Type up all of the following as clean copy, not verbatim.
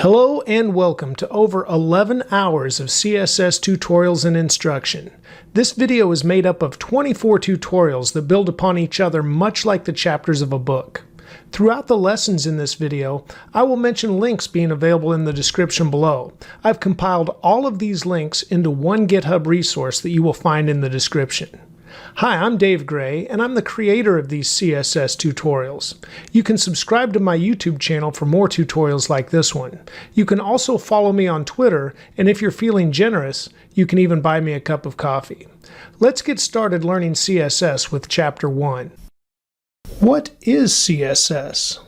Hello and welcome to over 11 hours of CSS tutorials and instruction. This video is made up of 24 tutorials that build upon each other much like the chapters of a book. Throughout the lessons in this video, I will mention links being available in the description below. I've compiled all of these links into one GitHub resource that you will find in the description. Hi, I'm Dave Gray, and I'm the creator of these CSS tutorials. You can subscribe to my YouTube channel for more tutorials like this one. You can also follow me on Twitter, and if you're feeling generous, you can even buy me a cup of coffee. Let's get started learning CSS with Chapter 1. What is CSS?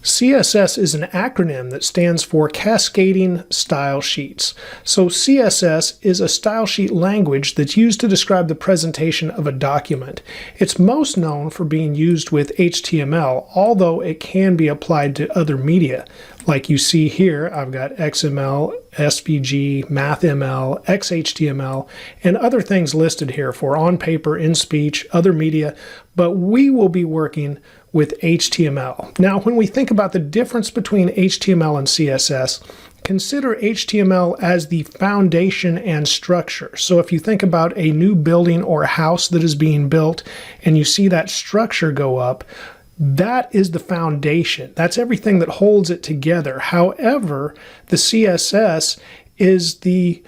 CSS is an acronym that stands for Cascading Style Sheets. So CSS is a style sheet language that's used to describe the presentation of a document. It's most known for being used with HTML, although it can be applied to other media. Like you see here, I've got XML, SVG, MathML, XHTML, and other things listed here for on paper, in speech, other media, but we will be working with HTML. Now, when we think about the difference between HTML and CSS, consider HTML as the foundation and structure. So if you think about a new building or house that is being built and you see that structure go up, that is the foundation. That's everything that holds it together. However, the CSS is the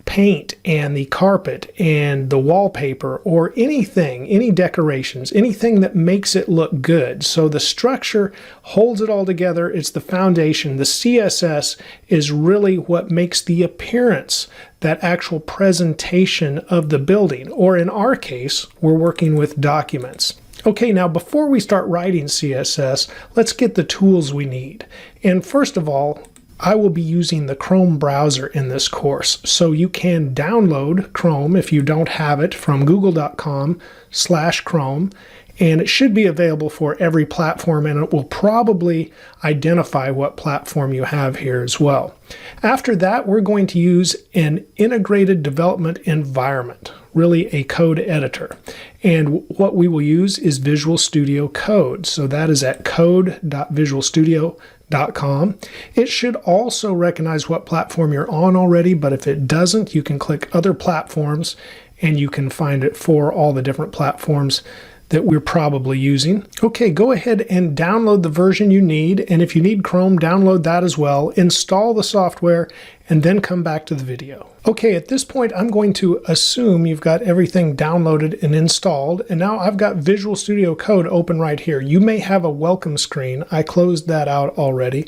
paint and the carpet and the wallpaper or anything, any decorations, anything that makes it look good. So the structure holds it all together. It's the foundation. The CSS is really what makes the appearance, that actual presentation of the building. Or in our case, we're working with documents. Okay, now before we start writing CSS, let's get the tools we need. And first of all, I will be using the Chrome browser in this course. So you can download Chrome if you don't have it from google.com/Chrome, and it should be available for every platform, and it will probably identify what platform you have here as well. After that, we're going to use an integrated development environment, really a code editor. And what we will use is Visual Studio Code. So that is at code.visualstudio.com. It should also recognize what platform you're on already, but if it doesn't, you can click Other Platforms and you can find it for all the different platforms that we're probably using. Okay, go ahead and download the version you need, and if you need Chrome, download that as well. Install the software and then come back to the video. Okay, at this point, I'm going to assume you've got everything downloaded and installed, and now I've got Visual Studio Code open right here. You may have a welcome screen. I closed that out already.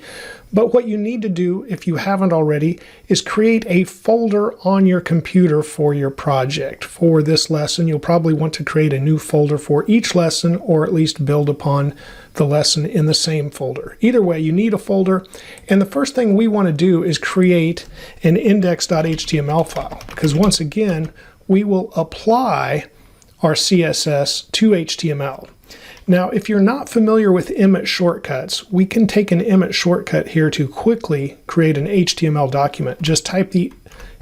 But what you need to do, if you haven't already, is create a folder on your computer for your project. For this lesson, you'll probably want to create a new folder for each lesson, or at least build upon the lesson in the same folder. Either way, you need a folder, and the first thing we want to do is create an index.html file, because once again, we will apply our CSS to HTML. Now, if you're not familiar with Emmet shortcuts, we can take an Emmet shortcut here to quickly create an HTML document. Just type the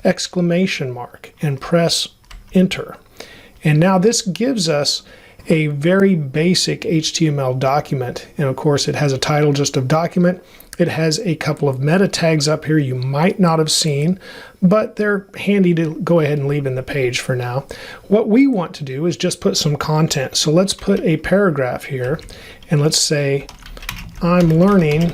exclamation mark and press enter. And now this gives us a very basic HTML document. And of course, it has a title just of document. It has a couple of meta tags up here you might not have seen, but they're handy to go ahead and leave in the page for now. What we want to do is just put some content. So let's put a paragraph here, and let's say, I'm learning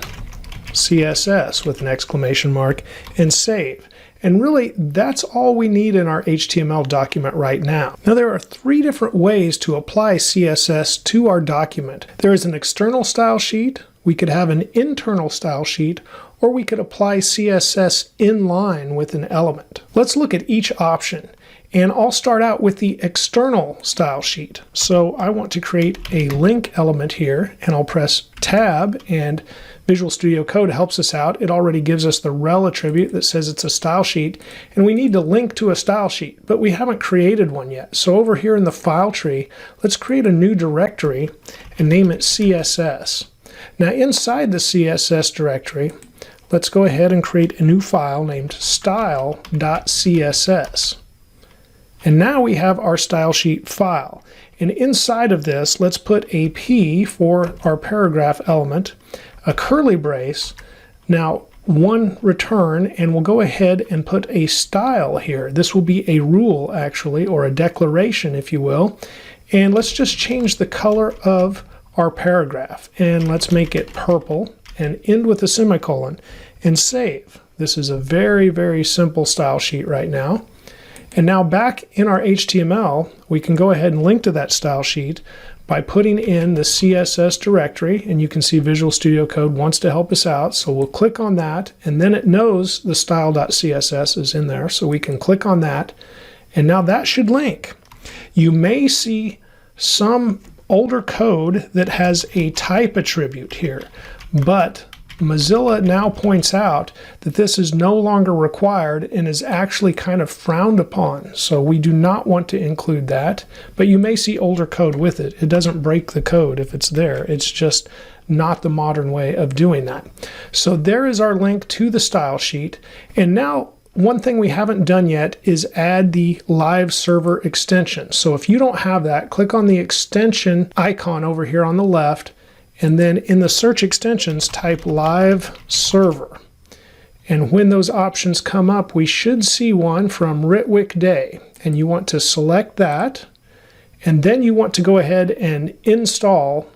CSS with an exclamation mark, and save. And really, that's all we need in our HTML document right now. Now, there are three different ways to apply CSS to our document. There is an external style sheet, we could have an internal style sheet, or we could apply CSS in line with an element. Let's look at each option. And I'll start out with the external style sheet. So I want to create a link element here, and I'll press Tab, and Visual Studio Code helps us out. It already gives us the rel attribute that says it's a style sheet, and we need to link to a style sheet, but we haven't created one yet. So over here in the file tree, let's create a new directory and name it CSS. Now inside the CSS directory, let's go ahead and create a new file named style.css. And now we have our style sheet file. And inside of this, let's put a P for our paragraph element, a curly brace. Now, one return, and we'll go ahead and put a style here. This will be a rule actually, or a declaration if you will. And let's just change the color of our paragraph, and let's make it purple and end with a semicolon and save. This is a very, very simple style sheet right now. And now back in our HTML, we can go ahead and link to that style sheet by putting in the CSS directory, and you can see Visual Studio Code wants to help us out, so we'll click on that, and then it knows the style.css is in there, so we can click on that, and now that should link. You may see some older code that has a type attribute here, but Mozilla now points out that this is no longer required and is actually kind of frowned upon. So we do not want to include that, but you may see older code with it. It doesn't break the code if it's there. It's just not the modern way of doing that. So there is our link to the style sheet. And now one thing we haven't done yet is add the live server extension. So if you don't have that, click on the extension icon over here on the left, and then in the search extensions, type live server. And when those options come up, we should see one from Ritwick Day. And you want to select that. And then you want to go ahead and install.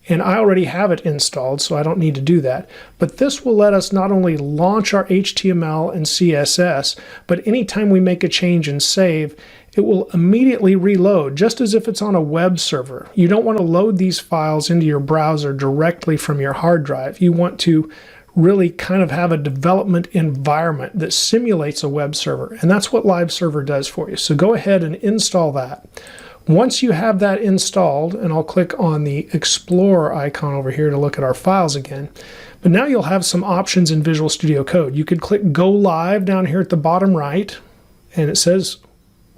And I already have it installed, so I don't need to do that. But this will let us not only launch our HTML and CSS, but anytime we make a change and save, it will immediately reload, just as if it's on a web server. You don't want to load these files into your browser directly from your hard drive. You want to really kind of have a development environment that simulates a web server, and that's what Live Server does for you. So go ahead and install that. Once you have that installed, and I'll click on the Explorer icon over here to look at our files again, but now you'll have some options in Visual Studio Code. You could click Go Live down here at the bottom right, and it says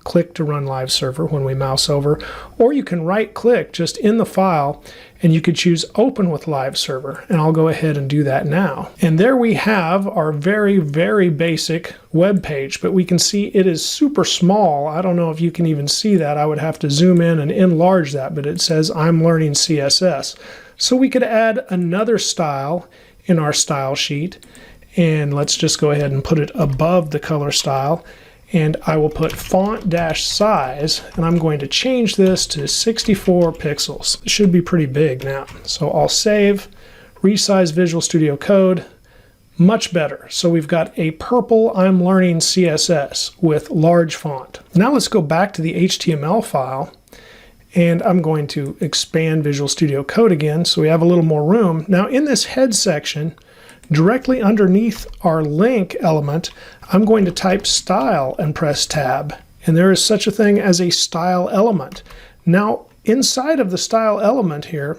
click to run Live Server when we mouse over, or you can right click just in the file and you could choose Open with Live Server, and I'll go ahead and do that now. And there we have our very, very basic web page, but we can see it is super small. I don't know if you can even see that. I would have to zoom in and enlarge that, but it says I'm learning CSS. So we could add another style in our style sheet, and let's just go ahead and put it above the color style. And I will put font-size, and I'm going to change this to 64 pixels. It should be pretty big now. So I'll save, resize Visual Studio Code, much better. So we've got a purple I'm learning CSS with large font. Now let's go back to the HTML file, and I'm going to expand Visual Studio Code again so we have a little more room. Now in this head section, directly underneath our link element, I'm going to type style and press tab. And there is such a thing as a style element. Now, inside of the style element here,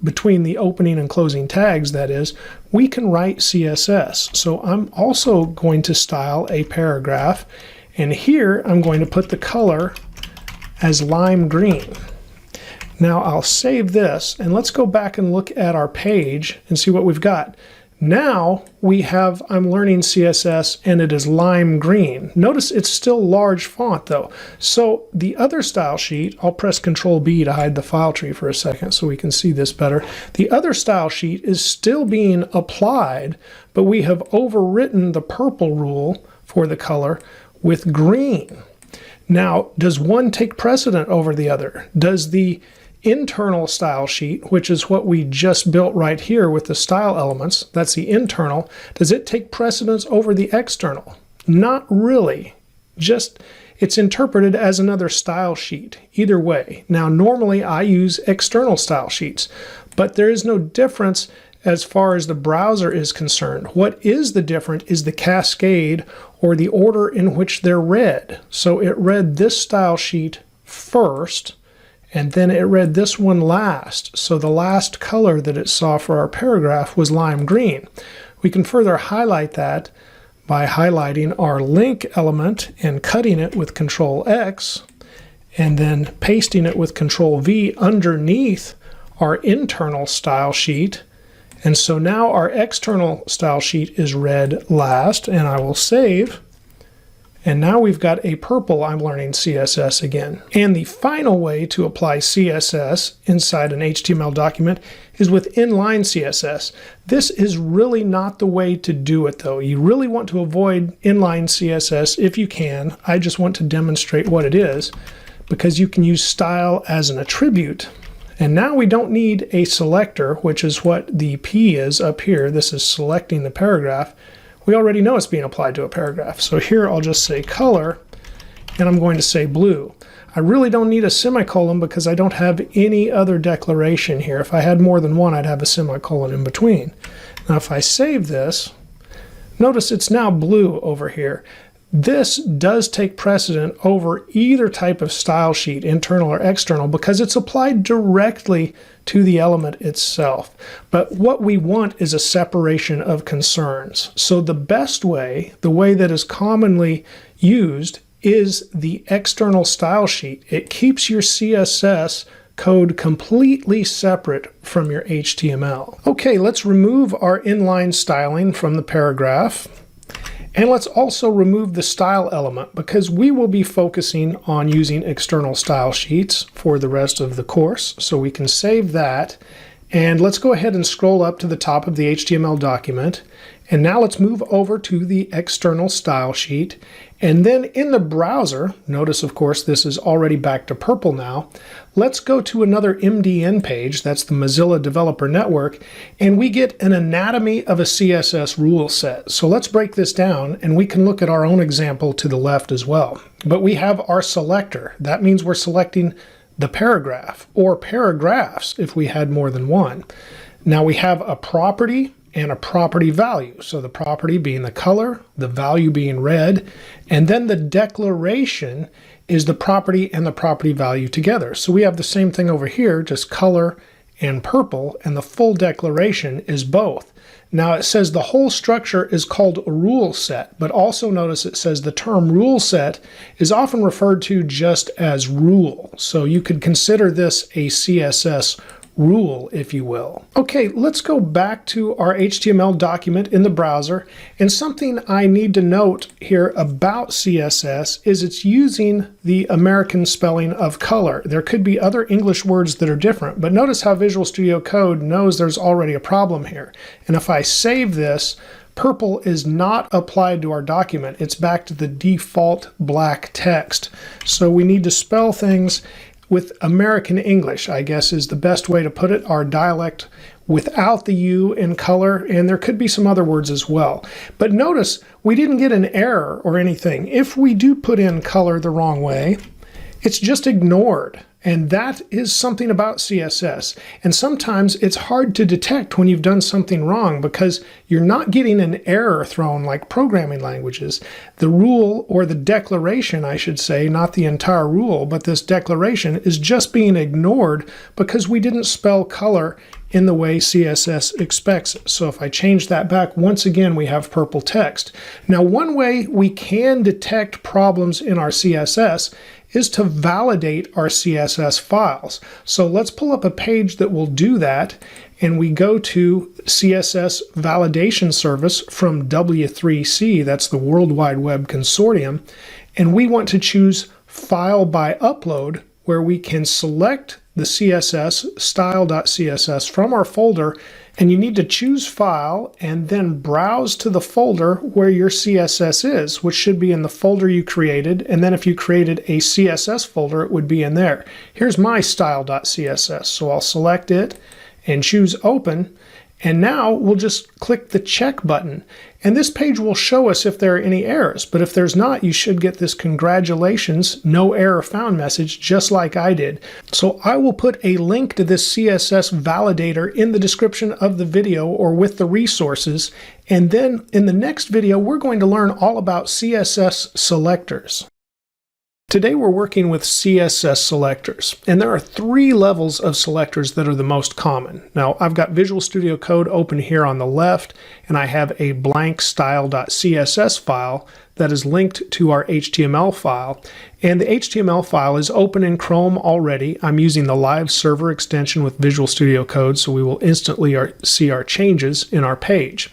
between the opening and closing tags, that is, we can write CSS. So I'm also going to style a paragraph. And here I'm going to put the color as lime green. Now I'll save this, and let's go back and look at our page and see what we've got. Now we have I'm learning CSS, and it is lime green. Notice it's still large font though. So the other style sheet, I'll press Control B to hide the file tree for a second so we can see this better. The other style sheet is still being applied, but we have overwritten the purple rule for the color with green. Now, does one take precedent over the other? Does the internal style sheet, which is what we just built right here with the style elements, that's the internal, does it take precedence over the external? Not really. Just it's interpreted as another style sheet either way. Now normally I use external style sheets, but there is no difference as far as the browser is concerned. What is the difference is the cascade or the order in which they're read. So it read this style sheet first, and then it read this one last. So the last color that it saw for our paragraph was lime green. We can further highlight that by highlighting our link element and cutting it with Control X, and then pasting it with Control V underneath our internal style sheet. And so now our external style sheet is read last, and I will save. And now we've got a purple I'm learning CSS again. And the final way to apply CSS inside an HTML document is with inline CSS. This is really not the way to do it though. You really want to avoid inline CSS if you can. I just want to demonstrate what it is because you can use style as an attribute. And now we don't need a selector, which is what the P is up here. This is selecting the paragraph. We already know it's being applied to a paragraph. So here I'll just say color, and I'm going to say blue. I really don't need a semicolon because I don't have any other declaration here. If I had more than one, I'd have a semicolon in between. Now if I save this, notice it's now blue over here. This does take precedent over either type of style sheet, internal or external, because it's applied directly to the element itself. But what we want is a separation of concerns. So the best way, the way that is commonly used, is the external style sheet. It keeps your CSS code completely separate from your HTML. Okay, let's remove our inline styling from the paragraph. And let's also remove the style element because we will be focusing on using external style sheets for the rest of the course. So we can save that. And let's go ahead and scroll up to the top of the HTML document. And now let's move over to the external style sheet. And then in the browser, notice of course this is already back to purple now. Let's go to another MDN page, that's the Mozilla Developer Network, and we get an anatomy of a CSS rule set. So let's break this down and we can look at our own example to the left as well. But we have our selector. That means we're selecting the paragraph or paragraphs if we had more than one. Now we have a property and a property value. So the property being the color, the value being red, and then the declaration is the property and the property value together. So we have the same thing over here, just color and purple, and the full declaration is both. Now it says the whole structure is called a rule set, but also notice it says the term rule set is often referred to just as rule. So you could consider this a CSS rule, if you will. Okay, let's go back to our HTML document in the browser. And something I need to note here about CSS is it's using the American spelling of color. There could be other English words that are different, but notice how Visual Studio Code knows there's already a problem here. And if I save this, purple is not applied to our document. It's back to the default black text. So we need to spell things with American English, I guess is the best way to put it, our dialect without the U in color, and there could be some other words as well. But notice we didn't get an error or anything. If we do put in color the wrong way, it's just ignored. And that is something about CSS. And sometimes it's hard to detect when you've done something wrong because you're not getting an error thrown like programming languages. The rule, or the declaration, I should say, not the entire rule, but this declaration is just being ignored because we didn't spell color in the way CSS expects it. So if I change that back, once again, we have purple text. Now, one way we can detect problems in our CSS is to validate our CSS files. So let's pull up a page that will do that, and we go to CSS Validation Service from W3C, that's the World Wide Web Consortium, and we want to choose File by Upload, where we can select the CSS, style.css, from our folder, and you need to choose File and then browse to the folder where your CSS is, which should be in the folder you created, and then if you created a CSS folder, it would be in there. Here's my style.css, so I'll select it and choose Open, and now we'll just click the check button. And this page will show us if there are any errors, but if there's not, you should get this congratulations, no error found message, just like I did. So I will put a link to this CSS validator in the description of the video or with the resources. And then in the next video, we're going to learn all about CSS selectors. Today we're working with CSS selectors, and there are 3 levels of selectors that are the most common. Now I've got Visual Studio Code open here on the left, and I have a blank style.css file that is linked to our HTML file, and the HTML file is open in Chrome already. I'm using the live server extension with Visual Studio Code, so we will instantly see our changes in our page.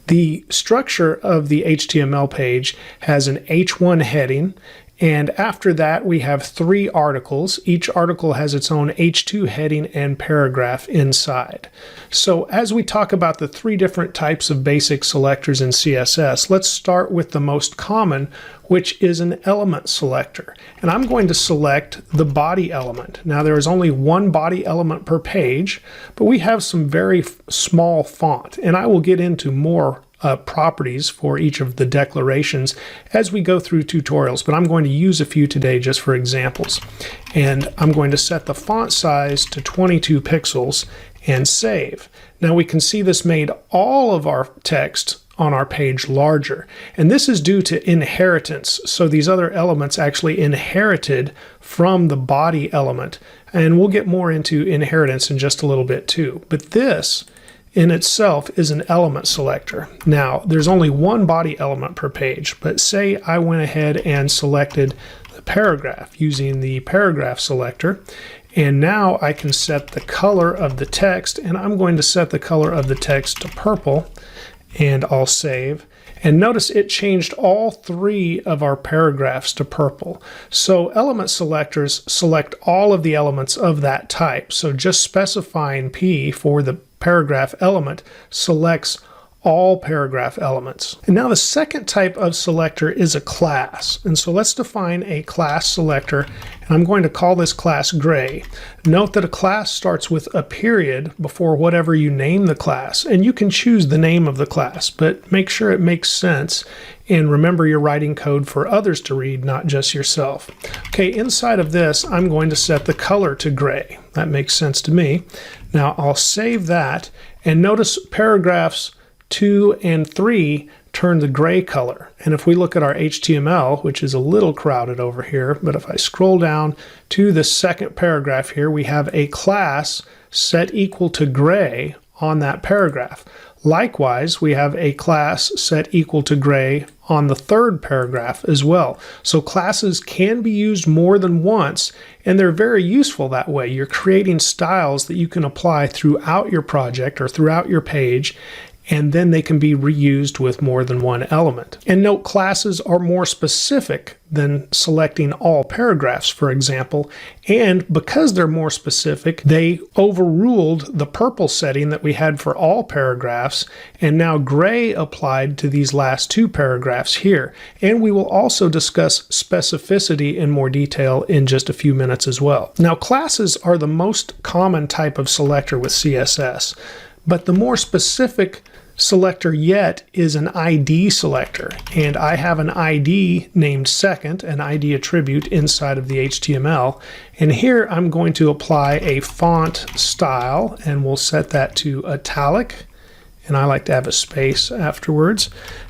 The structure of the HTML page has an H1 heading, and after that we have 3 articles. Each article has its own H2 heading and paragraph inside. So as we talk about the 3 different types of basic selectors in CSS, let's start with the most common, which is an element selector. And I'm going to select the body element. Now there is only one body element per page, but we have some very small font, and I will get into more properties for each of the declarations as we go through tutorials, but I'm going to use a few today just for examples. And I'm going to set the font size to 22 pixels and save. Now we can see this made all of our text on our page larger, and this is due to inheritance. So these other elements actually inherited from the body element, and we'll get more into inheritance in just a little bit too. But this in itself is an element selector. Now, there's only one body element per page, but say I went ahead and selected the paragraph using the paragraph selector, and now I can set the color of the text, and I'm going to set the color of the text to purple, and I'll save. And notice it changed all 3 of our paragraphs to purple. So element selectors select all of the elements of that type. So just specifying P for the paragraph element selects all paragraph elements. And now the second type of selector is a class. And so let's define a class selector, and I'm going to call this class gray. Note that a class starts with a period before whatever you name the class, and you can choose the name of the class, but make sure it makes sense, and remember you're writing code for others to read, not just yourself. Okay, inside of this I'm going to set the color to gray. That makes sense to me. Now I'll save that, and notice paragraphs 2 and 3 turn the gray color. And if we look at our HTML, which is a little crowded over here, but if I scroll down to the second paragraph here, we have a class set equal to gray on that paragraph. Likewise, we have a class set equal to gray on the third paragraph as well. So classes can be used more than once, and they're very useful that way. You're creating styles that you can apply throughout your project or throughout your page, and then they can be reused with more than one element. And note, classes are more specific than selecting all paragraphs, for example, and because they're more specific, they overruled the purple setting that we had for all paragraphs, and now gray applied to these last 2 paragraphs here. And we will also discuss specificity in more detail in just a few minutes as well. Now, classes are the most common type of selector with CSS, but the more specific selector yet is an ID selector, and I have an ID named second, an ID attribute inside of the HTML, and here I'm going to apply a font style, and we'll set that to italic, and I like to have a space afterwards.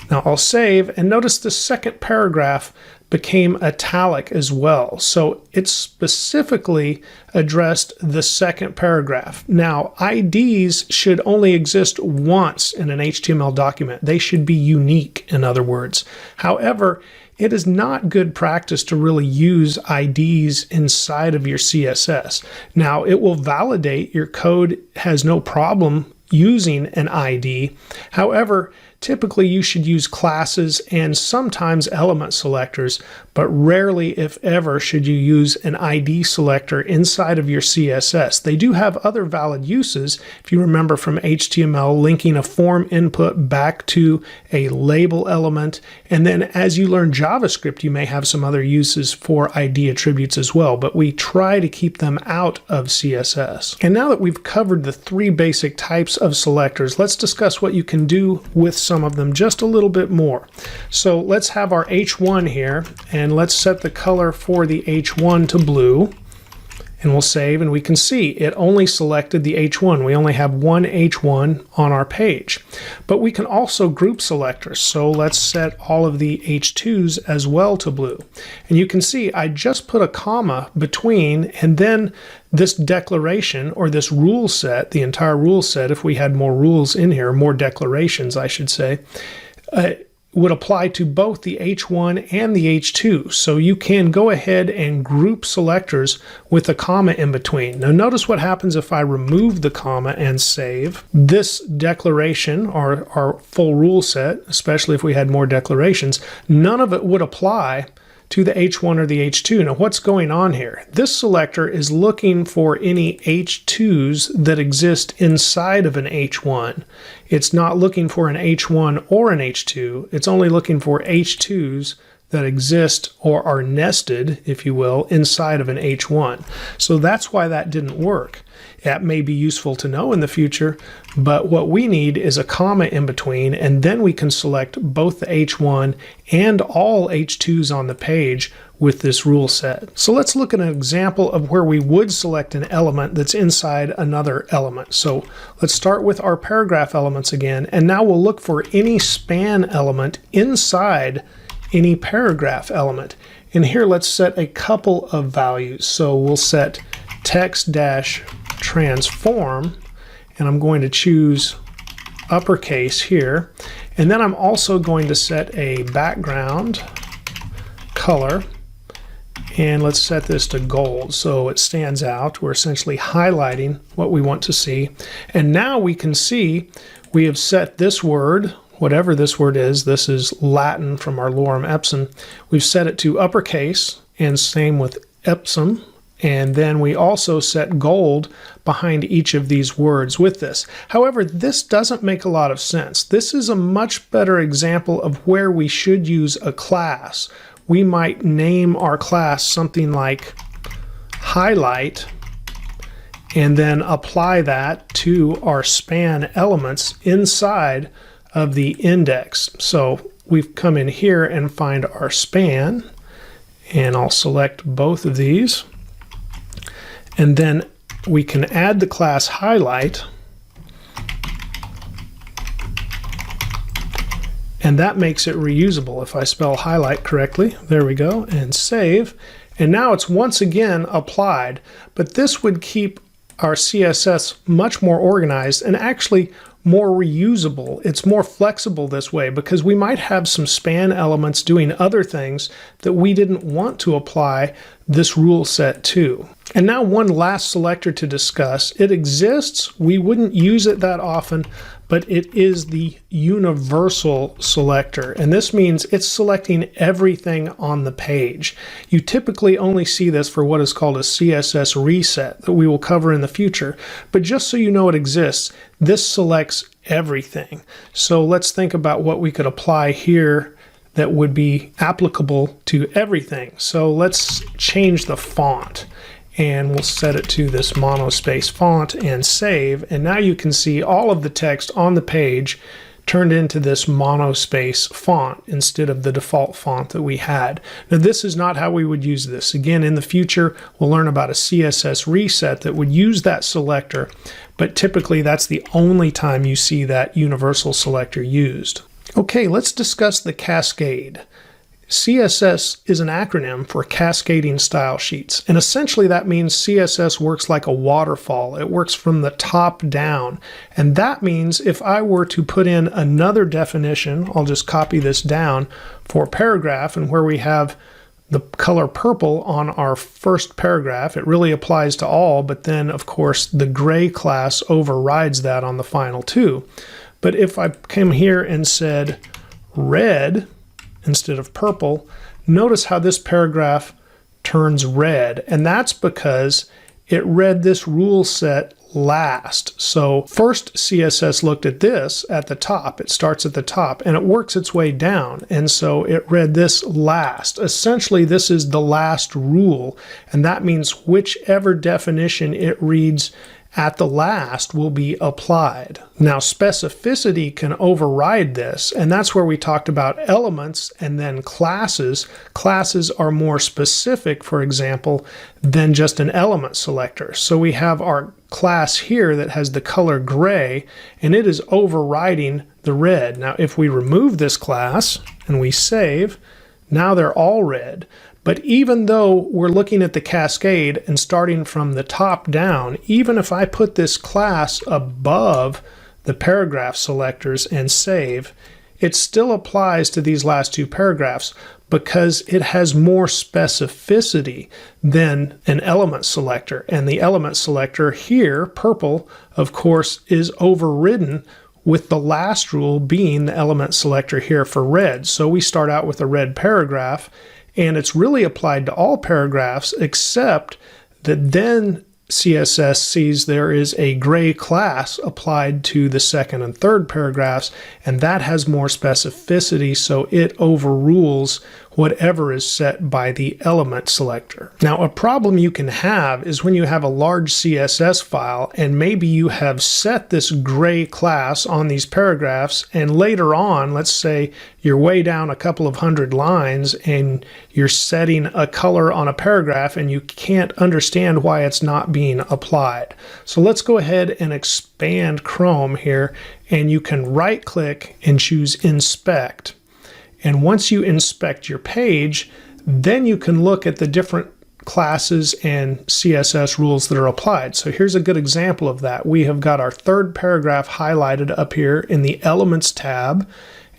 Now I'll save, and notice the second paragraph became italic as well. So it specifically addressed the second paragraph. Now, IDs should only exist once in an HTML document. They should be unique, in other words. However, it is not good practice to really use IDs inside of your CSS. Now, it will validate your code has no problem using an ID. However, typically you should use classes and sometimes element selectors, but rarely, if ever, should you use an ID selector inside of your CSS. They do have other valid uses. If you remember from HTML, linking a form input back to a label element, and then as you learn JavaScript, you may have some other uses for ID attributes as well, but we try to keep them out of CSS. And now that we've covered the 3 basic types of selectors, let's discuss what you can do with some of them just a little bit more. So let's have our H1 here, and let's set the color for the H1 to blue, and we'll save, and we can see it only selected the H1. We only have one H1 on our page. But we can also group selectors, so let's set all of the H2s as well to blue. And you can see I just put a comma between, and then this declaration, or this rule set, the entire rule set, if we had more rules in here, more declarations I should say, would apply to both the H1 and the H2. So you can go ahead and group selectors with a comma in between. Now notice what happens if I remove the comma and save. This declaration, our full rule set, especially if we had more declarations, none of it would apply to the H1 or the H2. Now what's going on here? This selector is looking for any H2s that exist inside of an H1. It's not looking for an H1 or an H2. It's only looking for H2s that exist or are nested, if you will, inside of an H1. So that's why that didn't work. That may be useful to know in the future, but what we need is a comma in between, and then we can select both the H1 and all H2s on the page with this rule set. So let's look at an example of where we would select an element that's inside another element. So let's start with our paragraph elements again, and now we'll look for any span element inside any paragraph element. And here let's set a couple of values. So we'll set text-transform, and I'm going to choose uppercase here. And then I'm also going to set a background color, and let's set this to gold so it stands out. We're essentially highlighting what we want to see. And now we can see we have set this word, whatever this word is, this is Latin from our lorem ipsum, we've set it to uppercase, and same with ipsum. And then we also set gold behind each of these words with this. However, this doesn't make a lot of sense. This is a much better example of where we should use a class. We might name our class something like highlight, and then apply that to our span elements inside of the index. So we've come in here and find our span, and I'll select both of these. And then we can add the class highlight, and that makes it reusable if I spell highlight correctly. There we go, and save. And now it's once again applied, but this would keep our CSS much more organized and actually more reusable. It's more flexible this way because we might have some span elements doing other things that we didn't want to apply this rule set to. And now one last selector to discuss. It exists. We wouldn't use it that often, but it is the universal selector. And this means it's selecting everything on the page. You typically only see this for what is called a CSS reset that we will cover in the future. But just so you know it exists, this selects everything. So let's think about what we could apply here that would be applicable to everything. So let's change the font, and we'll set it to this monospace font and save. And now you can see all of the text on the page turned into this monospace font instead of the default font that we had. Now this is not how we would use this. Again, in the future, we'll learn about a CSS reset that would use that selector, but typically that's the only time you see that universal selector used. Okay, let's discuss the cascade. CSS is an acronym for cascading style sheets, and essentially that means CSS works like a waterfall. It works from the top down, and that means if I were to put in another definition, I'll just copy this down for paragraph, and where we have the color purple on our first paragraph, it really applies to all, but then of course the gray class overrides that on the final two. But if I came here and said red instead of purple, notice how this paragraph turns red, and that's because it read this rule set last. So first CSS looked at this at the top. It starts at the top and it works its way down, and so it read this last. Essentially this is the last rule, and that means whichever definition it reads at the last will be applied. Now specificity can override this, and that's where we talked about elements and then classes. Classes are more specific, for example, than just an element selector. So we have our class here that has the color gray, and it is overriding the red. Now if we remove this class and we save, now they're all red. But even though we're looking at the cascade and starting from the top down, even if I put this class above the paragraph selectors and save, it still applies to these last two paragraphs because it has more specificity than an element selector. And the element selector here, purple, of course, is overridden with the last rule being the element selector here for red. So we start out with a red paragraph, and it's really applied to all paragraphs except that then CSS sees there is a gray class applied to the second and third paragraphs, and that has more specificity, so it overrules whatever is set by the element selector. Now, a problem you can have is when you have a large CSS file and maybe you have set this gray class on these paragraphs, and later on, let's say you're way down a couple of hundred lines and you're setting a color on a paragraph and you can't understand why it's not being applied. So let's go ahead and expand Chrome here, and you can right click and choose Inspect. And once you inspect your page, then you can look at the different classes and CSS rules that are applied. So here's a good example of that. We have got our third paragraph highlighted up here in the Elements tab,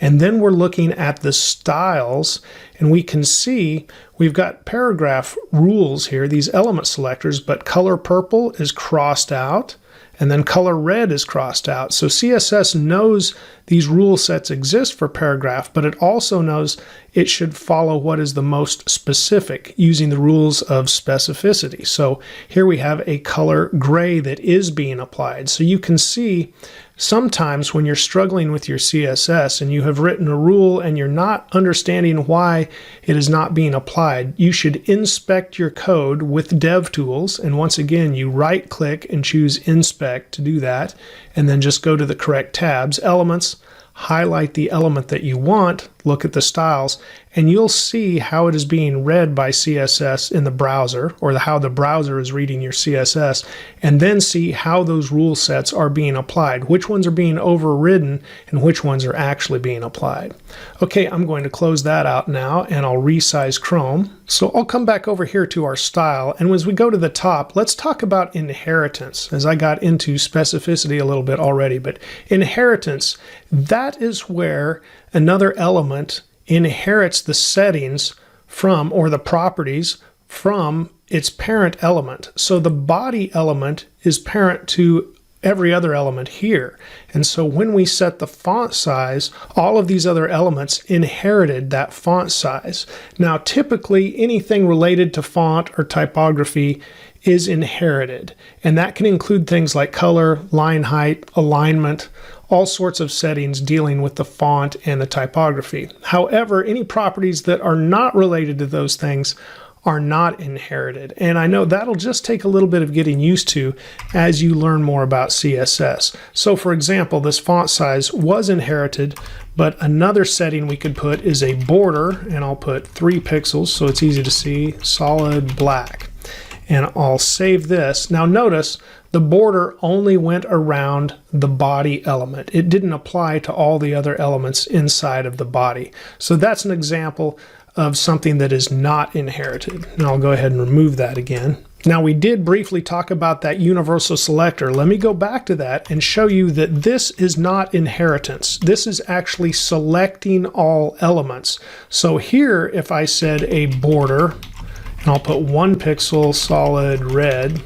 and then we're looking at the styles, and we can see we've got paragraph rules here, these element selectors, but color purple is crossed out, and then color red is crossed out. So CSS knows these rule sets exist for paragraph, but it also knows it should follow what is the most specific using the rules of specificity. So here we have a color gray that is being applied. So you can see sometimes when you're struggling with your CSS and you have written a rule and you're not understanding why it is not being applied, you should inspect your code with DevTools. And once again, you right click and choose Inspect to do that, and then just go to the correct tabs, Elements, highlight the element that you want, look at the styles, and you'll see how it is being read by CSS in the browser, or how the browser is reading your CSS, and then see how those rule sets are being applied, which ones are being overridden and which ones are actually being applied. Okay, I'm going to close that out now, and I'll resize Chrome. So I'll come back over here to our style, and as we go to the top, let's talk about inheritance, as I got into specificity a little bit already. But inheritance, that is where another element inherits the settings from, or the properties from, its parent element. So the body element is parent to every other element here. And so when we set the font size, all of these other elements inherited that font size. Now, typically anything related to font or typography is inherited, and that can include things like color, line height, alignment, all sorts of settings dealing with the font and the typography. However, any properties that are not related to those things are not inherited. And I know that'll just take a little bit of getting used to as you learn more about CSS. So for example, this font size was inherited, but another setting we could put is a border, and I'll put 3 pixels so it's easy to see, solid black. And I'll save this. Now notice the border only went around the body element. It didn't apply to all the other elements inside of the body. So that's an example of something that is not inherited. Now I'll go ahead and remove that again. Now we did briefly talk about that universal selector. Let me go back to that and show you that this is not inheritance. This is actually selecting all elements. So here, if I said a border, and I'll put 1 pixel solid red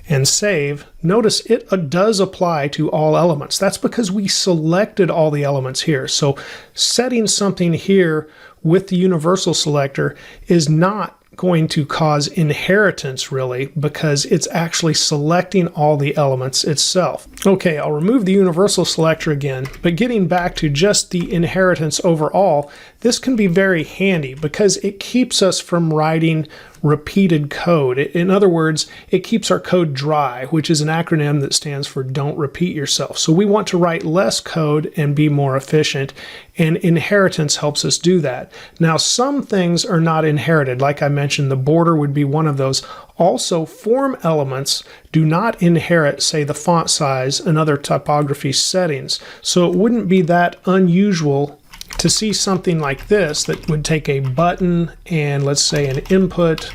and save, notice it does apply to all elements. That's because we selected all the elements here. So setting something here with the universal selector is not going to cause inheritance really, because it's actually selecting all the elements itself. Okay, I'll remove the universal selector again, but getting back to just the inheritance overall, this can be very handy because it keeps us from writing repeated code. In other words, it keeps our code dry, which is an acronym that stands for don't repeat yourself. So we want to write less code and be more efficient, and inheritance helps us do that. Now, some things are not inherited. Like I mentioned, the border would be one of those. Also, form elements do not inherit, say, the font size and other typography settings. So it wouldn't be that unusual to see something like this that would take a button and, let's say, an input,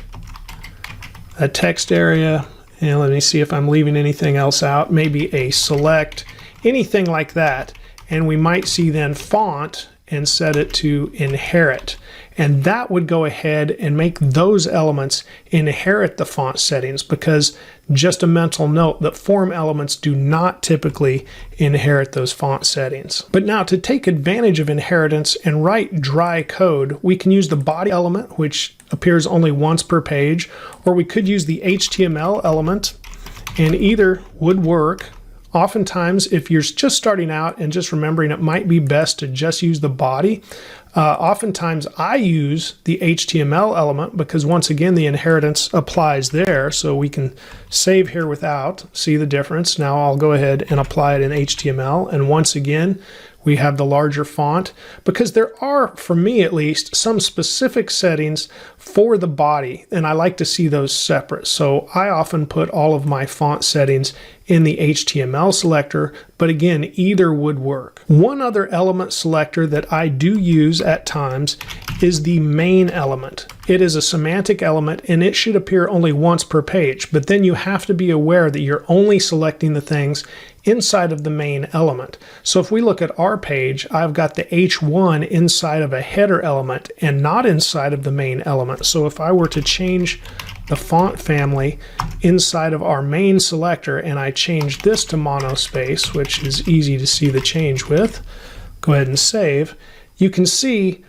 a text area, and let me see if I'm leaving anything else out, maybe a select, anything like that, and we might see then font and set it to inherit. And that would go ahead and make those elements inherit the font settings, because just a mental note that form elements do not typically inherit those font settings. But now, to take advantage of inheritance and write dry code, we can use the body element, which appears only once per page, or we could use the HTML element, and either would work. Oftentimes, if you're just starting out and just remembering, it might be best to just use the body. Oftentimes I use the HTML element because, once again, the inheritance applies there. So we can save here without, see the difference. Now I'll go ahead and apply it in HTML. And once again, we have the larger font, because there are, for me at least, some specific settings for the body, and I like to see those separate. So I often put all of my font settings in the HTML selector, but again, either would work. One other element selector that I do use at times is the main element. It is a semantic element, and it should appear only once per page, but then you have to be aware that you're only selecting the things inside of the main element. So if we look at our page, I've got the H1 inside of a header element and not inside of the main element. So if I were to change the font family inside of our main selector and I change this to monospace, which is easy to see the change with, go ahead and save, you can see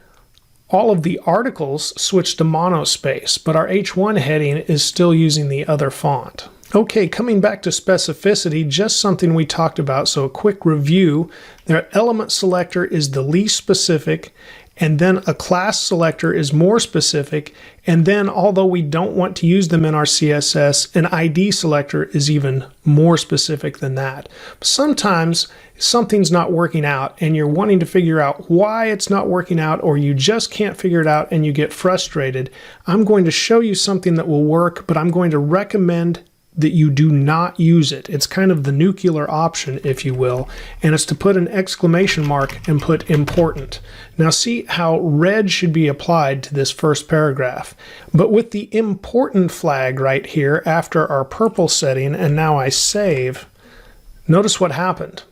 all of the articles switch to monospace, but our H1 heading is still using the other font. Okay, coming back to specificity, just something we talked about, so a quick review. Their element selector is the least specific, and then a class selector is more specific, and then, although we don't want to use them in our CSS, an ID selector is even more specific than that. Sometimes something's not working out and you're wanting to figure out why it's not working out, or you just can't figure it out and you get frustrated. I'm going to show you something that will work, but I'm going to recommend that you do not use it. It's kind of the nuclear option, if you will, and it's to put an exclamation mark and put important. Now see how red should be applied to this first paragraph. But with the important flag right here after our purple setting, and now I save, notice what happened.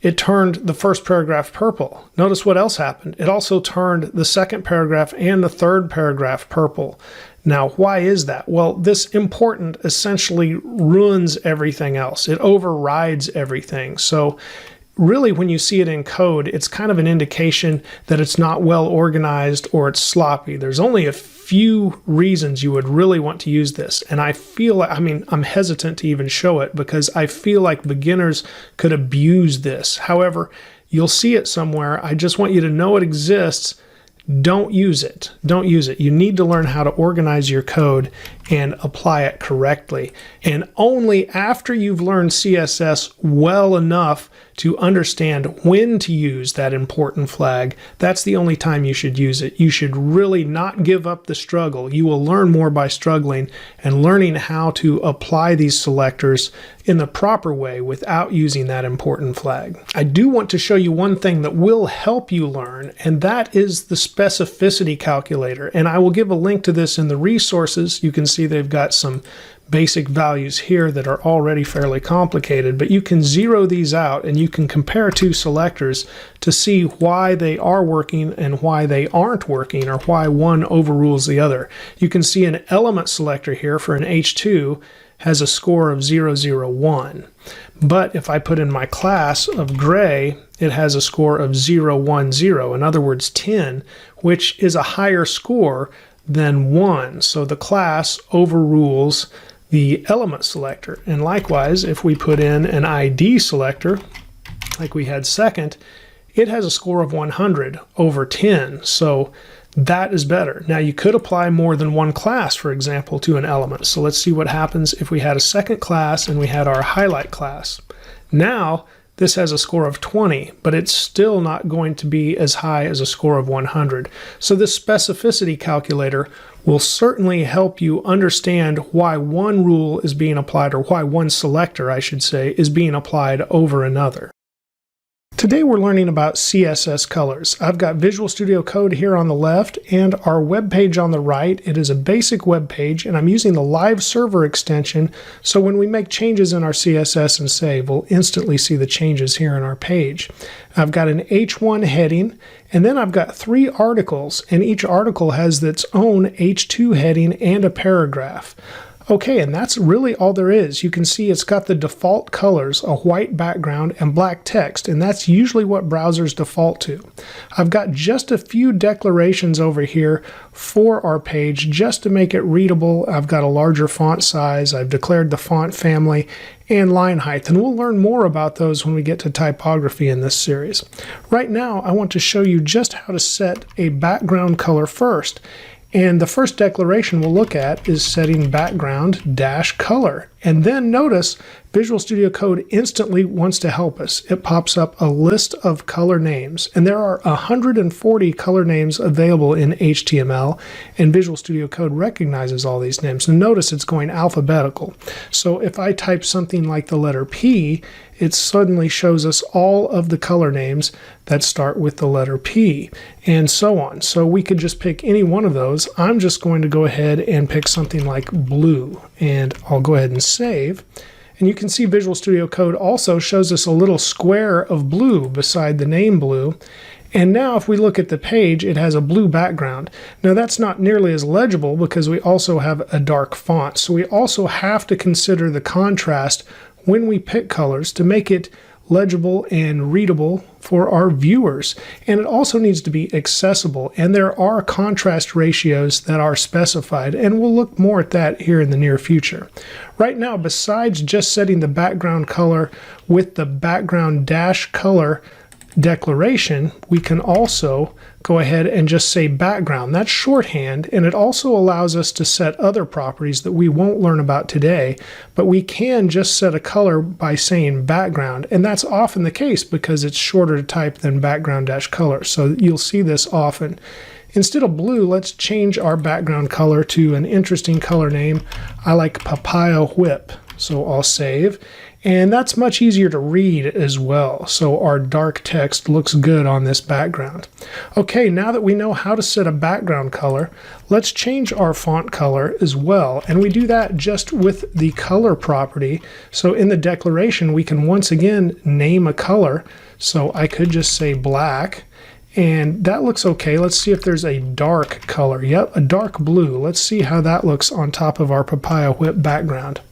It turned the first paragraph purple. Notice what else happened. It also turned the second paragraph and the third paragraph purple. Now, why is that? Well, this important essentially ruins everything else. It overrides everything. So really, when you see it in code, it's kind of an indication that it's not well organized or it's sloppy. There's only a few reasons you would really want to use this. And I feel like, I'm hesitant to even show it because I feel like beginners could abuse this. However, you'll see it somewhere. I just want you to know it exists. Don't use it. Don't use it. You need to learn how to organize your code and apply it correctly. And only after you've learned CSS well enough to understand when to use that important flag, that's the only time you should use it. You should really not give up the struggle. You will learn more by struggling and learning how to apply these selectors in the proper way without using that important flag. I do want to show you one thing that will help you learn, and that is the specificity calculator. And I will give a link to this in the resources. You can see they've got some basic values here that are already fairly complicated, but you can zero these out and you can compare two selectors to see why they are working and why they aren't working, or why one overrules the other. You can see an element selector here for an H2 has a score of 001. But if I put in my class of gray, it has a score of 010, in other words 10, which is a higher score than 1. So the class overrules the element selector. And likewise, if we put in an ID selector, like we had second, it has a score of 100 over 10. So that is better. Now you could apply more than one class, for example, to an element. So let's see what happens if we had a second class and we had our highlight class. Now this has a score of 20, but it's still not going to be as high as a score of 100. So this specificity calculator will certainly help you understand why one rule is being applied, or why one selector, I should say, is being applied over another. Today we're learning about CSS colors. I've got Visual Studio Code here on the left and our web page on the right. It is a basic web page and I'm using the live server extension, so when we make changes in our CSS and save, we'll instantly see the changes here in our page. I've got an H1 heading, and then I've got 3 articles, and each article has its own H2 heading and a paragraph. Okay, and that's really all there is. You can see it's got the default colors, a white background and black text, and that's usually what browsers default to. I've got just a few declarations over here for our page just to make it readable. I've got a larger font size, I've declared the font family, and line height, and we'll learn more about those when we get to typography in this series. Right now, I want to show you just how to set a background color first. And the first declaration we'll look at is setting background-color. And then notice Visual Studio Code instantly wants to help us. It pops up a list of color names, and there are 140 color names available in HTML, and Visual Studio Code recognizes all these names. And notice it's going alphabetical. So if I type something like the letter P, it suddenly shows us all of the color names that start with the letter P, and so on. So we could just pick any one of those. I'm just going to go ahead and pick something like blue, and I'll go ahead and save. And you can see Visual Studio Code also shows us a little square of blue beside the name blue. And now if we look at the page, it has a blue background. Now that's not nearly as legible because we also have a dark font. So we also have to consider the contrast when we pick colors to make it legible and readable for our viewers. And it also needs to be accessible, and there are contrast ratios that are specified, and we'll look more at that here in the near future. Right now, besides just setting the background color with the background-color declaration, we can also go ahead and just say background. That's shorthand, and it also allows us to set other properties that we won't learn about today, but we can just set a color by saying background, and that's often the case because it's shorter to type than background-color, so you'll see this often. Instead of blue, let's change our background color to an interesting color name. I like Papaya Whip, so I'll save. And that's much easier to read as well, so our dark text looks good on this background. Okay, now that we know how to set a background color, let's change our font color as well, and we do that just with the color property. So in the declaration, we can once again name a color, so I could just say black, and that looks okay. Let's see if there's a dark color. Yep, a dark blue. Let's see how that looks on top of our Papaya Whip background.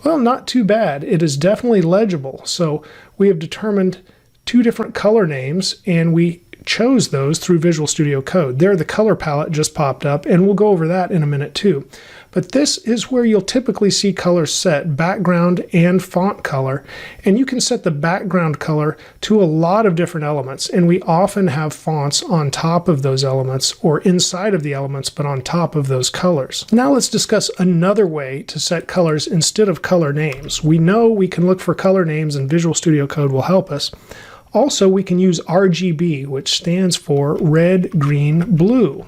Well, not too bad. It is definitely legible. So we have determined 2 different color names, and we chose those through Visual Studio Code. There, the color palette just popped up, and we'll go over that in a minute too. But this is where you'll typically see colors set, background and font color, and you can set the background color to a lot of different elements, and we often have fonts on top of those elements or inside of the elements, but on top of those colors. Now let's discuss another way to set colors instead of color names. We know we can look for color names, and Visual Studio Code will help us. Also, we can use RGB, which stands for red, green, blue.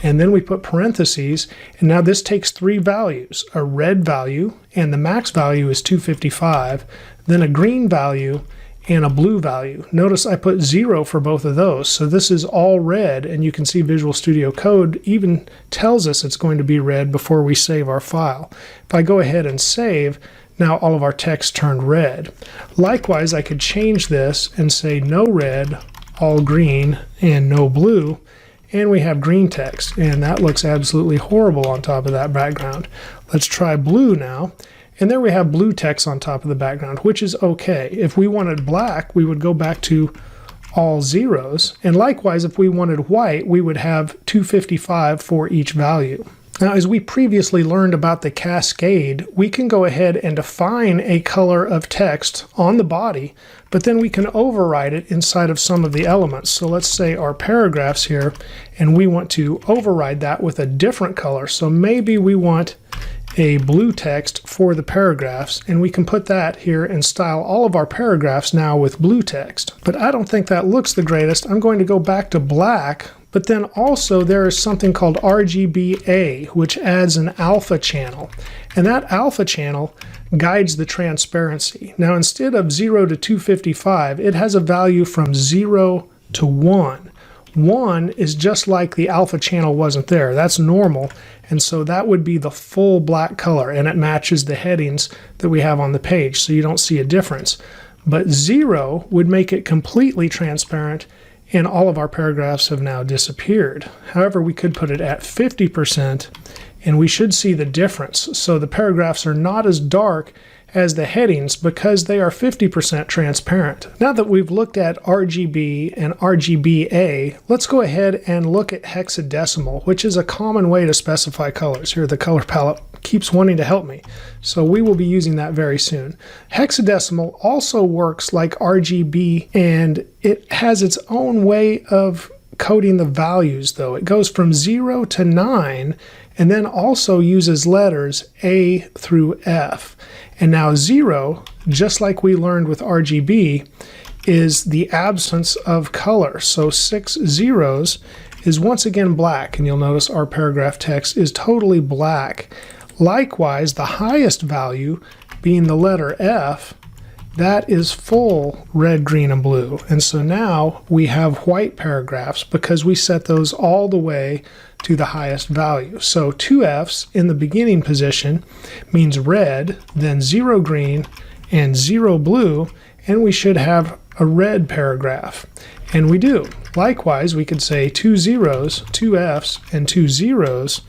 And then we put parentheses, and now this takes 3 values, a red value, and the max value is 255, then a green value, and a blue value. Notice I put 0 for both of those, so this is all red, and you can see Visual Studio Code even tells us it's going to be red before we save our file. If I go ahead and save, now all of our text turned red. Likewise, I could change this and say no red, all green, and no blue, and we have green text, and that looks absolutely horrible on top of that background. Let's try blue now, and there we have blue text on top of the background, which is okay. If we wanted black, we would go back to all zeros, and likewise, if we wanted white, we would have 255 for each value. Now, as we previously learned about the cascade, we can go ahead and define a color of text on the body, but then we can override it inside of some of the elements. So let's say our paragraphs here, and we want to override that with a different color. So maybe we want a blue text for the paragraphs, and we can put that here and style all of our paragraphs now with blue text. But I don't think that looks the greatest. I'm going to go back to black, But then also there is something called RGBA, which adds an alpha channel. And that alpha channel guides the transparency. Now instead of 0 to 255, it has a value from 0 to 1. 1 is just like the alpha channel wasn't there. That's normal. And so that would be the full black color, and it matches the headings that we have on the page, so you don't see a difference. But 0 would make it completely transparent, and all of our paragraphs have now disappeared. However, we could put it at 50%, and we should see the difference. So the paragraphs are not as dark as the headings because they are 50% transparent. Now that we've looked at RGB and RGBA, let's go ahead and look at hexadecimal, which is a common way to specify colors. Here, the color palette keeps wanting to help me, so we will be using that very soon. Hexadecimal also works like RGB, and it has its own way of coding the values, though. It goes from 0 to 9 and then also uses letters A through F. And now 0, just like we learned with RGB, is the absence of color. So 6 zeros is once again black, and you'll notice our paragraph text is totally black. Likewise, the highest value, being the letter F, that is full red, green, and blue. And so now we have white paragraphs because we set those all the way to the highest value. So 2 F's in the beginning position means red, then 0 green, and 0 blue, and we should have a red paragraph. And we do. Likewise, we could say 2 zeros, 2 F's, and 2 zeros,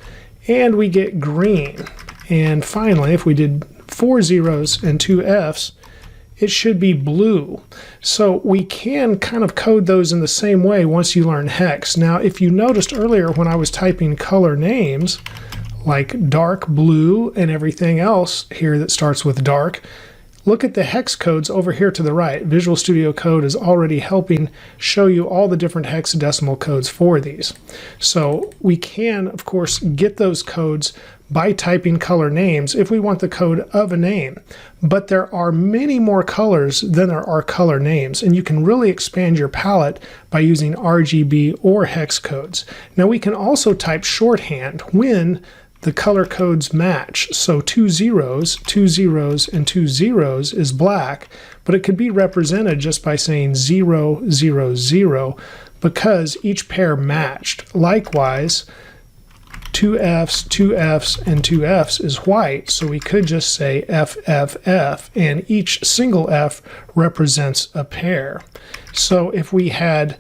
and we get green. And finally, if we did 4 zeros and 2 F's, it should be blue. So we can kind of code those in the same way once you learn hex. Now, if you noticed earlier when I was typing color names, like dark blue and everything else here that starts with dark, look at the hex codes over here to the right. Visual Studio Code is already helping show you all the different hexadecimal codes for these. So we can, of course, get those codes by typing color names if we want the code of a name. But there are many more colors than there are color names, and you can really expand your palette by using RGB or hex codes. Now we can also type shorthand when the color codes match. So 2 zeros, 2 zeros, and 2 zeros is black, but it could be represented just by saying 0, 0, 0 because each pair matched. Likewise, 2 F's, 2 F's, and 2 F's is white, so we could just say F, F, F, and each single F represents a pair. So if we had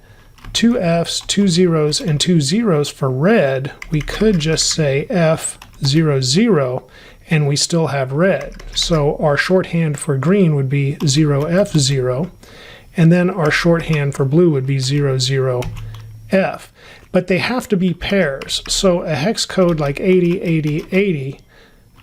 2 F's, 2 zeros, and 2 zeros for red, we could just say F, 0, 0, and we still have red. So our shorthand for green would be 0, F, 0, and then our shorthand for blue would be 0, 0, F. But they have to be pairs. So a hex code like 80, 80, 80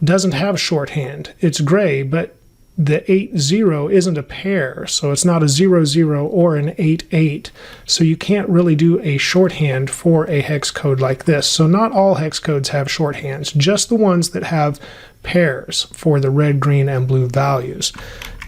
doesn't have shorthand. It's gray, but the 8, 0 isn't a pair, so it's not a 0, 0 or an 8, 8. So you can't really do a shorthand for a hex code like this. So not all hex codes have shorthands, just the ones that have pairs for the red, green, and blue values.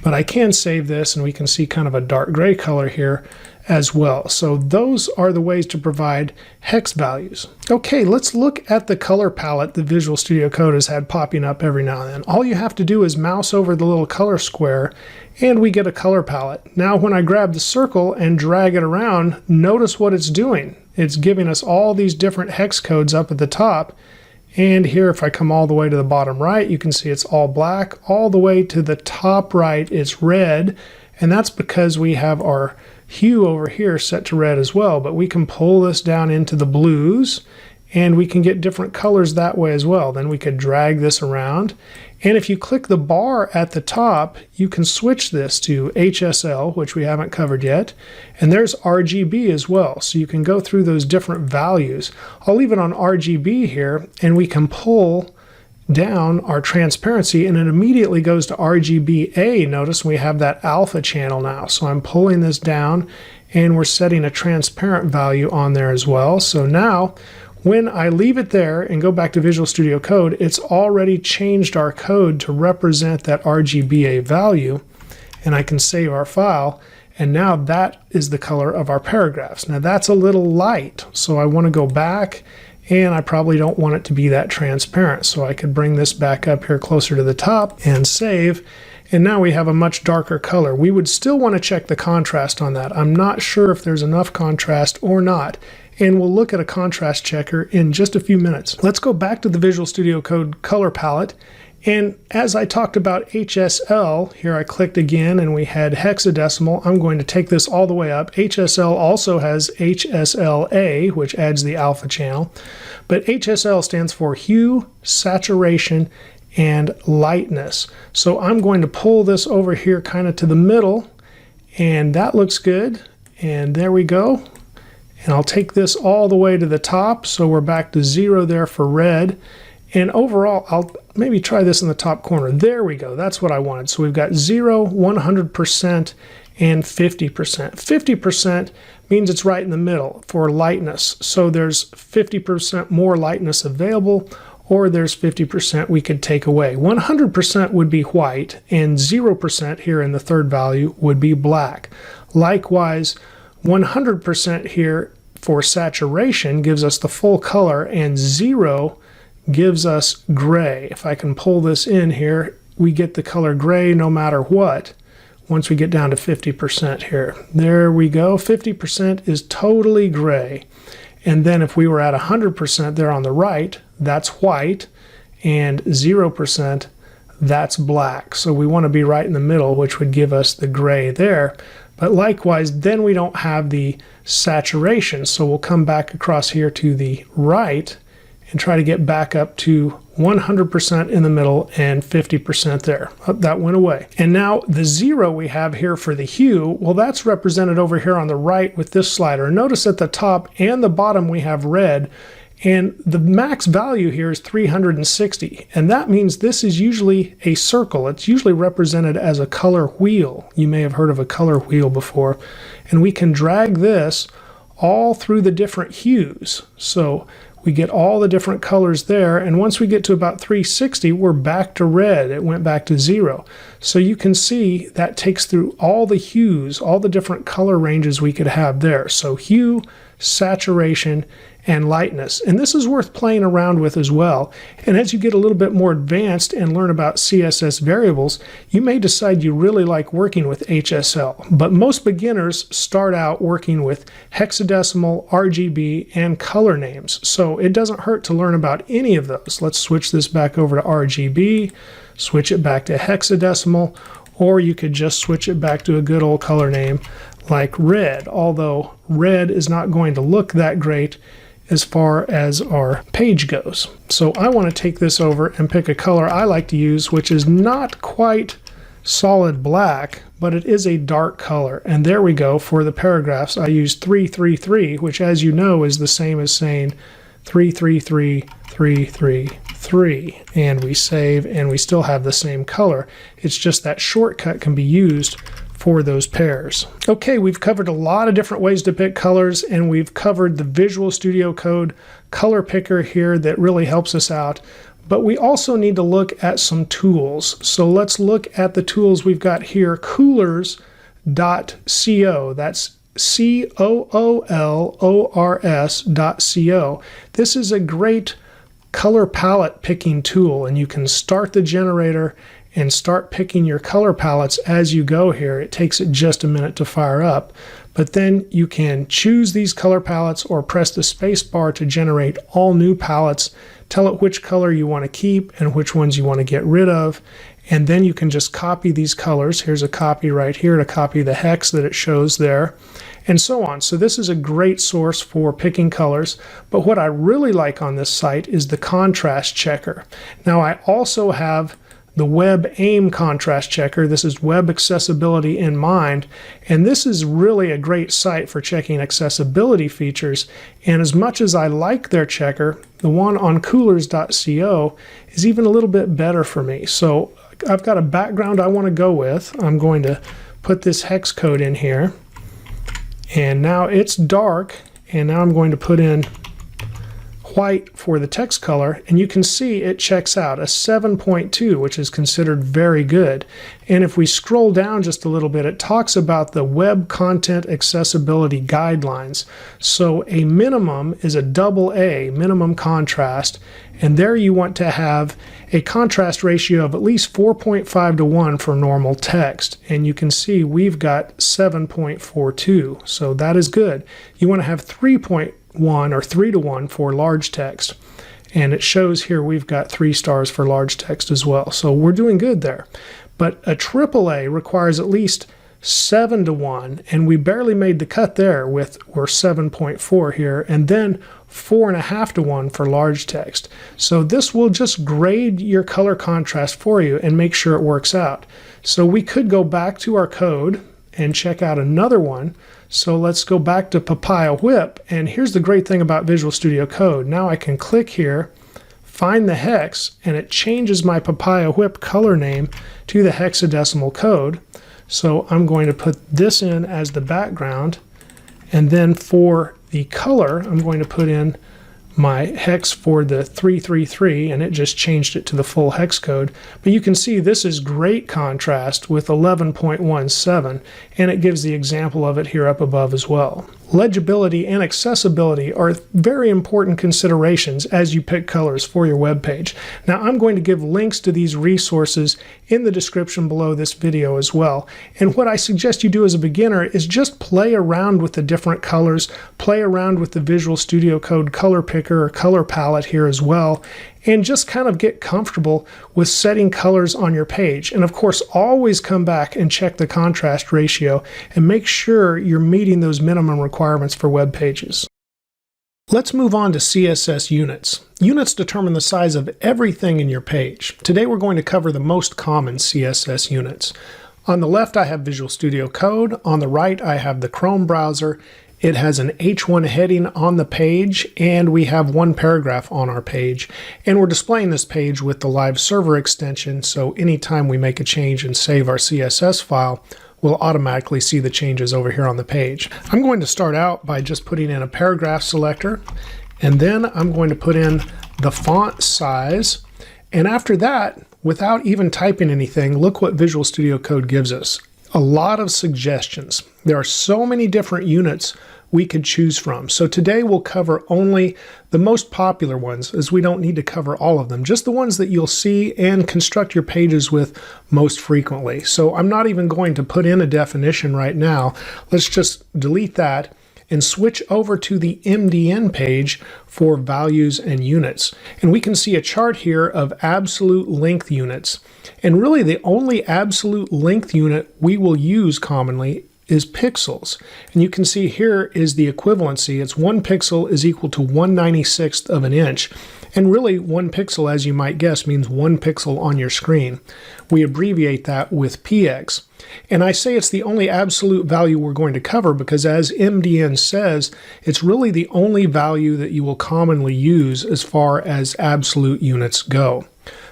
But I can save this, and we can see kind of a dark gray color here as well. So those are the ways to provide hex values. Okay, let's look at the color palette that Visual Studio Code has had popping up every now and then. All you have to do is mouse over the little color square and we get a color palette. Now when I grab the circle and drag it around, notice what it's doing. It's giving us all these different hex codes up at the top. And here, if I come all the way to the bottom right, you can see it's all black. All the way to the top right, it's red. And that's because we have our hue over here set to red as well, but we can pull this down into the blues and we can get different colors that way as well. Then we could drag this around, and if you click the bar at the top, you can switch this to HSL, which we haven't covered yet, and there's RGB as well, so you can go through those different values. I'll leave it on RGB here, and we can pull down our transparency and it immediately goes to RGBA. Notice we have that alpha channel now. So I'm pulling this down and we're setting a transparent value on there as well. So now when I leave it there and go back to Visual Studio Code, it's already changed our code to represent that RGBA value, and I can save our file. And now that is the color of our paragraphs. Now that's a little light, so I want to go back, and I probably don't want it to be that transparent. So I could bring this back up here closer to the top and save. And now we have a much darker color. We would still want to check the contrast on that. I'm not sure if there's enough contrast or not. And we'll look at a contrast checker in just a few minutes. Let's go back to the Visual Studio Code color palette. And as I talked about HSL, here I clicked again and we had hexadecimal. I'm going to take this all the way up. HSL also has HSLA, which adds the alpha channel. But HSL stands for hue, saturation, and lightness. So I'm going to pull this over here kind of to the middle, and that looks good. And there we go. And I'll take this all the way to the top, so we're back to 0 there for red. And overall, I'll maybe try this in the top corner. There we go. That's what I wanted. So we've got 0, 100%, and 50%. 50% means it's right in the middle for lightness. So there's 50% more lightness available, or there's 50% we could take away. 100% would be white, and 0% here in the third value would be black. Likewise, 100% here for saturation gives us the full color, and 0 gives us gray. If I can pull this in here, we get the color gray no matter what once we get down to 50% here. There we go. 50% is totally gray. And then if we were at 100% there on the right, that's white, and 0%, that's black. So we want to be right in the middle, which would give us the gray there. But likewise, then we don't have the saturation. So we'll come back across here to the right and try to get back up to 100% in the middle and 50% there. Oh, that went away. And now the 0 we have here for the hue, well, that's represented over here on the right with this slider. Notice at the top and the bottom we have red, and the max value here is 360. And that means this is usually a circle. It's usually represented as a color wheel. You may have heard of a color wheel before. And we can drag this all through the different hues. So we get all the different colors there, and once we get to about 360, we're back to red. It went back to 0. So you can see that takes through all the hues, all the different color ranges we could have there. So hue, saturation, and lightness. And this is worth playing around with as well. And as you get a little bit more advanced and learn about CSS variables, you may decide you really like working with HSL. But most beginners start out working with hexadecimal, RGB, and color names. So it doesn't hurt to learn about any of those. Let's switch this back over to RGB, switch it back to hexadecimal, or you could just switch it back to a good old color name like red, although red is not going to look that great as far as our page goes. So I want to take this over and pick a color I like to use, which is not quite solid black, but it is a dark color. And there we go. For the paragraphs, I use 333, which, as you know, is the same as saying 333. And we save, and we still have the same color. It's just that shortcut can be used for those pairs. Okay, we've covered a lot of different ways to pick colors, and we've covered the Visual Studio Code color picker here that really helps us out. But we also need to look at some tools. So let's look at the tools we've got here. Coolors.co. That's COOLORS.co. This is a great color palette picking tool, and you can start the generator and start picking your color palettes as you go here. It takes it just a minute to fire up, but then you can choose these color palettes or press the space bar to generate all new palettes, tell it which color you want to keep and which ones you want to get rid of, and then you can just copy these colors. Here's a copy right here to copy the hex that it shows there, and so on. So this is a great source for picking colors, but what I really like on this site is the contrast checker. Now I also have the Web Aim contrast checker. This is web accessibility in mind, and this is really a great site for checking accessibility features. And as much as I like their checker, the one on Coolors.co is even a little bit better for me. So I've got a background I want to go with. I'm going to put this hex code in here, and now it's dark, and now I'm going to put in white for the text color, and you can see it checks out a 7.2, which is considered very good. And if we scroll down just a little bit, it talks about the Web Content Accessibility Guidelines. So a minimum is a AA, minimum contrast, and there you want to have a contrast ratio of at least 4.5 to 1 for normal text. And you can see we've got 7.42, so that is good. You want to have 3.1 or 3 to 1 for large text. And it shows here we've got 3 stars for large text as well. So we're doing good there. But a AAA requires at least 7 to 1, and we barely made the cut there we're 7.4 here, and then 4.5 to 1 for large text. So this will just grade your color contrast for you and make sure it works out. So we could go back to our code and check out another one. So let's go back to Papaya Whip, and here's the great thing about Visual Studio Code. Now I can click here, find the hex, and it changes my Papaya Whip color name to the hexadecimal code. So I'm going to put this in as the background, and then for the color I'm going to put in my hex for the 333, and it just changed it to the full hex code. But you can see this is great contrast with 11.17, and it gives the example of it here up above as well. Legibility and accessibility are very important considerations as you pick colors for your web page. Now I'm going to give links to these resources in the description below this video as well. And what I suggest you do as a beginner is just play around with the different colors, play around with the Visual Studio Code color picker or color palette here as well, and just kind of get comfortable with setting colors on your page. And of course, always come back and check the contrast ratio and make sure you're meeting those minimum requirements for web pages. Let's move on to CSS units. Units determine the size of everything in your page. Today we're going to cover the most common CSS units. On the left I have Visual Studio Code, on the right I have the Chrome browser. It has an H1 heading on the page, and we have one paragraph on our page. And we're displaying this page with the live server extension, so anytime we make a change and save our CSS file, we'll automatically see the changes over here on the page. I'm going to start out by just putting in a paragraph selector, and then I'm going to put in the font size. And after that, without even typing anything, look what Visual Studio Code gives us. A lot of suggestions. There are so many different units we could choose from. So today we'll cover only the most popular ones, as we don't need to cover all of them, just the ones that you'll see and construct your pages with most frequently. So I'm not even going to put in a definition right now. Let's just delete that and switch over to the MDN page for values and units. And we can see a chart here of absolute length units. And really the only absolute length unit we will use commonly is pixels. And you can see here is the equivalency. It's 1 pixel is equal to 1/96th of an inch. And really 1 pixel, as you might guess, means 1 pixel on your screen. We abbreviate that with px. And I say it's the only absolute value we're going to cover because, as MDN says, it's really the only value that you will commonly use as far as absolute units go.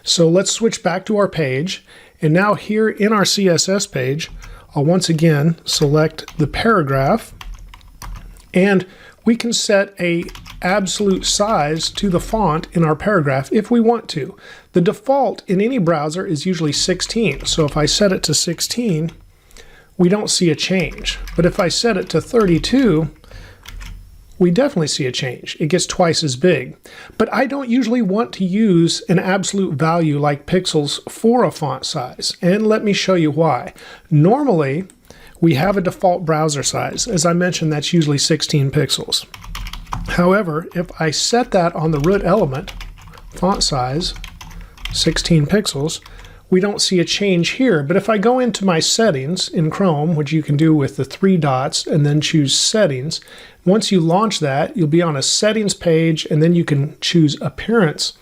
So let's switch back to our page. And now here in our CSS page, I'll once again select the paragraph, and we can set a absolute size to the font in our paragraph if we want to. The default in any browser is usually 16. So if I set it to 16, we don't see a change. But if I set it to 32, we definitely see a change. It gets twice as big. But I don't usually want to use an absolute value like pixels for a font size. And let me show you why. Normally, we have a default browser size. As I mentioned, that's usually 16 pixels. However, if I set that on the root element, font size, 16 pixels, we don't see a change here. But if I go into my settings in Chrome, which you can do with the 3 dots and then choose settings, once you launch that, you'll be on a settings page, and then you can choose appearance.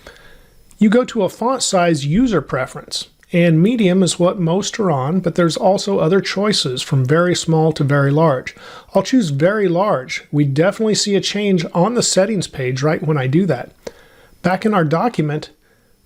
You go to a font size user preference, and medium is what most are on, but there's also other choices from very small to very large. I'll choose very large. We definitely see a change on the settings page right when I do that. Back in our document,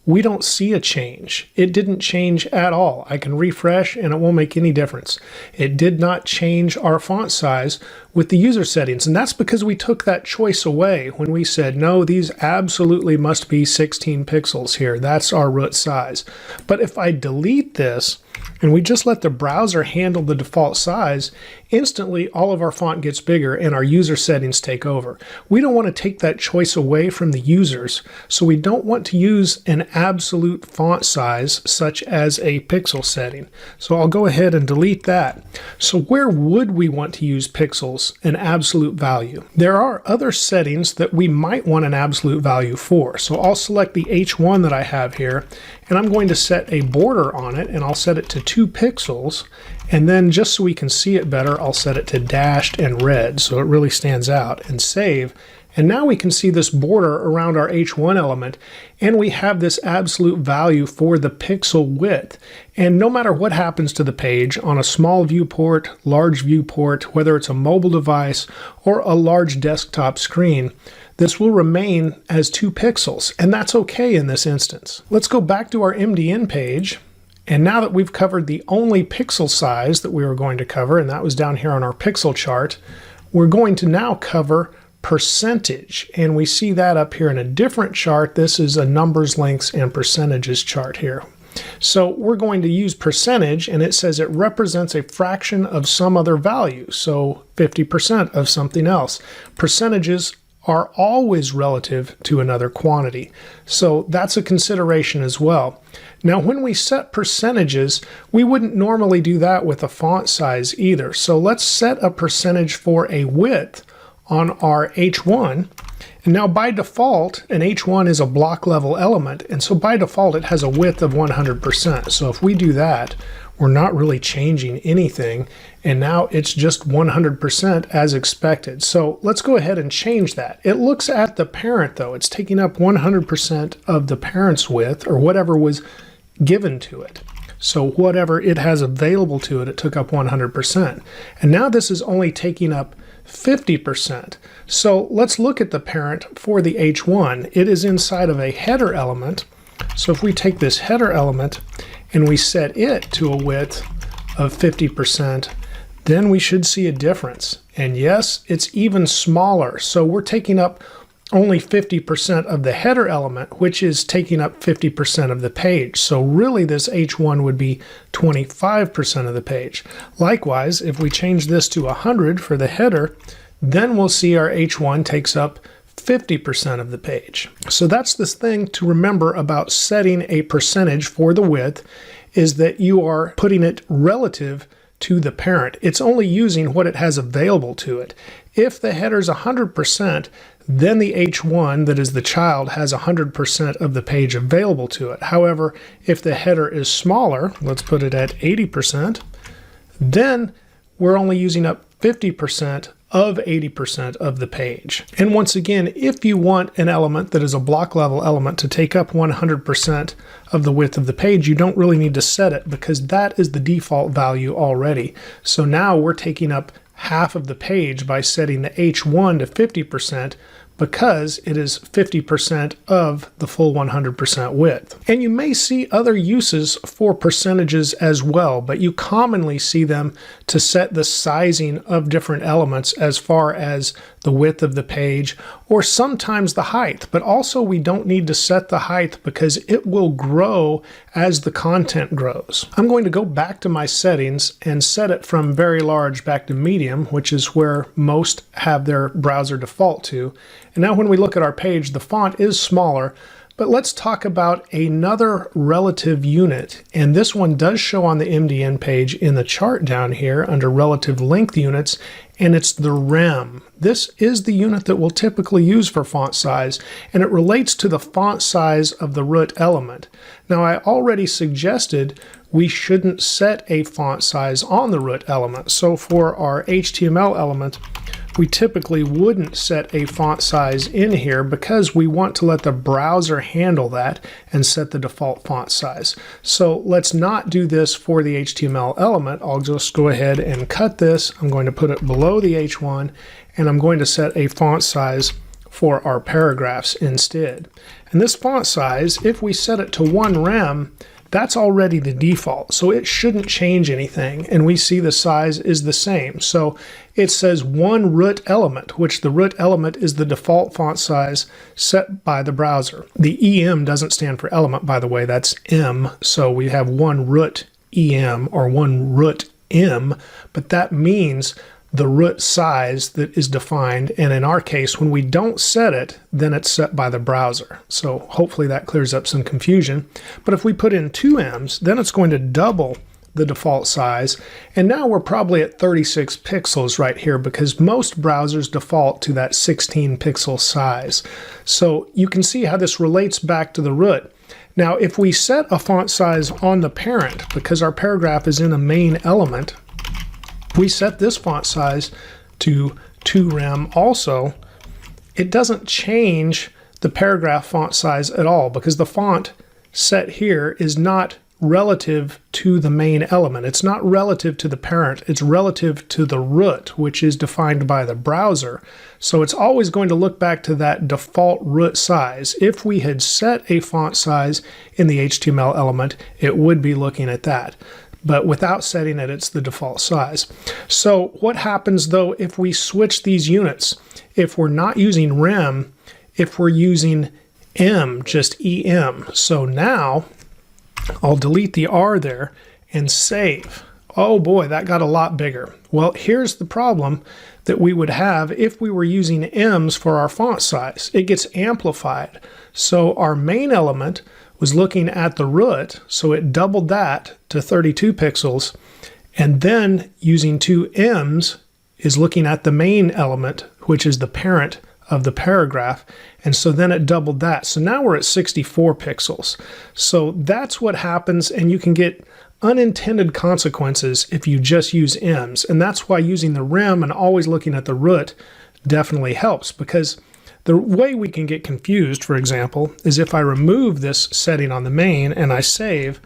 we don't see a change. It didn't change at all. I can refresh and it won't make any difference. It did not change our font size with the user settings, and that's because we took that choice away when we said, no, these absolutely must be 16 pixels here. That's our root size. But if I delete this and we just let the browser handle the default size, instantly all of our font gets bigger and our user settings take over. We don't want to take that choice away from the users, so we don't want to use an absolute font size such as a pixel setting. So I'll go ahead and delete that. So where would we want to use pixels, an absolute value? There are other settings that we might want an absolute value for. So I'll select the H1 that I have here, and I'm going to set a border on it, and I'll set it to 2 pixels. And then just so we can see it better, I'll set it to dashed and red so it really stands out, and save. And now we can see this border around our H1 element, and we have this absolute value for the pixel width. And no matter what happens to the page, on a small viewport, large viewport, whether it's a mobile device or a large desktop screen, this will remain as 2 pixels, and that's okay in this instance. Let's go back to our MDN page. And now that we've covered the only pixel size that we were going to cover, and that was down here on our pixel chart, we're going to now cover percentage. And we see that up here in a different chart. This is a numbers, links, and percentages chart here. So we're going to use percentage, and it says it represents a fraction of some other value. So 50% of something else. Percentages are always relative to another quantity. So that's a consideration as well. Now, when we set percentages, we wouldn't normally do that with a font size either. So let's set a percentage for a width on our H1. And now by default, an H1 is a block level element. And so by default, it has a width of 100%. So if we do that, we're not really changing anything. And now it's just 100% as expected. So let's go ahead and change that. It looks at the parent though. It's taking up 100% of the parent's width, or whatever was given to it. So whatever it has available to it, it took up 100%. And now this is only taking up 50%. So let's look at the parent for the H1. It is inside of a header element. So if we take this header element and we set it to a width of 50%, then we should see a difference. And yes, it's even smaller. So we're taking up only 50% of the header element, which is taking up 50% of the page. So really this H1 would be 25% of the page. Likewise, if we change this to 100 for the header, then we'll see our H1 takes up 50% of the page. So that's this thing to remember about setting a percentage for the width, is that you are putting it relative to the parent. It's only using what it has available to it. If the header is 100%, then the H1, that is the child, has 100% of the page available to it. However, if the header is smaller, let's put it at 80%, then we're only using up 50% of 80% of the page. And once again, if you want an element that is a block level element to take up 100% of the width of the page, you don't really need to set it, because that is the default value already. So now we're taking up half of the page by setting the H1 to 50%, because it is 50% of the full 100% width. And you may see other uses for percentages as well, but you commonly see them to set the sizing of different elements as far as the width of the page, or sometimes the height. But also we don't need to set the height because it will grow as the content grows. I'm going to go back to my settings and set it from very large back to medium, which is where most have their browser default to. And now when we look at our page, the font is smaller, but let's talk about another relative unit. And this one does show on the MDN page in the chart down here under relative length units, and it's the rem. This is the unit that we'll typically use for font size, and it relates to the font size of the root element. Now, I already suggested we shouldn't set a font size on the root element. So for our HTML element, we typically wouldn't set a font size in here because we want to let the browser handle that and set the default font size. So let's not do this for the HTML element. I'll just go ahead and cut this. I'm going to put it below the H1, and I'm going to set a font size for our paragraphs instead. And this font size, if we set it to 1 rem, that's already the default, so it shouldn't change anything, and we see the size is the same. So it says 1 root element, which the root element is the default font size set by the browser. The EM doesn't stand for element, by the way, that's M, so we have 1 root EM or 1 root M, but that means the root size that is defined, and in our case, when we don't set it, then it's set by the browser. So hopefully that clears up some confusion. But if we put in 2 M's, then it's going to double the default size, and now we're probably at 36 pixels right here because most browsers default to that 16 pixel size. So you can see how this relates back to the root. Now if we set a font size on the parent, because our paragraph is in a main element, we set this font size to 2 rem also, it doesn't change the paragraph font size at all because the font set here is not relative to the main element. It's not relative to the parent, it's relative to the root, which is defined by the browser. So it's always going to look back to that default root size. If we had set a font size in the HTML element, it would be looking at that. But without setting it, it's the default size. So what happens though if we switch these units? If we're not using rem, if we're using M, just EM. So now I'll delete the R there and save. Oh boy, that got a lot bigger. Well, here's the problem that we would have if we were using M's for our font size. It gets amplified. So our main element was looking at the root, so it doubled that to 32 pixels, and then using 2 M's is looking at the main element, which is the parent of the paragraph, and so then it doubled that. So now we're at 64 pixels. So that's what happens, and you can get unintended consequences if you just use M's, and that's why using the rem and always looking at the root definitely helps, because the way we can get confused, for example, is if I remove this setting on the main and I save,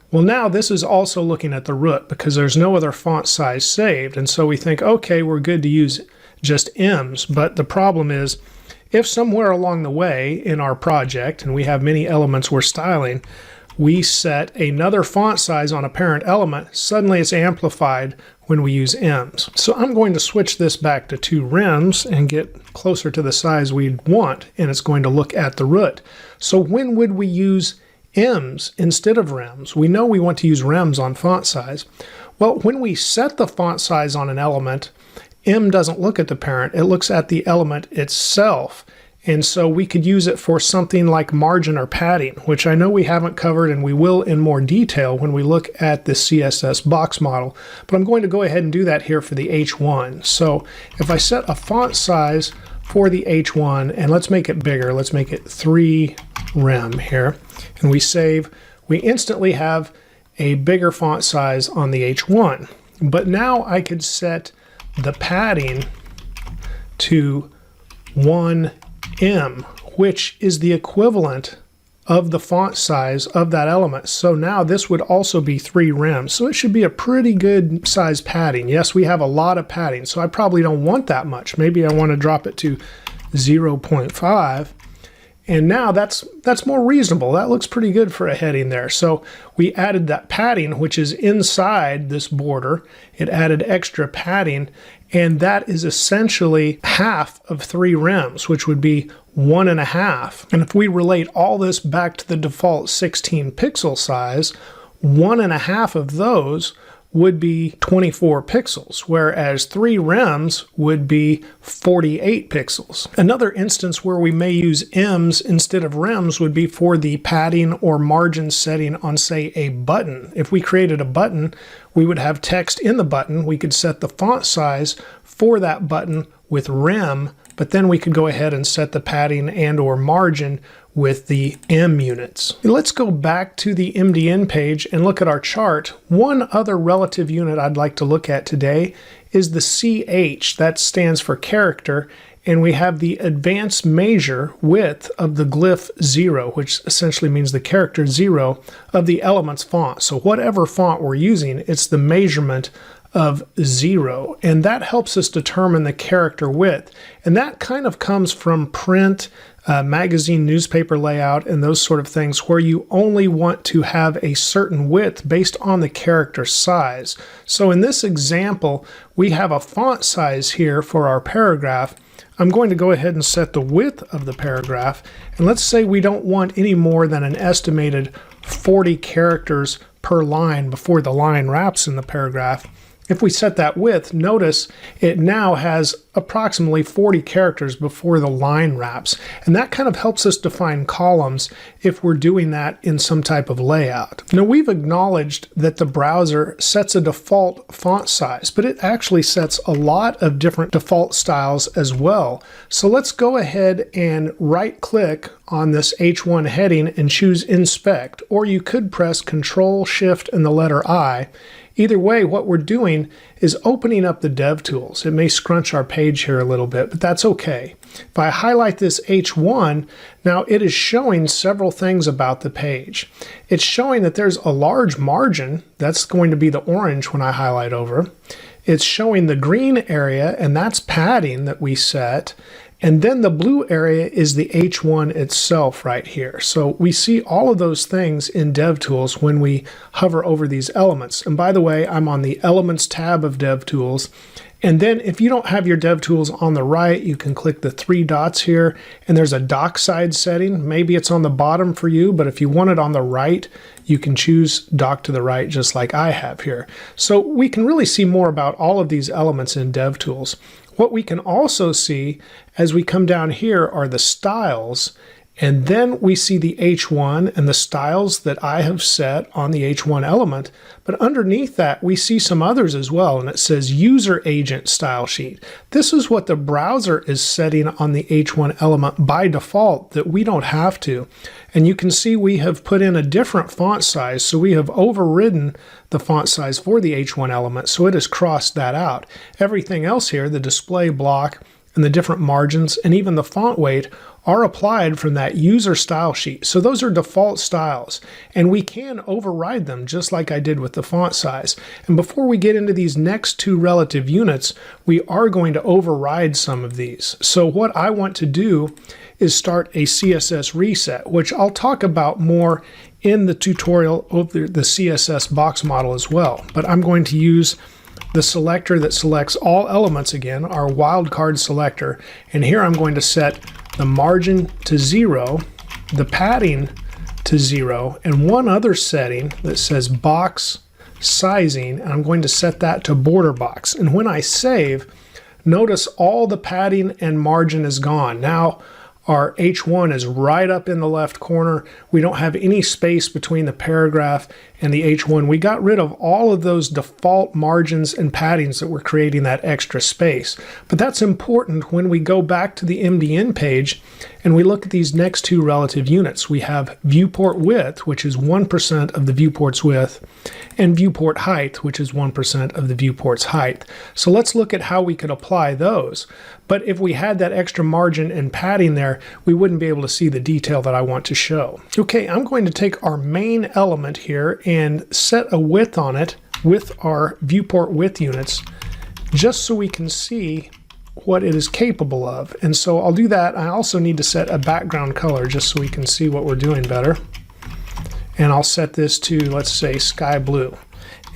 well now this is also looking at the root because there's no other font size saved, and so we think, okay, we're good to use just M's, but the problem is if somewhere along the way in our project, and we have many elements we're styling, we set another font size on a parent element, suddenly it's amplified when we use M's. So I'm going to switch this back to 2 rems and get closer to the size we'd want, and it's going to look at the root. So when would we use M's instead of rems? We know we want to use rems on font size. Well, when we set the font size on an element, M doesn't look at the parent, it looks at the element itself. And so we could use it for something like margin or padding, which I know we haven't covered and we will in more detail when we look at the CSS box model, but I'm going to go ahead and do that here for the H1. So if I set a font size for the H1, and let's make it bigger, let's make it 3 rem here, and we save, we instantly have a bigger font size on the H1. But now I could set the padding to 1 M, which is the equivalent of the font size of that element. So now this would also be 3 rems. So it should be a pretty good size padding. Yes, we have a lot of padding, so I probably don't want that much. Maybe I want to drop it to 0.5. And now that's more reasonable. That looks pretty good for a heading there. So we added that padding, which is inside this border. It added extra padding, and that is essentially half of 3 rems, which would be 1.5. And if we relate all this back to the default 16 pixel size, 1.5 of those would be 24 pixels, whereas 3 rems would be 48 pixels. Another instance where we may use M's instead of rems would be for the padding or margin setting on, say, a button. If we created a button, we would have text in the button. We could set the font size for that button with rem, but then we could go ahead and set the padding and or margin with the M units. Let's go back to the MDN page and look at our chart. One other relative unit I'd like to look at today is the CH. That stands for character, and we have the advanced measure width of the glyph 0, which essentially means the character 0 of the element's font. So whatever font we're using, it's the measurement of 0, and that helps us determine the character width. And that kind of comes from print, magazine, newspaper layout, and those sort of things where you only want to have a certain width based on the character size. So in this example, we have a font size here for our paragraph. I'm going to go ahead and set the width of the paragraph, and let's say we don't want any more than an estimated 40 characters per line before the line wraps in the paragraph. If we set that width, notice it now has approximately 40 characters before the line wraps. And that kind of helps us define columns if we're doing that in some type of layout. Now, we've acknowledged that the browser sets a default font size, but it actually sets a lot of different default styles as well. So let's go ahead and right-click on this H1 heading and choose Inspect, or you could press Control, Shift, and the letter I. Either way, what we're doing is opening up the DevTools. It may scrunch our page here a little bit, but that's okay. If I highlight this H1, now it is showing several things about the page. It's showing that there's a large margin. That's going to be the orange when I highlight over. It's showing the green area, and that's padding that we set. And then the blue area is the H1 itself right here. So we see all of those things in DevTools when we hover over these elements. And by the way, I'm on the Elements tab of DevTools. And then if you don't have your DevTools on the right, you can click the 3 dots here, and there's a dock side setting. Maybe it's on the bottom for you, but if you want it on the right, you can choose dock to the right just like I have here. So we can really see more about all of these elements in DevTools. What we can also see as we come down here are the styles, and then we see the H1 and the styles that I have set on the H1 element. But underneath that, we see some others as well, and it says User Agent Style Sheet. This is what the browser is setting on the H1 element by default that we don't have to. And you can see we have put in a different font size, so we have overridden the font size for the H1 element, so it has crossed that out. Everything else here, the display block and the different margins and even the font weight, are applied from that user style sheet. So those are default styles, and we can override them just like I did with the font size. And before we get into these next two relative units, we are going to override some of these. So what I want to do is start a CSS reset, which I'll talk about more in the tutorial of the CSS box model as well. But I'm going to use the selector that selects all elements again, our wildcard selector. And here I'm going to set the margin to 0, the padding to 0, and one other setting that says box sizing, and I'm going to set that to border box. And when I save, notice all the padding and margin is gone. Now our H1 is right up in the left corner. We don't have any space between the paragraph and the H1. We got rid of all of those default margins and paddings that were creating that extra space. But that's important when we go back to the MDN page and we look at these next two relative units. We have viewport width, which is 1% of the viewport's width, and viewport height, which is 1% of the viewport's height. So let's look at how we could apply those. But if we had that extra margin and padding there, we wouldn't be able to see the detail that I want to show. Okay, I'm going to take our main element here and set a width on it with our viewport width units, just so we can see what it is capable of. And so I'll do that. I also need to set a background color just so we can see what we're doing better. And I'll set this to, let's say, sky blue,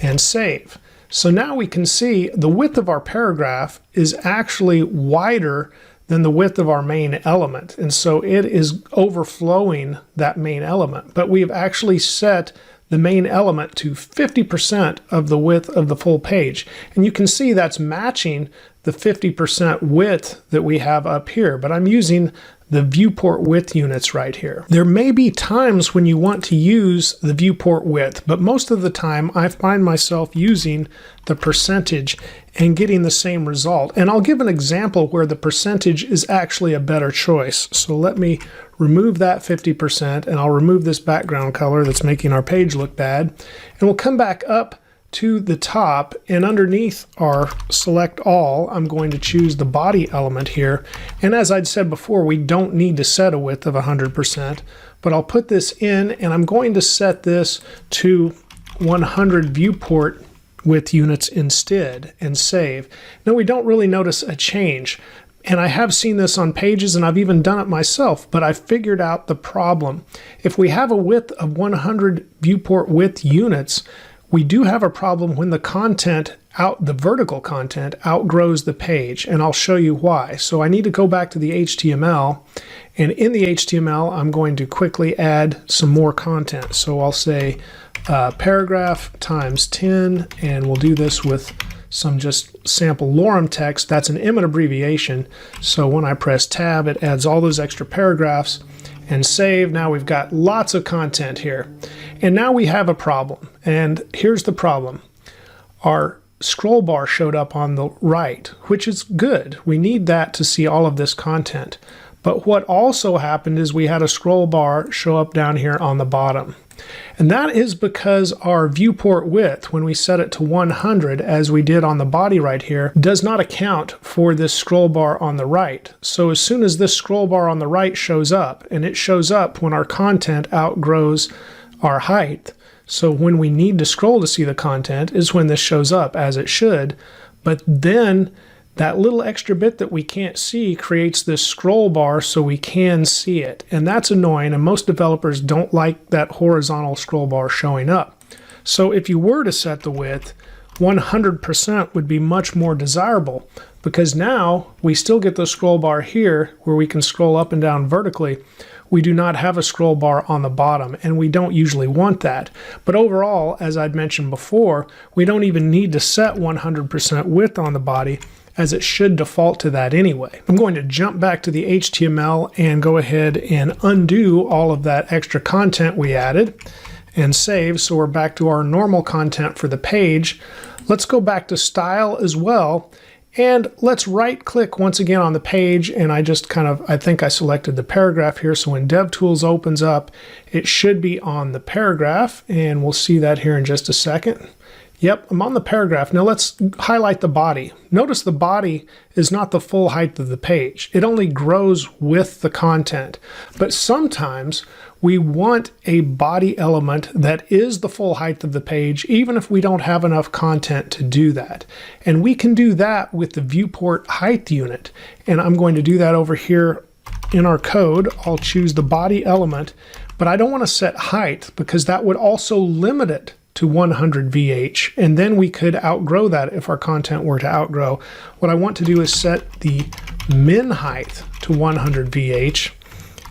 and save. So now we can see the width of our paragraph is actually wider than the width of our main element. And so it is overflowing that main element. But we've actually set the main element to 50% of the width of the full page. And you can see that's matching the 50% width that we have up here. But I'm using the viewport width units right here. There may be times when you want to use the viewport width, but most of the time I find myself using the percentage and getting the same result. And I'll give an example where the percentage is actually a better choice. So let me remove that 50%, and I'll remove this background color that's making our page look bad. And we'll come back up to the top, and underneath our select all, I'm going to choose the body element here. And as I'd said before, we don't need to set a width of 100%, but I'll put this in, and I'm going to set this to 100 viewport width units instead and save. Now we don't really notice a change. And I have seen this on pages, and I've even done it myself, but I figured out the problem. If we have a width of 100 viewport width units, we do have a problem when the content the vertical content outgrows the page, and I'll show you why. So I need to go back to the HTML, and in the HTML I'm going to quickly add some more content. So I'll say paragraph times 10, and we'll do this with some just sample lorem text. That's an Emmet abbreviation, so when I press tab it adds all those extra paragraphs and save. Now we've got lots of content here, and now we have a problem. And here's the problem: our scroll bar showed up on the right, which is good. We need that to see all of this content. But what also happened is we had a scroll bar show up down here on the bottom. And that is because our viewport width, when we set it to 100, as we did on the body right here, does not account for this scroll bar on the right. So as soon as this scroll bar on the right shows up, and it shows up when our content outgrows our height, so when we need to scroll to see the content is when this shows up, as it should. But then that little extra bit that we can't see creates this scroll bar so we can see it. And that's annoying, and most developers don't like that horizontal scroll bar showing up. So if you were to set the width, 100% would be much more desirable, because now we still get the scroll bar here where we can scroll up and down vertically. We do not have a scroll bar on the bottom, and we don't usually want that. But overall, as I'd mentioned before, we don't even need to set 100% width on the body, as it should default to that anyway. I'm going to jump back to the HTML and go ahead and undo all of that extra content we added and save, so we're back to our normal content for the page. Let's go back to style as well, and let's right click once again on the page, and I think I selected the paragraph here, so when DevTools opens up it should be on the paragraph, and we'll see that here in just a second. Yep, I'm on the paragraph. Now let's highlight the body. Notice the body is not the full height of the page. It only grows with the content. But sometimes we want a body element that is the full height of the page, even if we don't have enough content to do that. And we can do that with the viewport height unit. And I'm going to do that over here in our code. I'll choose the body element, but I don't want to set height because that would also limit it to 100 VH, and then we could outgrow that if our content were to outgrow. What I want to do is set the min height to 100 VH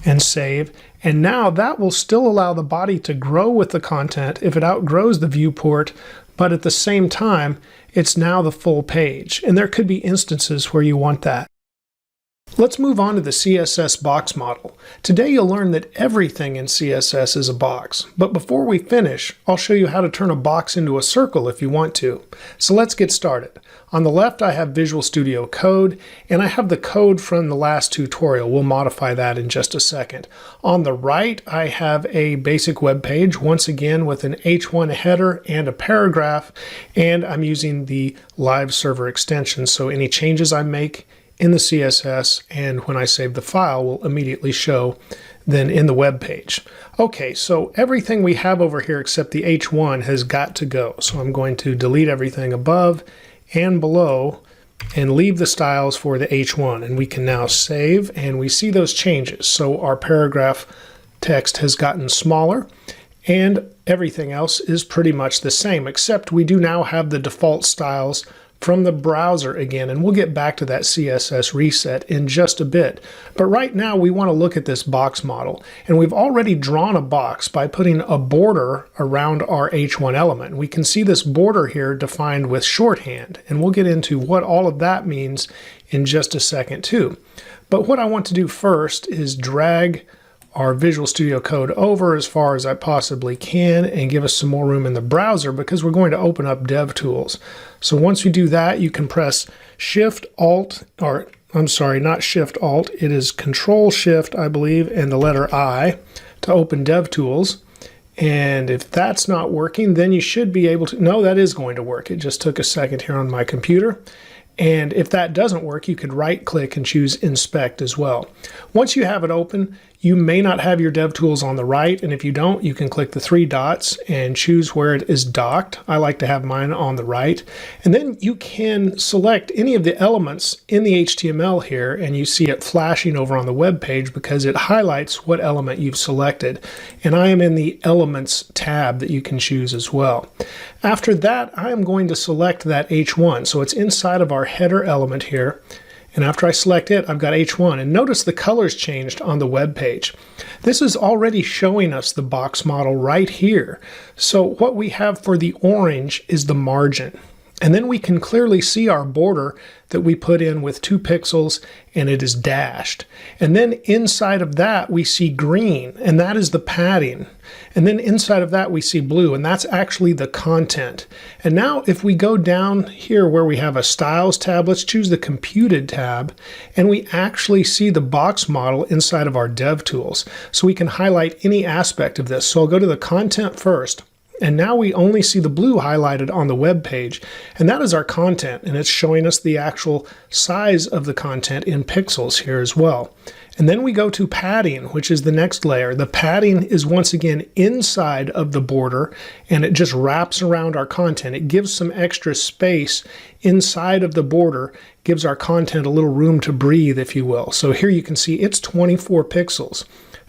and save, and now that will still allow the body to grow with the content if it outgrows the viewport, but at the same time it's now the full page, and there could be instances where you want that. Let's move on to the CSS box model. Today you'll learn that everything in CSS is a box, but before we finish, I'll show you how to turn a box into a circle if you want to. So let's get started. On the left I have Visual Studio Code, and I have the code from the last tutorial. We'll modify that in just a second. On the right I have a basic web page, once again with an H1 header and a paragraph, and I'm using the live server extension, so any changes I make in the CSS and when I save the file will immediately show then in the web page. Okay, so everything we have over here except the H1 has got to go. So I'm going to delete everything above and below and leave the styles for the H1, and we can now save, and we see those changes. So our paragraph text has gotten smaller and everything else is pretty much the same, except we do now have the default styles from the browser again, and we'll get back to that CSS reset in just a bit. But right now we want to look at this box model, and we've already drawn a box by putting a border around our H1 element. We can see this border here defined with shorthand, and we'll get into what all of that means in just a second too. But what I want to do first is drag our Visual Studio Code over as far as I possibly can and give us some more room in the browser, because we're going to open up DevTools. So once you do that, you can press Shift Alt, or I'm sorry, not Shift Alt, it is Control Shift, I believe, and the letter I to open DevTools. And if that's not working, then you should be able to, no, that is going to work. It just took a second here on my computer. And if that doesn't work, you could right click and choose Inspect as well. Once you have it open, You may not have your DevTools on the right, and if you don't, you can click the three dots and choose where it is docked. I like to have mine on the right. And then you can select any of the elements in the HTML here, and you see it flashing over on the web page because it highlights what element you've selected. And I am in the Elements tab that you can choose as well. After that, I am going to select that H1. So it's inside of our header element here. And after I select it, I've got H1. And notice the colors changed on the web page. This is already showing us the box model right here. So what we have for the orange is the margin. And then we can clearly see our border that we put in with 2 pixels, and it is dashed. And then inside of that, we see green, and that is the padding. And then inside of that, we see blue, and that's actually the content. And now if we go down here where we have a Styles tab, let's choose the Computed tab, and we actually see the box model inside of our DevTools. So we can highlight any aspect of this. So I'll go to the content first. And now we only see the blue highlighted on the web page, and that is our content, and it's showing us the actual size of the content in pixels here as well. And then we go to padding, which is the next layer. The padding is once again inside of the border, and it just wraps around our content. It gives some extra space inside of the border, gives our content a little room to breathe, if you will. So here you can see it's 24 pixels.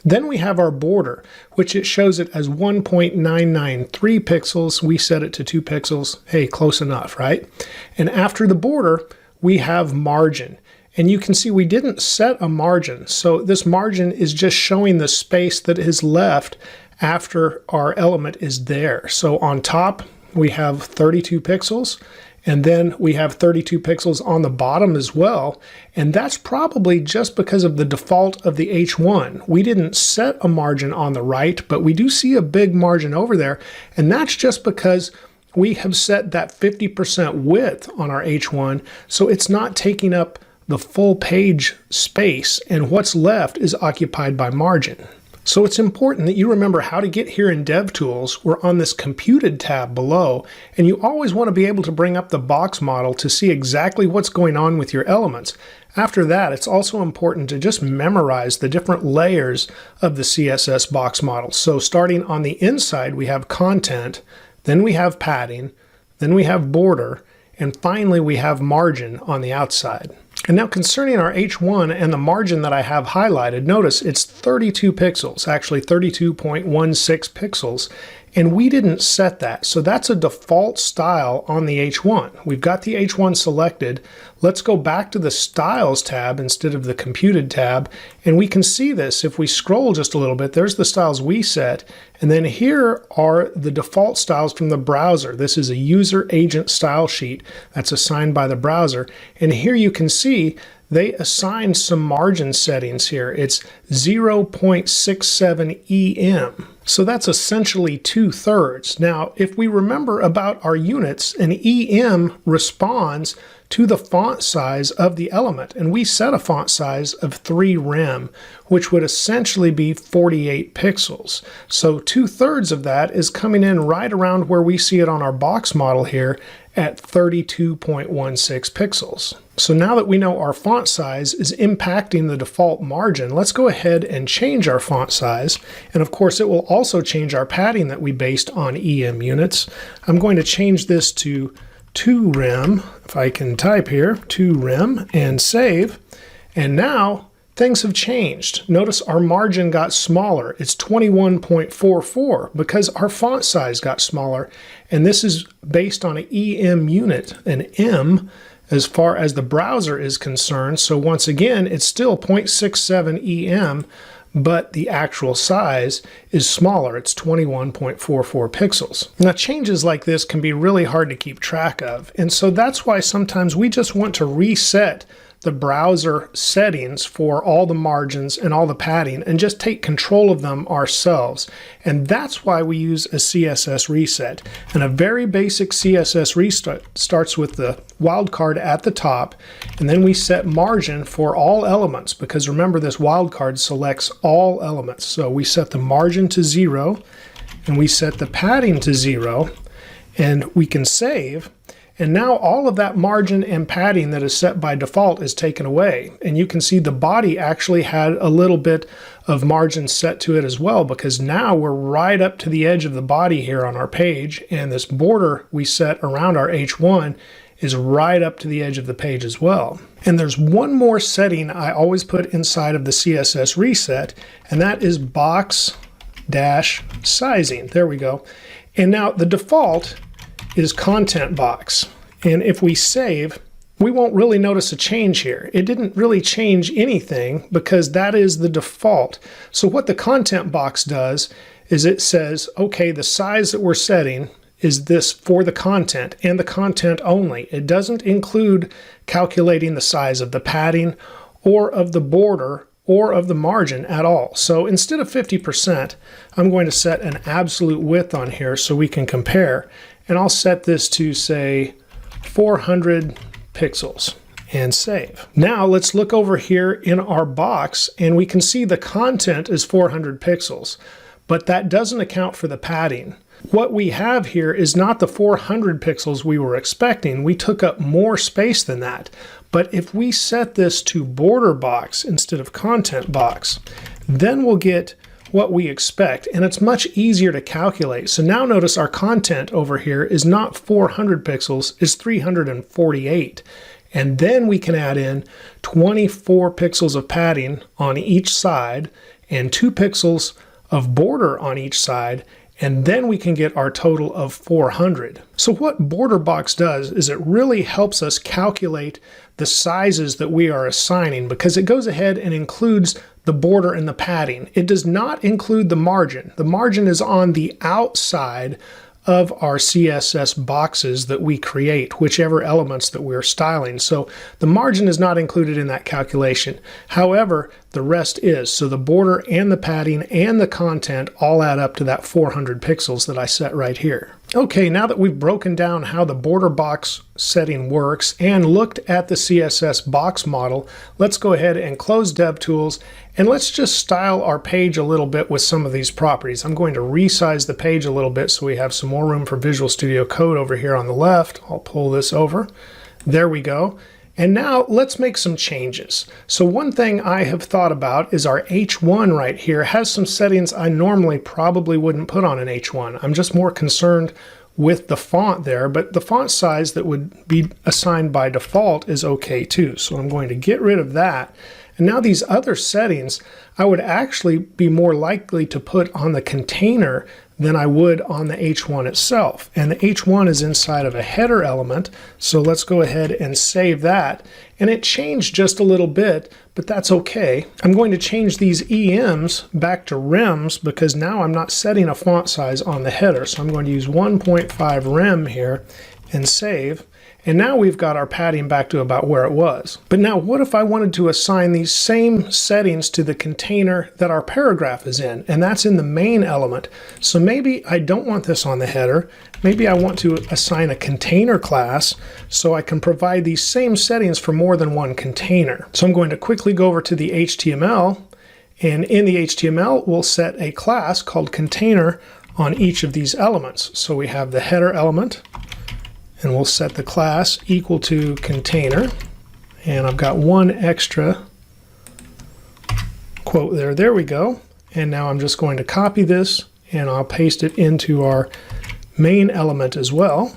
Then we have our border, which it shows it as 1.993 pixels. We set it to 2 pixels. Hey, close enough, right? And after the border, we have margin. And you can see we didn't set a margin. So this margin is just showing the space that is left after our element is there. So on top, we have 32 pixels. And then we have 32 pixels on the bottom as well. And that's probably just because of the default of the H1. We didn't set a margin on the right, but we do see a big margin over there. And that's just because we have set that 50% width on our H1, so it's not taking up the full page space, and what's left is occupied by margin. So it's important that you remember how to get here in DevTools. We're on this Computed tab below, and you always want to be able to bring up the box model to see exactly what's going on with your elements. After that, it's also important to just memorize the different layers of the CSS box model. So starting on the inside, we have content, then we have padding, then we have border, and finally we have margin on the outside. And now concerning our H1 and the margin that I have highlighted, notice it's 32 pixels, actually 32.16 pixels, and we didn't set that. So that's a default style on the H1. We've got the H1 selected. Let's go back to the Styles tab instead of the Computed tab, and we can see this. If we scroll just a little bit, there's the styles we set, and then here are the default styles from the browser. This is a user agent style sheet that's assigned by the browser, and here you can see they assigned some margin settings here. It's 0.67 EM. So that's essentially 2/3. Now, if we remember about our units, an EM responds to the font size of the element, and we set a font size of 3 rem, which would essentially be 48 pixels. So 2/3 of that is coming in right around where we see it on our box model here at 32.16 pixels. So now that we know our font size is impacting the default margin, let's go ahead and change our font size. And of course, it will also change our padding that we based on EM units. I'm going to change this to 2 rem, if I can type here, 2 rem, and save. And now things have changed. Notice our margin got smaller. It's 21.44 because our font size got smaller. And this is based on an EM unit, an M, as far as the browser is concerned. So once again, it's still 0.67 EM, but the actual size is smaller. It's 21.44 pixels. Now, changes like this can be really hard to keep track of. And so that's why sometimes we just want to reset the browser settings for all the margins and all the padding and just take control of them ourselves. And that's why we use a CSS reset. And a very basic CSS reset starts with the wildcard at the top, and then we set margin for all elements, because remember, this wildcard selects all elements. So we set the margin to 0, and we set the padding to 0, and we can save. And now all of that margin and padding that is set by default is taken away. And you can see the body actually had a little bit of margin set to it as well, because now we're right up to the edge of the body here on our page, and this border we set around our H1 is right up to the edge of the page as well. And there's one more setting I always put inside of the CSS reset, and that is box dash sizing. There we go. And now the default is content box. And if we save, we won't really notice a change here. It didn't really change anything because that is the default. So what the content box does is it says, okay, the size that we're setting is this for the content and the content only. It doesn't include calculating the size of the padding or of the border or of the margin at all. So instead of 50%, I'm going to set an absolute width on here so we can compare. And I'll set this to, say, 400 pixels and save. Now let's look over here in our box, and we can see the content is 400 pixels, but that doesn't account for the padding. What we have here is not the 400 pixels we were expecting. We took up more space than that. But if we set this to border box instead of content box, then we'll get what we expect, and it's much easier to calculate. So now notice our content over here is not 400 pixels, it's 348. And then we can add in 24 pixels of padding on each side and 2 pixels of border on each side, and then we can get our total of 400. So what border box does is it really helps us calculate the sizes that we are assigning, because it goes ahead and includes the border and the padding. It does not include the margin. The margin is on the outside of our CSS boxes that we create, whichever elements that we're styling. So the margin is not included in that calculation. However, the rest is. So the border and the padding and the content all add up to that 400 pixels that I set right here. Okay, now that we've broken down how the border box setting works and looked at the CSS box model, let's go ahead and close DevTools, and let's just style our page a little bit with some of these properties. I'm going to resize the page a little bit so we have some more room for Visual Studio Code over here on the left. I'll pull this over. There we go. And now let's make some changes. So one thing I have thought about is our H1 right here has some settings I normally probably wouldn't put on an H1. I'm just more concerned with the font there, but the font size that would be assigned by default is okay too. So I'm going to get rid of that. And now these other settings, I would actually be more likely to put on the container than I would on the H1 itself. And the H1 is inside of a header element, so let's go ahead and save that. And it changed just a little bit, but that's okay. I'm going to change these EMs back to rems because now I'm not setting a font size on the header. So I'm going to use 1.5 rem here and save. And now we've got our padding back to about where it was. But now what if I wanted to assign these same settings to the container that our paragraph is in? And that's in the main element. So maybe I don't want this on the header. Maybe I want to assign a container class so I can provide these same settings for more than one container. So I'm going to quickly go over to the HTML. And in the HTML, we'll set a class called container on each of these elements. So we have the header element, and we'll set the class equal to container. And I've got one extra quote there. There we go. And now I'm just going to copy this and I'll paste it into our main element as well.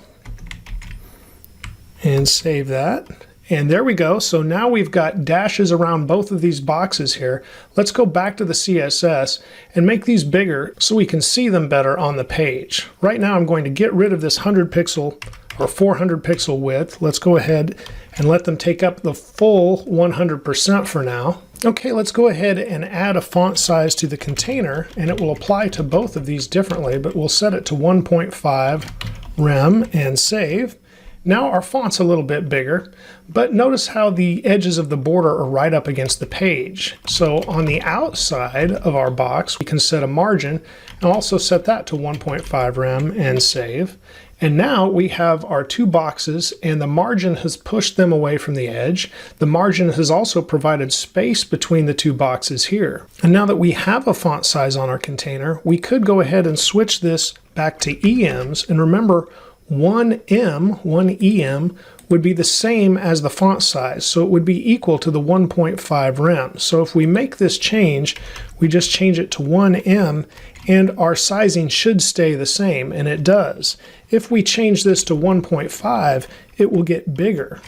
And save that. And there we go. So now we've got dashes around both of these boxes here. Let's go back to the CSS and make these bigger so we can see them better on the page. Right now I'm going to get rid of this 100 pixel or 400 pixel width. Let's go ahead and let them take up the full 100% for now. Okay, let's go ahead and add a font size to the container, and it will apply to both of these differently, but we'll set it to 1.5 rem and save. Now our font's a little bit bigger, but notice how the edges of the border are right up against the page. So on the outside of our box, we can set a margin and also set that to 1.5 rem and save. And now we have our two boxes, and the margin has pushed them away from the edge. The margin has also provided space between the two boxes here. And now that we have a font size on our container, we could go ahead and switch this back to EMs. And remember, 1 EM would be the same as the font size, so it would be equal to the 1.5 rem. So if we make this change, we just change it to 1 and our sizing should stay the same, and it does. If we change this to 1.5, it will get bigger.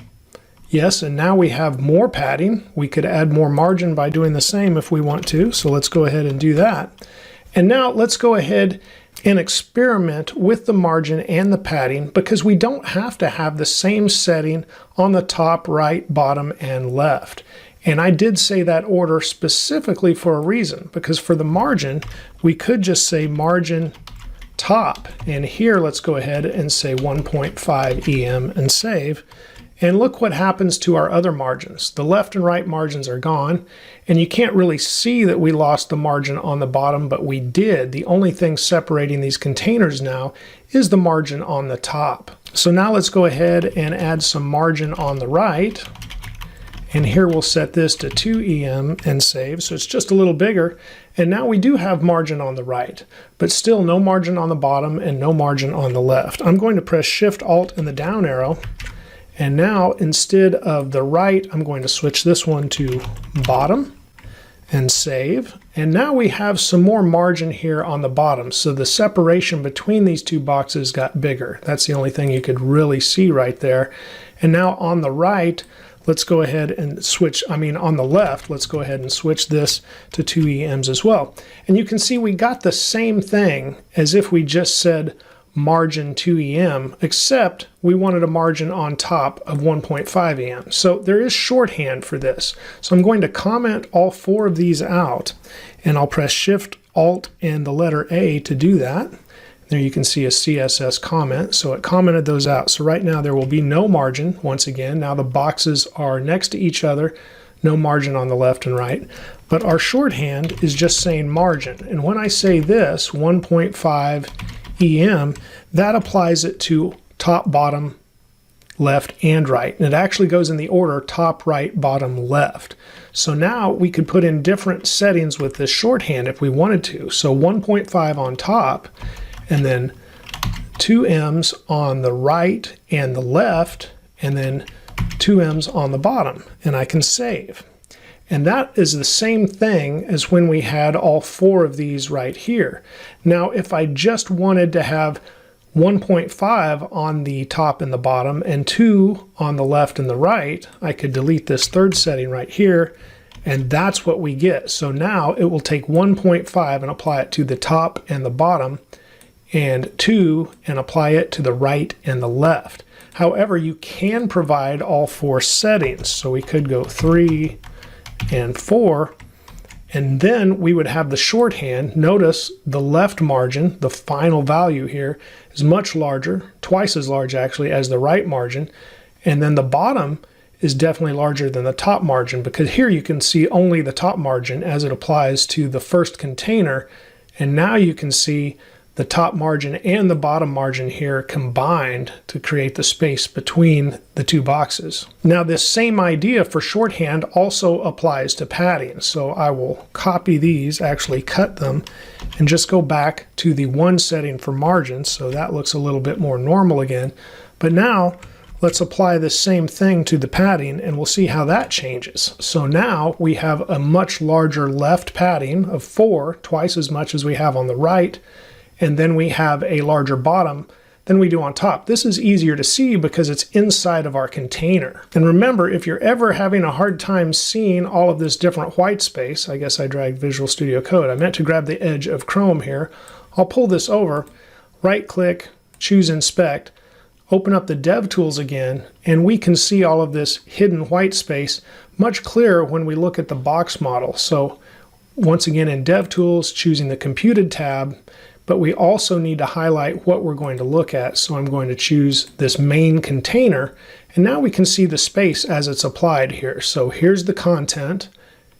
Yes, and now we have more padding. We could add more margin by doing the same if we want to, so let's go ahead and do that. And now let's go ahead and experiment with the margin and the padding, because we don't have to have the same setting on the top, right, bottom, and left. And I did say that order specifically for a reason, because for the margin, we could just say margin top. And here, let's go ahead and say 1.5 EM and save. And look what happens to our other margins. The left and right margins are gone, and you can't really see that we lost the margin on the bottom, but we did. The only thing separating these containers now is the margin on the top. So now let's go ahead and add some margin on the right. And here we'll set this to 2 EM and save. So it's just a little bigger. And now we do have margin on the right, but still no margin on the bottom and no margin on the left. I'm going to press Shift Alt and the down arrow. And now instead of the right, I'm going to switch this one to bottom and save. And now we have some more margin here on the bottom. So the separation between these two boxes got bigger. That's the only thing you could really see right there. And now on the right, let's go ahead and switch, on the left, let's go ahead and switch this to 2 EMs as well. And you can see we got the same thing as if we just said margin 2 EM, except we wanted a margin on top of 1.5 EM. So there is shorthand for this. So I'm going to comment all 4 of these out, and I'll press Shift, Alt, and the letter A to do that. There you can see a CSS comment, so it commented those out. So right now there will be no margin, once again. Now the boxes are next to each other, no margin on the left and right. But our shorthand is just saying margin. And when I say this, 1.5 EM, that applies it to top, bottom, left, and right. And it actually goes in the order top, right, bottom, left. So now we could put in different settings with this shorthand if we wanted to. So 1.5 on top, and then 2 M's on the right and the left, and then 2 M's on the bottom. And I can save. And that is the same thing as when we had all 4 of these right here. Now, if I just wanted to have 1.5 on the top and the bottom and 2 on the left and the right, I could delete this third setting right here, and that's what we get. So now it will take 1.5 and apply it to the top and the bottom, and 2 and apply it to the right and the left. However, you can provide all 4 settings. So we could go 3 and 4, and then we would have the shorthand. Notice the left margin, the final value here, is much larger, twice as large actually as the right margin, and then the bottom is definitely larger than the top margin, because here you can see only the top margin as it applies to the first container, and now you can see the top margin and the bottom margin here combined to create the space between the 2 boxes. Now this same idea for shorthand also applies to padding. So I will copy these, actually cut them, and just go back to the 1 setting for margin. So that looks a little bit more normal again. But now let's apply the same thing to the padding, and we'll see how that changes. So now we have a much larger left padding of 4, twice as much as we have on the right. And then we have a larger bottom than we do on top. This is easier to see because it's inside of our container. And remember, if you're ever having a hard time seeing all of this different white space, I guess I dragged Visual Studio Code. I meant to grab the edge of Chrome here. I'll pull this over, right click, choose Inspect, open up the Dev Tools again, and we can see all of this hidden white space much clearer when we look at the box model. So once again in Dev Tools, choosing the Computed tab, but we also need to highlight what we're going to look at. So I'm going to choose this main container, and now we can see the space as it's applied here. So here's the content,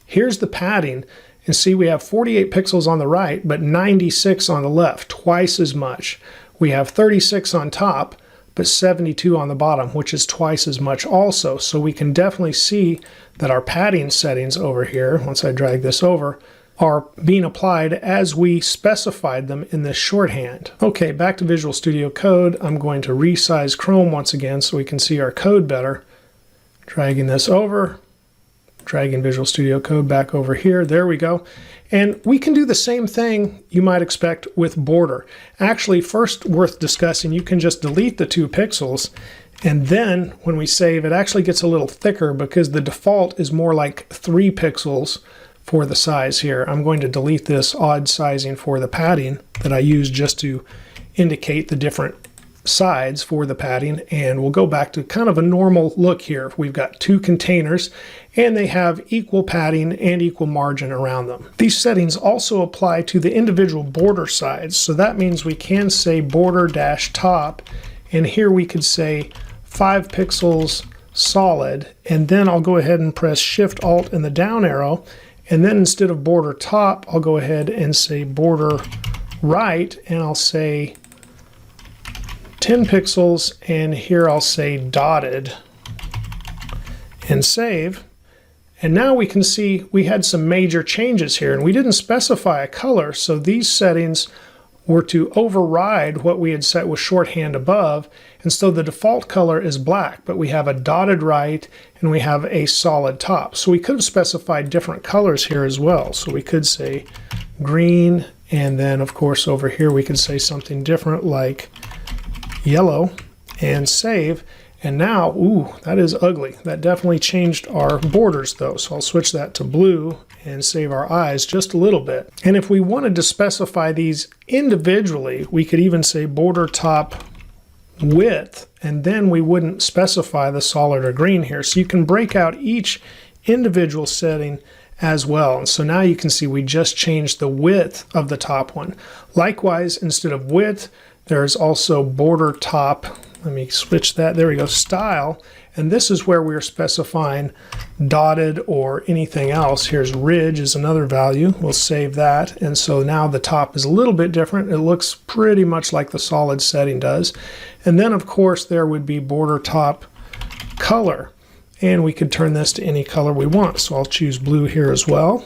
here's the padding, and see we have 48 pixels on the right, but 96 on the left, twice as much. We have 36 on top, but 72 on the bottom, which is twice as much also. So we can definitely see that our padding settings over here, once I drag this over, are being applied as we specified them in this shorthand. Okay, back to Visual Studio Code. I'm going to resize Chrome once again so we can see our code better. Dragging this over, dragging Visual Studio Code back over here. There we go. And we can do the same thing you might expect with border. Actually, first worth discussing, you can just delete the 2 pixels, and then when we save, it actually gets a little thicker because the default is more like 3 pixels for the size here. I'm going to delete this odd sizing for the padding that I use just to indicate the different sides for the padding, and we'll go back to kind of a normal look here. We've got 2 containers and they have equal padding and equal margin around them. These settings also apply to the individual border sides, so that means we can say border-top, and here we could say 5 pixels solid, and then I'll go ahead and press Shift Alt and the down arrow, and then instead of border top, I'll go ahead and say border right, and I'll say 10 pixels, and here I'll say dotted, and save. And now we can see we had some major changes here, and we didn't specify a color, so these settings were to override what we had set with shorthand above, and so the default color is black, but we have a dotted right and we have a solid top. So we could have specified different colors here as well. So we could say green, and then of course over here we could say something different like yellow, and save. And now, ooh, that is ugly. That definitely changed our borders though. So I'll switch that to blue and save our eyes just a little bit. And if we wanted to specify these individually, we could even say border top width, and then we wouldn't specify the solid or green here. So you can break out each individual setting as well. And so now you can see we just changed the width of the top one. Likewise, instead of width, there's also border top. Let me switch that. There we go, style. And this is where we're specifying dotted or anything else. Here's ridge is another value. We'll save that. And so now the top is a little bit different. It looks pretty much like the solid setting does. And then of course there would be border top color. And we could turn this to any color we want. So I'll choose blue here as well.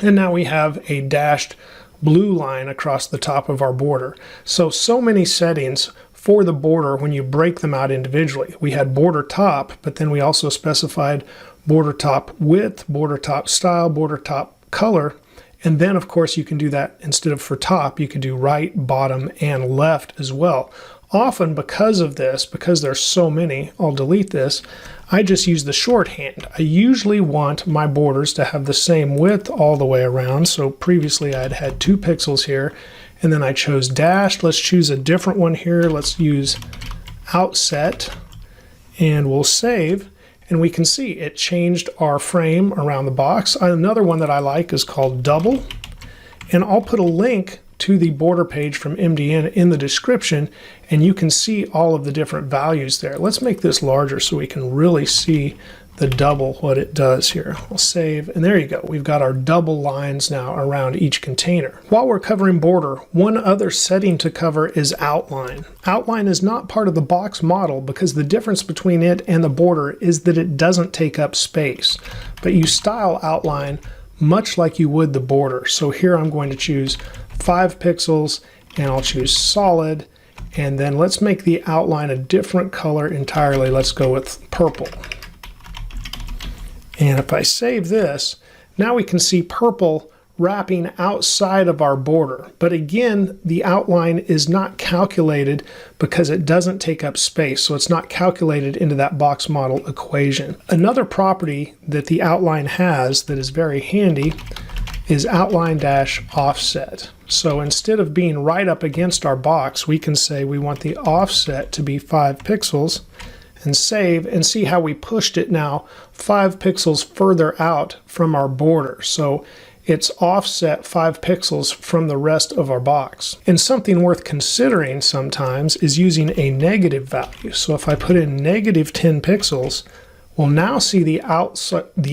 And now we have a dashed blue line across the top of our border. So many settings for the border when you break them out individually. We had border top, but then we also specified border top width, border top style, border top color, and then of course you can do that instead of for top, you could do right, bottom, and left as well. Often because of this, because there's so many, I'll delete this, I just use the shorthand. I usually want my borders to have the same width all the way around. So previously I'd had 2 pixels here, and then I chose dashed. Let's choose a different one here. Let's use outset, and we'll save. And we can see it changed our frame around the box. Another one that I like is called double, and I'll put a link to the border page from MDN in the description, and you can see all of the different values there. Let's make this larger so we can really see the double, what it does here. We'll save, and there you go. We've got our double lines now around each container. While we're covering border, one other setting to cover is outline. Outline is not part of the box model because the difference between it and the border is that it doesn't take up space, but you style outline much like you would the border. So here I'm going to choose 5 pixels, and I'll choose solid, and then let's make the outline a different color entirely. Let's go with purple. And if I save this, now we can see purple wrapping outside of our border. But again, the outline is not calculated because it doesn't take up space, so it's not calculated into that box model equation. Another property that the outline has that is very handy is outline-offset. So instead of being right up against our box, we can say we want the offset to be 5 pixels, and save, and see how we pushed it now 5 pixels further out from our border. So it's offset 5 pixels from the rest of our box. And something worth considering sometimes is using a negative value. So if I put in negative 10 pixels, we'll now see the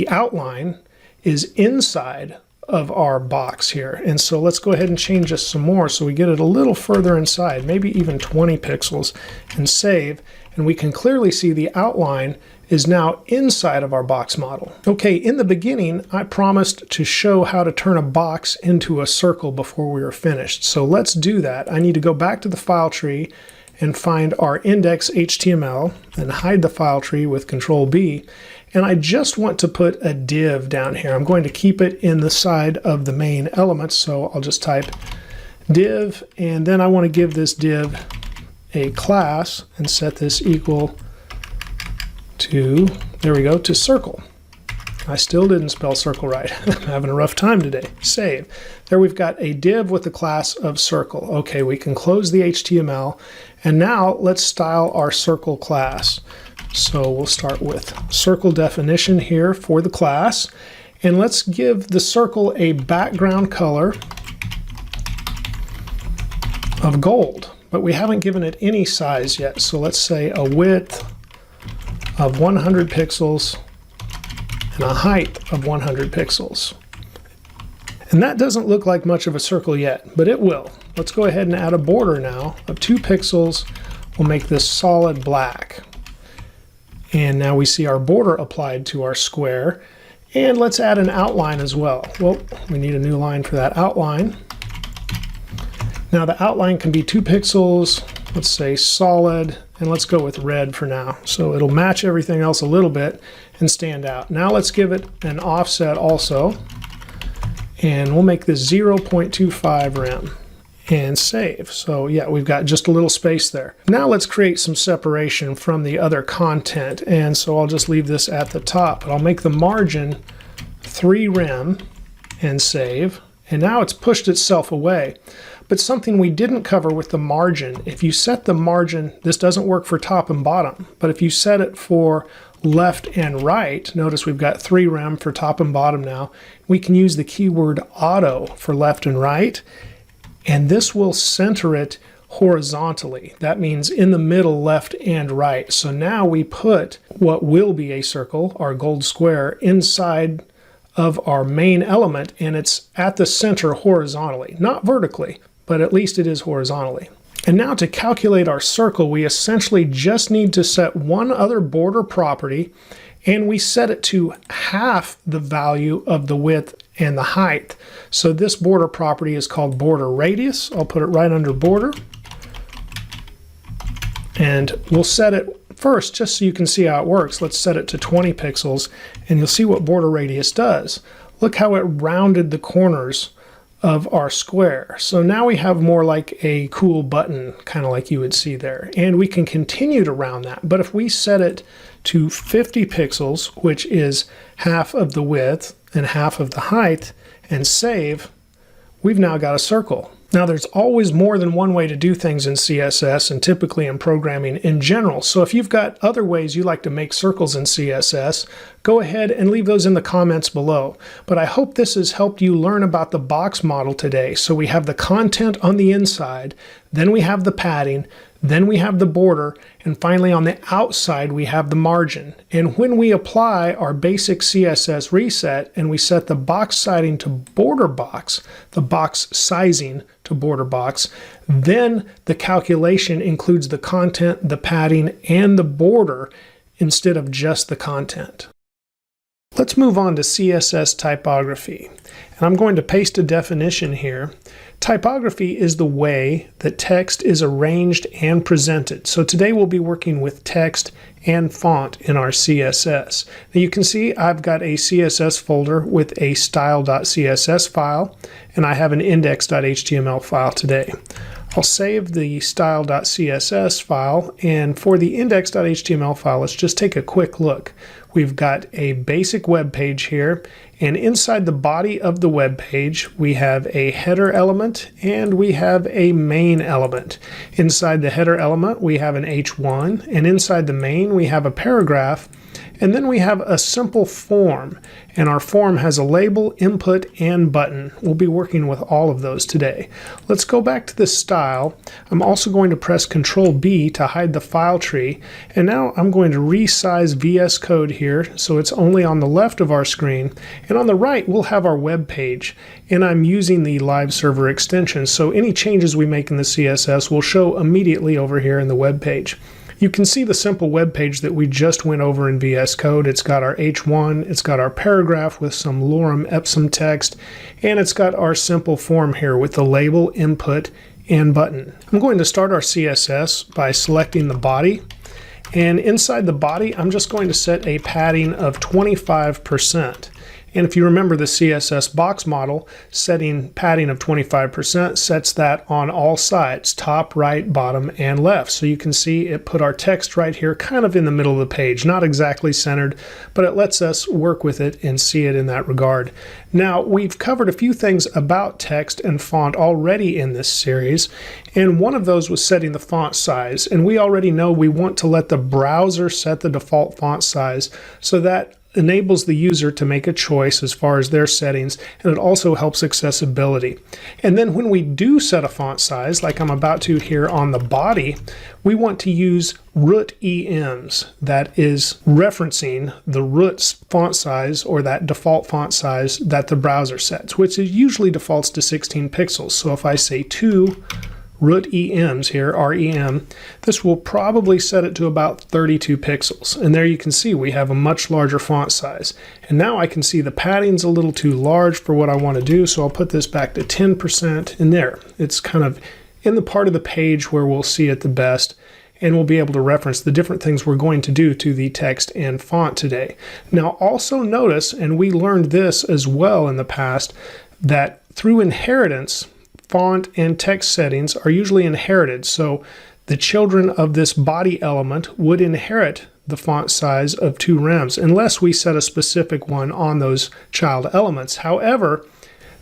outline is inside of our box here. And so let's go ahead and change this some more so we get it a little further inside, maybe even 20 pixels, and save. And we can clearly see the outline is now inside of our box model. Okay, in the beginning, I promised to show how to turn a box into a circle before we were finished. So let's do that. I need to go back to the file tree and find our index.html and hide the file tree with Control B. And I just want to put a div down here. I'm going to keep it in the side of the main element, so I'll just type div, and then I want to give this div a class and set this equal to, there we go, to circle. I still didn't spell circle right. I'm having a rough time today. Save. There we've got a div with the class of circle. Okay, we can close the HTML, and now let's style our circle class. So we'll start with circle definition here for the class, and let's give the circle a background color of gold, but we haven't given it any size yet. So let's say a width of 100 pixels and a height of 100 pixels. And that doesn't look like much of a circle yet, but it will. Let's go ahead and add a border now of 2 pixels. We'll make this solid black. And now we see our border applied to our square. And let's add an outline as well. Well, we need a new line for that outline. Now the outline can be 2 pixels, let's say solid, and let's go with red for now. So it'll match everything else a little bit and stand out. Now let's give it an offset also, and we'll make this 0.25 rem and save. So yeah, we've got just a little space there. Now let's create some separation from the other content, and so I'll just leave this at the top, but I'll make the margin 3 rem and save, and now it's pushed itself away. But something we didn't cover with the margin, if you set the margin, this doesn't work for top and bottom, but if you set it for left and right, notice we've got 3 rem for top and bottom now, we can use the keyword auto for left and right, and this will center it horizontally. That means in the middle, left and right. So now we put what will be a circle, our gold square, inside of our main element, and it's at the center horizontally, not vertically, but at least it is horizontally. And now to calculate our circle, we essentially just need to set one other border property, and we set it to half the value of the width and the height. So this border property is called border radius. I'll put it right under border. And we'll set it first, just so you can see how it works. Let's set it to 20 pixels, and you'll see what border radius does. Look how it rounded the corners of our square. So now we have more like a cool button, kind of like you would see there. And we can continue to round that. But if we set it to 50 pixels, which is half of the width and half of the height, and save, we've now got a circle. Now there's always more than one way to do things in CSS and typically in programming in general. So if you've got other ways you like to make circles in CSS, go ahead and leave those in the comments below. But I hope this has helped you learn about the box model today. So we have the content on the inside, then we have the padding, then we have the border, and finally on the outside we have the margin. And when we apply our basic CSS reset and we set the box siding to border box, the box sizing to border box, then the calculation includes the content, the padding, and the border instead of just the content. Let's move on to CSS typography. And I'm going to paste a definition here. Typography is the way that text is arranged and presented. So today we'll be working with text and font in our CSS. Now you can see I've got a CSS folder with a style.css file, and I have an index.html file today. I'll save the style.css file, and for the index.html file, let's just take a quick look. We've got a basic web page here, and inside the body of the web page, we have a header element and we have a main element. Inside the header element, we have an H1, and inside the main, we have a paragraph, and then we have a simple form, and our form has a label, input, and button. We'll be working with all of those today. Let's go back to the style. I'm also going to press Control B to hide the file tree, and now I'm going to resize VS Code here so it's only on the left of our screen, and on the right we'll have our web page, and I'm using the live server extension, so any changes we make in the CSS will show immediately over here in the web page. You can see the simple web page that we just went over in VS Code. It's got our H1, it's got our paragraph with some lorem ipsum text, and it's got our simple form here with the label, input, and button. I'm going to start our CSS by selecting the body, and inside the body I'm just going to set a padding of 25%. And if you remember the CSS box model, setting padding of 25% sets that on all sides, top, right, bottom, and left. So you can see it put our text right here kind of in the middle of the page, not exactly centered, but it lets us work with it and see it in that regard. Now, we've covered a few things about text and font already in this series, and one of those was setting the font size. And we already know we want to let the browser set the default font size, so that enables the user to make a choice as far as their settings, and it also helps accessibility. And then when we do set a font size, like I'm about to here on the body, we want to use root EMs. That is referencing the root's font size, or that default font size that the browser sets, which is usually defaults to 16 pixels. So if I say 2 root EMs here, REM, this will probably set it to about 32 pixels. And there you can see we have a much larger font size. And now I can see the padding's a little too large for what I want to do, so I'll put this back to 10%, and there. It's kind of in the part of the page where we'll see it the best, and we'll be able to reference the different things we're going to do to the text and font today. Now also notice, and we learned this as well in the past, that through inheritance, font and text settings are usually inherited. So the children of this body element would inherit the font size of 2 rems unless we set a specific one on those child elements. However,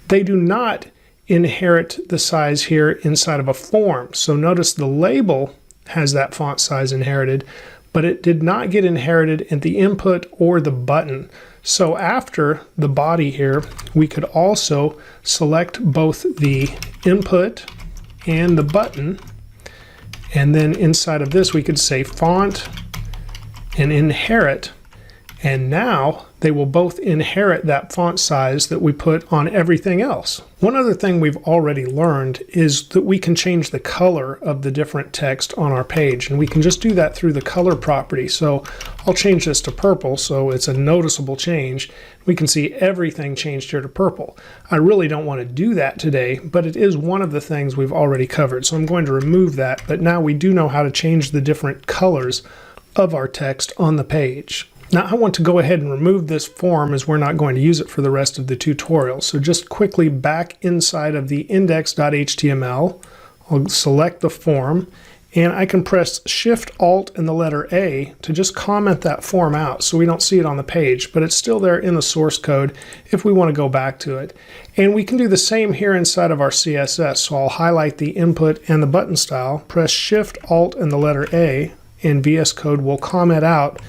they do not inherit the size here inside of a form. So notice the label has that font size inherited, but it did not get inherited in the input or the button. So after the body here, we could also select both the input and the button, and then inside of this we could say font and inherit, and now they will both inherit that font size that we put on everything else. One other thing we've already learned is that we can change the color of the different text on our page, and we can just do that through the color property. So I'll change this to purple so it's a noticeable change. We can see everything changed here to purple. I really don't want to do that today, but it is one of the things we've already covered. So I'm going to remove that, but now we do know how to change the different colors of our text on the page. Now I want to go ahead and remove this form, as we're not going to use it for the rest of the tutorial. So just quickly back inside of the index.html, I'll select the form, and I can press Shift Alt and the letter A to just comment that form out so we don't see it on the page, but it's still there in the source code if we want to go back to it. And we can do the same here inside of our CSS. So I'll highlight the input and the button style, press Shift Alt and the letter A, and VS Code will comment out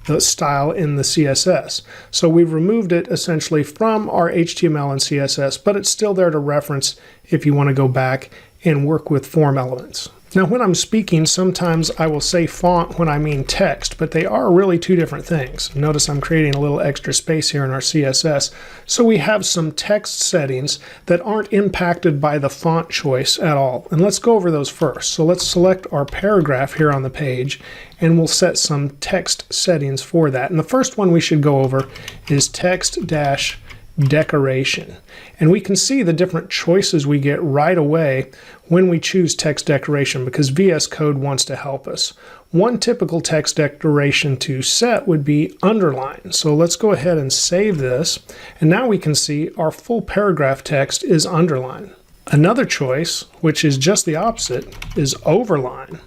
the style in the CSS. So we've removed it essentially from our HTML and CSS, but it's still there to reference if you want to go back and work with form elements. Now when I'm speaking, sometimes I will say font when I mean text, but they are really two different things. Notice I'm creating a little extra space here in our CSS. So we have some text settings that aren't impacted by the font choice at all. And let's go over those first. So let's select our paragraph here on the page, and we'll set some text settings for that. And the first one we should go over is text-decoration. And we can see the different choices we get right away when we choose text decoration, because VS Code wants to help us. One typical text decoration to set would be underline. So let's go ahead and save this, and now we can see our full paragraph text is underlined. Another choice, which is just the opposite, is overline.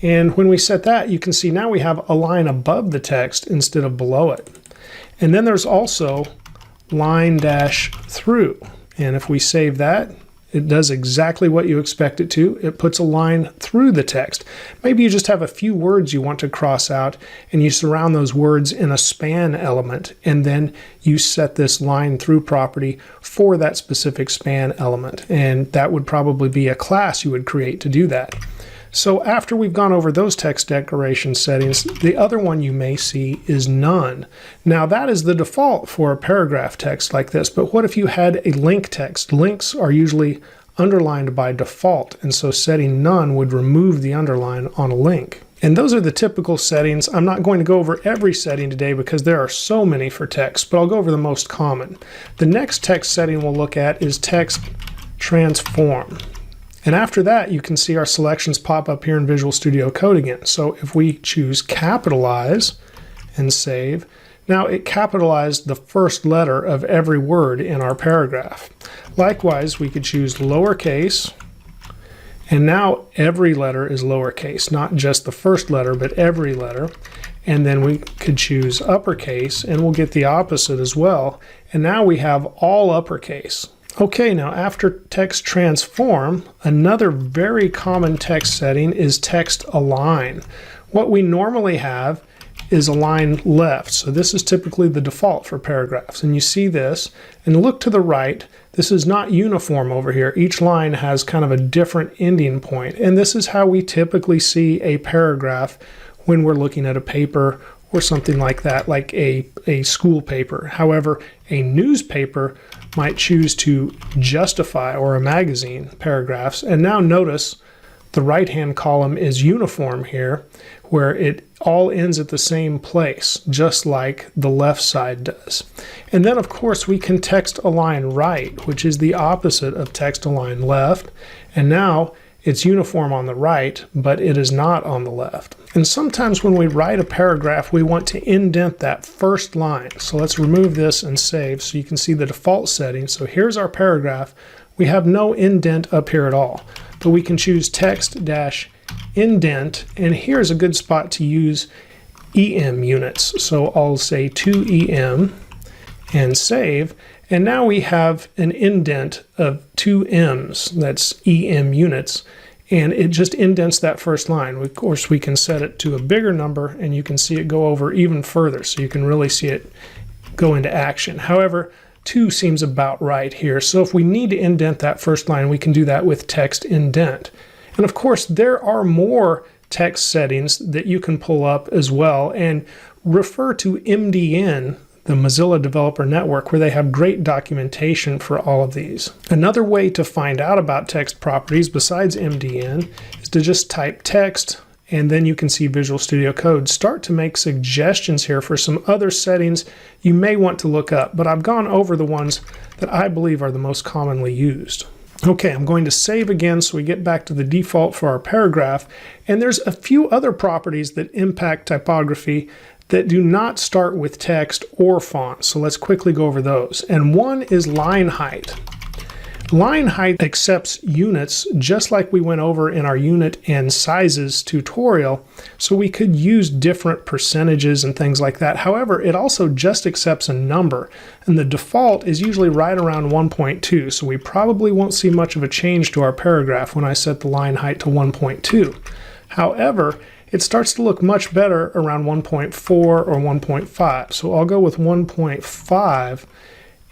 And when we set that, you can see now we have a line above the text instead of below it. And then there's also line dash through, and if we save that, it does exactly what you expect it to. It puts a line through the text. Maybe you just have a few words you want to cross out, and you surround those words in a span element, and then you set this line through property for that specific span element, and that would probably be a class you would create to do that. So after we've gone over those text decoration settings, the other one you may see is none. Now that is the default for a paragraph text like this, but what if you had a link text? Links are usually underlined by default, and so setting none would remove the underline on a link. And those are the typical settings. I'm not going to go over every setting today because there are so many for text, but I'll go over the most common. The next text setting we'll look at is text transform. And after that, you can see our selections pop up here in Visual Studio Code again. So if we choose capitalize and save, now it capitalized the first letter of every word in our paragraph. Likewise, we could choose lowercase, and now every letter is lowercase, not just the first letter, but every letter. And then we could choose uppercase, and we'll get the opposite as well. And now we have all uppercase. Okay, now after text transform, another very common text setting is text align. What we normally have is align left. So this is typically the default for paragraphs. And you see this, and look to the right. This is not uniform over here. Each line has kind of a different ending point. And this is how we typically see a paragraph when we're looking at a paper or something like that, like a school paper. However, a newspaper might choose to justify, or a magazine, paragraphs. And now notice the right-hand column is uniform here, where it all ends at the same place, just like the left side does. And then, of course, we can text align right, which is the opposite of text align left. And now it's uniform on the right, but it is not on the left. And sometimes when we write a paragraph, we want to indent that first line. So let's remove this and save so you can see the default setting. So here's our paragraph. We have no indent up here at all, but we can choose text-indent, and here's a good spot to use EM units. So I'll say 2EM and save. And now we have an indent of 2 M's, that's EM units, and it just indents that first line. Of course, we can set it to a bigger number, and you can see it go over even further, so you can really see it go into action. However, 2 seems about right here, so if we need to indent that first line, we can do that with text indent. And of course, there are more text settings that you can pull up as well, and refer to MDN, the Mozilla Developer Network, where they have great documentation for all of these. Another way to find out about text properties besides MDN is to just type text, and then you can see Visual Studio Code start to make suggestions here for some other settings you may want to look up, but I've gone over the ones that I believe are the most commonly used. Okay, I'm going to save again so we get back to the default for our paragraph, and there's a few other properties that impact typography that do not start with text or font. So let's quickly go over those. And one is line height. Line height accepts units just like we went over in our unit and sizes tutorial. So we could use different percentages and things like that. However, it also just accepts a number, and the default is usually right around 1.2. So we probably won't see much of a change to our paragraph when I set the line height to 1.2. However, it starts to look much better around 1.4 or 1.5. So I'll go with 1.5,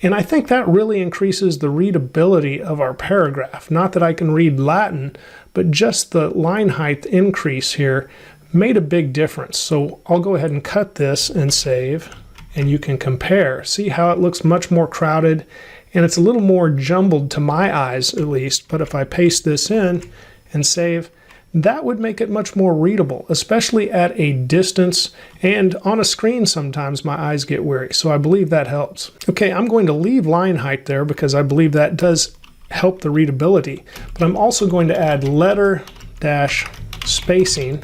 and I think that really increases the readability of our paragraph. Not that I can read Latin, but just the line height increase here made a big difference. So I'll go ahead and cut this and save, and you can compare. See how it looks much more crowded, and it's a little more jumbled to my eyes at least, but if I paste this in and save, that would make it much more readable, especially at a distance, and on a screen sometimes my eyes get weary, so I believe that helps. Okay, I'm going to leave line height there because I believe that does help the readability, but I'm also going to add letter dash spacing,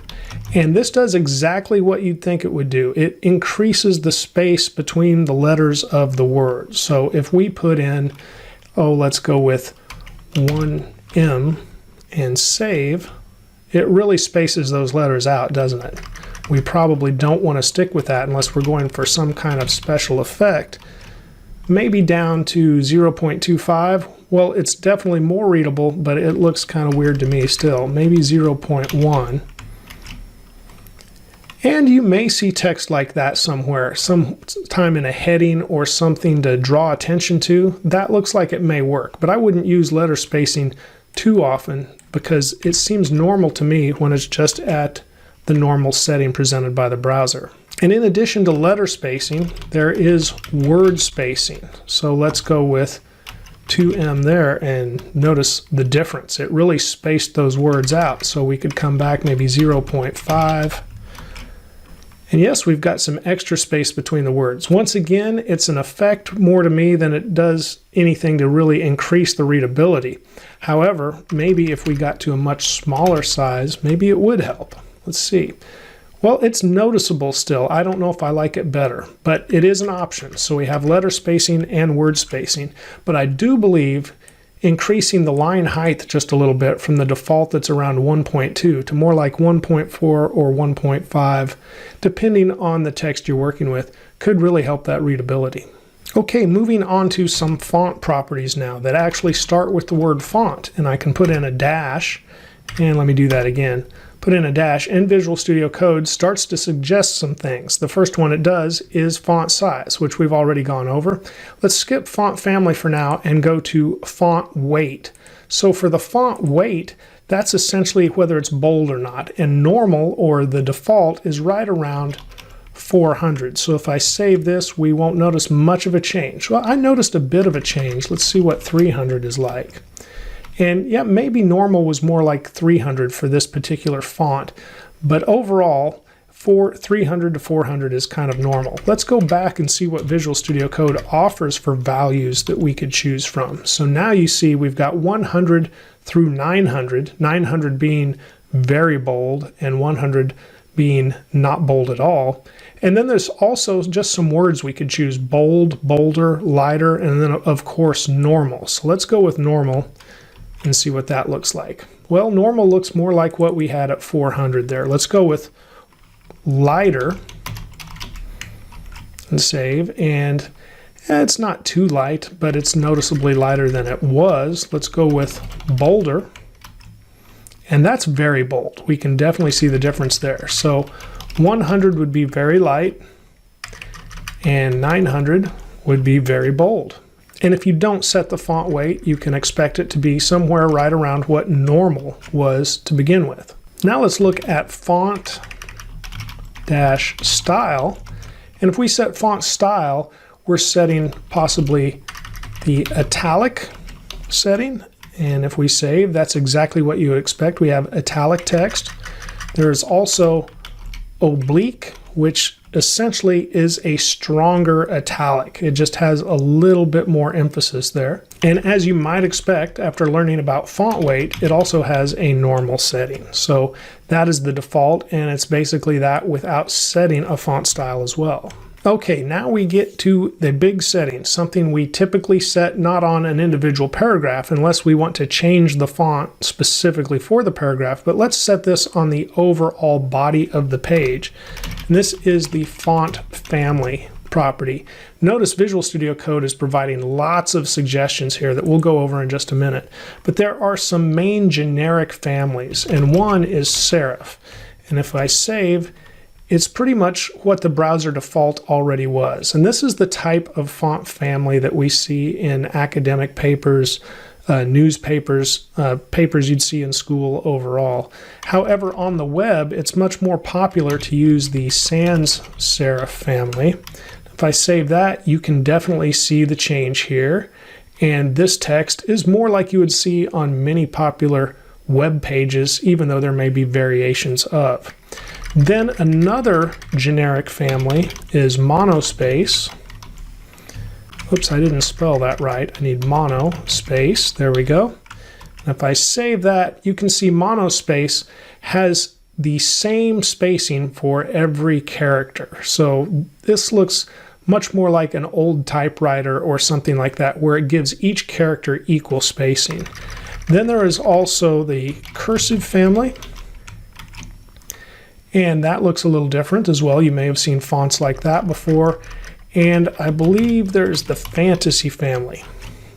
and this does exactly what you'd think it would do. It increases the space between the letters of the word. So if we put in, let's go with 1M and save, it really spaces those letters out, doesn't it? We probably don't want to stick with that unless we're going for some kind of special effect. Maybe down to 0.25. Well, it's definitely more readable, but it looks kind of weird to me still. Maybe 0.1. And you may see text like that somewhere, sometime in a heading or something to draw attention to. That looks like it may work, but I wouldn't use letter spacing too often because it seems normal to me when it's just at the normal setting presented by the browser. And in addition to letter spacing, there is word spacing. So let's go with 2M there, and notice the difference. It really spaced those words out. So we could come back maybe 0.5. And yes, we've got some extra space between the words. Once again, it's an effect more to me than it does anything to really increase the readability. However, maybe if we got to a much smaller size, maybe it would help. Let's see. Well, it's noticeable still. I don't know if I like it better, but it is an option. So we have letter spacing and word spacing. But I do believe increasing the line height just a little bit from the default that's around 1.2 to more like 1.4 or 1.5, depending on the text you're working with, could really help that readability. Okay, moving on to some font properties now that actually start with the word font. And I can put in a dash, and let me do that again. Put in a dash, and Visual Studio Code starts to suggest some things. The first one it does is font size, which we've already gone over. Let's skip font family for now and go to font weight. So for the font weight, that's essentially whether it's bold or not. And normal, or the default, is right around 400. So if I save this, we won't notice much of a change. Well, I noticed a bit of a change. Let's see what 300 is like. And yeah, maybe normal was more like 300 for this particular font, but overall, 300 to 400 is kind of normal. Let's go back and see what Visual Studio Code offers for values that we could choose from. So now you see we've got 100 through 900, 900 being very bold and 100 being not bold at all. And then there's also just some words we could choose: bold, bolder, lighter, and then of course normal. So let's go with normal and see what that looks like. Well, normal looks more like what we had at 400 there. Let's go with lighter and save. And it's not too light, but it's noticeably lighter than it was. Let's go with bolder. And that's very bold. We can definitely see the difference there. So 100 would be very light, and 900 would be very bold. And if you don't set the font weight, you can expect it to be somewhere right around what normal was to begin with. Now let's look at font dash style. And if we set font style, we're setting possibly the italic setting. And if we save, that's exactly what you would expect. We have italic text. There's also oblique, which essentially is a stronger italic. It just has a little bit more emphasis there. And as you might expect, after learning about font weight, it also has a normal setting. So that is the default, and it's basically that without setting a font style as well. Okay, now we get to the big settings, something we typically set not on an individual paragraph unless we want to change the font specifically for the paragraph, but let's set this on the overall body of the page. And this is the font family property. Notice Visual Studio Code is providing lots of suggestions here that we'll go over in just a minute, but there are some main generic families, and one is serif. And if I save, it's pretty much what the browser default already was. And this is the type of font family that we see in academic papers, newspapers, papers you'd see in school overall. However, on the web, it's much more popular to use the sans serif family. If I save that, you can definitely see the change here. And this text is more like you would see on many popular web pages, even though there may be variations of. Then another generic family is monospace. Oops, I didn't spell that right. I need monospace. There we go. And if I save that, you can see monospace has the same spacing for every character. So this looks much more like an old typewriter or something like that, where it gives each character equal spacing. Then there is also the cursive family. And that looks a little different as well. You may have seen fonts like that before. And I believe there's the fantasy family.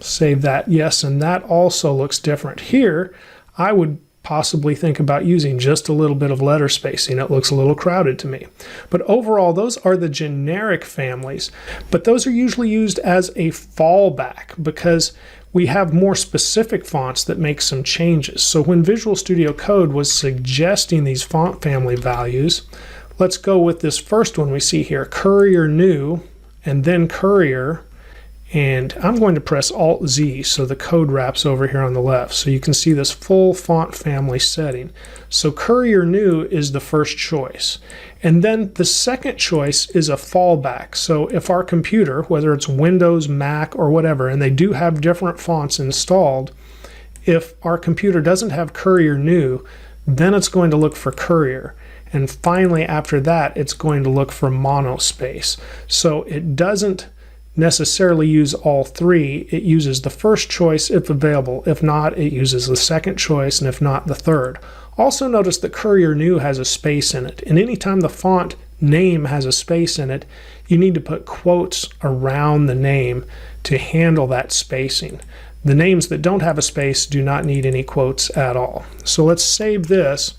Save that, yes, and that also looks different. Here, I would possibly think about using just a little bit of letter spacing. It looks a little crowded to me. But overall, those are the generic families. But those are usually used as a fallback because we have more specific fonts that make some changes. So when Visual Studio Code was suggesting these font family values, let's go with this first one we see here, Courier New, and then Courier, And I'm going to press Alt-Z so the code wraps over here on the left. So you can see this full font family setting. So Courier New is the first choice. And then the second choice is a fallback. So if our computer, whether it's Windows, Mac, or whatever, and they do have different fonts installed, if our computer doesn't have Courier New, then it's going to look for Courier. And finally, after that, it's going to look for monospace. So it doesn't necessarily use all three. It uses the first choice if available. If not, it uses the second choice, and if not, the third. Also notice that Courier New has a space in it, and anytime the font name has a space in it, you need to put quotes around the name to handle that spacing. The names that don't have a space do not need any quotes at all. So let's save this,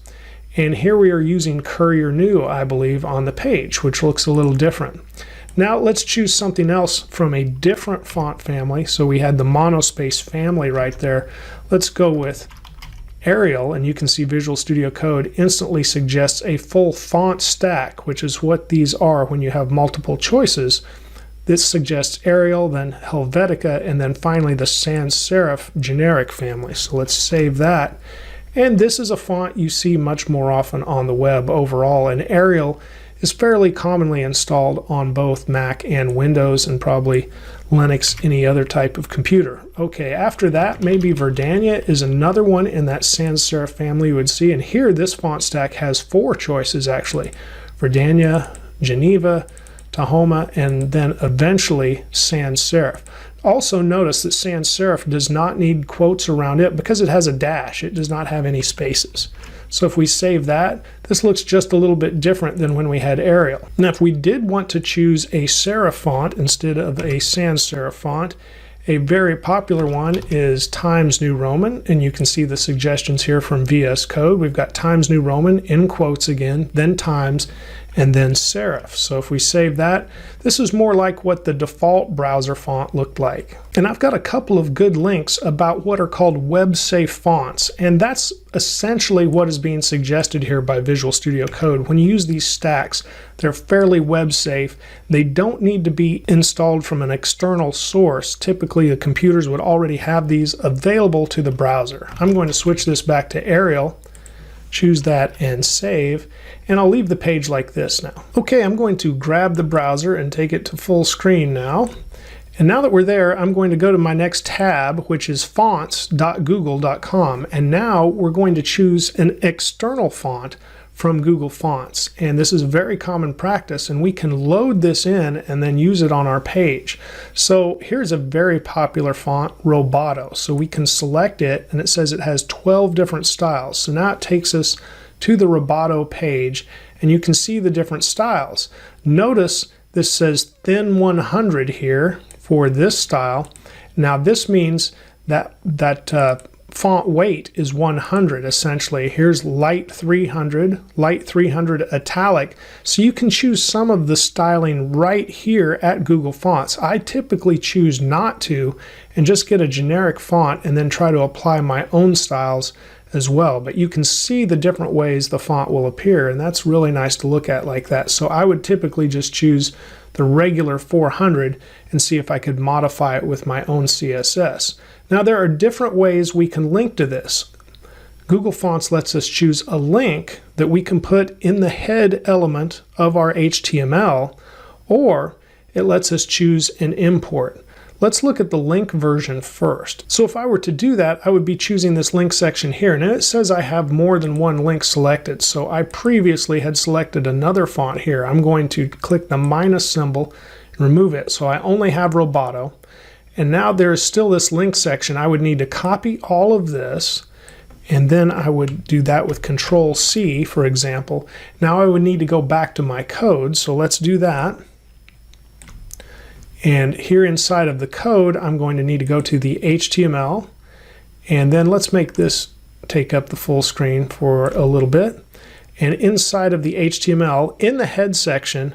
and here we are using Courier New, I believe, on the page, which looks a little different. Now let's choose something else from a different font family. So we had the monospace family right there. Let's go with Arial, and you can see Visual Studio Code instantly suggests a full font stack, which is what these are when you have multiple choices. This suggests Arial, then Helvetica, and then finally the sans serif generic family. So let's save that. And this is a font you see much more often on the web overall, and Arial is fairly commonly installed on both Mac and Windows, and probably Linux, any other type of computer. Okay, after that, maybe Verdania is another one in that sans serif family you would see, and here this font stack has 4 choices actually. Verdania, Geneva, Tahoma, and then eventually sans serif. Also notice that sans serif does not need quotes around it because it has a dash. It does not have any spaces. So if we save that, this looks just a little bit different than when we had Arial. Now if we did want to choose a serif font instead of a sans serif font, a very popular one is Times New Roman, and you can see the suggestions here from VS Code. We've got Times New Roman in quotes again, then Times, and then serif. So if we save that, this is more like what the default browser font looked like. And I've got a couple of good links about what are called web-safe fonts, and that's essentially what is being suggested here by Visual Studio Code. When you use these stacks, they're fairly web-safe. They don't need to be installed from an external source. Typically, the computers would already have these available to the browser. I'm going to switch this back to Arial, choose that and save, and I'll leave the page like this now. Okay, I'm going to grab the browser and take it to full screen now. And now that we're there, I'm going to go to my next tab, which is fonts.google.com, and now we're going to choose an external font from Google Fonts. And this is a very common practice, and we can load this in and then use it on our page. So here's a very popular font, Roboto. So we can select it, and it says it has 12 different styles. So now it takes us to the Roboto page, and you can see the different styles. Notice this says thin 100 here for this style. Now this means that font weight is 100 essentially. Here's light 300 italic. So you can choose some of the styling right here at Google Fonts. I typically choose not to and just get a generic font and then try to apply my own styles as well. But you can see the different ways the font will appear, and that's really nice to look at like that. So I would typically just choose the regular 400 and see if I could modify it with my own CSS. Now there are different ways we can link to this. Google Fonts lets us choose a link that we can put in the head element of our HTML, or it lets us choose an import. Let's look at the link version first. So if I were to do that, I would be choosing this link section here, and it says I have more than one link selected. So I previously had selected another font here. I'm going to click the minus symbol and remove it. So I only have Roboto. And now there's still this link section. I would need to copy all of this, and then I would do that with Control C, for example. Now I would need to go back to my code, so let's do that. And here inside of the code, I'm going to need to go to the HTML, and then let's make this take up the full screen for a little bit. And inside of the HTML, in the head section,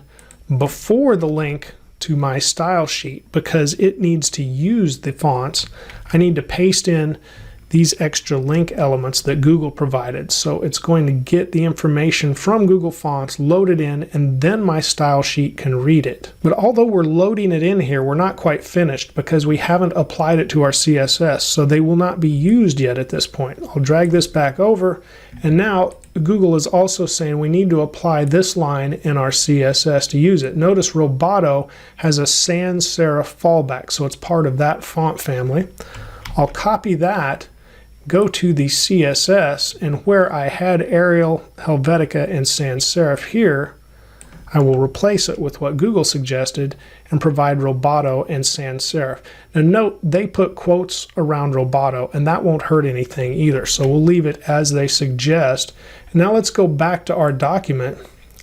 before the link to my style sheet, because it needs to use the fonts, I need to paste in these extra link elements that Google provided. So it's going to get the information from Google Fonts, load it in, and then my style sheet can read it. But although we're loading it in here, we're not quite finished because we haven't applied it to our CSS, so they will not be used yet at this point. I'll drag this back over, and now Google is also saying we need to apply this line in our CSS to use it. Notice Roboto has a sans serif fallback, so it's part of that font family. I'll copy that, go to the CSS, and where I had Arial, Helvetica, and sans serif here, I will replace it with what Google suggested and provide Roboto and sans serif. Now note, they put quotes around Roboto, and that won't hurt anything either, so we'll leave it as they suggest. Now let's go back to our document,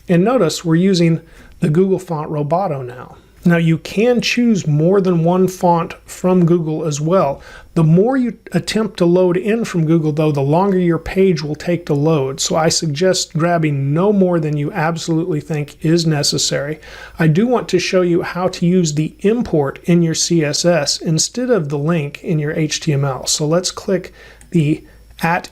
and notice we're using the Google font Roboto now. Now you can choose more than one font from Google as well. The more you attempt to load in from Google though, the longer your page will take to load. So I suggest grabbing no more than you absolutely think is necessary. I do want to show you how to use the import in your CSS instead of the link in your HTML. So let's click the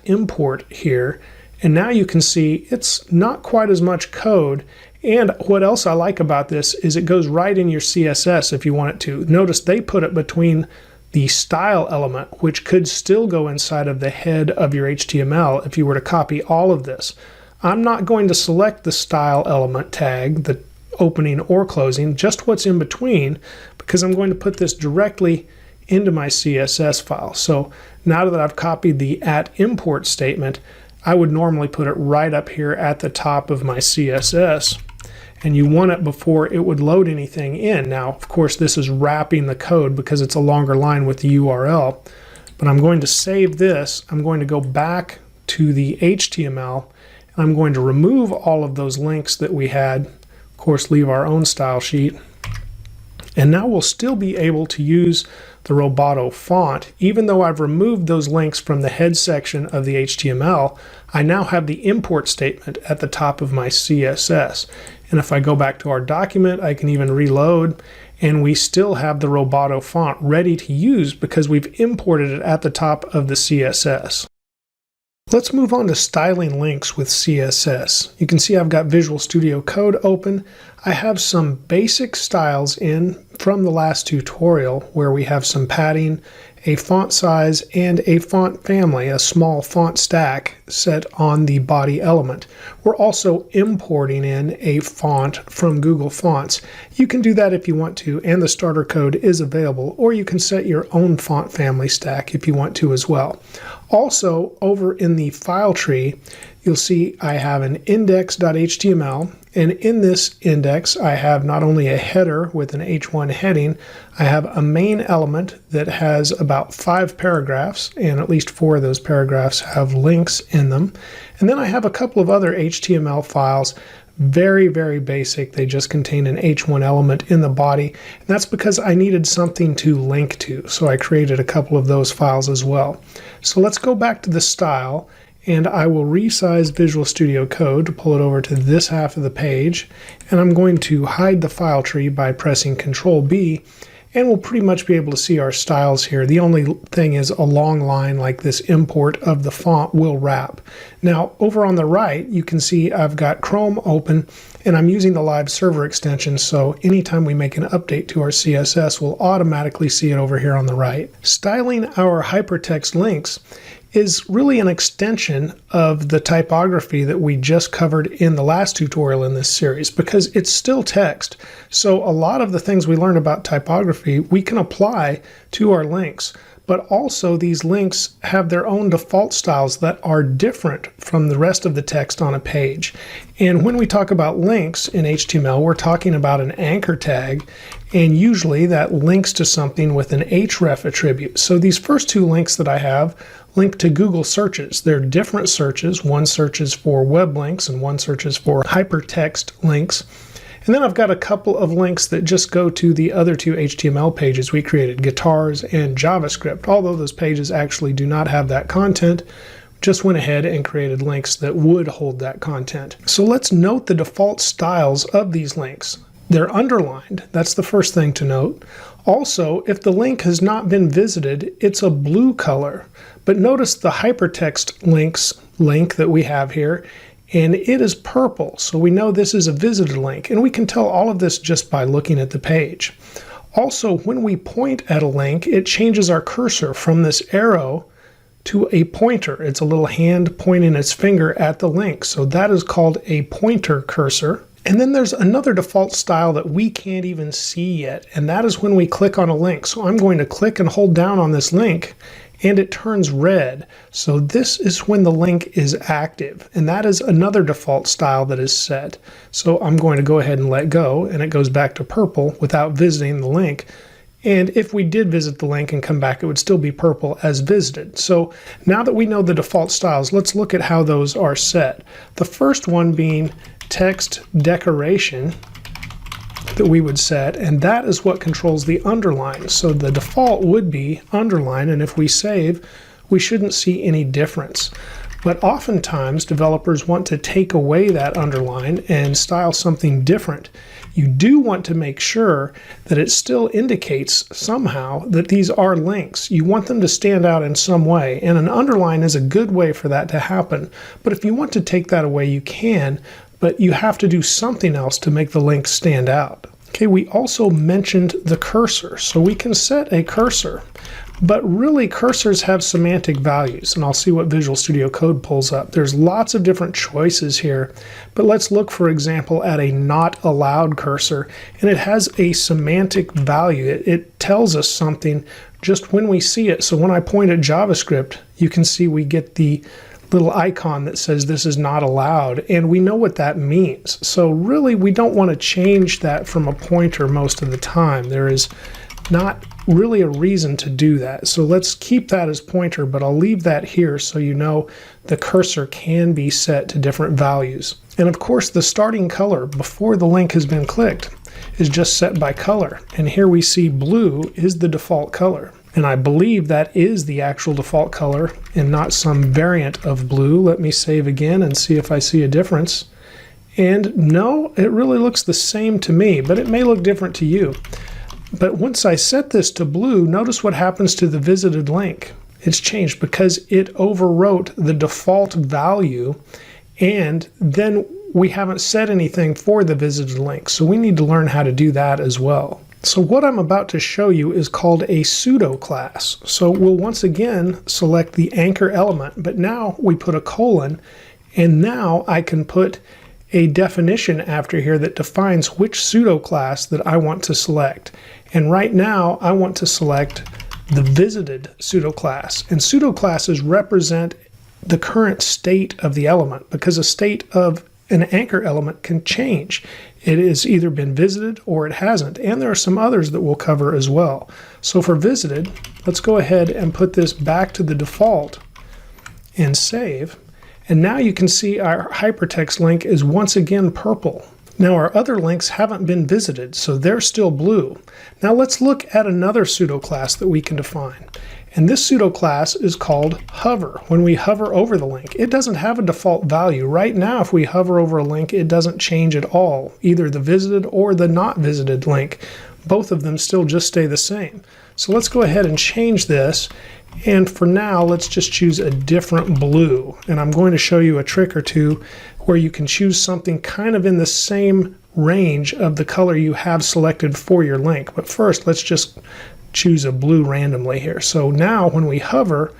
@import here. And now you can see it's not quite as much code. And what else I like about this is it goes right in your CSS if you want it to. Notice they put it between the style element, which could still go inside of the head of your HTML if you were to copy all of this. I'm not going to select the style element tag, the opening or closing, just what's in between, because I'm going to put this directly into my CSS file. So now that I've copied the @import statement, I would normally put it right up here at the top of my CSS, and you want it before it would load anything in. Now, of course, this is wrapping the code because it's a longer line with the URL, but I'm going to save this. I'm going to go back to the HTML, and I'm going to remove all of those links that we had, of course, leave our own style sheet, and now we'll still be able to use the Roboto font. Even though I've removed those links from the head section of the HTML, I now have the import statement at the top of my CSS. And if I go back to our document, I can even reload, and we still have the Roboto font ready to use because we've imported it at the top of the CSS. Let's move on to styling links with CSS. You can see I've got Visual Studio Code open. I have some basic styles in from the last tutorial where we have some padding, a font size, and a font family, a small font stack set on the body element. We're also importing in a font from Google Fonts. You can do that if you want to, and the starter code is available, or you can set your own font family stack if you want to as well. Also, over in the file tree, you'll see I have an index.html, and in this index I have not only a header with an H1 heading, I have a main element that has about 5 paragraphs, and at least 4 of those paragraphs have links in them. And then I have a couple of other HTML files, very, very basic. They just contain an H1 element in the body, and that's because I needed something to link to, so I created a couple of those files as well. So let's go back to the style, and I will resize Visual Studio Code to pull it over to this half of the page, and I'm going to hide the file tree by pressing Control-B, and we'll pretty much be able to see our styles here. The only thing is a long line like this import of the font will wrap. Now over on the right you can see I've got Chrome open, and I'm using the live server extension, so anytime we make an update to our CSS we'll automatically see it over here on the right. Styling our hypertext links is really an extension of the typography that we just covered in the last tutorial in this series, because it's still text. So a lot of the things we learned about typography we can apply to our links, but also these links have their own default styles that are different from the rest of the text on a page. And when we talk about links in HTML, we're talking about an anchor tag, and usually that links to something with an href attribute. So these first 2 links that I have link to Google searches. They're different searches. One searches for web links and one searches for hypertext links. And then I've got a couple of links that just go to the other 2 HTML pages we created, guitars and JavaScript. Although those pages actually do not have that content, just went ahead and created links that would hold that content. So let's note the default styles of these links. They're underlined. That's the first thing to note. Also, if the link has not been visited, it's a blue color. But notice the hypertext link that we have here, and it is purple. So we know this is a visited link, and we can tell all of this just by looking at the page. Also, when we point at a link, it changes our cursor from this arrow to a pointer. It's a little hand pointing its finger at the link. So that is called a pointer cursor. And then there's another default style that we can't even see yet, and that is when we click on a link. So I'm going to click and hold down on this link, and it turns red. So this is when the link is active, and that is another default style that is set. So I'm going to go ahead and let go, and it goes back to purple without visiting the link. And if we did visit the link and come back, it would still be purple as visited. So now that we know the default styles, let's look at how those are set. The first one being text decoration that we would set, and that is what controls the underline. So the default would be underline, and if we save, we shouldn't see any difference. But oftentimes developers want to take away that underline and style something different. You do want to make sure that it still indicates somehow that these are links. You want them to stand out in some way, and an underline is a good way for that to happen. But if you want to take that away, you can, but you have to do something else to make the link stand out. Okay, we also mentioned the cursor, so we can set a cursor, but really cursors have semantic values, and I'll see what Visual Studio Code pulls up. There's lots of different choices here, but let's look, for example, at a not allowed cursor, and it has a semantic value. It tells us something just when we see it. So when I point at JavaScript, you can see we get the little icon that says this is not allowed, and we know what that means. So really we don't want to change that from a pointer most of the time. There is not really a reason to do that. So let's keep that as pointer, but I'll leave that here so you know the cursor can be set to different values. And of course the starting color before the link has been clicked is just set by color, and here we see blue is the default color. And I believe that is the actual default color and not some variant of blue. Let me save again and see if I see a difference. And no, it really looks the same to me, but it may look different to you. But once I set this to blue, notice what happens to the visited link. It's changed because it overwrote the default value, and then we haven't set anything for the visited link. So we need to learn how to do that as well. So what I'm about to show you is called a pseudo class. So we'll once again select the anchor element, but now we put a colon, and now I can put a definition after here that defines which pseudo class that I want to select. And right now I want to select the visited pseudo class. And pseudo classes represent the current state of the element, because a state of an anchor element can change. It has either been visited or it hasn't, and there are some others that we'll cover as well. So for visited, let's go ahead and put this back to the default and save. And now you can see our hypertext link is once again purple. Now our other links haven't been visited, so they're still blue. Now let's look at another pseudo class that we can define. And this pseudo class is called hover. When we hover over the link, it doesn't have a default value. Right now, if we hover over a link, it doesn't change at all, either the visited or the not visited link. Both of them still just stay the same. So let's go ahead and change this. And for now, let's just choose a different blue. And I'm going to show you a trick or two where you can choose something kind of in the same range of the color you have selected for your link. But first, let's just choose a blue randomly here. So now when we hover,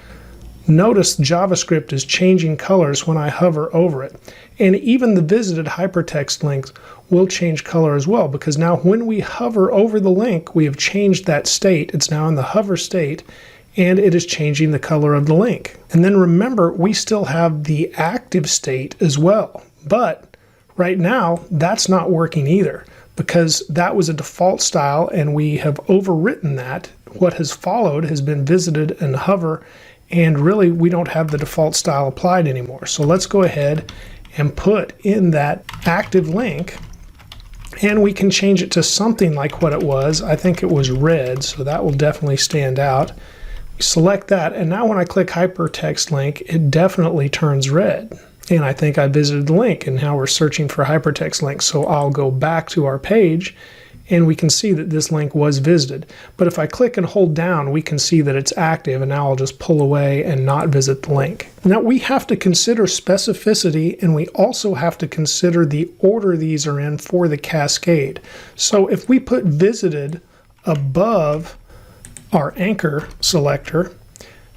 notice JavaScript is changing colors when I hover over it. And even the visited hypertext links will change color as well, because now when we hover over the link, we have changed that state. It's now in the hover state, and it is changing the color of the link. And then remember, we still have the active state as well. But right now, that's not working either, because that was a default style and we have overwritten that. What has followed has been visited and hover, and really we don't have the default style applied anymore. So let's go ahead and put in that active link, and we can change it to something like what it was. I think it was red, so that will definitely stand out. Select that, and now when I click hypertext link, it definitely turns red. And I think I visited the link, and now we're searching for hypertext links. So I'll go back to our page and we can see that this link was visited. But if I click and hold down, we can see that it's active, and now I'll just pull away and not visit the link. Now we have to consider specificity, and we also have to consider the order these are in for the cascade. So if we put visited above our anchor selector,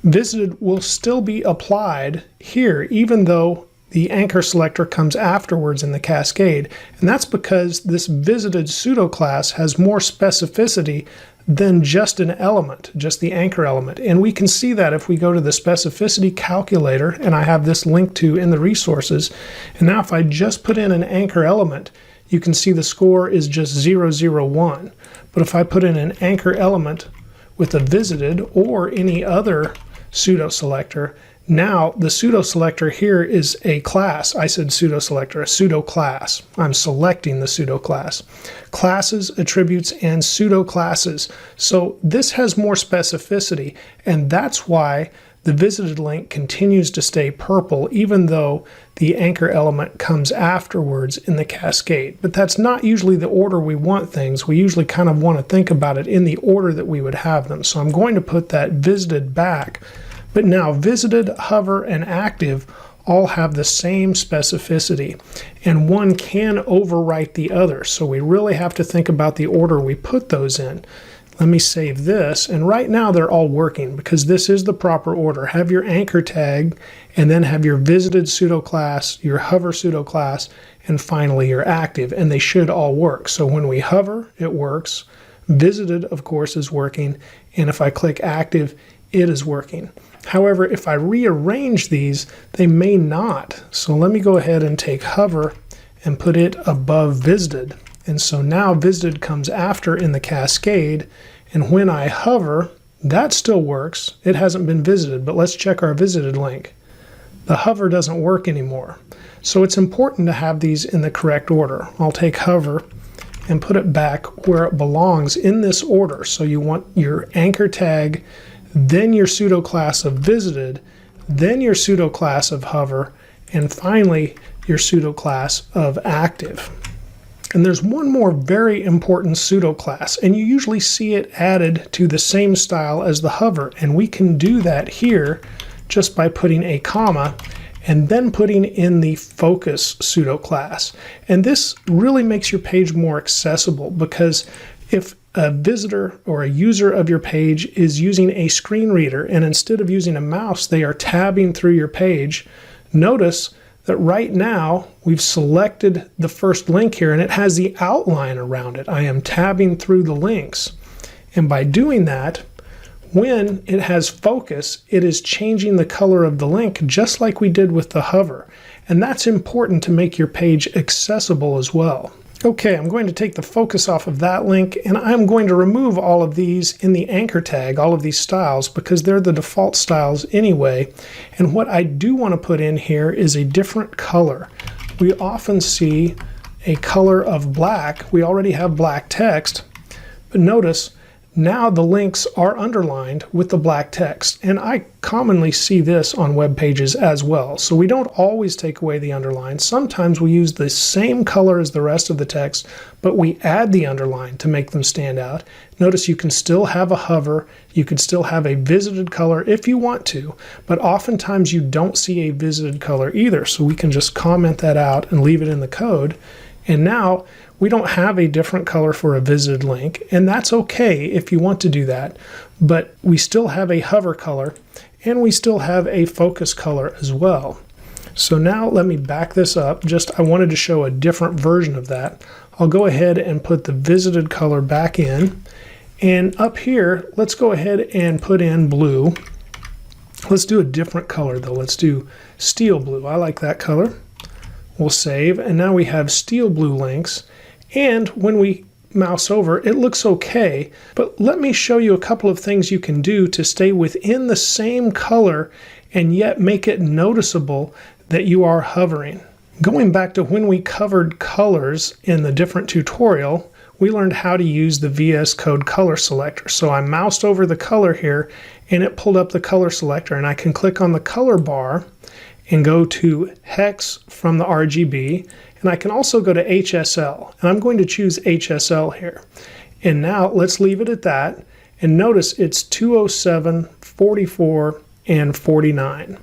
visited will still be applied here, even though the anchor selector comes afterwards in the cascade. And that's because this visited pseudo class has more specificity than just an element, just the anchor element. And we can see that if we go to the specificity calculator, and I have this linked to in the resources. And now if I just put in an anchor element, you can see the score is just 001. But if I put in an anchor element with a visited or any other pseudo selector, now the pseudo selector here is a class. I said pseudo selector, a pseudo class. I'm selecting the pseudo class. Classes, attributes, and pseudo classes. So this has more specificity, and that's why the visited link continues to stay purple even though the anchor element comes afterwards in the cascade. But that's not usually the order we want things. We usually kind of want to think about it in the order that we would have them. So I'm going to put that visited back. But now visited, hover, and active all have the same specificity, and one can overwrite the other. So we really have to think about the order we put those in. Let me save this, and right now they're all working because this is the proper order. Have your anchor tag, and then have your visited pseudo class, your hover pseudo class, and finally your active, and they should all work. So when we hover, it works. Visited, of course, is working, and if I click active, it is working. However, if I rearrange these, they may not. So let me go ahead and take hover and put it above visited. And so now visited comes after in the cascade, and when I hover, that still works. It hasn't been visited, but let's check our visited link. The hover doesn't work anymore. So it's important to have these in the correct order. I'll take hover and put it back where it belongs in this order. So you want your anchor tag, then your pseudo class of visited, then your pseudo class of hover, and finally your pseudo class of active. And there's one more very important pseudo class, and you usually see it added to the same style as the hover, and we can do that here just by putting a comma and then putting in the focus pseudo class. And this really makes your page more accessible, because if a visitor or a user of your page is using a screen reader and instead of using a mouse they are tabbing through your page, notice that right now we've selected the first link here and it has the outline around it. I am tabbing through the links, and by doing that, when it has focus, it is changing the color of the link just like we did with the hover, and that's important to make your page accessible as well. Okay, I'm going to take the focus off of that link, and I'm going to remove all of these in the anchor tag, all of these styles, because they're the default styles anyway. And what I do want to put in here is a different color. We often see a color of black. We already have black text, but notice now the links are underlined with the black text, and I commonly see this on web pages as well. So we don't always take away the underline. Sometimes we use the same color as the rest of the text, but we add the underline to make them stand out. Notice you can still have a hover, you could still have a visited color if you want to, but oftentimes you don't see a visited color either, so we can just comment that out and leave it in the code. And now we don't have a different color for a visited link, and that's okay if you want to do that, but we still have a hover color and we still have a focus color as well. So now let me back this up. I wanted to show a different version of that. I'll go ahead and put the visited color back in, and up here let's go ahead and put in blue. Let's do a different color though. Let's do steel blue. I like that color. We'll save, and now we have steel blue links. And when we mouse over, it looks okay, but let me show you a couple of things you can do to stay within the same color and yet make it noticeable that you are hovering. Going back to when we covered colors in the different tutorial, we learned how to use the VS Code color selector. So I moused over the color here and it pulled up the color selector, and I can click on the color bar, and go to hex from the RGB, and I can also go to HSL, and I'm going to choose HSL here. And now let's leave it at that, and notice it's 207, 44, and 49.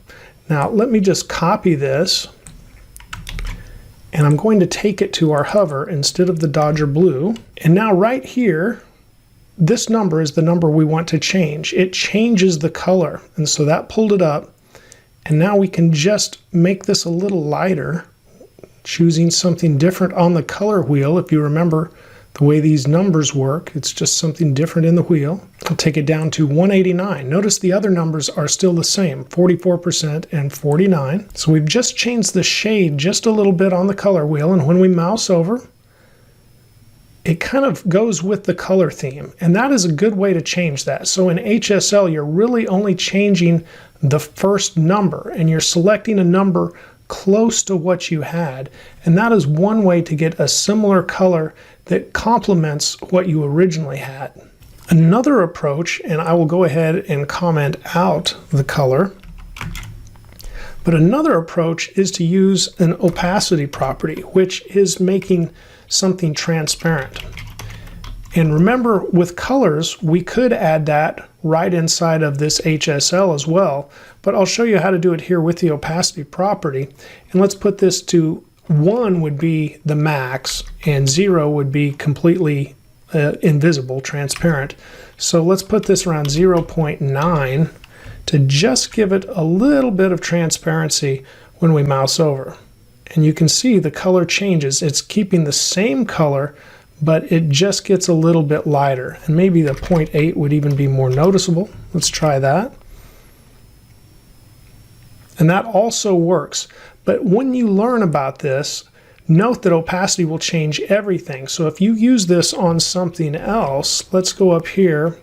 Now let me just copy this, and I'm going to take it to our hover instead of the Dodger blue. And now right here, this number is the number we want to change. It changes the color, and so that pulled it up. And now we can just make this a little lighter, choosing something different on the color wheel. If you remember the way these numbers work, it's just something different in the wheel. I'll take it down to 189. Notice the other numbers are still the same, 44% and 49. So we've just changed the shade just a little bit on the color wheel, and when we mouse over, it kind of goes with the color theme, and that is a good way to change that. So in HSL, you're really only changing the first number, and you're selecting a number close to what you had, and that is one way to get a similar color that complements what you originally had. Another approach, and I will go ahead and comment out the color, but another approach is to use an opacity property, which is making something transparent. And remember, with colors, we could add that right inside of this HSL as well, but I'll show you how to do it here with the opacity property. And let's put this to 1 would be the max, and 0 would be completely invisible, transparent. So let's put this around 0.9 to just give it a little bit of transparency when we mouse over. And you can see the color changes. It's keeping the same color, but it just gets a little bit lighter. And maybe the 0.8 would even be more noticeable. Let's try that. And that also works. But when you learn about this, note that opacity will change everything. So if you use this on something else, let's go up here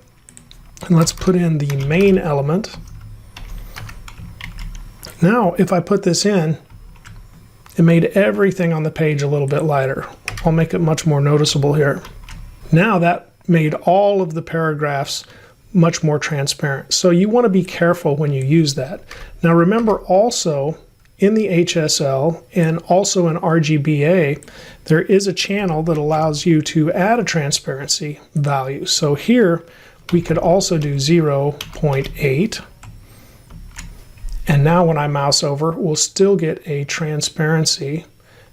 and let's put in the main element. Now, if I put this in, it made everything on the page a little bit lighter. I'll make it much more noticeable here. Now that made all of the paragraphs much more transparent. So you want to be careful when you use that. Now remember also in the HSL and also in RGBA, there is a channel that allows you to add a transparency value. So here we could also do 0.8. And now when I mouse over, we'll still get a transparency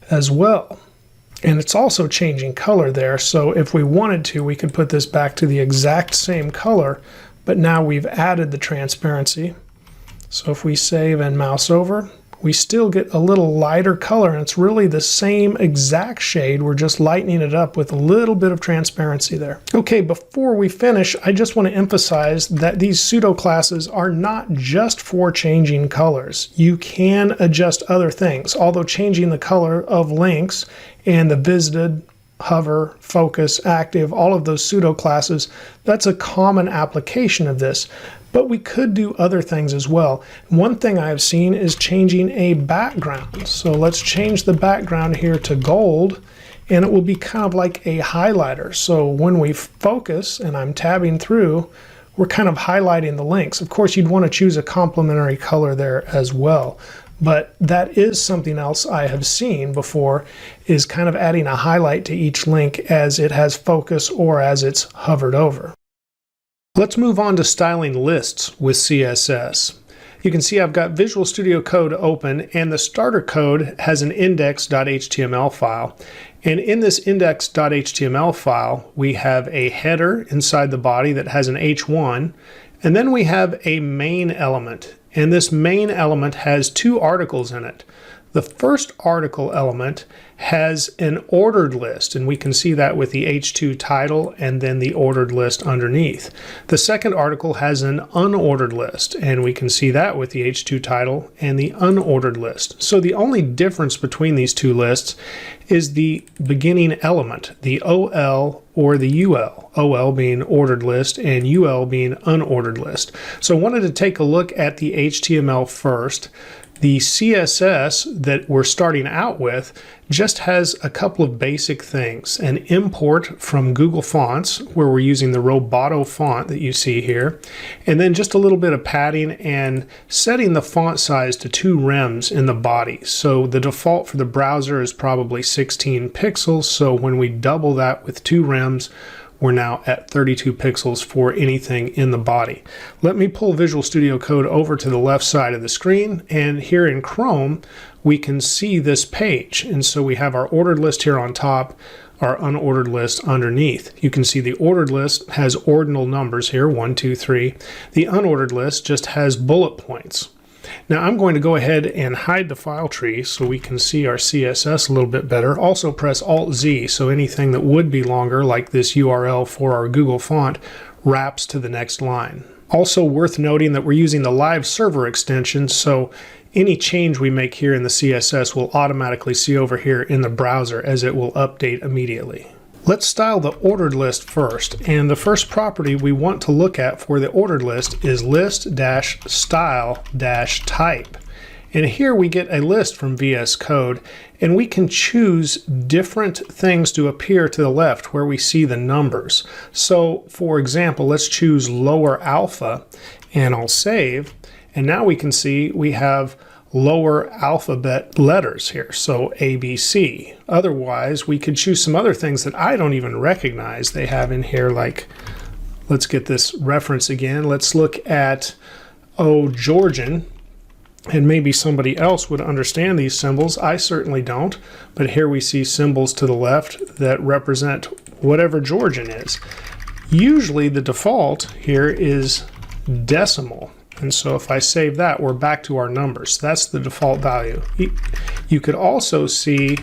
as well. And it's also changing color there. So if we wanted to, we could put this back to the exact same color, but now we've added the transparency. So if we save and mouse over, we still get a little lighter color, and it's really the same exact shade. We're just lightening it up with a little bit of transparency there. Okay, before we finish, I just want to emphasize that these pseudo classes are not just for changing colors. You can adjust other things, although changing the color of links and the visited, hover, focus, active, all of those pseudo classes, that's a common application of this. But we could do other things as well. One thing I have seen is changing a background. So let's change the background here to gold, and it will be kind of like a highlighter. So when we focus and I'm tabbing through, we're kind of highlighting the links. Of course, you'd want to choose a complementary color there as well. But that is something else I have seen before, is kind of adding a highlight to each link as it has focus or as it's hovered over. Let's move on to styling lists with CSS. You can see I've got Visual Studio Code open, and the starter code has an index.html file. And in this index.html file, we have a header inside the body that has an h1, and then we have a main element. And this main element has two articles in it. The first article element has an ordered list, and we can see that with the H2 title and then the ordered list underneath. The second article has an unordered list, and we can see that with the H2 title and the unordered list. So the only difference between these two lists is the beginning element, the OL or the UL, OL being ordered list and UL being unordered list. So I wanted to take a look at the HTML first. The CSS that we're starting out with just has a couple of basic things. An import from Google Fonts, where we're using the Roboto font that you see here, and then just a little bit of padding and setting the font size to 2 rems in the body. So the default for the browser is probably 16 pixels, so when we double that with 2 rems, we're now at 32 pixels for anything in the body. Let me pull Visual Studio Code over to the left side of the screen, and here in Chrome we can see this page. And so we have our ordered list here on top, our unordered list underneath. You can see the ordered list has ordinal numbers here, 1, 2, 3. The unordered list just has bullet points. Now I'm going to go ahead and hide the file tree so we can see our CSS a little bit better. Also press Alt-Z so anything that would be longer, like this URL for our Google font, wraps to the next line. Also worth noting that we're using the live server extension, so any change we make here in the CSS will automatically see over here in the browser as it will update immediately. Let's style the ordered list first, and the first property we want to look at for the ordered list is list-style-type. And here we get a list from VS Code, and we can choose different things to appear to the left where we see the numbers. So for example, let's choose lower alpha, and I'll save, and now we can see we have lower alphabet letters here, so ABC. Otherwise, we could choose some other things that I don't even recognize they have in here, like, let's get this reference again. Let's look at, Georgian, and maybe somebody else would understand these symbols. I certainly don't, but here we see symbols to the left that represent whatever Georgian is. Usually the default here is decimal. And so if I save that, we're back to our numbers. That's the default value. You could also see,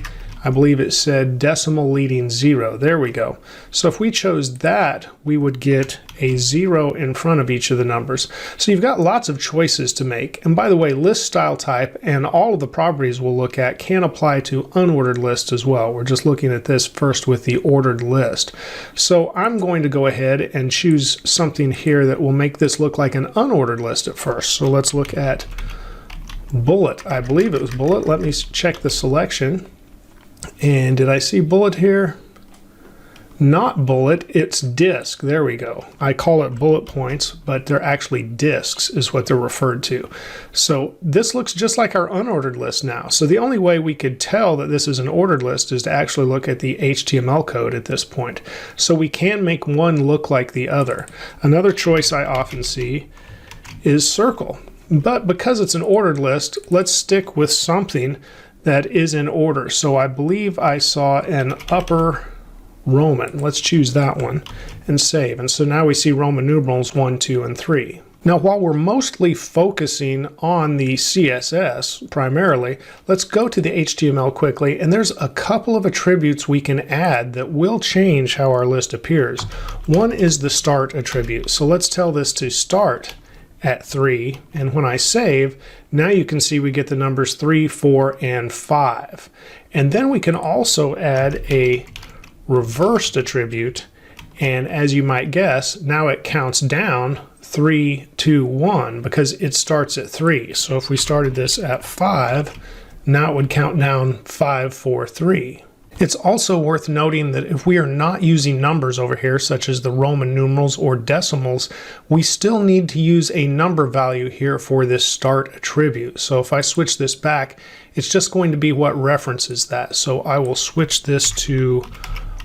I believe it said decimal leading 0. There we go. So if we chose that, we would get a 0 in front of each of the numbers. So you've got lots of choices to make. And by the way, list style type and all of the properties we'll look at can apply to unordered lists as well. We're just looking at this first with the ordered list. So I'm going to go ahead and choose something here that will make this look like an unordered list at first. So let's look at bullet. I believe it was bullet. Let me check the selection. And did I see bullet here? Not bullet, it's disk. There we go. I call it bullet points, but they're actually disks is what they're referred to. So this looks just like our unordered list now. So the only way we could tell that this is an ordered list is to actually look at the HTML code at this point. So we can make one look like the other. Another choice I often see is circle. But because it's an ordered list, let's stick with something that is in order. So I believe I saw an upper Roman. Let's choose that one and save. And so now we see Roman numerals 1, 2, and 3. Now while we're mostly focusing on the CSS primarily, let's go to the HTML quickly, and there's a couple of attributes we can add that will change how our list appears. One is the start attribute. So let's tell this to start at 3, and when I save, now you can see we get the numbers 3, 4, and 5. And then we can also add a reversed attribute, and as you might guess, now it counts down 3, 2, 1 because it starts at 3. So if we started this at 5, now it would count down 5, 4, 3. It's also worth noting that if we are not using numbers over here, such as the Roman numerals or decimals, we still need to use a number value here for this start attribute. So if I switch this back, it's just going to be what references that. So I will switch this to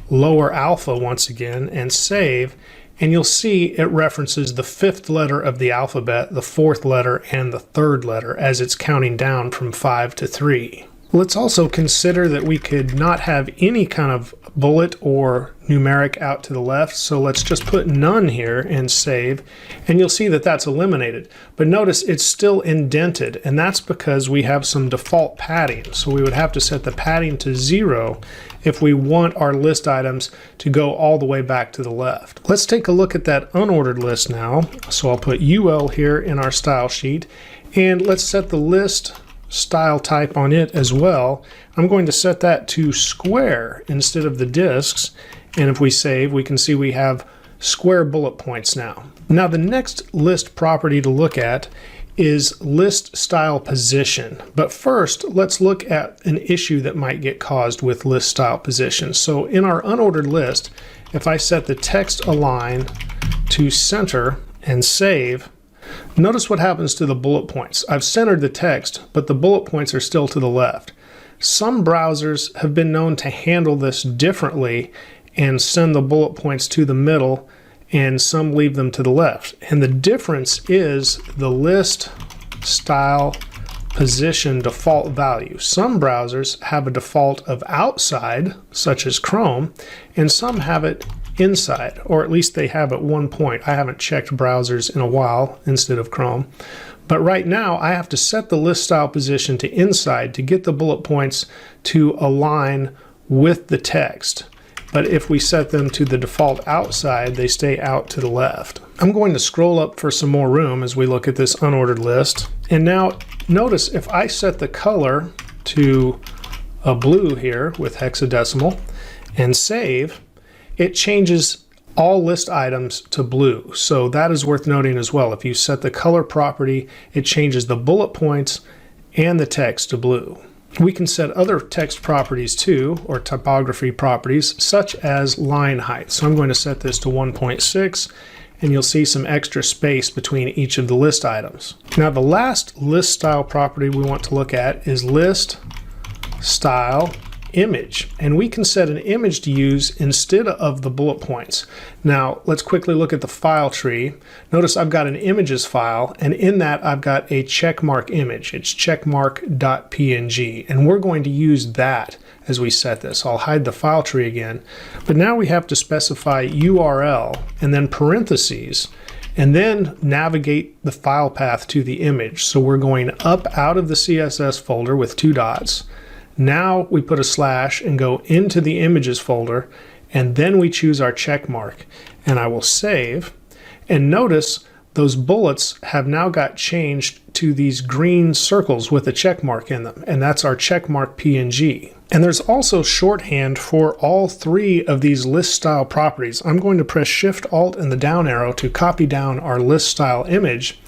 lower alpha once again and save, and you'll see it references the 5th letter of the alphabet, the 4th letter, and the 3rd letter as it's counting down from 5 to 3. Let's also consider that we could not have any kind of bullet or numeric out to the left, so let's just put none here and save, and you'll see that that's eliminated. But notice it's still indented, and that's because we have some default padding, so we would have to set the padding to 0 if we want our list items to go all the way back to the left. Let's take a look at that unordered list now. So I'll put UL here in our style sheet, and let's set the list style type on it as well. I'm going to set that to square instead of the disks, and if we save, we can see we have square bullet points now. Now the next list property to look at is list style position. But first, let's look at an issue that might get caused with list style position. So in our unordered list, if I set the text align to center and save, notice what happens to the bullet points. I've centered the text, but the bullet points are still to the left. Some browsers have been known to handle this differently and send the bullet points to the middle, and some leave them to the left. And the difference is the list style position default value. Some browsers have a default of outside, such as Chrome, and some have it inside, or at least they have at one point. I haven't checked browsers in a while instead of Chrome. But right now I have to set the list style position to inside to get the bullet points to align with the text. But if we set them to the default outside, they stay out to the left. I'm going to scroll up for some more room as we look at this unordered list. And now notice if I set the color to a blue here with hexadecimal and save, it changes all list items to blue. So that is worth noting as well. If you set the color property, it changes the bullet points and the text to blue. We can set other text properties too, or typography properties, such as line height. So I'm going to set this to 1.6, and you'll see some extra space between each of the list items. Now the last list style property we want to look at is list style image, and we can set an image to use instead of the bullet points. Now let's quickly look at the file tree. Notice I've got an images file, and in that I've got a checkmark image. It's checkmark.png, and we're going to use that as we set this. I'll hide the file tree again, but now we have to specify URL and then parentheses, and then navigate the file path to the image. So we're going up out of the CSS folder with 2 dots. Now we put a slash and go into the images folder, and then we choose our check mark, and I will save. And notice those bullets have now got changed to these green circles with a check mark in them, and that's our checkmark PNG. And there's also shorthand for all 3 of these list style properties. I'm going to press Shift Alt and the down arrow to copy down our list style image.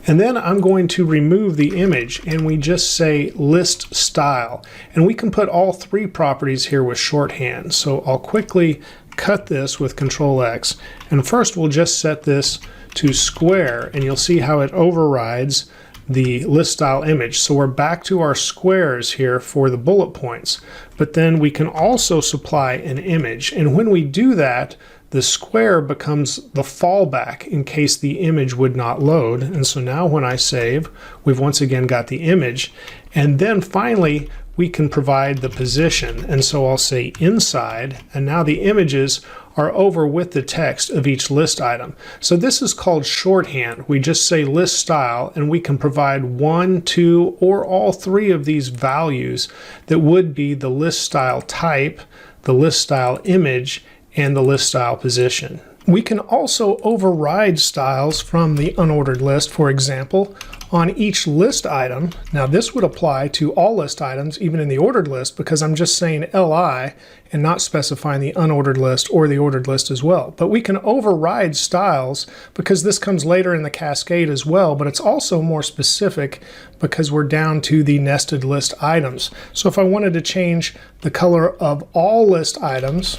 And then I'm going to remove the image, and we just say list style. And we can put all 3 properties here with shorthand. So I'll quickly cut this with Control X. And first we'll just set this to square, and you'll see how it overrides the list style image. So we're back to our squares here for the bullet points. But then we can also supply an image. And when we do that, the square becomes the fallback in case the image would not load. And so now when I save, we've once again got the image. And then finally, we can provide the position. And so I'll say inside, and now the images are over with the text of each list item. So this is called shorthand. We just say list style, and we can provide 1, 2, or all 3 of these values that would be the list style type, the list style image, and the list style position. We can also override styles from the unordered list, for example, on each list item. Now this would apply to all list items, even in the ordered list, because I'm just saying LI and not specifying the unordered list or the ordered list as well. But we can override styles because this comes later in the cascade as well, but it's also more specific because we're down to the nested list items. So if I wanted to change the color of all list items,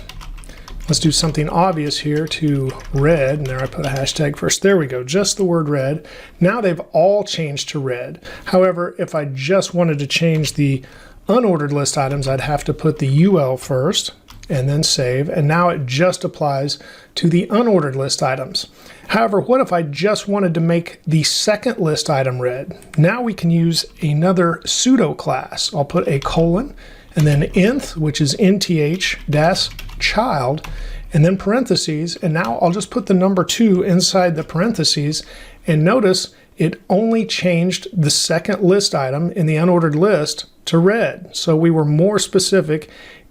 let's do something obvious here to red, and there I put a hashtag first. There we go, just the word red. Now they've all changed to red. However, if I just wanted to change the unordered list items, I'd have to put the UL first and then save, and now it just applies to the unordered list items. However, what if I just wanted to make the second list item red? Now we can use another pseudo class. I'll put a colon, and then inth, which is nth dash child, and then parentheses, and now I'll just put the number 2 inside the parentheses, and notice it only changed the second list item in the unordered list to red. So we were more specific,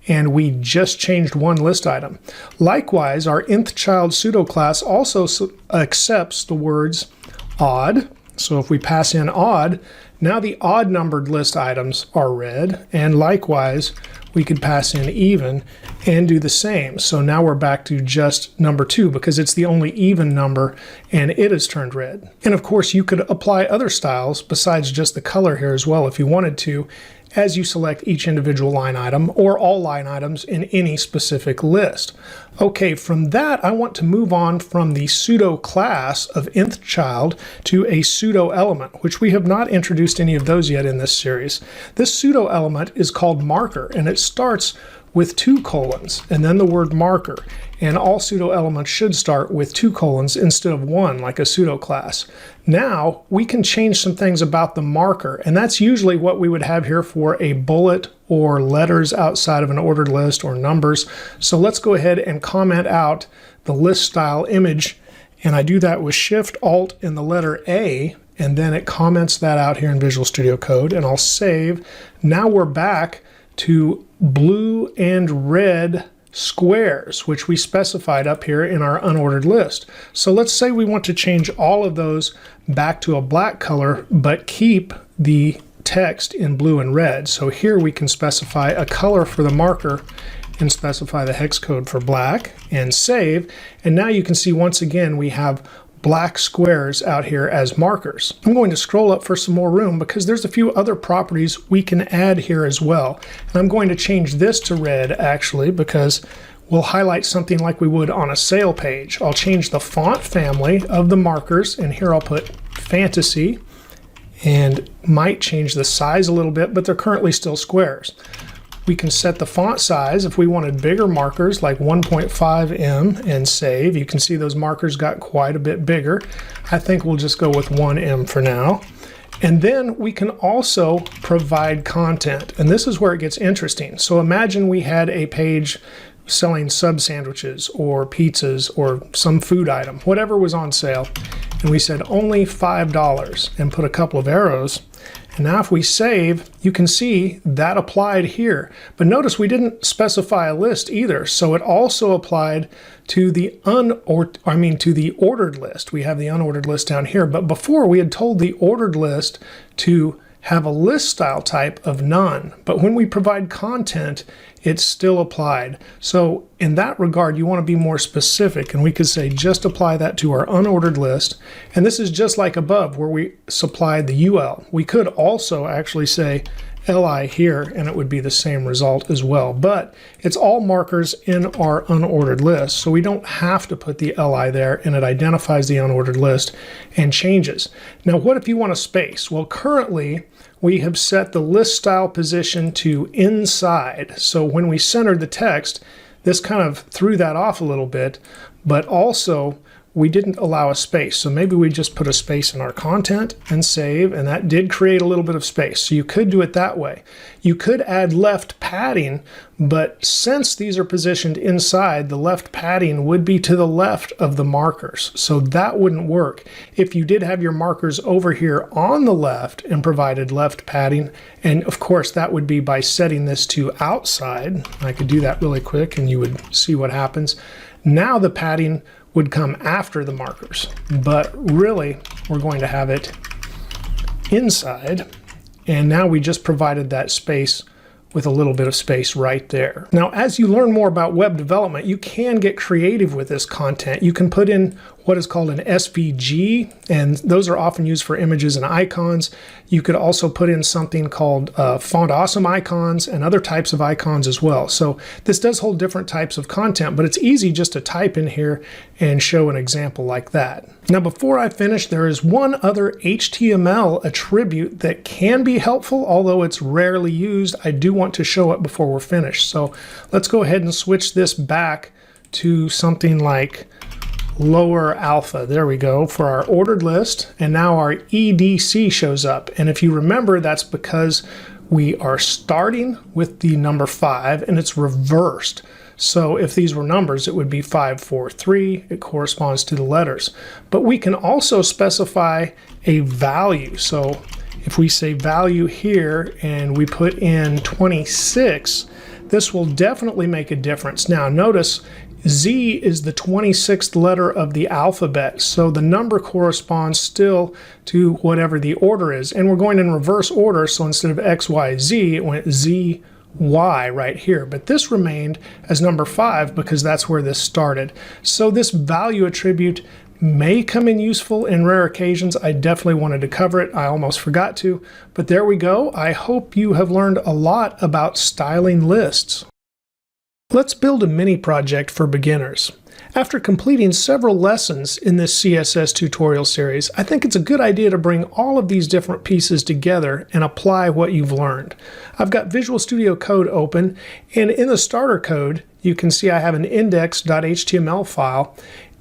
and we just changed one list item. Likewise, our nth child pseudo class also accepts the words odd, So if we pass in odd, now the odd numbered list items are red, and likewise we could pass in even and do the same. So now we're back to just number 2 because it's the only even number and it is turned red. And of course you could apply other styles besides just the color here as well if you wanted to, as you select each individual line item or all line items in any specific list. Okay, from that I want to move on from the pseudo class of nth child to a pseudo element, which we have not introduced any of those yet in this series. This pseudo element is called marker, and it starts with 2 colons and then the word marker. And all pseudo elements should start with 2 colons instead of 1 like a pseudo class. Now we can change some things about the marker, and that's usually what we would have here for a bullet or letters outside of an ordered list or numbers. So let's go ahead and comment out the list style image, and I do that with Shift Alt and the letter A, and then it comments that out here in Visual Studio Code, and I'll save. Now we're back to blue and red squares, which we specified up here in our unordered list. So let's say we want to change all of those back to a black color, but keep the text in blue and red. So here we can specify a color for the marker and specify the hex code for black and save. And now you can see once again we have black squares out here as markers. I'm going to scroll up for some more room because there's a few other properties we can add here as well. And I'm going to change this to red actually because we'll highlight something like we would on a sale page. I'll change the font family of the markers, and here I'll put fantasy, and might change the size a little bit, but they're currently still squares. We can set the font size if we wanted bigger markers like 1.5 M and save. You can see those markers got quite a bit bigger. I think we'll just go with 1 M for now. And then we can also provide content, and this is where it gets interesting. So imagine we had a page selling sub sandwiches or pizzas or some food item, whatever was on sale, and we said only $5 and put a couple of arrows. And now if we save, you can see that applied here. But notice we didn't specify a list either, so it also applied to the ordered list. We have the unordered list down here, but before we had told the ordered list to have a list style type of none. But when we provide content, it's still applied. So in that regard, you want to be more specific, and we could say just apply that to our unordered list. And this is just like above where we supplied the UL. We could also actually say LI here, and it would be the same result as well. But it's all markers in our unordered list, so we don't have to put the LI there, and it identifies the unordered list and changes. Now, what if you want a space? Well, currently, we have set the list style position to inside. So when we centered the text, this kind of threw that off a little bit, but also we didn't allow a space. So maybe we just put a space in our content and save, and that did create a little bit of space. So you could do it that way. You could add left padding, but since these are positioned inside, the left padding would be to the left of the markers. So that wouldn't work. If you did have your markers over here on the left and provided left padding, and of course that would be by setting this to outside. I could do that really quick and you would see what happens. Now the padding would come after the markers, but really we're going to have it inside, and now we just provided that space with a little bit of space right there. Now, as you learn more about web development, you can get creative with this content. You can put in what is called an SVG, and those are often used for images and icons. You could also put in something called font awesome icons and other types of icons as well. So this does hold different types of content, but it's easy just to type in here and show an example like that. Now, before I finish, there is one other HTML attribute that can be helpful, although it's rarely used. I do want to show it before we're finished. So let's go ahead and switch this back to something like lower alpha. There we go for our ordered list, and now our EDC shows up. And if you remember, that's because we are starting with the number 5 and it's reversed. So if these were numbers, it would be 5, 4, 3. It corresponds to the letters. But we can also specify a value. So if we say value here and we put in 26, this will definitely make a difference. Now notice Z is the 26th letter of the alphabet, so the number corresponds still to whatever the order is. And we're going in reverse order, so instead of X, Y, Z, it went Z, Y right here. But this remained as number 5 because that's where this started. So this value attribute may come in useful in rare occasions. I definitely wanted to cover it. I almost forgot to, but there we go. I hope you have learned a lot about styling lists. Let's build a mini project for beginners. After completing several lessons in this CSS tutorial series, I think it's a good idea to bring all of these different pieces together and apply what you've learned. I've got Visual Studio Code open, and in the starter code, you can see I have an index.html file.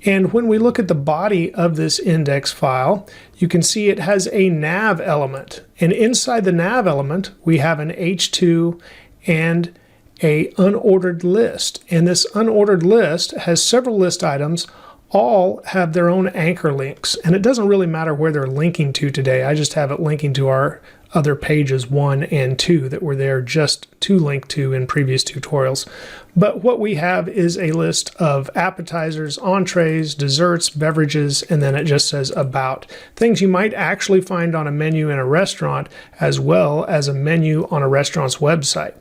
And when we look at the body of this index file, you can see it has a nav element. And inside the nav element, we have an H2 and a unordered list. And this unordered list has several list items, all have their own anchor links. And it doesn't really matter where they're linking to today. I just have it linking to our other pages 1 and 2 that were there just to link to in previous tutorials. But what we have is a list of appetizers, entrees, desserts, beverages, and then it just says about. Things you might actually find on a menu in a restaurant as well as a menu on a restaurant's website.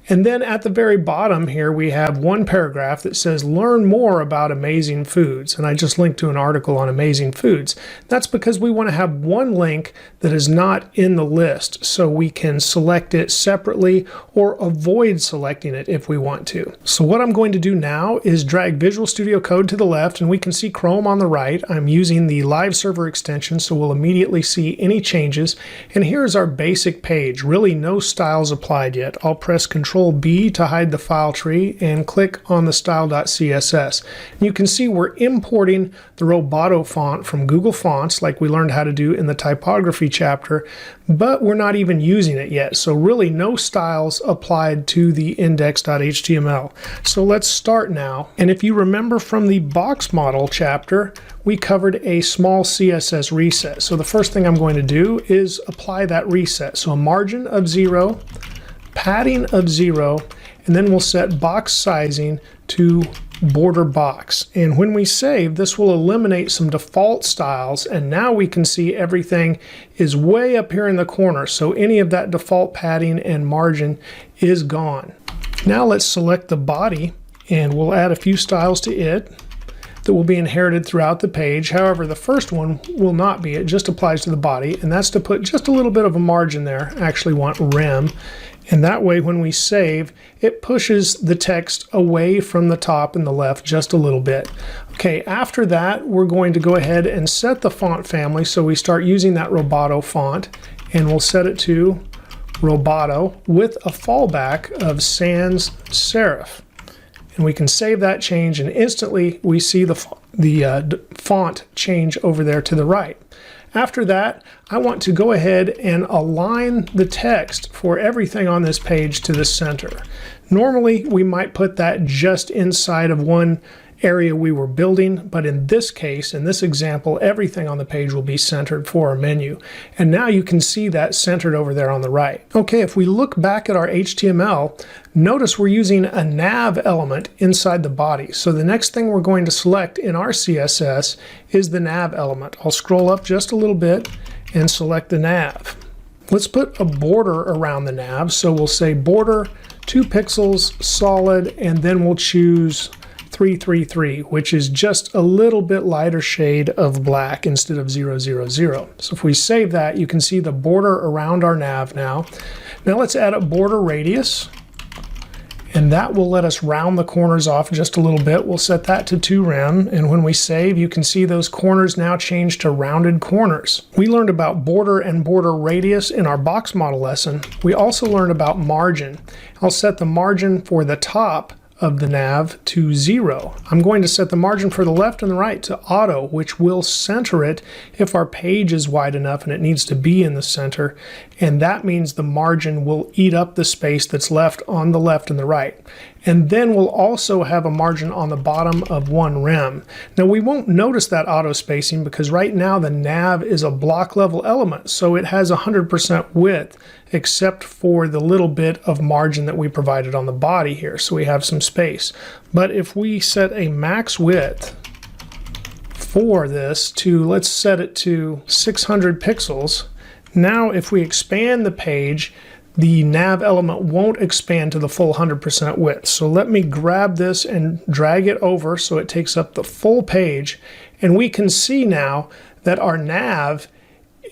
And then at the very bottom here we have one paragraph that says learn more about amazing foods. And I just linked to an article on amazing foods. That's because we want to have one link that is not in the list so we can select it separately or avoid selecting it if we want to. So what I'm going to do now is drag Visual Studio Code to the left, and we can see Chrome on the right. I'm using the live server extension, so we'll immediately see any changes. And here's our basic page. Really no styles applied yet. I'll press Control B to hide the file tree and click on the style.css. And you can see we're importing the Roboto font from Google Fonts like we learned how to do in the typography chapter, but we're not even using it yet. So really no styles applied to the index.html. So let's start now. And if you remember from the box model chapter, we covered a small CSS reset. So the first thing I'm going to do is apply that reset. So a margin of 0, padding of 0, and then we'll set box sizing to border box. And when we save, this will eliminate some default styles, and now we can see everything is way up here in the corner. So any of that default padding and margin is gone. Now let's select the body, and we'll add a few styles to it that will be inherited throughout the page. However, the first one will not be. It just applies to the body, and that's to put just a little bit of a margin there. I actually want rem. And that way when we save, it pushes the text away from the top and the left just a little bit. Okay, after that, we're going to go ahead and set the font family. So we start using that Roboto font, and we'll set it to Roboto with a fallback of sans serif. And we can save that change, and instantly we see the font change over there to the right. After that, I want to go ahead and align the text for everything on this page to the center. Normally, we might put that just inside of one area we were building, but in this case, in this example, everything on the page will be centered for our menu. And now you can see that centered over there on the right. Okay, if we look back at our HTML, notice we're using a nav element inside the body. So the next thing we're going to select in our CSS is the nav element. I'll scroll up just a little bit and select the nav. Let's put a border around the nav. So we'll say border 2 pixels solid, and then we'll choose 333, which is just a little bit lighter shade of black instead of 000. So if we save that, you can see the border around our nav now. Now let's add a border radius, and that will let us round the corners off just a little bit. We'll set that to 2 rem, and when we save, you can see those corners now change to rounded corners. We learned about border and border radius in our box model lesson. We also learned about margin. I'll set the margin for the top of the nav to 0. I'm going to set the margin for the left and the right to auto, which will center it if our page is wide enough and it needs to be in the center. And that means the margin will eat up the space that's left on the left and the right. And then we'll also have a margin on the bottom of 1 rem. Now we won't notice that auto spacing because right now the nav is a block level element, so it has 100% width except for the little bit of margin that we provided on the body here. So we have some space. But if we set a max width for this to, let's set it to 600 pixels, now if we expand the page, the nav element won't expand to the full 100% width. So let me grab this and drag it over so it takes up the full page, and we can see now that our nav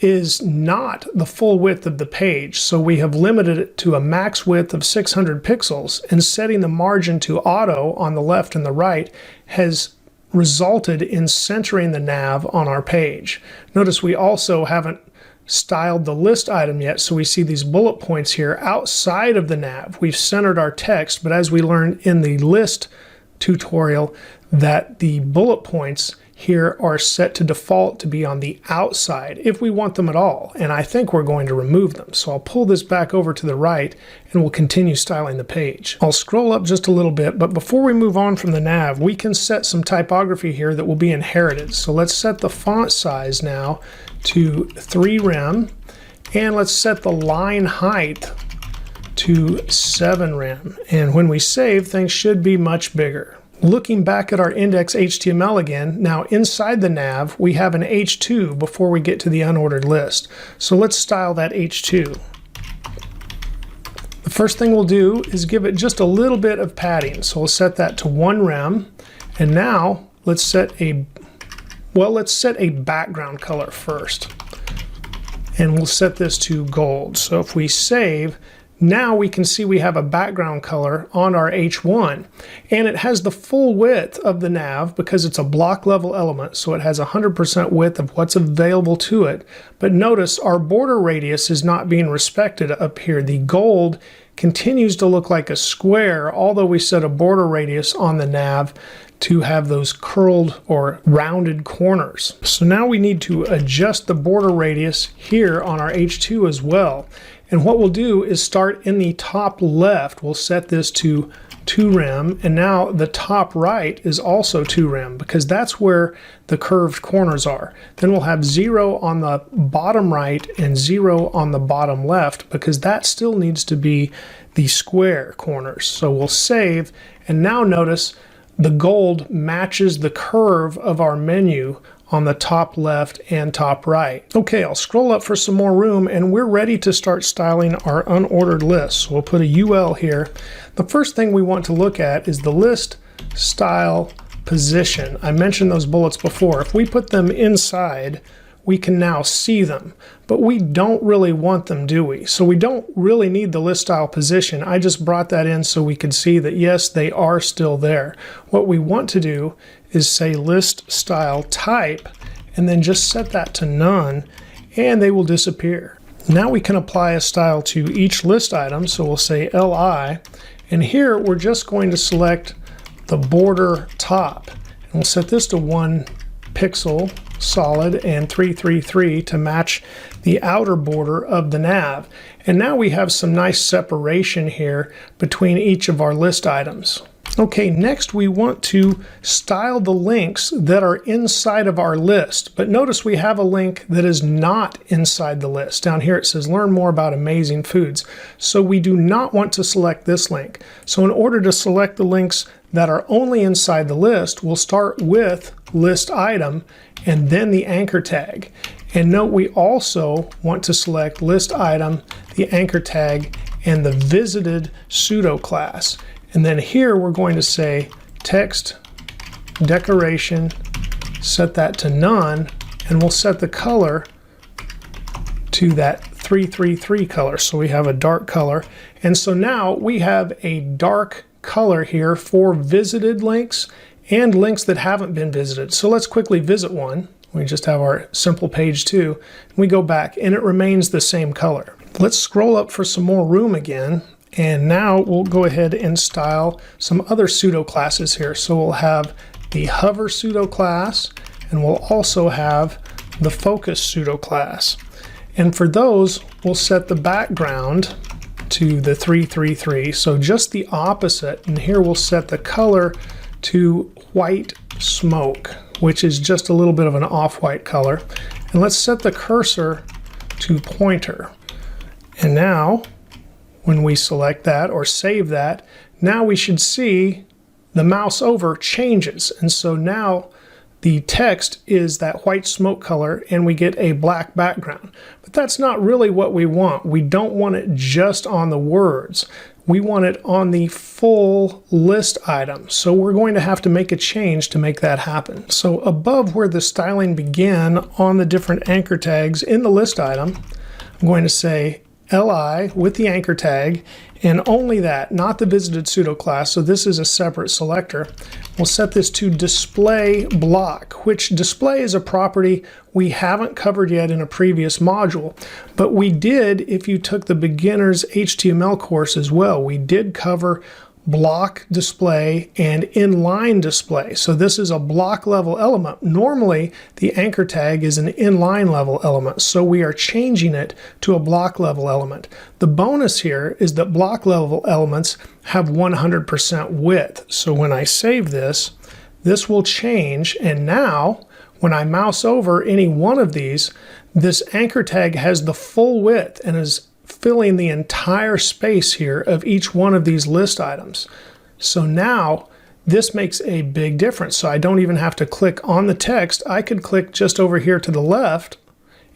is not the full width of the page. So we have limited it to a max width of 600 pixels, and setting the margin to auto on the left and the right has resulted in centering the nav on our page. Notice we also haven't styled the list item yet, so we see these bullet points here outside of the nav. We've centered our text, but as we learned in the list tutorial, that the bullet points here are set to default to be on the outside if we want them at all, and I think we're going to remove them. So I'll pull this back over to the right and we'll continue styling the page. I'll scroll up just a little bit, but before we move on from the nav, we can set some typography here that will be inherited. So let's set the font size now to 3 rem, and let's set the line height to 7 rem. And when we save, things should be much bigger. Looking back at our index HTML again, now inside the nav we have an H2 before we get to the unordered list. So let's style that H2. The first thing we'll do is give it just a little bit of padding. So we'll set that to 1 rem, and now let's set a background color first. And we'll set this to gold. So if we save, now we can see we have a background color on our H1, and it has the full width of the nav because it's a block level element, so it has 100% width of what's available to it. But notice our border radius is not being respected up here. The gold continues to look like a square, although we set a border radius on the nav to have those curled or rounded corners. So now we need to adjust the border radius here on our H2 as well. And what we'll do is start in the top left. We'll set this to 2 rem, and now the top right is also 2 rem because that's where the curved corners are. Then we'll have 0 on the bottom right and 0 on the bottom left because that still needs to be the square corners. So we'll save, and now notice the gold matches the curve of our menu on the top left and top right. Okay, I'll scroll up for some more room, and we're ready to start styling our unordered list. So we'll put a UL here. The first thing we want to look at is the list style position. I mentioned those bullets before. If we put them inside, we can now see them, but we don't really want them, do we? So we don't really need the list style position. I just brought that in so we could see that yes, they are still there. What we want to do is say list style type, and then just set that to none, and they will disappear. Now we can apply a style to each list item, so we'll say LI, and here we're just going to select the border top, and we'll set this to 1 pixel solid and 333 to match the outer border of the nav. And now we have some nice separation here between each of our list items. Okay, next we want to style the links that are inside of our list. But notice we have a link that is not inside the list. Down here it says learn more about amazing foods. So we do not want to select this link. So in order to select the links that are only inside the list, we'll start with list item and then the anchor tag. And note we also want to select list item, the anchor tag, and the visited pseudo class. And then here we're going to say text decoration, set that to none, and we'll set the color to that 333 color. So we have a dark color. And so now we have a dark color here for visited links and links that haven't been visited. So let's quickly visit one. We just have our simple page 2. We go back and it remains the same color. Let's scroll up for some more room again. And now we'll go ahead and style some other pseudo classes here. So we'll have the hover pseudo class, and we'll also have the focus pseudo class. And for those, we'll set the background to the 333. So just the opposite. And here we'll set the color to white smoke, which is just a little bit of an off-white color. And let's set the cursor to pointer. And now when we select that or save that, now we should see the mouse over changes. And so now the text is that white smoke color and we get a black background. But that's not really what we want. We don't want it just on the words. We want it on the full list item. So we're going to have to make a change to make that happen. So above where the styling began on the different anchor tags in the list item, I'm going to say LI with the anchor tag, and only that, not the visited pseudo class. So this is a separate selector. We'll set this to display block, which display is a property we haven't covered yet in a previous module, but we did if you took the beginner's HTML course as well. We did cover block display and inline display. So this is a block level element. Normally the anchor tag is an inline level element, so we are changing it to a block level element. The bonus here is that block level elements have 100% width. So when I save this, this will change, and now when I mouse over any one of these, this anchor tag has the full width and is filling the entire space here of each one of these list items. So now this makes a big difference. So I don't even have to click on the text. I could click just over here to the left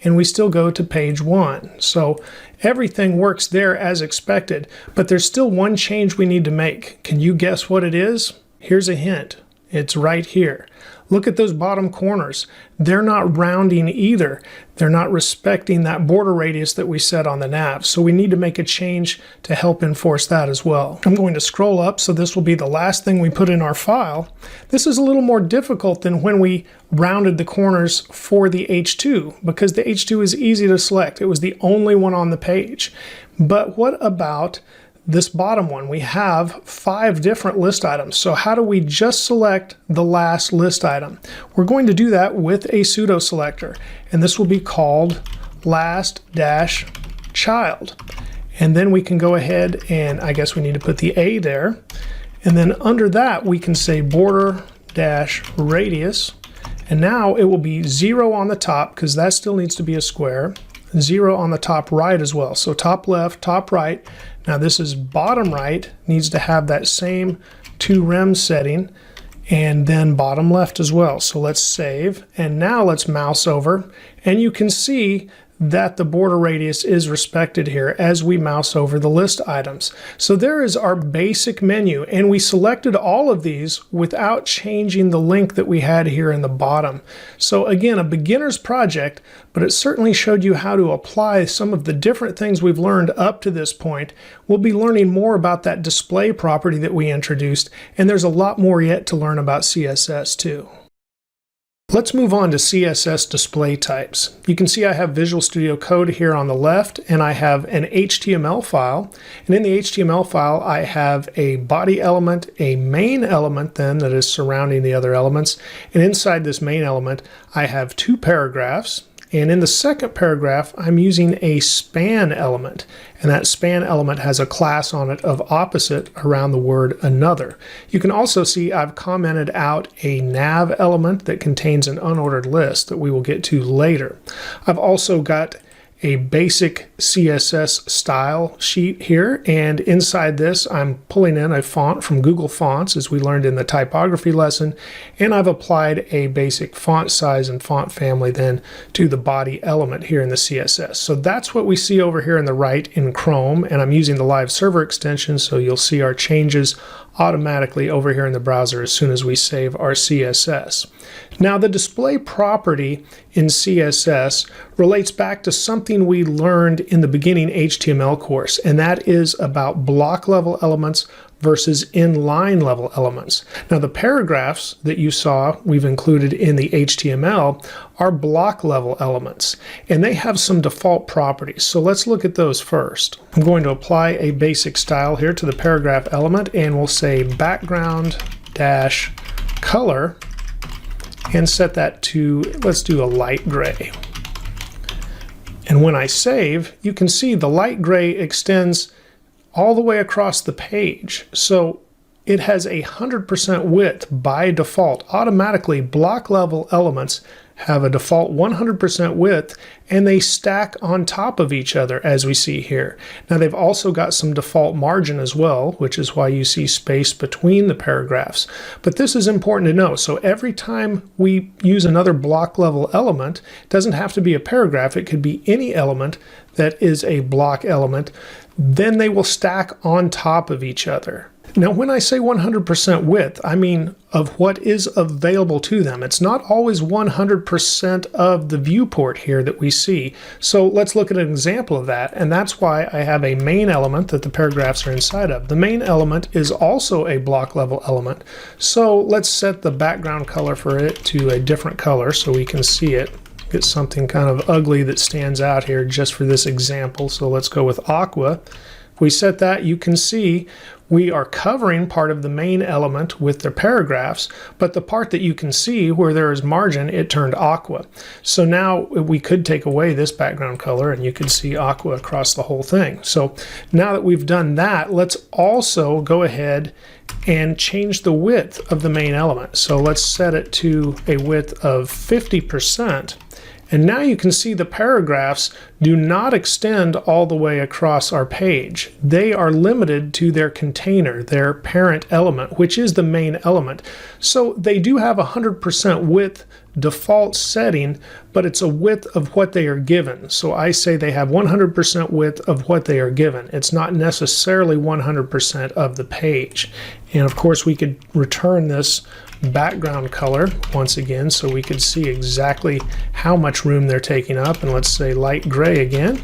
and we still go to page 1. So everything works there as expected, but there's still one change we need to make. Can you guess what it is? Here's a hint. It's right here. Look at those bottom corners. They're not rounding either. They're not respecting that border radius that we set on the nav. So we need to make a change to help enforce that as well. I'm going to scroll up, so this will be the last thing we put in our file. This is a little more difficult than when we rounded the corners for the H2, because the H2 is easy to select. It was the only one on the page. But what about this bottom one? We have 5 different list items. So how do we just select the last list item? We're going to do that with a pseudo selector, and this will be called last-child. And then we can go ahead and I guess we need to put the A there. And then under that we can say border-radius. And now it will be 0 on the top, because that still needs to be a square. 0 on the top right as well. So top left, top right. Now this is bottom right, needs to have that same 2 rem setting, and then bottom left as well. So let's save, and now let's mouse over, and you can see that the border radius is respected here as we mouse over the list items. So there is our basic menu, and we selected all of these without changing the link that we had here in the bottom. So again, a beginner's project, but it certainly showed you how to apply some of the different things we've learned up to this point. We'll be learning more about that display property that we introduced, and there's a lot more yet to learn about CSS too. Let's move on to CSS display types. You can see I have Visual Studio Code here on the left, and I have an HTML file. And in the HTML file, I have a body element, a main element then that is surrounding the other elements. And inside this main element, I have 2 paragraphs. And in the second paragraph, I'm using a span element. And that span element has a class on it of opposite around the word another. You can also see I've commented out a nav element that contains an unordered list that we will get to later. I've also got a basic CSS style sheet here, and inside this I'm pulling in a font from Google Fonts, as we learned in the typography lesson, and I've applied a basic font size and font family then to the body element here in the CSS. So that's what we see over here on the right in Chrome, and I'm using the live server extension, so you'll see our changes automatically over here in the browser as soon as we save our CSS. Now the display property in CSS relates back to something we learned in the beginning HTML course, and that is about block level elements versus inline level elements. Now the paragraphs that you saw we've included in the HTML are block level elements, and they have some default properties. So let's look at those first. I'm going to apply a basic style here to the paragraph element, and we'll say background-color and set that to, let's do a light gray. And when I save, you can see the light gray extends all the way across the page. So it has 100% width by default. Automatically, block level elements have a default 100% width, and they stack on top of each other as we see here. Now they've also got some default margin as well, which is why you see space between the paragraphs. But this is important to know. So every time we use another block level element, it doesn't have to be a paragraph, it could be any element that is a block element, then they will stack on top of each other. Now, when I say 100% width, I mean of what is available to them. It's not always 100% of the viewport here that we see. So let's look at an example of that, and that's why I have a main element that the paragraphs are inside of. The main element is also a block level element. So let's set the background color for it to a different color so we can see it. Get something kind of ugly that stands out here just for this example. So let's go with aqua. If we set that, you can see we are covering part of the main element with the paragraphs, but the part that you can see where there is margin, it turned aqua. So now we could take away this background color and you can see aqua across the whole thing. So now that we've done that, let's also go ahead and change the width of the main element. So let's set it to a width of 50%. And now you can see the paragraphs do not extend all the way across our page. They are limited to their container, their parent element, which is the main element. So they do have a 100% width default setting, but it's a width of what they are given. So I say they have 100% width of what they are given. It's not necessarily 100% of the page. And of course we could return this background color once again so we could see exactly how much room they're taking up, and let's say light gray again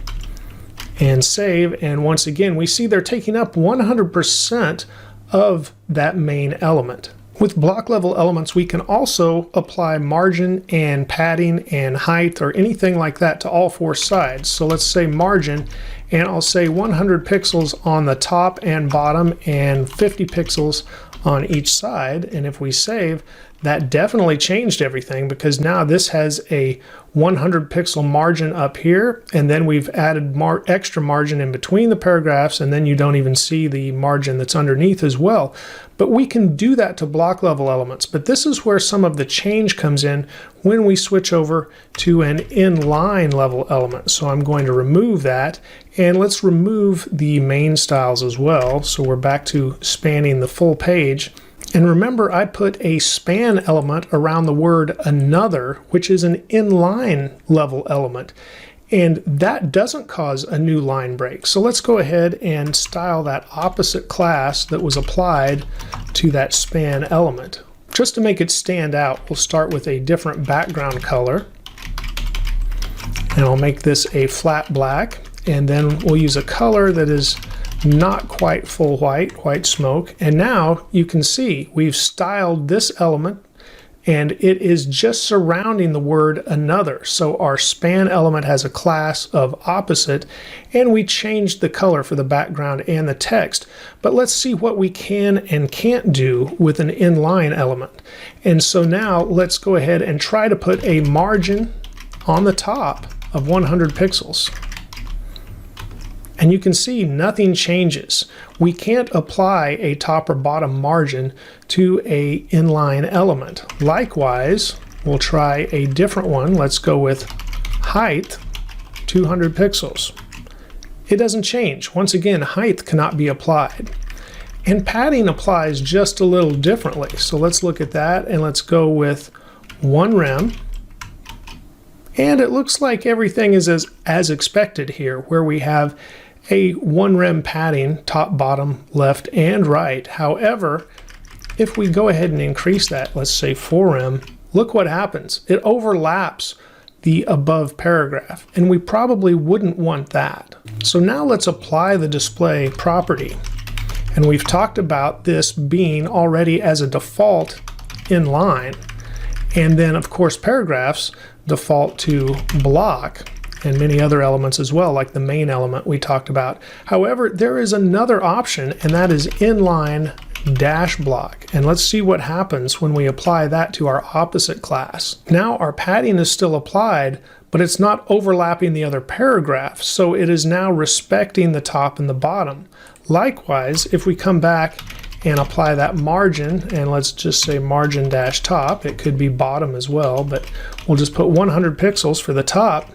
and save, and once again we see they're taking up 100% of that main element. With block level elements we can also apply margin and padding and height or anything like that to all four sides. So let's say margin, and I'll say 100 pixels on the top and bottom and 50 pixels on each side, and if we save, that definitely changed everything because now this has a 100 pixel margin up here, and then we've added extra margin in between the paragraphs, and then you don't even see the margin that's underneath as well. But we can do that to block level elements, but this is where some of the change comes in when we switch over to an inline level element. So I'm going to remove that, and let's remove the main styles as well. So we're back to spanning the full page. And remember, I put a span element around the word another, which is an inline level element. And that doesn't cause a new line break. So let's go ahead and style that opposite class that was applied to that span element. Just to make it stand out, we'll start with a different background color. And I'll make this a flat black. And then we'll use a color that is not quite full white smoke. And now you can see we've styled this element and it is just surrounding the word another. So our span element has a class of opposite, and we changed the color for the background and the text. But let's see what we can and can't do with an inline element. And so now let's go ahead and try to put a margin on the top of 100 pixels. And you can see nothing changes. We can't apply a top or bottom margin to a inline element. Likewise, we'll try a different one. Let's go with height, 200 pixels. It doesn't change. Once again, height cannot be applied. And padding applies just a little differently. So let's look at that, and let's go with one rem. And it looks like everything is as expected here, where we have a one rem padding, top, bottom, left, and right. However, if we go ahead and increase that, let's say 4 rem, look what happens. It overlaps the above paragraph, and we probably wouldn't want that. So now let's apply the display property. And we've talked about this being already as a default inline. And then, of course, paragraphs default to block, and many other elements as well, like the main element we talked about. However, there is another option, and that is inline dash block. And let's see what happens when we apply that to our opposite class. Now our padding is still applied, but it's not overlapping the other paragraph, so it is now respecting the top and the bottom. Likewise, if we come back and apply that margin, and let's just say margin dash top. It could be bottom as well, but we'll just put 100 pixels for the top.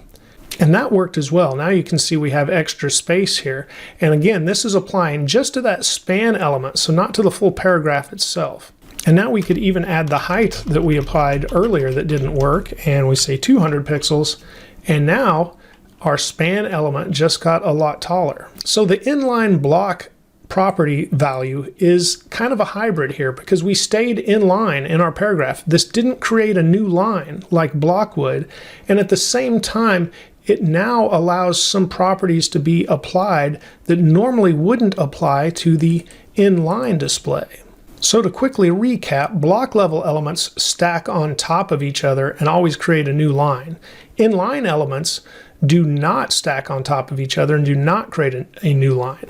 And that worked as well. Now you can see we have extra space here. And again, this is applying just to that span element, so not to the full paragraph itself. And now we could even add the height that we applied earlier that didn't work, and we say 200 pixels, and now our span element just got a lot taller. So the inline block property value is kind of a hybrid here because we stayed in line in our paragraph. This didn't create a new line like block would, and at the same time, it now allows some properties to be applied that normally wouldn't apply to the inline display. So to quickly recap, block level elements stack on top of each other and always create a new line. Inline elements do not stack on top of each other and do not create a new line.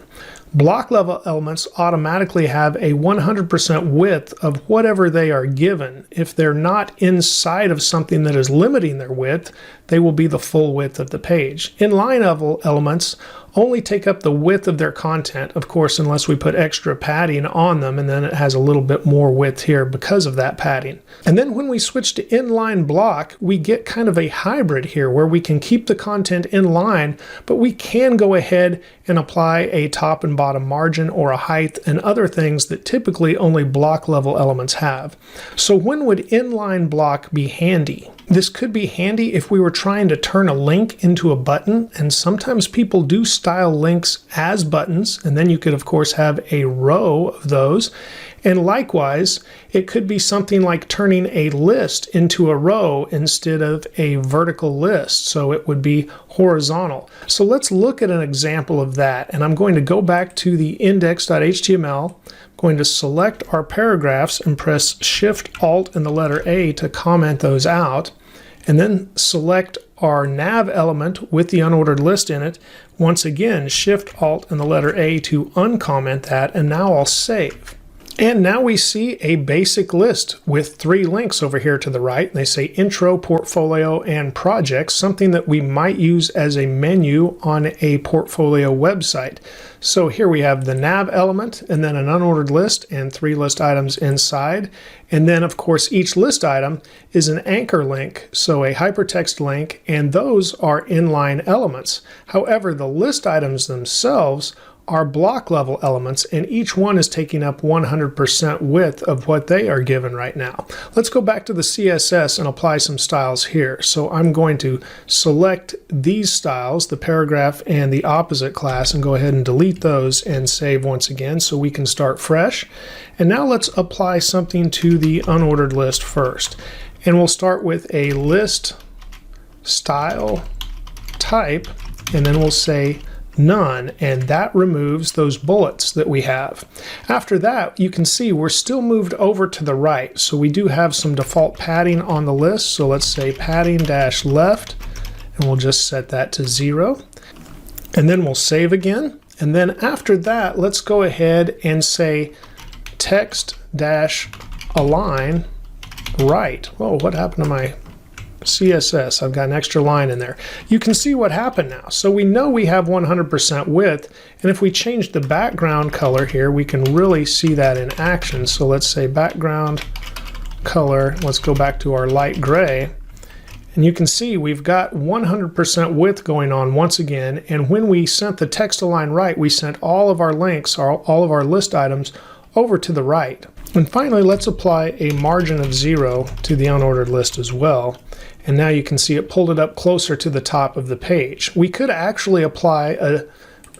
Block level elements automatically have a 100% width of whatever they are given. If they're not inside of something that is limiting their width, they will be the full width of the page. Inline level elements only take up the width of their content, of course, unless we put extra padding on them, and then it has a little bit more width here because of that padding. And then when we switch to inline block, we get kind of a hybrid here where we can keep the content in line, but we can go ahead and apply a top and bottom margin or a height and other things that typically only block level elements have. So when would inline block be handy? This could be handy if we were trying to turn a link into a button, and sometimes people do style links as buttons, and then you could of course have a row of those. And likewise, it could be something like turning a list into a row instead of a vertical list, so it would be horizontal. So let's look at an example of that, and I'm going to go back to the index.html, going to select our paragraphs and press Shift Alt and the letter A to comment those out, and then select our nav element with the unordered list in it. Once again, Shift Alt and the letter A to uncomment that, and now I'll save. And now we see a basic list with 3 links over here to the right. They say intro, portfolio, and projects, something that we might use as a menu on a portfolio website. So here we have the nav element and then an unordered list and 3 list items inside. And then of course each list item is an anchor link, so a hypertext link, and those are inline elements. However, the list items themselves are block level elements, and each one is taking up 100% width of what they are given right now. Let's go back to the CSS and apply some styles here. So I'm going to select these styles, the paragraph and the opposite class, and go ahead and delete those and save once again so we can start fresh. And now let's apply something to the unordered list first. And we'll start with a list style type, and then we'll say none, and that removes those bullets that we have. After that, you can see we're still moved over to the right, so we do have some default padding on the list. So let's say padding dash left, and we'll just set that to 0, and then we'll save again. And then after that, let's go ahead and say text dash align right. Whoa, what happened to my CSS? I've got an extra line in there. You can see what happened now. So we know we have 100% width, and if we change the background color here, we can really see that in action. So let's say background color, let's go back to our light gray, and you can see we've got 100% width going on once again. And when we sent the text align right, we sent all of our links, all of our list items over to the right. And finally, let's apply a margin of 0 to the unordered list as well. And now you can see it pulled it up closer to the top of the page. We could actually apply a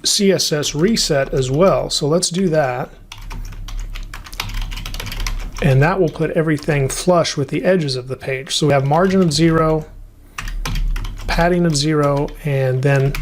CSS reset as well. So let's do that. And that will put everything flush with the edges of the page. So we have margin of 0, padding of 0, and then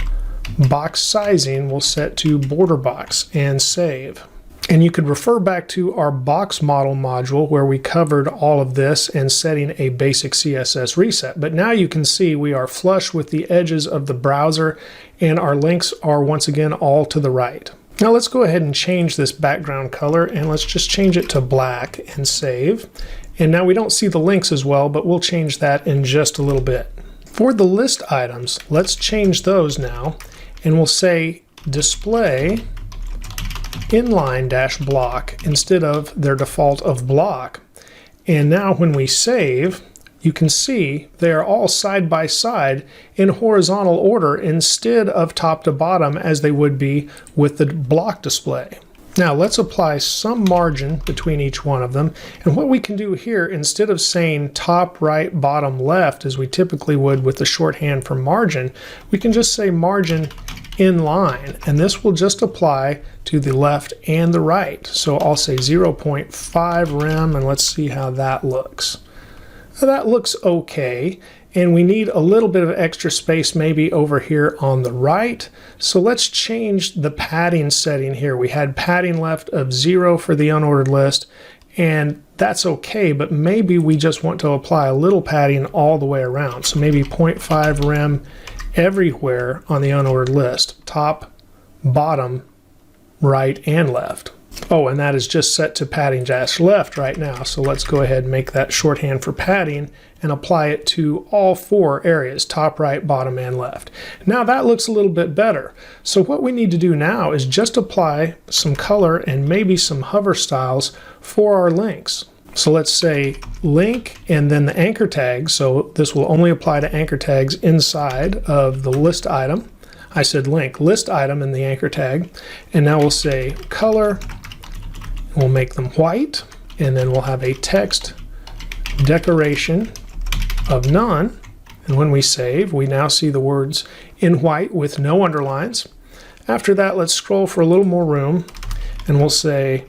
box sizing we'll set to border box and save. And you could refer back to our box model module where we covered all of this and setting a basic CSS reset. But now you can see we are flush with the edges of the browser, and our links are once again all to the right. Now let's go ahead and change this background color, and let's just change it to black and save. And now we don't see the links as well, but we'll change that in just a little bit. For the list items, let's change those now, and we'll say display inline dash block instead of their default of block. And now when we save, you can see they are all side by side in horizontal order instead of top to bottom as they would be with the block display. Now let's apply some margin between each one of them. And what we can do here, instead of saying top, right, bottom, left, as we typically would with the shorthand for margin, we can just say margin inline. And this will just apply to the left and the right. So I'll say 0.5 rem, and let's see how that looks. Now that looks okay. And we need a little bit of extra space maybe over here on the right. So let's change the padding setting here. We had padding left of 0 for the unordered list, and that's okay, but maybe we just want to apply a little padding all the way around. So maybe 0.5 rem everywhere on the unordered list, top, bottom, right, and left. Oh, and that is just set to padding dash left right now. So let's go ahead and make that shorthand for padding and apply it to all 4 areas, top, right, bottom, and left. Now that looks a little bit better. So what we need to do now is just apply some color and maybe some hover styles for our links. So let's say link and then the anchor tag. So this will only apply to anchor tags inside of the list item. I said link, list item in the anchor tag. And now we'll say color. We'll make them white, and then we'll have a text decoration of none. And when we save, we now see the words in white with no underlines. After that, let's scroll for a little more room, and we'll say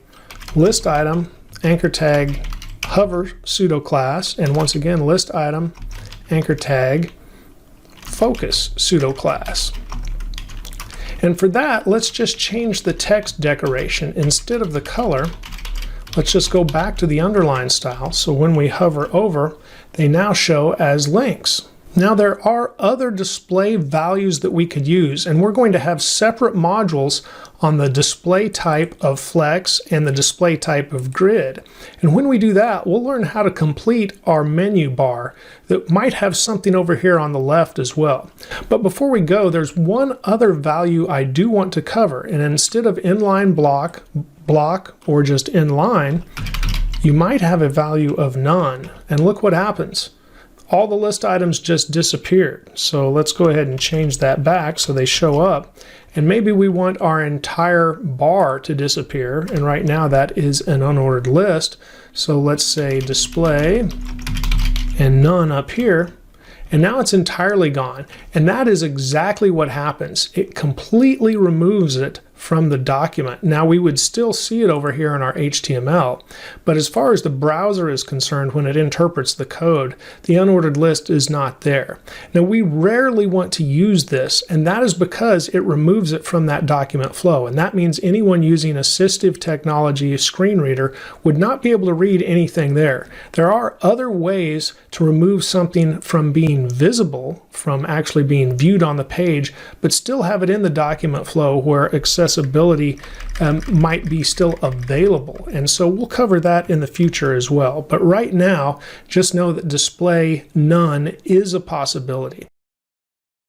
list item, anchor tag, hover pseudo class, and once again, list item, anchor tag, focus pseudo class. And for that, let's just change the text decoration. Instead of the color, let's just go back to the underline style. So when we hover over, they now show as links. Now there are other display values that we could use, and we're going to have separate modules on the display type of flex and the display type of grid. And when we do that, we'll learn how to complete our menu bar that might have something over here on the left as well. But before we go, there's one other value I do want to cover, and instead of inline block, or just inline, you might have a value of none. And look what happens. All the list items just disappeared. So let's go ahead and change that back so they show up. And maybe we want our entire bar to disappear. And right now that is an unordered list. So let's say display and none up here. And now it's entirely gone. And that is exactly what happens. It completely removes it from the document. Now we would still see it over here in our HTML, but as far as the browser is concerned, when it interprets the code, the unordered list is not there. Now we rarely want to use this, and that is because it removes it from that document flow, and that means anyone using assistive technology, a screen reader, would not be able to read anything there. There are other ways to remove something from being visible, from actually being viewed on the page, but still have it in the document flow where accessibility might be still available. And so we'll cover that in the future as well. But right now, just know that display none is a possibility.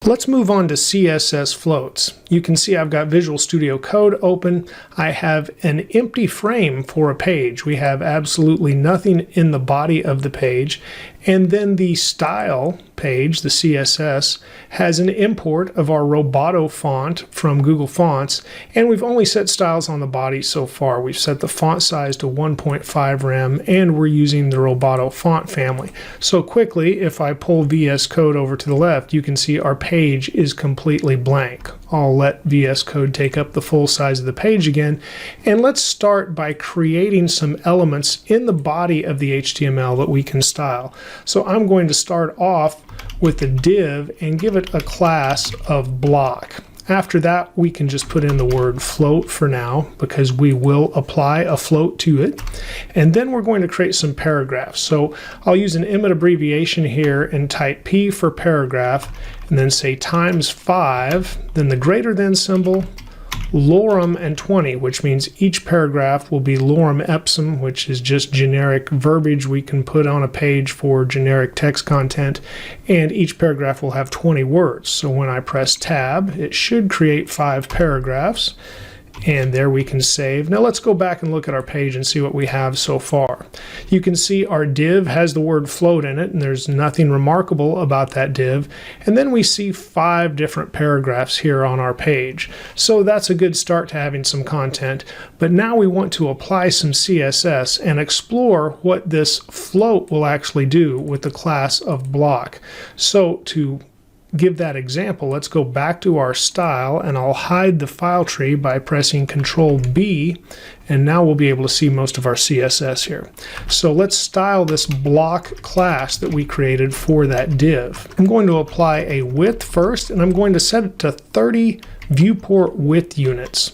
Let's move on to CSS floats. You can see I've got Visual Studio Code open. I have an empty frame for a page. We have absolutely nothing in the body of the page. And then the style page, the CSS, has an import of our Roboto font from Google Fonts, and we've only set styles on the body so far. We've set the font size to 1.5 rem, and we're using the Roboto font family. So quickly, if I pull VS Code over to the left, you can see our page is completely blank. I'll let VS Code take up the full size of the page again, and let's start by creating some elements in the body of the HTML that we can style. So I'm going to start off with a div and give it a class of block. After that, we can just put in the word float for now because we will apply a float to it. And then we're going to create some paragraphs. So I'll use an Emmet abbreviation here and type P for paragraph and then say times 5, then the greater than symbol, lorem and 20, which means each paragraph will be lorem ipsum, which is just generic verbiage we can put on a page for generic text content, and each paragraph will have 20 words. So when I press tab, it should create 5 paragraphs, And there we can save. Now let's go back and look at our page and see what we have so far. You can see our div has the word float in it, and there's nothing remarkable about that div. And then we see 5 different paragraphs here on our page. So that's a good start to having some content. But now we want to apply some CSS and explore what this float will actually do with the class of block. So to give that example, let's go back to our style, and I'll hide the file tree by pressing Control B, and now we'll be able to see most of our CSS here. So let's style this block class that we created for that div. I'm going to apply a width first, and I'm going to set it to 30 viewport width units.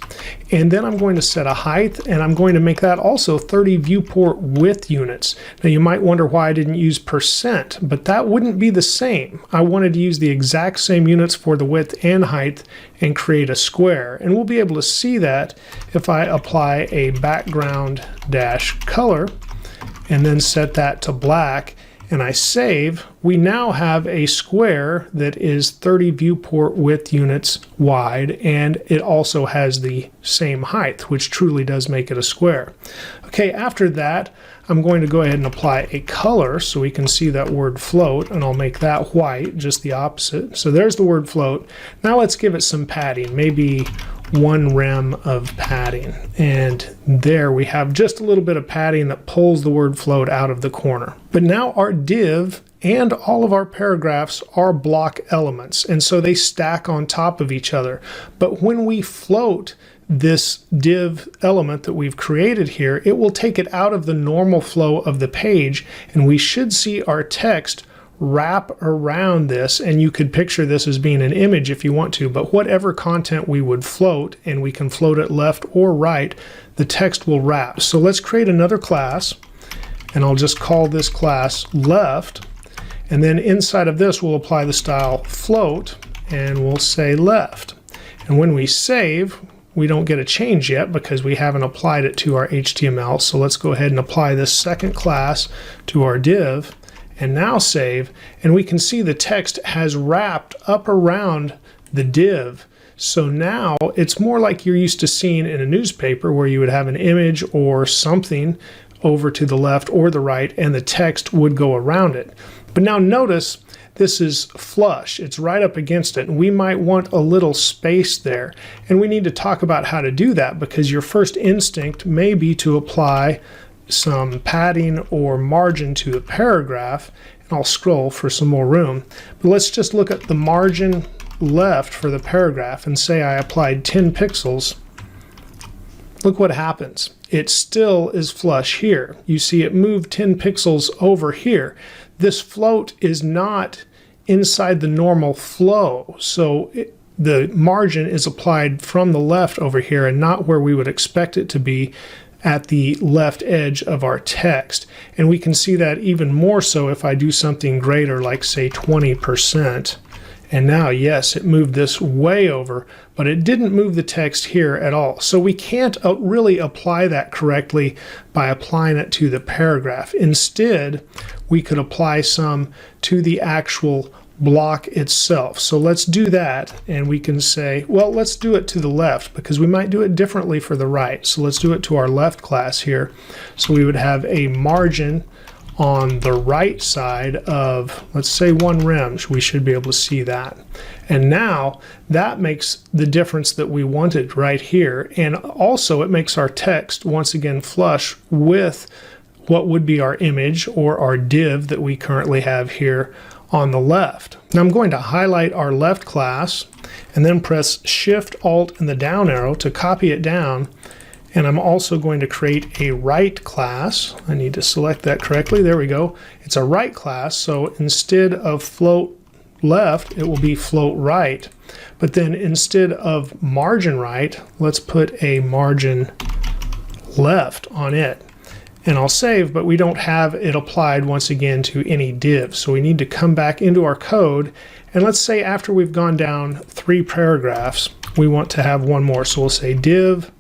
And then I'm going to set a height, and I'm going to make that also 30 viewport width units. Now you might wonder why I didn't use %, but that wouldn't be the same. I wanted to use the exact same units for the width and height and create a square. And we'll be able to see that if I apply a background dash color and then set that to black, and I save, we now have a square that is 30 viewport width units wide, and it also has the same height, which truly does make it a square. Okay, after that, I'm going to go ahead and apply a color so we can see that word float, and I'll make that white, just the opposite. So there's the word float. Now let's give it some padding, maybe 1 rem of padding, and there we have just a little bit of padding that pulls the word float out of the corner. But now our div and all of our paragraphs are block elements, and so they stack on top of each other. But when we float this div element that we've created here, it will take it out of the normal flow of the page, and we should see our text wrap around this, and you could picture this as being an image if you want to, but whatever content we would float, and we can float it left or right, the text will wrap. So let's create another class, and I'll just call this class left, and then inside of this we'll apply the style float, and we'll say left. And when we save, we don't get a change yet because we haven't applied it to our HTML. So let's go ahead and apply this second class to our div, and now save, and we can see the text has wrapped up around the div. So now it's more like you're used to seeing in a newspaper, where you would have an image or something over to the left or the right, and the text would go around it. But now notice this is flush, it's right up against it, and we might want a little space there, and we need to talk about how to do that, because your first instinct may be to apply some padding or margin to the paragraph, and I'll scroll for some more room. But let's just look at the margin left for the paragraph and say I applied 10 pixels. Look what happens. It still is flush here. You see it moved 10 pixels over here. This float is not inside the normal flow, so the margin is applied from the left over here and not where we would expect it to be, at the left edge of our text. And we can see that even more so if I do something greater, like say 20%. And now, yes, it moved this way over, but it didn't move the text here at all. So we can't really apply that correctly by applying it to the paragraph. Instead, we could apply some to the actual block itself. So let's do that, and we can say, well, let's do it to the left, because we might do it differently for the right. So let's do it to our left class here. So we would have a margin on the right side of, let's say, 1 rem. We should be able to see that. And now that makes the difference that we wanted right here. And also it makes our text once again flush with what would be our image or our div that we currently have here on the left. Now I'm going to highlight our left class and then press Shift Alt and the down arrow to copy it down. And I'm also going to create a right class. I need to select that correctly. There we go. It's a right class, so instead of float left, it will be float right. But then instead of margin right, let's put a margin left on it. And I'll save, but we don't have it applied once again to any div. So we need to come back into our code, and let's say after we've gone down 3 paragraphs, we want to have one more. So we'll say div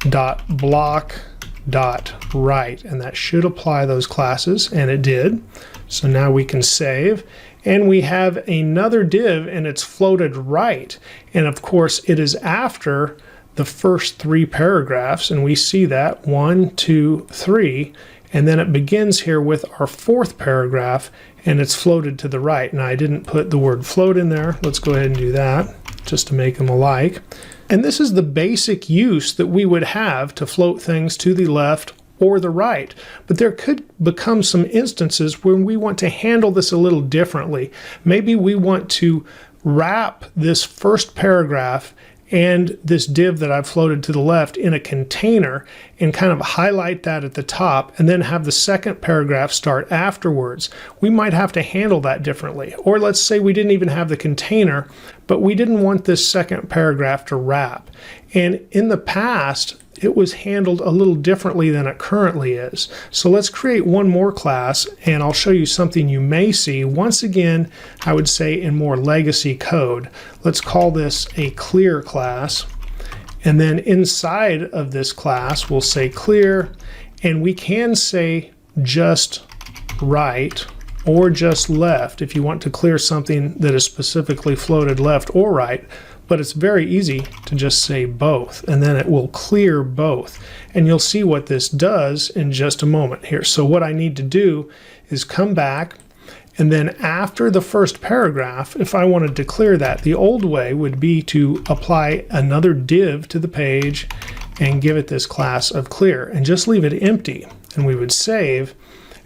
dot block dot right, and that should apply those classes, and it did. So now we can save, and we have another div, and it's floated right. And of course it is after the first 3 paragraphs, and we see that 1, 2, 3, and then it begins here with our 4th paragraph, and it's floated to the right. Now I didn't put the word float in there. Let's go ahead and do that just to make them alike. And this is the basic use that we would have to float things to the left or the right. But there could become some instances where we want to handle this a little differently. Maybe we want to wrap this first paragraph and this div that I've floated to the left in a container and kind of highlight that at the top and then have the second paragraph start afterwards. We might have to handle that differently. Or let's say we didn't even have the container, but we didn't want this second paragraph to wrap. And in the past, it was handled a little differently than it currently is. So let's create one more class, and I'll show you something you may see. Once again, I would say in more legacy code. Let's call this a clear class. And then inside of this class, we'll say clear, and we can say just right or just left if you want to clear something that is specifically floated left or right. But it's very easy to just say both, and then it will clear both. And you'll see what this does in just a moment here. So what I need to do is come back, and then after the first paragraph, if I wanted to clear that, the old way would be to apply another div to the page and give it this class of clear, and just leave it empty. And we would save,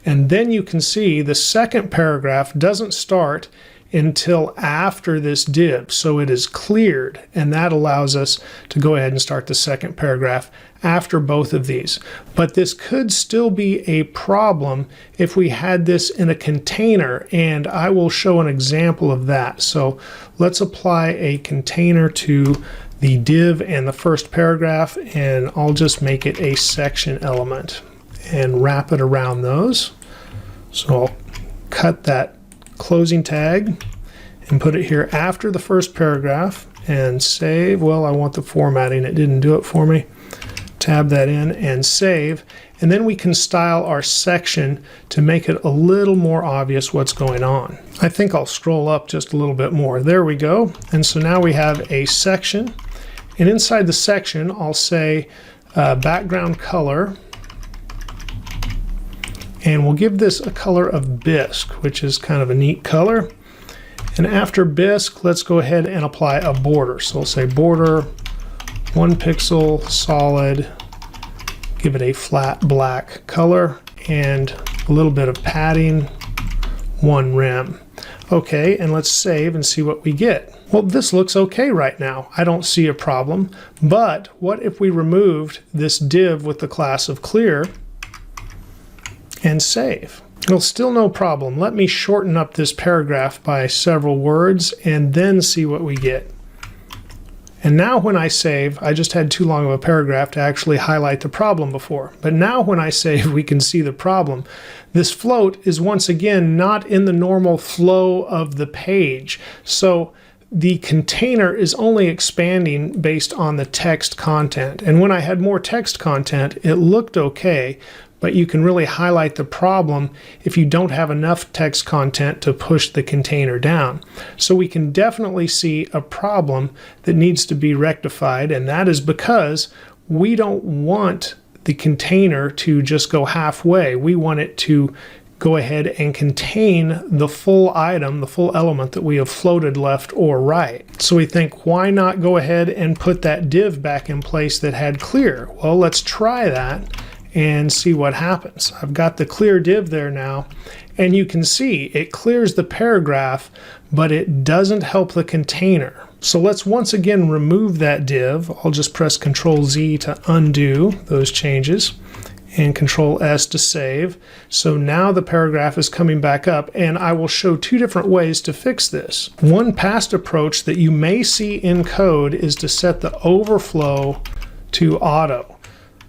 and then you can see the second paragraph doesn't start until after this div, so it is cleared, and that allows us to go ahead and start the second paragraph after both of these. But this could still be a problem if we had this in a container, and I will show an example of that. So let's apply a container to the div and the first paragraph, and I'll just make it a section element and wrap it around those. So I'll cut that closing tag and put it here after the first paragraph and save. Well, I want the formatting. It didn't do it for me. Tab that in and save. And then we can style our section to make it a little more obvious what's going on. I think I'll scroll up just a little bit more. There we go. And so now we have a section. And inside the section, I'll say background color. And we'll give this a color of bisque, which is kind of a neat color. And after bisque, let's go ahead and apply a border. So we'll say border, 1 pixel, solid, give it a flat black color, and a little bit of padding, 1 rem. Okay, and let's save and see what we get. Well, this looks okay right now. I don't see a problem. But what if we removed this div with the class of clear and save? Well, still no problem. Let me shorten up this paragraph by several words and then see what we get. And now when I save, I just had too long of a paragraph to actually highlight the problem before. But now when I save, we can see the problem. This float is once again not in the normal flow of the page. So the container is only expanding based on the text content. And when I had more text content, it looked okay. But you can really highlight the problem if you don't have enough text content to push the container down. So we can definitely see a problem that needs to be rectified, and that is because we don't want the container to just go halfway. We want it to go ahead and contain the full item, the full element that we have floated left or right. So we think, why not go ahead and put that div back in place that had clear? Well, let's try that and see what happens. I've got the clear div there now, and you can see it clears the paragraph, but it doesn't help the container. So let's once again remove that div. I'll just press Ctrl Z to undo those changes and Ctrl S to save. So now the paragraph is coming back up, and I will show 2 different ways to fix this. One past approach that you may see in code is to set the overflow to auto.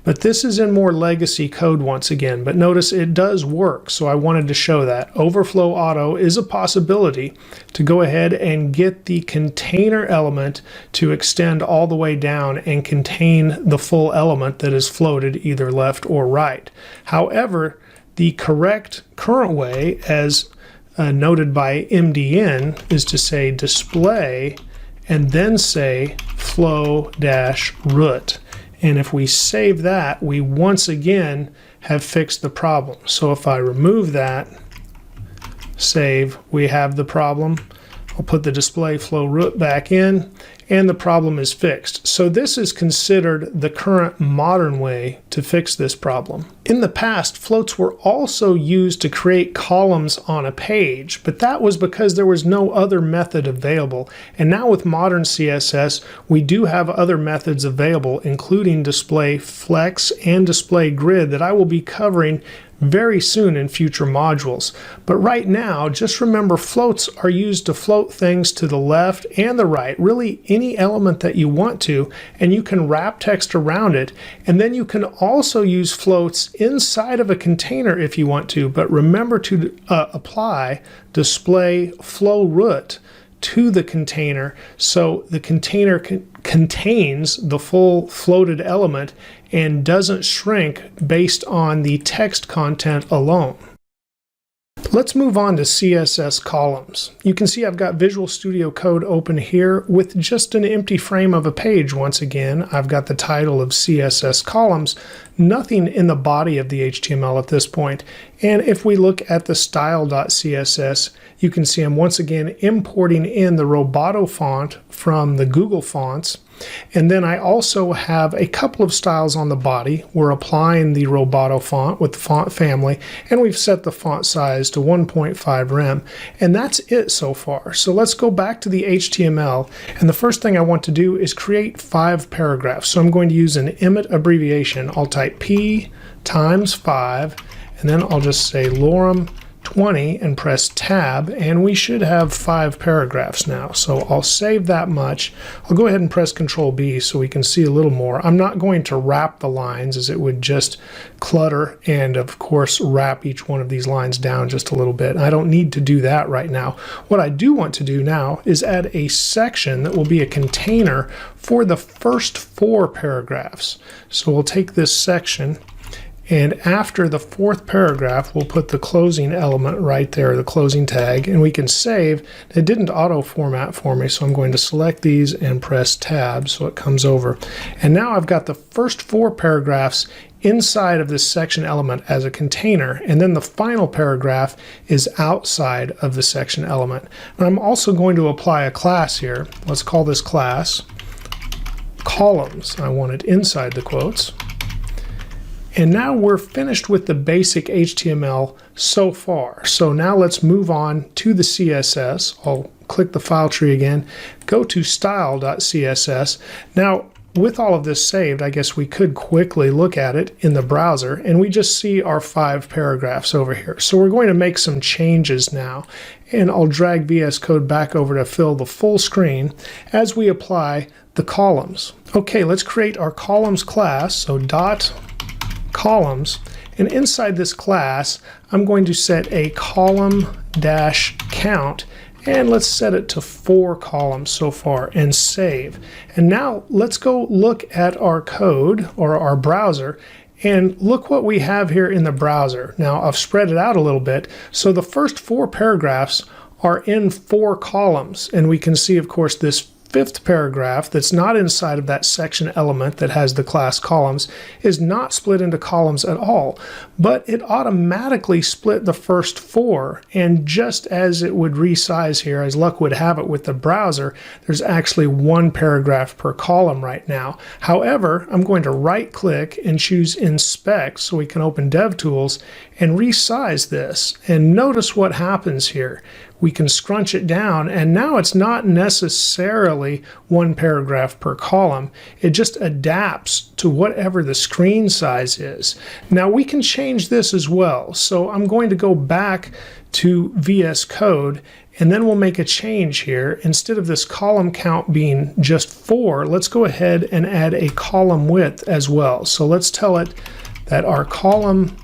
But this is in more legacy code once again, but notice it does work, so I wanted to show that. Overflow auto is a possibility to go ahead and get the container element to extend all the way down and contain the full element that is floated either left or right. However, the correct current way, as noted by MDN, is to say display and then say flow-root. And if we save that, we once again have fixed the problem. So if I remove that, save, we have the problem. I'll put the display flow root back in, and the problem is fixed. So this is considered the current modern way to fix this problem. In the past, floats were also used to create columns on a page, but that was because there was no other method available. And now with modern CSS, we do have other methods available, including display flex and display grid that I will be covering very soon in future modules. But right now, just remember floats are used to float things to the left and the right, really any element that you want to, and you can wrap text around it. And then you can also use floats inside of a container if you want to, but remember to apply display flow root to the container so the container contains the full floated element and doesn't shrink based on the text content alone. Let's move on to CSS columns. You can see I've got Visual Studio Code open here with just an empty frame of a page. Once again, I've got the title of CSS columns, nothing in the body of the HTML at this point. And if we look at the style.css, you can see I'm once again importing in the Roboto font from the Google Fonts. And then I also have a couple of styles on the body. We're applying the Roboto font with the font family, and we've set the font size to 1.5 rem. And that's it so far. So let's go back to the HTML. And the first thing I want to do is create 5 paragraphs. So I'm going to use an Emmet abbreviation. I'll type P times 5, and then I'll just say lorem 20 and press tab, and we should have 5 paragraphs now. So I'll save that much. I'll go ahead and press Control B so we can see a little more. I'm not going to wrap the lines, as it would just clutter and of course wrap each one of these lines down just a little bit. I don't need to do that right now. What I do want to do now is add a section that will be a container for the first 4 paragraphs. So we'll take this section, and after the 4th paragraph, we'll put the closing element right there, the closing tag, and we can save. It didn't auto format for me, so I'm going to select these and press tab so it comes over. And now I've got the first 4 paragraphs inside of this section element as a container, and then the final paragraph is outside of the section element. And I'm also going to apply a class here. Let's call this class columns. I want it inside the quotes. And now we're finished with the basic HTML so far. So now let's move on to the CSS. I'll click the file tree again, go to style.css. Now, with all of this saved, I guess we could quickly look at it in the browser, and we just see our 5 paragraphs over here. So we're going to make some changes now, and I'll drag VS Code back over to fill the full screen as we apply the columns. Okay, let's create our columns class. So dot columns, and inside this class I'm going to set a column dash count, and let's set it to 4 columns so far and save. And now let's go look at our code or our browser, and look what we have here in the browser. Now I've spread it out a little bit, so the first 4 paragraphs are in 4 columns, and we can see of course this 5th paragraph that's not inside of that section element that has the class columns is not split into columns at all, but it automatically split the first 4, and just as it would resize here, as luck would have it with the browser, there's actually 1 paragraph per column right now. However, I'm going to right click and choose inspect so we can open DevTools and resize this, and notice what happens here. We can scrunch it down, and now it's not necessarily 1 paragraph per column. It just adapts to whatever the screen size is. Now we can change this as well. So I'm going to go back to VS Code, and then we'll make a change here. Instead of this column count being just 4, let's go ahead and add a column width as well. So let's tell it that our column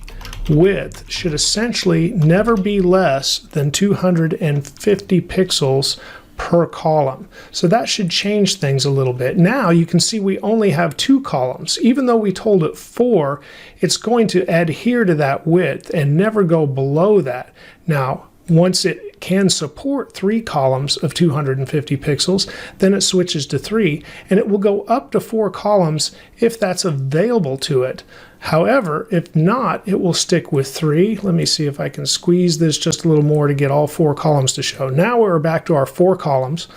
width should essentially never be less than 250 pixels per column. So that should change things a little bit. Now you can see we only have 2 columns. Even though we told it 4, it's going to adhere to that width and never go below that. Now, once it it can support 3 columns of 250 pixels, then it switches to 3, and it will go up to 4 columns if that's available to it. However, if not, it will stick with 3. Let me see if I can squeeze this just a little more to get all 4 columns to show. Now we're back to our 4 columns,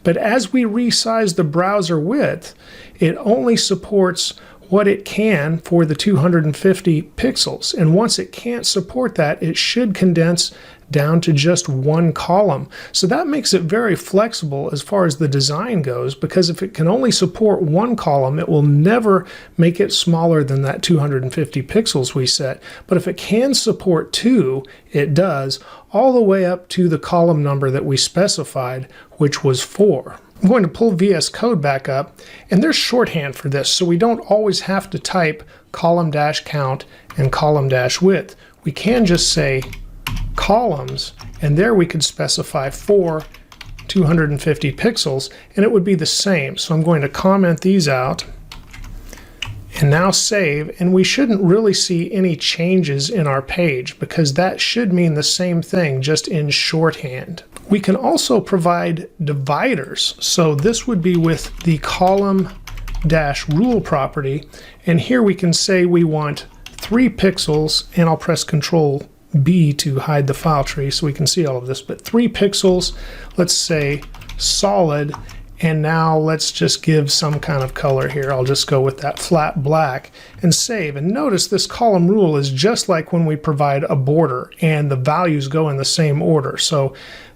but as we resize the browser width, it only supports what it can for the 250 pixels. And once it can't support that, it should condense down to just 1 column. So that makes it very flexible as far as the design goes, because if it can only support 1 column, it will never make it smaller than that 250 pixels we set. But if it can support 2, it does, all the way up to the column number that we specified, which was 4. I'm going to pull VS Code back up, and there's shorthand for this, so we don't always have to type column-count and column-width. We can just say columns, and there we could specify 4 250 pixels, and it would be the same. So I'm going to comment these out, and now save, and we shouldn't really see any changes in our page because that should mean the same thing, just in shorthand. We can also provide dividers. So this would be with the column-rule property, and here we can say we want 3 pixels, and I'll press Control B to hide the file tree so we can see all of this, but 3 pixels, let's say solid, and now let's just give some kind of color here. I'll just go with that flat black and save. And notice this column rule is just like when we provide a border, and the values go in the same order. So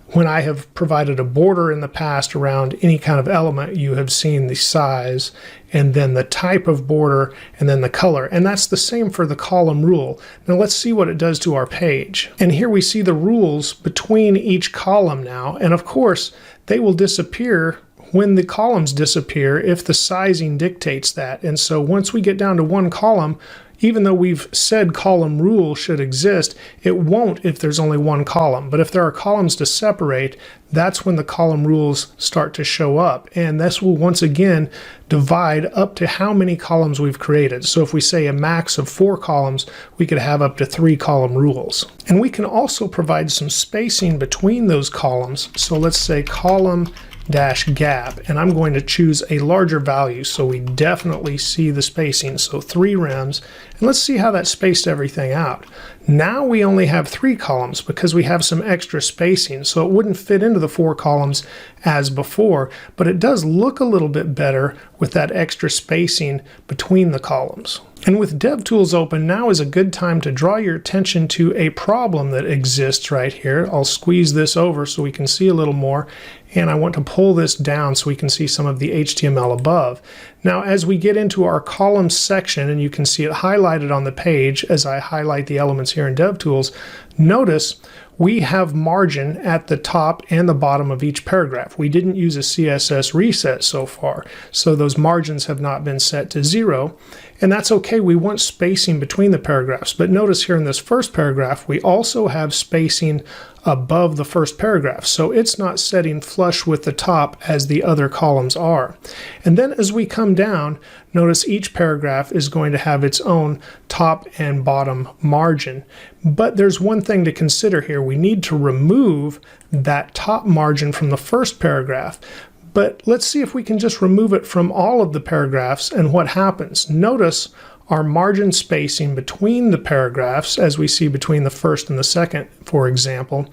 when I have provided a border in the past around any kind of element, you have seen the size and then the type of border and then the color. And that's the same for the column rule. Now let's see what it does to our page. And here we see the rules between each column now. And of course, they will disappear when the columns disappear if the sizing dictates that. And so once we get down to 1 column, even though we've said column rule should exist, it won't if there's only 1 column. But if there are columns to separate, that's when the column rules start to show up. And this will once again divide up to how many columns we've created. So if we say a max of 4 columns, we could have up to 3 column rules. And we can also provide some spacing between those columns. So let's say column-gap, and I'm going to choose a larger value so we definitely see the spacing, so 3 rems, and let's see how that spaced everything out. Now we only have 3 columns because we have some extra spacing, so it wouldn't fit into the 4 columns as before, but it does look a little bit better with that extra spacing between the columns. And with DevTools open, now is a good time to draw your attention to a problem that exists right here. I'll squeeze this over so we can see a little more, and I want to pull this down so we can see some of the HTML above. Now, as we get into our columns section, and you can see it highlighted on the page as I highlight the elements here in DevTools, notice we have margin at the top and the bottom of each paragraph. We didn't use a CSS reset so far, so those margins have not been set to 0. And that's okay, we want spacing between the paragraphs. But notice here in this first paragraph, we also have spacing above the first paragraph. So it's not setting flush with the top as the other columns are. And then as we come down, notice each paragraph is going to have its own top and bottom margin. But there's one thing to consider here. We need to remove that top margin from the first paragraph. But let's see if we can just remove it from all of the paragraphs and what happens. Notice our margin spacing between the paragraphs, as we see between the first and the second, for example,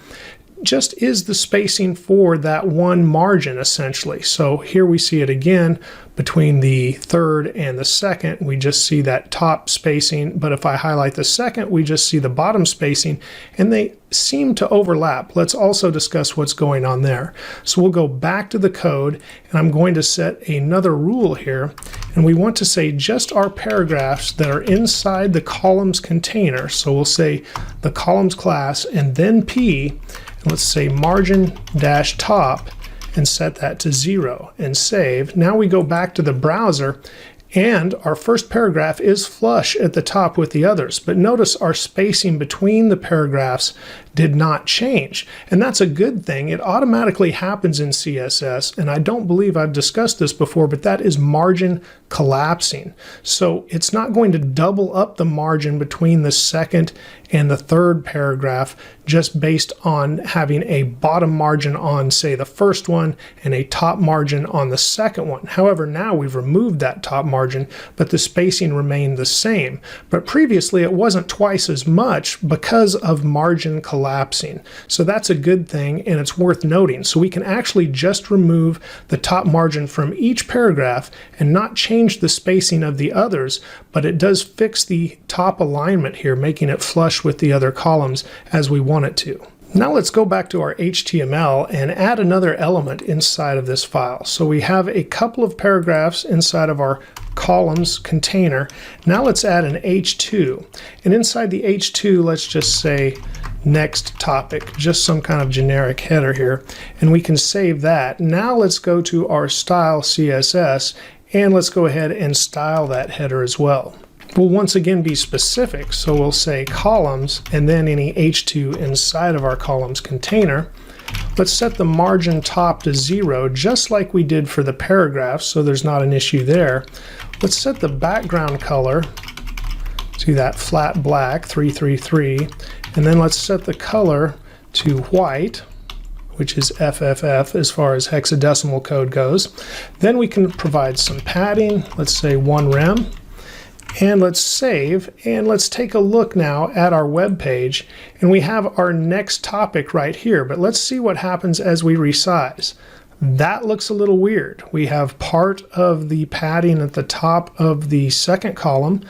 just is the spacing for that one margin essentially. So here we see it again between the third and the second, we just see that top spacing, but if I highlight the second, we just see the bottom spacing, and they seem to overlap. Let's also discuss what's going on there. So we'll go back to the code, and I'm going to set another rule here, and we want to say just our paragraphs that are inside the columns container. So we'll say the columns class and then P, and let's say margin-top, and set that to 0 and save. Now we go back to the browser, and our first paragraph is flush at the top with the others. But notice our spacing between the paragraphs did not change. And that's a good thing. It automatically happens in CSS, and I don't believe I've discussed this before, but that is margin collapsing. So it's not going to double up the margin between the second and the third paragraph just based on having a bottom margin on, say, the first one and a top margin on the second one. However, now we've removed that top margin, but the spacing remained the same. But previously it wasn't twice as much because of margin collapsing. So that's a good thing, and it's worth noting. So we can actually just remove the top margin from each paragraph and not change the spacing of the others, but it does fix the top alignment here, making it flush with the other columns as we want it to. Now let's go back to our HTML and add another element inside of this file. So we have a couple of paragraphs inside of our columns container. Now let's add an H2. And inside the H2, let's just say next topic, just some kind of generic header here. And we can save that. Now let's go to our style CSS and let's go ahead and style that header as well. We'll once again be specific, so we'll say columns and then any H2 inside of our columns container. Let's set the margin top to 0, just like we did for the paragraph, so there's not an issue there. Let's set the background color to that flat black 333, and then let's set the color to white, which is FFF as far as hexadecimal code goes. Then we can provide some padding, let's say 1 rem. And let's save, and let's take a look now at our web page, and we have our next topic right here. But let's see what happens as we resize. That looks a little weird. We have part of the padding at the top of the second column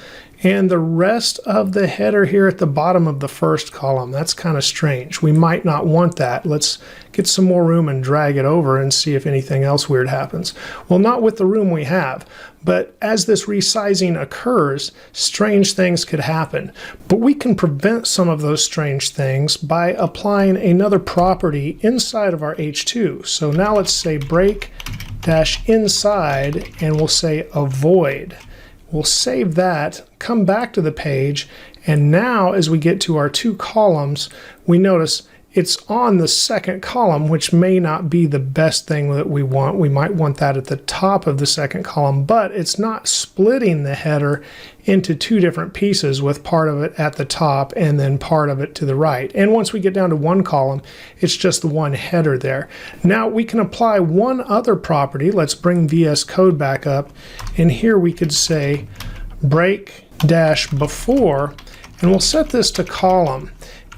and the rest of the header here at the bottom of the first column. That's kind of strange. We might not want that. Let's get some more room and drag it over and see if anything else weird happens. Well, not with the room we have, but as this resizing occurs, strange things could happen. But we can prevent some of those strange things by applying another property inside of our H2. So now let's say break dash inside, and we'll say avoid. We'll save that, come back to the page, and now as we get to our 2 columns, we notice it's on the second column, which may not be the best thing that we want. We might want that at the top of the second column, but it's not splitting the header into 2 different pieces with part of it at the top and then part of it to the right. And once we get down to 1 column, it's just the 1 header there. Now we can apply one other property. Let's bring VS Code back up, and here we could say break dash before, and we'll set this to column.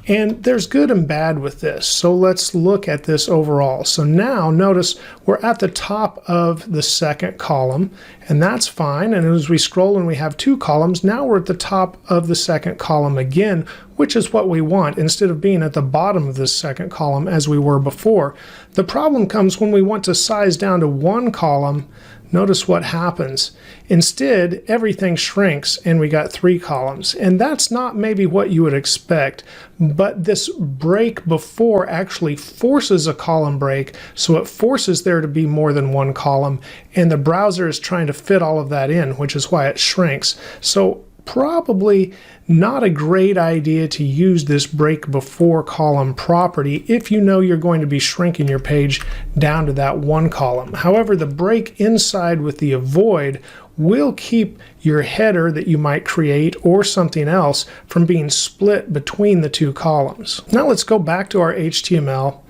And there's good and bad with this, so let's look at this overall. So now notice we're at the top of the second column, and that's fine. And as we scroll and we have 2 columns, now we're at the top of the second column again, which is what we want, instead of being at the bottom of this second column as we were before. The problem comes when we want to size down to 1 column. Notice what happens. Instead, everything shrinks and we got 3 columns. And that's not maybe what you would expect, but this break before actually forces a column break, so it forces there to be more than 1 column, and the browser is trying to fit all of that in, which is why it shrinks. So probably not a great idea to use this break before column property if you know you're going to be shrinking your page down to that 1 column. However, the break inside with the avoid will keep your header that you might create or something else from being split between the 2 columns. Now let's go back to our HTML,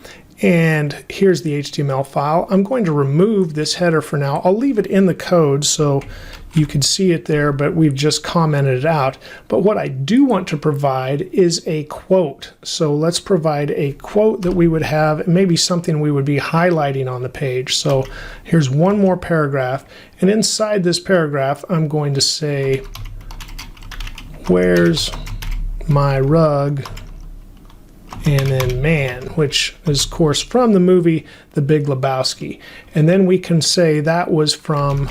and here's the HTML file. I'm going to remove this header for now. I'll leave it in the code so you can see it there, but we've just commented it out. But what I do want to provide is a quote. So let's provide a quote that we would have, maybe something we would be highlighting on the page. So here's 1 more paragraph, and inside this paragraph I'm going to say, "Where's my rug?" and then man, which is of course from the movie The Big Lebowski. And then we can say that was from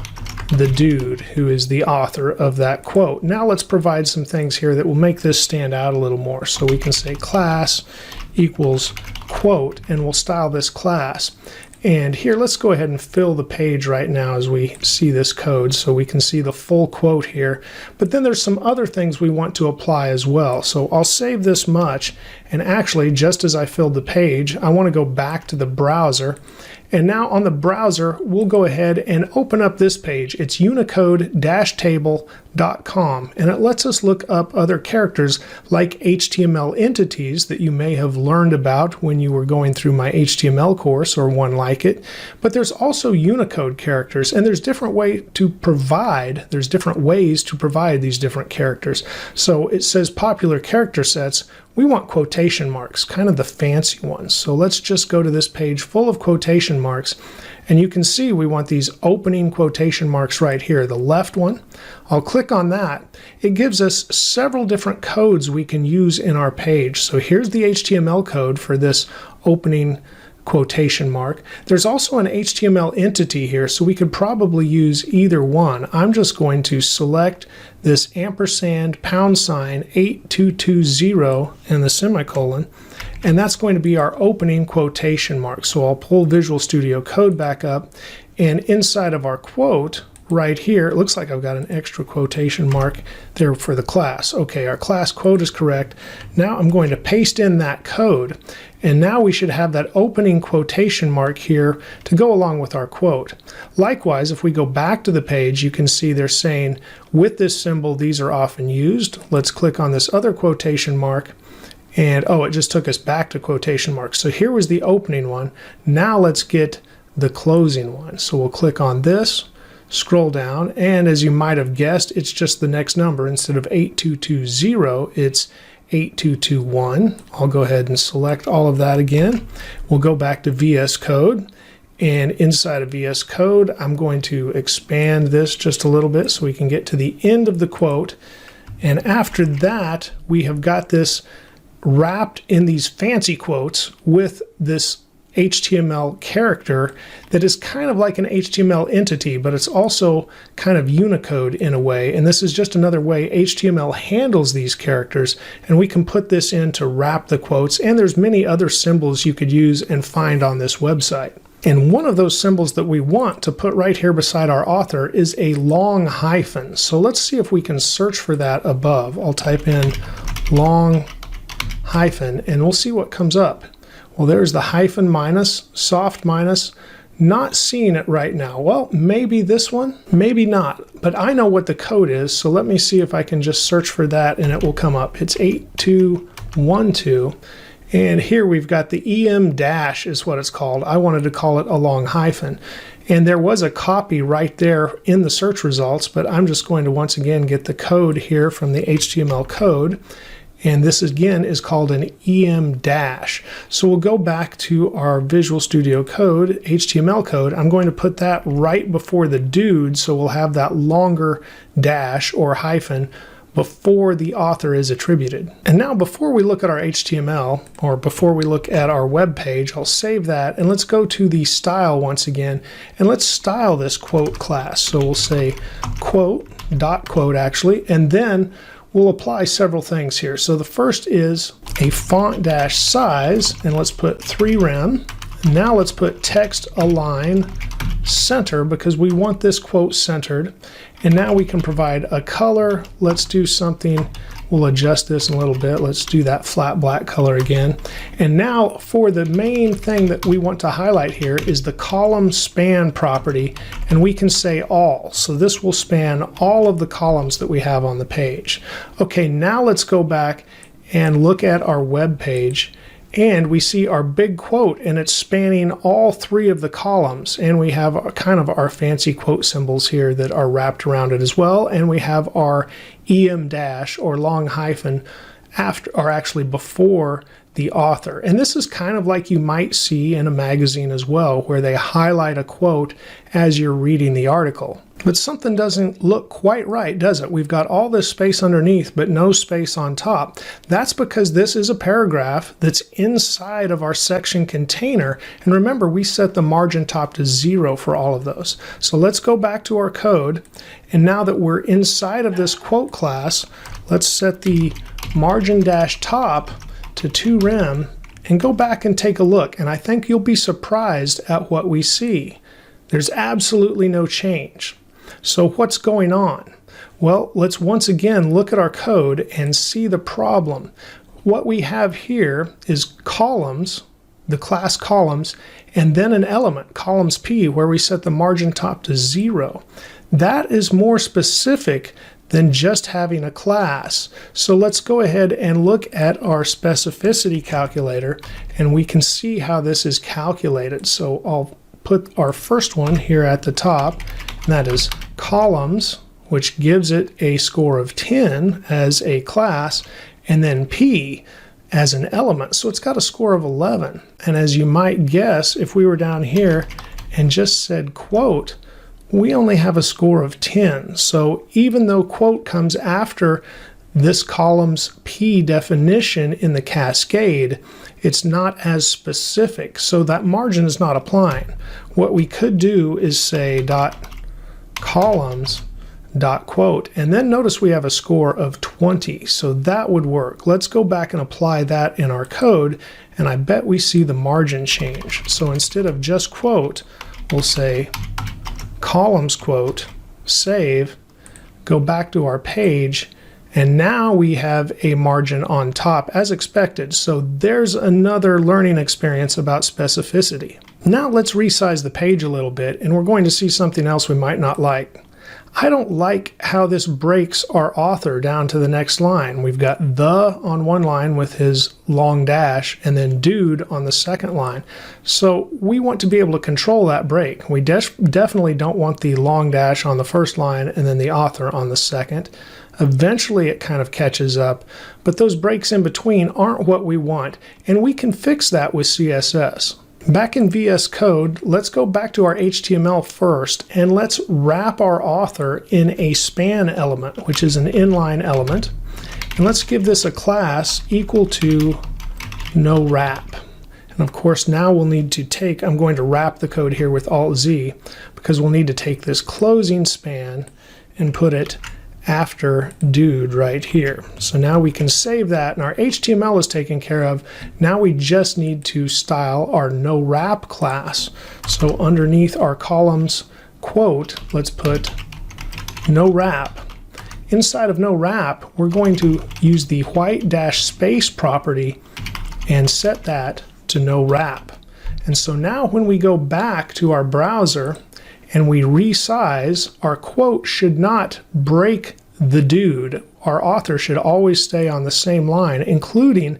the dude who is the author of that quote. Now let's provide some things here that will make this stand out a little more. So we can say class equals quote, and we'll style this class. And here, let's go ahead and fill the page right now as we see this code so we can see the full quote here. But then there's some other things we want to apply as well. So I'll save this much, and actually, just as I filled the page, I want to go back to the browser, And now on the browser, we'll go ahead and open up this page. It's unicode-table.com, and it lets us look up other characters like HTML entities that you may have learned about when you were going through my HTML course or one like it. But there's also Unicode characters, and there's different ways to provide these different characters. So it says popular character sets. We want quotation marks, kind of the fancy ones. So let's just go to this page full of quotation marks, and you can see we want these opening quotation marks right here, the left one. I'll click on that. It gives us several different codes we can use in our page. So here's the HTML code for this opening quotation mark. There's also an HTML entity here, so we could probably use either one. I'm just going to select this ampersand # 8220 and the semicolon, and that's going to be our opening quotation mark. So I'll pull Visual Studio Code back up, and inside of our quote right here, it looks like I've got an extra quotation mark there for the class. Okay, our class quote is correct. Now I'm going to paste in that code, and now we should have that opening quotation mark here to go along with our quote. Likewise, if we go back to the page, you can see they're saying with this symbol these are often used. Let's click on this other quotation mark, and oh, it just took us back to quotation marks. So here was the opening one. Now let's get the closing one. So we'll click on this, scroll down, and as you might have guessed, it's just the next number. Instead of 8220, it's 8221. I'll go ahead and select all of that again. We'll go back to VS Code, and inside of VS Code, I'm going to expand this just a little bit so we can get to the end of the quote. And after that, we have got this wrapped in these fancy quotes with this HTML character that is kind of like an HTML entity, but it's also kind of Unicode in a way. And this is just another way HTML handles these characters, and we can put this in to wrap the quotes. And there's many other symbols you could use and find on this website. And one of those symbols that we want to put right here beside our author is a long hyphen. So let's see if we can search for that above. I'll type in long hyphen, and we'll see what comes up. Well, there's the hyphen minus, soft minus, not seeing it right now. Well, maybe this one, maybe not, but I know what the code is, so let me see if I can just search for that and it will come up. It's 8212, and here we've got the EM dash is what it's called. I wanted to call it a long hyphen, and there was a copy right there in the search results, but I'm just going to once again get the code here from the HTML code. And this again is called an EM dash. So we'll go back to our Visual Studio Code, HTML code. I'm going to put that right before the dude, so we'll have that longer dash or hyphen before the author is attributed. And now before we look at our HTML, or before we look at our web page, I'll save that, and let's go to the style once again, and let's style this quote class. So we'll say quote, dot quote actually, and then we'll apply several things here. So the first is a font dash size, and let's put 3 rem. Now let's put text align center, because we want this quote centered. And now we can provide a color. Let's do something, we'll adjust this a little bit. Let's do that flat black color again. And now for the main thing that we want to highlight here is the column span property, and we can say all. So this will span all of the columns that we have on the page. Okay, now let's go back and look at our web page, and we see our big quote, and it's spanning all 3 of the columns, and we have kind of our fancy quote symbols here that are wrapped around it as well, and we have our EM dash or long hyphen after, or actually before, the author. And this is kind of like you might see in a magazine as well, where they highlight a quote as you're reading the article. But something doesn't look quite right, does it? We've got all this space underneath, but no space on top. That's because this is a paragraph that's inside of our section container. And remember, we set the margin top to 0 for all of those. So let's go back to our code. And now that we're inside of this quote class, let's set the margin dash top to 2 rem and go back and take a look. And I think you'll be surprised at what we see. There's absolutely no change. So what's going on? Well, let's once again look at our code and see the problem. What we have here is columns the class columns, and then an element, columns P, where we set the margin top to 0. That is more specific than just having a class. So let's go ahead and look at our specificity calculator, and we can see how this is calculated. So I'll put our first one here at the top, and that is columns, which gives it a score of 10 as a class, and then P as an element. So it's got a score of 11. And as you might guess, if we were down here and just said quote, we only have a score of 10. So even though quote comes after this column's P definition in the cascade, it's not as specific. So that margin is not applying. What we could do is say dot columns dot quote, and then notice we have a score of 20. So that would work. Let's go back and apply that in our code, and I bet we see the margin change. So instead of just quote, we'll say columns quote, save, go back to our page, and now we have a margin on top as expected. So there's another learning experience about specificity. Now let's resize the page a little bit, and we're going to see something else we might not like. I don't like how this breaks our author down to the next line. We've got the on one line with his long dash, and then dude on the second line. So we want to be able to control that break. We definitely don't want the long dash on the first line and then the author on the second. Eventually it kind of catches up, but those breaks in between aren't what we want, and we can fix that with CSS. Back in VS Code, let's go back to our HTML first, and let's wrap our author in a span element, which is an inline element. And let's give this a class equal to no wrap. And of course now we'll need to take, I'm going to wrap the code here with Alt-Z, because we'll need to take this closing span and put it after dude right here. So now we can save that, and our HTML is taken care of. Now we just need to style our no wrap class. So underneath our columns quote, let's put no wrap. Inside of no wrap, we're going to use the white dash space property and set that to no wrap. And so now when we go back to our browser and we resize, our quote should not break the dude. Our author should always stay on the same line, including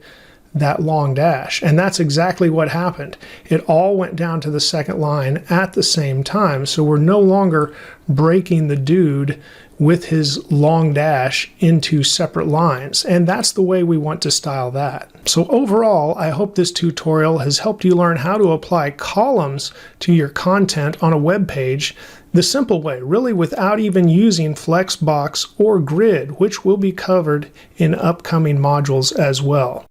that long dash. And that's exactly what happened. It all went down to the second line at the same time. So we're no longer breaking the dude with his long dash into separate lines. And that's the way we want to style that. So overall, I hope this tutorial has helped you learn how to apply columns to your content on a web page the simple way, really without even using Flexbox or Grid, which will be covered in upcoming modules as well.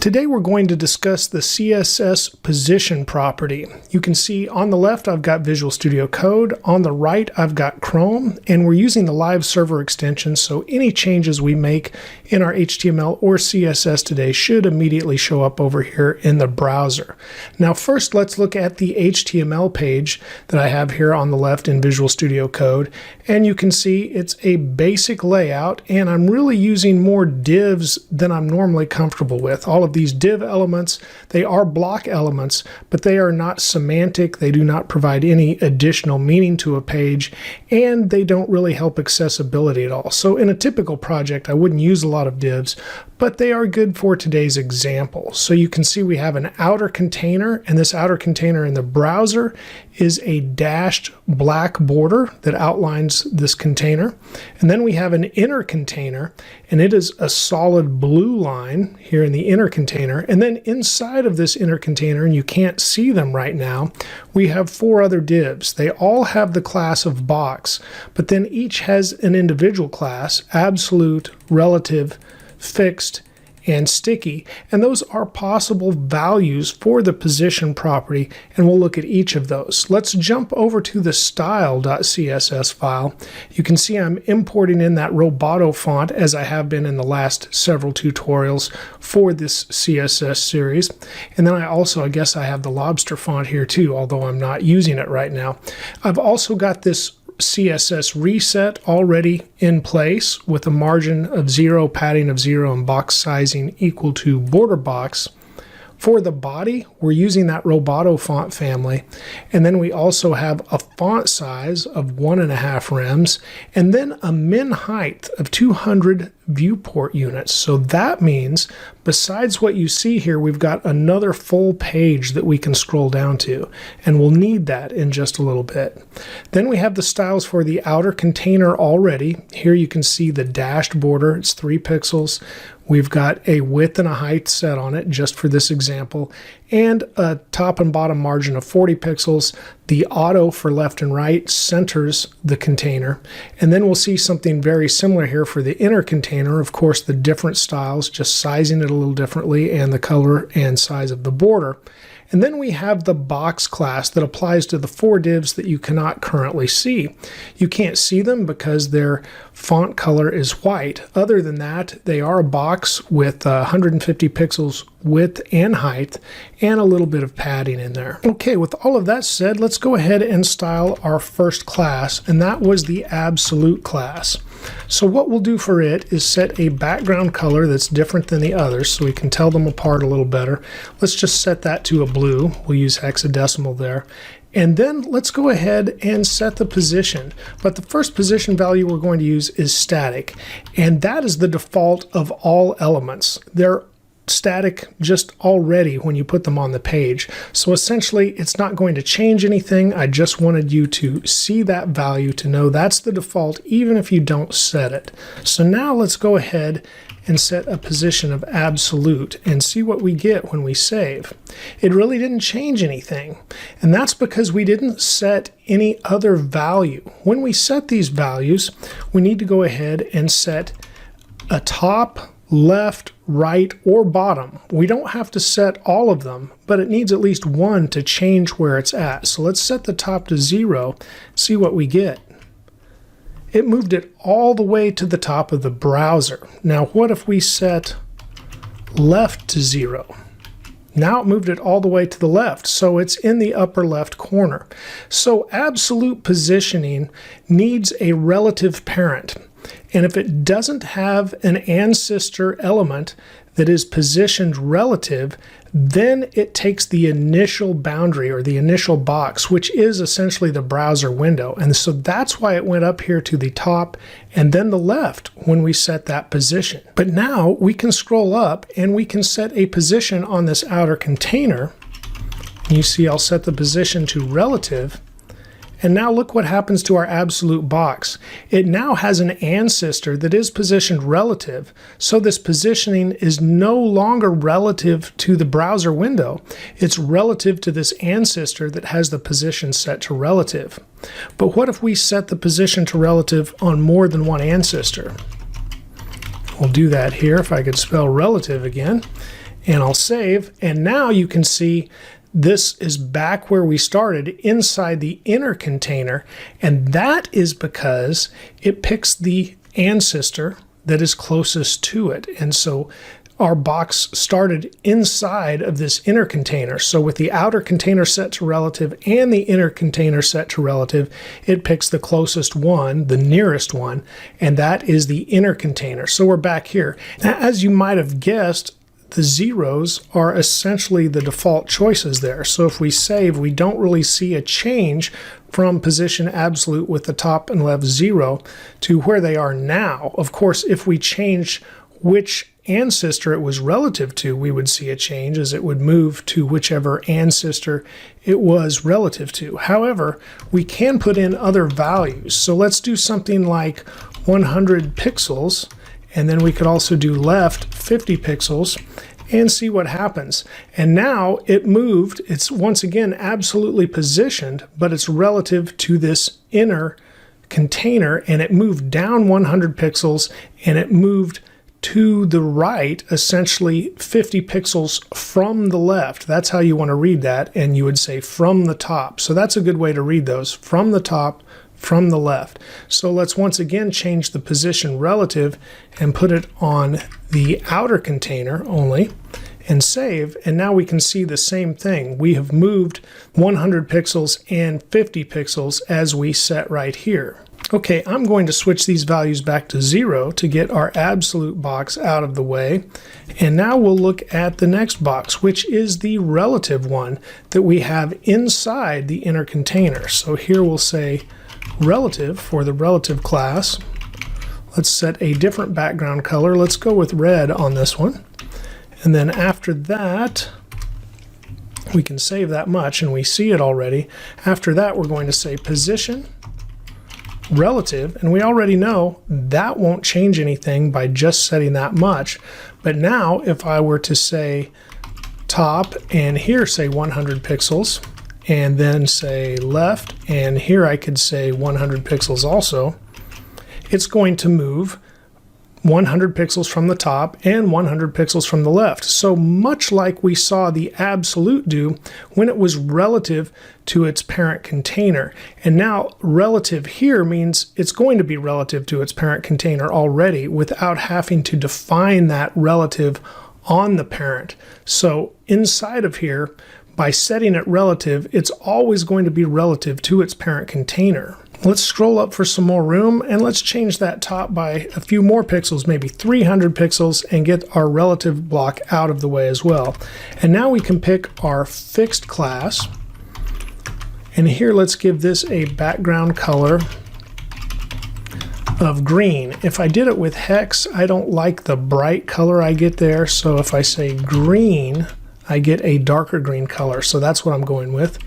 Today we're going to discuss the CSS position property. You can see on the left I've got Visual Studio Code, on the right I've got Chrome, and we're using the live server extension, so any changes we make in our HTML or CSS today should immediately show up over here in the browser. Now first let's look at the HTML page that I have here on the left in Visual Studio Code, and you can see it's a basic layout, and I'm really using more divs than I'm normally comfortable with. All of these div elements, they are block elements, but they are not semantic. They do not provide any additional meaning to a page, and they don't really help accessibility at all. So in a typical project, I wouldn't use a lot of divs, but they are good for today's example. So you can see we have an outer container, and this outer container in the browser is a dashed black border that outlines this container. And then we have an inner container, and it is a solid blue line here in the inner container. And then inside of this inner container, and you can't see them right now, we have 4 other divs. They all have the class of box, but then each has an individual class: absolute, relative, fixed, and sticky, and those are possible values for the position property, and we'll look at each of those. Let's jump over to the style.css file. You can see I'm importing in that Roboto font, as I have been in the last several tutorials for this CSS series. And then I guess I have the lobster font here too, although I'm not using it right now. I've also got this CSS reset already in place with a margin of 0, padding of 0, and box sizing equal to border box. For the body, we're using that Roboto font family, and then we also have a font size of 1.5 rems, and then a min height of 200 viewport units. So that means besides what you see here, we've got another full page that we can scroll down to, and we'll need that in just a little bit. Then we have the styles for the outer container already. Here you can see the dashed border, it's 3 pixels. We've got a width and a height set on it just for this example, and a top and bottom margin of 40 pixels. The auto for left and right centers the container, and then we'll see something very similar here for the inner container. Of course, the different styles, just sizing it a little differently, and the color and size of the border. And then we have the box class that applies to the 4 divs that you cannot currently see. You can't see them because their font color is white. Other than that, they are a box with 150 pixels width and height, and a little bit of padding in there. Okay, with all of that said, let's go ahead and style our first class, and that was the Absolute class. So what we'll do for it is set a background color that's different than the others so we can tell them apart a little better. Let's just set that to a blue. We'll use hexadecimal there. And then let's go ahead and set the position. But the first position value we're going to use is static, and that is the default of all elements. They're static just already when you put them on the page. So essentially it's not going to change anything. I just wanted you to see that value to know that's the default even if you don't set it. So now let's go ahead and set a position of absolute and see what we get when we save. It really didn't change anything, and that's because we didn't set any other value. When we set these values, we need to go ahead and set a top, left, right, or bottom. We don't have to set all of them, but it needs at least one to change where it's at. So let's set the top to 0, see what we get. It moved it all the way to the top of the browser. Now what if we set left to 0? Now it moved it all the way to the left, so it's in the upper left corner. So absolute positioning needs a relative parent. And if it doesn't have an ancestor element that is positioned relative, then it takes the initial boundary or the initial box, which is essentially the browser window. And so that's why it went up here to the top and then the left when we set that position. But now we can scroll up and we can set a position on this outer container. You see I'll set the position to relative. And now look what happens to our absolute box. It now has an ancestor that is positioned relative, so this positioning is no longer relative to the browser window. It's relative to this ancestor that has the position set to relative. But what if we set the position to relative on more than one ancestor? We'll do that here if I could spell relative again, and I'll save, and now you can see this is back where we started inside the inner container, and that is because it picks the ancestor that is closest to it. And so our box started inside of this inner container. So with the outer container set to relative and the inner container set to relative, it picks the closest one, the nearest one, and that is the inner container. So we're back here. Now, as you might have guessed, the zeros are essentially the default choices there. So if we save, we don't really see a change from position absolute with the top and left 0 to where they are now. Of course, if we change which ancestor it was relative to, we would see a change as it would move to whichever ancestor it was relative to. However, we can put in other values. So let's do something like 100 pixels. And then we could also do left 50 pixels and see what happens. And now it moved, it's once again absolutely positioned, but it's relative to this inner container, and it moved down 100 pixels and it moved to the right, essentially 50 pixels from the left. That's how you want to read that, and you would say from the top. So that's a good way to read those, from the top, from the left. So let's once again change the position relative and put it on the outer container only and save, and now we can see the same thing. We have moved 100 pixels and 50 pixels as we set right here. Okay, I'm going to switch these values back to 0 to get our absolute box out of the way. And now we'll look at the next box, which is the relative one that we have inside the inner container. So here we'll say relative for the relative class. Let's set a different background color. Let's go with red on this one. And then after that, we can save that much and we see it already. After that, we're going to say position relative, and we already know that won't change anything by just setting that much. But now if I were to say top and here say 100 pixels and then say left and here I could say 100 pixels also, it's going to move 100 pixels from the top and 100 pixels from the left. So much like we saw the absolute do when it was relative to its parent container. And now relative here means it's going to be relative to its parent container already without having to define that relative on the parent. So inside of here, by setting it relative, it's always going to be relative to its parent container. Let's scroll up for some more room and let's change that top by a few more pixels, maybe 300 pixels, and get our relative block out of the way as well. And now we can pick our fixed class. And here let's give this a background color of green. If I did it with hex, I don't like the bright color I get there. So if I say green, I get a darker green color. So that's what I'm going with.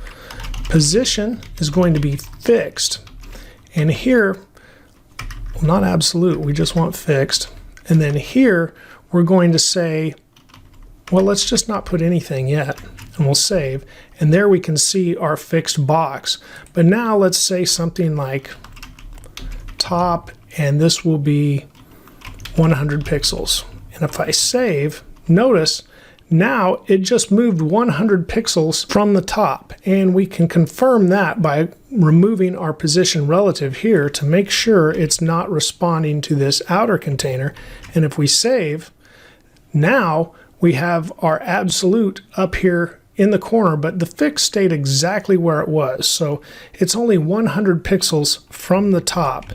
Position is going to be fixed. And here, well, not absolute, we just want fixed. And then here, we're going to say, well, let's just not put anything yet, and we'll save. And there we can see our fixed box. But now let's say something like top, and this will be 100 pixels. And if I save, notice, now it just moved 100 pixels from the top, and we can confirm that by removing our position relative here to make sure it's not responding to this outer container. And if we save, now we have our absolute up here in the corner, but the fix stayed exactly where it was. So it's only 100 pixels from the top.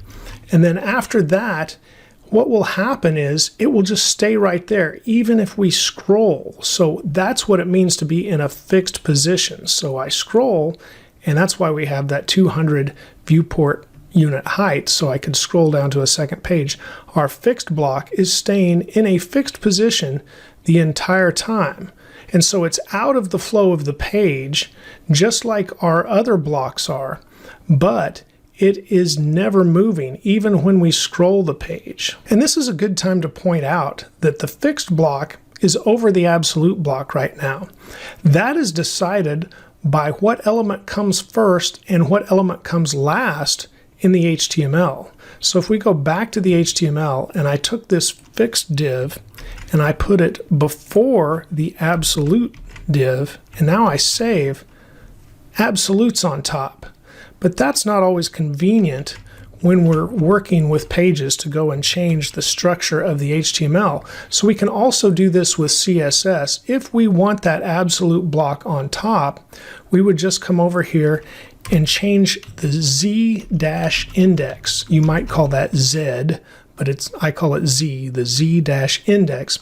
And then after that, what will happen is it will just stay right there, even if we scroll. So that's what it means to be in a fixed position. So I scroll, and that's why we have that 200 viewport unit height, so I could scroll down to a second page. Our fixed block is staying in a fixed position the entire time. And so it's out of the flow of the page, just like our other blocks are, but it is never moving, even when we scroll the page. And this is a good time to point out that the fixed block is over the absolute block right now. That is decided by what element comes first and what element comes last in the HTML. So if we go back to the HTML and I took this fixed div and I put it before the absolute div, and now I save, absolute's on top. But that's not always convenient when we're working with pages to go and change the structure of the HTML. So we can also do this with CSS. If we want that absolute block on top, we would just come over here and change the z-index. You might call that Z, but I call it Z, the z-index.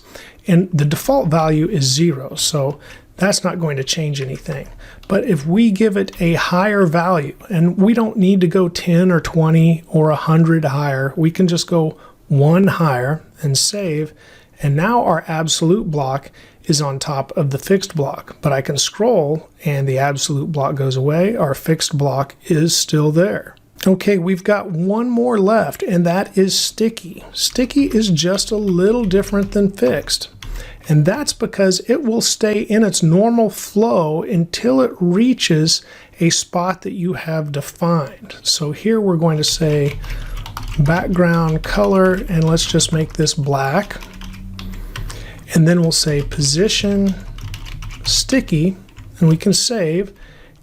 And the default value is 0, so that's not going to change anything. But if we give it a higher value, and we don't need to go 10 or 20 or 100 higher, we can just go 1 higher and save, and now our absolute block is on top of the fixed block. But I can scroll and the absolute block goes away, our fixed block is still there. Okay, we've got one more left, and that is sticky. Sticky is just a little different than fixed. And that's because it will stay in its normal flow until it reaches a spot that you have defined. So here we're going to say background color, and let's just make this black. And then we'll say position sticky, and we can save.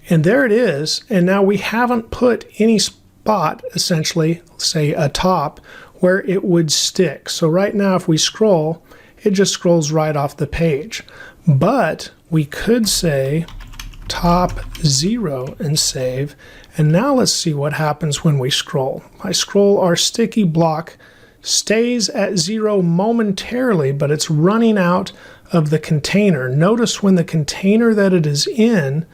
And there it is. And now we haven't put any spot, essentially, say a top, where it would stick. So right now if we scroll, it just scrolls right off the page. But we could say top 0 and save, And now let's see what happens when we scroll. I scroll, our sticky block stays at 0 momentarily, but it's running out of the container. Notice when the container that it is in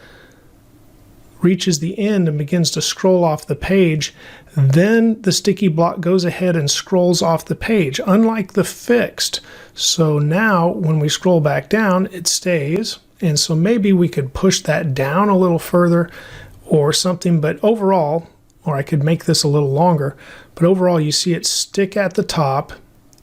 reaches the end and begins to scroll off the page, then the sticky block goes ahead and scrolls off the page, unlike the fixed. So now when we scroll back down, it stays. And so maybe we could push that down a little further or something, but overall, or I could make this a little longer, but overall you see it stick at the top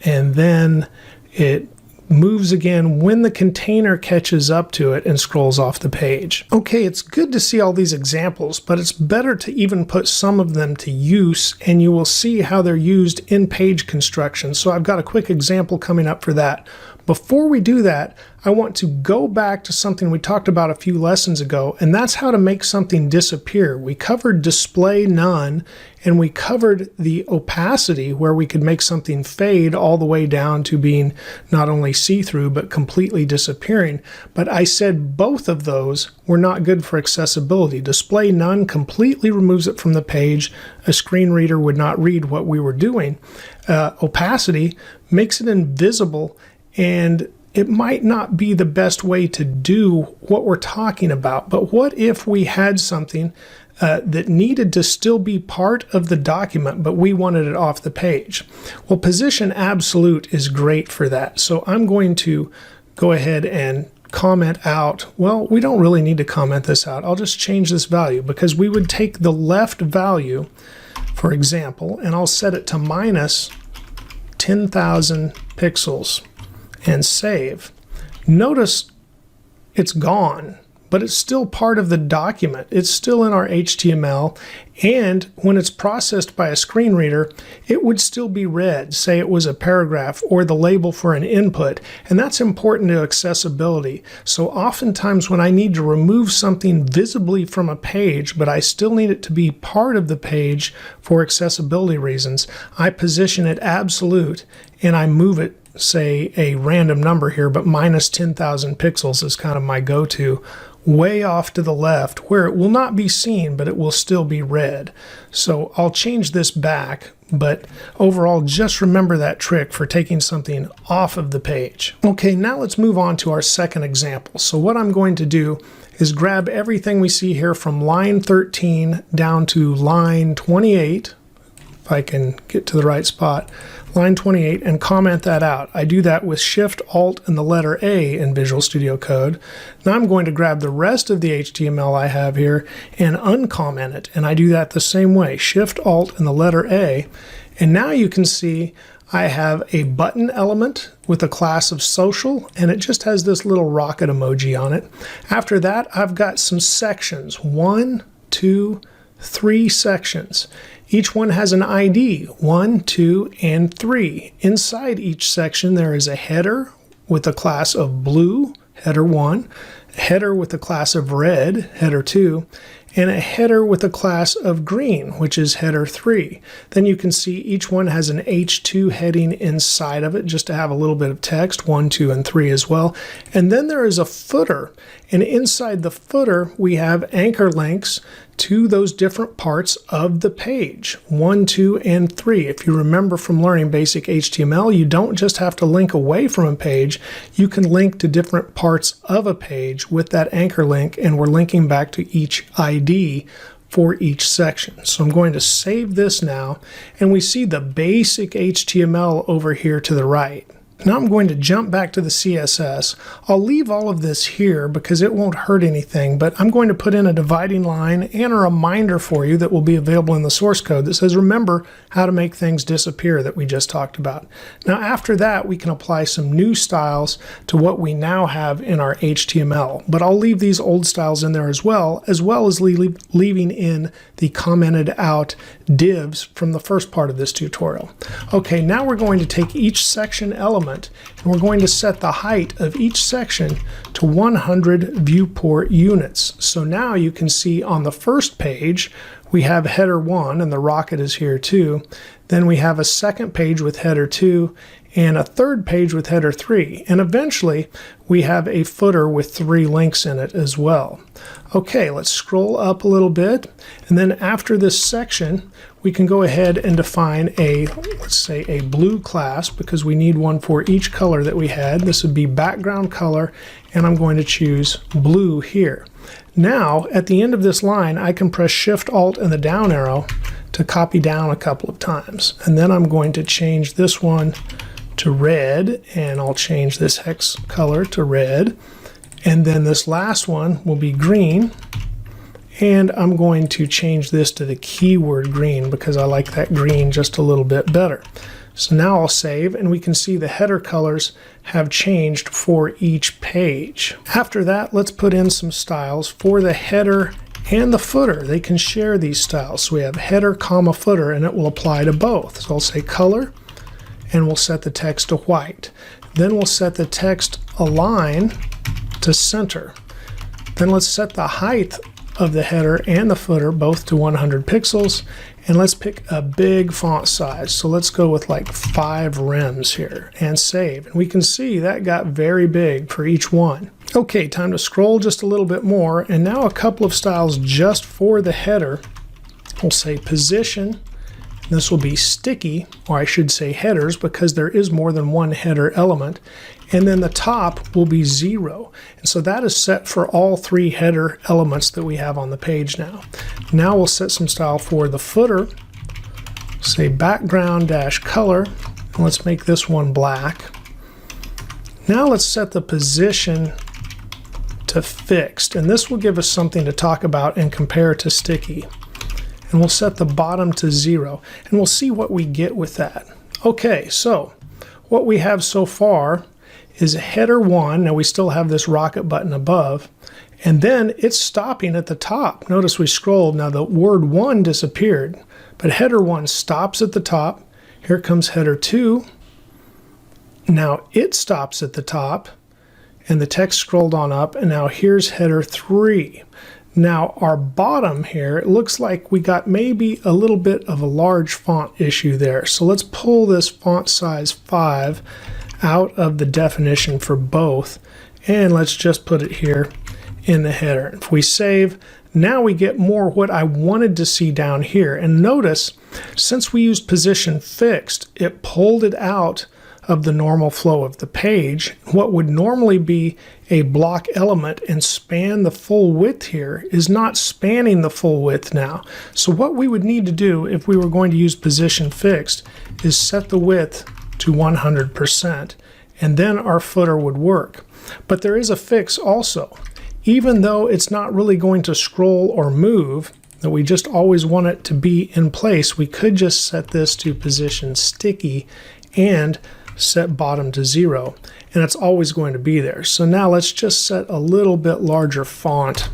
and then it moves again when the container catches up to it and scrolls off the page. Okay, it's good to see all these examples, but it's better to even put some of them to use, and you will see how they're used in page construction. So I've got a quick example coming up for that. Before we do that, I want to go back to something we talked about a few lessons ago, and that's how to make something disappear. We covered display none, and we covered the opacity, where we could make something fade all the way down to being not only see-through, but completely disappearing. But I said both of those were not good for accessibility. Display none completely removes it from the page. A screen reader would not read what we were doing. Opacity makes it invisible, and it might not be the best way to do what we're talking about. But what if we had something that needed to still be part of the document, but we wanted it off the page? Well, position absolute is great for that. So I'm going to go ahead and comment out, well, we don't really need to comment this out. I'll just change this value, because we would take the left value, for example, and I'll set it to minus 10,000 pixels. And save. Notice it's gone, but it's still part of the document. It's still in our HTML, and when it's processed by a screen reader, it would still be read. Say it was a paragraph or the label for an input, and that's important to accessibility. So oftentimes when I need to remove something visibly from a page, but I still need it to be part of the page for accessibility reasons, I position it absolute and I move it, say a random number here, but minus 10,000 pixels is kind of my go-to, way off to the left where it will not be seen, but it will still be read. So I'll change this back, but overall just remember that trick for taking something off of the page. Okay, now let's move on to our second example. So what I'm going to do is grab everything we see here from line 13 down to line 28, if I can get to the right spot, line 28, and comment that out. I do that with Shift, Alt, and the letter A in Visual Studio Code. Now I'm going to grab the rest of the HTML I have here and uncomment it, and I do that the same way, Shift, Alt, and the letter A. And now you can see I have a button element with a class of social, and it just has this little rocket emoji on it. After that, I've got some sections, 1, 2, 3 sections. Each one has an ID, 1, 2, and 3. Inside each section there is a header with a class of blue, header 1, a header with a class of red, header 2, and a header with a class of green, which is header 3. Then you can see each one has an H2 heading inside of it, just to have a little bit of text, 1, 2, and 3 as well. And then there is a footer, and inside the footer we have anchor links to those different parts of the page, 1, 2, and 3. If you remember from learning basic HTML, you don't just have to link away from a page, you can link to different parts of a page with that anchor link, and we're linking back to each ID for each section. So I'm going to save this now, and we see the basic HTML over here to the right. Now I'm going to jump back to the CSS. I'll leave all of this here because it won't hurt anything, but I'm going to put in a dividing line and a reminder for you that will be available in the source code that says remember how to make things disappear that we just talked about. Now after that we can apply some new styles to what we now have in our HTML, but I'll leave these old styles in there as well as leaving in the commented out divs from the first part of this tutorial. Okay, now we're going to take each section element and we're going to set the height of each section to 100 viewport units. So now you can see on the first page we have header 1, and the rocket is here too. Then we have a second page with header 2 and a third page with header 3. And eventually we have a footer with 3 links in it as well. Okay, let's scroll up a little bit. And then after this section, we can go ahead and define a, let's say, a blue class, because we need one for each color that we had. This would be background color, and I'm going to choose blue here. Now, at the end of this line, I can press Shift Alt and the down arrow to copy down a couple of times. And then I'm going to change this one to red, and I'll change this hex color to red. And then this last one will be green. And I'm going to change this to the keyword green because I like that green just a little bit better. So now I'll save, and we can see the header colors have changed for each page. After that, let's put in some styles for the header and the footer. They can share these styles. So we have header, comma, footer, and it will apply to both. So I'll say color, and we'll set the text to white. Then we'll set the text align to center. Then let's set the height of the header and the footer both to 100 pixels, and let's pick a big font size. So let's go with like 5 rems here and save. And we can see that got very big for each one. Okay, time to scroll just a little bit more, and now a couple of styles just for the header. We'll say position. This will be sticky, or I should say headers, because there is more than one header element. And then the top will be 0. And so that is set for all 3 header elements that we have on the page now. Now we'll set some style for the footer. Say background-color. And let's make this one black. Now let's set the position to fixed. And this will give us something to talk about and compare to sticky. And we'll set the bottom to 0, and we'll see what we get with that. Okay, so what we have so far is header 1. Now we still have this rocket button above, and then it's stopping at the top. Notice we scrolled. Now the word 1 disappeared, but header 1 stops at the top. Here comes header 2. Now it stops at the top, and the text scrolled on up, and now here's header 3. Now our bottom here, it looks like we got maybe a little bit of a large font issue there. So let's pull this font size 5 out of the definition for both, and let's just put it here in the header. If we save, now we get more what I wanted to see down here. And notice, since we used position fixed, it pulled it out of the normal flow of the page. What would normally be a block element and span the full width here is not spanning the full width now. So what we would need to do if we were going to use position fixed is set the width to 100%, and then our footer would work. But there is a fix also. Even though it's not really going to scroll or move, that we just always want it to be in place, we could just set this to position sticky and set bottom to 0, and it's always going to be there. So now let's just set a little bit larger font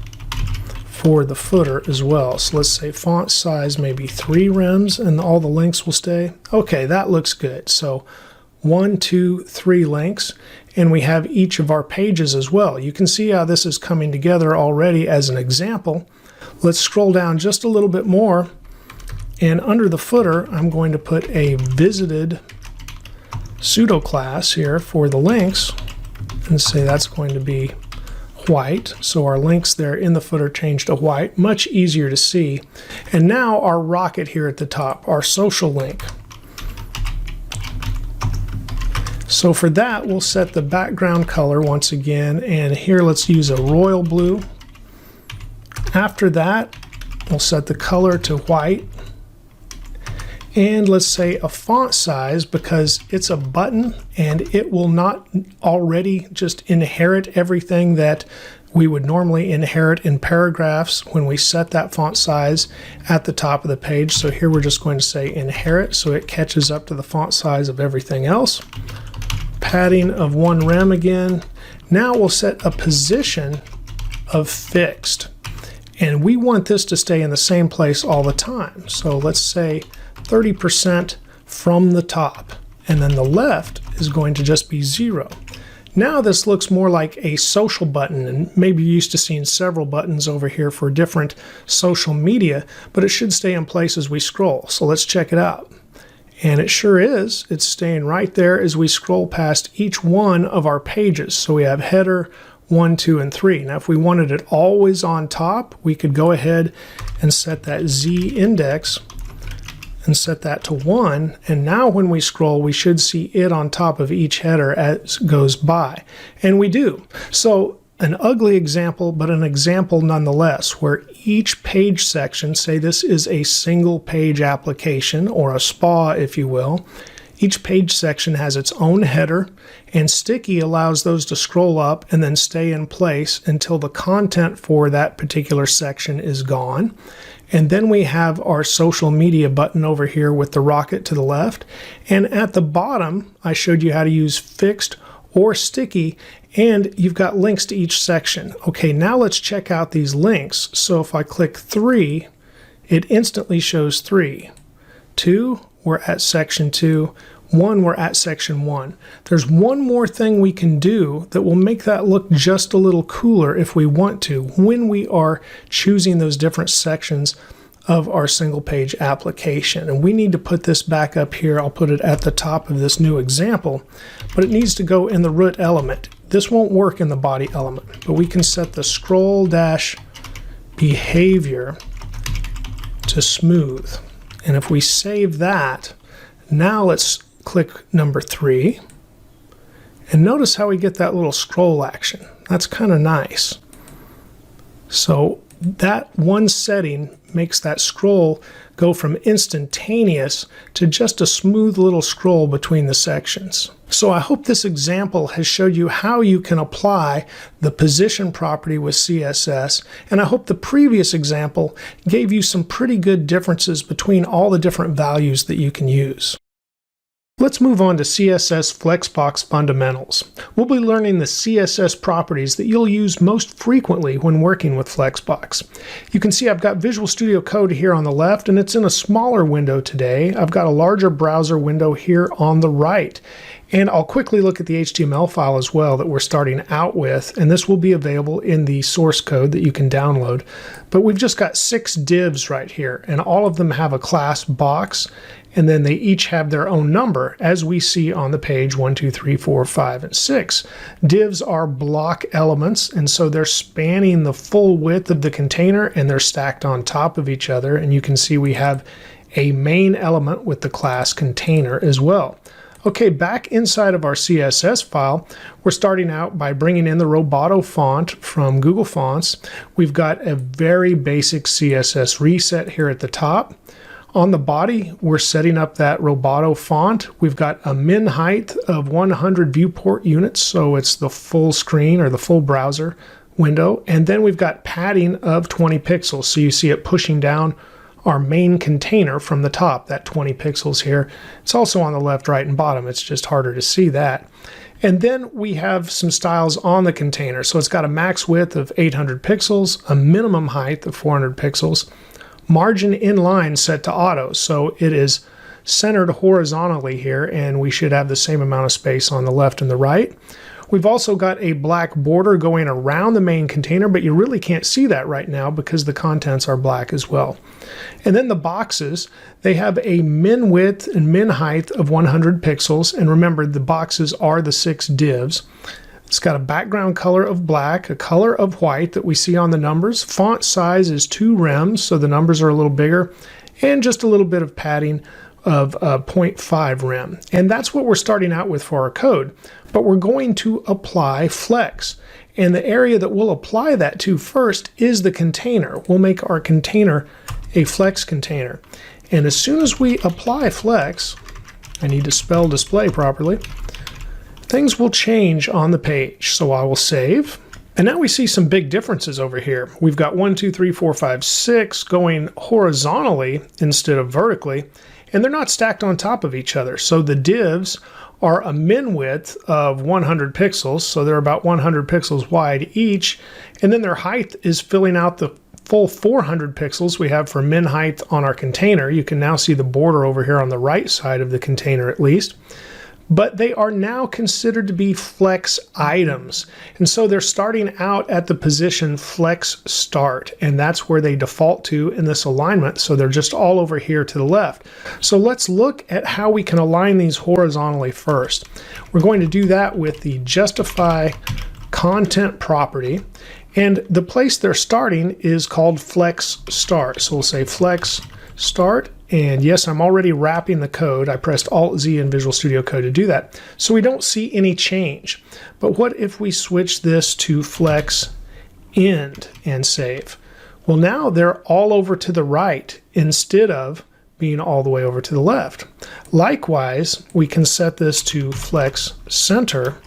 for the footer as well. So let's say font size maybe 3 rems, and all the links will stay. Okay, that looks good. So 1, 2, 3 links, and we have each of our pages as well. You can see how this is coming together already as an example. Let's scroll down just a little bit more, and under the footer I'm going to put a visited pseudo class here for the links, and say that's going to be white. So our links there in the footer change to white, much easier to see. And now our rocket here at the top, our social link. So for that, we'll set the background color once again, and here let's use a royal blue. After that, we'll set the color to white. And let's say a font size, because it's a button and it will not already just inherit everything that we would normally inherit in paragraphs when we set that font size at the top of the page. So here we're just going to say inherit, so it catches up to the font size of everything else. Padding of 1 rem again. Now we'll set a position of fixed, and we want this to stay in the same place all the time. So let's say 30% from the top, and then the left is going to just be 0. Now this looks more like a social button, and maybe you're used to seeing several buttons over here for different social media, but it should stay in place as we scroll. So let's check it out. And it sure is. It's staying right there as we scroll past each one of our pages. So we have header 1, 2, and 3. Now if we wanted it always on top, we could go ahead and set that Z index and set that to 1. And now when we scroll, we should see it on top of each header as it goes by. And we do. So an ugly example, but an example nonetheless, where each page section, say this is a single page application or a SPA, if you will, each page section has its own header, and Sticky allows those to scroll up and then stay in place until the content for that particular section is gone. And then we have our social media button over here with the rocket to the left. And at the bottom, I showed you how to use fixed or sticky, and you've got links to each section. Okay, now let's check out these links. So if I click 3, it instantly shows 3. 2, we're at section 2. 1, we're at section 1. There's one more thing we can do that will make that look just a little cooler if we want to when we are choosing those different sections of our single page application. And we need to put this back up here. I'll put it at the top of this new example, but it needs to go in the root element. This won't work in the body element, but we can set the scroll dash behavior to smooth. And if we save that, now let's click number 3. And notice how we get that little scroll action. That's kind of nice. So that one setting makes that scroll go from instantaneous to just a smooth little scroll between the sections. So I hope this example has showed you how you can apply the position property with CSS, and I hope the previous example gave you some pretty good differences between all the different values that you can use. Let's move on to CSS Flexbox fundamentals. We'll be learning the CSS properties that you'll use most frequently when working with Flexbox. You can see I've got Visual Studio Code here on the left, and it's in a smaller window today. I've got a larger browser window here on the right. And I'll quickly look at the HTML file as well that we're starting out with, and this will be available in the source code that you can download. But we've just got 6 divs right here, and all of them have a class box, and then they each have their own number, as we see on the page 1, 2, 3, 4, 5, and 6. Divs are block elements, and so they're spanning the full width of the container, and they're stacked on top of each other. And you can see we have a main element with the class container as well. Okay, back inside of our CSS file, we're starting out by bringing in the Roboto font from Google Fonts. We've got a very basic CSS reset here at the top. On the body, we're setting up that Roboto font. We've got a min height of 100 viewport units, so it's the full screen or the full browser window. And then we've got padding of 20 pixels, so you see it pushing down our main container from the top, that 20 pixels here. It's also on the left, right, and bottom. It's just harder to see that. And then we have some styles on the container. So it's got a max width of 800 pixels, a minimum height of 400 pixels, margin inline set to auto. So it is centered horizontally here, and we should have the same amount of space on the left and the right. We've also got a black border going around the main container, but you really can't see that right now because the contents are black as well. And then the boxes, they have a min width and min height of 100 pixels. And remember, the boxes are the 6 divs. It's got a background color of black, a color of white that we see on the numbers. Font size is 2 rems, so the numbers are a little bigger, and just a little bit of padding of 0.5 rem. And that's what we're starting out with for our code. But we're going to apply flex. And the area that we'll apply that to first is the container. We'll make our container a flex container. And as soon as we apply flex, I need to spell display properly, things will change on the page. So I will save. And now we see some big differences over here. We've got 1, 2, 3, 4, 5, 6 going horizontally instead of vertically, and they're not stacked on top of each other. So the divs are a min width of 100 pixels, so they're about 100 pixels wide each, and then their height is filling out the full 400 pixels we have for min height on our container. You can now see the border over here on the right side of the container at least. but they are now considered to be flex items. And so they're starting out at the position flex start, and that's where they default to in this alignment. So they're just all over here to the left. So let's look at how we can align these horizontally first. We're going to do that with the justify content property, and the place they're starting is called flex start. So we'll say flex start. And yes, I'm already wrapping the code. I pressed Alt-Z in Visual Studio Code to do that. So we don't see any change. But what if we switch this to flex end and save? Well, now they're all over to the right instead of being all the way over to the left. Likewise, we can set this to flex center,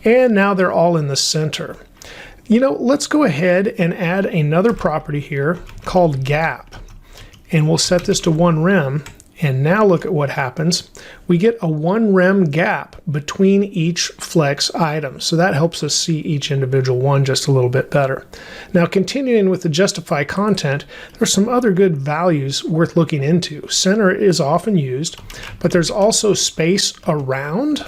and now they're all in the center. You know, let's go ahead and add another property here called gap. And we'll set this to 1 rem, and now look at what happens. We get a 1 rem gap between each flex item, so that helps us see each individual one just a little bit better. Now, continuing with the justify content, there's some other good values worth looking into. Center is often used, but there's also space around.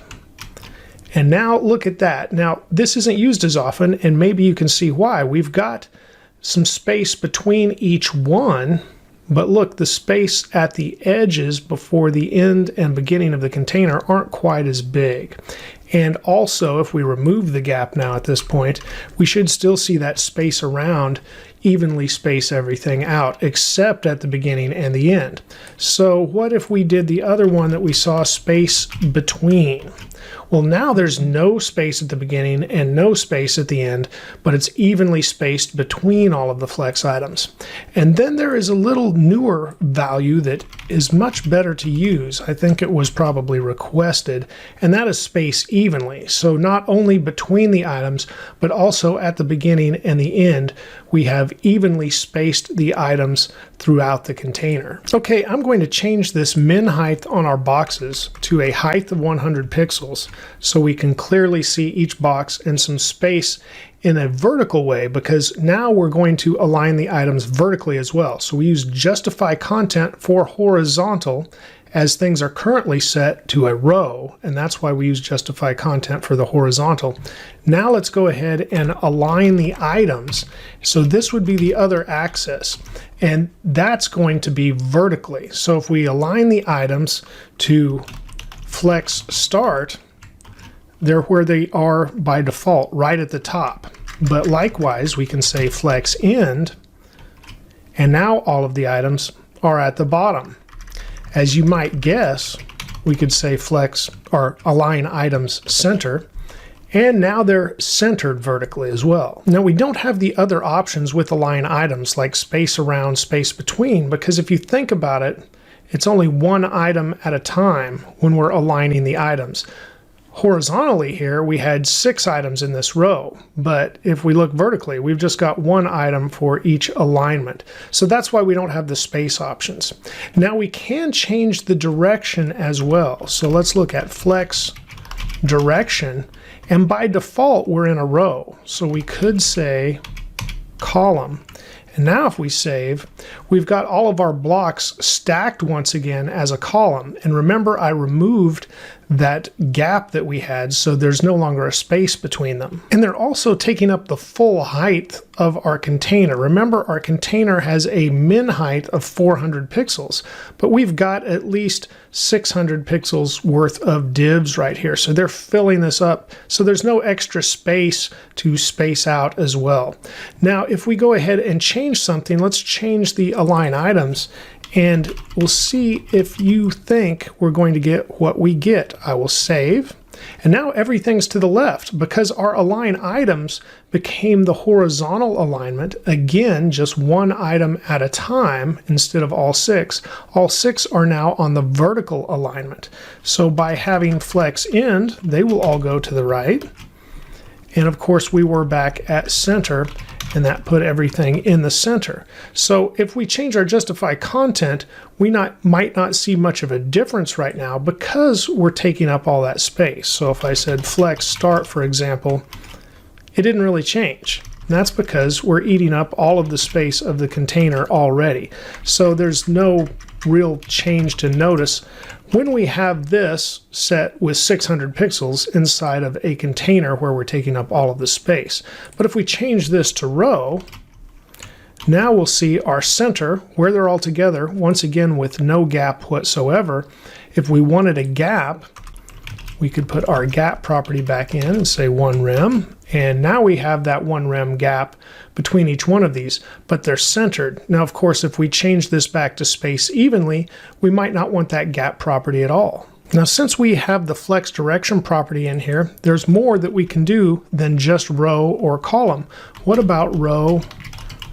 And now look at that. Now, this isn't used as often, and maybe you can see why. We've got some space between each one, but look, the space at the edges before the end and beginning of the container aren't quite as big. And also, if we remove the gap now at this point, we should still see that space around evenly space everything out, except at the beginning and the end. So what if we did the other one that we saw space between? Well, now there's no space at the beginning and no space at the end, but it's evenly spaced between all of the flex items. And then there is a little newer value that is much better to use. I think it was probably requested, and that is space evenly. So not only between the items, but also at the beginning and the end, we have evenly spaced the items throughout the container. Okay, I'm going to change this min height on our boxes to a height of 100 pixels so we can clearly see each box and some space in a vertical way, because now we're going to align the items vertically as well. So we use justify content for horizontal, as things are currently set to a row, and that's why we use justify content for the horizontal. Now let's go ahead and align the items. So this would be the other axis, and that's going to be vertically. So if we align the items to flex start, they're where they are by default, right at the top. But likewise, we can say flex end, and now all of the items are at the bottom. As you might guess, we could say flex or align items center, and now they're centered vertically as well. Now, we don't have the other options with align items like space around, space between, because if you think about it, it's only one item at a time when we're aligning the items. Horizontally here, we had 6 items in this row, but if we look vertically, we've just got 1 item for each alignment. So that's why we don't have the space options. Now we can change the direction as well. So let's look at flex direction, and by default, we're in a row. So we could say column. And now if we save, we've got all of our blocks stacked once again as a column. And remember, I removed that gap that we had, so there's no longer a space between them. And they're also taking up the full height of our container. Remember, our container has a min height of 400 pixels, but we've got at least 600 pixels worth of divs right here. So they're filling this up, so there's no extra space to space out as well. Now, if we go ahead and change something, let's change the align items, and we'll see if you think we're going to get what we get. I will save, and now everything's to the left because our align items became the horizontal alignment. Again, just 1 item at a time instead of all 6. All 6 are now on the vertical alignment. So by having flex end, they will all go to the right. And of course, we were back at center, and that put everything in the center. So if we change our justify content, we might not see much of a difference right now because we're taking up all that space. So if I said flex start, for example, it didn't really change. And that's because we're eating up all of the space of the container already. So there's no real change to notice when we have this set with 600 pixels inside of a container where we're taking up all of the space. But if we change this to row, now we'll see our center where they're all together, once again with no gap whatsoever. If we wanted a gap, we could put our gap property back in and say 1 rem, and now we have that 1 rem gap between each one of these, but they're centered. Now, of course, if we change this back to space evenly, we might not want that gap property at all. Now, since we have the flex direction property in here, there's more that we can do than just row or column. What about row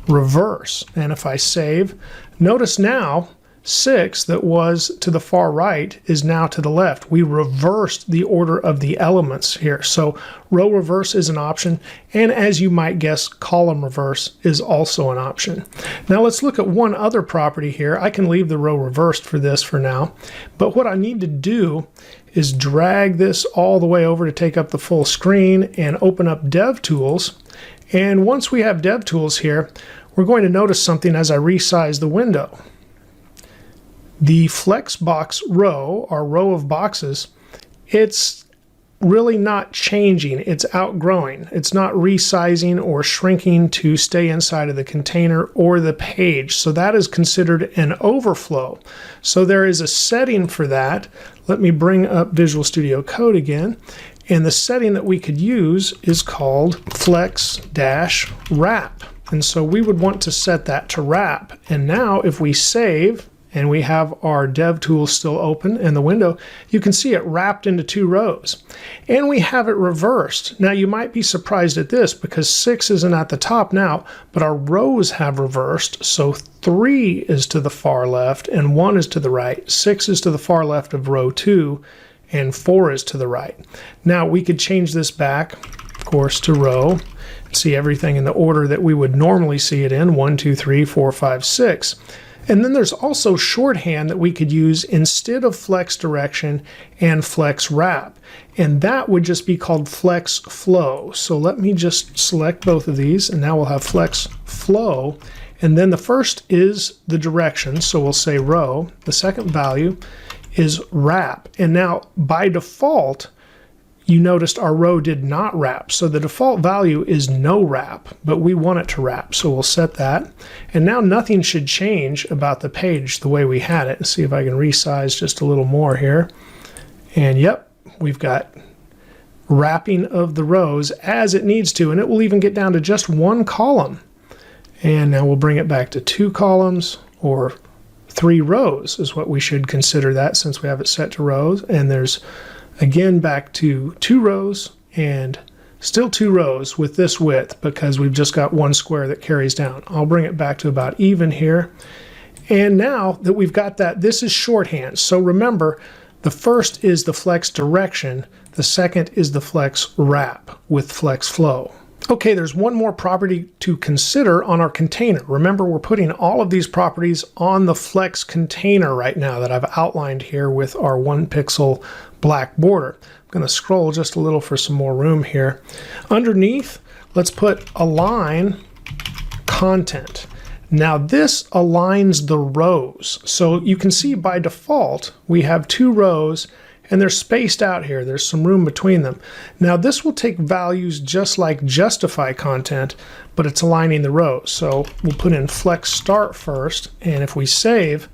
reverse? And if I save, notice now 6 that was to the far right is now to the left. We reversed the order of the elements here. So row reverse is an option, and as you might guess, column reverse is also an option. Now let's look at one other property here. I can leave the row reversed for this for now, but what I need to do is drag this all the way over to take up the full screen and open up DevTools. And once we have DevTools here, we're going to notice something as I resize the window. The Flexbox row, our row of boxes, it's really not changing, it's outgrowing. It's not resizing or shrinking to stay inside of the container or the page. So that is considered an overflow. So there is a setting for that. Let me bring up Visual Studio Code again. And the setting that we could use is called flex-wrap. And so we would want to set that to wrap. And now if we save, and we have our DevTools still open in the window, you can see it wrapped into 2 rows. And we have it reversed. Now you might be surprised at this because 6 isn't at the top now, but our rows have reversed. So 3 is to the far left and 1 is to the right. 6 is to the far left of row 2 and 4 is to the right. Now we could change this back, of course, to row. See everything in the order that we would normally see it in, 1, 2, 3, 4, 5, 6. And then there's also shorthand that we could use instead of flex direction and flex wrap. And that would just be called flex flow. So let me just select both of these, and now we'll have flex flow. And then the first is the direction, so we'll say row. The second value is wrap. And now by default, you noticed our row did not wrap. So the default value is no wrap, but we want it to wrap. So we'll set that. And now nothing should change about the page the way we had it. Let's see if I can resize just a little more here. And yep, we've got wrapping of the rows as it needs to. And it will even get down to just 1 column. And now we'll bring it back to 2 columns or 3 rows is what we should consider that since we have it set to rows. And there's again back to 2 rows and still 2 rows with this width because we've just got 1 square that carries down. I'll bring it back to about even here. And now that we've got that, this is shorthand. So remember, the first is the flex direction, the second is the flex wrap with flex flow. Okay, there's one more property to consider on our container. Remember, we're putting all of these properties on the flex container right now that I've outlined here with our 1 pixel black border. I'm going to scroll just a little for some more room here. Underneath, let's put align content. Now this aligns the rows. So you can see by default, we have 2 rows and they're spaced out here. There's some room between them. Now this will take values just like justify content, but it's aligning the rows. So we'll put in flex start first, and if we save,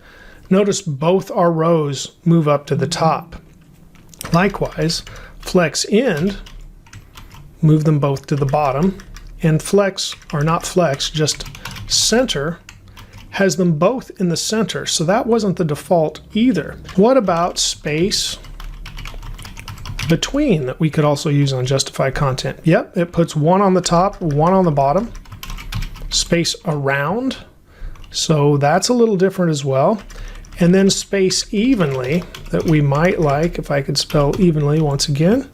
notice both our rows move up to the top. Likewise, flex end, move them both to the bottom, and flex, or not flex, just center, has them both in the center. So that wasn't the default either. What about space between that we could also use on justify content? Yep, it puts 1 on the top, 1 on the bottom. Space around, so that's a little different as well. And then space evenly that we might like, if I could spell evenly once again.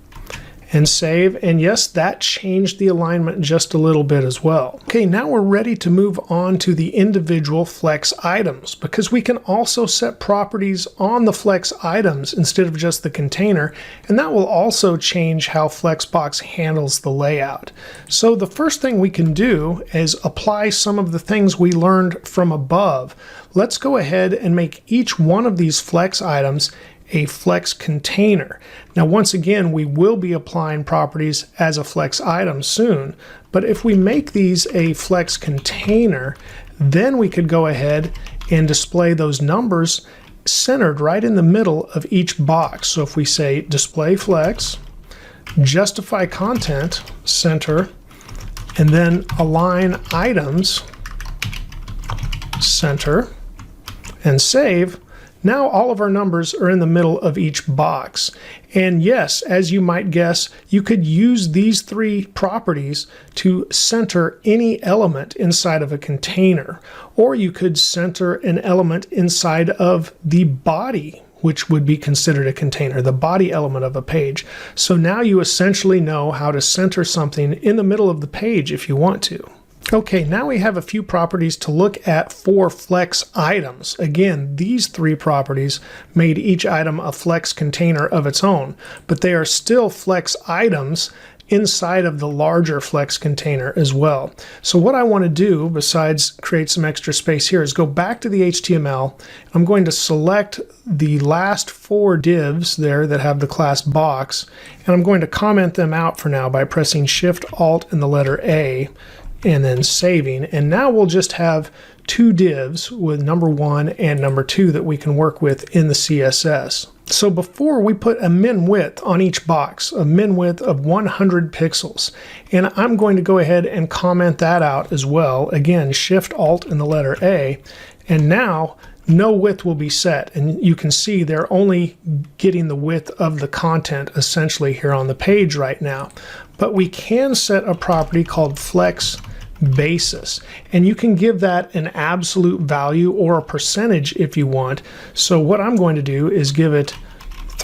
and save. And yes, that changed the alignment just a little bit as well. Okay, now we're ready to move on to the individual flex items, because we can also set properties on the flex items instead of just the container, and that will also change how Flexbox handles the layout. So the first thing we can do is apply some of the things we learned from above. Let's go ahead and make each one of these flex items a flex container. Now, once again, we will be applying properties as a flex item soon, but if we make these a flex container, then we could go ahead and display those numbers centered right in the middle of each box. So if we say display flex, justify content, center, and then align items, center, and save, now all of our numbers are in the middle of each box. And yes, as you might guess, you could use these three properties to center any element inside of a container, or you could center an element inside of the body, which would be considered a container, the body element of a page. So now you essentially know how to center something in the middle of the page if you want to. Okay, now we have a few properties to look at for flex items. Again, these three properties made each item a flex container of its own, but they are still flex items inside of the larger flex container as well. So what I want to do, besides create some extra space here, is go back to the HTML. I'm going to select the last four divs there that have the class box, and I'm going to comment them out for now by pressing Shift Alt and the letter A, and then saving. And now we'll just have two divs with number 1 and number 2 that we can work with in the CSS. So before, we put a min width on each box, a min width of 100 pixels. And I'm going to go ahead and comment that out as well. Again, Shift Alt and the letter A. And now no width will be set, and you can see they're only getting the width of the content essentially here on the page right now. But we can set a property called flex basis, and you can give that an absolute value or a percentage if you want. So what I'm going to do is give it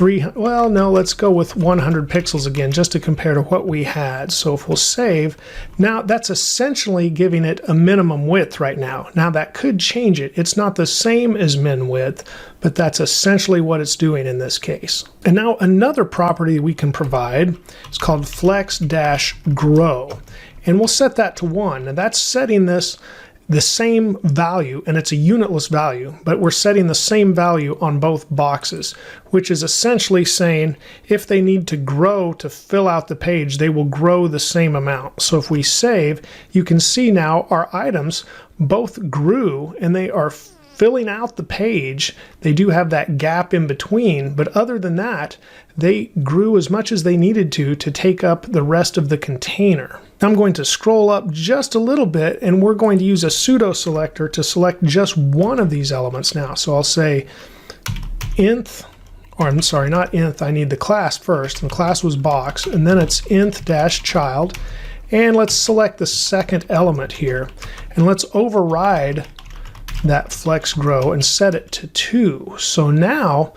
let's go with 100 pixels again, just to compare to what we had. So if we'll save, now that's essentially giving it a minimum width right now. Now that could change it. It's not the same as min width, but that's essentially what it's doing in this case. And now another property we can provide is called flex-grow. And we'll set that to 1. And that's setting this the same value, and it's a unitless value, but we're setting the same value on both boxes, which is essentially saying if they need to grow to fill out the page, they will grow the same amount. So if we save, you can see now our items both grew and they are filling out the page. They do have that gap in between, but other than that, they grew as much as they needed to take up the rest of the container. I'm going to scroll up just a little bit, and we're going to use a pseudo selector to select just one of these elements now. So I'll say inth, or I'm sorry, not inth, I need the class first, and class was box, and then it's inth-child, and let's select the second element here, and let's override that flex grow and set it to 2. So now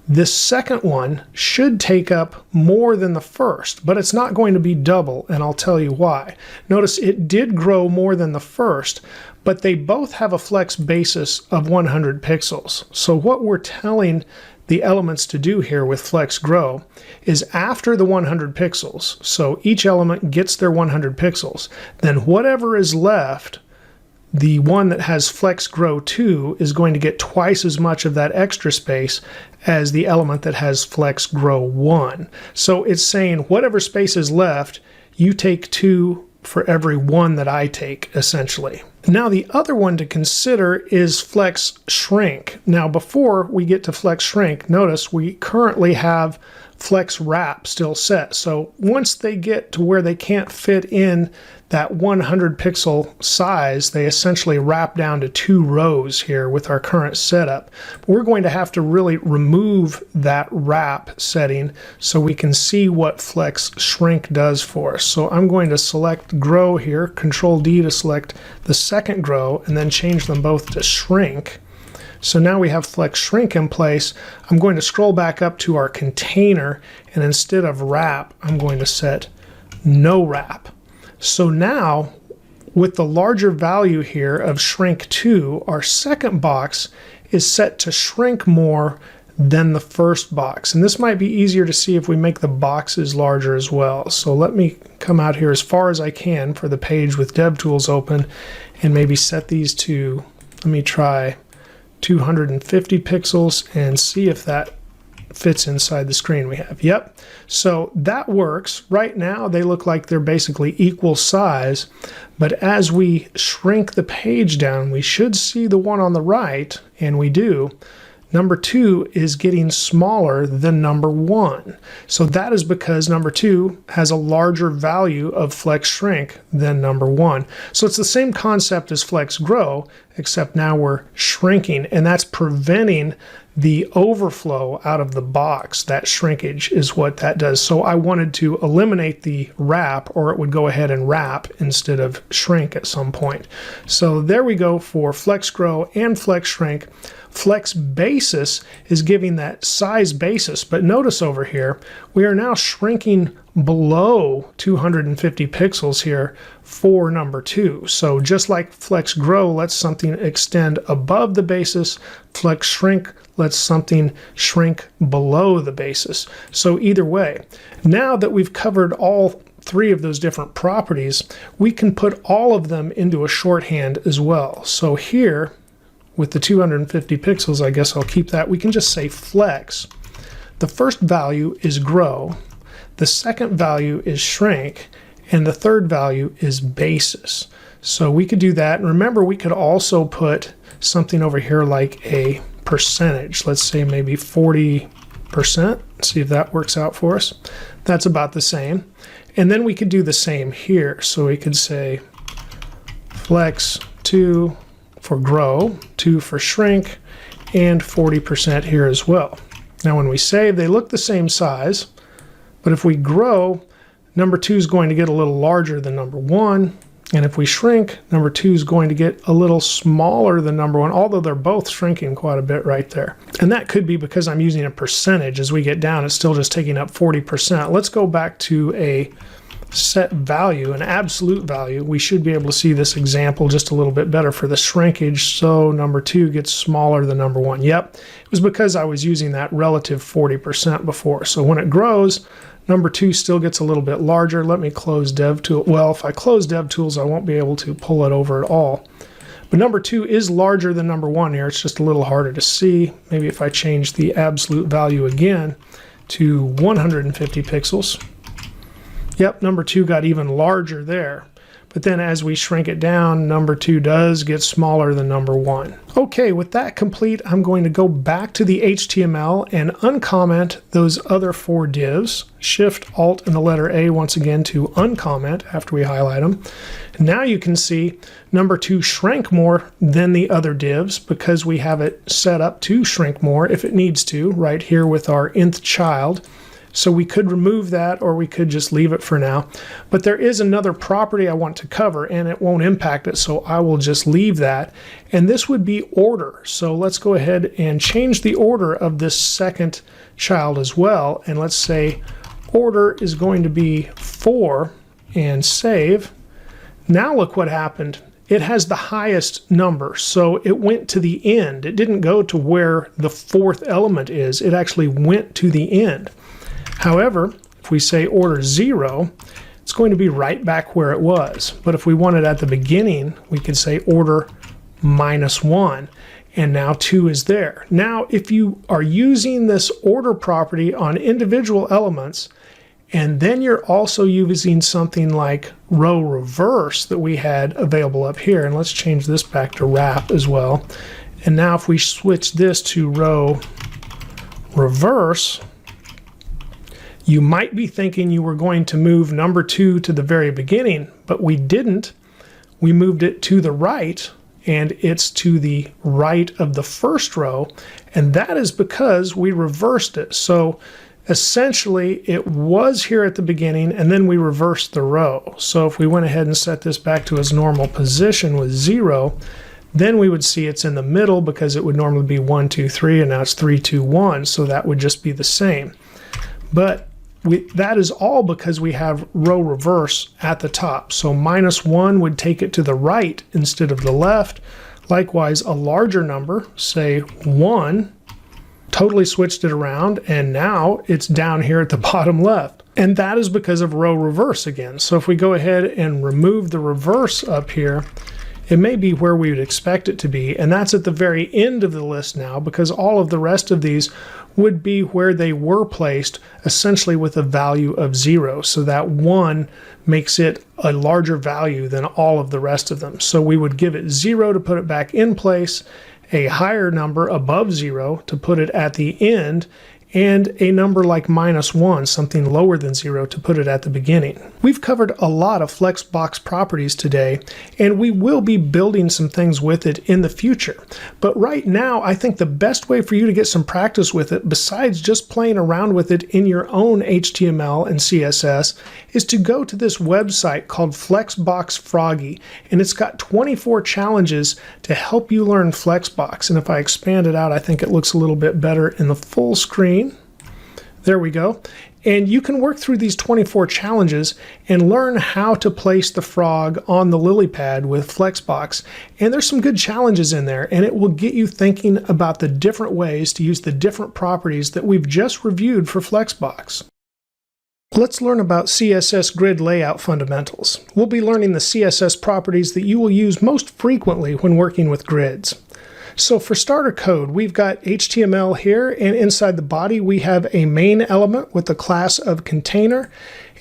this second one should take up more than the first, but it's not going to be double, and I'll tell you why. Notice it did grow more than the first, but they both have a flex basis of 100 pixels. So what we're telling the elements to do here with flex grow is after the 100 pixels, so each element gets their 100 pixels, then whatever is left, the one that has flex grow 2 is going to get twice as much of that extra space as the element that has flex grow 1. So it's saying whatever space is left, you take 2 for every 1 that I take, essentially. Now the other one to consider is flex shrink. Now before we get to flex shrink, notice we currently have flex wrap still set. So once they get to where they can't fit in that 100 pixel size, they essentially wrap down to 2 rows here with our current setup. We're going to have to really remove that wrap setting so we can see what flex shrink does for us. So I'm going to select grow here, Control D to select the second grow, and then change them both to shrink. So now we have flex shrink in place. I'm going to scroll back up to our container, and instead of wrap, I'm going to set no wrap. So now, with the larger value here of shrink 2, our second box is set to shrink more than the first box. And this might be easier to see if we make the boxes larger as well. So let me come out here as far as I can for the page with DevTools open and maybe set these to, let me try 250 pixels and see if that fits inside the screen we have. Yep, so that works. Right now they look like they're basically equal size, but as we shrink the page down, we should see the one on the right, and we do. Number 2 is getting smaller than number 1. So that is because number 2 has a larger value of flex shrink than number 1. So it's the same concept as flex grow, except now we're shrinking, and that's preventing the overflow out of the box. That shrinkage is what that does. So I wanted to eliminate the wrap, or it would go ahead and wrap instead of shrink at some point. So there we go for flex grow and flex shrink. Flex basis is giving that size basis, but notice over here we are now shrinking below 250 pixels here for number 2. So just like flex grow lets something extend above the basis, flex shrink lets something shrink below the basis. So either way, now that we've covered all 3 of those different properties, we can put all of them into a shorthand as well. So here, with the 250 pixels, I guess I'll keep that. We can just say flex. The first value is grow, the second value is shrink, and the third value is basis. So we could do that. And remember, we could also put something over here like a percentage. Let's say maybe 40%. See if that works out for us. That's about the same. And then we could do the same here. So we could say flex 2 for grow, 2 for shrink, and 40% here as well. Now when we save, they look the same size, but if we grow, number 2 is going to get a little larger than number 1, and if we shrink, number 2 is going to get a little smaller than number 1, although they're both shrinking quite a bit right there. And that could be because I'm using a percentage. As we get down, it's still just taking up 40%. Let's go back to a set value, an absolute value. We should be able to see this example just a little bit better for the shrinkage. So number 2 gets smaller than number 1. Yep, it was because I was using that relative 40% before. So when it grows, number 2 still gets a little bit larger. Let me close DevTools. Well, if I close DevTools, I won't be able to pull it over at all. But number 2 is larger than number 1 here. It's just a little harder to see. Maybe if I change the absolute value again to 150 pixels. Yep, number 2 got even larger there. But then as we shrink it down, number 2 does get smaller than number 1. Okay, with that complete, I'm going to go back to the HTML and uncomment those other 4 divs. Shift, Alt, and the letter A once again to uncomment after we highlight them. Now you can see number 2 shrank more than the other divs because we have it set up to shrink more if it needs to, right here with our nth child. So we could remove that, or we could just leave it for now. But there is another property I want to cover, and it won't impact it, so I will just leave that. And this would be order. So let's go ahead and change the order of this second child as well. And let's say order is going to be 4, and save. Now look what happened. It has the highest number, so it went to the end. It didn't go to where the 4th element is. It actually went to the end. However, if we say order 0, it's going to be right back where it was. But if we want it at the beginning, we could say order -1, and now 2 is there. Now, if you are using this order property on individual elements, and then you're also using something like row reverse that we had available up here, and let's change this back to wrap as well. And now if we switch this to row reverse, you might be thinking you were going to move number 2 to the very beginning, but we didn't. We moved it to the right, and it's to the right of the first row, and that is because we reversed it. So essentially, it was here at the beginning, and then we reversed the row. So if we went ahead and set this back to its normal position with 0, then we would see it's in the middle because it would normally be 1, 2, 3, and now it's 3, 2, 1, so that would just be the same. But that is all because we have row reverse at the top. So -1 would take it to the right instead of the left. Likewise, a larger number, say 1, totally switched it around, and now it's down here at the bottom left. And that is because of row reverse again. So if we go ahead and remove the reverse up here, it may be where we would expect it to be, and that's at the very end of the list now, because all of the rest of these would be where they were placed, essentially with a value of 0. So that 1 makes it a larger value than all of the rest of them. So we would give it 0 to put it back in place, a higher number above 0 to put it at the end, and a number like -1, something lower than 0, to put it at the beginning. We've covered a lot of Flexbox properties today, and we will be building some things with it in the future. But right now, I think the best way for you to get some practice with it, besides just playing around with it in your own HTML and CSS, is to go to this website called Flexbox Froggy, and it's got 24 challenges to help you learn Flexbox. And if I expand it out, I think it looks a little bit better in the full screen. There we go. And you can work through these 24 challenges and learn how to place the frog on the lily pad with Flexbox. And there's some good challenges in there, and it will get you thinking about the different ways to use the different properties that we've just reviewed for Flexbox. Let's learn about CSS grid layout fundamentals. We'll be learning the CSS properties that you will use most frequently when working with grids. So for starter code, we've got HTML here, and inside the body we have a main element with the class of container,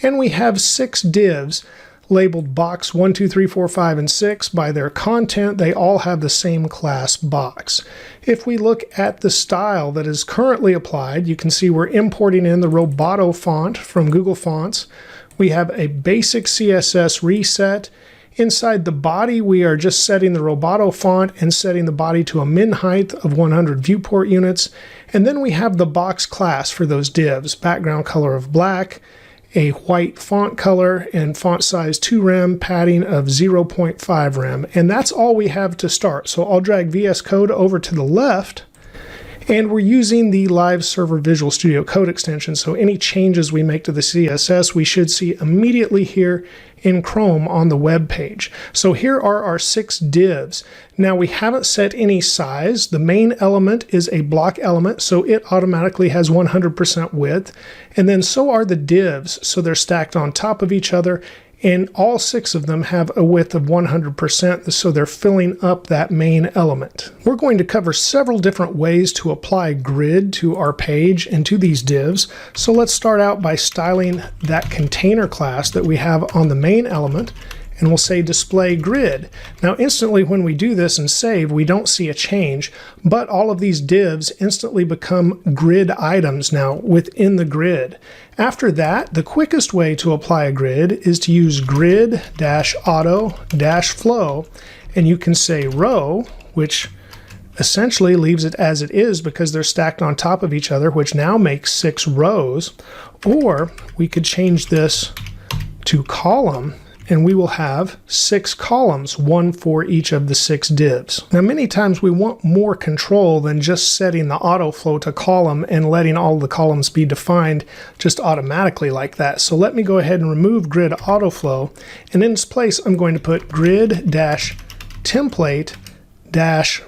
and we have 6 divs labeled box 1, 2, 3, 4, 5, and 6 by their content. They all have the same class box. If we look at the style that is currently applied, you can see we're importing in the Roboto font from Google Fonts. We have a basic CSS reset. Inside the body, we are just setting the Roboto font and setting the body to a min height of 100 viewport units. And then we have the box class for those divs, background color of black, a white font color, and font size 2 rem, padding of 0.5 rem. And that's all we have to start. So I'll drag VS Code over to the left, and we're using the Live Server Visual Studio Code extension, so any changes we make to the CSS we should see immediately here in Chrome on the web page. So here are our 6 divs. Now we haven't set any size. The main element is a block element, so it automatically has 100% width, and then so are the divs, so they're stacked on top of each other, and all 6 of them have a width of 100%, so they're filling up that main element. We're going to cover several different ways to apply grid to our page and to these divs. So let's start out by styling that container class that we have on the main element, and we'll say display grid. Now instantly when we do this and save, we don't see a change, but all of these divs instantly become grid items now within the grid. After that, the quickest way to apply a grid is to use grid-auto-flow, and you can say row, which essentially leaves it as it is because they're stacked on top of each other, which now makes 6 rows, or we could change this to column, and we will have 6 columns, 1 for each of the 6 divs. Now many times we want more control than just setting the auto flow to column and letting all the columns be defined just automatically like that. So let me go ahead and remove grid auto flow, and in its place I'm going to put grid-template dash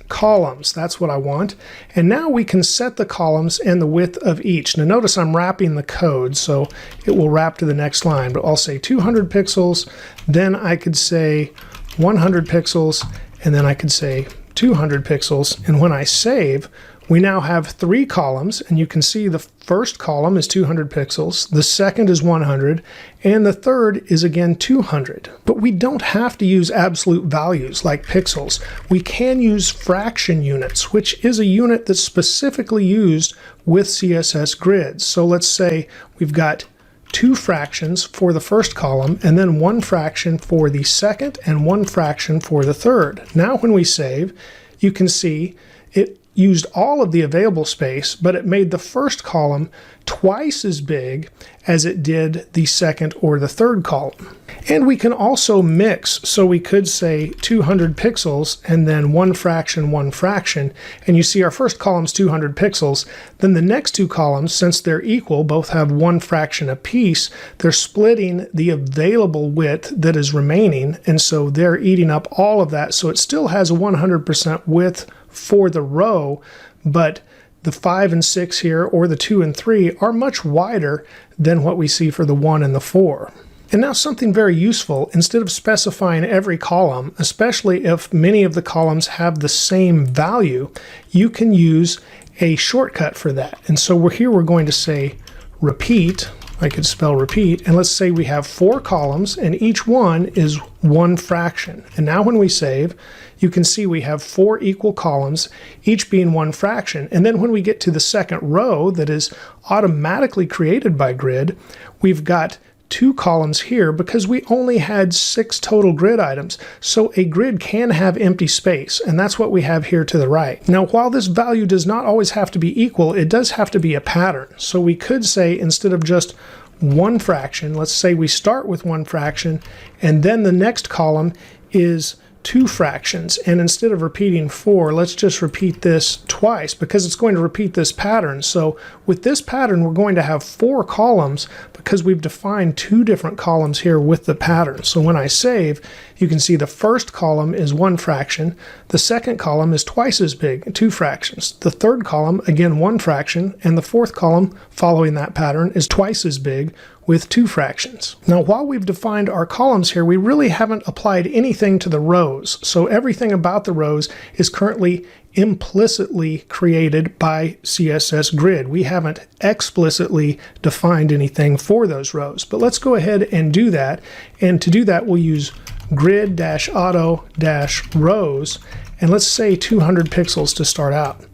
columns. That's what I want. And now we can set the columns and the width of each. Now notice I'm wrapping the code, so it will wrap to the next line, but I'll say 200 pixels, then I could say 100 pixels, and then I could say 200 pixels. And when I save, we now have 3 columns, and you can see the first column is 200 pixels, the second is 100, and the third is again 200. But we don't have to use absolute values like pixels. We can use fraction units, which is a unit that's specifically used with CSS grids. So let's say we've got 2 fractions for the first column, and then 1 fraction for the second, and 1 fraction for the third. Now when we save, you can see it used all of the available space, but it made the first column twice as big as it did the second or the third column. And we can also mix, so we could say 200 pixels and then 1 fraction, 1 fraction, and you see our first column's 200 pixels, then the next two columns, since they're equal, both have 1 fraction apiece, they're splitting the available width that is remaining, and so they're eating up all of that, so it still has a 100% width for the row, but the 5 and 6 here, or the 2 and 3, are much wider than what we see for the 1 and the 4. And now something very useful, instead of specifying every column, especially if many of the columns have the same value, you can use a shortcut for that. And so we're going to say repeat. I could spell repeat, and let's say we have 4 columns and each one is 1 fraction. And now when we save, you can see we have 4 equal columns, each being 1 fraction. And then when we get to the second row that is automatically created by grid, we've got 2 columns here because we only had 6 total grid items. So a grid can have empty space, and that's what we have here to the right. Now, while this value does not always have to be equal, it does have to be a pattern. So we could say, instead of just 1 fraction, let's say we start with 1 fraction, and then the next column is 2 fractions, and instead of repeating 4, let's just repeat this twice because it's going to repeat this pattern. So with this pattern, we're going to have 4 columns because we've defined 2 different columns here with the pattern. So when I save, you can see the first column is 1 fraction, the second column is twice as big, 2 fractions, the third column, again 1 fraction, and the fourth column, following that pattern, is twice as big with 2 fractions. Now, while we've defined our columns here, we really haven't applied anything to the rows. So everything about the rows is currently implicitly created by CSS Grid. We haven't explicitly defined anything for those rows. But let's go ahead and do that. And to do that, we'll use grid-auto-rows, and let's say 200 pixels to start out.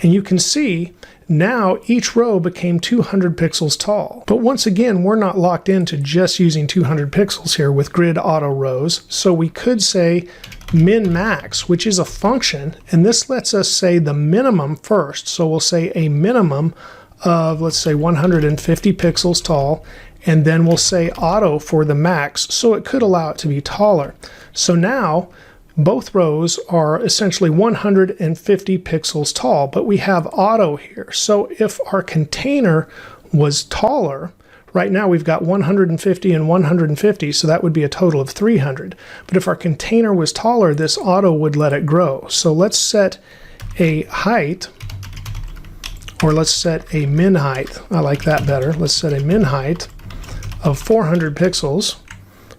And you can see now each row became 200 pixels tall. But once again, we're not locked into just using 200 pixels here with grid auto rows. So we could say min max, which is a function, and this lets us say the minimum first. So we'll say a minimum of, let's say, 150 pixels tall, and then we'll say auto for the max, so it could allow it to be taller. So now both rows are essentially 150 pixels tall, but we have auto here. So if our container was taller, right now we've got 150 and 150, so that would be a total of 300. But if our container was taller, this auto would let it grow. So let's set a height, or let's set a min height. I like that better. Let's set a min height of 400 pixels.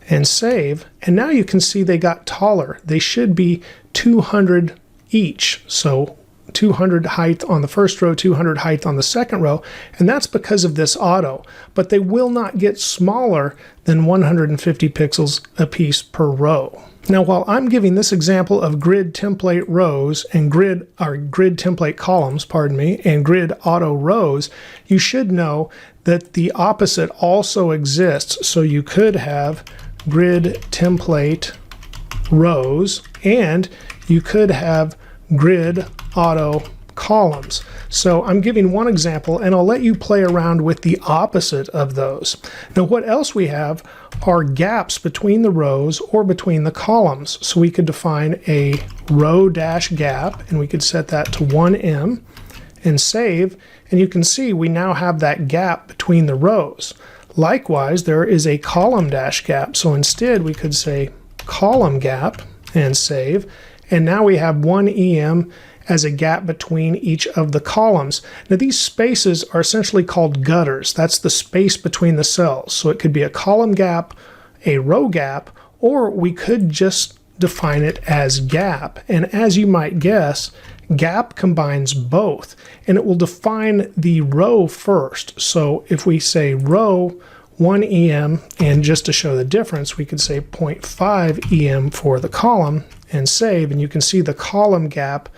And save, and now you can see they got taller. They should be 200 each, so 200 height on the first row, 200 height on the second row, and that's because of this auto. But they will not get smaller than 150 pixels a piece per row. Now, while I'm giving this example of grid template rows and grid template columns, and grid auto rows, you should know that the opposite also exists. So you could have grid template rows, and you could have grid auto columns. So I'm giving one example, and I'll let you play around with the opposite of those. Now, what else we have are gaps between the rows or between the columns. So we could define a row dash gap, and we could set that to 1em and save, and you can see we now have that gap between the rows. Likewise, there is a column dash gap, so instead we could say column gap and save, and now we have 1em as a gap between each of the columns. Now, these spaces are essentially called gutters. That's the space between the cells. So it could be a column gap, a row gap, or we could just define it as gap. And as you might guess, gap combines both, and it will define the row first. So if we say row 1em, and just to show the difference, we could say 0.5em for the column and save, and you can see the column gap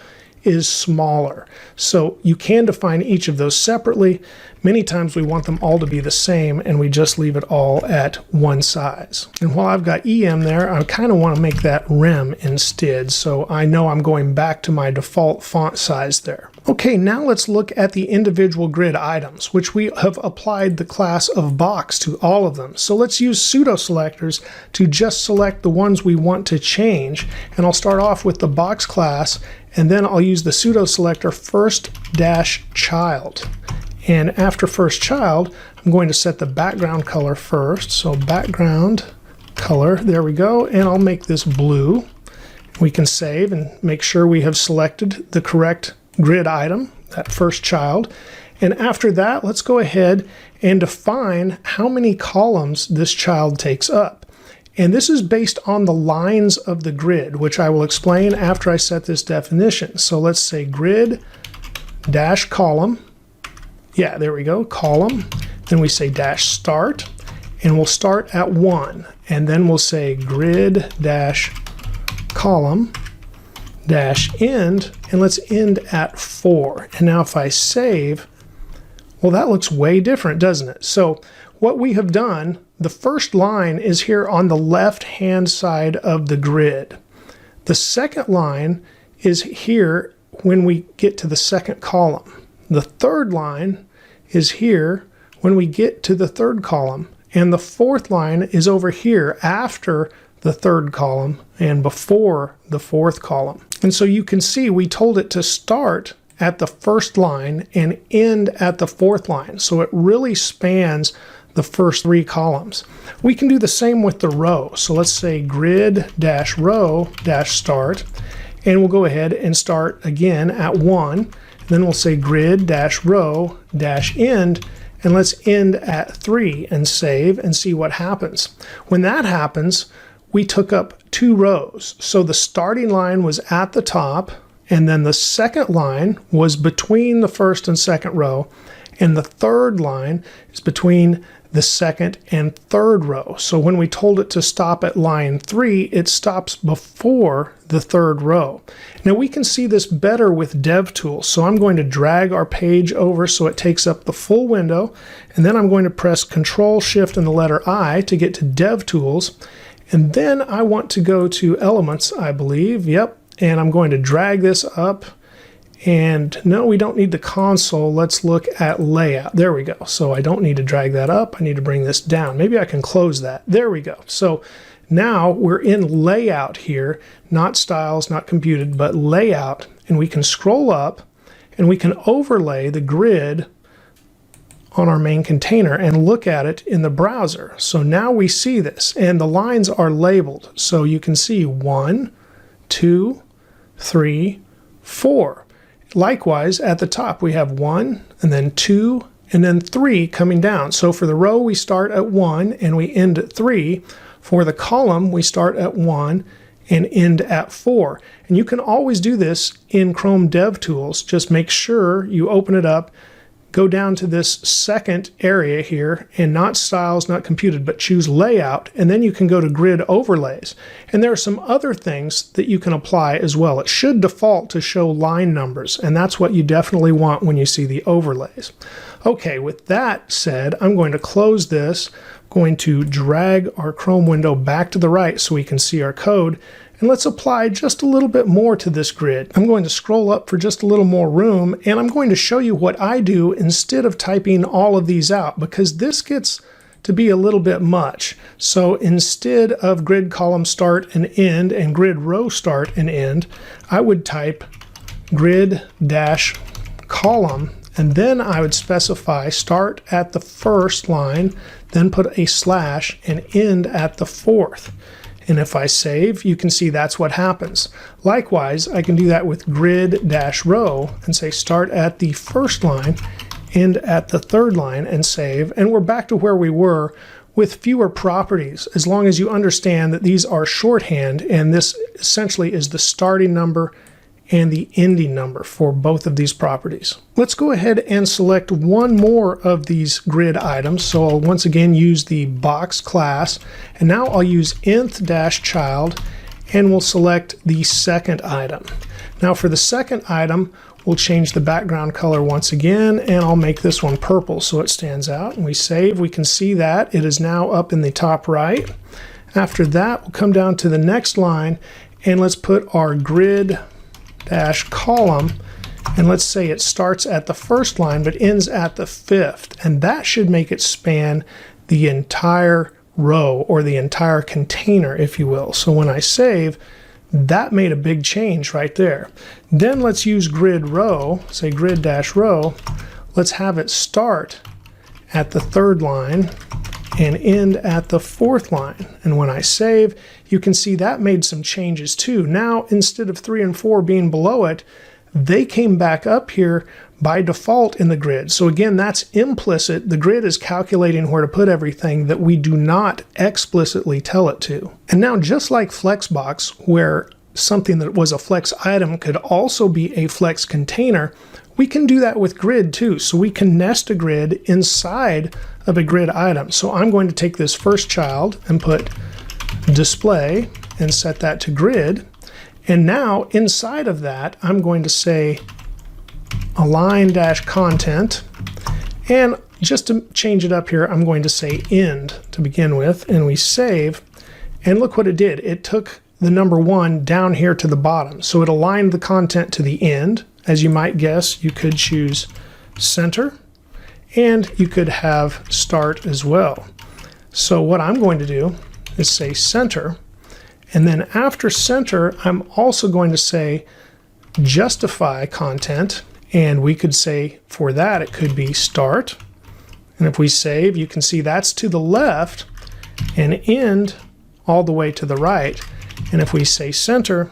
is smaller. So you can define each of those separately. Many times we want them all to be the same, and we just leave it all at one size. And while I've got EM there, I kind of want to make that rem instead, so I know I'm going back to my default font size there. Okay, now let's look at the individual grid items, which we have applied the class of box to all of them. So let's use pseudo selectors to just select the ones we want to change. And I'll start off with the box class, and then I'll use the pseudo selector first-child. And after first child, I'm going to set the background color first. So background color, there we go. And I'll make this blue. We can save and make sure we have selected the correct grid item, that first child. And after that, let's go ahead and define how many columns this child takes up. And this is based on the lines of the grid, which I will explain after I set this definition. So let's say grid dash column. Yeah, there we go, column. Then we say dash start, and we'll start at 1. And then we'll say grid dash column dash end, and let's end at 4. And now if I save, well, that looks way different, doesn't it? So what we have done, the first line is here on the left-hand side of the grid. The second line is here when we get to the second column. The third line is here when we get to the third column. And the fourth line is over here after the third column and before the fourth column. And so you can see we told it to start at the first line and end at the fourth line. So it really spans the first 3 columns. We can do the same with the row. So let's say grid dash row dash start, and we'll go ahead and start again at 1. Then we'll say grid dash row dash end, and let's end at 3 and save and see what happens. When that happens, we took up 2 rows. So the starting line was at the top, and then the second line was between the first and second row, and the third line is between the second and third row. So when we told it to stop at line 3, it stops before the third row. Now we can see this better with DevTools. So I'm going to drag our page over so it takes up the full window, and then I'm going to press Control Shift and the letter I to get to DevTools. And then I want to go to Elements, I believe. Yep. And I'm going to drag this up. And no, we don't need the console. Let's look at layout. There we go. So I don't need to drag that up. I need to bring this down. Maybe I can close that. There we go. So now we're in layout here, not styles, not computed, but layout. And we can scroll up and we can overlay the grid on our main container and look at it in the browser. So now we see this, and the lines are labeled. So you can see 1, 2, 3, 4. Likewise, at the top we have 1, and then 2, and then 3 coming down. So for the row we start at 1 and we end at 3. For the column we start at 1 and end at 4. And you can always do this in Chrome DevTools. Just make sure you open it up, go down to this second area here, and not styles, not computed, but choose layout, and then you can go to grid overlays. And there are some other things that you can apply as well. It should default to show line numbers, and that's what you definitely want when you see the overlays. Okay, with that said, I'm going to close this, going to drag our Chrome window back to the right so we can see our code. And let's apply just a little bit more to this grid. I'm going to scroll up for just a little more room, and I'm going to show you what I do instead of typing all of these out, because this gets to be a little bit much. So instead of grid column start and end and grid row start and end, I would type grid dash column, and then I would specify start at the first line, then put a slash and end at the fourth. And if I save, you can see that's what happens. Likewise, I can do that with grid-row and say start at the first line, end at the third line, and save. And we're back to where we were with fewer properties, as long as you understand that these are shorthand, and this essentially is the starting number and the ending number for both of these properties. Let's go ahead and select one more of these grid items. So I'll once again use the box class, and now I'll use nth-child, and we'll select the second item. Now for the second item, we'll change the background color once again, and I'll make this one purple so it stands out. And we save, we can see that it is now up in the top right. After that, we'll come down to the next line, and let's put our grid dash column, and let's say it starts at the first line but ends at the fifth, and that should make it span the entire row or the entire container, if you will. So when I save, that made a big change right there. Then let's use grid row, say grid dash row. Let's have it start at the third line and end at the fourth line. And when I save, you can see that made some changes too. Now, instead of 3 and 4 being below it, they came back up here by default in the grid. So again, that's implicit. The grid is calculating where to put everything that we do not explicitly tell it to. And now, just like Flexbox, where something that was a flex item could also be a flex container, we can do that with grid too. So we can nest a grid inside of a grid item. So I'm going to take this first child and put display and set that to grid. And now inside of that, I'm going to say align dash content, and just to change it up here, I'm going to say end to begin with, and we save, and look what it did. It took the number 1 down here to the bottom, so it aligned the content to the end. As you might guess, you could choose center, and you could have start as well. So what I'm going to do is say center, and then after center, I'm also going to say justify content, and we could say for that it could be start. And if we save, you can see that's to the left and end all the way to the right. And if we say center,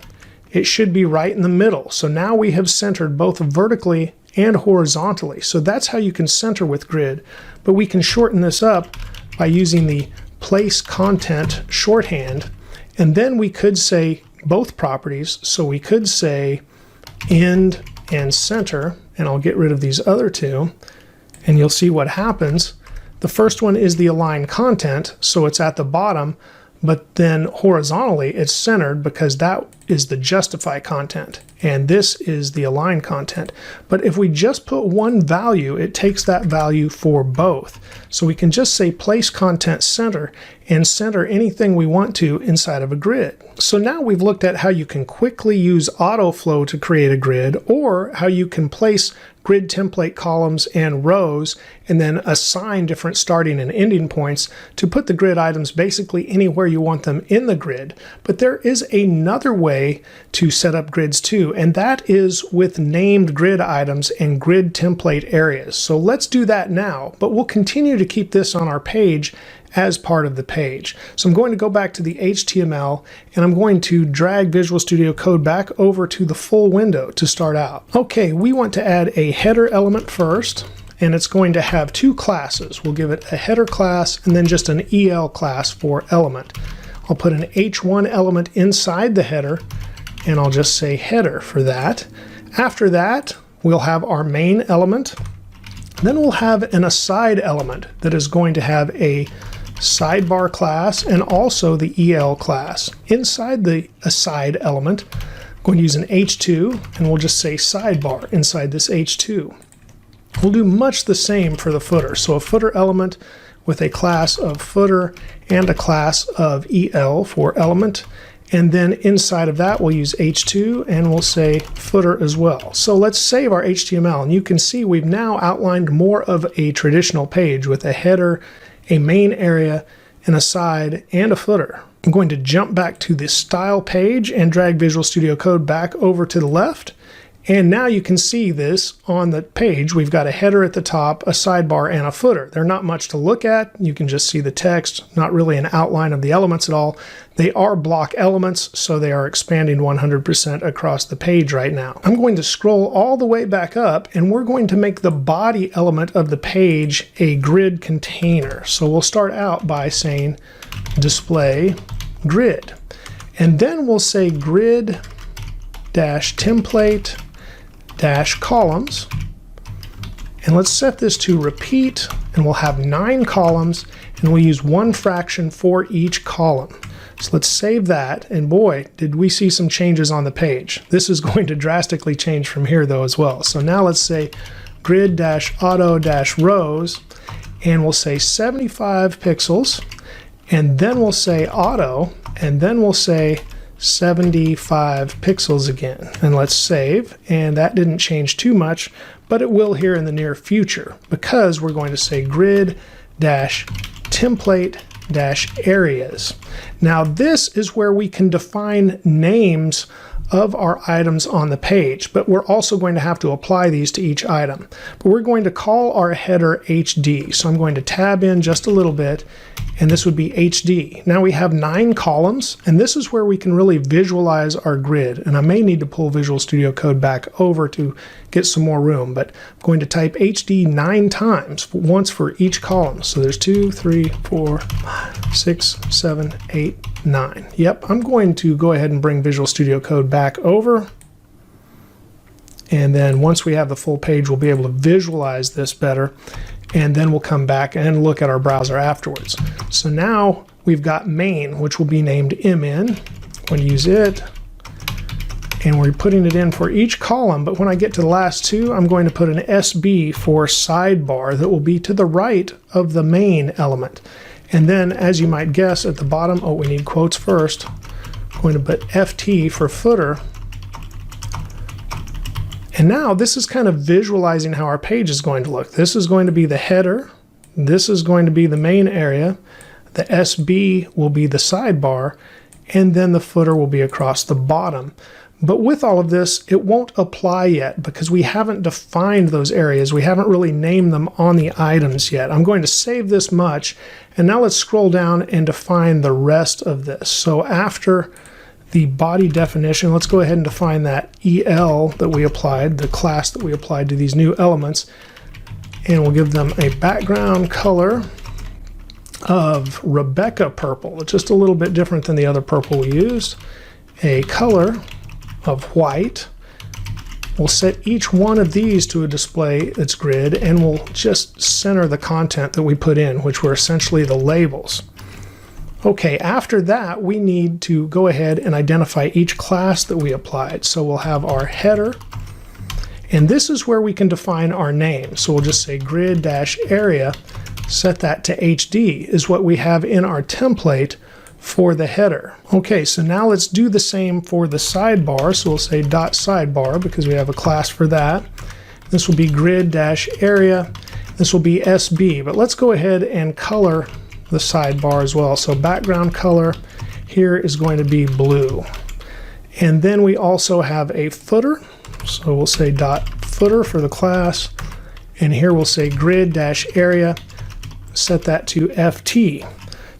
it should be right in the middle. So now we have centered both vertically and horizontally. So that's how you can center with grid, but we can shorten this up by using the place content shorthand. And then we could say both properties. So we could say end and center, and I'll get rid of these other two, and you'll see what happens. The first one is the align content, so it's at the bottom, but then horizontally it's centered because that is the justify content, and this is the align content. But if we just put one value, it takes that value for both. So we can just say place content center and center anything we want to inside of a grid. So now we've looked at how you can quickly use AutoFlow to create a grid, or how you can place grid template columns and rows and then assign different starting and ending points to put the grid items basically anywhere you want them in the grid. But there is another way to set up grids too, and that is with named grid items and grid template areas. So let's do that now, but we'll continue to keep this on our page as part of the page. So I'm going to go back to the HTML, and I'm going to drag Visual Studio Code back over to the full window to start out. Okay, we want to add a header element first, and it's going to have 2 classes. We'll give it a header class and then just an EL class for element. I'll put an H1 element inside the header, and I'll just say header for that. After that, we'll have our main element. Then we'll have an aside element that is going to have a sidebar class and also the EL class. Inside the aside element, I'm going to use an H2, and we'll just say sidebar inside this H2. We'll do much the same for the footer. So a footer element with a class of footer and a class of EL for element. And then inside of that, we'll use H2 and we'll say footer as well. So let's save our HTML, and you can see we've now outlined more of a traditional page with a header, a main area, an aside, and a footer. I'm going to jump back to the style page and drag Visual Studio Code back over to the left. And now you can see this on the page. We've got a header at the top, a sidebar, and a footer. They're not much to look at. You can just see the text, not really an outline of the elements at all. They are block elements, so they are expanding 100% across the page right now. I'm going to scroll all the way back up, and we're going to make the body element of the page a grid container. So we'll start out by saying display grid. And then we'll say grid dash template dash columns, and let's set this to repeat, and we'll have 9 columns, and we'll use 1 fraction for each column. So let's save that, and boy, did we see some changes on the page. This is going to drastically change from here though as well. So now let's say grid-auto-rows, and we'll say 75 pixels, and then we'll say auto, and then we'll say 75 pixels again. And let's save, and that didn't change too much, but it will here in the near future, because we're going to say grid-template-areas. Now this is where we can define names of our items on the page, but we're also going to have to apply these to each item. But we're going to call our header HD. So I'm going to tab in just a little bit, and this would be HD. Now we have 9 columns, and this is where we can really visualize our grid. And I may need to pull Visual Studio Code back over to get some more room, but I'm going to type HD 9 times, once for each column. So there's 2, 3, 4, 5, 6, 7, 8, 9. Yep, I'm going to go ahead and bring Visual Studio Code back over. And then once we have the full page, we'll be able to visualize this better. And then we'll come back and look at our browser afterwards. So now we've got main, which will be named MN. I'm going to use it. And we're putting it in for each column, but when I get to the last 2, I'm going to put an SB for sidebar that will be to the right of the main element. And then, as you might guess, at the bottom, oh, we need quotes first. I'm going to put FT for footer. And now this is kind of visualizing how our page is going to look. This is going to be the header. This is going to be the main area. The SB will be the sidebar, and then the footer will be across the bottom. But with all of this, it won't apply yet because we haven't defined those areas. We haven't really named them on the items yet. I'm going to save this much, and now let's scroll down and define the rest of this. So after the body definition, let's go ahead and define that EL that we applied, the class that we applied to these new elements, and we'll give them a background color of Rebecca purple. It's just a little bit different than the other purple we used. A color of white. We'll set each one of these to a display its grid, and we'll just center the content that we put in, which were essentially the labels. Okay, after that we need to go ahead and identify each class that we applied. So we'll have our header, and this is where we can define our name. So we'll just say grid-area, set that to HD, is what we have in our template for the header. Okay, so now let's do the same for the sidebar. So we'll say .sidebar because we have a class for that. This will be grid-area. This will be SB, but let's go ahead and color the sidebar as well. So background color here is going to be blue. And then we also have a footer. So we'll say .footer for the class. And here we'll say grid-area, set that to FT.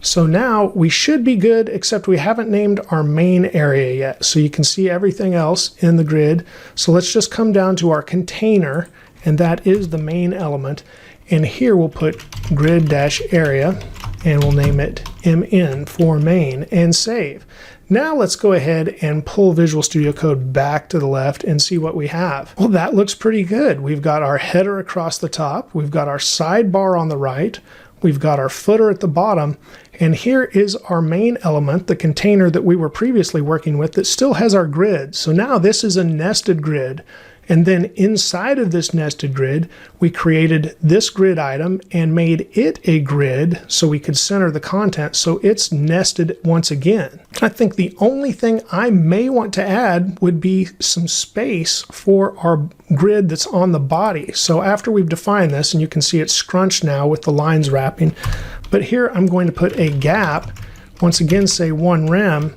So now we should be good, except we haven't named our main area yet. So you can see everything else in the grid. So let's just come down to our container, and that is the main element. And here we'll put grid-area, and we'll name it MN for main, and save. Now let's go ahead and pull Visual Studio Code back to the left and see what we have. Well, that looks pretty good. We've got our header across the top. We've got our sidebar on the right. We've got our footer at the bottom, and here is our main element, the container that we were previously working with that still has our grid. So now this is a nested grid, and then inside of this nested grid, we created this grid item and made it a grid so we could center the content, so it's nested once again. I think the only thing I may want to add would be some space for our grid that's on the body. So after we've defined this, and you can see it's scrunched now with the lines wrapping, but here I'm going to put a gap, once again say 1 rem,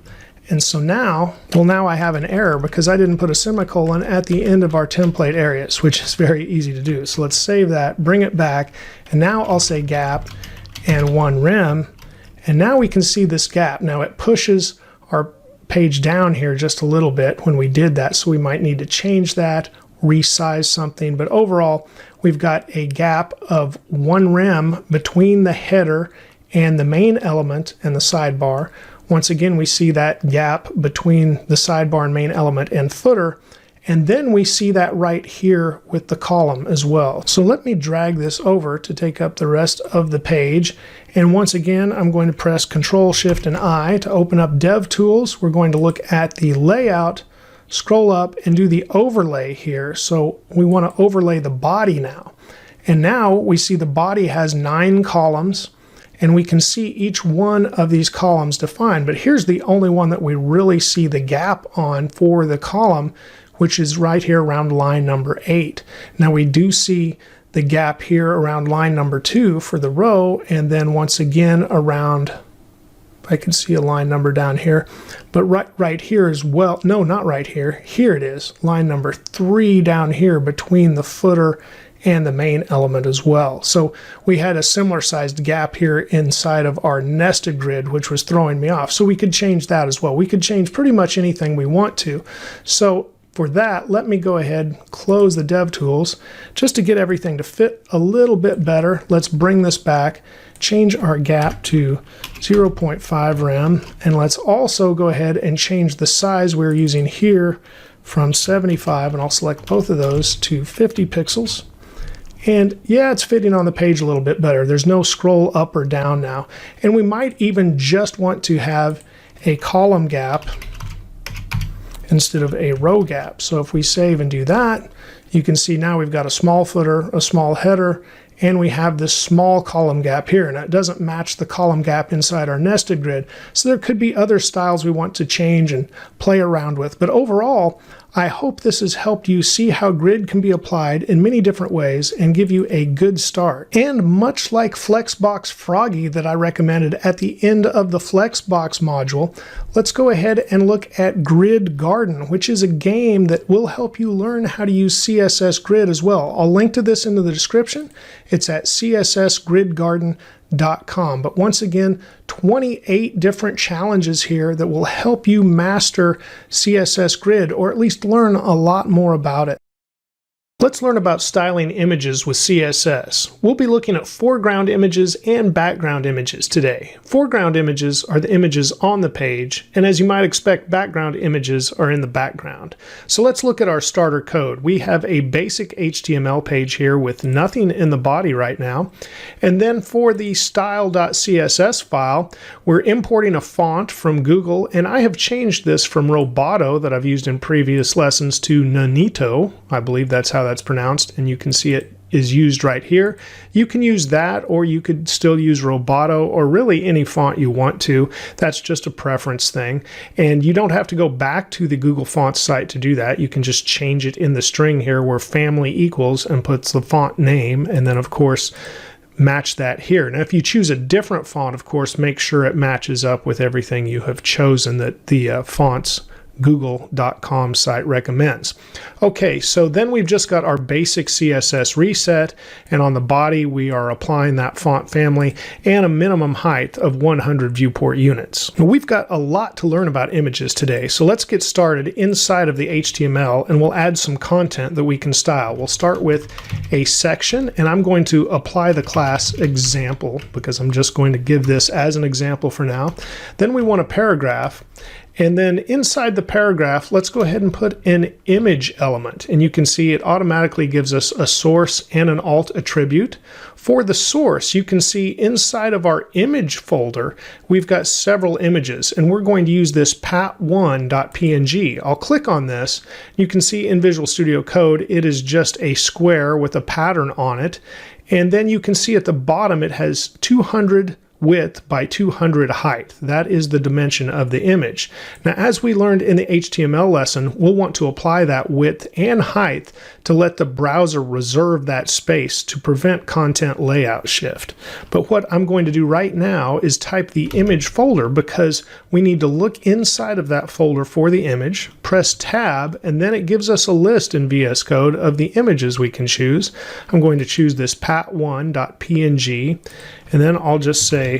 and so now, well, now I have an error because I didn't put a semicolon at the end of our template areas, which is very easy to do. So let's save that, bring it back, and now I'll say gap and 1 rem, and now we can see this gap. Now it pushes our page down here just a little bit when we did that, so we might need to change that, resize something, but overall we've got a gap of 1 rem between the header and the main element and the sidebar. Once again, we see that gap between the sidebar and main element and footer, And then we see that right here with the column as well. So let me drag this over to take up the rest of the page. And once again, I'm going to press Control, Shift, and I to open up DevTools. We're going to look at the layout, scroll up, and do the overlay here. So we want to overlay the body now. And now we see the body has 9 columns, and we can see each one of these columns defined. But here's the only one that we really see the gap on for the column, which is right here around line number 8. Now we do see the gap here around line number 2 for the row, and then once again around, I can see a line number down here, but right here as well. No, not right here. Here it is, line number 3 down here between the footer and the main element as well. So we had a similar sized gap here inside of our nested grid, which was throwing me off. So we could change that as well. We could change pretty much anything we want to. So for that, let me go ahead, close the DevTools just to get everything to fit a little bit better. Let's bring this back, change our gap to 0.5 rem, and let's also go ahead and change the size we're using here from 75, and I'll select both of those, to 50 pixels. And yeah, it's fitting on the page a little bit better. There's no scroll up or down now. And we might even just want to have a column gap instead of a row gap. So if we save and do that, you can see now we've got a small footer, a small header, and we have this small column gap here. And it doesn't match the column gap inside our nested grid. So there could be other styles we want to change and play around with. But overall, I hope this has helped you see how grid can be applied in many different ways and give you a good start. And much like Flexbox Froggy that I recommended at the end of the Flexbox module, let's go ahead and look at Grid Garden, which is a game that will help you learn how to use CSS Grid as well. I'll link to this in the description. It's at cssgridgarden.com. But once again, 28 different challenges here that will help you master CSS Grid, or at least learn a lot more about it. Let's learn about styling images with CSS. We'll be looking at foreground images and background images today. Foreground images are the images on the page, and as you might expect, background images are in the background. So let's look at our starter code. We have a basic HTML page here with nothing in the body right now. And then for the style.css file, we're importing a font from Google, and I have changed this from Roboto that I've used in previous lessons to Nanito. I believe that's how that's pronounced, and you can see it is used right here. You can use that, or you could still use Roboto, or really any font you want to. That's just a preference thing, and you don't have to go back to the Google Fonts site to do that. You can just change it in the string here where family equals and puts the font name, and then of course match that here. Now if you choose a different font, of course make sure it matches up with everything you have chosen that the fonts google.com site recommends. Okay, so then we've just got our basic CSS reset, and on the body we are applying that font family and a minimum height of 100 viewport units. Now, we've got a lot to learn about images today, so let's get started inside of the HTML, and we'll add some content that we can style. We'll start with a section, and I'm going to apply the class example because I'm just going to give this as an example for now. Then we want a paragraph. And then inside the paragraph, let's go ahead and put an image element. And you can see it automatically gives us a source and an alt attribute. For the source, you can see inside of our image folder, we've got several images, and we're going to use this pat1.png. I'll click on this. You can see in Visual Studio Code, it is just a square with a pattern on it. And then you can see at the bottom, it has 200 width by 200 height. That is the dimension of the image. Now, as we learned in the HTML lesson, we'll want to apply that width and height to let the browser reserve that space to prevent content layout shift. But what I'm going to do right now is type the image folder because we need to look inside of that folder for the image, press tab, and then it gives us a list in VS Code of the images we can choose. I'm going to choose this pat1.png, and then I'll just say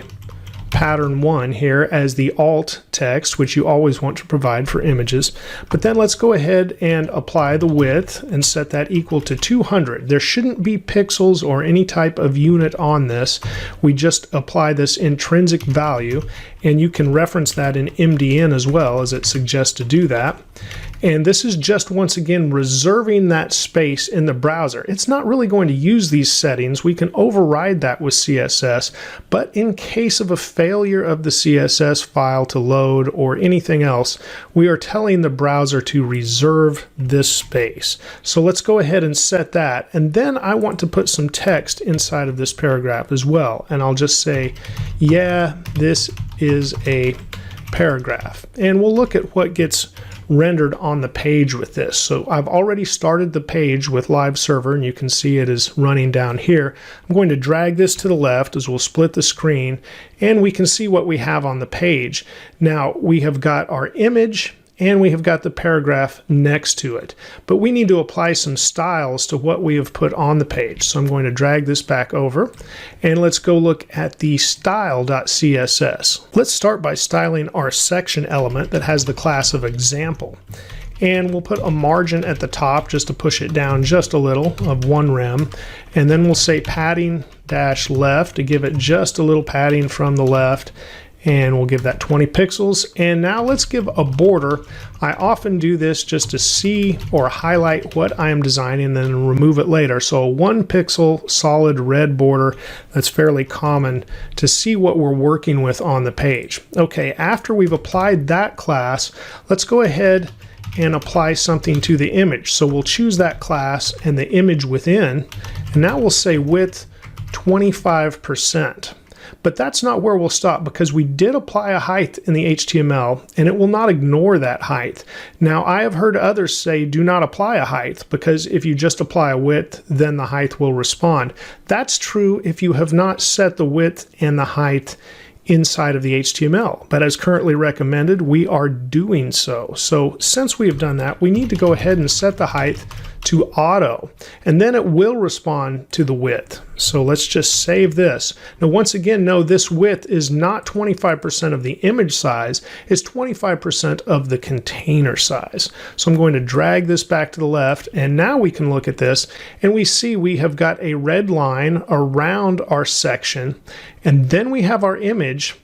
pattern 1 here as the alt text, which you always want to provide for images. But then let's go ahead and apply the width and set that equal to 200. There shouldn't be pixels or any type of unit on this. We just apply this intrinsic value, and you can reference that in MDN as well, as it suggests to do that. And this is just, once again, reserving that space in the browser. It's not really going to use these settings. We can override that with CSS, but in case of a failure of the CSS file to load or anything else, we are telling the browser to reserve this space. So let's go ahead and set that. And then I want to put some text inside of this paragraph as well. And I'll just say, yeah, this is a paragraph. And we'll look at what gets rendered on the page with this. So I've already started the page with live server, and you can see it is running down here. I'm going to drag this to the left as we'll split the screen, and we can see what we have on the page. Now we have got our image and we have got the paragraph next to it. But we need to apply some styles to what we have put on the page. So I'm going to drag this back over, and let's go look at the style.css. Let's start by styling our section element that has the class of example. And we'll put a margin at the top just to push it down just a little of 1 rem. And then we'll say padding dash left to give it just a little padding from the left. And we'll give that 20 pixels. And now let's give a border. I often do this just to see or highlight what I am designing and then remove it later. So a 1 pixel solid red border, that's fairly common to see what we're working with on the page. Okay, after we've applied that class, let's go ahead and apply something to the image. So we'll choose that class and the image within, and now we'll say width 25%. But that's not where we'll stop, because we did apply a height in the HTML and it will not ignore that height. Now, I have heard others say do not apply a height, because if you just apply a width, then the height will respond. That's true if you have not set the width and the height inside of the HTML, but as currently recommended, we are doing so. So since we have done that, we need to go ahead and set the height to auto, and then it will respond to the width. So let's just save this. Now, once again, no, this width is not 25% of the image size, it's 25% of the container size. So I'm going to drag this back to the left, and now we can look at this and we see we have got a red line around our section, and then we have our image,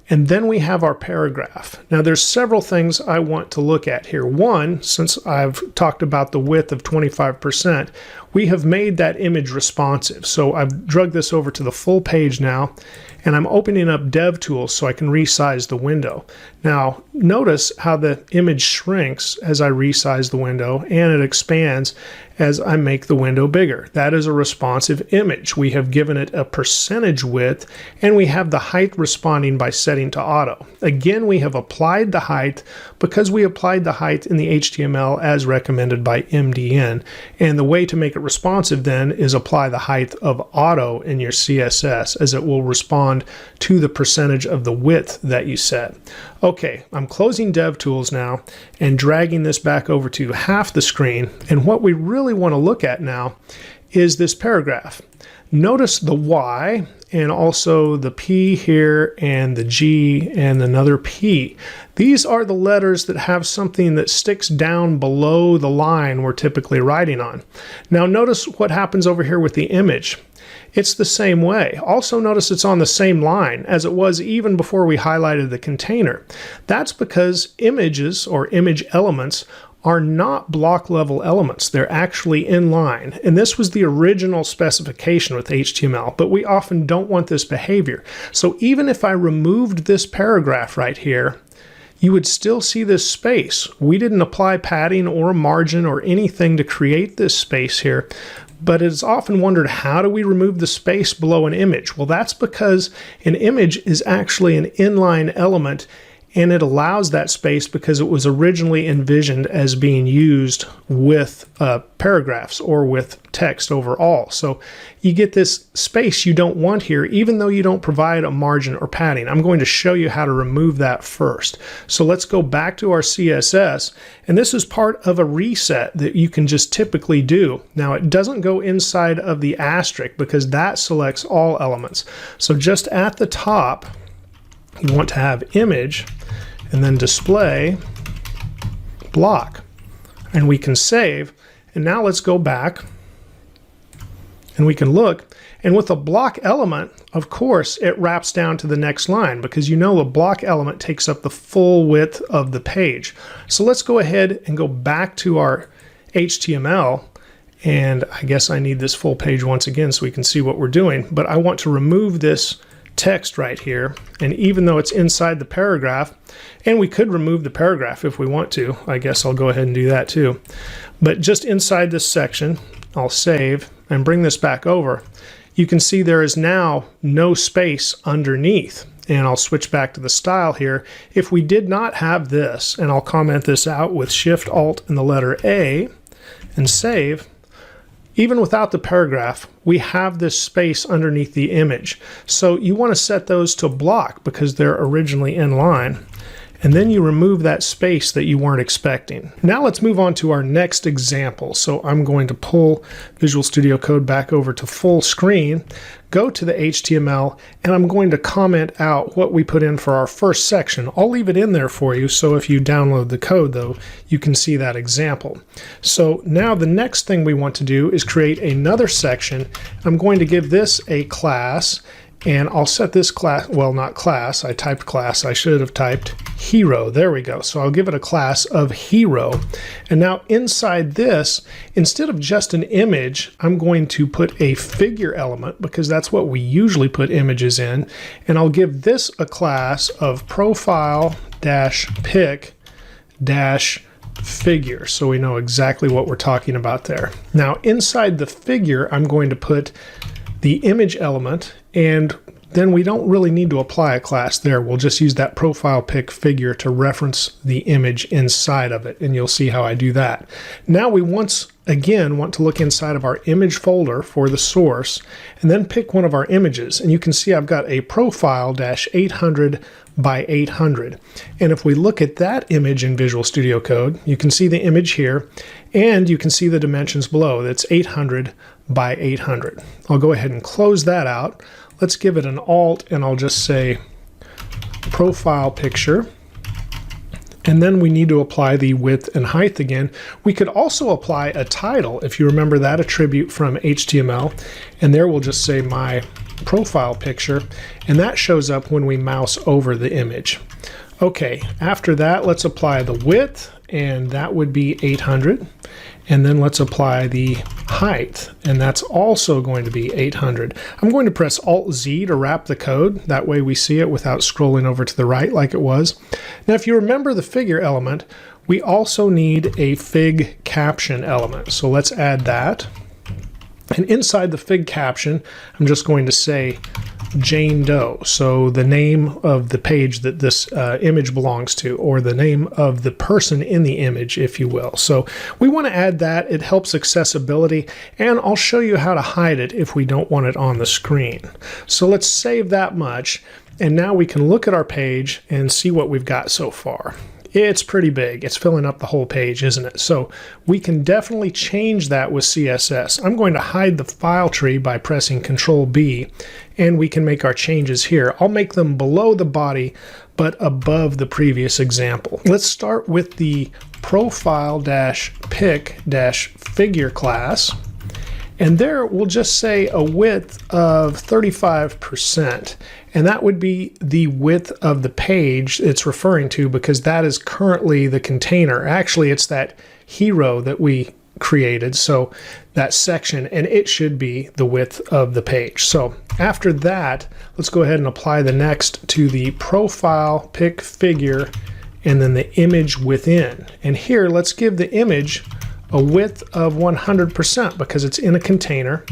and then we have our paragraph. Now there's several things I want to look at here. One, since I've talked about the width of 25%, we have made that image responsive. So I've dragged this over to the full page now, and I'm opening up DevTools so I can resize the window. Now notice how the image shrinks as I resize the window, and it expands as I make the window bigger. That is a responsive image. We have given it a percentage width, and we have the height responding by setting to auto. Again, we have applied the height because we applied the height in the HTML as recommended by MDN. And the way to make it responsive then is apply the height of auto in your CSS, as it will respond to the percentage of the width that you set. Okay, I'm closing DevTools now and dragging this back over to half the screen. And what we really want to look at now is this paragraph. Notice the Y and also the P here and the G and another P. These are the letters that have something that sticks down below the line we're typically writing on. Now notice what happens over here with the image. It's the same way. Also notice it's on the same line as it was even before we highlighted the container. That's because images or image elements are not block level elements. They're actually inline. And this was the original specification with HTML, but we often don't want this behavior. So even if I removed this paragraph right here, you would still see this space. We didn't apply padding or margin or anything to create this space here, but it's often wondered, how do we remove the space below an image? Well, that's because an image is actually an inline element, and it allows that space because it was originally envisioned as being used with paragraphs or with text overall. So you get this space you don't want here, even though you don't provide a margin or padding. I'm going to show you how to remove that first. So let's go back to our CSS, and this is part of a reset that you can just typically do. Now it doesn't go inside of the asterisk because that selects all elements. So just at the top, you want to have image and then display block. And we can save. And now let's go back and we can look. And with a block element, of course, it wraps down to the next line because you know a block element takes up the full width of the page. So let's go ahead and go back to our HTML. And I guess I need this full page once again so we can see what we're doing. But I want to remove this text right here. And even though it's inside the paragraph, and we could remove the paragraph if we want to, I guess I'll go ahead and do that too. But just inside this section, I'll save and bring this back over. You can see there is now no space underneath. And I'll switch back to the style here. If we did not have this, and I'll comment this out with Shift Alt and the letter A and save, even without the paragraph, we have this space underneath the image. So you want to set those to block because they're originally in line. And then you remove that space that you weren't expecting. Now let's move on to our next example. So I'm going to pull Visual Studio Code back over to full screen, go to the HTML, and I'm going to comment out what we put in for our first section. I'll leave it in there for you, so if you download the code though, you can see that example. So now the next thing we want to do is create another section. I'm going to give this a class, and I'll set this class, well, not class, I typed class, I should have typed hero. There we go. So I'll give it a class of hero. And now inside this, instead of just an image, I'm going to put a figure element because that's what we usually put images in. And I'll give this a class of profile-pic-figure. So we know exactly what we're talking about there. Now inside the figure, I'm going to put the image element, and then we don't really need to apply a class there. We'll just use that profile pic figure to reference the image inside of it, and you'll see how I do that. Now we once again want to look inside of our image folder for the source, and then pick one of our images. And you can see I've got a profile-800 by 800. And if we look at that image in Visual Studio Code, you can see the image here, and you can see the dimensions below. That's 800 by 800. I'll go ahead and close that out. Let's give it an Alt, and I'll just say profile picture. And then we need to apply the width and height again. We could also apply a title, if you remember that attribute from HTML. And there we'll just say my profile picture, and that shows up when we mouse over the image. Okay, after that, let's apply the width, and that would be 800. And then let's apply the height, and that's also going to be 800. I'm going to press Alt-Z to wrap the code. That way we see it without scrolling over to the right like it was. Now, if you remember the figure element, we also need a fig caption element. So let's add that. And inside the fig caption, I'm just going to say Jane Doe. So the name of the page that this image belongs to, or the name of the person in the image, if you will. So we want to add that. It helps accessibility, and I'll show you how to hide it if we don't want it on the screen. So let's save that much, and now we can look at our page and see what we've got so far. It's pretty big. It's filling up the whole page, isn't it? So we can definitely change that with CSS. I'm going to hide the file tree by pressing Control-B, and we can make our changes here. I'll make them below the body, but above the previous example. Let's start with the profile-pic-figure class. And there we'll just say a width of 35%. And that would be the width of the page it's referring to, because that is currently the container. Actually, it's that hero that we created, so that section, and it should be the width of the page. So after that, let's go ahead and apply the next to the profile pic figure and then the image within. And here, let's give the image a width of 100% because it's in a container,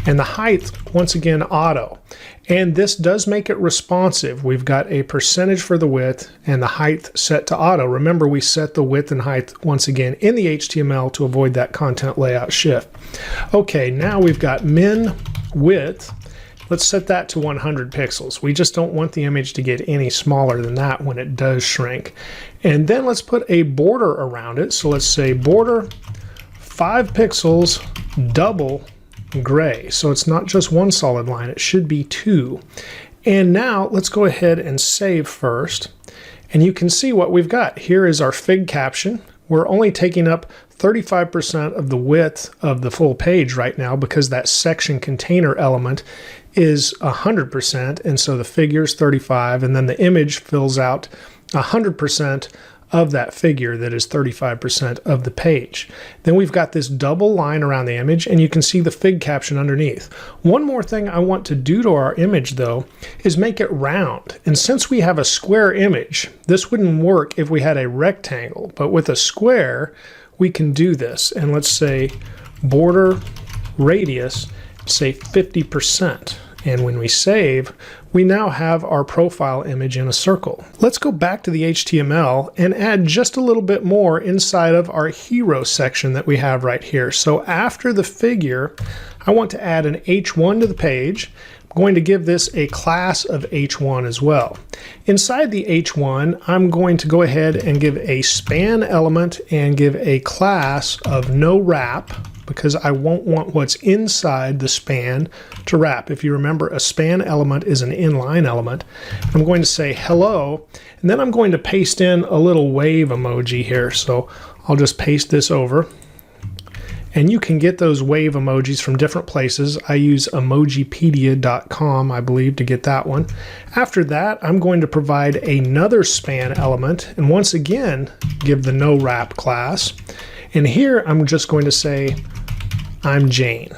and the height, once again, auto. And this does make it responsive. We've got a percentage for the width and the height set to auto. Remember, we set the width and height once again in the HTML to avoid that content layout shift. Okay, now we've got min width. Let's set that to 100 pixels. We just don't want the image to get any smaller than that when it does shrink. And then let's put a border around it. So let's say border 5 pixels, double gray. So it's not just one solid line, it should be 2. And now let's go ahead and save first. And you can see what we've got. Here is our fig caption. We're only taking up 35% of the width of the full page right now because that section container element is 100%, and so the figure is 35, and then the image fills out 100% of that figure that is 35% of the page. Then we've got this double line around the image, and you can see the fig caption underneath. One more thing I want to do to our image though is make it round. And since we have a square image, this wouldn't work if we had a rectangle, but with a square we can do this. And let's say border radius, say 50%. And when we save, we now have our profile image in a circle. Let's go back to the HTML and add just a little bit more inside of our hero section that we have right here. So after the figure, I want to add an H1 to the page. I'm going to give this a class of H1 as well. Inside the H1, I'm going to go ahead and give a span element and give a class of no wrap, because I won't want what's inside the span to wrap. If you remember, a span element is an inline element. I'm going to say hello, and then I'm going to paste in a little wave emoji here. So I'll just paste this over. And you can get those wave emojis from different places. I use emojipedia.com, I believe, to get that one. After that, I'm going to provide another span element, and once again, give the no wrap class. And here I'm just going to say, I'm Jane,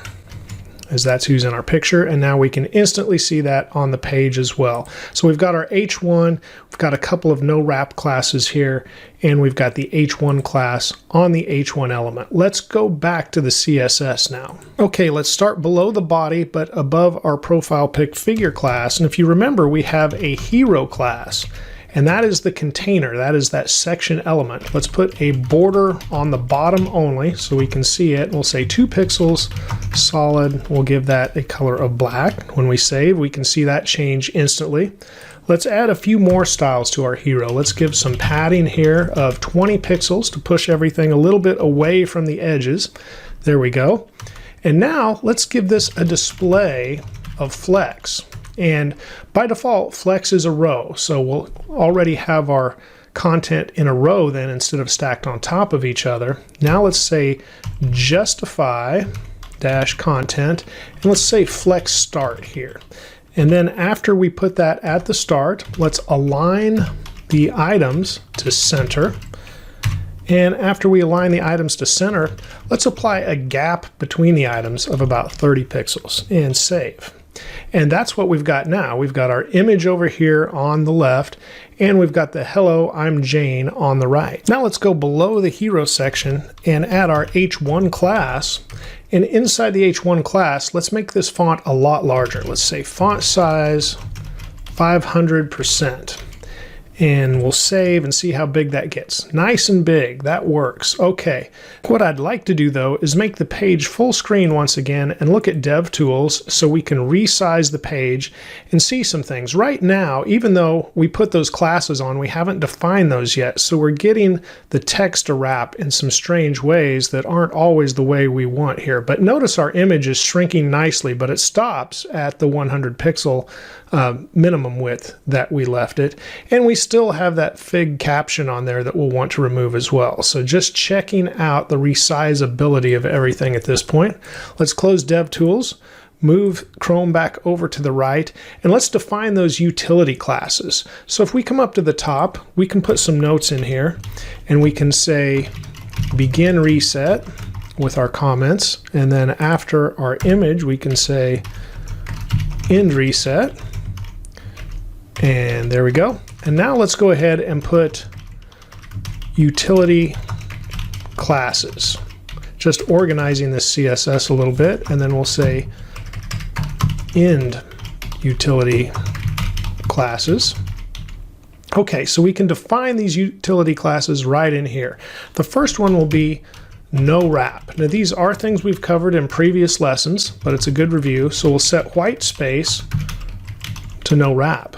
as that's who's in our picture, and now we can instantly see that on the page as well. So we've got our H1, we've got a couple of no wrap classes here, and we've got the H1 class on the H1 element. Let's go back to the CSS now. Okay, let's start below the body but above our profile pic figure class. And if you remember, we have a hero class. And that is the container, that is that section element. Let's put a border on the bottom only so we can see it. We'll say 2 pixels, solid. We'll give that a color of black. When we save, we can see that change instantly. Let's add a few more styles to our hero. Let's give some padding here of 20 pixels to push everything a little bit away from the edges. There we go. And now let's give this a display of flex. And by default, flex is a row, so we'll already have our content in a row then instead of stacked on top of each other. Now let's say justify dash content, and let's say flex start here. And then after we put that at the start, let's align the items to center. And after we align the items to center, let's apply a gap between the items of about 30 pixels and save. And that's what we've got now. We've got our image over here on the left, and we've got the hello, I'm Jane on the right. Now let's go below the hero section and add our H1 class. And inside the H1 class, let's make this font a lot larger. Let's say font size 500%. And we'll save and see how big that gets. Nice and big, that works. Okay, what I'd like to do though is make the page full screen once again and look at DevTools so we can resize the page and see some things. Right now, even though we put those classes on, we haven't defined those yet, so we're getting the text to wrap in some strange ways that aren't always the way we want here. But notice our image is shrinking nicely, but it stops at the 100 pixel minimum width that we left it, and we still have that fig caption on there that we'll want to remove as well. So just checking out the resizability of everything at this point. Let's close DevTools, move Chrome back over to the right, and let's define those utility classes. So if we come up to the top, we can put some notes in here, and we can say begin reset with our comments, and then after our image we can say end reset. And there we go. And now let's go ahead and put utility classes. Just organizing this CSS a little bit, and then we'll say end utility classes. Okay, so we can define these utility classes right in here. The first one will be no wrap. Now these are things we've covered in previous lessons, but it's a good review. So we'll set white space to no wrap.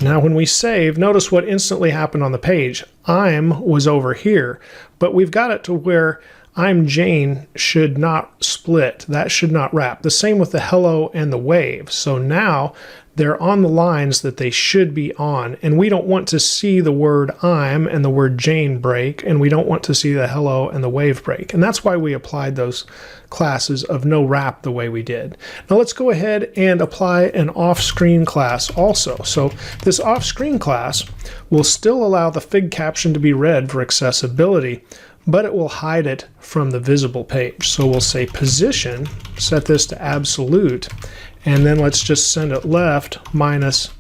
Now when we save, notice what instantly happened on the page. I'm was over here, but we've got it to where I'm Jane should not split. That should not wrap. The same with the hello and the wave. So now they're on the lines that they should be on, and we don't want to see the word I'm and the word Jane break, and we don't want to see the hello and the wave break, and that's why we applied those classes of no wrap the way we did. Now let's go ahead and apply an off-screen class also. So this off-screen class will still allow the fig caption to be read for accessibility, but it will hide it from the visible page. So we'll say position, set this to absolute, and then let's just send it left minus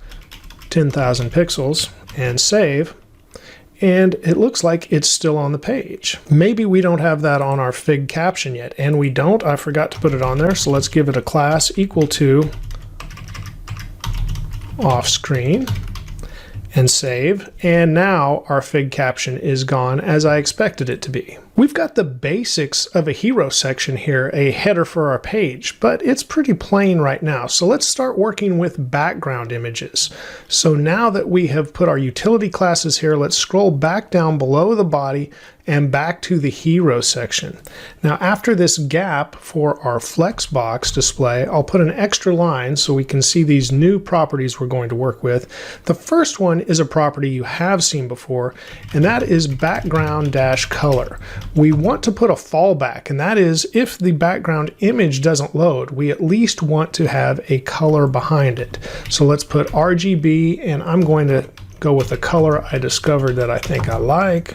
10,000 pixels and save. And it looks like it's still on the page. Maybe we don't have that on our fig caption yet, and we don't. I forgot to put it on there, so let's give it a class equal to off screen and save, and now our fig caption is gone as I expected it to be. We've got the basics of a hero section here, a header for our page, but it's pretty plain right now. So let's start working with background images. So now that we have put our utility classes here, let's scroll back down below the body and back to the hero section. Now after this gap for our Flexbox display, I'll put an extra line so we can see these new properties we're going to work with. The first one is a property you have seen before, and that is background-color. We want to put a fallback, and that is if the background image doesn't load, we at least want to have a color behind it. So let's put RGB, and I'm going to go with a color I discovered that I think I like,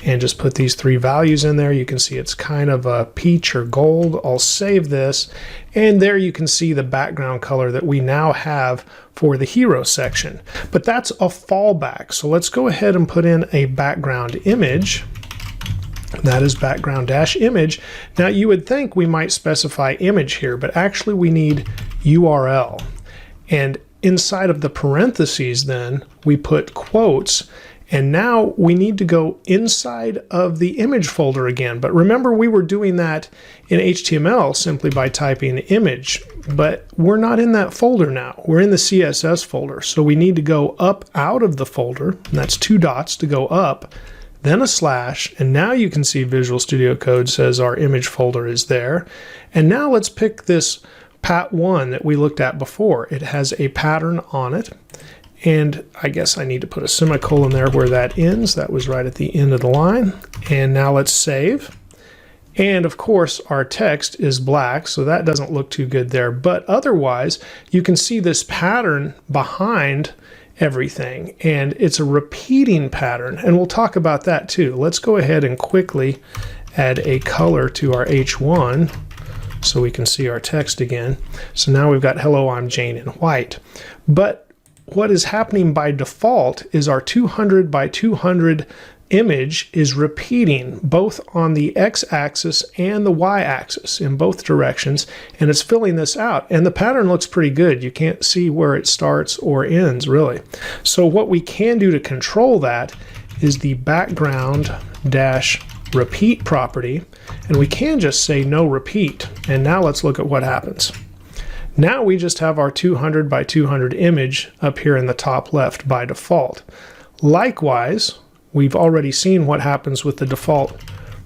and just put these three values in there. You can see it's kind of a peach or gold. I'll save this, and there you can see the background color that we now have for the hero section. But that's a fallback, so let's go ahead and put in a background image. That is background-image. Now you would think we might specify image here, but actually we need URL. And inside of the parentheses then we put quotes, and now we need to go inside of the image folder again. But remember, we were doing that in HTML simply by typing image, but we're not in that folder now. We're in the CSS folder, so we need to go up out of the folder, and that's 2 dots to go up, then a slash, and now you can see Visual Studio Code says our image folder is there. And now let's pick this Pat1 that we looked at before. It has a pattern on it, and I guess I need to put a semicolon there where that ends. That was right at the end of the line. And now let's save. And of course our text is black, so that doesn't look too good there, but otherwise you can see this pattern behind everything, and it's a repeating pattern, and we'll talk about that too. Let's go ahead and quickly add a color to our H1 so we can see our text again. So now we've got hello, I'm Jane in white. But what is happening by default is our 200 by 200 image is repeating both on the x-axis and the y-axis in both directions, and it's filling this out, and the pattern looks pretty good. You can't see where it starts or ends really. So what we can do to control that is the background-repeat property, and we can just say no repeat. And now let's look at what happens. Now we just have our 200 by 200 image up here in the top left by default. Likewise, we've already seen what happens with the default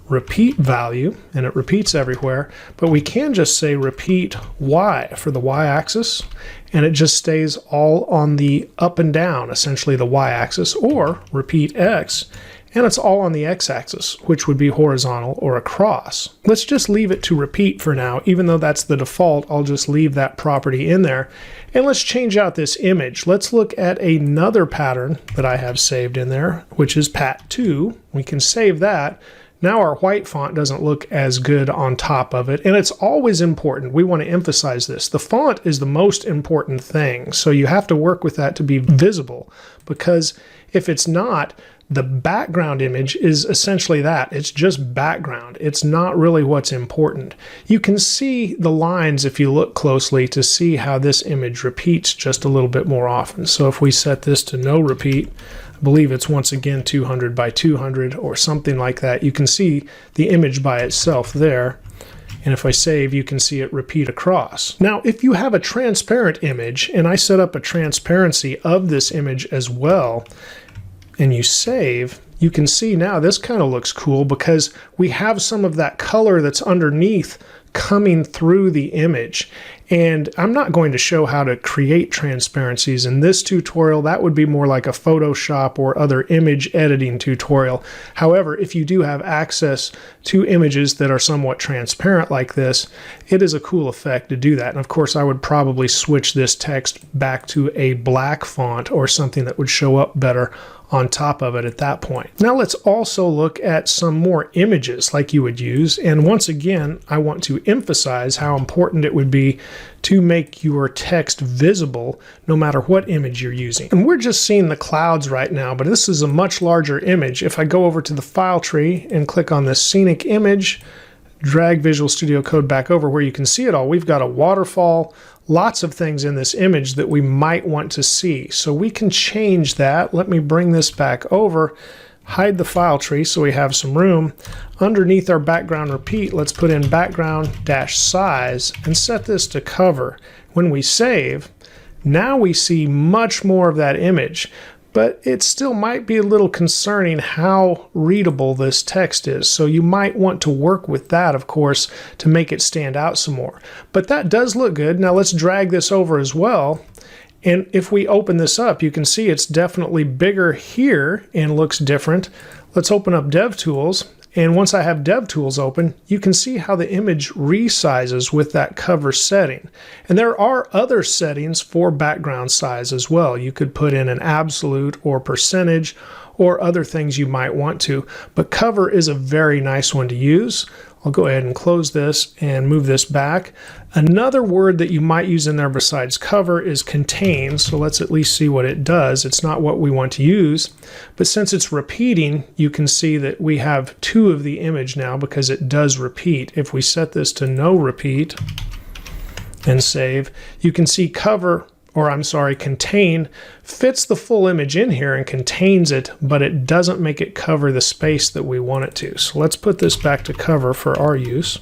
repeat value, and it repeats everywhere, but we can just say repeat Y for the y-axis, and it just stays all on the up and down, essentially the y-axis, or repeat X, and it's all on the x-axis, which would be horizontal or across. Let's just leave it to repeat for now. Even though that's the default, I'll just leave that property in there. And let's change out this image. Let's look at another pattern that I have saved in there, which is Pat2. We can save that. Now our white font doesn't look as good on top of it, and it's always important. We want to emphasize this. The font is the most important thing, so you have to work with that to be visible, because if it's not, the background image is essentially that. It's just background. It's not really what's important. You can see the lines if you look closely to see how this image repeats just a little bit more often. So if we set this to no repeat, I believe it's once again 200 by 200 or something like that. You can see the image by itself there. And if I save, you can see it repeat across. Now, if you have a transparent image, and I set up a transparency of this image as well, and you save, you can see now this kind of looks cool because we have some of that color that's underneath coming through the image. And I'm not going to show how to create transparencies in this tutorial. That would be more like a Photoshop or other image editing tutorial. However, if you do have access to images that are somewhat transparent like this, it is a cool effect to do that. And of course, I would probably switch this text back to a black font or something that would show up better on top of it at that point. Now let's also look at some more images like you would use. And once again, I want to emphasize how important it would be to make your text visible no matter what image you're using. And we're just seeing the clouds right now, but this is a much larger image. If I go over to the file tree and click on this scenic image, drag Visual Studio Code back over where you can see it all, we've got a waterfall, lots of things in this image that we might want to see. So we can change that. Let me bring this back over, hide the file tree so we have some room. Underneath our background repeat, let's put in background-size and set this to cover. When we save, now we see much more of that image. But it still might be a little concerning how readable this text is. So you might want to work with that, of course, to make it stand out some more. But that does look good. Now let's drag this over as well. And if we open this up, you can see it's definitely bigger here and looks different. Let's open up DevTools. And once I have DevTools open, you can see how the image resizes with that cover setting. And there are other settings for background size as well. You could put in an absolute or percentage or other things you might want to, but cover is a very nice one to use. I'll go ahead and close this and move this back. Another word that you might use in there besides cover is contain, so let's at least see what it does. It's not what we want to use, but since it's repeating, you can see that we have two of the image now because it does repeat. If we set this to no repeat and save, you can see contain fits the full image in here and contains it, but it doesn't make it cover the space that we want it to. So let's put this back to cover for our use.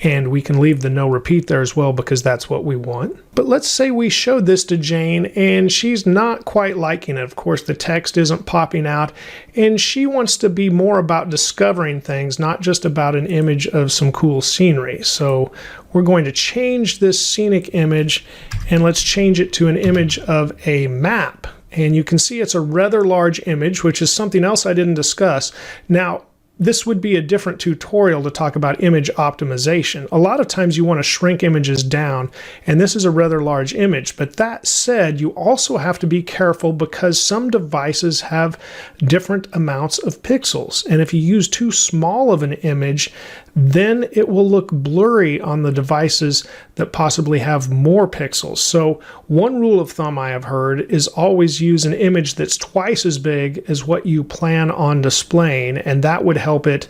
And we can leave the no repeat there as well because that's what we want. But let's say we showed this to Jane and she's not quite liking it. Of course, the text isn't popping out and she wants to be more about discovering things, not just about an image of some cool scenery. So we're going to change this scenic image and let's change it to an image of a map. And you can see it's a rather large image, which is something else I didn't discuss. Now, this would be a different tutorial to talk about image optimization. A lot of times you want to shrink images down, and this is a rather large image. But that said, you also have to be careful because some devices have different amounts of pixels. And if you use too small of an image, then it will look blurry on the devices that possibly have more pixels. So one rule of thumb I have heard is always use an image that's twice as big as what you plan on displaying, and that would help it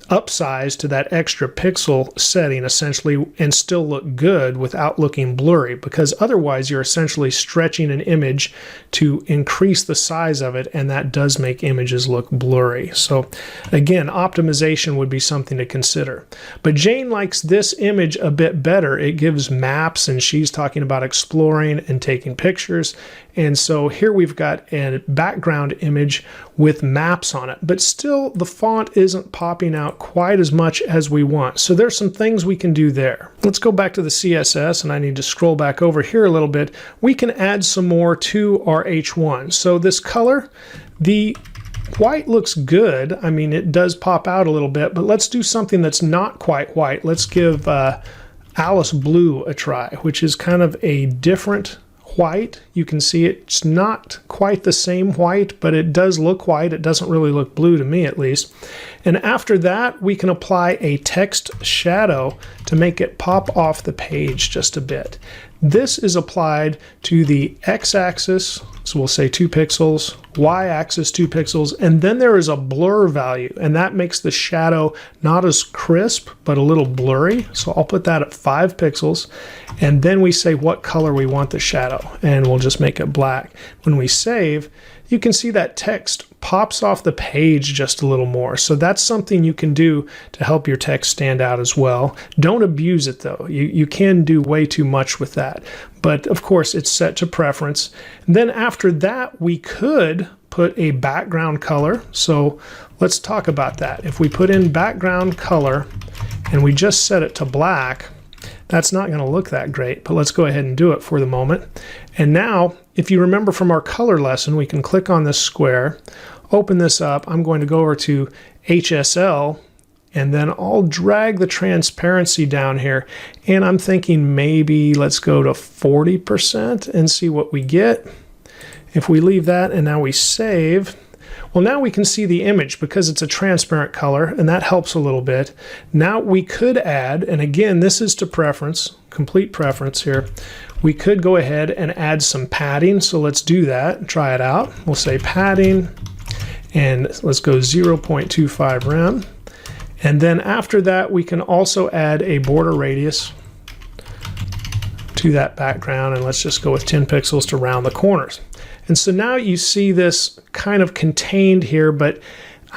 upsize to that extra pixel setting essentially and still look good without looking blurry, because otherwise you're essentially stretching an image to increase the size of it, and that does make images look blurry. So again, optimization would be something to consider. But Jane likes this image a bit better. It gives maps and she's talking about exploring and taking pictures. And so here we've got a background image with maps on it, but still the font isn't popping out quite as much as we want. So there's some things we can do there. Let's go back to the CSS, and I need to scroll back over here a little bit. We can add some more to our H1. So this color, the white looks good. I mean, it does pop out a little bit, but let's do something that's not quite white. Let's give Alice Blue a try, which is kind of a different white. You can see it's not quite the same white, but it does look white. It doesn't really look blue to me, at least. And after that, we can apply a text shadow to make it pop off the page just a bit. This is applied to the x-axis, so we'll say 2 pixels, y-axis 2 pixels, and then there is a blur value, and that makes the shadow not as crisp, but a little blurry. So I'll put that at 5 pixels, and then we say what color we want the shadow, and we'll just make it black. When we save, you can see that text pops off the page just a little more. So that's something you can do to help your text stand out as well. Don't abuse it though. You can do way too much with that. But of course it's set to preference. And then after that, we could put a background color. So let's talk about that. If we put in background color and we just set it to black, that's not going to look that great, but let's go ahead and do it for the moment. And now, if you remember from our color lesson, we can click on this square, open this up. I'm going to go over to HSL, and then I'll drag the transparency down here. And I'm thinking maybe let's go to 40% and see what we get. If we leave that and now we save, well, now we can see the image because it's a transparent color, and that helps a little bit. Now we could add, and again, this is to preference, complete preference here. We could go ahead and add some padding. So let's do that and try it out. We'll say padding, and let's go 0.25 rem. And then after that, we can also add a border radius to that background, and let's just go with 10 pixels to round the corners. And so now you see this kind of contained here, but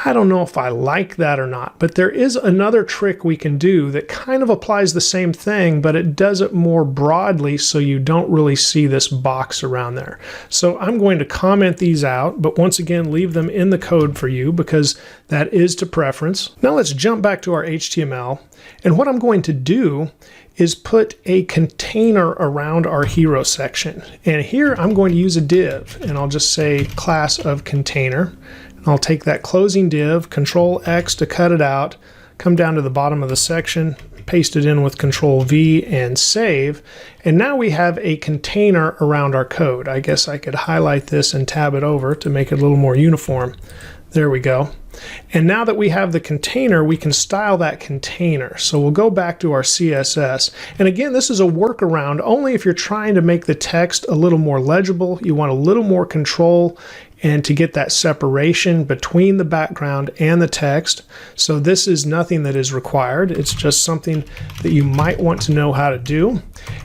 I don't know if I like that or not. But there is another trick we can do that kind of applies the same thing, but it does it more broadly so you don't really see this box around there. So I'm going to comment these out, but once again, leave them in the code for you because that is to preference. Now let's jump back to our HTML. And what I'm going to do is put a container around our hero section. And here I'm going to use a div, and I'll just say class of container. And I'll take that closing div, Control X to cut it out, come down to the bottom of the section, paste it in with Control V and save. And now we have a container around our code. I guess I could highlight this and tab it over to make it a little more uniform. There we go. And now that we have the container, we can style that container. So we'll go back to our CSS. And again, this is a workaround only if you're trying to make the text a little more legible. You want a little more control and to get that separation between the background and the text. So this is nothing that is required. It's just something that you might want to know how to do.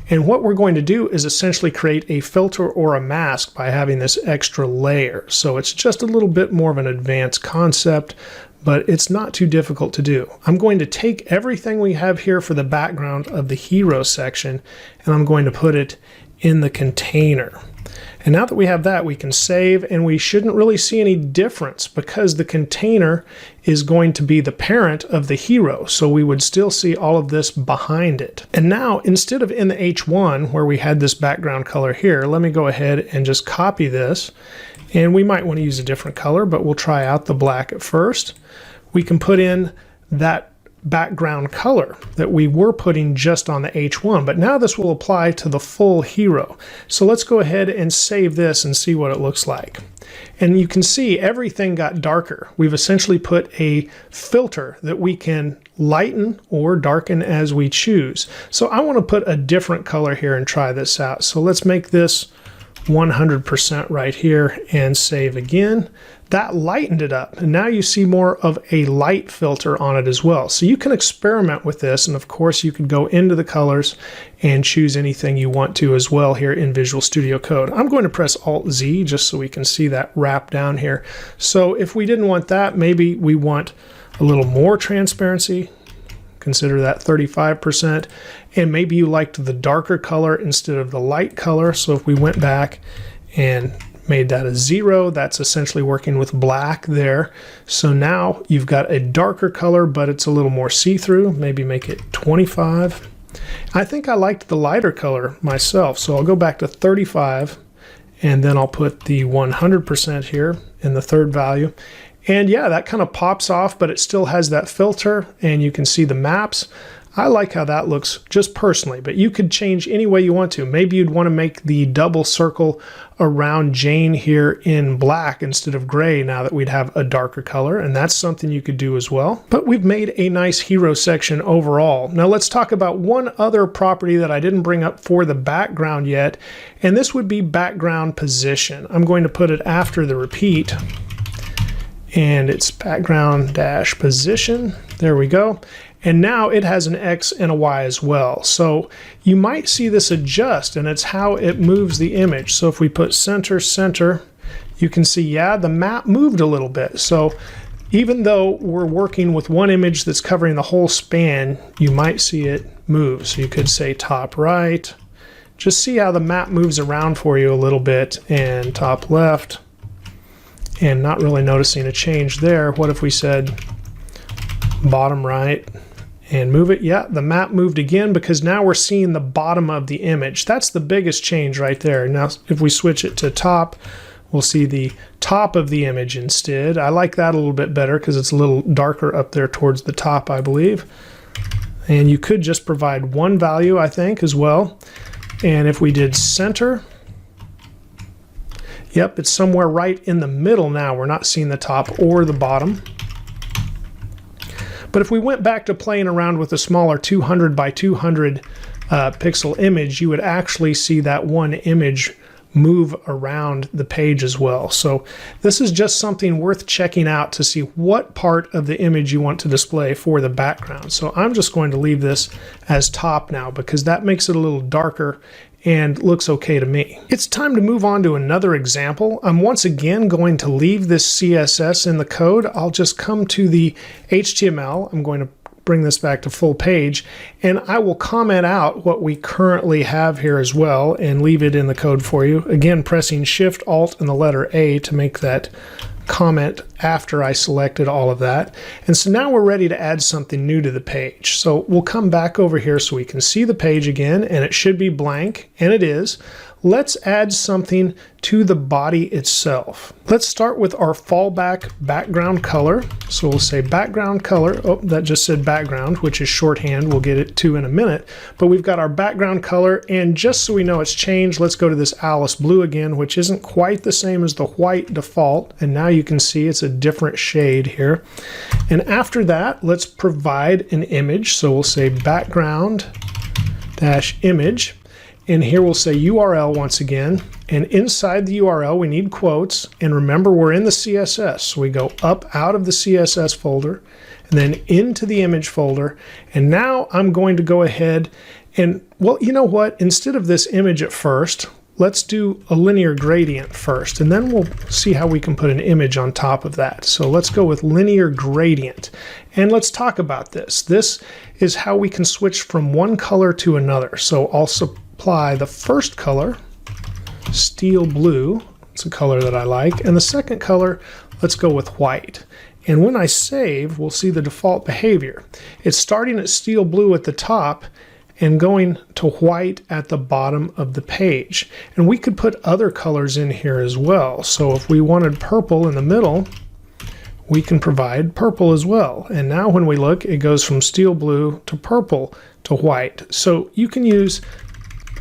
And what we're going to do is essentially create a filter or a mask by having this extra layer. So it's just a little bit more of an advanced concept, but it's not too difficult to do. I'm going to take everything we have here for the background of the hero section, and I'm going to put it in the container. And now that we have that, we can save, and we shouldn't really see any difference because the container is going to be the parent of the hero. So we would still see all of this behind it. And now, instead of in the H1 where we had this background color here, let me go ahead and just copy this. And we might want to use a different color, but we'll try out the black at first. We can put in that background color that we were putting just on the H1, but now this will apply to the full hero. So let's go ahead and save this and see what it looks like. And you can see everything got darker. We've essentially put a filter that we can lighten or darken as we choose. So I want to put a different color here and try this out. So let's make this 100% right here and save again. That lightened it up, and now you see more of a light filter on it as well. So you can experiment with this, and of course you could go into the colors and choose anything you want to as well here in Visual Studio Code. I'm going to press Alt-Z just so we can see that wrap down here. So if we didn't want that, maybe we want a little more transparency. Consider that 35%, and maybe you liked the darker color instead of the light color. So if we went back and made that a 0, that's essentially working with black there. So now you've got a darker color, but it's a little more see-through. Maybe make it 25. I think I liked the lighter color myself, so I'll go back to 35, and then I'll put the 100% here in the third value. And yeah, that kind of pops off, but it still has that filter, and you can see the maps. I like how that looks just personally, but you could change any way you want to. Maybe you'd want to make the double circle around Jane here in black instead of gray now that we'd have a darker color, and that's something you could do as well. But we've made a nice hero section overall. Now let's talk about one other property that I didn't bring up for the background yet, and this would be background position. I'm going to put it after the repeat, and it's background dash position. There we go. And now it has an X and a Y as well. So you might see this adjust, and it's how it moves the image. So if we put center, center, you can see, yeah, the map moved a little bit. So even though we're working with one image that's covering the whole span, you might see it move. So you could say top right. Just see how the map moves around for you a little bit, and top left. and not really noticing a change there. What if we said bottom right and move it? Yeah, the map moved again because now we're seeing the bottom of the image. That's the biggest change right there. Now if we switch it to top, we'll see the top of the image instead. I like that a little bit better because it's a little darker up there towards the top, I believe. And you could just provide one value, I think, as well. And if we did center, yep, it's somewhere right in the middle now. We're not seeing the top or the bottom. But if we went back to playing around with a smaller 200 by 200 pixel image, you would actually see that one image move around the page as well. So this is just something worth checking out to see what part of the image you want to display for the background. So I'm just going to leave this as top now because that makes it a little darker and looks okay to me. It's time to move on to another example. I'm once again going to leave this CSS in the code. I'll just come to the HTML. I'm going to bring this back to full page, and I will comment out what we currently have here as well and leave it in the code for you. Again, pressing Shift, Alt, and the letter A to make that comment after I selected all of that. And so now we're ready to add something new to the page. So we'll come back over here so we can see the page again, and it should be blank, and it is. Let's add something to the body itself. Let's start with our fallback background color. So we'll say background color. Oh, that just said background, which is shorthand. We'll get it to in a minute. But we've got our background color, and just so we know it's changed, let's go to this Alice blue again, which isn't quite the same as the white default. And now you can see it's a different shade here. And after that, let's provide an image. So we'll say background dash image. And here we'll say URL once again, and inside the URL we need quotes, and remember we're in the CSS, so we go up out of the CSS folder and then into the image folder. And now I'm going to go ahead and, well, you know what, instead of this image at first, let's do a linear gradient first, and then we'll see how we can put an image on top of that. So let's go with linear gradient, and let's talk about this. This is how we can switch from one color to another. So I'll apply the first color, steel blue, it's a color that I like, and the second color, let's go with white. And when I save, we'll see the default behavior. It's starting at steel blue at the top and going to white at the bottom of the page. And we could put other colors in here as well. So if we wanted purple in the middle, we can provide purple as well. And now when we look, it goes from steel blue to purple to white. So you can use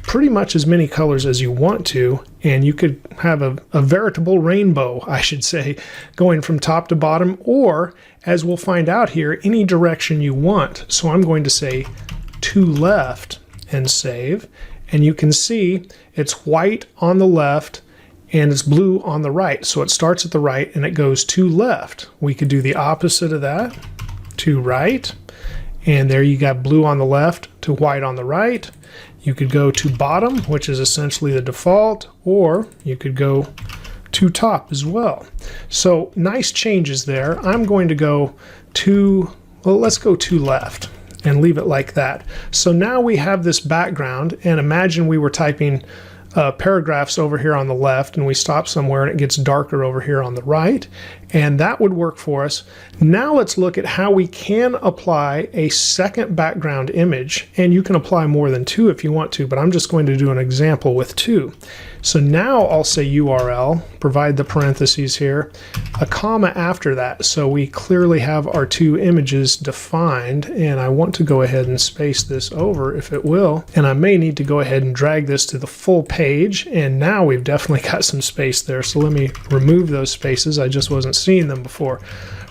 pretty much as many colors as you want to, and you could have a veritable rainbow, I should say, going from top to bottom, or, as we'll find out here, any direction you want. So I'm going to say to left and save, and you can see it's white on the left and it's blue on the right. So it starts at the right and it goes to left. We could do the opposite of that, to right, and there you got blue on the left to white on the right. You could go to bottom, which is essentially the default, or you could go to top as well. So nice changes there. I'm going to go to, well, let's go to left and leave it like that. So now we have this background, and imagine we were typing paragraphs over here on the left, and we stop somewhere and it gets darker over here on the right, and that would work for us. Now let's look at how we can apply a second background image, and you can apply more than two if you want to, but I'm just going to do an example with two. So now I'll say URL, provide the parentheses here, a comma after that, so we clearly have our two images defined, and I want to go ahead and space this over if it will, and I may need to go ahead and drag this to the full page, and now we've definitely got some space there. So let me remove those spaces, I just wasn't seeing them before.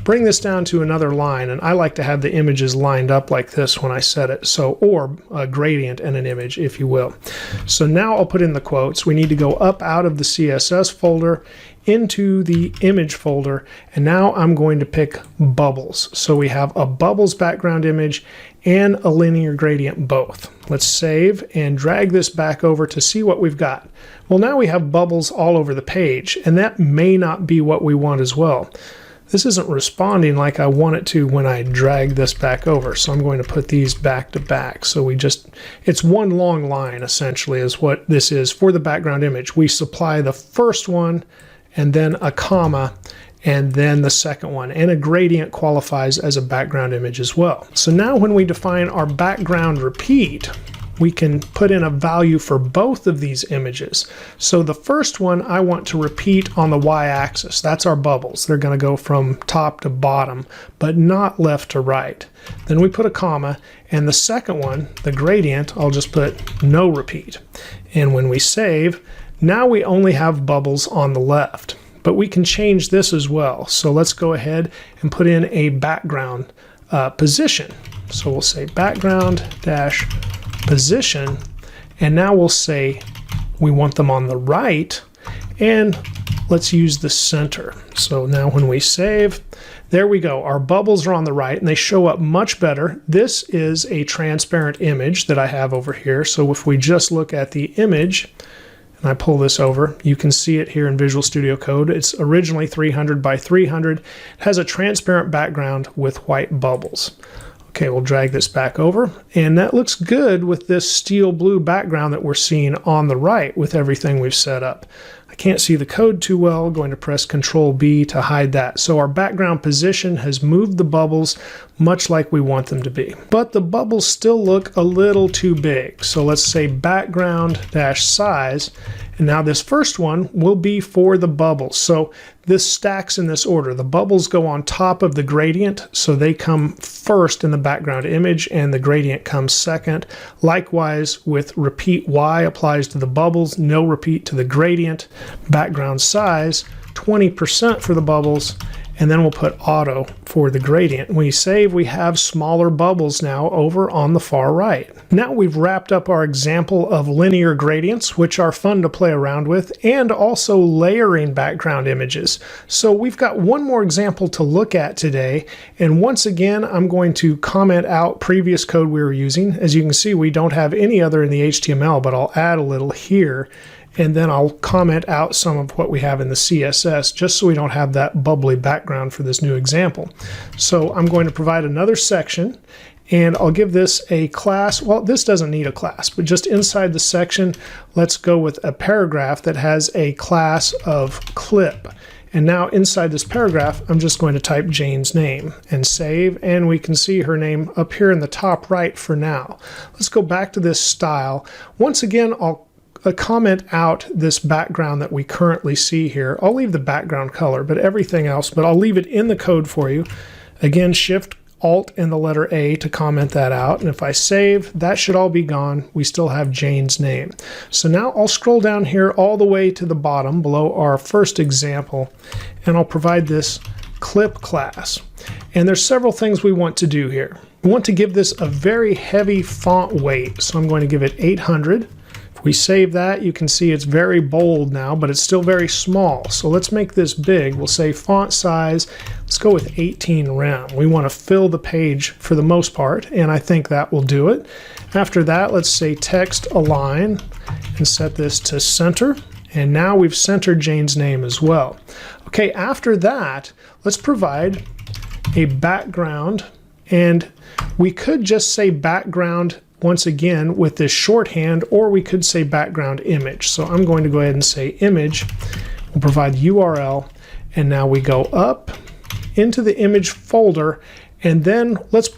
Bring this down to another line, and I like to have the images lined up like this when I set it, so, or a gradient and an image, if you will. So now I'll put in the quotes. We need to go up out of the CSS folder into the image folder, and now I'm going to pick bubbles. So we have a bubbles background image and a linear gradient both. Let's save and drag this back over to see what we've got. Well, now we have bubbles all over the page, and that may not be what we want as well. This isn't responding like I want it to when I drag this back over, so I'm going to put these back to back. So we just, it's one long line essentially is what this is for the background image. We supply the first one, and then a comma, and then the second one. And a gradient qualifies as a background image as well. So now when we define our background repeat, we can put in a value for both of these images. So the first one I want to repeat on the y-axis. That's our bubbles. They're going to go from top to bottom, but not left to right. Then we put a comma, and the second one, the gradient, I'll just put no repeat. And when we save, now we only have bubbles on the left. But we can change this as well. So let's go ahead and put in a background position. So we'll say background dash position, and now we'll say we want them on the right, and let's use the center. So now when we save, there we go. Our bubbles are on the right and they show up much better. This is a transparent image that I have over here. So if we just look at the image and I pull this over, you can see it here in Visual Studio Code. It's originally 300 by 300. It has a transparent background with white bubbles. Okay, we'll drag this back over, and that looks good with this steel blue background that we're seeing on the right with everything we've set up. I can't see the code too well. I'm going to press Control B to hide that. So our background position has moved the bubbles much like we want them to be. But the bubbles still look a little too big. So let's say background dash size, and now this first one will be for the bubbles. So this stacks in this order. The bubbles go on top of the gradient, so they come first in the background image, and the gradient comes second. Likewise with repeat Y applies to the bubbles, no repeat to the gradient. Background size, 20% for the bubbles, and then we'll put auto for the gradient. When we save, we have smaller bubbles now over on the far right. Now we've wrapped up our example of linear gradients, which are fun to play around with, and also layering background images. So we've got one more example to look at today, and once again I'm going to comment out previous code we were using. As you can see, we don't have any other in the HTML, but I'll add a little here, and then I'll comment out some of what we have in the CSS just so we don't have that bubbly background for this new example. So I'm going to provide another section, and I'll give this a class. Well, this doesn't need a class, but just inside the section, let's go with a paragraph that has a class of clip. And now inside this paragraph, I'm just going to type Jane's name and save, and we can see her name up here in the top right for now. Let's go back to this style. Once again, I'll comment out this background that we currently see here. I'll leave the background color, but everything else, but I'll leave it in the code for you. Again, Shift Alt and the letter A to comment that out. And if I save, that should all be gone. We still have Jane's name. So now I'll scroll down here all the way to the bottom below our first example, and I'll provide this clip class. And there's several things we want to do here. We want to give this a very heavy font weight. So I'm going to give it 800. We save that, you can see it's very bold now, but it's still very small. So let's make this big. We'll say font size, let's go with 18 rem. We want to fill the page for the most part, and I think that will do it. After that, let's say text align and set this to center. And now we've centered Jane's name as well. Okay, after that, let's provide a background, and we could just say background once again with this shorthand, or we could say background image. So I'm going to go ahead and say image. We'll provide URL, and now we go up into the image folder, and then let's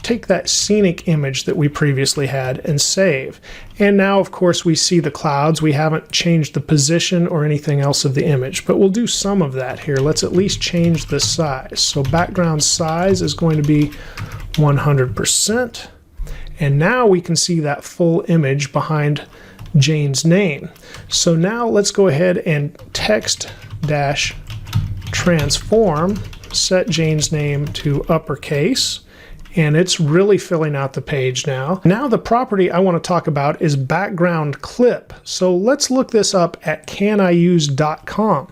take that scenic image that we previously had and save. And now of course we see the clouds. We haven't changed the position or anything else of the image, but we'll do some of that here. Let's at least change the size. So background size is going to be 100%. And now we can see that full image behind Jane's name. So now let's go ahead and text dash transform, set Jane's name to uppercase, and it's really filling out the page now. Now the property I want to talk about is background clip. So let's look this up at caniuse.com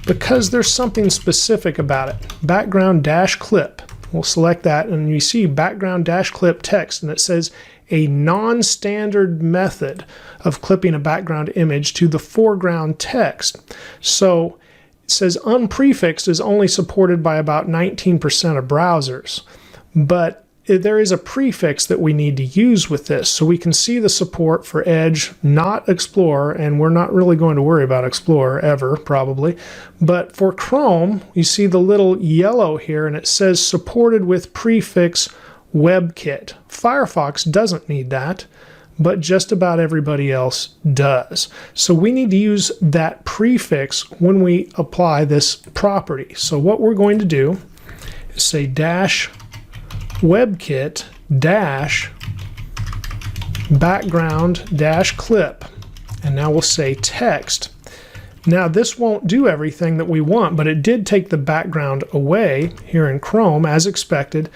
because there's something specific about it. Background dash clip. We'll select that, and you see background dash clip text, and it says a non-standard method of clipping a background image to the foreground text. So it says unprefixed is only supported by about 19% of browsers, but there is a prefix that we need to use with this. So we can see the support for Edge, not Explorer, and we're not really going to worry about Explorer ever, probably. But for Chrome, you see the little yellow here, and it says supported with prefix WebKit. Firefox doesn't need that, but just about everybody else does. So we need to use that prefix when we apply this property. So what we're going to do is say dash WebKit dash background dash clip, and now we'll say text. Now this won't do everything that we want, but it did take the background away here in Chrome as expected.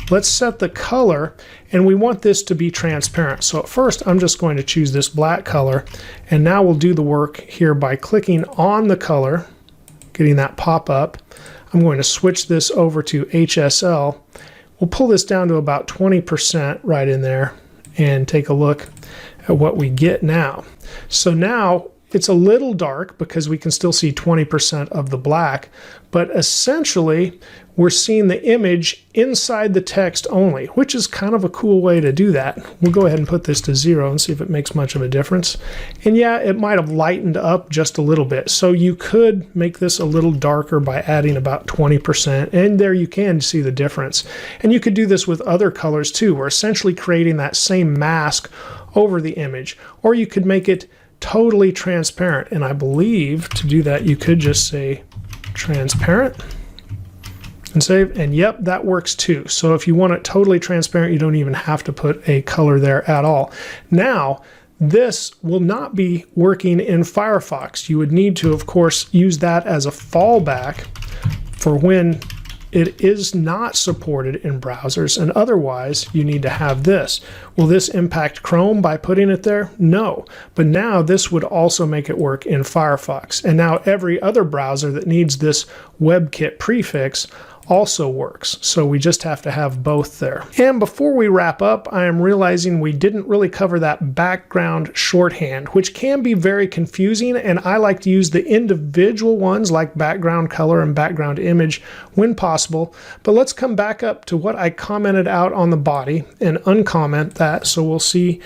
Let's set the color, and we want this to be transparent. So at first I'm just going to choose this black color, and now we'll do the work here by clicking on the color, getting that pop up. I'm going to switch this over to HSL. We'll pull this down to about 20% right in there and take a look at what we get now. So now it's a little dark because we can still see 20% of the black, but essentially we're seeing the image inside the text only, which is kind of a cool way to do that. We'll go ahead and put this to 0 and see if it makes much of a difference. And yeah, it might have lightened up just a little bit. So you could make this a little darker by adding about 20%, and there you can see the difference. And you could do this with other colors too. We're essentially creating that same mask over the image, or you could make it totally transparent. And I believe to do that, you could just say transparent and save, and yep, that works too. So if you want it totally transparent, you don't even have to put a color there at all. Now, this will not be working in Firefox. You would need to, of course, use that as a fallback for when it is not supported in browsers, and otherwise you need to have this. Will this impact Chrome by putting it there? No, but now this would also make it work in Firefox. And now every other browser that needs this WebKit prefix also works. So we just have to have both there. And before we wrap up, I am realizing we didn't really cover that background shorthand, which can be very confusing, and I like to use the individual ones like background color and background image when possible. But let's come back up to what I commented out on the body and uncomment that, so we'll see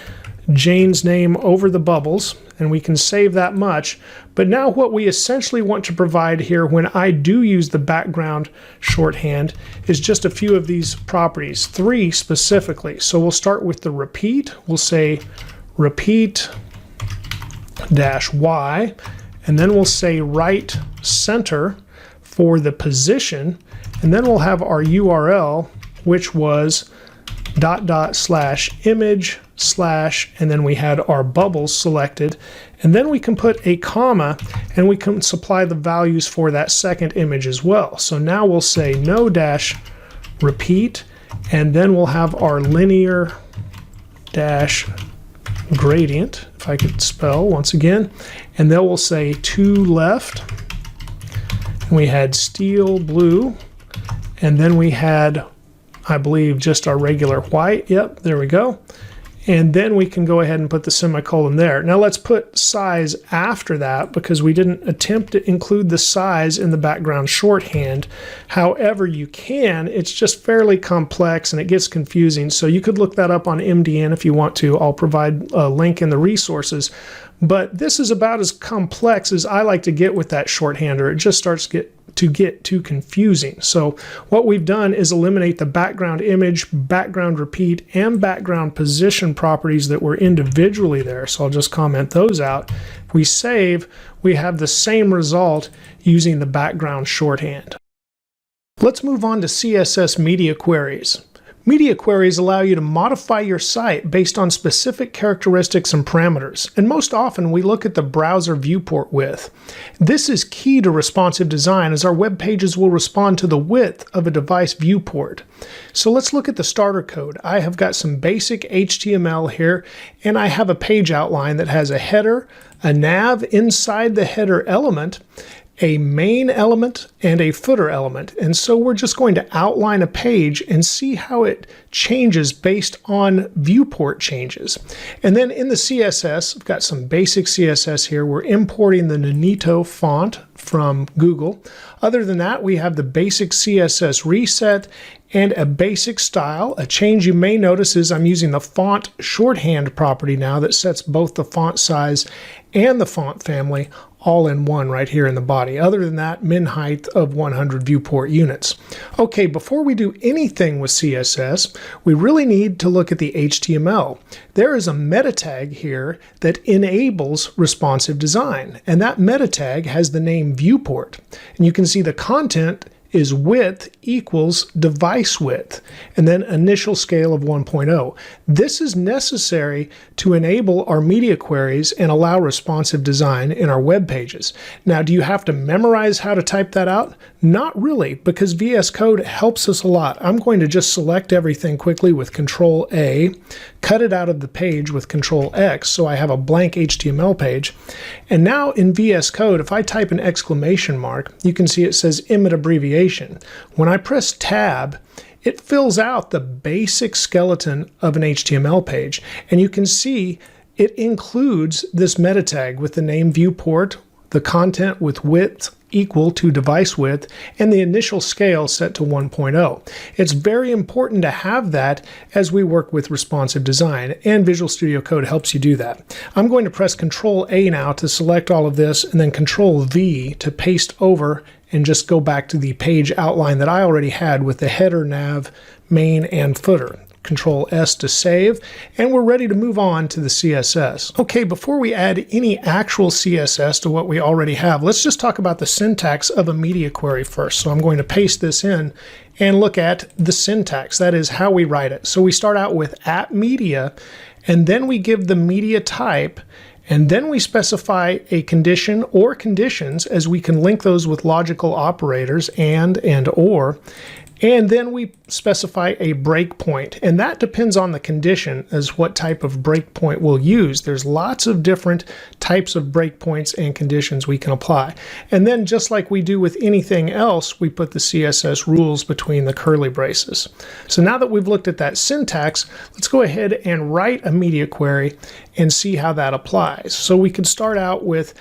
Jane's name over the bubbles, and we can save that much. But now what we essentially want to provide here when I do use the background shorthand is just a few of these properties, 3 specifically. So we'll start with the repeat. We'll say repeat dash Y, and then we'll say right center for the position, and then we'll have our URL, which was /image/ and then we had our bubbles selected, and then we can put a comma and we can supply the values for that second image as well. So now we'll say no dash repeat, and then we'll have our linear dash gradient, if I could spell once again, and then we'll say to left, and we had steel blue, and then we had, I believe, just our regular white. Yep, there we go. And then we can go ahead and put the semicolon there. Now let's put size after that because we didn't attempt to include the size in the background shorthand. However, you can. It's just fairly complex and it gets confusing. So you could look that up on MDN if you want to. I'll provide a link in the resources. But this is about as complex as I like to get with that shorthand, or it just starts to get too confusing. So what we've done is eliminate the background image, background repeat, and background position properties that were individually there. So I'll just comment those out. If we save, we have the same result using the background shorthand. Let's move on to CSS media queries. Media queries allow you to modify your site based on specific characteristics and parameters, and most often we look at the browser viewport width. This is key to responsive design as our web pages will respond to the width of a device viewport. So let's look at the starter code. I have got some basic HTML here, and I have a page outline that has a header, a nav inside the header element, a main element, and a footer element. And so we're just going to outline a page and see how it changes based on viewport changes. And then in the CSS, I've got some basic CSS here. We're importing the Nonito font from Google. Other than that, we have the basic CSS reset and a basic style. A change you may notice is I'm using the font shorthand property now that sets both the font size and the font family all in one right here in the body. Other than that, min height of 100 viewport units. Okay, before we do anything with CSS, we really need to look at the HTML. There is a meta tag here that enables responsive design, and that meta tag has the name viewport. And you can see the content is width equals device width, and then initial scale of 1.0. This is necessary to enable our media queries and allow responsive design in our web pages. Now, do you have to memorize how to type that out? Not really, because VS Code helps us a lot. I'm going to just select everything quickly with Control A, cut it out of the page with Control X, so I have a blank HTML page. And now in VS Code, if I type an exclamation mark, you can see it says IMID abbreviation. When I press Tab, it fills out the basic skeleton of an HTML page, and you can see it includes this meta tag with the name viewport, the content with width equal to device width, and the initial scale set to 1.0. It's very important to have that as we work with responsive design, and Visual Studio Code helps you do that. I'm going to press Control A now to select all of this, and then Control V to paste over and just go back to the page outline that I already had with the header, nav, main, and footer. Control S to save, and we're ready to move on to the CSS. Okay, before we add any actual CSS to what we already have, let's just talk about the syntax of a media query first. So I'm going to paste this in and look at the syntax. That is how we write it. So we start out with @media, and then we give the media type, and then we specify a condition or conditions, as we can link those with logical operators and or. And then we specify a breakpoint, and that depends on the condition as what type of breakpoint we'll use. There's lots of different types of breakpoints and conditions we can apply. And then just like we do with anything else, we put the CSS rules between the curly braces. So now that we've looked at that syntax, let's go ahead and write a media query and see how that applies. So we could start out with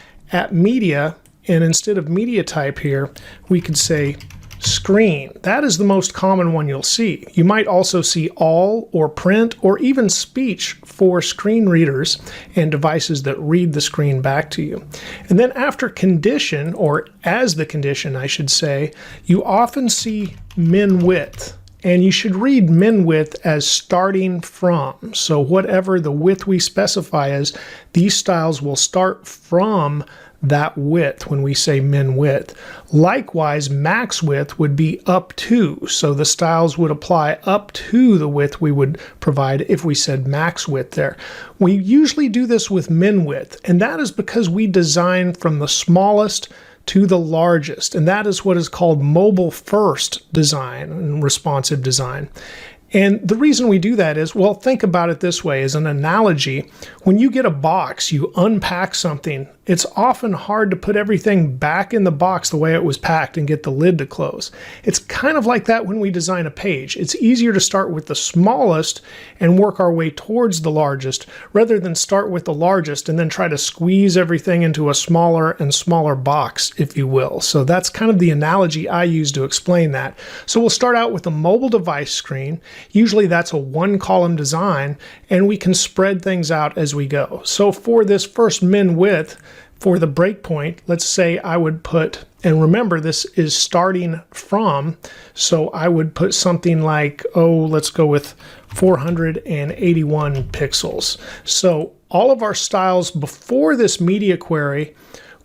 @media, and instead of media type here, we could say screen. That is the most common one you'll see. You might also see all or print or even speech for screen readers and devices that read the screen back to you. And then after condition, or as the condition I should say, you often see min width. And you should read min width as starting from. So whatever the width we specify is, these styles will start from that width when we say min width. Likewise, max width would be up to, so the styles would apply up to the width we would provide if we said max width there. We usually do this with min width, and that is because we design from the smallest to the largest, and that is what is called mobile first design and responsive design. And the reason we do that is, well, think about it this way as an analogy. When you get a box, you unpack something, it's often hard to put everything back in the box the way it was packed and get the lid to close. It's kind of like that when we design a page. It's easier to start with the smallest and work our way towards the largest, rather than start with the largest and then try to squeeze everything into a smaller and smaller box, if you will. So that's kind of the analogy I use to explain that. So we'll start out with a mobile device screen. Usually that's a one-column design, and we can spread things out as we go. So for this first min width, for the breakpoint, let's say I would put, and remember this is starting from, so I would put something like, let's go with 481 pixels. So all of our styles before this media query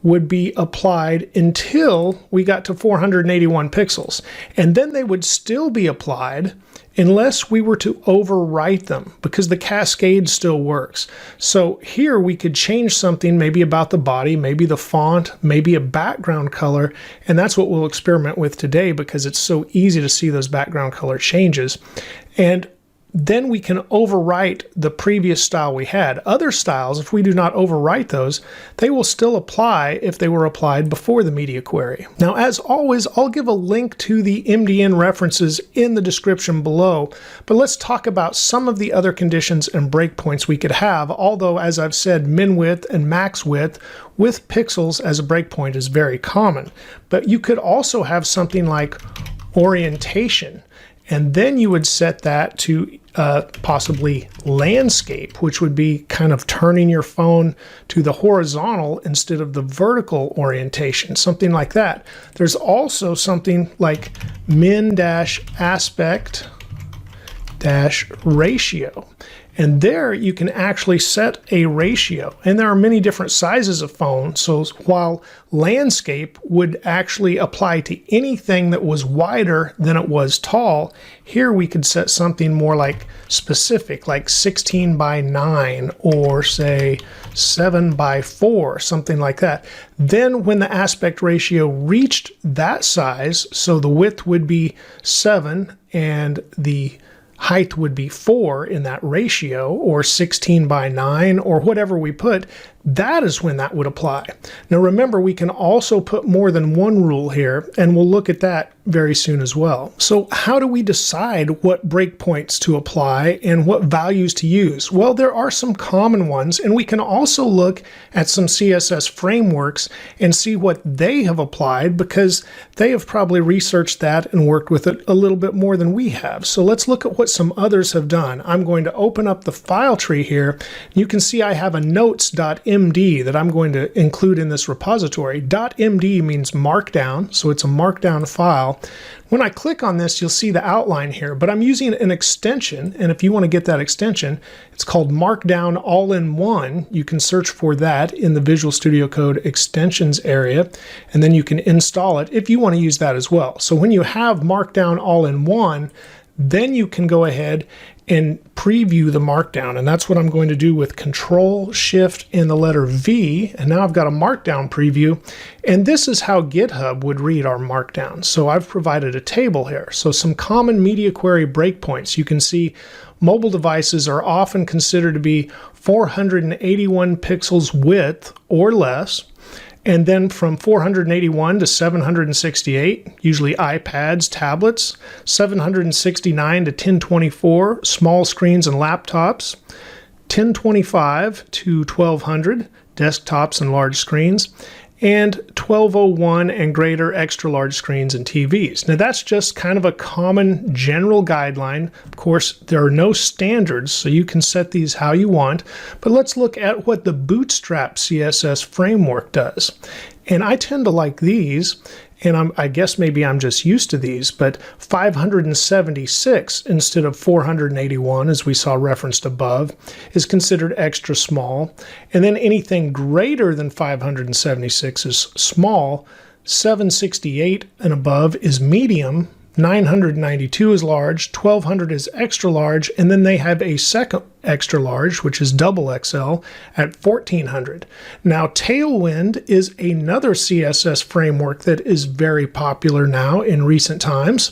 would be applied until we got to 481 pixels. And then they would still be applied unless we were to overwrite them, because the cascade still works. So here we could change something maybe about the body, maybe the font, maybe a background color, and that's what we'll experiment with today because it's so easy to see those background color changes. And then we can overwrite the previous style we had. Other styles, if we do not overwrite those, they will still apply if they were applied before the media query. Now, as always, I'll give a link to the MDN references in the description below, but let's talk about some of the other conditions and breakpoints we could have, although, as I've said, min width and max width with pixels as a breakpoint is very common. But you could also have something like orientation. and then you would set that to possibly landscape, which would be kind of turning your phone to the horizontal instead of the vertical orientation, something like that. There's also something like min-aspect-ratio. And there you can actually set a ratio. And there are many different sizes of phone. So while landscape would actually apply to anything that was wider than it was tall, here we could set something more like specific, like 16 by 9 or say 7 by 4, something like that. Then when the aspect ratio reached that size, so the width would be 7 and the height would be 4 in that ratio, or 16 by 9, or whatever we put, that is when that would apply. Now remember, we can also put more than one rule here, and we'll look at that very soon as well. So how do we decide what breakpoints to apply and what values to use? Well, there are some common ones, and we can also look at some CSS frameworks and see what they have applied, because they have probably researched that and worked with it a little bit more than we have. So let's look at what some others have done. I'm going to open up the file tree here. You can see I have a notes.md that I'm going to include in this repository. .md means markdown, so it's a markdown file. When I click on this, you'll see the outline here, but I'm using an extension, and if you want to get that extension, it's called Markdown All-in-One. You can search for that in the Visual Studio Code extensions area, and then you can install it if you want to use that as well. So when you have Markdown All-in-One, then you can go ahead and preview the markdown, and that's what I'm going to do with Control Shift and the letter V. And now I've got a markdown preview, and this is how GitHub would read our markdown. So I've provided a table here. So some common media query breakpoints. You can see mobile devices are often considered to be 481 pixels width or less. And then from 481 to 768, usually iPads, tablets, 769 to 1024, small screens and laptops, 1025 to 1200, desktops and large screens, and 1201 and greater extra large screens and TVs. Now that's just kind of a common general guideline. Of course, there are no standards, so you can set these how you want, but let's look at what the Bootstrap CSS framework does. And I tend to like these, and I guess maybe I'm just used to these, but 576 instead of 481, as we saw referenced above, is considered extra small. And then anything greater than 576 is small, 768 and above is medium, 992 is large, 1200 is extra large, and then they have a second extra large, which is double XL, at 1400. Now, Tailwind is another CSS framework that is very popular now in recent times,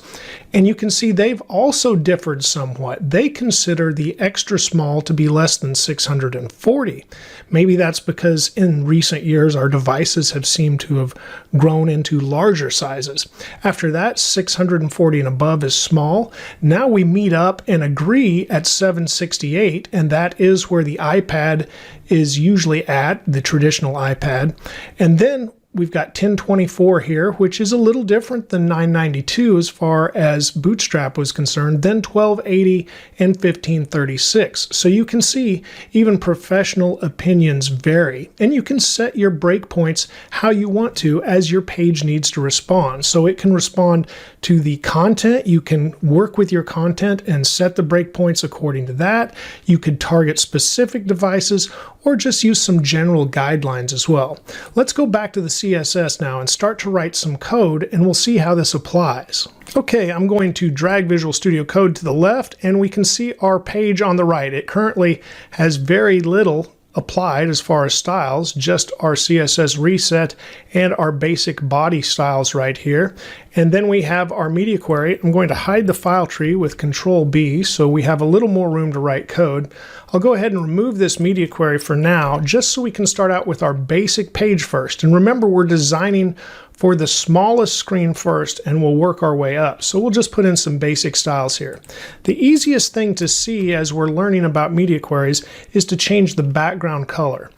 and you can see they've also differed somewhat. They consider the extra small to be less than 640. Maybe that's because in recent years our devices have seemed to have grown into larger sizes. After that, 640 and above is small. Now we meet up and agree at 768, and that is where the iPad is usually at, the traditional iPad. And then we've got 1024 here, which is a little different than 992 as far as Bootstrap was concerned, then 1280 and 1536. So you can see even professional opinions vary, and you can set your breakpoints how you want to as your page needs to respond. So it can respond to the content. You can work with your content and set the breakpoints according to that. You could target specific devices or just use some general guidelines as well. Let's go back to the CSS now and start to write some code, and we'll see how this applies. Okay, I'm going to drag Visual Studio Code to the left, and we can see our page on the right. It currently has very little applied as far as styles, just our CSS reset and our basic body styles right here. And then we have our media query. I'm going to hide the file tree with Control B so we have a little more room to write code. I'll go ahead and remove this media query for now, just so we can start out with our basic page first. And remember, we're designing for the smallest screen first, and we'll work our way up. So we'll just put in some basic styles here. The easiest thing to see as we're learning about media queries is to change the background color.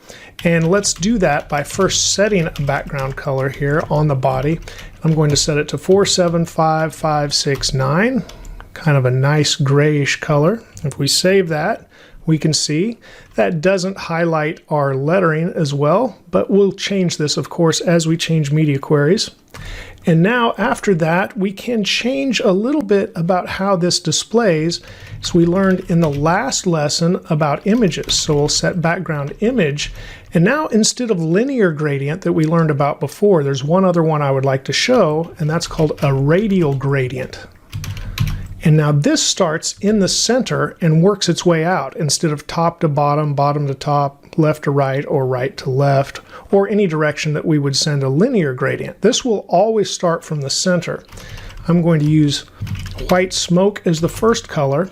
And let's do that by first setting a background color here on the body. I'm going to set it to 475569. kind of a nice grayish color. If we save that, we can see that doesn't highlight our lettering as well, but we'll change this, of course, as we change media queries. And now after that, we can change a little bit about how this displays, as we learned in the last lesson about images. So we'll set background image. And now instead of linear gradient that we learned about before, there's one other one I would like to show, and that's called a radial gradient. And now this starts in the center and works its way out instead of top to bottom, bottom to top, left to right, or right to left, or any direction that we would send a linear gradient. This will always start from the center. I'm going to use white smoke as the first color,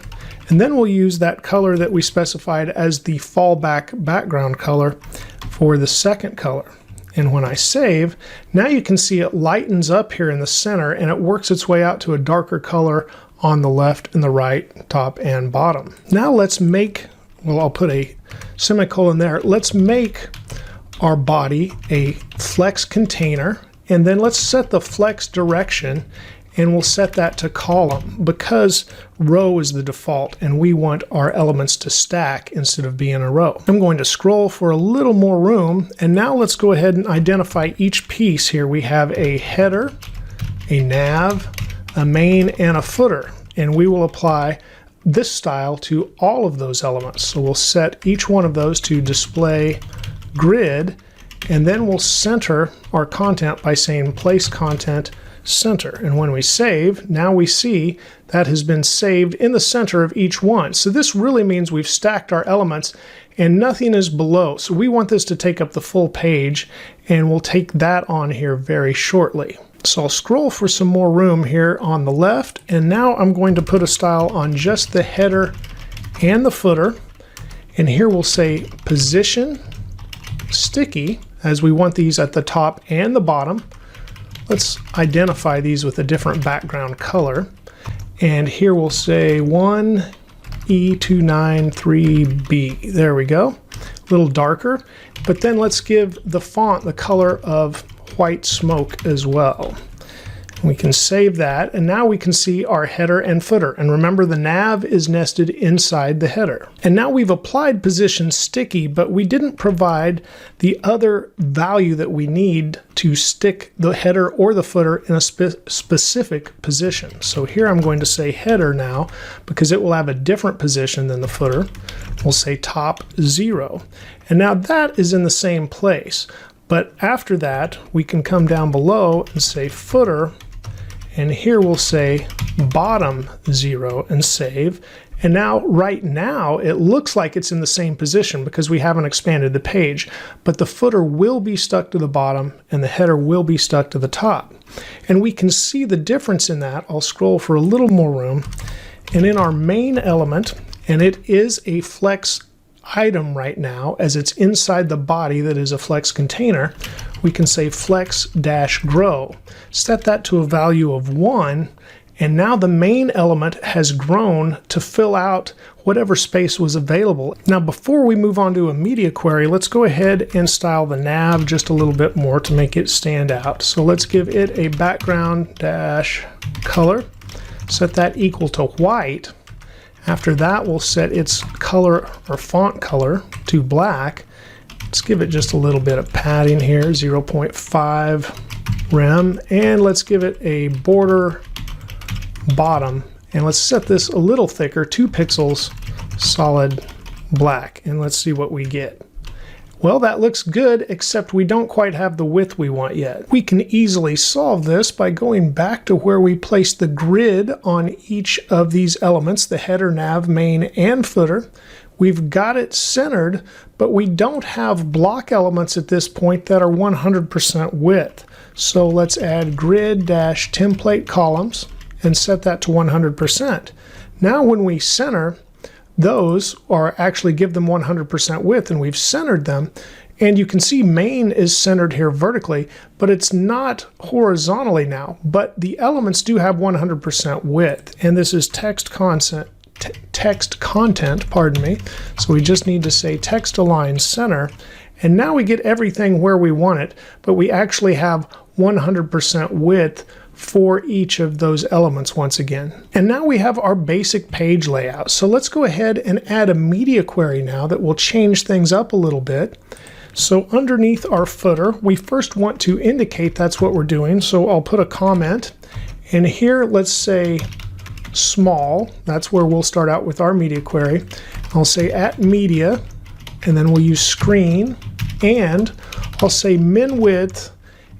and then we'll use that color that we specified as the fallback background color for the second color. And when I save, now you can see it lightens up here in the center and it works its way out to a darker color on the left and the right, top and bottom. Now let's make, well, I'll put a semicolon there. Let's make our body a flex container, and then let's set the flex direction, and we'll set that to column because row is the default and we want our elements to stack instead of being a row. I'm going to scroll for a little more room, and now let's go ahead and identify each piece here. We have a header, a nav, a main, and a footer, and we will apply this style to all of those elements. So we'll set each one of those to display grid, and then we'll center our content by saying place content center. And when we save, now we see that has been saved in the center of each one. So this really means we've stacked our elements and nothing is below. So we want this to take up the full page, and we'll take that on here very shortly. So I'll scroll for some more room here on the left, and now I'm going to put a style on just the header and the footer, and here we'll say position sticky, as we want these at the top and the bottom. Let's identify these with a different background color, and here we'll say 1E293B. There we go, a little darker, but then let's give the font the color of white smoke as well. We can save that, and now we can see our header and footer. And remember, the nav is nested inside the header. And now we've applied position sticky, but we didn't provide the other value that we need to stick the header or the footer in a specific position. So here I'm going to say header now, because it will have a different position than the footer. We'll say top 0. And now that is in the same place. But after that, we can come down below and say footer, and here we'll say bottom 0 and save. And now, right now, it looks like it's in the same position because we haven't expanded the page, but the footer will be stuck to the bottom and the header will be stuck to the top. And we can see the difference in that. I'll scroll for a little more room. And in our main element, and it is a flex item right now, as it's inside the body that is a flex container, we can say flex-grow. Set that to a value of 1, and now the main element has grown to fill out whatever space was available. Now before we move on to a media query, let's go ahead and style the nav just a little bit more to make it stand out. So let's give it a background dash color, set that equal to white. After that, we'll set its color or font color to black. Let's give it just a little bit of padding here, 0.5 rem, and let's give it a border bottom, and let's set this a little thicker, 2 pixels, solid black, and let's see what we get. Well, that looks good, except we don't quite have the width we want yet. We can easily solve this by going back to where we placed the grid on each of these elements, the header, nav, main, and footer. We've got it centered, but we don't have block elements at this point that are 100% width. So let's add grid-template columns and set that to 100%. Now when we center, those are actually give them 100% width, and we've centered them, and you can see main is centered here vertically, but it's not horizontally now, but the elements do have 100% width, and this is text content, pardon me. So we just need to say text align center, and now we get everything where we want it, but we actually have 100% width for each of those elements once again. And now we have our basic page layout. So let's go ahead and add a media query now that will change things up a little bit. So underneath our footer, we first want to indicate that's what we're doing. So I'll put a comment, and here let's say small. That's where we'll start out with our media query. I'll say at media, and then we'll use screen, and I'll say min width,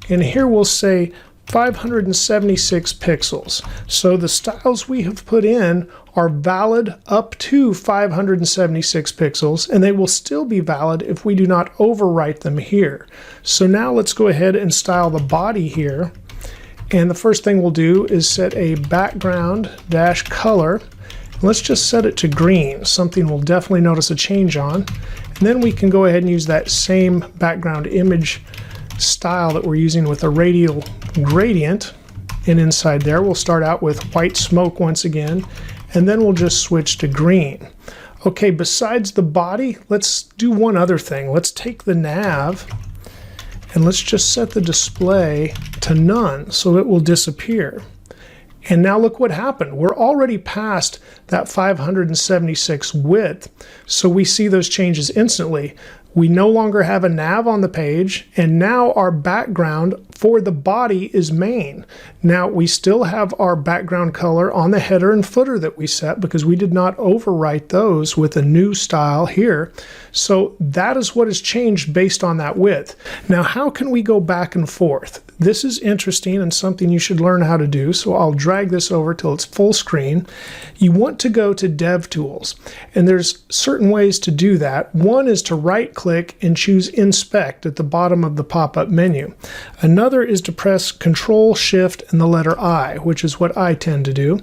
and here we'll say 576 pixels. So the styles we have put in are valid up to 576 pixels, and they will still be valid if we do not overwrite them here. So now let's go ahead and style the body here. And the first thing we'll do is set a background dash color. Let's just set it to green, something we'll definitely notice a change on. And then we can go ahead and use that same background image style that we're using with a radial gradient. And inside there, we'll start out with white smoke once again, and then we'll just switch to green. Okay, besides the body, let's do one other thing. Let's take the nav and let's just set the display to none so it will disappear. And now look what happened. We're already past that 576 width, so we see those changes instantly. We no longer have a nav on the page, and now our background for the body is main. Now we still have our background color on the header and footer that we set because we did not overwrite those with a new style here. So that is what has changed based on that width. Now how can we go back and forth? This is interesting and something you should learn how to do, so I'll drag this over till it's full screen. You want to go to Dev Tools, and there's certain ways to do that. One is to right-click and choose Inspect at the bottom of the pop-up menu. Another is to press Control, Shift, and the letter I, which is what I tend to do.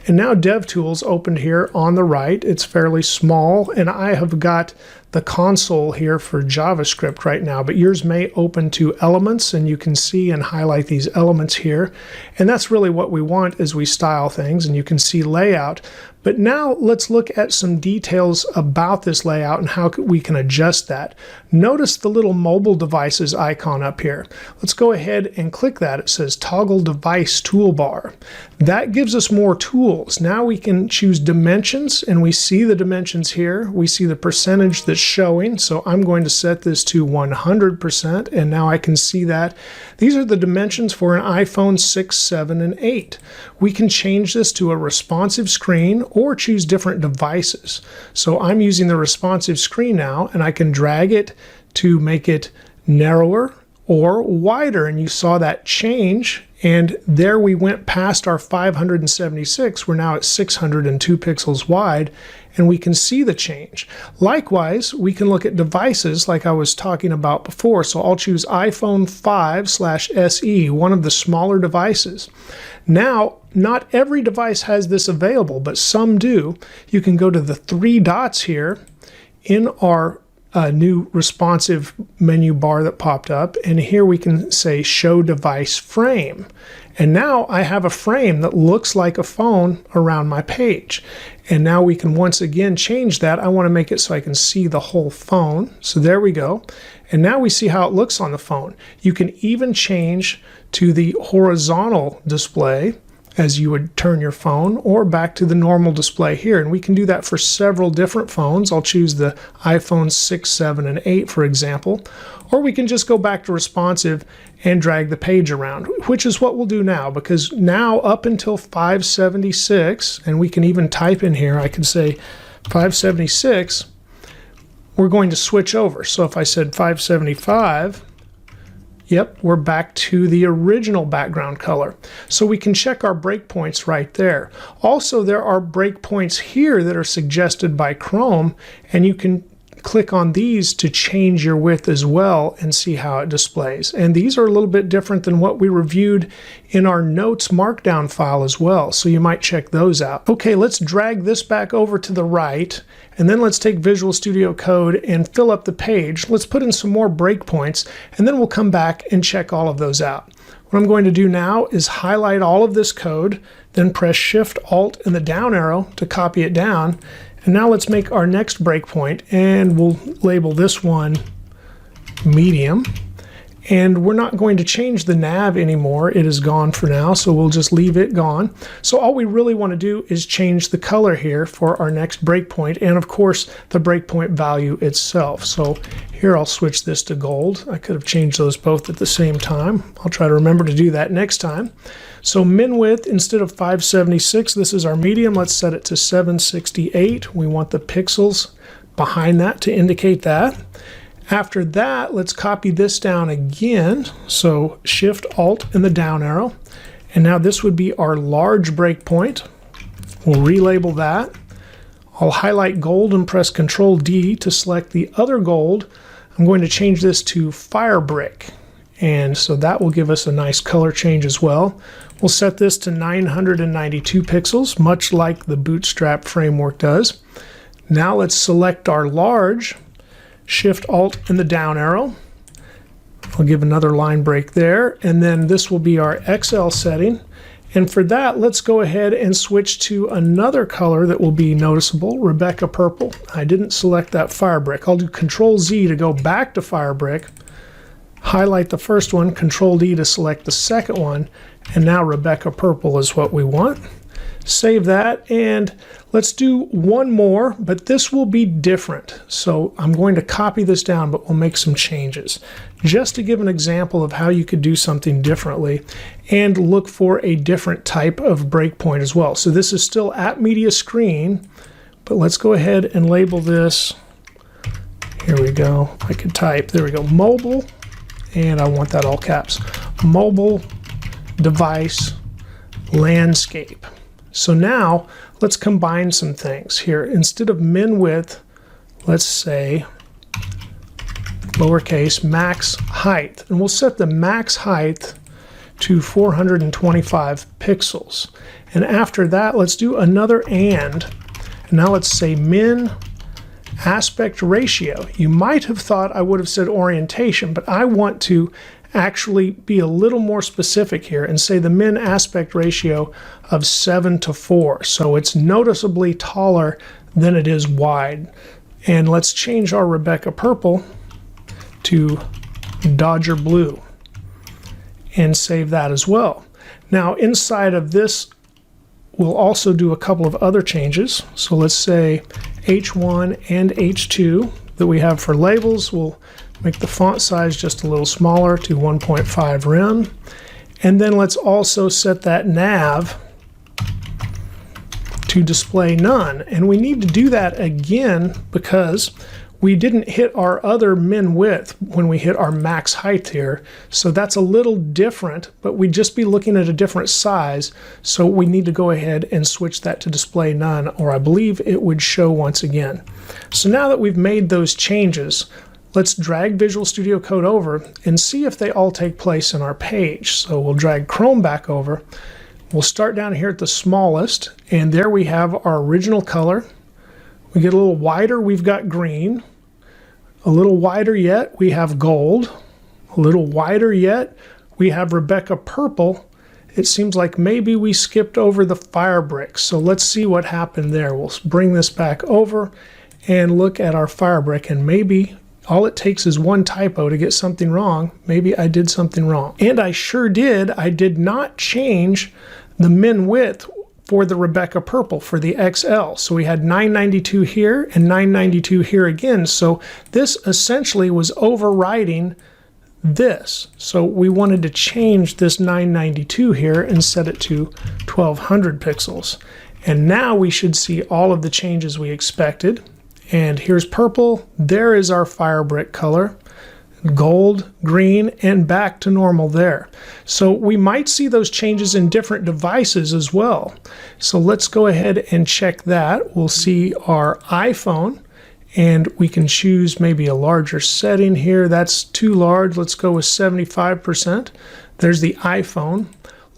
And now DevTools opened here on the right. It's fairly small, and I have got the console here for JavaScript right now, but yours may open to elements, and you can see and highlight these elements here. And that's really what we want as we style things, and you can see layout. But now let's look at some details about this layout and how we can adjust that. Notice the little mobile devices icon up here. Let's go ahead and click that. It says Toggle Device Toolbar. That gives us more tools. Now we can choose dimensions, and we see the dimensions here. We see the percentage that's showing, so I'm going to set this to 100%, and now I can see that. These are the dimensions for an iPhone 6, 7, and 8. We can change this to a responsive screen or choose different devices. So I'm using the responsive screen now, and I can drag it to make it narrower or wider, and you saw that change, and there we went past our 576. We're now at 602 pixels wide, and we can see the change. Likewise, we can look at devices like I was talking about before. So I'll choose iPhone 5/SE, one of the smaller devices. Now, not every device has this available, but some do. You can go to the three dots here in our new responsive menu bar that popped up, and here we can say Show Device Frame. And now I have a frame that looks like a phone around my page. And now we can once again change that. I want to make it so I can see the whole phone. So there we go. And now we see how it looks on the phone. You can even change to the horizontal display as you would turn your phone, or back to the normal display here. And we can do that for several different phones. I'll choose the iPhone 6, 7, and 8, for example. Or we can just go back to responsive and drag the page around, which is what we'll do now, because now up until 576, and we can even type in here, I can say 576, we're going to switch over. So if I said 575, yep, we're back to the original background color. So we can check our breakpoints right there. Also, there are breakpoints here that are suggested by Chrome, and you can click on these to change your width as well and see how it displays. And these are a little bit different than what we reviewed in our notes markdown file as well, so you might check those out. Okay, let's drag this back over to the right, and then let's take Visual Studio Code and fill up the page. Let's put in some more breakpoints, and then we'll come back and check all of those out. What I'm going to do now is highlight all of this code, then press Shift, Alt, and the down arrow to copy it down. And now let's make our next breakpoint, and we'll label this one medium. And we're not going to change the nav anymore. It is gone for now, so we'll just leave it gone. So all we really want to do is change the color here for our next breakpoint, and of course the breakpoint value itself. So here I'll switch this to gold. I could have changed those both at the same time. I'll try to remember to do that next time. So min width, instead of 576, this is our medium. Let's set it to 768. We want the pixels behind that to indicate that. After that, let's copy this down again. So Shift Alt and the down arrow. And now this would be our large breakpoint. We'll relabel that. I'll highlight gold and press Control D to select the other gold. I'm going to change this to Fire Brick. And so that will give us a nice color change as well. We'll set this to 992 pixels, much like the Bootstrap framework does. Now let's select our large. Shift Alt and the down arrow. I'll give another line break there, and then this will be our XL setting. And for that, let's go ahead and switch to another color that will be noticeable, Rebecca Purple. I didn't select that Fire Brick. I'll do Control Z to go back to Fire Brick, highlight the first one, Control D to select the second one, and now Rebecca Purple is what we want. Save that, and let's do one more, but this will be different. So I'm going to copy this down, but we'll make some changes just to give an example of how you could do something differently and look for a different type of breakpoint as well. So this is still at media screen, but let's go ahead and label this. Here we go. I could type, there we go, mobile, and I want that all caps, mobile device landscape. So now let's combine some things here. Instead of min width, let's say lowercase max height, and we'll set the max height to 425 pixels. And after that, let's do another and now let's say min aspect ratio. You might have thought I would have said orientation, but I want to actually be a little more specific here and say the min aspect ratio of 7:4. So it's noticeably taller than it is wide. And let's change our Rebecca Purple to Dodger Blue and save that as well. Now inside of this, we'll also do a couple of other changes. So let's say H1 and H2 that we have for labels. We'll make the font size just a little smaller to 1.5 rem. And then let's also set that nav to display none. And we need to do that again because we didn't hit our other min width when we hit our max height here. So that's a little different, but we'd just be looking at a different size. So we need to go ahead and switch that to display none, or I believe it would show once again. So now that we've made those changes, let's drag Visual Studio Code over and see if they all take place in our page. So we'll drag Chrome back over. We'll start down here at the smallest, and there we have our original color. We get a little wider, we've got green. A little wider yet, we have gold. A little wider yet, we have Rebecca Purple. It seems like maybe we skipped over the Fire Brick. So let's see what happened there. We'll bring this back over and look at our Fire Brick, and maybe all it takes is one typo to get something wrong. Maybe I did something wrong. And I sure did. I did not change the min width for the Rebecca Purple for the XL. So we had 992 here and 992 here again. So this essentially was overriding this. So we wanted to change this 992 here and set it to 1200 pixels. And now we should see all of the changes we expected. And here's purple. There is our Fire Brick color. Gold, green, and back to normal there. So we might see those changes in different devices as well. So let's go ahead and check that. We'll see our iPhone, and we can choose maybe a larger setting here. That's too large. Let's go with 75%. There's the iPhone.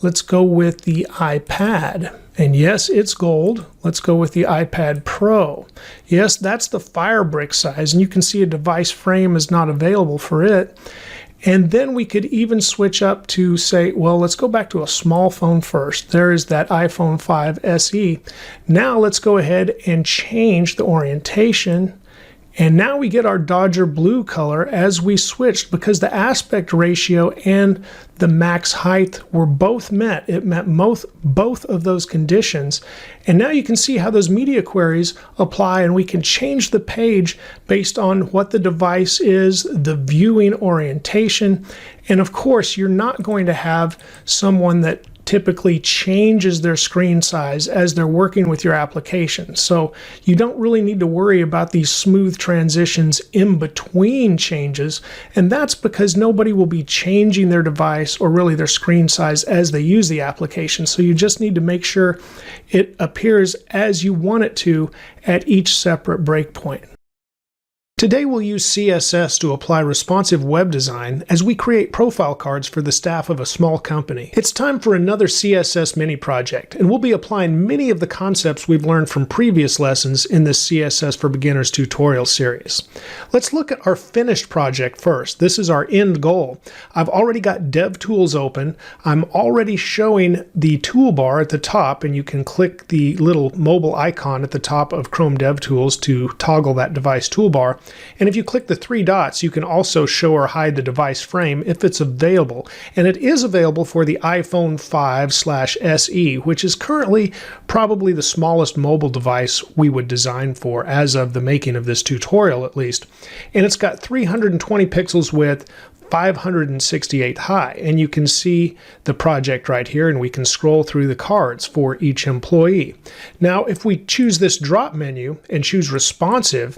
Let's go with the iPad. And yes, it's gold. Let's go with the iPad Pro. Yes, that's the Fire Brick size, and you can see a device frame is not available for it. And then we could even switch up to say, well, let's go back to a small phone first. There is that iPhone 5 SE. Now let's go ahead and change the orientation And now we get our Dodger blue color as we switched, because the aspect ratio and the max height were both met. It met both of those conditions. And now you can see how those media queries apply, and we can change the page based on what the device is, the viewing orientation. And of course, you're not going to have someone that typically changes their screen size as they're working with your application. So you don't really need to worry about these smooth transitions in between changes, and that's because nobody will be changing their device or really their screen size as they use the application. So you just need to make sure it appears as you want it to at each separate breakpoint. Today we'll use CSS to apply responsive web design as we create profile cards for the staff of a small company. It's time for another CSS mini project, and we'll be applying many of the concepts we've learned from previous lessons in this CSS for Beginners tutorial series. Let's look at our finished project first. This is our end goal. I've already got DevTools open. I'm already showing the toolbar at the top, and you can click the little mobile icon at the top of Chrome DevTools to toggle that device toolbar. And if you click the three dots, you can also show or hide the device frame if it's available. And it is available for the iPhone 5/SE, which is currently probably the smallest mobile device we would design for as of the making of this tutorial at least. And it's got 320 pixels width, 568 high, and you can see the project right here, and we can scroll through the cards for each employee. Now if we choose this drop menu and choose responsive,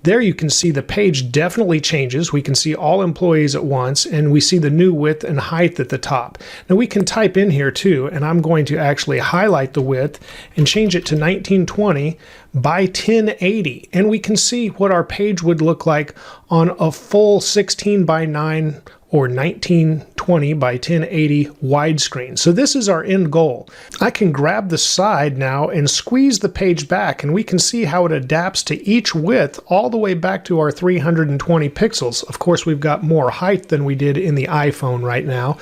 there you can see the page definitely changes. We can see all employees at once, and we see the new width and height at the top. Now we can type in here too, and I'm going to actually highlight the width and change it to 1920 by 1080, and we can see what our page would look like on a full 16 by 9 or 1920 by 1080 widescreen. So this is our end goal. I can grab the side now and squeeze the page back, and we can see how it adapts to each width all the way back to our 320 pixels. Of course, we've got more height than we did in the iPhone right now,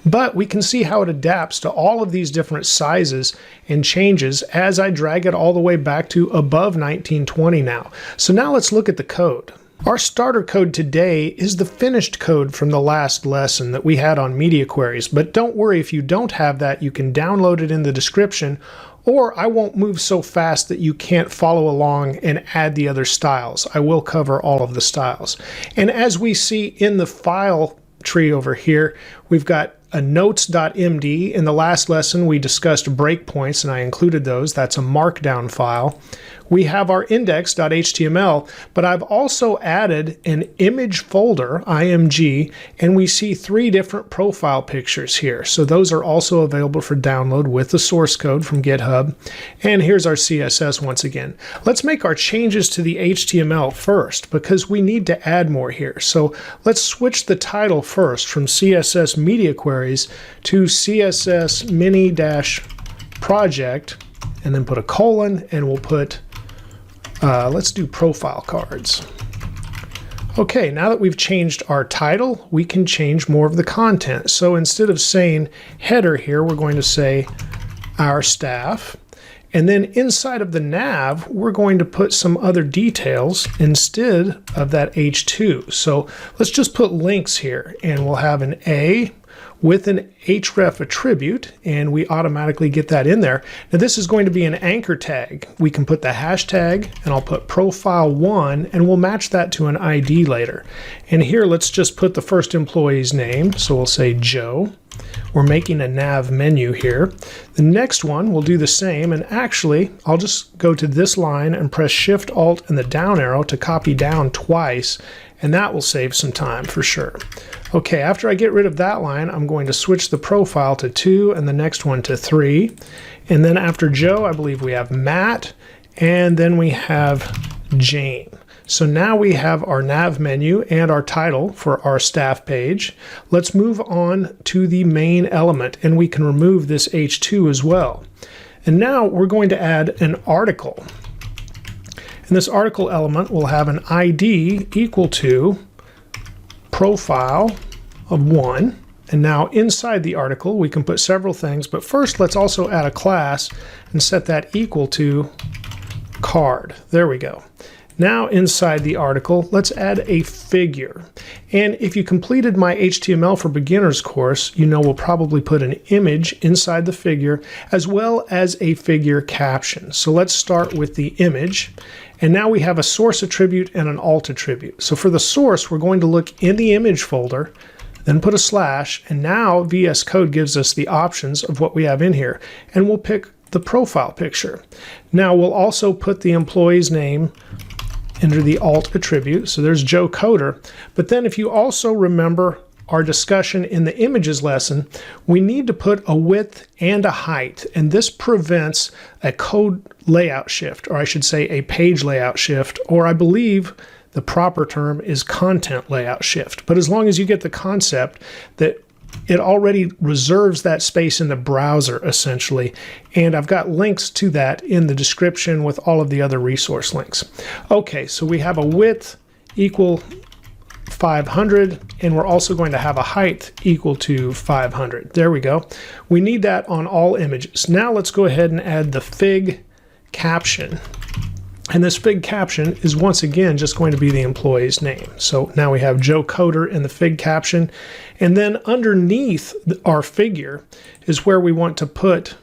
but we can see how it adapts to all of these different sizes and changes as I drag it all the way back to above 1920 now. So now let's look at the code. Our starter code today is the finished code from the last lesson that we had on media queries, but don't worry if you don't have that, you can download it in the description, or I won't move so fast that you can't follow along and add the other styles. I will cover all of the styles. And as we see in the file tree over here, we've got a notes.md. In the last lesson we discussed breakpoints, and I included those. That's a markdown file. We have our index.html, but I've also added an image folder, img, and we see three different profile pictures here. So those are also available for download with the source code from GitHub. And here's our CSS once again. Let's make our changes to the HTML first, because we need to add more here. So let's switch the title first from CSS Media Queries to CSS Mini-Project, and then put a colon, and we'll put let's do profile cards. Okay, now that we've changed our title, we can change more of the content. So instead of saying header here, we're going to say our staff. And then inside of the nav, we're going to put some other details instead of that H2. So let's just put links here, and we'll have an A with an href attribute, and we automatically get that in there. Now this is going to be an anchor tag. We can put the hashtag, and I'll put profile1, and we'll match that to an ID later. And here let's just put the first employee's name, so we'll say Joe. We're making a nav menu here. The next one we'll do the same, and actually I'll just go to this line and press Shift Alt and the down arrow to copy down twice, and that will save some time for sure. Okay, after I get rid of that line, I'm going to switch the profile to 2 and the next one to 3. And then after Joe, I believe we have Matt, and then we have Jane. So now we have our nav menu and our title for our staff page. Let's move on to the main element, and we can remove this H2 as well. And now we're going to add an article. And this article element will have an ID equal to profile of 1. And now inside the article we can put several things, but first let's also add a class and set that equal to card. There we go. Now inside the article, let's add a figure. And if you completed my HTML for Beginners course, you know we'll probably put an image inside the figure as well as a figure caption. So let's start with the image. And now we have a source attribute and an alt attribute. So for the source, we're going to look in the image folder, then put a slash, and now VS Code gives us the options of what we have in here. And we'll pick the profile picture. Now we'll also put the employee's name under the alt attribute. So there's Joe Coder. But then if you also remember our discussion in the images lesson, we need to put a width and a height. And this prevents a code layout shift, or I should say a page layout shift, or I believe the proper term is content layout shift. But as long as you get the concept that it already reserves that space in the browser, essentially. And I've got links to that in the description with all of the other resource links. Okay, so we have a width equal 500, and we're also going to have a height equal to 500. There we go. We need that on all images. Now let's go ahead and add the fig caption. And this fig caption is once again just going to be the employee's name. So now we have Joe Coder in the fig caption. And then underneath our figure is where we want to put,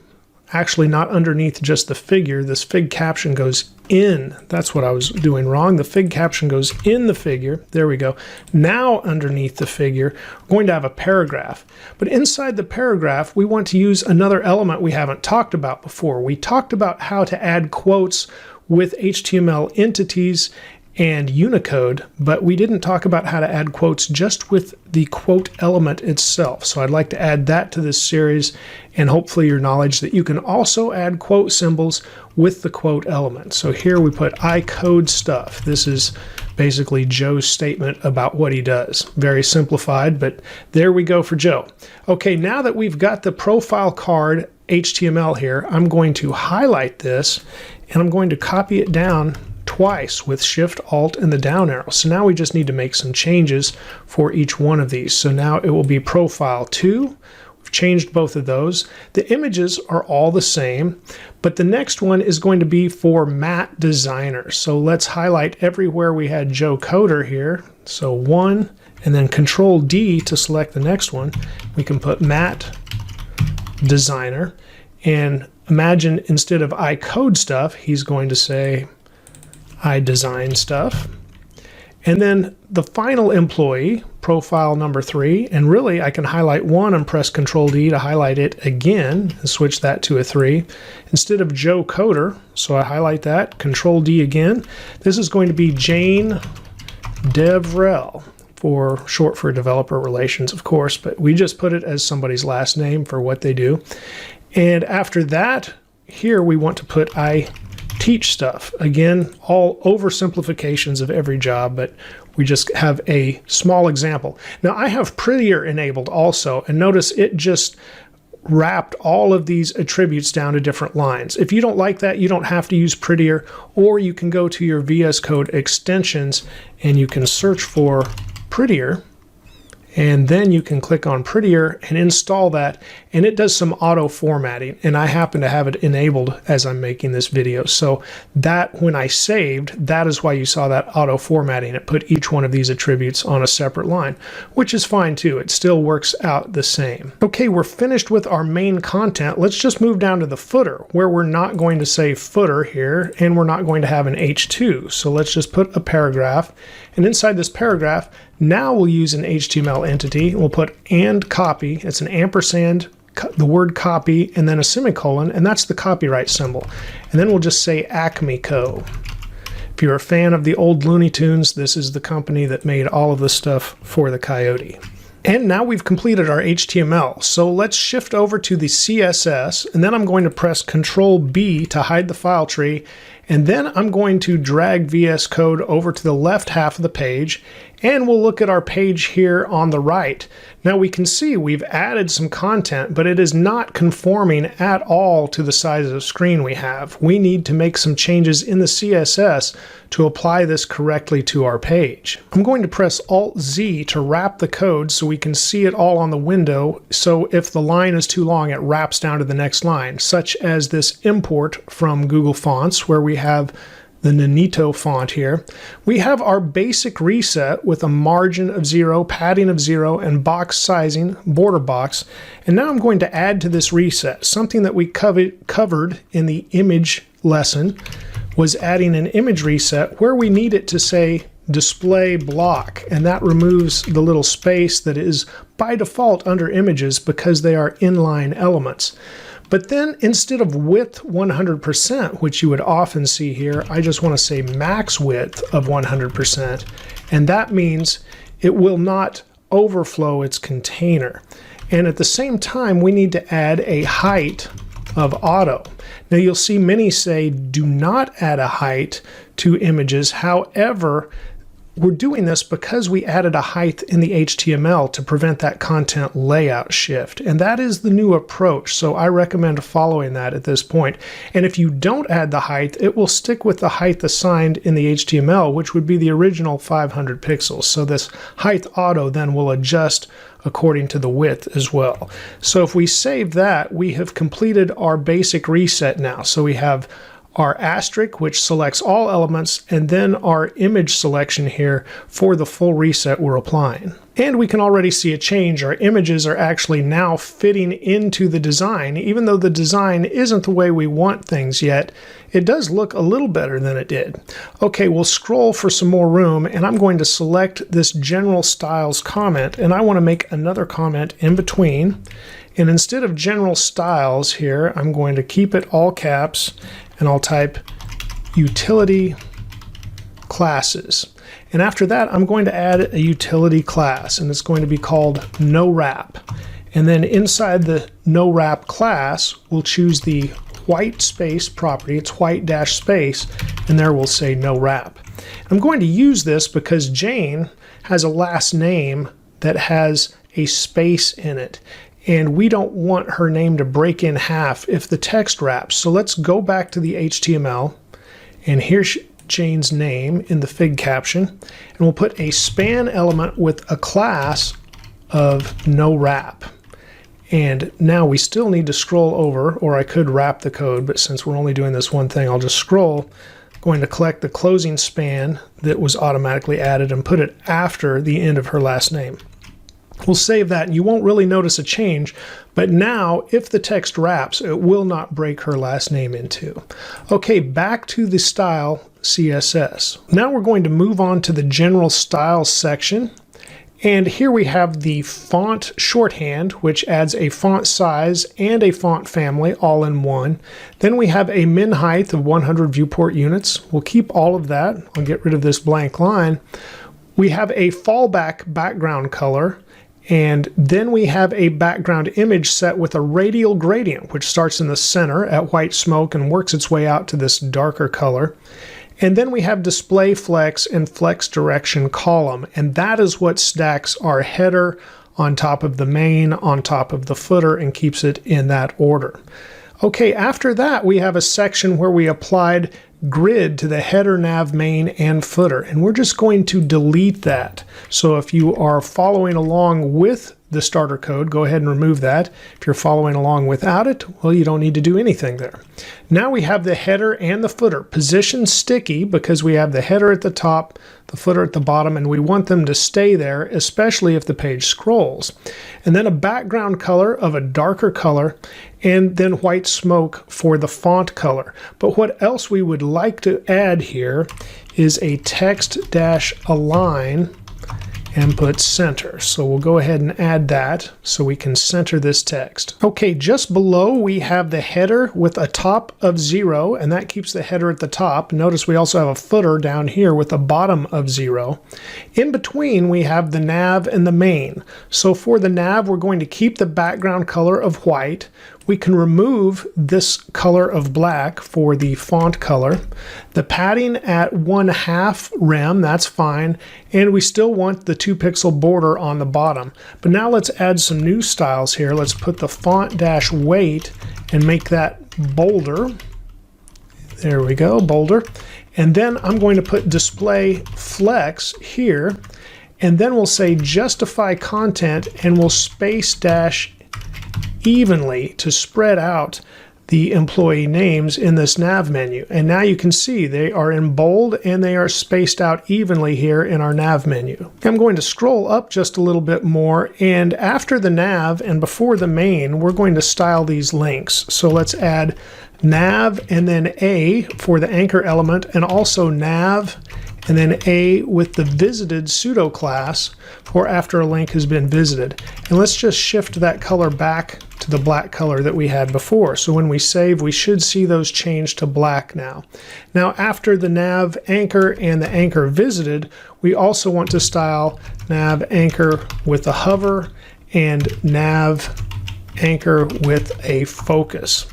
actually not underneath just the figure, this fig caption goes in. That's what I was doing wrong. The fig caption goes in the figure. There we go. Now underneath the figure, we're going to have a paragraph. But inside the paragraph, we want to use another element we haven't talked about before. We talked about how to add quotes with HTML entities and Unicode, but we didn't talk about how to add quotes just with the quote element itself. So I'd like to add that to this series, and hopefully your knowledge that you can also add quote symbols with the quote element. So here we put I code stuff. This is basically Joe's statement about what he does. Very simplified, but there we go for Joe. Okay, now that we've got the profile card HTML here, I'm going to highlight this and I'm going to copy it down twice with Shift Alt and the down arrow. So now we just need to make some changes for each one of these. So now it will be profile 2. We've changed both of those. The images are all the same, but the next one is going to be for Matt Designer. So let's highlight everywhere we had Joe Coder here. So 1, and then Control D to select the next one. We can put Matt Designer, and imagine instead of I code stuff, he's going to say I design stuff. And then the final employee, profile number 3, and really I can highlight 1 and press Control D to highlight it again and switch that to a 3 instead of Joe Coder. So I highlight that, Control D again. This is going to be Jane Devrel, for short for developer relations, of course, but we just put it as somebody's last name for what they do. And after that, here we want to put I teach stuff. Again, all oversimplifications of every job, but we just have a small example. Now I have Prettier enabled also, and notice it just wrapped all of these attributes down to different lines. If you don't like that, you don't have to use Prettier, or you can go to your VS Code extensions and you can search for Prettier, and then you can click on Prettier and install that, and it does some auto formatting, and I happen to have it enabled as I'm making this video. So that when I saved, that is why you saw that auto formatting. It put each one of these attributes on a separate line, which is fine too. It still works out the same. Okay, we're finished with our main content. Let's just move down to the footer, where we're not going to say footer here, and we're not going to have an H2. So let's just put a paragraph, and inside this paragraph, now we'll use an HTML entity. We'll put and copy. It's an ampersand, the word copy, and then a semicolon, and that's the copyright symbol. And then we'll just say Acme Co. If you're a fan of the old Looney Tunes, this is the company that made all of the stuff for the Coyote. And now we've completed our HTML. So let's shift over to the CSS, and then I'm going to press Control B to hide the file tree. And then I'm going to drag VS Code over to the left half of the page, and we'll look at our page here on the right. Now we can see we've added some content, but it is not conforming at all to the size of the screen we have. We need to make some changes in the CSS to apply this correctly to our page. I'm going to press Alt-Z to wrap the code so we can see it all on the window. So if the line is too long, it wraps down to the next line, such as this import from Google Fonts, where we have the Nanito font here, we have our basic reset with a margin of 0, padding of 0, and box sizing, border box. And now I'm going to add to this reset. Something that we covered in the image lesson was adding an image reset where we need it to say display block, and that removes the little space that is by default under images because they are inline elements. But then instead of width 100%, which you would often see here, I just want to say max width of 100%, and that means it will not overflow its container. And at the same time, we need to add a height of auto. Now you'll see many say do not add a height to images. However, we're doing this because we added a height in the HTML to prevent that content layout shift. And that is the new approach. So I recommend following that at this point. And if you don't add the height, it will stick with the height assigned in the HTML, which would be the original 500 pixels. So this height auto then will adjust according to the width as well. So if we save that, we have completed our basic reset now. So we have our asterisk, which selects all elements, and then our image selection here for the full reset we're applying. And we can already see a change. Our images are actually now fitting into the design. Even though the design isn't the way we want things yet, it does look a little better than it did. Okay, we'll scroll for some more room, and I'm going to select this general styles comment, and I want to make another comment in between. And instead of general styles here, I'm going to keep it all caps, and I'll type utility classes. And after that, I'm going to add a utility class, and it's going to be called no wrap. And then inside the no wrap class, we'll choose the white space property. It's white dash space, and there we'll say no wrap. I'm going to use this because Jane has a last name that has a space in it, and we don't want her name to break in half if the text wraps. So let's go back to the HTML, and here's Jane's name in the fig caption, and we'll put a span element with a class of no wrap. And now we still need to scroll over, or I could wrap the code, but since we're only doing this one thing, I'll just scroll. I'm going to collect the closing span that was automatically added and put it after the end of her last name. We'll save that, and you won't really notice a change, but now if the text wraps, it will not break her last name in two. Okay, back to the style CSS. Now we're going to move on to the general styles section, and here we have the font shorthand, which adds a font size and a font family all in one. Then we have a min height of 100 viewport units. We'll keep all of that. I'll get rid of this blank line. We have a fallback background color, and then we have a background image set with a radial gradient, which starts in the center at white smoke and works its way out to this darker color. And then we have display flex and flex direction column, and that is what stacks our header on top of the main, on top of the footer, and keeps it in that order. Okay, after that we have a section where we applied grid to the header, nav, main, and footer, and we're just going to delete that. So if you are following along with the starter code, go ahead and remove that. If you're following along without it, well, you don't need to do anything there. Now we have the header and the footer positioned sticky because we have the header at the top, the footer at the bottom, and we want them to stay there, especially if the page scrolls. And then a background color of a darker color, and then white smoke for the font color. But what else we would like to add here is a text-align and put center. So we'll go ahead and add that so we can center this text. Okay, just below we have the header with a top of 0, and that keeps the header at the top. Notice we also have a footer down here with a bottom of 0. In between we have the nav and the main. So for the nav we're going to keep the background color of white. We can remove this color of black for the font color. The padding at 1/2 rem, that's fine. And we still want the 2-pixel border on the bottom. But now let's add some new styles here. Let's put the font dash weight and make that bolder. There we go, bolder. And then I'm going to put display flex here. And then we'll say justify content, and we'll space dash evenly to spread out the employee names in this nav menu. And now you can see they are in bold and they are spaced out evenly here in our nav menu. I'm going to scroll up just a little bit more, and after the nav and before the main, we're going to style these links. So let's add nav and then A for the anchor element, and also nav and then A with the visited pseudo class for after a link has been visited. And let's just shift that color back to the black color that we had before. So when we save, we should see those change to black now. Now after the nav anchor and the anchor visited, we also want to style nav anchor with a hover and nav anchor with a focus.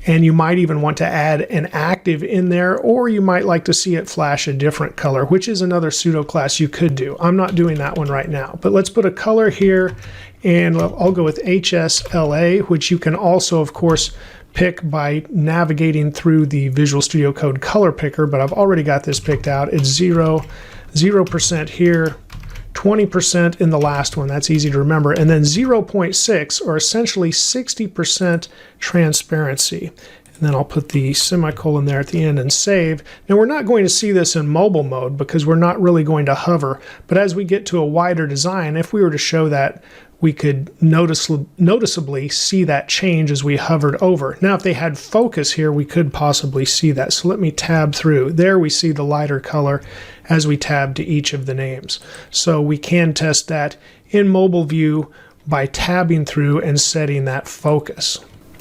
And you might even want to add an active in there, or you might like to see it flash a different color, which is another pseudo class you could do. I'm not doing that one right now, but let's put a color here, and I'll go with HSLA, which you can also, of course, pick by navigating through the Visual Studio Code color picker, but I've already got this picked out. It's 0% here, 20% in the last one, that's easy to remember, and then 0.6 or essentially 60% transparency. And then I'll put the semicolon there at the end and save. Now we're not going to see this in mobile mode because we're not really going to hover, but as we get to a wider design, if we were to show that, we could noticeably see that change as we hovered over. Now, if they had focus here, we could possibly see that. So let me tab through. There we see the lighter color as we tab to each of the names. So we can test that in mobile view by tabbing through and setting that focus.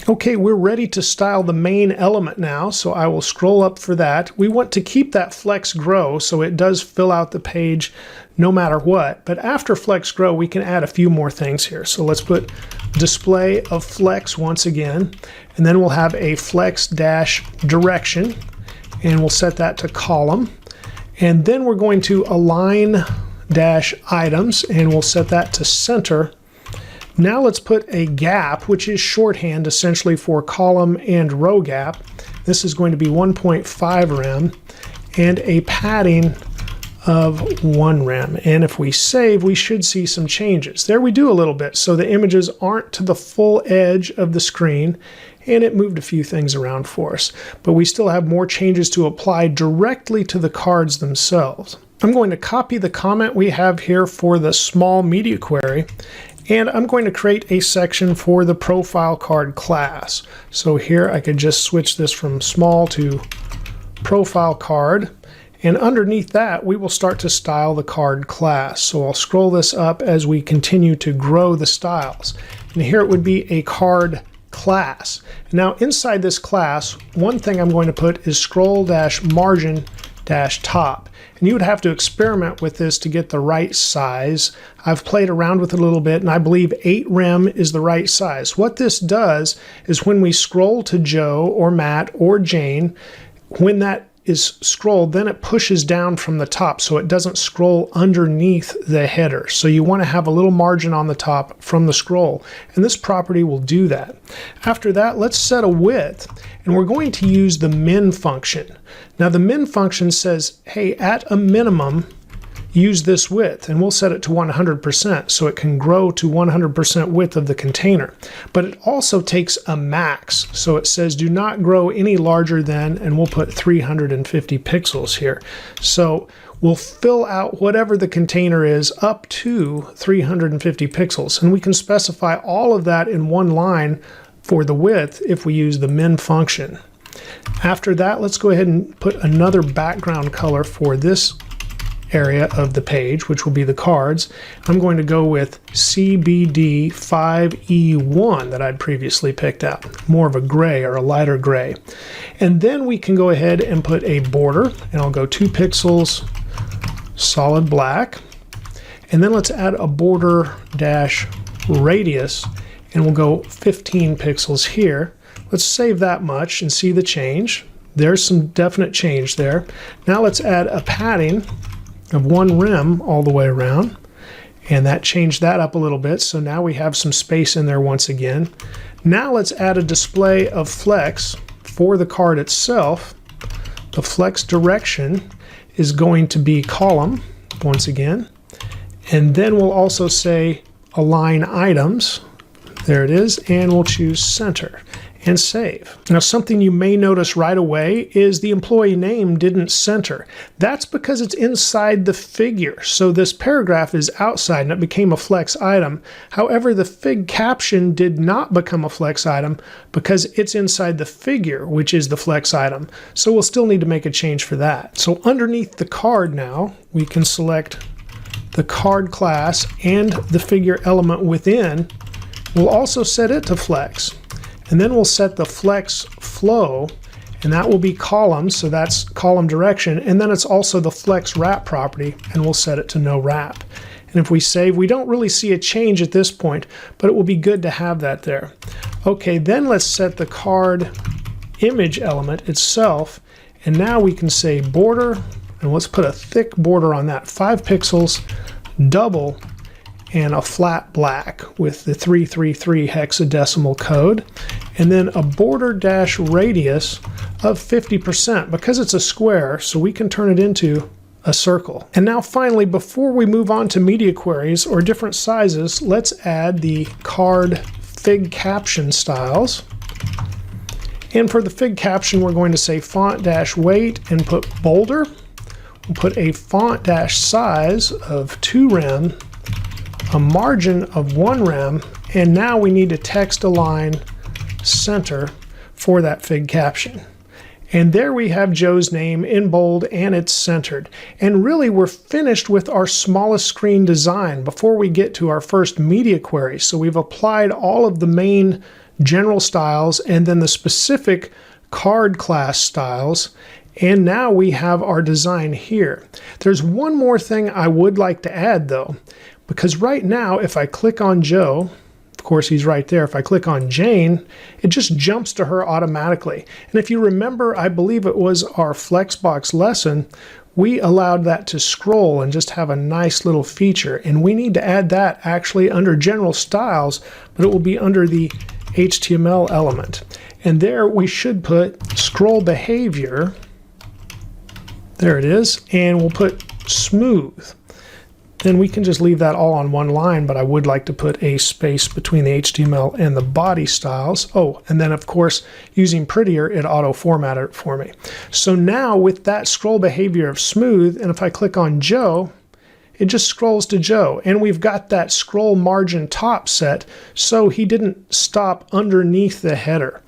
Okay, we're ready to style the main element now, so I will scroll up for that. We want to keep that flex grow so it does fill out the page no matter what, but after flex grow we can add a few more things here. So let's put display of flex once again, and then we'll have a flex dash direction, and we'll set that to column, and then we're going to align dash items, and we'll set that to center. Now let's put a gap, which is shorthand essentially for column and row gap. This is going to be 1.5 rem, and a padding of 1 rem. And if we save, we should see some changes. There we do a little bit, so the images aren't to the full edge of the screen, and it moved a few things around for us. But we still have more changes to apply directly to the cards themselves. I'm going to copy the comment we have here for the small media query, and I'm going to create a section for the profile card class. So here I could just switch this from small to profile card, and underneath that we will start to style the card class. So I'll scroll this up as we continue to grow the styles. And here it would be a card class. Now inside this class, one thing I'm going to put is scroll dash margin dash top. And you would have to experiment with this to get the right size. I've played around with it a little bit, and I believe 8 rem is the right size. What this does is when we scroll to Joe or Matt or Jane, when that is scrolled, then it pushes down from the top so it doesn't scroll underneath the header. So you want to have a little margin on the top from the scroll, and this property will do that. After that, let's set a width, and we're going to use the min function. Now the min function says, hey, at a minimum, use this width, and we'll set it to 100% so it can grow to 100% width of the container. But it also takes a max, so it says do not grow any larger than, and we'll put 350 pixels here. So we'll fill out whatever the container is up to 350 pixels, and we can specify all of that in one line for the width if we use the min function. After that, let's go ahead and put another background color for this area of the page, which will be the cards. I'm going to go with CBD5E1 that I'd previously picked out, more of a gray or a lighter gray. And then we can go ahead and put a border, and I'll go 2 pixels solid black, and then let's add a border dash radius, and we'll go 15 pixels here. Let's save that much and see the change. There's some definite change there. Now let's add a padding of 1 rem all the way around, and that changed that up a little bit, so now we have some space in there once again. Now let's add a display of flex for the card itself. The flex direction is going to be column once again, and then we'll also say align items. There it is, and we'll choose center. and save. Now, something you may notice right away is the employee name didn't center. That's because it's inside the figure. So this paragraph is outside and it became a flex item. However, the fig caption did not become a flex item because it's inside the figure, which is the flex item. So we'll still need to make a change for that. So underneath the card now, we can select the card class and the figure element within. We'll also set it to flex. And then we'll set the flex flow, and that will be columns, so that's column direction. And then it's also the flex wrap property, and we'll set it to no wrap. And if we save, we don't really see a change at this point, but it will be good to have that there. Okay, then let's set the card image element itself. And now we can say border, and let's put a thick border on that, 5 pixels, double, and a flat black with the 333 hexadecimal code, and then a border dash radius of 50% because it's a square, so we can turn it into a circle. And now finally, before we move on to media queries or different sizes, let's add the card fig caption styles. And for the fig caption, we're going to say font dash weight and put bolder. We'll put a font dash size of 2 rem, a margin of 1 rem, and now we need to text align center for that fig caption. And there we have Joe's name in bold and it's centered. And really we're finished with our smallest screen design before we get to our first media query. So we've applied all of the main general styles and then the specific card class styles. And now we have our design here. There's one more thing I would like to add though. Because right now, if I click on Joe, of course he's right there, if I click on Jane, it just jumps to her automatically. And if you remember, I believe it was our Flexbox lesson, we allowed that to scroll and just have a nice little feature. And we need to add that actually under General Styles, but it will be under the HTML element. And there we should put scroll behavior. There it is. And we'll put smooth. Then we can just leave that all on one line, but I would like to put a space between the HTML and the body styles. Oh, and then of course, using Prettier, it auto-formatted it for me. So now with that scroll behavior of smooth, and if I click on Joe, it just scrolls to Joe. And we've got that scroll margin top set, so he didn't stop underneath the header.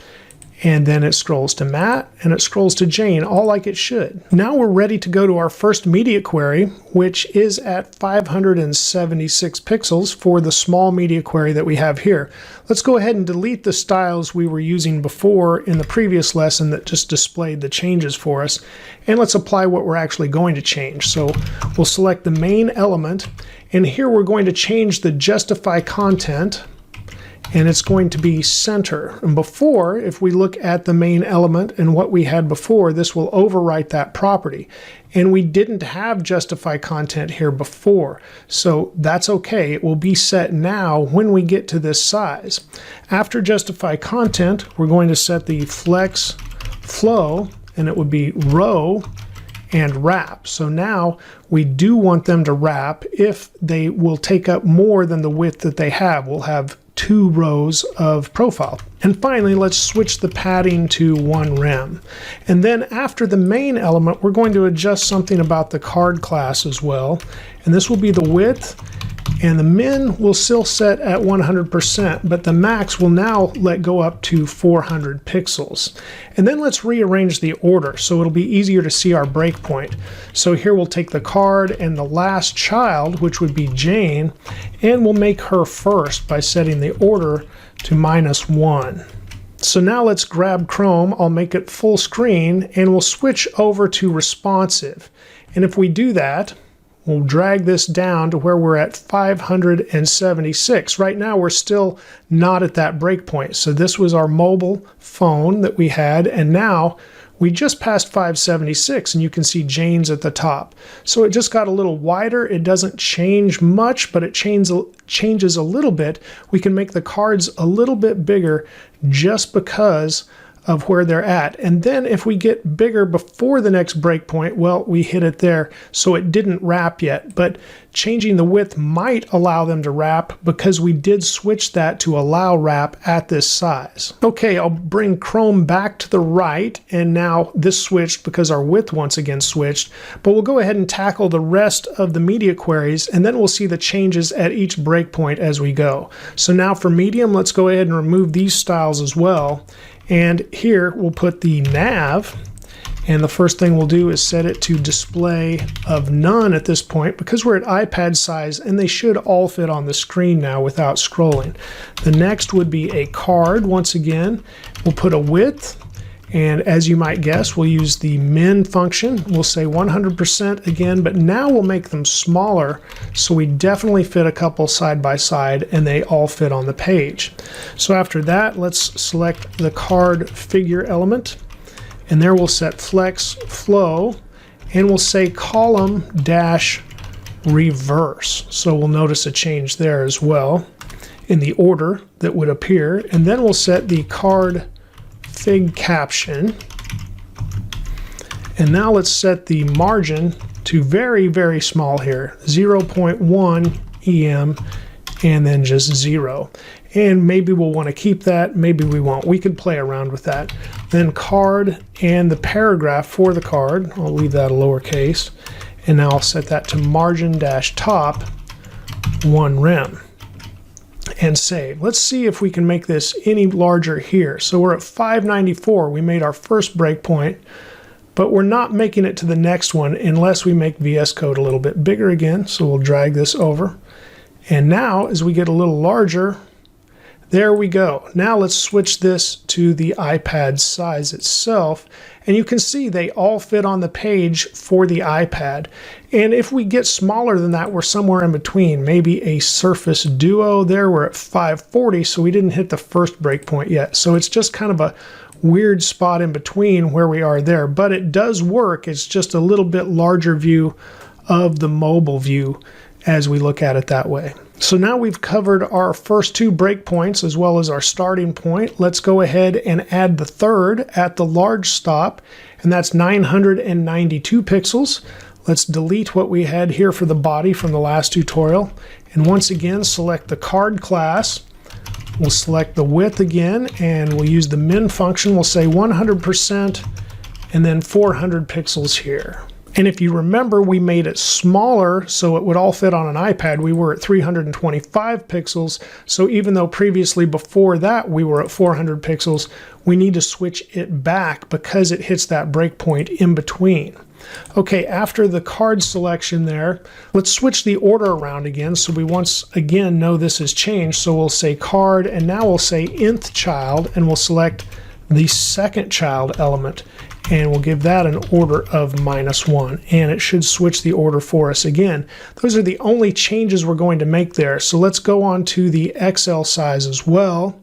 And then it scrolls to Matt, and it scrolls to Jane, all like it should. Now we're ready to go to our first media query, which is at 576 pixels for the small media query that we have here. Let's go ahead and delete the styles we were using before in the previous lesson that just displayed the changes for us. And let's apply what we're actually going to change. So we'll select the main element, and here we're going to change the justify content, and it's going to be center. And before, if we look at the main element and what we had before, this will overwrite that property. And we didn't have justify content here before, so that's okay. It will be set now when we get to this size. After justify content, we're going to set the flex flow, and it would be row and wrap. So now we do want them to wrap if they will take up more than the width that they have. We'll have 2 rows of profile. And finally, let's switch the padding to 1 rem. And then after the main element, we're going to adjust something about the card class as well. And this will be the width, and the min will still set at 100%, but the max will now let go up to 400 pixels. And then let's rearrange the order so it'll be easier to see our breakpoint. So here we'll take the card and the last child, which would be Jane, and we'll make her first by setting the order to -1. So now let's grab Chrome, I'll make it full screen, and we'll switch over to responsive. And if we do that, we'll drag this down to where we're at 576. Right now we're still not at that breakpoint. So this was our mobile phone that we had, and now we just passed 576, and you can see Jane's at the top. So it just got a little wider. It doesn't change much, but it changes a little bit. We can make the cards a little bit bigger just because of where they're at. And then if we get bigger before the next breakpoint, well, we hit it there, so it didn't wrap yet. But changing the width might allow them to wrap because we did switch that to allow wrap at this size. Okay, I'll bring Chrome back to the right, and now this switched because our width once again switched. But we'll go ahead and tackle the rest of the media queries, and then we'll see the changes at each breakpoint as we go. So now for medium, let's go ahead and remove these styles as well. And here we'll put the nav, and the first thing we'll do is set it to display of none at this point because we're at iPad size and they should all fit on the screen now without scrolling. The next would be a card. Once again, we'll put a width, and as you might guess, we'll use the min function. We'll say 100% again, but now we'll make them smaller so we definitely fit a couple side by side and they all fit on the page. So after that, let's select the card figure element, and there we'll set flex flow, and we'll say column dash reverse. So we'll notice a change there as well in the order that would appear. And then we'll set the card fig caption, and now let's set the margin to very, very small here, 0.1 EM, and then just 0. And maybe we'll want to keep that, maybe we won't. We could play around with that. Then card and the paragraph for the card, I'll leave that a lowercase, and now I'll set that to margin dash top 1 rem. And save. Let's see if we can make this any larger here. So we're at 594. We made our first breakpoint, but we're not making it to the next one unless we make VS Code a little bit bigger again. So we'll drag this over. And now as we get a little larger, there we go. Now let's switch this to the iPad size itself. And you can see they all fit on the page for the iPad. And if we get smaller than that, we're somewhere in between. Maybe a Surface Duo there, we're at 540, so we didn't hit the first breakpoint yet. So it's just kind of a weird spot in between where we are there. But it does work. It's just a little bit larger view of the mobile view as we look at it that way. So now we've covered our first 2 breakpoints as well as our starting point. Let's go ahead and add the third at the large stop, and that's 992 pixels. Let's delete what we had here for the body from the last tutorial. And once again, select the card class. We'll select the width again, and we'll use the min function. We'll say 100% and then 400 pixels here. And if you remember, we made it smaller so it would all fit on an iPad. We were at 325 pixels. So even though previously before that we were at 400 pixels, we need to switch it back because it hits that breakpoint in between. Okay, after the card selection there, let's switch the order around again so we once again know this has changed. So we'll say card, and now we'll say nth child, and we'll select the second child element, and we'll give that an order of -1, and it should switch the order for us again. Those are the only changes we're going to make there. So let's go on to the XL size as well,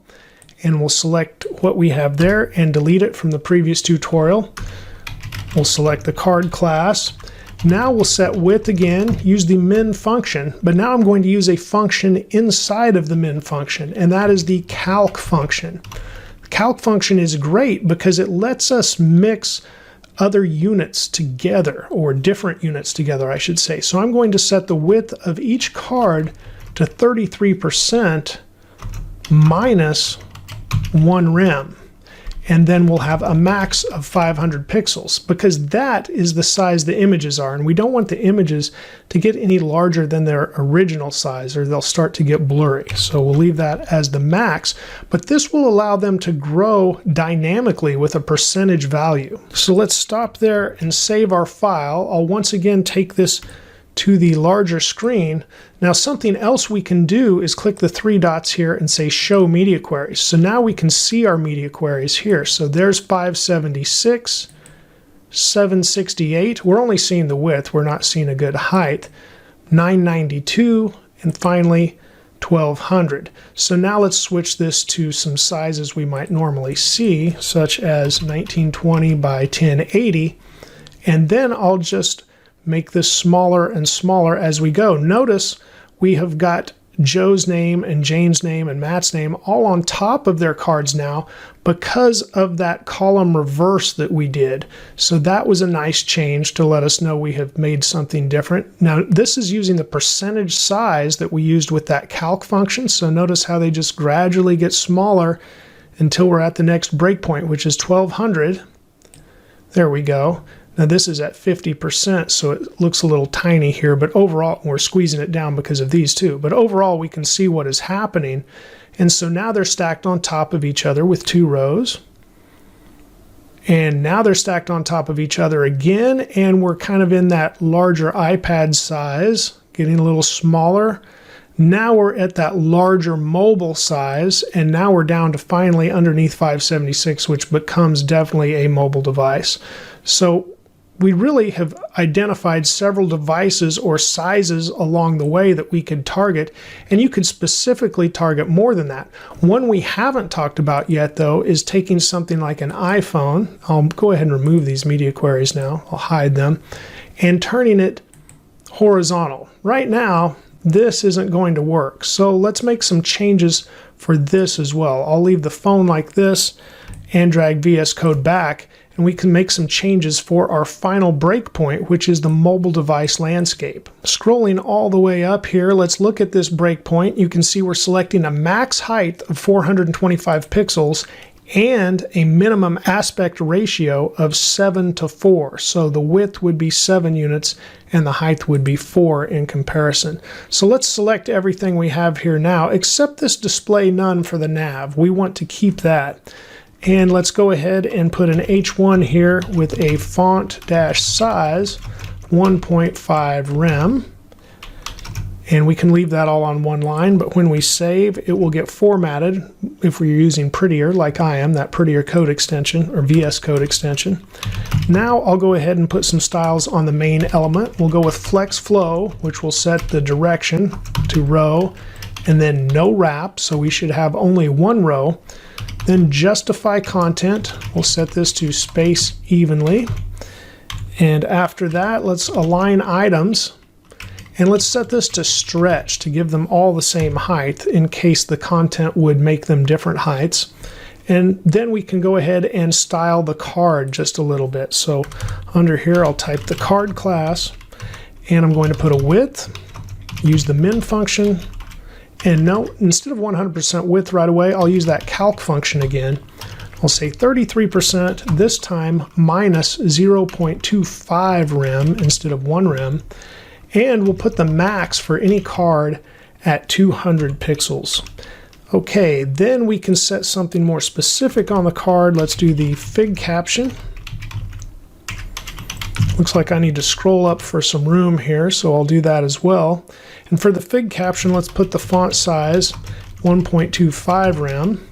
and we'll select what we have there and delete it from the previous tutorial. We'll select the card class. Now we'll set width again, use the min function, but now I'm going to use a function inside of the min function, and that is the calc function. Calc function is great because it lets us mix other units together, or different units together, I should say. So I'm going to set the width of each card to 33% minus 1 rem. And then we'll have a max of 500 pixels because that is the size the images are, and we don't want the images to get any larger than their original size or they'll start to get blurry. So we'll leave that as the max, but this will allow them to grow dynamically with a percentage value. So let's stop there and save our file. I'll once again take this to the larger screen. Now something else we can do is click the 3 dots here and say show media queries. So now we can see our media queries here. So there's 576, 768. We're only seeing the width. We're not seeing a good height. 992, and finally 1200. So now let's switch this to some sizes we might normally see, such as 1920 by 1080. And then I'll just make this smaller and smaller as we go. Notice we have got Joe's name and Jane's name and Matt's name all on top of their cards now because of that column reverse that we did. So that was a nice change to let us know we have made something different. Now this is using the percentage size that we used with that calc function. So notice how they just gradually get smaller until we're at the next breakpoint, which is 1200. There we go. Now this is at 50%, so it looks a little tiny here, but overall, we're squeezing it down because of these two. But overall, we can see what is happening. And so now they're stacked on top of each other with 2 rows. And now they're stacked on top of each other again, and we're kind of in that larger iPad size, getting a little smaller. Now we're at that larger mobile size, and now we're down to finally underneath 576, which becomes definitely a mobile device. So we really have identified several devices or sizes along the way that we could target, and you could specifically target more than that. One we haven't talked about yet, though, is taking something like an iPhone. I'll go ahead and remove these media queries now. I'll hide them. And turning it horizontal. Right now, this isn't going to work. So let's make some changes for this as well. I'll leave the phone like this and drag VS Code back, and we can make some changes for our final breakpoint, which is the mobile device landscape. Scrolling all the way up here, let's look at this breakpoint. You can see we're selecting a max height of 425 pixels and a minimum aspect ratio of 7:4. So the width would be 7 units and the height would be 4 in comparison. So let's select everything we have here now, except this display none for the nav. We want to keep that. And let's go ahead and put an H1 here with a font-size 1.5 rem. And we can leave that all on one line, but when we save, it will get formatted if we're using Prettier, like I am, that Prettier code extension, or VS Code extension. Now I'll go ahead and put some styles on the main element. We'll go with Flex Flow, which will set the direction to row, and then no wrap, so we should have only one row. Then Justify Content, we'll set this to space evenly. And after that, let's align items. And let's set this to stretch to give them all the same height in case the content would make them different heights. And then we can go ahead and style the card just a little bit. So under here, I'll type the card class, and I'm going to put a width, use the min function, and no, instead of 100% width right away, I'll use that calc function again. I'll say 33%, this time minus 0.25 rem instead of 1 rem. And we'll put the max for any card at 200 pixels. Okay, then we can set something more specific on the card. Let's do the fig caption. Looks like I need to scroll up for some room here, so I'll do that as well. And for the fig caption, let's put the font size 1.25 rem.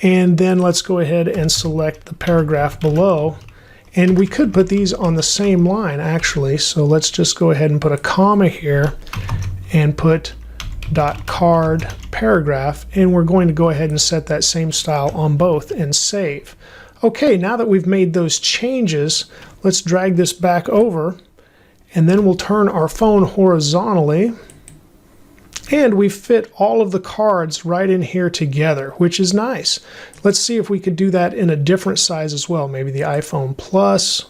And then let's go ahead and select the paragraph below. And we could put these on the same line, actually. So let's just go ahead and put a comma here and put .card paragraph. And we're going to go ahead and set that same style on both and save. Okay, now that we've made those changes, let's drag this back over. And then we'll turn our phone horizontally. And we fit all of the cards right in here together, which is nice. Let's see if we could do that in a different size as well. Maybe the iPhone Plus.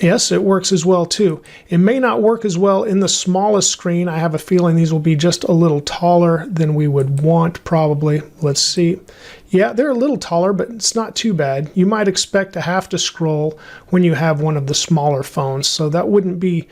Yes, it works as well too. It may not work as well in the smallest screen. I have a feeling these will be just a little taller than we would want probably. Let's see. Yeah, they're a little taller, but it's not too bad. You might expect to have to scroll when you have one of the smaller phones, so that wouldn't be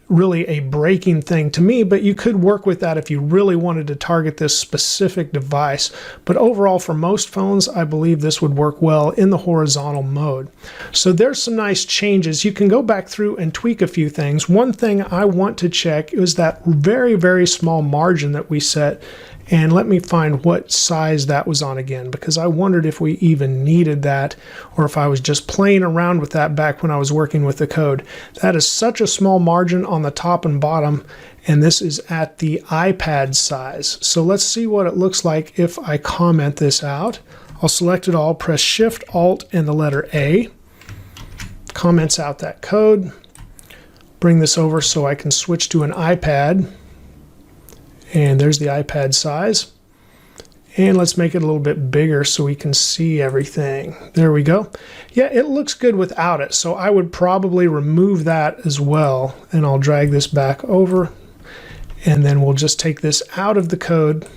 really a breaking thing to me, but you could work with that if you really wanted to target this specific device. But overall, for most phones, I believe this would work well in the horizontal mode. So there's some nice changes. You can go back through and tweak a few things. One thing I want to check is that very, very small margin that we set. And let me find what size that was on again, because I wondered if we even needed that or if I was just playing around with that back when I was working with the code. That is such a small margin on the top and bottom, and this is at the iPad size. So let's see what it looks like if I comment this out. I'll select it all, press Shift, Alt, and the letter A. Comments out that code. Bring this over so I can switch to an iPad. And there's the iPad size. And let's make it a little bit bigger so we can see everything. There we go. Yeah, it looks good without it, so I would probably remove that as well. And I'll drag this back over, and then we'll just take this out of the code.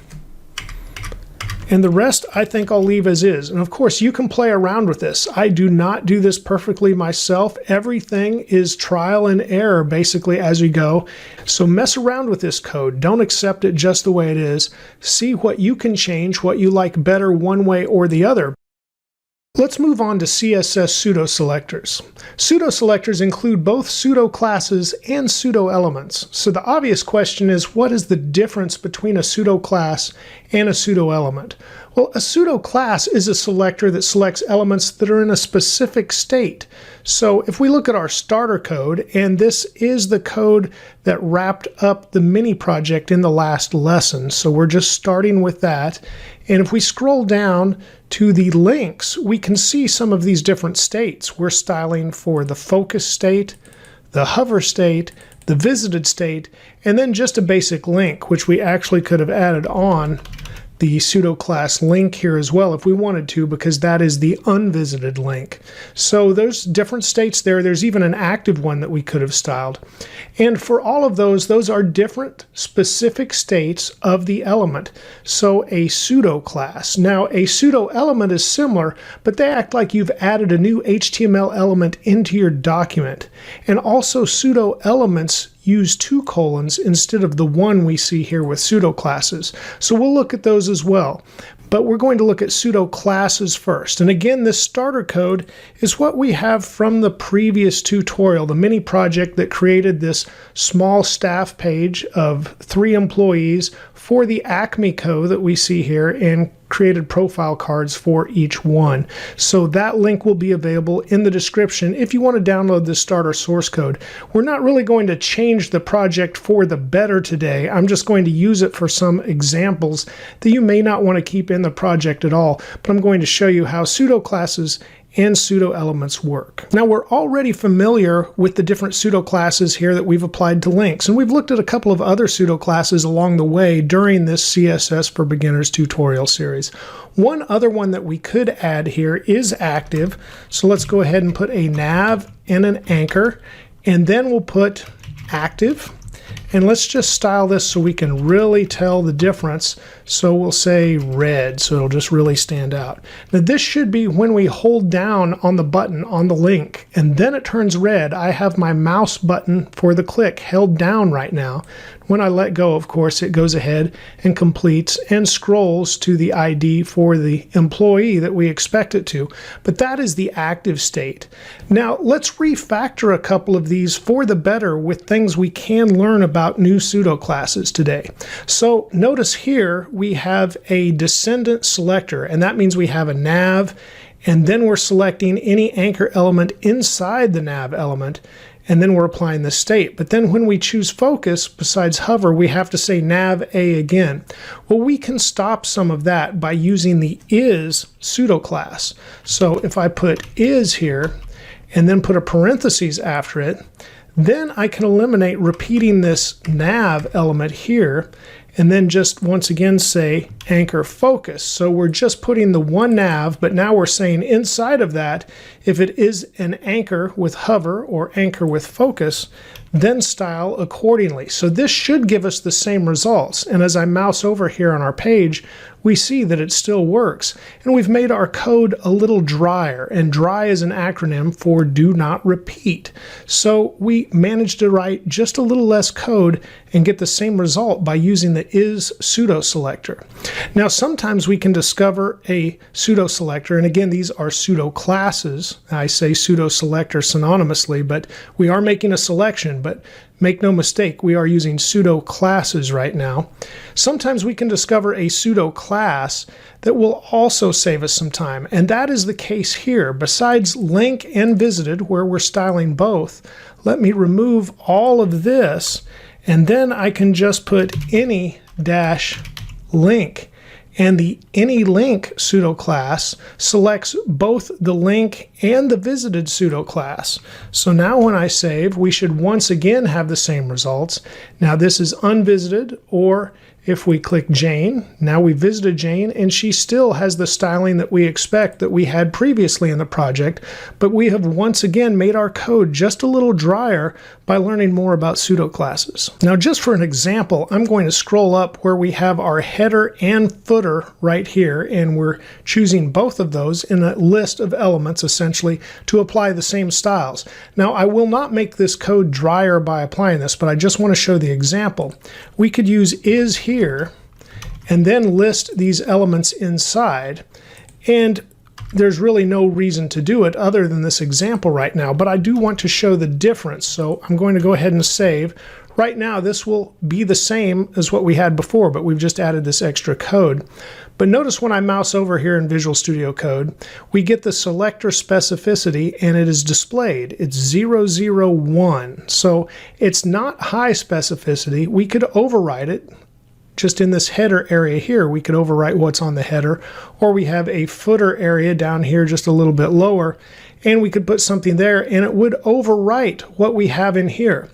And the rest, I think I'll leave as is. And of course, you can play around with this. I do not do this perfectly myself. Everything is trial and error, basically, as we go. So mess around with this code. Don't accept it just the way it is. See what you can change, what you like better one way or the other. Let's move on to CSS pseudo selectors. Pseudo selectors include both pseudo classes and pseudo elements. So the obvious question is, what is the difference between a pseudo class and a pseudo element? Well, a pseudo class is a selector that selects elements that are in a specific state. So if we look at our starter code, and this is the code that wrapped up the mini project in the last lesson, so we're just starting with that. And if we scroll down to the links, we can see some of these different states. We're styling for the focus state, the hover state, the visited state, and then just a basic link, which we actually could have added on the pseudo class link here as well if we wanted to, because that is the unvisited link. So there's different states there. There's even an active one that we could have styled. And for all of those are different specific states of the element. So a pseudo class. Now a pseudo element is similar, but they act like you've added a new HTML element into your document. And also pseudo elements use 2 colons instead of the 1 we see here with pseudo classes. So we'll look at those as well. But we're going to look at pseudo classes first. And again, this starter code is what we have from the previous tutorial, the mini project that created this small staff page of 3 employees for the Acme code that we see here, and created profile cards for each one. So that link will be available in the description if you want to download the starter source code. We're not really going to change the project for the better today. I'm just going to use it for some examples that you may not want to keep in the project at all, but I'm going to show you how pseudo classes and pseudo elements work. Now we're already familiar with the different pseudo classes here that we've applied to links, and we've looked at a couple of other pseudo classes along the way during this CSS for Beginners tutorial series. One other one that we could add here is active. So let's go ahead and put a nav and an anchor, and then we'll put active. And let's just style this so we can really tell the difference. So we'll say red, so it'll just really stand out. Now this should be when we hold down on the button on the link, and then it turns red. I have my mouse button for the click held down right now. When I let go, of course, it goes ahead and completes and scrolls to the ID for the employee that we expect it to. But that is the active state. Now let's refactor a couple of these for the better with things we can learn about new pseudo classes today. So notice here we have a descendant selector, and that means we have a nav, and then we're selecting any anchor element inside the nav element, and then we're applying the state. But then when we choose focus, besides hover, we have to say nav A again. Well, we can stop some of that by using the is pseudo class. So if I put is here, and then put a parentheses after it, then I can eliminate repeating this nav element here, and then just once again say anchor focus. So we're just putting the one nav, but now we're saying inside of that, if it is an anchor with hover or anchor with focus, then style accordingly. So this should give us the same results. And as I mouse over here on our page, we see that it still works. And we've made our code a little drier, and dry is an acronym for do not repeat. So we managed to write just a little less code and get the same result by using the is pseudo selector. Now sometimes we can discover a pseudo selector, and again these are pseudo classes. I say pseudo selector synonymously, but we are making a selection. But make no mistake, we are using pseudo classes right now. Sometimes we can discover a pseudo class that will also save us some time, and that is the case here. Besides link and visited, where we're styling both, let me remove all of this, and then I can just put any dash link. And the any link pseudo class selects both the link and the visited pseudo class. So now when I save, we should once again have the same results. Now this is unvisited, or if we click Jane, now we visited Jane, and she still has the styling that we expect that we had previously in the project, but we have once again made our code just a little drier by learning more about pseudo classes. Now, just for an example, I'm going to scroll up where we have our header and footer right here, and we're choosing both of those in a list of elements essentially to apply the same styles. Now, I will not make this code drier by applying this, but I just want to show the example. We could use is here and then list these elements inside, and there's really no reason to do it other than this example right now, but I do want to show the difference, so I'm going to go ahead and save. Right now this will be the same as what we had before, but we've just added this extra code. But notice when I mouse over here in Visual Studio Code, we get the selector specificity and it is displayed. It's 001. So it's not high specificity. We could override it. Just in this header area here, we could overwrite what's on the header, or we have a footer area down here just a little bit lower, and we could put something there and it would overwrite what we have in here.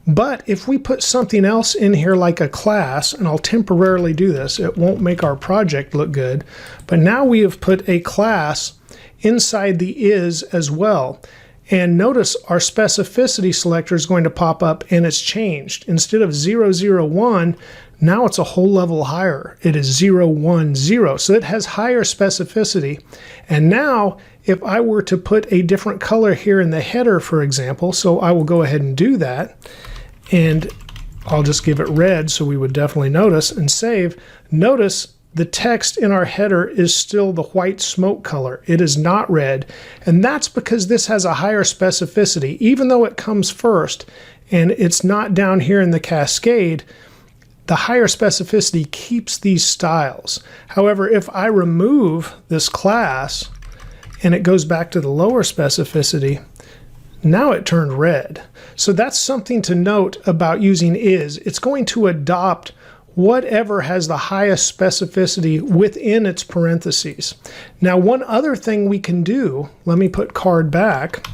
But if we put something else in here like a class, and I'll temporarily do this, it won't make our project look good, but now we have put a class inside the is as well. And notice our specificity selector is going to pop up and it's changed. Instead of 001, now it's a whole level higher. It is 010. So it has higher specificity. And now if I were to put a different color here in the header, for example, so I will go ahead and do that. And I'll just give it red so we would definitely notice and save. Notice the text in our header is still the white smoke color. It is not red. And that's because this has a higher specificity. Even though it comes first and it's not down here in the cascade, the higher specificity keeps these styles. However, if I remove this class and it goes back to the lower specificity, now it turned red. So that's something to note about using is. It's going to adopt whatever has the highest specificity within its parentheses. Now, one other thing we can do, let me put card back,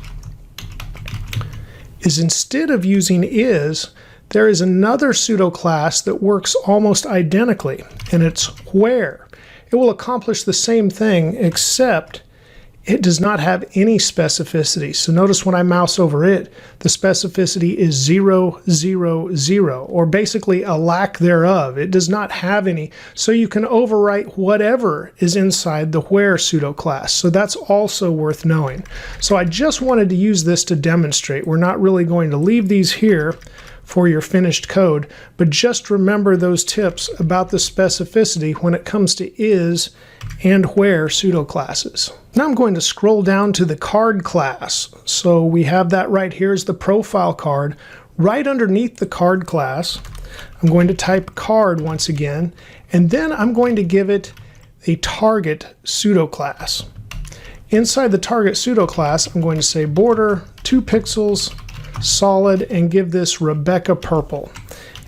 is instead of using is, there is another pseudo class that works almost identically, and it's where. It will accomplish the same thing, except it does not have any specificity. So notice when I mouse over it, the specificity is 000, or basically a lack thereof. It does not have any. So you can overwrite whatever is inside the where pseudo class. So that's also worth knowing. So I just wanted to use this to demonstrate. We're not really going to leave these here for your finished code, but just remember those tips about the specificity when it comes to is and where pseudo classes. Now I'm going to scroll down to the card class. So we have that right here is the profile card. Right underneath the card class, I'm going to type card once again, and then I'm going to give it a target pseudo class. Inside the target pseudo class, I'm going to say border 2 pixels solid and give this Rebecca purple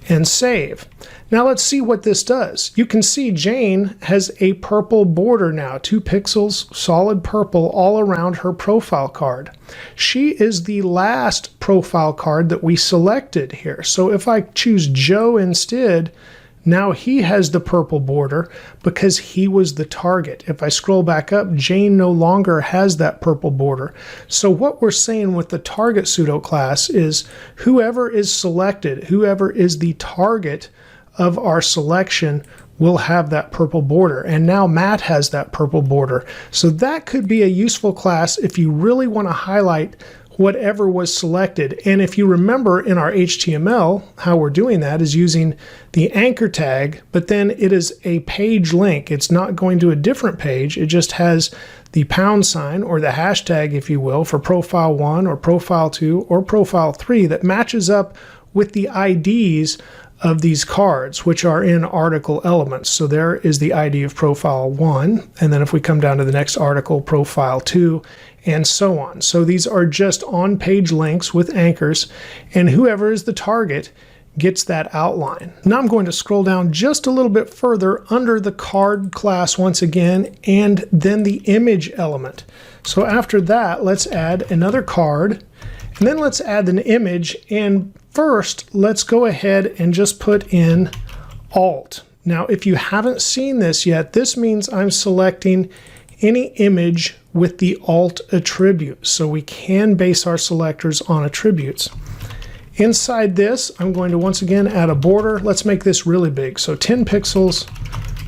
and save. Now let's see what this does. You can see Jane has a purple border now, 2 pixels solid purple all around her profile card. She is the last profile card that we selected here. So if I choose Joe instead, now he has the purple border because he was the target. If I scroll back up, Jane no longer has that purple border. So what we're saying with the target pseudo class is whoever is selected, whoever is the target of our selection will have that purple border. And now Matt has that purple border. So that could be a useful class if you really want to highlight whatever was selected. And if you remember in our HTML, how we're doing that is using the anchor tag, but then it is a page link. It's not going to a different page. It just has the # or the hashtag, if you will, for profile 1 or profile 2 or profile 3 that matches up with the IDs of these cards, which are in article elements. So there is the ID of profile 1, and then if we come down to the next article, profile 2, and so on. So these are just on-page links with anchors, and whoever is the target gets that outline. Now I'm going to scroll down just a little bit further under the card class once again, and then the image element. So after that, let's add another card, and then let's add an image, and first let's go ahead and just put in alt. Now, if you haven't seen this yet, this means I'm selecting any image with the alt attribute. So we can base our selectors on attributes. Inside this, I'm going to once again add a border. Let's make this really big. So 10 pixels,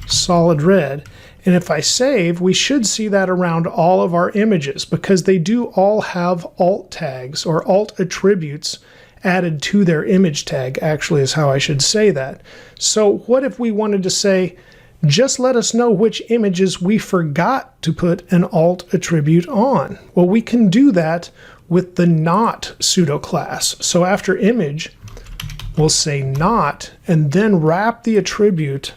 solid red. And if I save, we should see that around all of our images because they do all have alt tags or alt attributes added to their image tag, actually is how I should say that. So what if we wanted to say, just let us know which images we forgot to put an alt attribute on? Well, we can do that with the not pseudo class. So after image, we'll say not, and then wrap the attribute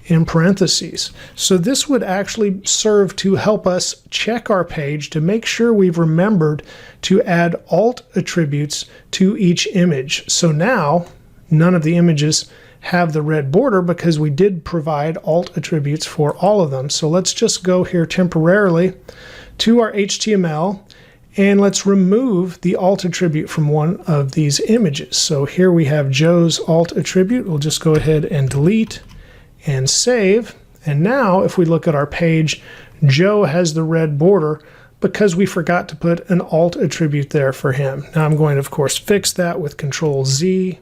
in parentheses. So this would actually serve to help us check our page to make sure we've remembered to add alt attributes to each image. So now none of the images have the red border because we did provide alt attributes for all of them. So let's just go here temporarily to our HTML and let's remove the alt attribute from one of these images. So here we have Joe's alt attribute. We'll just go ahead and delete and save. And now if we look at our page, Joe has the red border because we forgot to put an alt attribute there for him. Now I'm going to, of course, fix that with Control Z,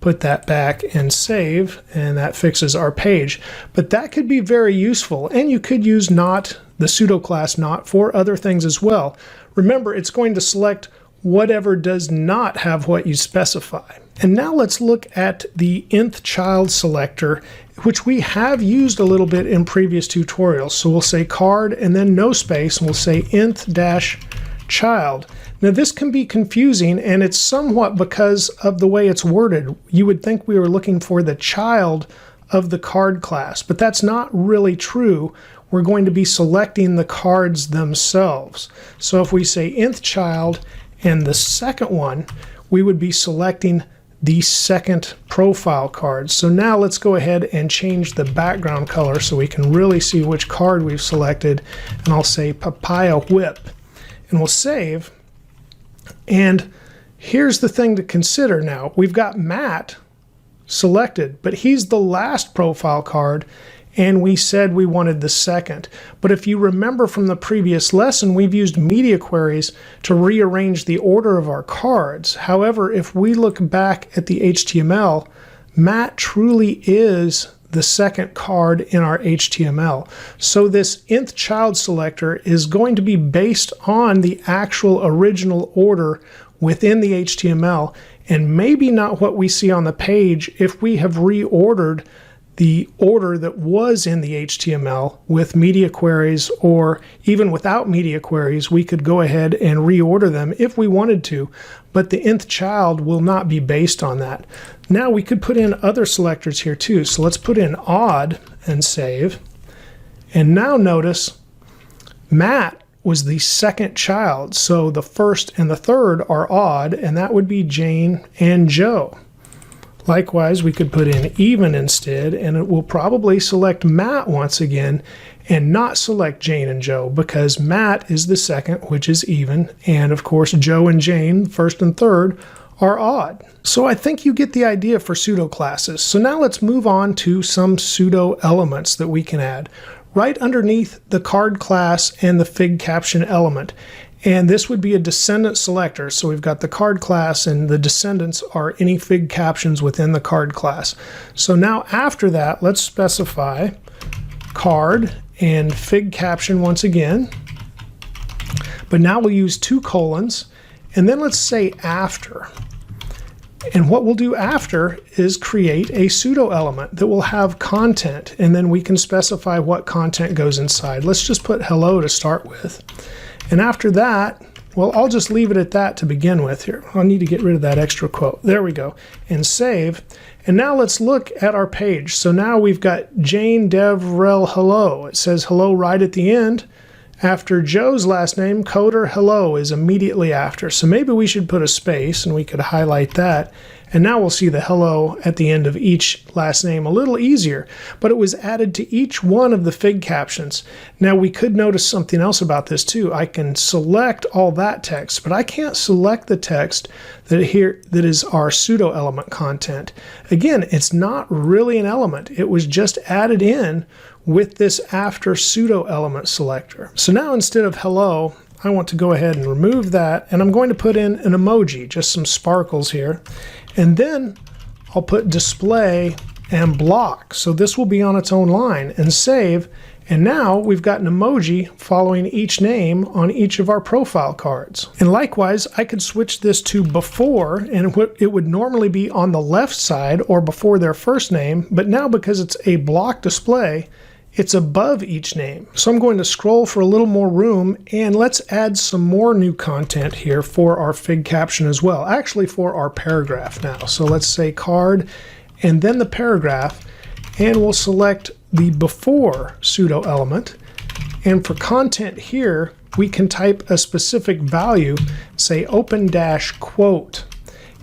put that back and save, and that fixes our page. But that could be very useful, and you could use not, the pseudo class not, for other things as well. Remember, it's going to select whatever does not have what you specify. And now let's look at the nth child selector, which we have used a little bit in previous tutorials. So we'll say card and then no space, and we'll say nth dash child. Now this can be confusing, and it's somewhat because of the way it's worded. You would think we were looking for the child of the card class, but that's not really true. We're going to be selecting the cards themselves. So if we say nth child and the second one, we would be selecting the second profile card. So now let's go ahead and change the background color so we can really see which card we've selected. And I'll say Papaya Whip, and we'll save. And here's the thing to consider now. We've got Matt selected, but he's the last profile card, and we said we wanted the second. But if you remember from the previous lesson, we've used media queries to rearrange the order of our cards. However, if we look back at the HTML, Matt truly is the second card in our HTML. So this nth child selector is going to be based on the actual original order within the HTML, and maybe not what we see on the page if we have reordered the order that was in the HTML with media queries, or even without media queries, we could go ahead and reorder them if we wanted to, but the nth child will not be based on that. Now we could put in other selectors here too. So let's put in odd and save. And now notice Matt was the second child. So the first and the third are odd, and that would be Jane and Joe. Likewise, we could put in even instead, and it will probably select Matt once again and not select Jane and Joe because Matt is the second, which is even, and of course Joe and Jane, first and third, are odd. So I think you get the idea for pseudo classes. So now let's move on to some pseudo elements that we can add right underneath the card class and the fig caption element. And this would be a descendant selector. So we've got the card class, and the descendants are any fig captions within the card class. So now after that, let's specify card and fig caption once again. But now we'll use 2 colons, and then let's say after. And what we'll do after is create a pseudo element that will have content, and then we can specify what content goes inside. Let's just put hello to start with. And after that, well, I'll just leave it at that to begin with here. I'll need to get rid of that extra quote. There we go. And save. And now let's look at our page. So now we've got Jane, Dev, Rel, hello. It says hello right at the end. After Joe's last name, Coder Hello is immediately after. So maybe we should put a space and we could highlight that. And now we'll see the hello at the end of each last name a little easier, but it was added to each one of the fig captions. Now we could notice something else about this too. I can select all that text, but I can't select the text that is our pseudo element content. Again, it's not really an element. It was just added in with this after pseudo element selector. So now instead of hello, I want to go ahead and remove that, and I'm going to put in an emoji, just some sparkles here. And then I'll put display and block. So this will be on its own line, and save. And now we've got an emoji following each name on each of our profile cards. And likewise, I could switch this to before, and it would normally be on the left side or before their first name, but now because it's a block display, it's above each name. So I'm going to scroll for a little more room, and let's add some more new content here for our fig caption as well. Actually for our paragraph now. So let's say card and then the paragraph, and we'll select the before pseudo element. And for content here, we can type a specific value, say open dash quote.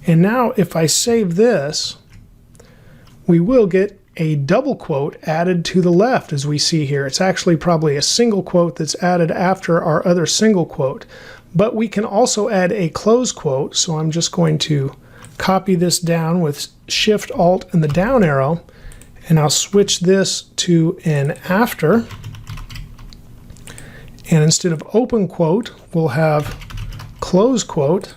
And now if I save this, we will get a double quote added to the left, as we see here. It's actually probably a single quote that's added after our other single quote. But we can also add a close quote, so I'm just going to copy this down with Shift Alt and the down arrow, and I'll switch this to an after. And instead of open quote, we'll have close quote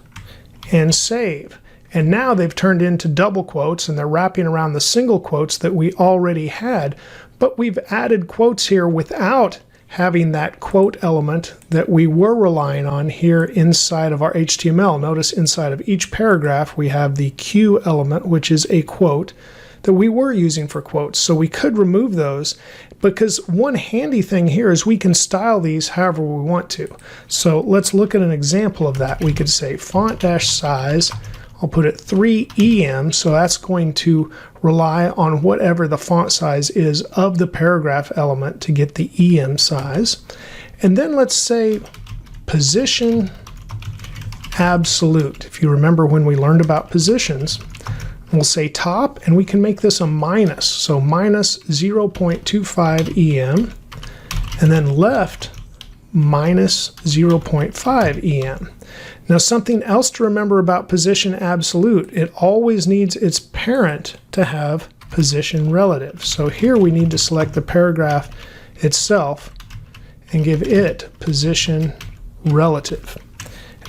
and save. And now they've turned into double quotes, and they're wrapping around the single quotes that we already had. But we've added quotes here without having that quote element that we were relying on here inside of our HTML. Notice inside of each paragraph we have the Q element, which is a quote that we were using for quotes. So we could remove those, because one handy thing here is we can style these however we want to. So let's look at an example of that. We could say font-size. I'll put it 3 EM, so that's going to rely on whatever the font size is of the paragraph element to get the EM size. And then let's say position absolute. If you remember when we learned about positions, we'll say top, and we can make this a minus, so minus 0.25 EM, and then left minus 0.5 EM. Now something else to remember about position absolute, it always needs its parent to have position relative. So here we need to select the paragraph itself and give it position relative.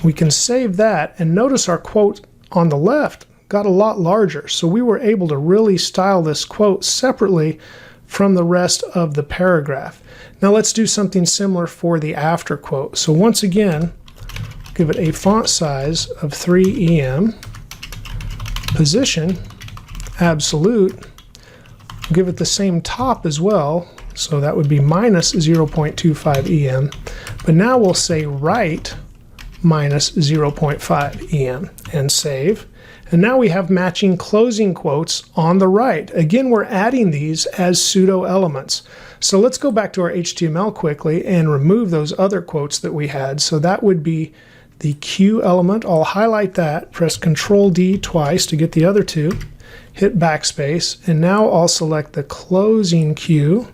We can save that, and notice our quote on the left got a lot larger. So we were able to really style this quote separately from the rest of the paragraph. Now let's do something similar for the after quote. So once again, give it a font size of 3 EM, position absolute, give it the same top as well, so that would be minus 0.25 EM, but now we'll say right minus 0.5 EM and save. And now we have matching closing quotes on the right. Again, we're adding these as pseudo elements. So let's go back to our HTML quickly and remove those other quotes that we had. So that would be the Q element. I'll highlight that, press Control D twice to get the other two, hit backspace, and now I'll select the closing Q,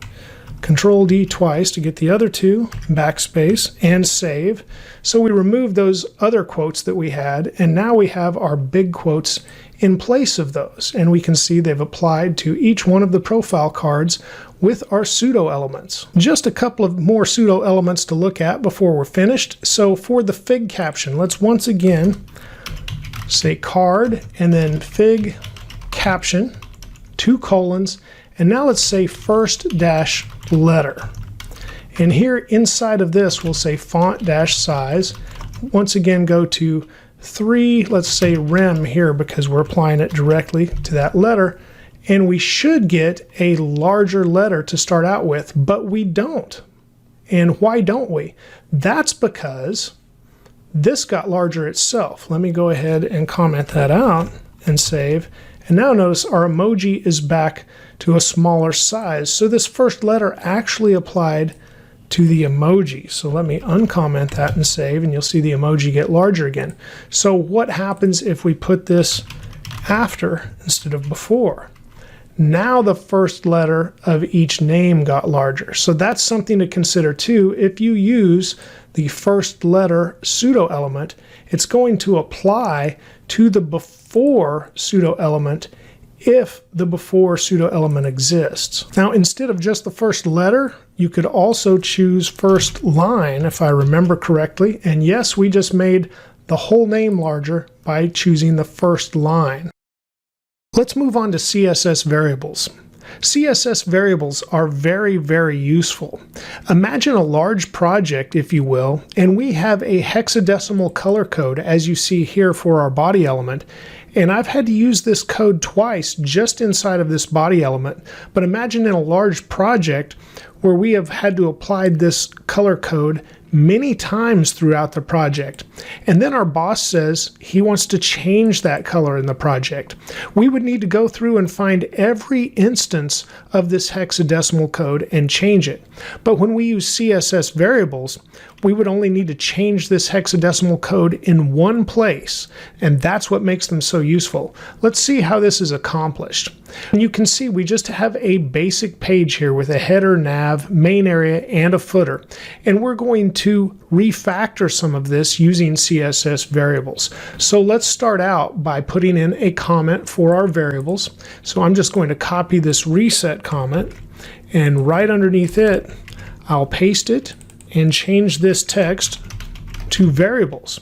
Control D twice to get the other two, backspace, and save. So we removed those other quotes that we had, and now we have our big quotes in place of those. And we can see they've applied to each one of the profile cards with our pseudo elements. Just a couple of more pseudo elements to look at before we're finished. So for the fig caption, let's once again say card and then fig caption, 2 colons, and now let's say first dash letter. And here inside of this we'll say font dash size. Once again go to 3, let's say rem here because we're applying it directly to that letter, and we should get a larger letter to start out with, but we don't. And why don't we? That's because this got larger itself. Let me go ahead and comment that out and save. And now notice our emoji is back to a smaller size. So this first letter actually applied to the emoji. So let me uncomment that and save, and you'll see the emoji get larger again. So what happens if we put this after instead of before? Now the first letter of each name got larger. So that's something to consider too. If you use the first letter pseudo element, it's going to apply to the before pseudo element if the before pseudo element exists. Now, instead of just the first letter, you could also choose first line, if I remember correctly. And yes, we just made the whole name larger by choosing the first line. Let's move on to CSS variables. CSS variables are very, very useful. Imagine a large project, if you will, and we have a hexadecimal color code, as you see here for our body element. And I've had to use this code twice just inside of this body element. But imagine in a large project where we have had to apply this color code many times throughout the project. And then our boss says he wants to change that color in the project. We would need to go through and find every instance of this hexadecimal code and change it. But when we use CSS variables, we would only need to change this hexadecimal code in one place, and that's what makes them so useful. Let's see how this is accomplished. And you can see we just have a basic page here with a header, nav, main area, and a footer. And we're going to refactor some of this using CSS variables. So let's start out by putting in a comment for our variables. So I'm just going to copy this reset comment, and right underneath it, I'll paste it and change this text to variables.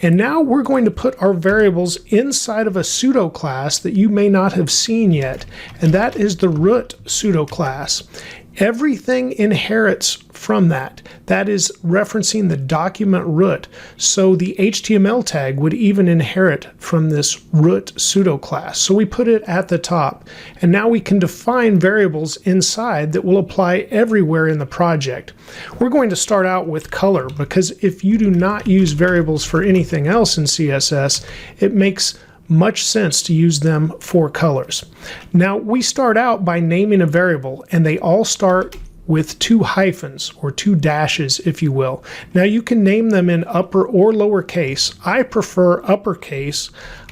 And now we're going to put our variables inside of a pseudo class that you may not have seen yet, and that is the root pseudo class. Everything inherits from that. That is referencing the document root. So the HTML tag would even inherit from this root pseudo class. So we put it at the top. And now we can define variables inside that will apply everywhere in the project. We're going to start out with color, because if you do not use variables for anything else in CSS, it makes much sense to use them for colors. Now we start out by naming a variable, and they all start with two hyphens or two dashes, if you will. Now you can name them in upper or lower case. I prefer uppercase.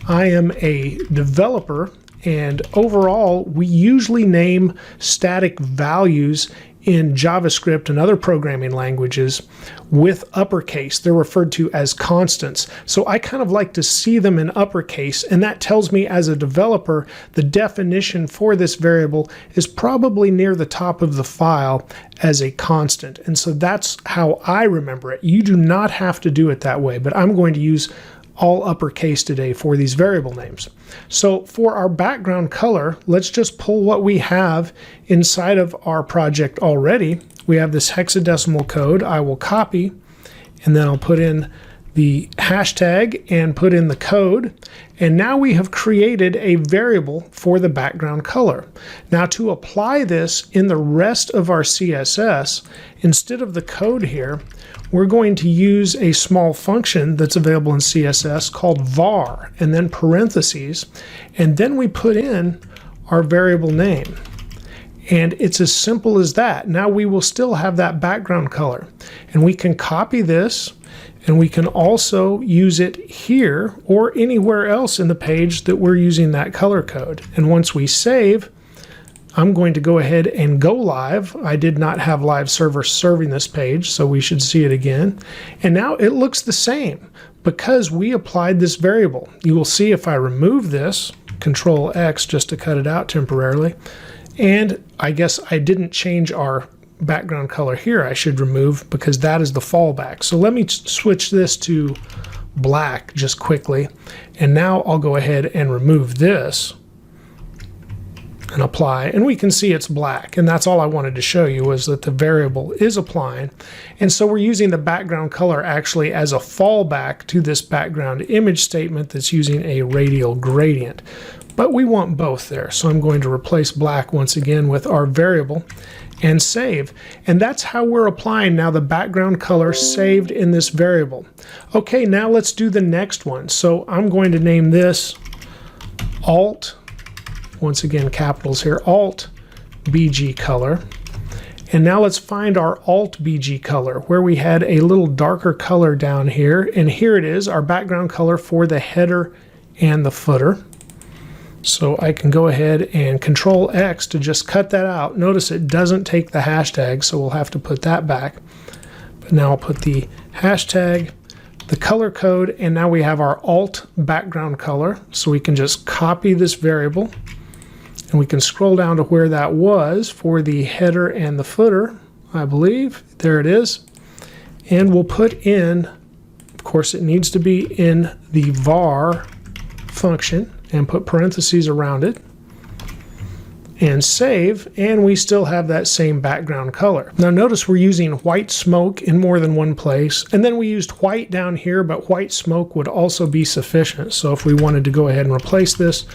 I am a developer, and overall we usually name static values in JavaScript and other programming languages with uppercase. They're referred to as constants. So I kind of like to see them in uppercase, and that tells me as a developer the definition for this variable is probably near the top of the file as a constant. And so that's how I remember it. You do not have to do it that way, but I'm going to use all uppercase today for these variable names. So for our background color, let's just pull what we have inside of our project already. We have this hexadecimal code. I will copy, and then I'll put in the hashtag and put in the code. And now we have created a variable for the background color. Now to apply this in the rest of our CSS, instead of the code here, we're going to use a small function that's available in CSS called var, and then parentheses, and then we put in our variable name. And it's as simple as that. Now we will still have that background color, and we can copy this, and we can also use it here or anywhere else in the page that we're using that color code. And once we save, I'm going to go ahead and go live. I did not have live server serving this page, so we should see it again. And now it looks the same because we applied this variable. You will see if I remove this, Control X just to cut it out temporarily, and I guess I didn't change our background color here. I should remove, because that is the fallback. So let me switch this to black just quickly, and now I'll go ahead and remove this and apply, and we can see it's black. And that's all I wanted to show you, was that the variable is applying. And so we're using the background color actually as a fallback to this background image statement that's using a radial gradient. But we want both there. So I'm going to replace black once again with our variable and save. And that's how we're applying now the background color saved in this variable. Okay, now let's do the next one. So I'm going to name this Alt, once again capitals here, Alt BG color. And now let's find our Alt BG color, where we had a little darker color down here. And here it is, our background color for the header and the footer. So I can go ahead and Control X to just cut that out. Notice it doesn't take the hashtag, so we'll have to put that back. But now I'll put the hashtag, the color code, and now we have our Alt background color. So we can just copy this variable, and we can scroll down to where that was for the header and the footer, I believe. There it is. And we'll put in, of course, it needs to be in the var function, and put parentheses around it, and save, and we still have that same background color. Now notice we're using white smoke in more than one place, and then we used white down here, but white smoke would also be sufficient. So if we wanted to go ahead and replace this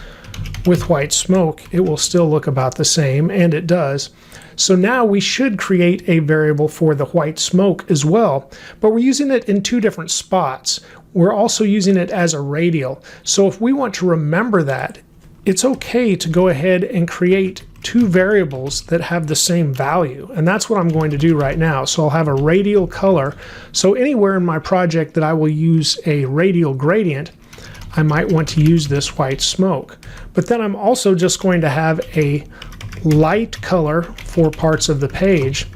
with white smoke, it will still look about the same, and it does. So now we should create a variable for the white smoke as well, but we're using it in two different spots. We're also using it as a radial. So if we want to remember that, it's okay to go ahead and create two variables that have the same value. And that's what I'm going to do right now. So I'll have a radial color. So anywhere in my project that I will use a radial gradient, I might want to use this white smoke. But then I'm also just going to have a light color for parts of the page,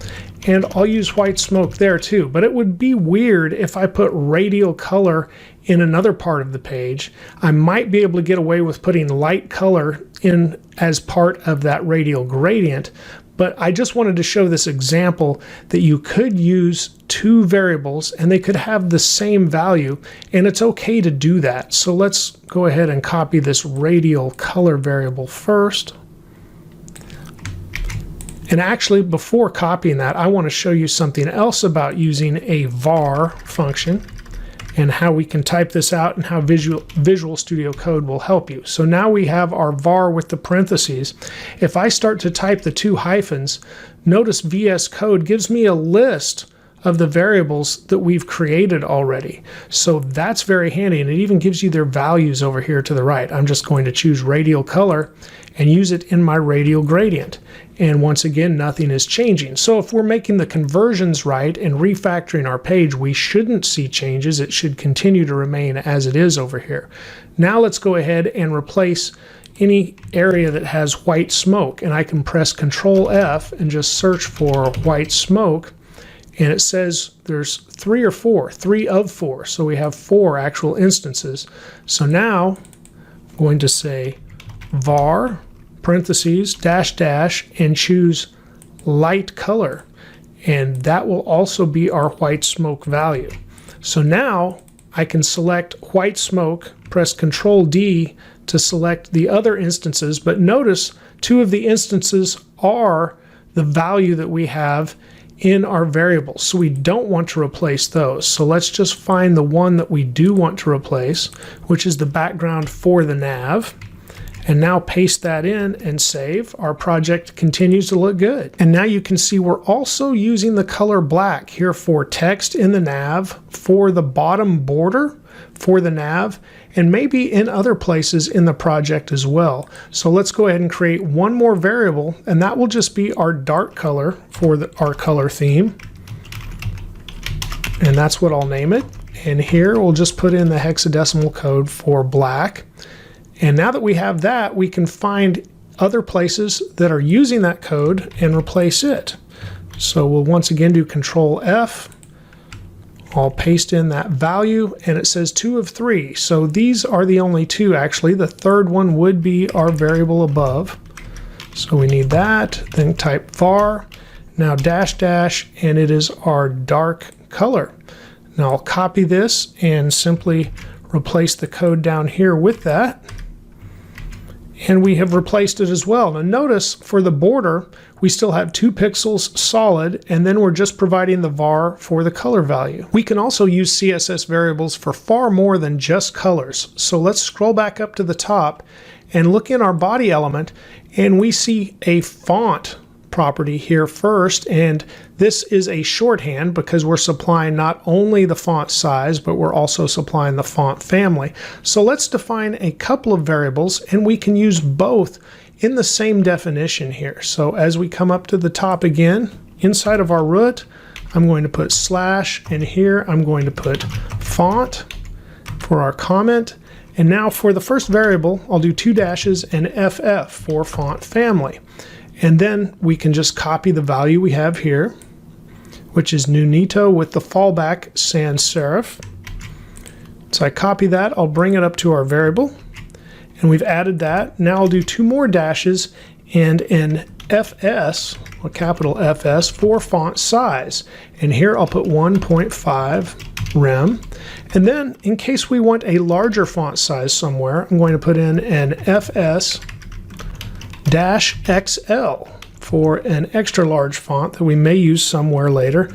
and I'll use white smoke there too. But it would be weird if I put radial color in another part of the page. I might be able to get away with putting light color in as part of that radial gradient, but I just wanted to show this example that you could use two variables and they could have the same value, and it's okay to do that. So let's go ahead and copy this radial color variable first. And actually, before copying that, I want to show you something else about using a var function and how we can type this out and how Visual Studio Code will help you. So now we have our var with the parentheses. If I start to type the two hyphens, notice VS Code gives me a list of the variables that we've created already. So that's very handy, and it even gives you their values over here to the right. I'm just going to choose radial color and use it in my radial gradient. And once again, nothing is changing. So if we're making the conversions right and refactoring our page, we shouldn't see changes. It should continue to remain as it is over here. Now let's go ahead and replace any area that has white smoke. And I can press Control F and just search for white smoke. And it says there's three of four. So we have 4 actual instances. So now I'm going to say var parentheses dash dash and choose light color, and that will also be our white smoke value. So now I can select white smoke, press Control D to select the other instances, but notice 2 of the instances are the value that we have in our variables, so we don't want to replace those. So let's just find the one that we do want to replace, which is the background for the nav. And now paste that in and save. Our project continues to look good. And now you can see we're also using the color black here for text in the nav, for the bottom border for the nav, and maybe in other places in the project as well. So let's go ahead and create one more variable, and that will just be our dark color for our color theme. And that's what I'll name it. And here we'll just put in the hexadecimal code for black. And now that we have that, we can find other places that are using that code and replace it. So we'll once again do Control F. I'll paste in that value, and it says 2 of 3. So these are the only 2 actually. The third one would be our variable above. So we need that, then type var, now dash dash, and it is our dark color. Now I'll copy this and simply replace the code down here with that. And we have replaced it as well. Now notice for the border, we still have 2 pixels solid, and then we're just providing the var for the color value. We can also use CSS variables for far more than just colors. So let's scroll back up to the top and look in our body element, and we see a font property here first, and this is a shorthand because we're supplying not only the font size, but we're also supplying the font family. So let's define a couple of variables, and we can use both in the same definition here. So as we come up to the top again, inside of our root, I'm going to put slash, and here I'm going to put font for our comment. And now for the first variable, I'll do 2 dashes and FF for font family. And then we can just copy the value we have here, which is Nunito with the fallback sans serif. So I copy that, I'll bring it up to our variable, and we've added that. Now I'll do 2 more dashes and an FS, a capital FS, for font size. And here I'll put 1.5 rem. And then in case we want a larger font size somewhere, I'm going to put in an FS-XL for an extra large font that we may use somewhere later.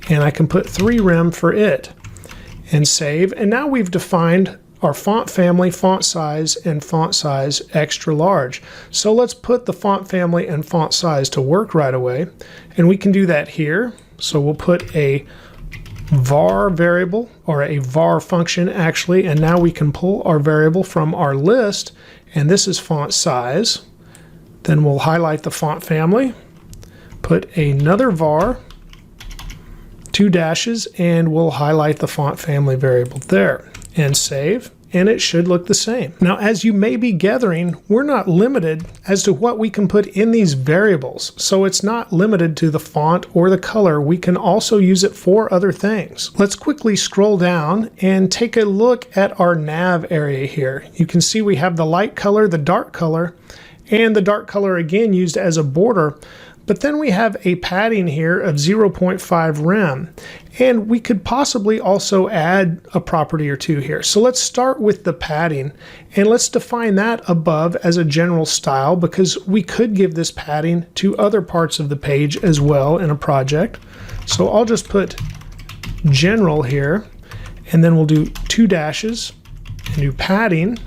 And I can put 3 rem for it and save. And now we've defined our font family, font size, and font size extra large. So let's put the font family and font size to work right away. And we can do that here. So we'll put a var variable, or a var function actually, and now we can pull our variable from our list, and this is font size. Then we'll highlight the font family, put another var, 2 dashes, and we'll highlight the font family variable there, and save, and it should look the same. Now, as you may be gathering, we're not limited as to what we can put in these variables. So it's not limited to the font or the color. We can also use it for other things. Let's quickly scroll down and take a look at our nav area here. You can see we have the light color, the dark color, and the dark color again used as a border. But then we have a padding here of 0.5 rem, and we could possibly also add a property or two here. So let's start with the padding, and let's define that above as a general style, because we could give this padding to other parts of the page as well in a project. So I'll just put general here, and then we'll do 2 dashes and do padding,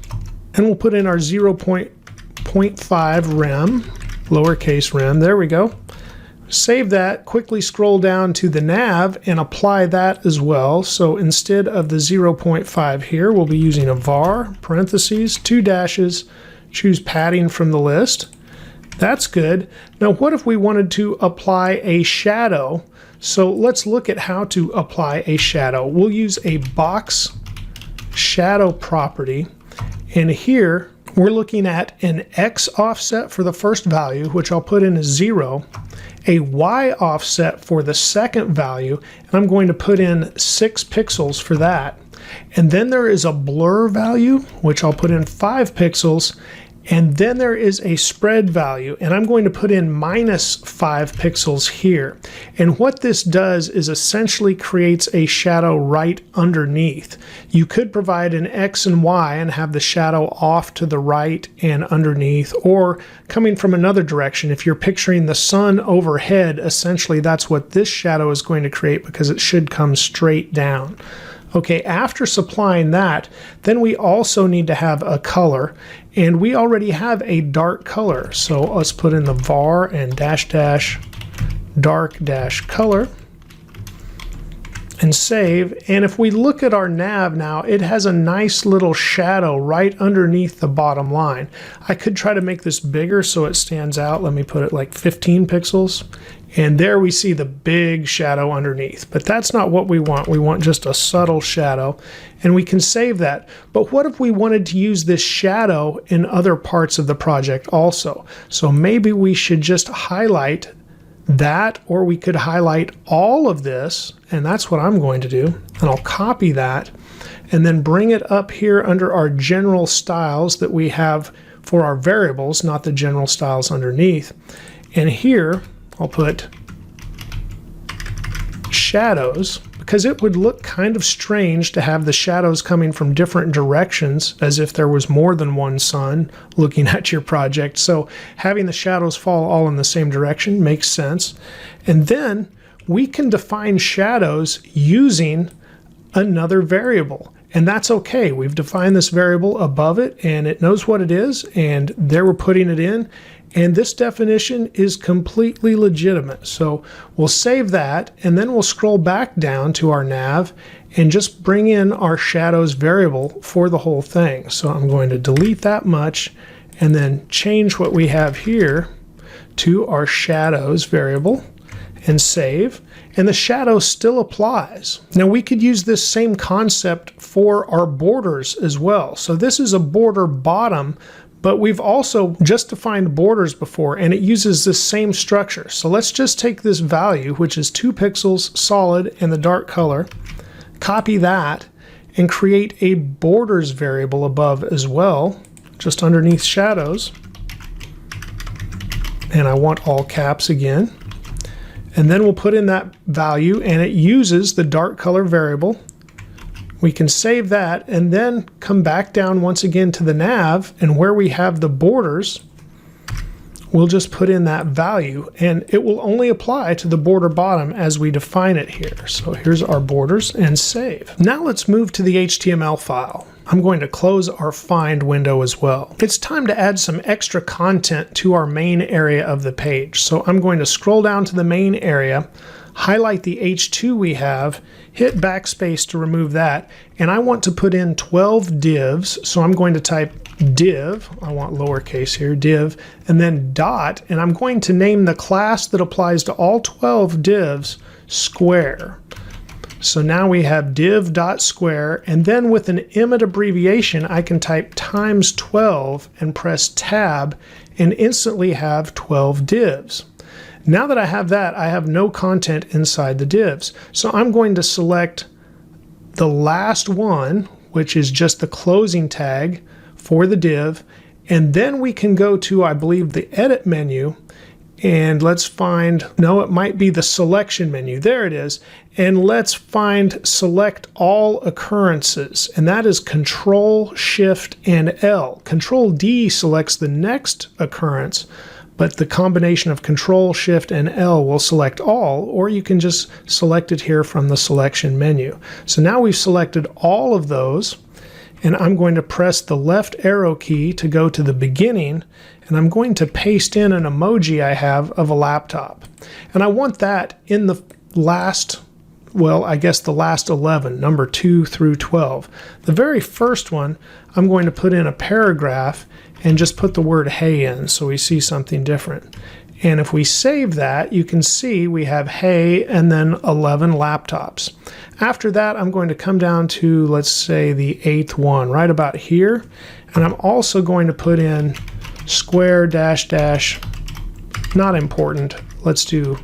and we'll put in our 0.5 rem, lowercase rem, there we go. Save that, quickly scroll down to the nav and apply that as well. So instead of the 0.5 here, we'll be using a var, parentheses, 2 dashes, choose padding from the list. That's good. Now what if we wanted to apply a shadow? So let's look at how to apply a shadow. We'll use a box shadow property, and here we're looking at an X offset for the first value, which I'll put in as 0, a Y offset for the second value, and I'm going to put in 6 pixels for that. And then there is a blur value, which I'll put in 5 pixels, and then there is a spread value, and I'm going to put in -5 pixels here. And what this does is essentially creates a shadow right underneath. You could provide an X and Y and have the shadow off to the right and underneath, or coming from another direction. If you're picturing the sun overhead, essentially that's what this shadow is going to create, because it should come straight down. Okay, after supplying that, then we also need to have a color, and we already have a dark color. So let's put in the var and dark color and save. And if we look at our nav now, it has a nice little shadow right underneath the bottom line. I could try to make this bigger so it stands out. Let me put it like 15 pixels. And there we see the big shadow underneath. But that's not what we want. We want just a subtle shadow, and we can save that. But what if we wanted to use this shadow in other parts of the project also? So maybe we should just highlight that, or we could highlight all of this, and that's what I'm going to do. And I'll copy that and then bring it up here under our general styles that we have for our variables, not the general styles underneath. And here I'll put shadows, because it would look kind of strange to have the shadows coming from different directions, as if there was more than one sun looking at your project. So having the shadows fall all in the same direction makes sense. And then we can define shadows using another variable. And that's okay. We've defined this variable above it, and it knows what it is, and there we're putting it in. And this definition is completely legitimate. So we'll save that, and then we'll scroll back down to our nav and just bring in our shadows variable for the whole thing. So I'm going to delete that much and then change what we have here to our shadows variable. and save, and the shadow still applies. Now we could use this same concept for our borders as well. So this is a border bottom, but we've also just defined borders before, and it uses this same structure. So let's just take this value, which is 2 pixels solid and the dark color, copy that, and create a borders variable above as well, just underneath shadows. And I want all caps again. And then we'll put in that value, and it uses the dark color variable. We can save that and then come back down once again to the nav, and where we have the borders, we'll just put in that value, and it will only apply to the border bottom as we define it here. So here's our borders, and save. Now let's move to the HTML file. I'm going to close our find window as well. It's time to add some extra content to our main area of the page. So I'm going to scroll down to the main area, highlight the H2 we have, hit backspace to remove that, and I want to put in 12 divs. So I'm going to type div, I want lowercase here, div, and then dot, and I'm going to name the class that applies to all 12 divs square. So now we have div.square, and then with an emit abbreviation, I can type times 12 and press tab and instantly have 12 divs. Now that I have that, I have no content inside the divs. So I'm going to select the last one, which is just the closing tag for the div, and then we can go to, I believe, the edit menu, and let's find, no, it might be the selection menu. There it is. And let's find select all occurrences. And that is Control, Shift, and L. Control D selects the next occurrence, but the combination of Control, Shift, and L will select all, or you can just select it here from the selection menu. So now we've selected all of those, and I'm going to press the left arrow key to go to the beginning, and I'm going to paste in an emoji I have of a laptop. And I want that in the last, well, I guess the last 11, number 2 through 12. The very first one, I'm going to put in a paragraph and just put the word hey in so we see something different. And if we save that, you can see we have hey and then 11 laptops. After that, I'm going to come down to, let's say, the 8th one, right about here. And I'm also going to put in square dash dash, not important, let's do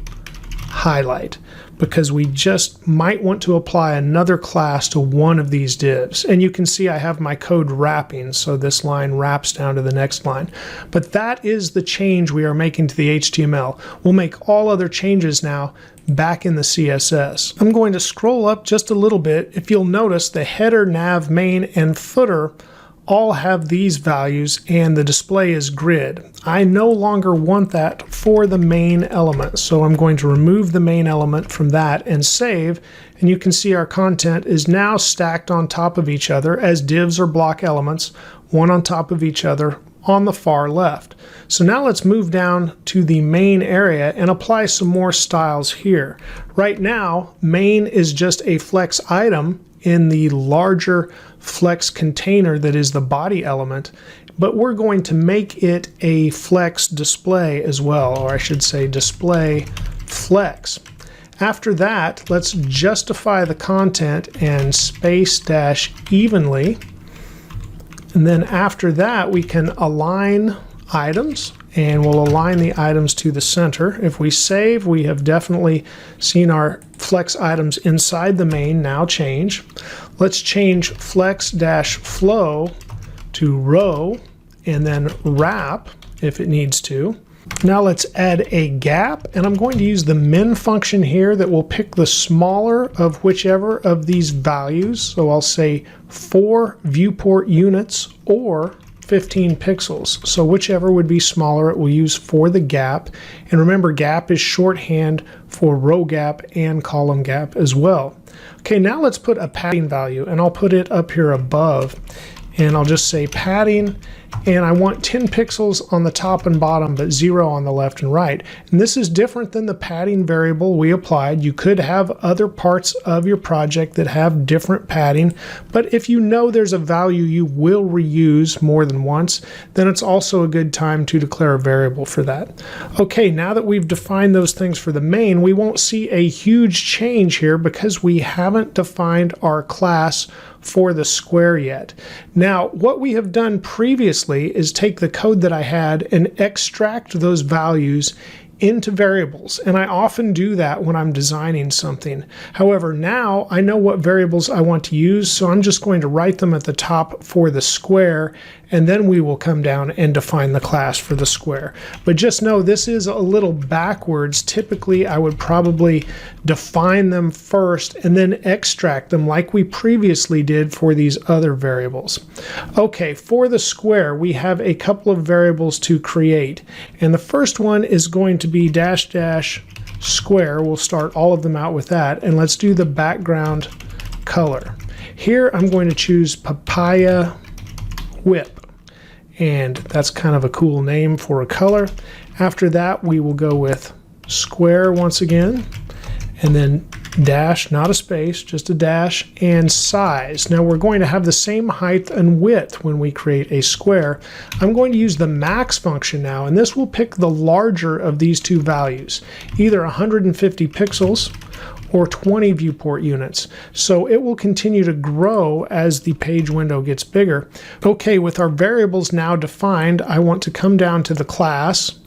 highlight, because we just might want to apply another class to one of these divs. And you can see I have my code wrapping, so this line wraps down to the next line. But that is the change we are making to the HTML. We'll make all other changes now back in the CSS. I'm going to scroll up just a little bit. If you'll notice, the header, nav, main, and footer all have these values, and the display is grid. I no longer want that for the main element, so I'm going to remove the main element from that and save, and you can see our content is now stacked on top of each other as divs or block elements, one on top of each other on the far left. So now let's move down to the main area and apply some more styles here. Right now, main is just a flex item in the larger flex container that is the body element, but we're going to make it a flex display as well, or I should say display flex. After that, let's justify the content and space dash evenly, and then after that we can align items, and we'll align the items to the center. If we save, we have definitely seen our flex items inside the main now change. Let's change flex-flow to row and then wrap if it needs to. Now let's add a gap, and I'm going to use the min function here that will pick the smaller of whichever of these values. So I'll say 4 viewport units or 15 pixels. So whichever would be smaller, it will use for the gap. And remember, gap is shorthand for row gap and column gap as well. Okay, now let's put a padding value, and I'll put it up here above. And I'll just say padding, and I want 10 pixels on the top and bottom, but 0 on the left and right. And this is different than the padding variable we applied. You could have other parts of your project that have different padding, but if you know there's a value you will reuse more than once, then it's also a good time to declare a variable for that. Okay, now that we've defined those things for the main, we won't see a huge change here because we haven't defined our class for the square yet. Now, what we have done previously is take the code that I had and extract those values into variables, and I often do that when I'm designing something. However, now I know what variables I want to use, so I'm just going to write them at the top for the square, and then we will come down and define the class for the square. But just know this is a little backwards. Typically, I would probably define them first and then extract them like we previously did for these other variables. Okay, for the square, we have a couple of variables to create, and the first one is going to be dash dash square. We'll start all of them out with that, and let's do the background color. Here I'm going to choose Papaya Whip, and that's kind of a cool name for a color. After that, we will go with square once again, and then dash, not a space, just a dash, and size. Now we're going to have the same height and width when we create a square. I'm going to use the max function now, and this will pick the larger of these two values, either 150 pixels or 20 viewport units. So it will continue to grow as the page window gets bigger. Okay, with our variables now defined, I want to come down to the class,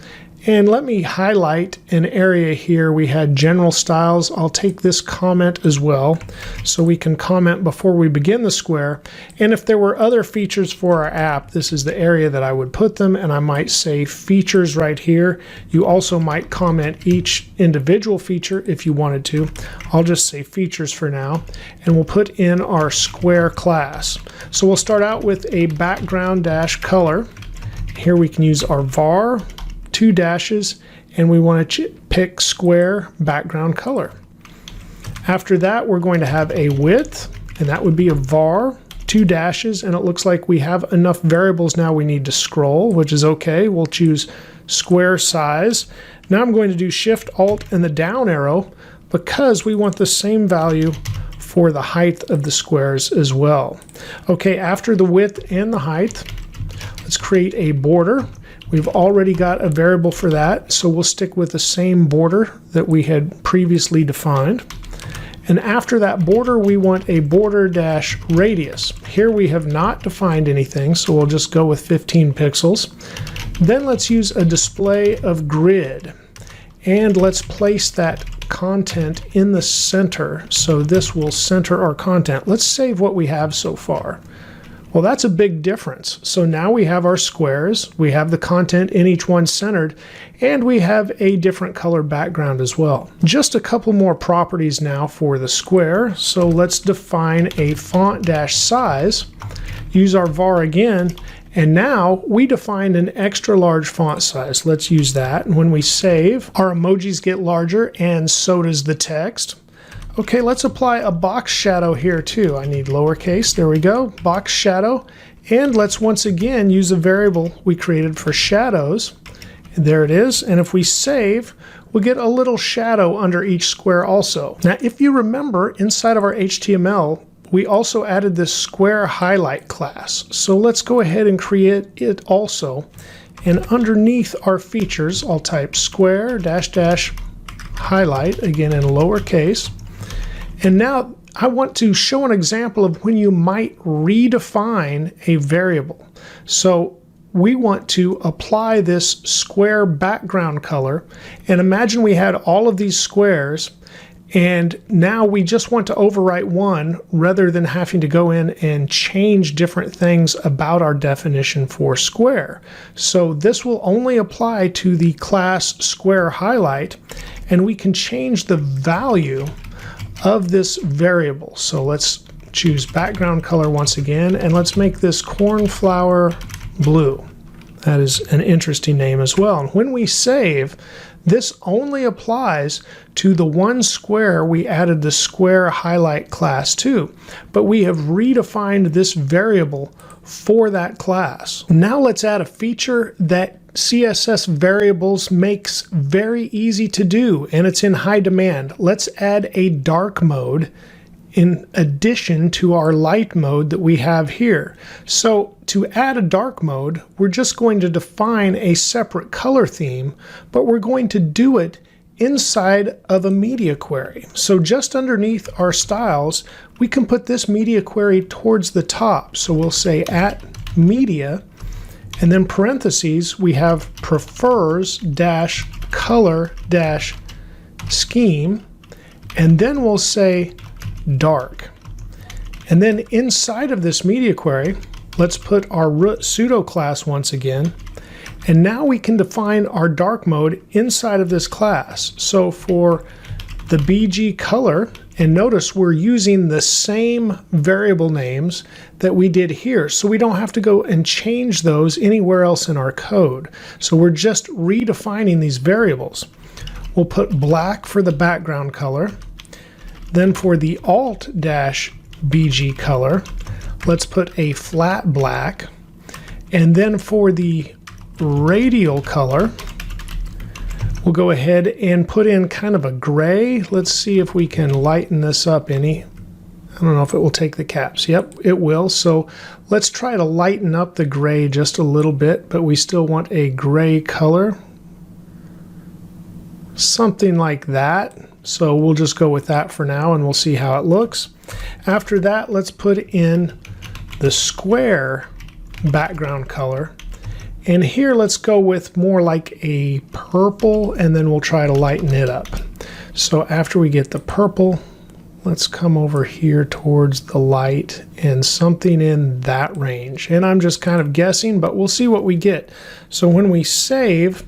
and let me highlight an area here. We had general styles. I'll take this comment as well, so we can comment before we begin the square. And if there were other features for our app, this is the area that I would put them, and I might say features right here. You also might comment each individual feature if you wanted to. I'll just say features for now, and we'll put in our square class. So we'll start out with a background dash color. Here we can use our var, 2 dashes, and we want to pick square background color. After that, we're going to have a width, and that would be a var, 2 dashes, and it looks like we have enough variables now we need to scroll, which is okay. We'll choose square size. Now I'm going to do Shift Alt and the down arrow because we want the same value for the height of the squares as well. Okay, after the width and the height, let's create a border. We've already got a variable for that, so we'll stick with the same border that we had previously defined. And after that border, we want a border dash radius. Here we have not defined anything, so we'll just go with 15 pixels. Then let's use a display of grid, and let's place that content in the center, so this will center our content. Let's save what we have so far. Well, that's a big difference. So now we have our squares, we have the content in each one centered, and we have a different color background as well. Just a couple more properties now for the square. So let's define a font dash size, use our var again, and now we defined an extra large font size. Let's use that. And when we save, our emojis get larger, and so does the text. Okay, let's apply a box shadow here too. I need lowercase, there we go, box shadow. And let's once again use a variable we created for shadows. And there it is, and if we save, we'll get a little shadow under each square also. Now, if you remember, inside of our HTML, we also added this square highlight class. So let's go ahead and create it also. And underneath our features, I'll type square dash dash highlight, again in lowercase. And now I want to show an example of when you might redefine a variable. So we want to apply this square background color, and imagine we had all of these squares, and now we just want to overwrite one rather than having to go in and change different things about our definition for square. So this will only apply to the class square highlight, and we can change the value of this variable. So let's choose background color once again, and let's make this cornflower blue. That is an interesting name as well. And when we save, this only applies to the one square we added the square highlight class to, but we have redefined this variable for that class. Now let's add a feature that CSS variables makes very easy to do, and it's in high demand. Let's add a dark mode in addition to our light mode that we have here. So to add a dark mode, we're just going to define a separate color theme, but we're going to do it inside of a media query. So just underneath our styles, we can put this media query towards the top. So we'll say @media, and then parentheses, we have prefers-color-scheme, and then we'll say dark. And then inside of this media query, let's put our root pseudo class once again. And now we can define our dark mode inside of this class. So for the BG color, and notice we're using the same variable names that we did here. So we don't have to go and change those anywhere else in our code. So we're just redefining these variables. We'll put black for the background color. Then for the alt-BG color, let's put a flat black. And then for the radial color, we'll go ahead and put in kind of a gray. Let's see if we can lighten this up any. I don't know if it will take the caps. Yep, it will. So let's try to lighten up the gray just a little bit, but we still want a gray color. Something like that. So we'll just go with that for now, and we'll see how it looks. After that, let's put in the square background color. And here let's go with more like a purple, and then we'll try to lighten it up. So after we get the purple, let's come over here towards the light and something in that range. And I'm just kind of guessing, but we'll see what we get. So when we save,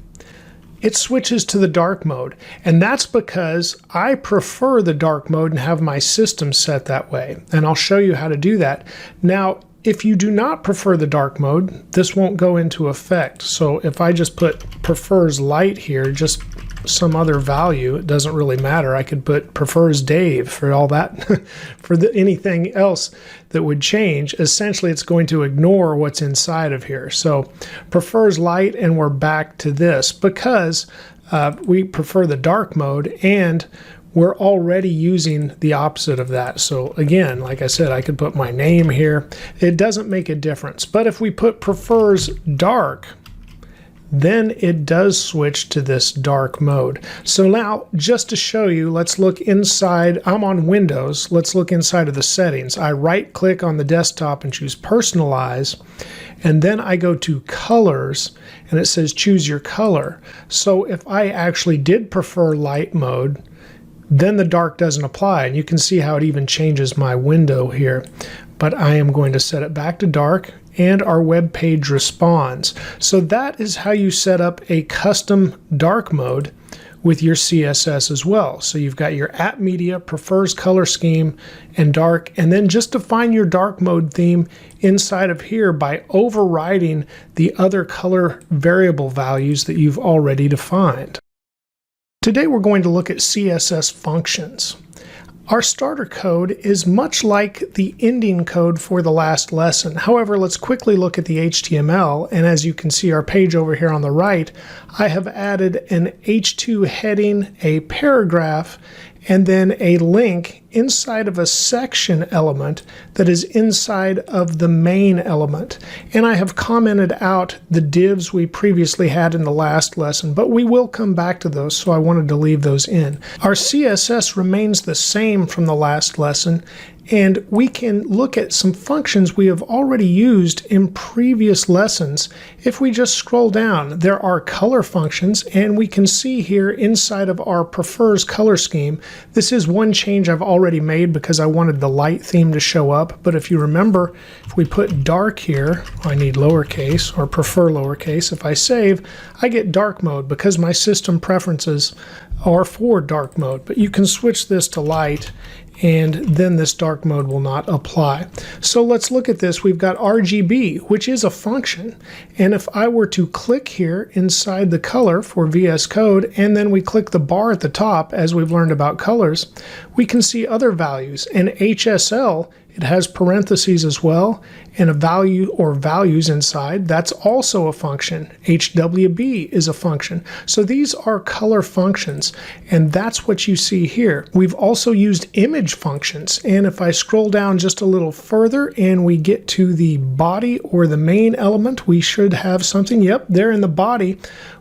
it switches to the dark mode. And that's because I prefer the dark mode and have my system set that way. And I'll show you how to do that. Now, if you do not prefer the dark mode, this won't go into effect. So if I just put prefers light here, just some other value, it doesn't really matter. I could put prefers Dave for all that, for anything else that would change. Essentially, it's going to ignore what's inside of here. So prefers light, and we're back to this because we prefer the dark mode, and we're already using the opposite of that. So again, like I said, I could put my name here. It doesn't make a difference. But if we put prefers dark, then it does switch to this dark mode. So now, just to show you, let's look inside. I'm on Windows. Let's look inside of the settings. I right-click on the desktop and choose Personalize, and then I go to Colors, and it says Choose Your Color. So if I actually did prefer light mode, then the dark doesn't apply, and you can see how it even changes my window here. But I am going to set it back to dark, and our web page responds. So that is how you set up a custom dark mode with your CSS as well. So you've got your @media, prefers color scheme, and dark, and then just define your dark mode theme inside of here by overriding the other color variable values that you've already defined. Today we're going to look at CSS functions. Our starter code is much like the ending code for the last lesson. However, let's quickly look at the HTML, and as you can see our page over here on the right, I have added an H2 heading, a paragraph, and then a link inside of a section element that is inside of the main element. And I have commented out the divs we previously had in the last lesson, but we will come back to those, so I wanted to leave those in. Our CSS remains the same from the last lesson, and we can look at some functions we have already used in previous lessons. If we just scroll down, there are color functions, and we can see here inside of our prefers color scheme, this is one change I've already made because I wanted the light theme to show up. But if you remember, if we put dark here, I need lowercase or prefer lowercase. If I save, I get dark mode because my system preferences are for dark mode. But you can switch this to light, and then this dark mode will not apply. So let's look at this. We've got RGB, which is a function. And if I were to click here inside the color for VS Code, and then we click the bar at the top, as we've learned about colors, we can see other values. And HSL It has parentheses as well, and a value or values inside. That's also a function. HWB is a function. So these are color functions, and that's what you see here. We've also used image functions, and if I scroll down just a little further and we get to the body or the main element, we should have something. Yep, there in the body,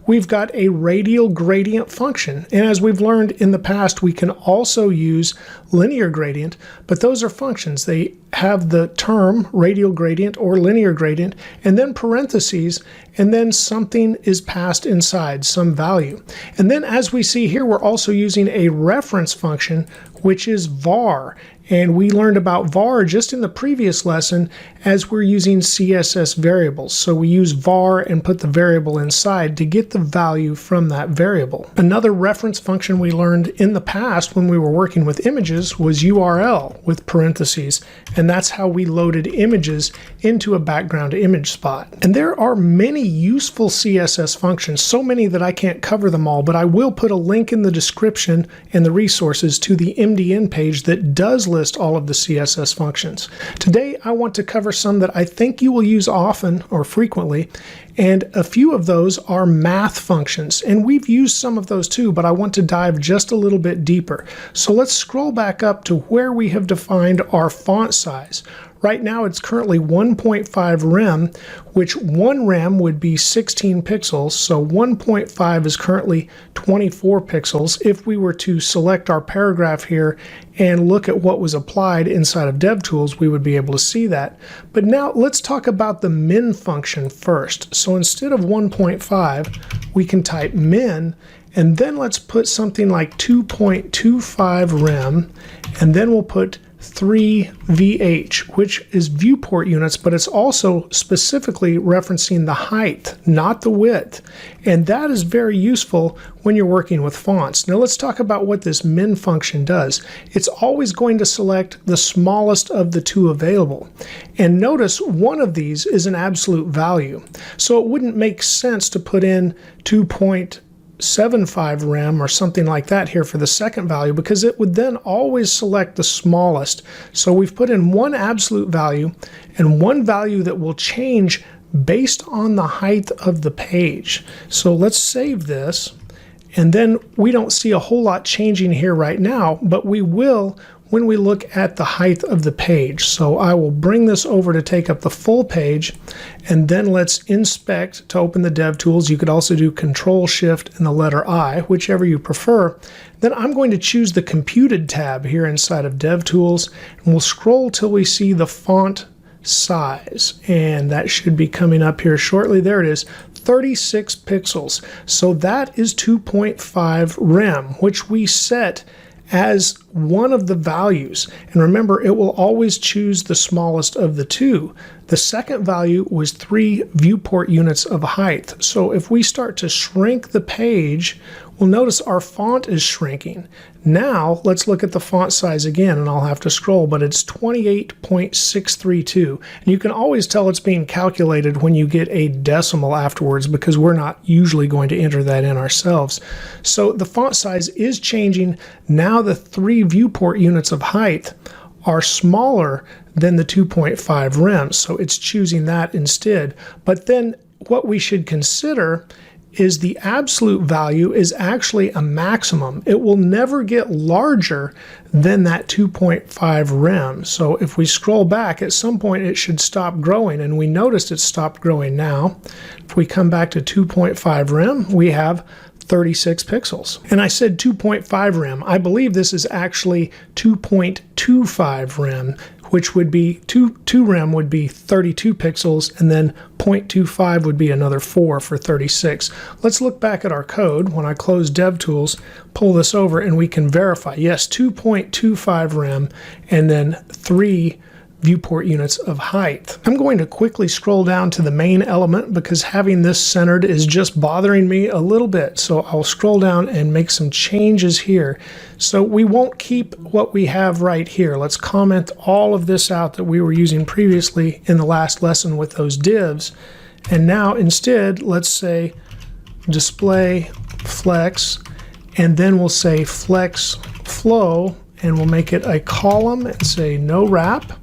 we've got a radial gradient function. And as we've learned in the past, we can also use linear gradient, but those are functions. They have the term radial gradient or linear gradient, and then parentheses, and then something is passed inside, some value. And then as we see here, we're also using a reference function, which is var. And we learned about var just in the previous lesson as we're using CSS variables. So we use var and put the variable inside to get the value from that variable. Another reference function we learned in the past when we were working with images was URL with parentheses. And that's how we loaded images into a background image spot. And there are many useful CSS functions, so many that I can't cover them all, but I will put a link in the description and the resources to the MDN page that does list all of the CSS functions. Today I want to cover some that I think you will use often or frequently, and a few of those are math functions, and we've used some of those too, but I want to dive just a little bit deeper. So let's scroll back up to where we have defined our font size. Right now it's currently 1.5 rem, which 1 rem would be 16 pixels, so 1.5 is currently 24 pixels. If we were to select our paragraph here and look at what was applied inside of DevTools, we would be able to see that. But now let's talk about the min function first. So instead of 1.5, we can type min, and then let's put something like 2.25 rem, and then we'll put 3 VH, which is viewport units, but it's also specifically referencing the height, not the width. And that is very useful when you're working with fonts. Now let's talk about what this min function does. It's always going to select the smallest of the two available. And notice one of these is an absolute value. So it wouldn't make sense to put in 2.75 rem or something like that here for the second value, because it would then always select the smallest. So we've put in one absolute value and one value that will change based on the height of the page. So let's save this, and then we don't see a whole lot changing here right now, but we will when we look at the height of the page. So I will bring this over to take up the full page, and then let's inspect to open the DevTools. You could also do Control Shift and the letter I, whichever you prefer. Then I'm going to choose the Computed tab here inside of DevTools, and we'll scroll till we see the font size, and that should be coming up here shortly. There it is, 36 pixels. So that is 2.5 rem, which we set as one of the values. And remember, it will always choose the smallest of the two. The second value was 3 viewport units of height. So if we start to shrink the page, we'll notice our font is shrinking. Now let's look at the font size again, and I'll have to scroll, but it's 28.632. And you can always tell it's being calculated when you get a decimal afterwards, because we're not usually going to enter that in ourselves. So the font size is changing. Now the 3 viewport units of height are smaller than the 2.5 rem, so it's choosing that instead. But then what we should consider is the absolute value is actually a maximum. It will never get larger than that 2.5 rem. So if we scroll back, at some point it should stop growing, and we noticed it stopped growing now. If we come back to 2.5 rem, we have 36 pixels. And I said 2.5 rem. I believe this is actually 2.25 rem, which would be 2 rem would be 32 pixels, and then 0.25 would be another 4 for 36. Let's look back at our code. When I close DevTools, pull this over, and we can verify. Yes, 2.25 rem, and then 3 viewport units of height. I'm going to quickly scroll down to the main element because having this centered is just bothering me a little bit. So I'll scroll down and make some changes here. So we won't keep what we have right here. Let's comment all of this out that we were using previously in the last lesson with those divs. And now instead, let's say display flex, and then we'll say flex flow, and we'll make it a column and say no wrap.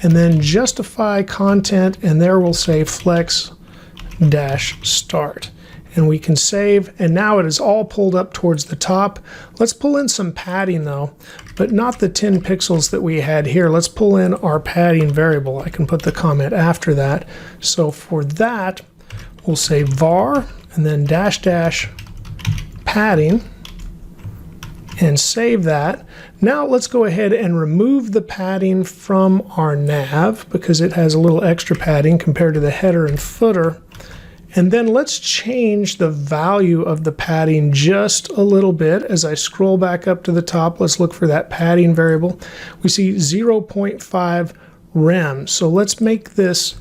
and then justify content, and there we'll say flex-start. And we can save, and now it is all pulled up towards the top. Let's pull in some padding though, but not the 10 pixels that we had here. Let's pull in our padding variable. I can put the comment after that. So for that, we'll say var and then dash dash padding and save that. Now let's go ahead and remove the padding from our nav because it has a little extra padding compared to the header and footer. And then let's change the value of the padding just a little bit. As I scroll back up to the top, let's look for that padding variable. We see 0.5 rem. So let's make this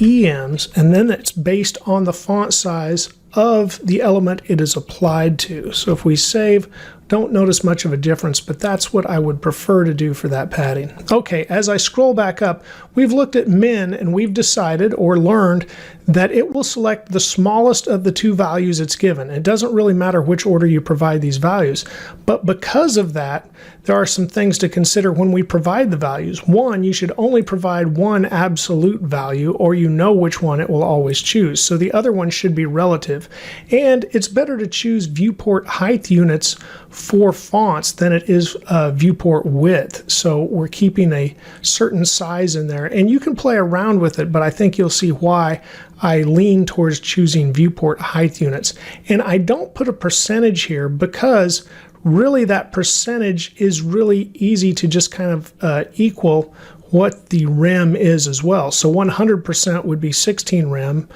EMs, and then it's based on the font size of the element it is applied to. So if we save, don't notice much of a difference, but that's what I would prefer to do for that padding. Okay, as I scroll back up, we've looked at min and we've decided or learned that it will select the smallest of the two values it's given. It doesn't really matter which order you provide these values, but because of that, there are some things to consider when we provide the values. One, you should only provide one absolute value, or you know which one it will always choose. So the other one should be relative. And it's better to choose viewport height units for fonts than it is viewport width. So we're keeping a certain size in there, and you can play around with it, but I think you'll see why I lean towards choosing viewport height units. And I don't put a percentage here because really that percentage is really easy to just kind of equal what the rem is as well. So 100% would be 16 rem,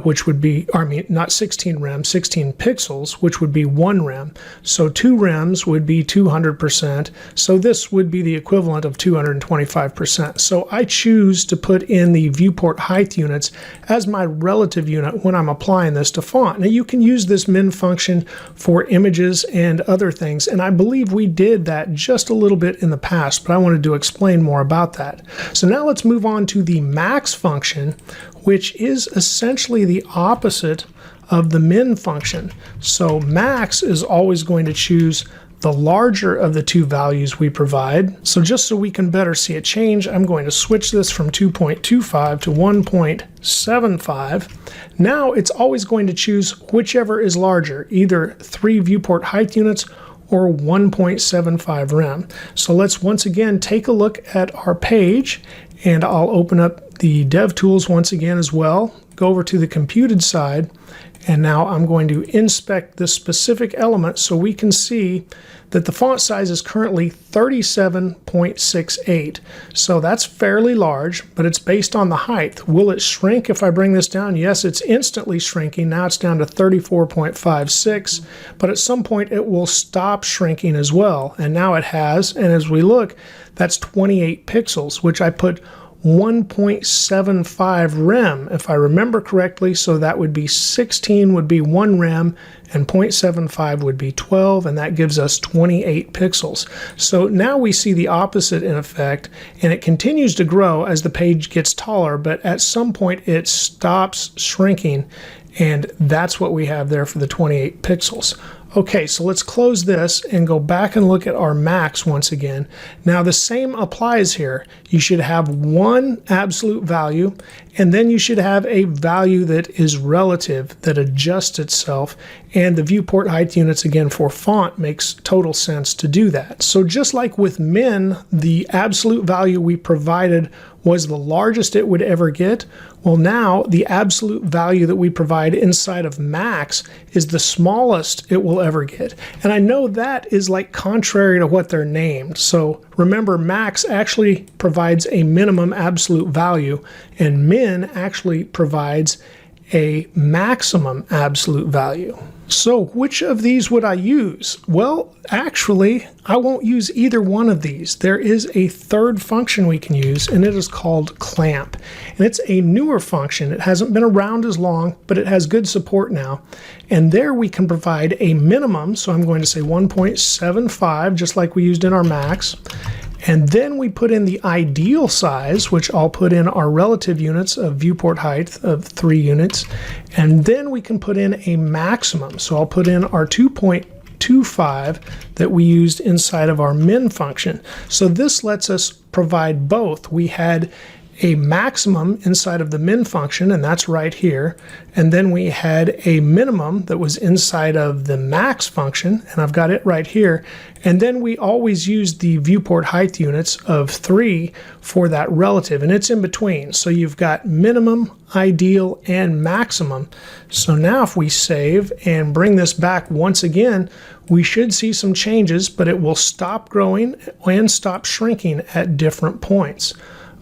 which would be, I mean, not 16 rem, 16 pixels, which would be 1 rem. So 2 rems would be 200%. So this would be the equivalent of 225%. So I choose to put in the viewport height units as my relative unit when I'm applying this to font. Now you can use this min function for images and other things, and I believe we did that just a little bit in the past, but I wanted to explain more about that. So now let's move on to the max function, which is essentially the opposite of the min function. So max is always going to choose the larger of the two values we provide. So just so we can better see it change, I'm going to switch this from 2.25 to 1.75. Now it's always going to choose whichever is larger, either 3 viewport height units or 1.75 rem. So let's once again take a look at our page, and I'll open up the dev tools once again as well, go over to the computed side, and now I'm going to inspect this specific element so we can see that the font size is currently 37.68. So that's fairly large, but it's based on the height. Will it shrink if I bring this down? Yes, it's instantly shrinking. Now it's down to 34.56, but at some point it will stop shrinking as well. And now it has, and as we look, that's 28 pixels, which I put 1.75 rem, if I remember correctly, so that would be 16 would be 1 rem, and 0.75 would be 12, and that gives us 28 pixels. So now we see the opposite in effect, and it continues to grow as the page gets taller, but at some point it stops shrinking, and that's what we have there for the 28 pixels. Okay, so let's close this and go back and look at our max once again. Now the same applies here. You should have one absolute value, and then you should have a value that is relative, that adjusts itself, and the viewport height units again for font makes total sense to do that. So just like with min, the absolute value we provided was the largest it would ever get. Well, now the absolute value that we provide inside of max is the smallest it will ever get. And I know that is like contrary to what they're named. So remember, max actually provides a minimum absolute value, and min actually provides a maximum absolute value. So which of these would I use? Well, actually, I won't use either one of these. There is a third function we can use, and it is called clamp. And it's a newer function. It hasn't been around as long, but it has good support now. And there we can provide a minimum, so I'm going to say 1.75, just like we used in our max. And then we put in the ideal size, which I'll put in our relative units of viewport height of 3 units. And then we can put in a maximum. So I'll put in our 2.25 2.25 that we used inside of our min function. So this lets us provide both. We had a maximum inside of the min function, and that's right here. And then we had a minimum that was inside of the max function, and I've got it right here. And then we always use the viewport height units of 3 for that relative, and it's in between. So you've got minimum, ideal, and maximum. So now if we save and bring this back once again, we should see some changes, but it will stop growing and stop shrinking at different points.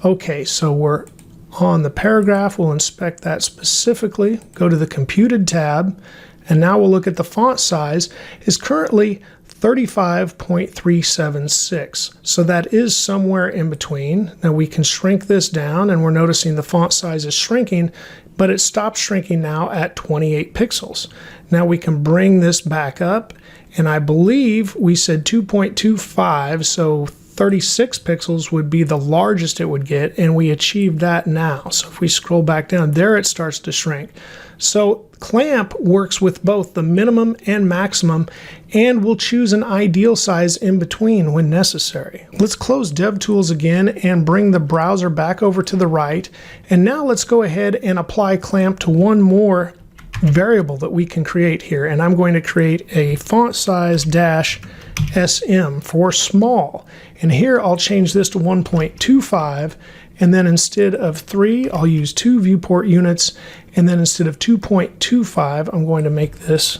Okay, so we're on the paragraph. We'll inspect that specifically, go to the computed tab, and now we'll look at the font size is currently 35.376. So that is somewhere in between. Now we can shrink this down, and we're noticing the font size is shrinking, but it stops shrinking now at 28 pixels. Now we can bring this back up, and I believe we said 2.25, so 36 pixels would be the largest it would get, and we achieved that now. So if we scroll back down, there it starts to shrink. So Clamp works with both the minimum and maximum, and we'll choose an ideal size in between when necessary. Let's close DevTools again and bring the browser back over to the right. And now let's go ahead and apply Clamp to one more variable that we can create here. And I'm going to create a font size -SM for small. And here I'll change this to 1.25, and then instead of 3, I'll use 2 viewport units, and then instead of 2.25, I'm going to make this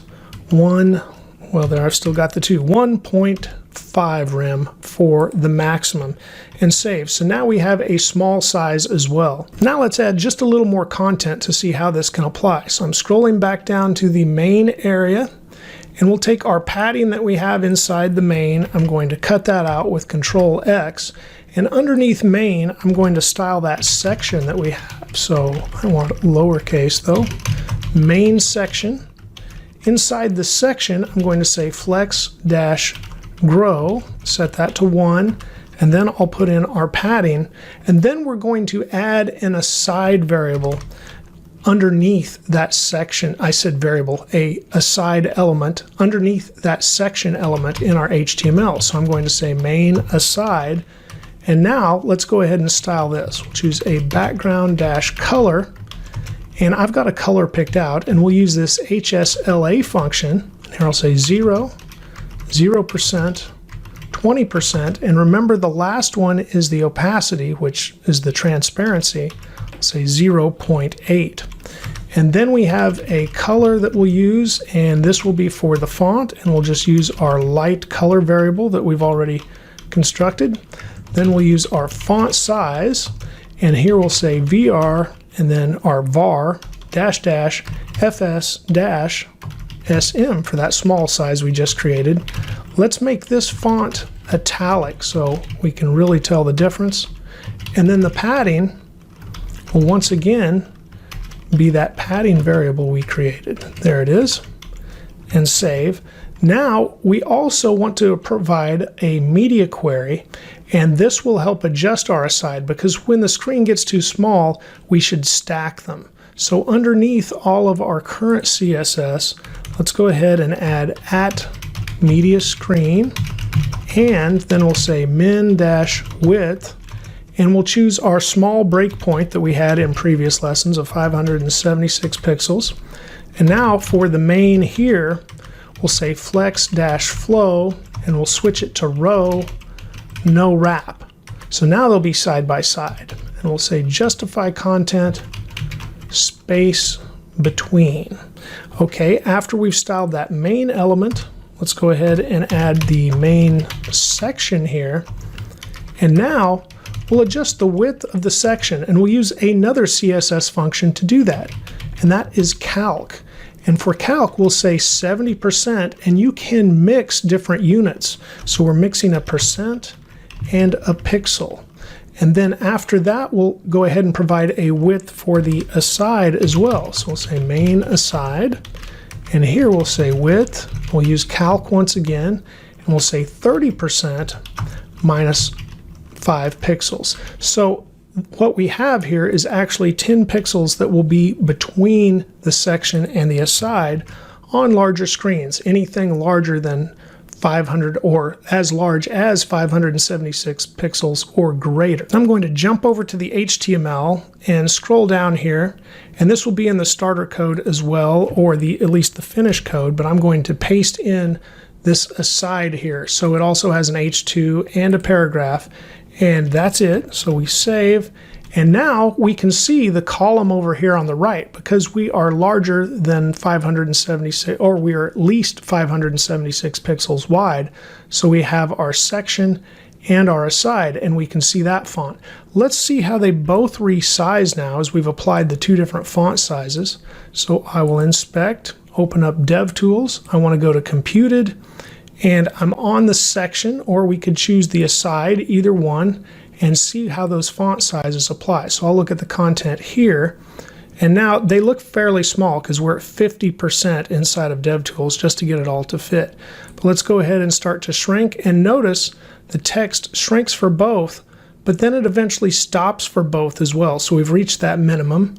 1, well there I've still got the 2, 1.5 rem for the maximum, and save. So now we have a small size as well. Now let's add just a little more content to see how this can apply. So I'm scrolling back down to the main area, and we'll take our padding that we have inside the main. I'm going to cut that out with Control X. And underneath main, I'm going to style that section that we have. So I want lowercase though. Main section. Inside the section, I'm going to say flex-grow, set that to 1, and then I'll put in our padding. And then we're going to add an aside variable underneath that section. I said variable, a aside element underneath that section element in our HTML. So I'm going to say main aside. And now let's go ahead and style this. We'll choose a background-color, and I've got a color picked out, and we'll use this HSLA function. Here I'll say 0, 0%, 20%, and remember the last one is the opacity, which is the transparency. I'll say 0.8. And then we have a color that we'll use, and this will be for the font, and we'll just use our light color variable that we've already constructed. Then we'll use our font size, and here we'll say VR, and then our var --fs-sm for that small size we just created. Let's make this font italic so we can really tell the difference. And then the padding will once again be that padding variable we created. There it is, and save. Now we also want to provide a media query, and this will help adjust our aside, because when the screen gets too small, we should stack them. So underneath all of our current CSS, let's go ahead and add @media screen, and then we'll say min-width, and we'll choose our small breakpoint that we had in previous lessons of 576 pixels. And now for the main here, we'll say flex-flow, and we'll switch it to row, no wrap. So now they'll be side by side. And we'll say justify content, space between. Okay, after we've styled that main element, let's go ahead and add the main section here. And now we'll adjust the width of the section, and we'll use another CSS function to do that, and that is calc. And for calc, we'll say 70%, and you can mix different units. So we're mixing a percent and a pixel. And then after that, we'll go ahead and provide a width for the aside as well. So we'll say main aside, and here we'll say width. We'll use calc once again, and we'll say 30% minus 5 pixels. So what we have here is actually 10 pixels that will be between the section and the aside on larger screens, anything larger than 500 or as large as 576 pixels or greater. I'm going to jump over to the HTML and scroll down here, and this will be in the starter code as well, or at least the finish code, but I'm going to paste in this aside here. So it also has an H2 and a paragraph, and that's it. So we save, and now we can see the column over here on the right because we are larger than 576, or we are at least 576 pixels wide. So we have our section and our aside, and we can see that font. Let's see how they both resize now as we've applied the two different font sizes. So I will inspect, open up DevTools. I want to go to Computed, and I'm on the section, or we could choose the aside, either one, and see how those font sizes apply. So I'll look at the content here, and now they look fairly small because we're at 50% inside of DevTools just to get it all to fit. But let's go ahead and start to shrink, and notice the text shrinks for both, but then it eventually stops for both as well. So we've reached that minimum,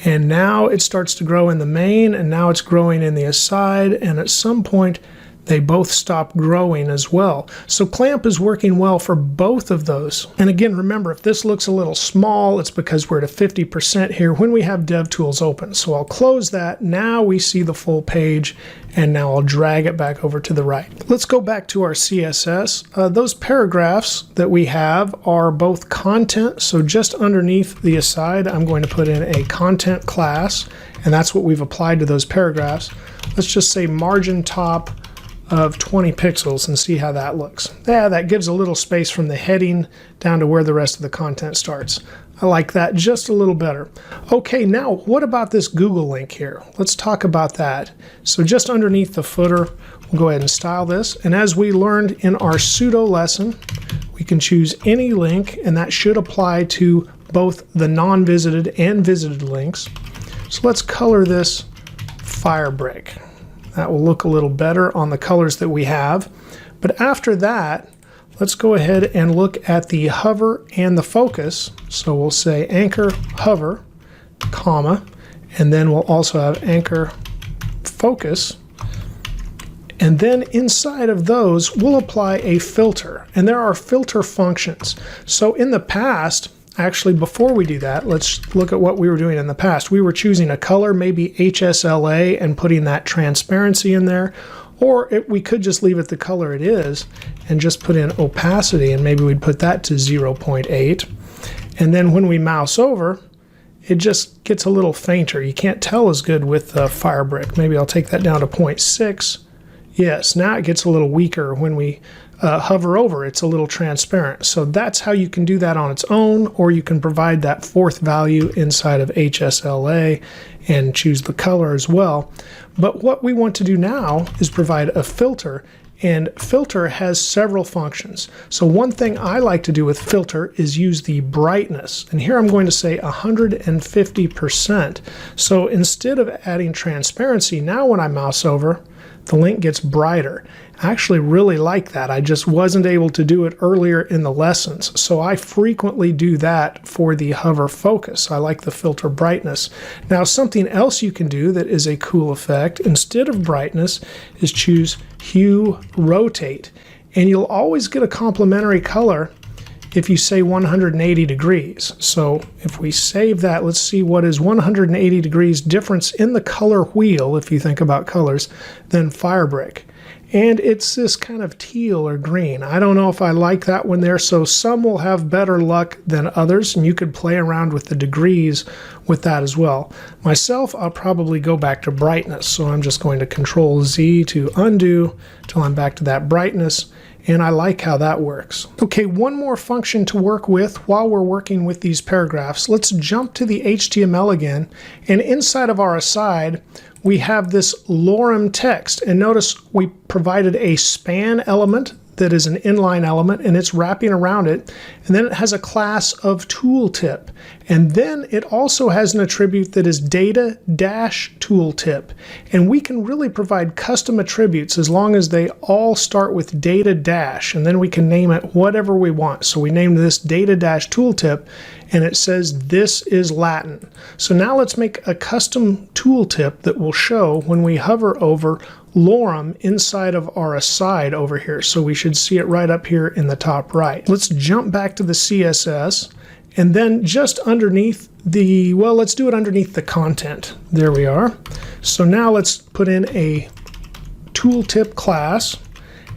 and now it starts to grow in the main, and now it's growing in the aside, and at some point they both stop growing as well. So Clamp is working well for both of those. And again, remember, if this looks a little small, it's because we're at a 50% here when we have DevTools open. So I'll close that. Now we see the full page, and now I'll drag it back over to the right. Let's go back to our CSS. Those paragraphs that we have are both content. So just underneath the aside, I'm going to put in a content class, and that's what we've applied to those paragraphs. Let's just say margin top of 20 pixels and see how that looks. Yeah, that gives a little space from the heading down to where the rest of the content starts. I like that just a little better. Okay, now what about this Google link here? Let's talk about that. So just underneath the footer, we'll go ahead and style this. And as we learned in our Pseudo lesson, we can choose any link, and that should apply to both the non-visited and visited links. So let's color this fire brick. That will look a little better on the colors that we have. But after that, let's go ahead and look at the hover and the focus. So we'll say anchor hover, comma, and then we'll also have anchor focus. And then inside of those, we'll apply a filter. And there are filter functions. So in the past, actually, before we do that, let's look at what we were doing in the past. We were choosing a color, maybe HSLA, and putting that transparency in there. Or we could just leave it the color it is and just put in opacity, and maybe we'd put that to 0.8. And then when we mouse over, it just gets a little fainter. You can't tell as good with the fire brick. Maybe I'll take that down to 0.6. Yes, now it gets a little weaker when we hover over. It's a little transparent. So that's how you can do that on its own, or you can provide that fourth value inside of HSLA and choose the color as well. But what we want to do now is provide a filter, and filter has several functions. So one thing I like to do with filter is use the brightness, and here I'm going to say 150%. So instead of adding transparency, now when I mouse over, the link gets brighter. I actually really like that. I just wasn't able to do it earlier in the lessons. So I frequently do that for the hover focus. I like the filter brightness. Now something else you can do that is a cool effect, instead of brightness, is choose hue rotate. And you'll always get a complementary color if you say 180 degrees. So if we save that, let's see what is 180 degrees difference in the color wheel, if you think about colors, than Firebrick. And it's this kind of teal or green. I don't know if I like that one there, so some will have better luck than others, and you could play around with the degrees with that as well. Myself, I'll probably go back to brightness, so I'm just going to Control Z to undo till I'm back to that brightness, and I like how that works. Okay, one more function to work with while we're working with these paragraphs. Let's jump to the HTML again, and inside of our aside, we have this lorem text, and notice we provided a span element that is an inline element, and it's wrapping around it, and then it has a class of tooltip, and then it also has an attribute that is data-tooltip, and we can really provide custom attributes as long as they all start with data-, and then we can name it whatever we want. So we named this data-tooltip, and it says this is Latin. So now let's make a custom tooltip that will show when we hover over lorem inside of our aside over here. So we should see it right up here in the top right. Let's jump back to the CSS, and then just underneath the, well, let's do it underneath the content. There we are. So now let's put in a tooltip class,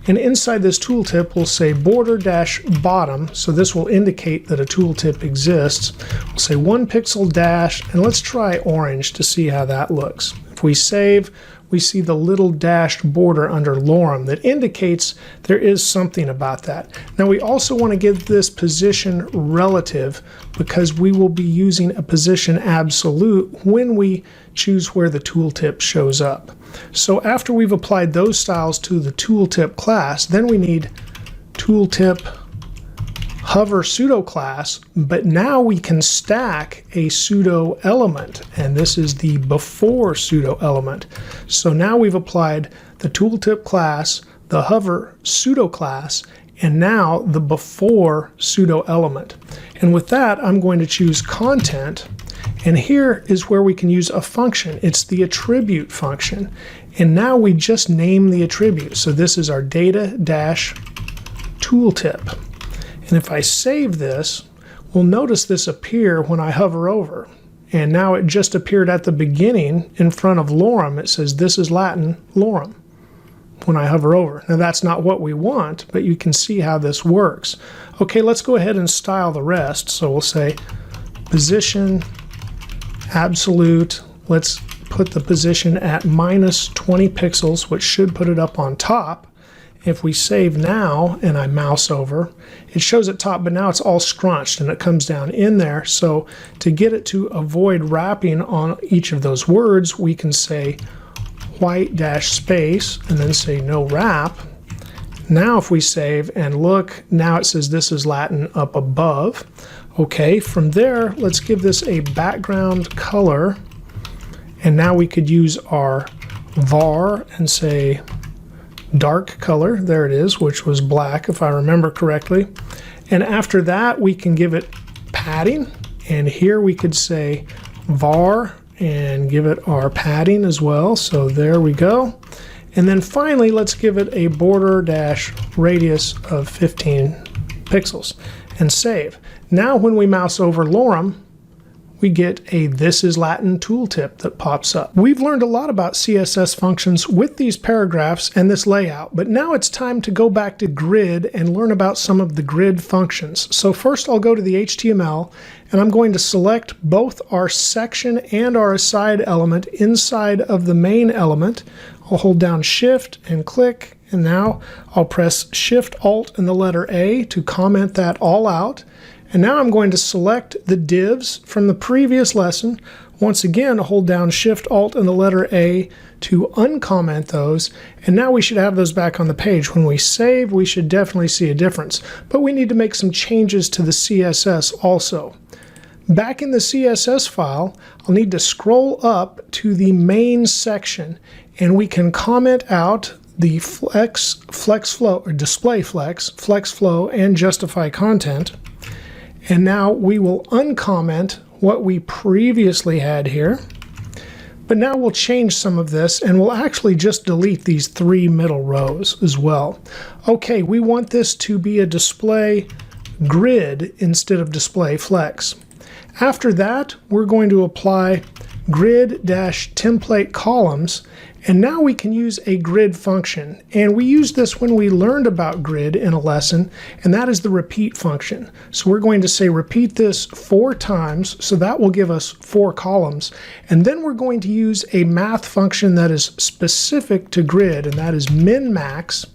and inside this tooltip we'll say border-bottom, so this will indicate that a tooltip exists. We'll say 1 pixel dash, and let's try orange to see how that looks. If we save, we see the little dashed border under lorem that indicates there is something about that. Now we also want to give this position relative because we will be using a position absolute when we choose where the tooltip shows up. So after we've applied those styles to the tooltip class, then we need tooltip hover pseudo class, but now we can stack a pseudo element, and this is the before pseudo element. So now we've applied the tooltip class, the hover pseudo class, and now the before pseudo element. And with that, I'm going to choose content, and here is where we can use a function. It's the attribute function, and now we just name the attribute. So this is our data-tooltip. And if I save this, we'll notice this appear when I hover over. And now it just appeared at the beginning in front of lorem. It says this is Latin lorem when I hover over. Now that's not what we want, but you can see how this works. Okay, let's go ahead and style the rest. So we'll say position absolute. Let's put the position at -20 pixels, which should put it up on top. If we save now and I mouse over, it shows at top, but now it's all scrunched and it comes down in there. So to get it to avoid wrapping on each of those words, we can say white dash space and then say no wrap. Now if we save and look, now it says this is Latin up above. Okay, from there, let's give this a background color. And now we could use our var and say dark color, there it is, which was black if I remember correctly. And after that we can give it padding, and here we could say var and give it our padding as well. So there we go. And then finally let's give it a border dash radius of 15 pixels and save. Now when we mouse over lorem, we get a This is Latin tooltip that pops up. We've learned a lot about CSS functions with these paragraphs and this layout, but now it's time to go back to grid and learn about some of the grid functions. So first I'll go to the HTML and I'm going to select both our section and our aside element inside of the main element. I'll hold down Shift and click, and now I'll press Shift Alt and the letter A to comment that all out. And now I'm going to select the divs from the previous lesson. Once again, hold down Shift Alt and the letter A to uncomment those. And now we should have those back on the page. When we save, we should definitely see a difference. But we need to make some changes to the CSS also. Back in the CSS file, I'll need to scroll up to the main section, and we can comment out the flex flow, or display flex flow, and justify content. And now we will uncomment what we previously had here. But now we'll change some of this, and we'll actually just delete these 3 middle rows as well. Okay, we want this to be a display grid instead of display flex. After that, we're going to apply grid-template columns, and now we can use a grid function. And we used this when we learned about grid in a lesson, and that is the repeat function. So we're going to say repeat this 4 times, so that will give us 4 columns. And then we're going to use a math function that is specific to grid, and that is min-max.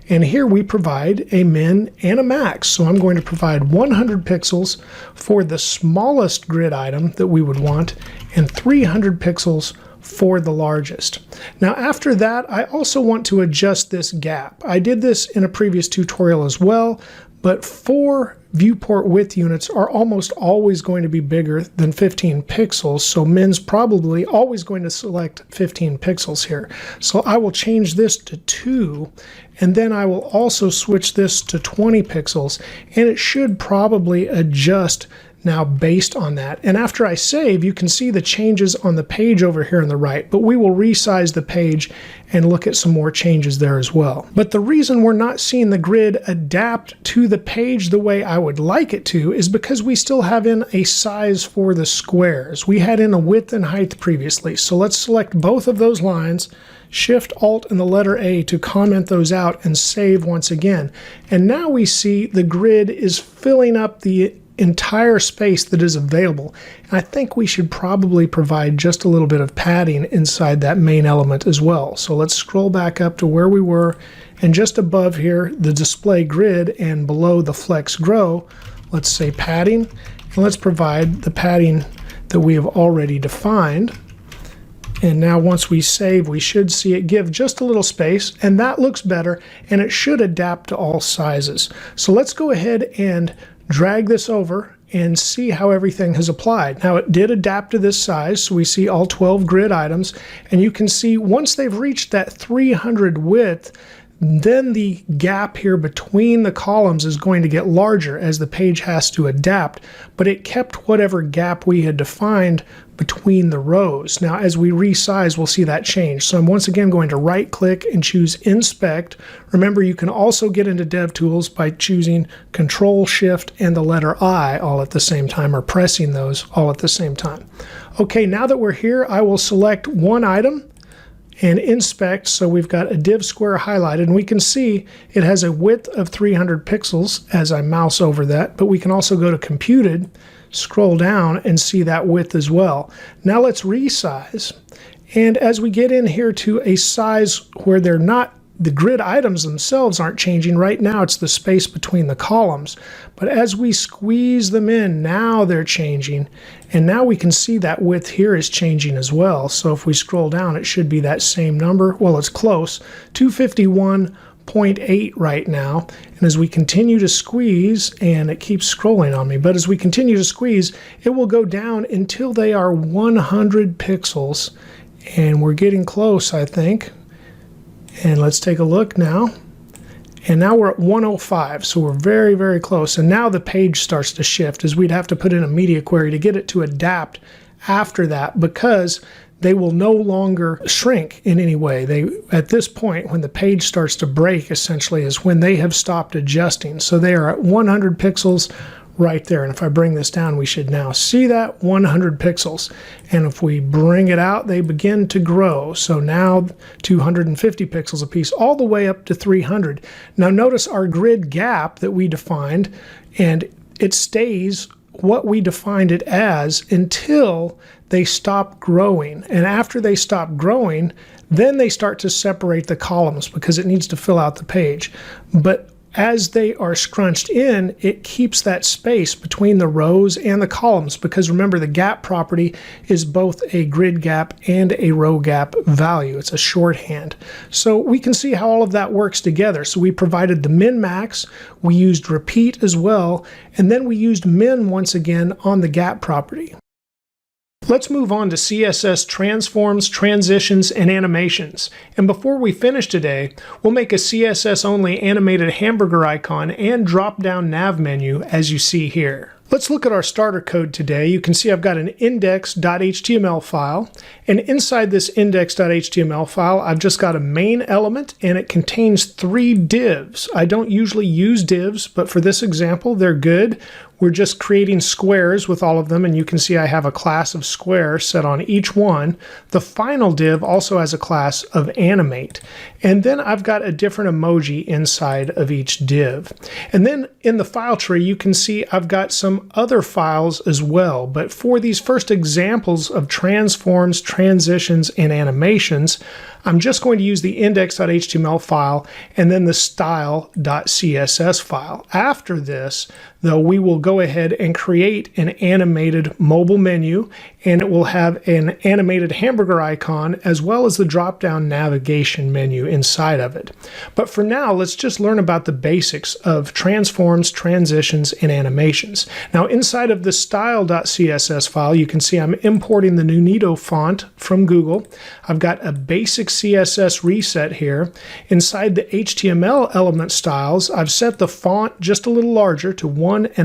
And here we provide a min and a max. So I'm going to provide 100 pixels for the smallest grid item that we would want, and 300 pixels for the largest. Now after that, I also want to adjust this gap. I did this in a previous tutorial as well, but 4 viewport width units are almost always going to be bigger than 15 pixels, so min's probably always going to select 15 pixels here. So I will change this to 2, and then I will also switch this to 20 pixels, and it should probably adjust now based on that. And after I save, you can see the changes on the page over here on the right, but we will resize the page and look at some more changes there as well. But the reason we're not seeing the grid adapt to the page the way I would like it to is because we still have in a size for the squares. We had in a width and height previously. So let's select both of those lines, Shift Alt and the letter A to comment those out and save once again. And now we see the grid is filling up the entire space that is available. And I think we should probably provide just a little bit of padding inside that main element as well. So let's scroll back up to where we were, and just above here, the display grid, and below the flex grow, let's say padding, and let's provide the padding that we have already defined. And now once we save, we should see it give just a little space, and that looks better, and it should adapt to all sizes. So let's go ahead and drag this over and see how everything has applied. Now it did adapt to this size, so we see all 12 grid items, and you can see once they've reached that 300 width, then the gap here between the columns is going to get larger as the page has to adapt, but it kept whatever gap we had defined between the rows. Now as we resize, we'll see that change. So I'm once again going to right click and choose Inspect. Remember, you can also get into DevTools by choosing Control Shift and the letter I all at the same time, or pressing those all at the same time. Okay, now that we're here, I will select one item and inspect. So we've got a div square highlighted, and we can see it has a width of 300 pixels as I mouse over that, but we can also go to Computed, scroll down, and see that width as well. Now let's resize, and as we get in here to a size where they're not, the grid items themselves aren't changing. Right now it's the space between the columns, but as we squeeze them in, now they're changing, and now we can see that width here is changing as well. So if we scroll down, it should be that same number. Well, it's close, 251.8 right now. And as we continue to squeeze, and it keeps scrolling on me, but as we continue to squeeze, it will go down until they are 100 pixels, and we're getting close, I think. And let's take a look now. And now we're at 105, so we're very, very close. And now the page starts to shift, as we'd have to put in a media query to get it to adapt after that, because they will no longer shrink in any way. They, at this point, when the page starts to break, essentially, is when they have stopped adjusting. So they are at 100 pixels right there. And if I bring this down, we should now see that 100 pixels. And if we bring it out, they begin to grow. So now 250 pixels a piece, all the way up to 300. Now notice our grid gap that we defined, and it stays what we defined it as until they stop growing. And after they stop growing, then they start to separate the columns because it needs to fill out the page. But as they are scrunched in, it keeps that space between the rows and the columns, because remember, the gap property is both a grid gap and a row gap value. It's a shorthand. So we can see how all of that works together. So we provided the min max, we used repeat as well, and then we used min once again on the gap property. Let's move on to CSS transforms, transitions, and animations. And before we finish today, we'll make a CSS-only animated hamburger icon and drop-down nav menu, as you see here. Let's look at our starter code today. You can see I've got an index.html file, and inside this index.html file, I've just got a main element, and it contains 3 divs. I don't usually use divs, but for this example, they're good. We're just creating squares with all of them, and you can see I have a class of square set on each one. The final div also has a class of animate. And then I've got a different emoji inside of each div. And then in the file tree, you can see I've got some other files as well. But for these first examples of transforms, transitions, and animations, I'm just going to use the index.html file and then the style.css file. After this, though, we will go ahead and create an animated mobile menu, and it will have an animated hamburger icon as well as the drop-down navigation menu inside of it. But for now, let's just learn about the basics of transforms, transitions, and animations. Now, inside of the style.css file, you can see I'm importing the Nuneato font from Google. I've got a basic CSS reset here. Inside the HTML element styles, I've set the font just a little larger to 1.5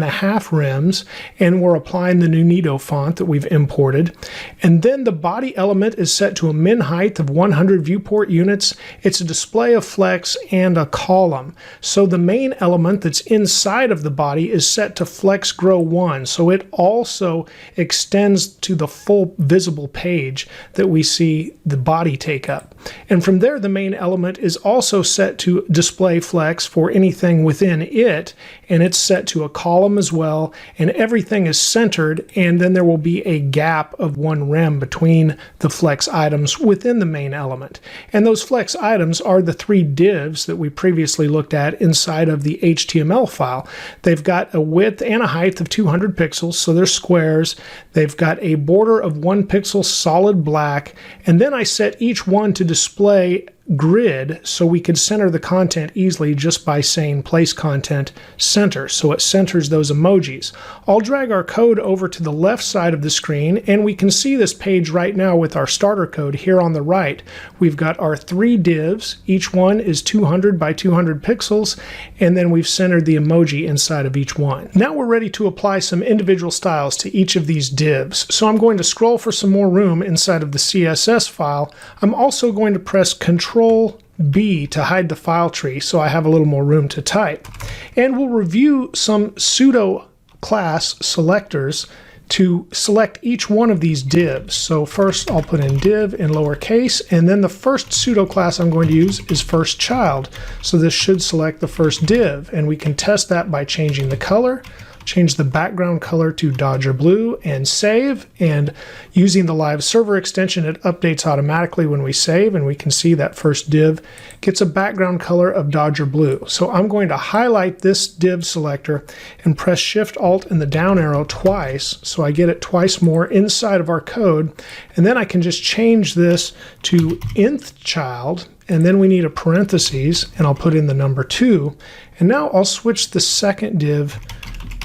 rems, and we're applying the new Nito font that we've imported. And then the body element is set to a min height of 100 viewport units. It's a display of flex and a column. So the main element that's inside of the body is set to flex grow 1. So it also extends to the full visible page that we see the body take up. And from there, the main element is also set to display flex for anything within it, and it's set to a column as well, and everything is centered, and then there will be a gap of 1 rem between the flex items within the main element. And those flex items are the 3 divs that we previously looked at inside of the HTML file. They've got a width and a height of 200 pixels, so they're squares. They've got a border of 1 pixel solid black, and then I set each one to display grid so we could center the content easily just by saying place content center, so it centers those emojis. I'll drag our code over to the left side of the screen, and we can see this page right now with our starter code here on the right. We've got our 3 divs, each one is 200 by 200 pixels, and then we've centered the emoji inside of each one. Now we're ready to apply some individual styles to each of these divs. So I'm going to scroll for some more room inside of the CSS file. I'm also going to press Control-B to hide the file tree so I have a little more room to type. And we'll review some pseudo class selectors to select each one of these divs. So first I'll put in div in lowercase, and then the first pseudo class I'm going to use is first child. So this should select the first div, and we can test that by changing the color. Change the background color to Dodger Blue and save, and using the live server extension it updates automatically when we save, and we can see that first div gets a background color of Dodger Blue. So I'm going to highlight this div selector and press Shift Alt and the down arrow twice so I get it twice more inside of our code, and then I can just change this to nth child, and then we need a parentheses, and I'll put in the number 2, and now I'll switch the second div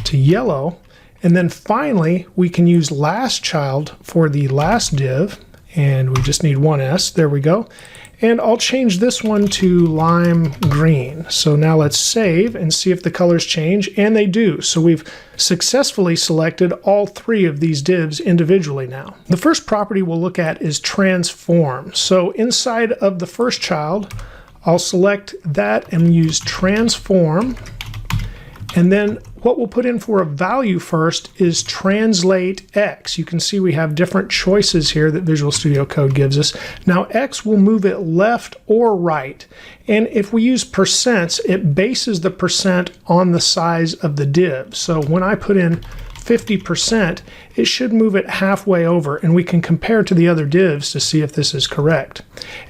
to yellow, and then finally we can use last child for the last div, and we just need 1 S, there we go, and I'll change this one to lime green. So now let's save and see if the colors change, and they do. So we've successfully selected all 3 of these divs individually now. The first property we'll look at is transform. So inside of the first child I'll select that and use transform, and then what we'll put in for a value first is translate X. You can see we have different choices here that Visual Studio Code gives us. Now X will move it left or right. And if we use percents, it bases the percent on the size of the div. So when I put in 50%, it should move it halfway over, and we can compare to the other divs to see if this is correct.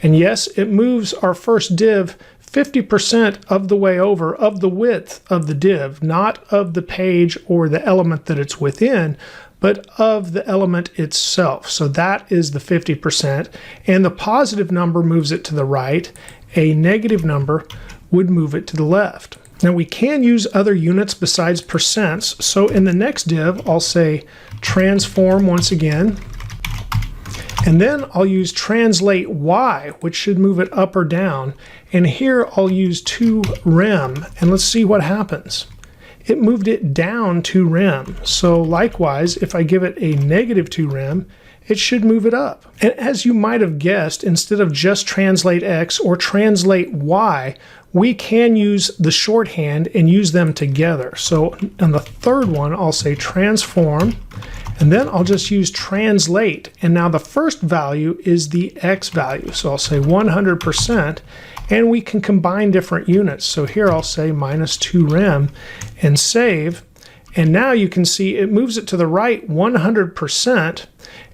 And yes, it moves our first div 50% of the way over of the width of the div, not of the page or the element that it's within, but of the element itself. So that is the 50%, and the positive number moves it to the right. A negative number would move it to the left. Now we can use other units besides percents, so in the next div I'll say transform once again, and then I'll use translate Y, which should move it up or down, and here I'll use 2 rem, and let's see what happens. It moved it down 2 rem, so likewise if I give it a negative 2 rem, it should move it up. And as you might have guessed, instead of just translate X or translate Y, we can use the shorthand and use them together. So on the third one, I'll say transform, and then I'll just use translate. And now the first value is the X value. So I'll say 100%, and we can combine different units. So here I'll say -2 rem and save. And now you can see it moves it to the right 100%,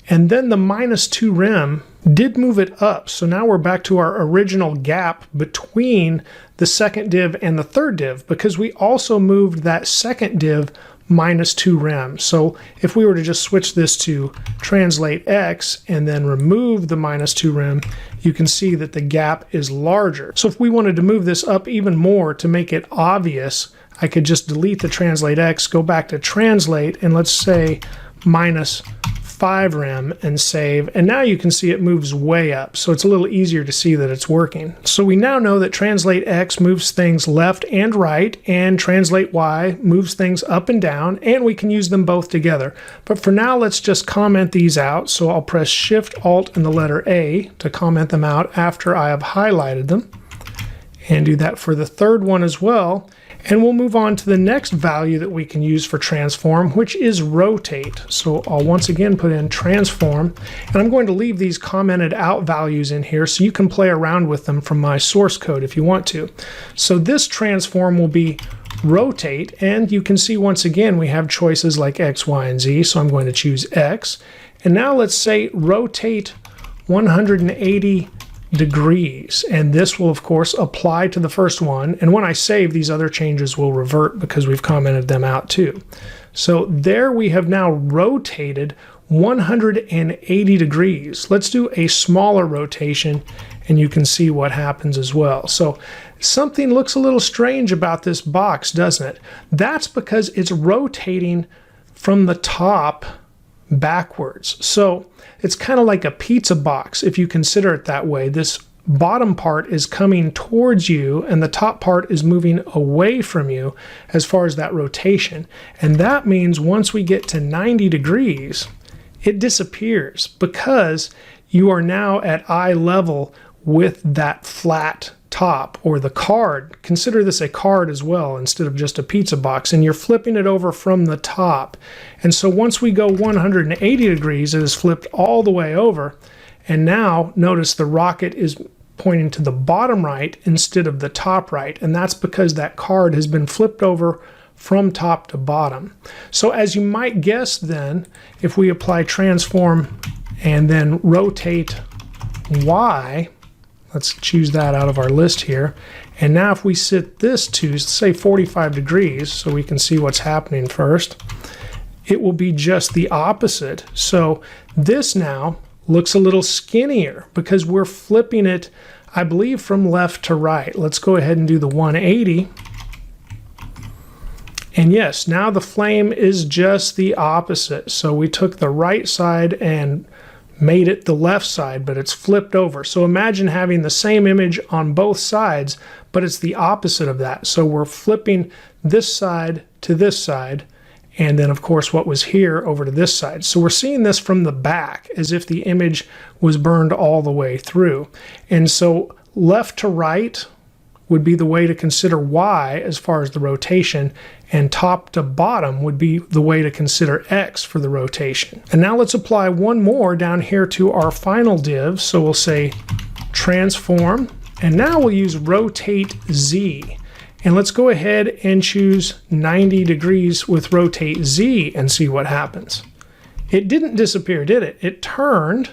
and then the -2 rem did move it up. So now we're back to our original gap between the second div and the third div, because we also moved that second div -2 rem. So if we were to just switch this to translate X and then remove the -2 rem, you can see that the gap is larger. So if we wanted to move this up even more to make it obvious, I could just delete the translate X, go back to translate, and let's say -5 5 rem and save, and now you can see it moves way up, so it's a little easier to see that it's working. So we now know that translate X moves things left and right, and translate Y moves things up and down, and we can use them both together. But for now, let's just comment these out. So I'll press Shift Alt and the letter A to comment them out after I have highlighted them, and do that for the third one as well. And we'll move on to the next value that we can use for transform, which is rotate. So I'll once again put in transform, and I'm going to leave these commented out values in here so you can play around with them from my source code if you want to. So this transform will be rotate, and you can see once again we have choices like X, Y, and Z, so I'm going to choose X. And now let's say rotate 180 degrees, and this will of course apply to the first one, and when I save, these other changes will revert because we've commented them out too. So there we have now rotated 180 degrees. Let's do a smaller rotation and you can see what happens as well. So something looks a little strange about this box, doesn't it? That's because it's rotating from the top backwards. So it's kind of like a pizza box if you consider it that way. This bottom part is coming towards you and the top part is moving away from you as far as that rotation. And that means once we get to 90 degrees, it disappears because you are now at eye level with that flat top, or the card. Consider this a card as well instead of just a pizza box, and you're flipping it over from the top. And so once we go 180 degrees, it is flipped all the way over, and now notice the rocket is pointing to the bottom right instead of the top right, and that's because that card has been flipped over from top to bottom. So as you might guess then, if we apply transform and then rotate Y, let's choose that out of our list here. And now if we set this to, say, 45 degrees, so we can see what's happening first, it will be just the opposite. So this now looks a little skinnier because we're flipping it, I believe, from left to right. Let's go ahead and do the 180. And yes, now the flame is just the opposite. So we took the right side and made it the left side, but it's flipped over. So imagine having the same image on both sides, but it's the opposite of that. So we're flipping this side to this side, and then of course what was here over to this side. So we're seeing this from the back as if the image was burned all the way through. And so left to right would be the way to consider Y as far as the rotation, and top to bottom would be the way to consider X for the rotation. And now let's apply one more down here to our final div. So we'll say transform, and now we'll use rotate Z. And let's go ahead and choose 90 degrees with rotate Z and see what happens. It didn't disappear, did it? It turned.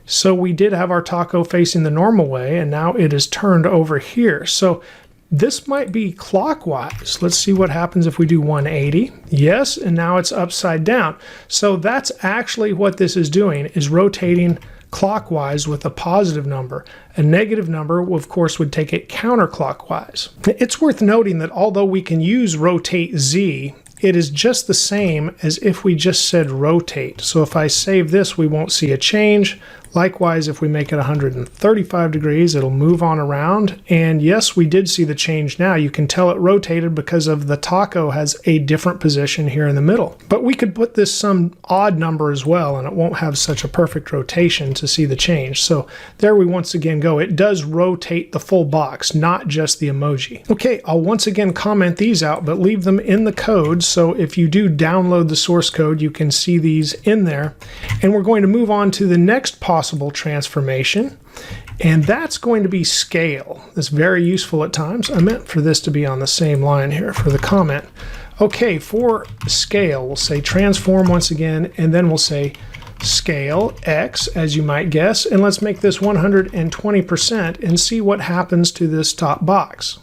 So we did have our taco facing the normal way, and now it is turned over here. So this might be clockwise. Let's see what happens if we do 180. Yes, and now it's upside down. So that's actually what this is doing, is rotating clockwise with a positive number. A negative number, of course, would take it counterclockwise. It's worth noting that although we can use rotate Z, it is just the same as if we just said rotate. So if I save this, we won't see a change. Likewise, if we make it 135 degrees, it'll move on around. And yes, we did see the change now. You can tell it rotated because of the taco has a different position here in the middle. But we could put this some odd number as well, and it won't have such a perfect rotation to see the change. So there we once again go. It does rotate the full box, not just the emoji. Okay, I'll once again comment these out, but leave them in the code. So if you do download the source code, you can see these in there. And we're going to move on to the next possible transformation, and that's going to be scale. It's very useful at times. I meant for this to be on the same line here for the comment. Okay, for scale, we'll say transform once again, and then we'll say scale X, as you might guess, and let's make this 120% and see what happens to this top box.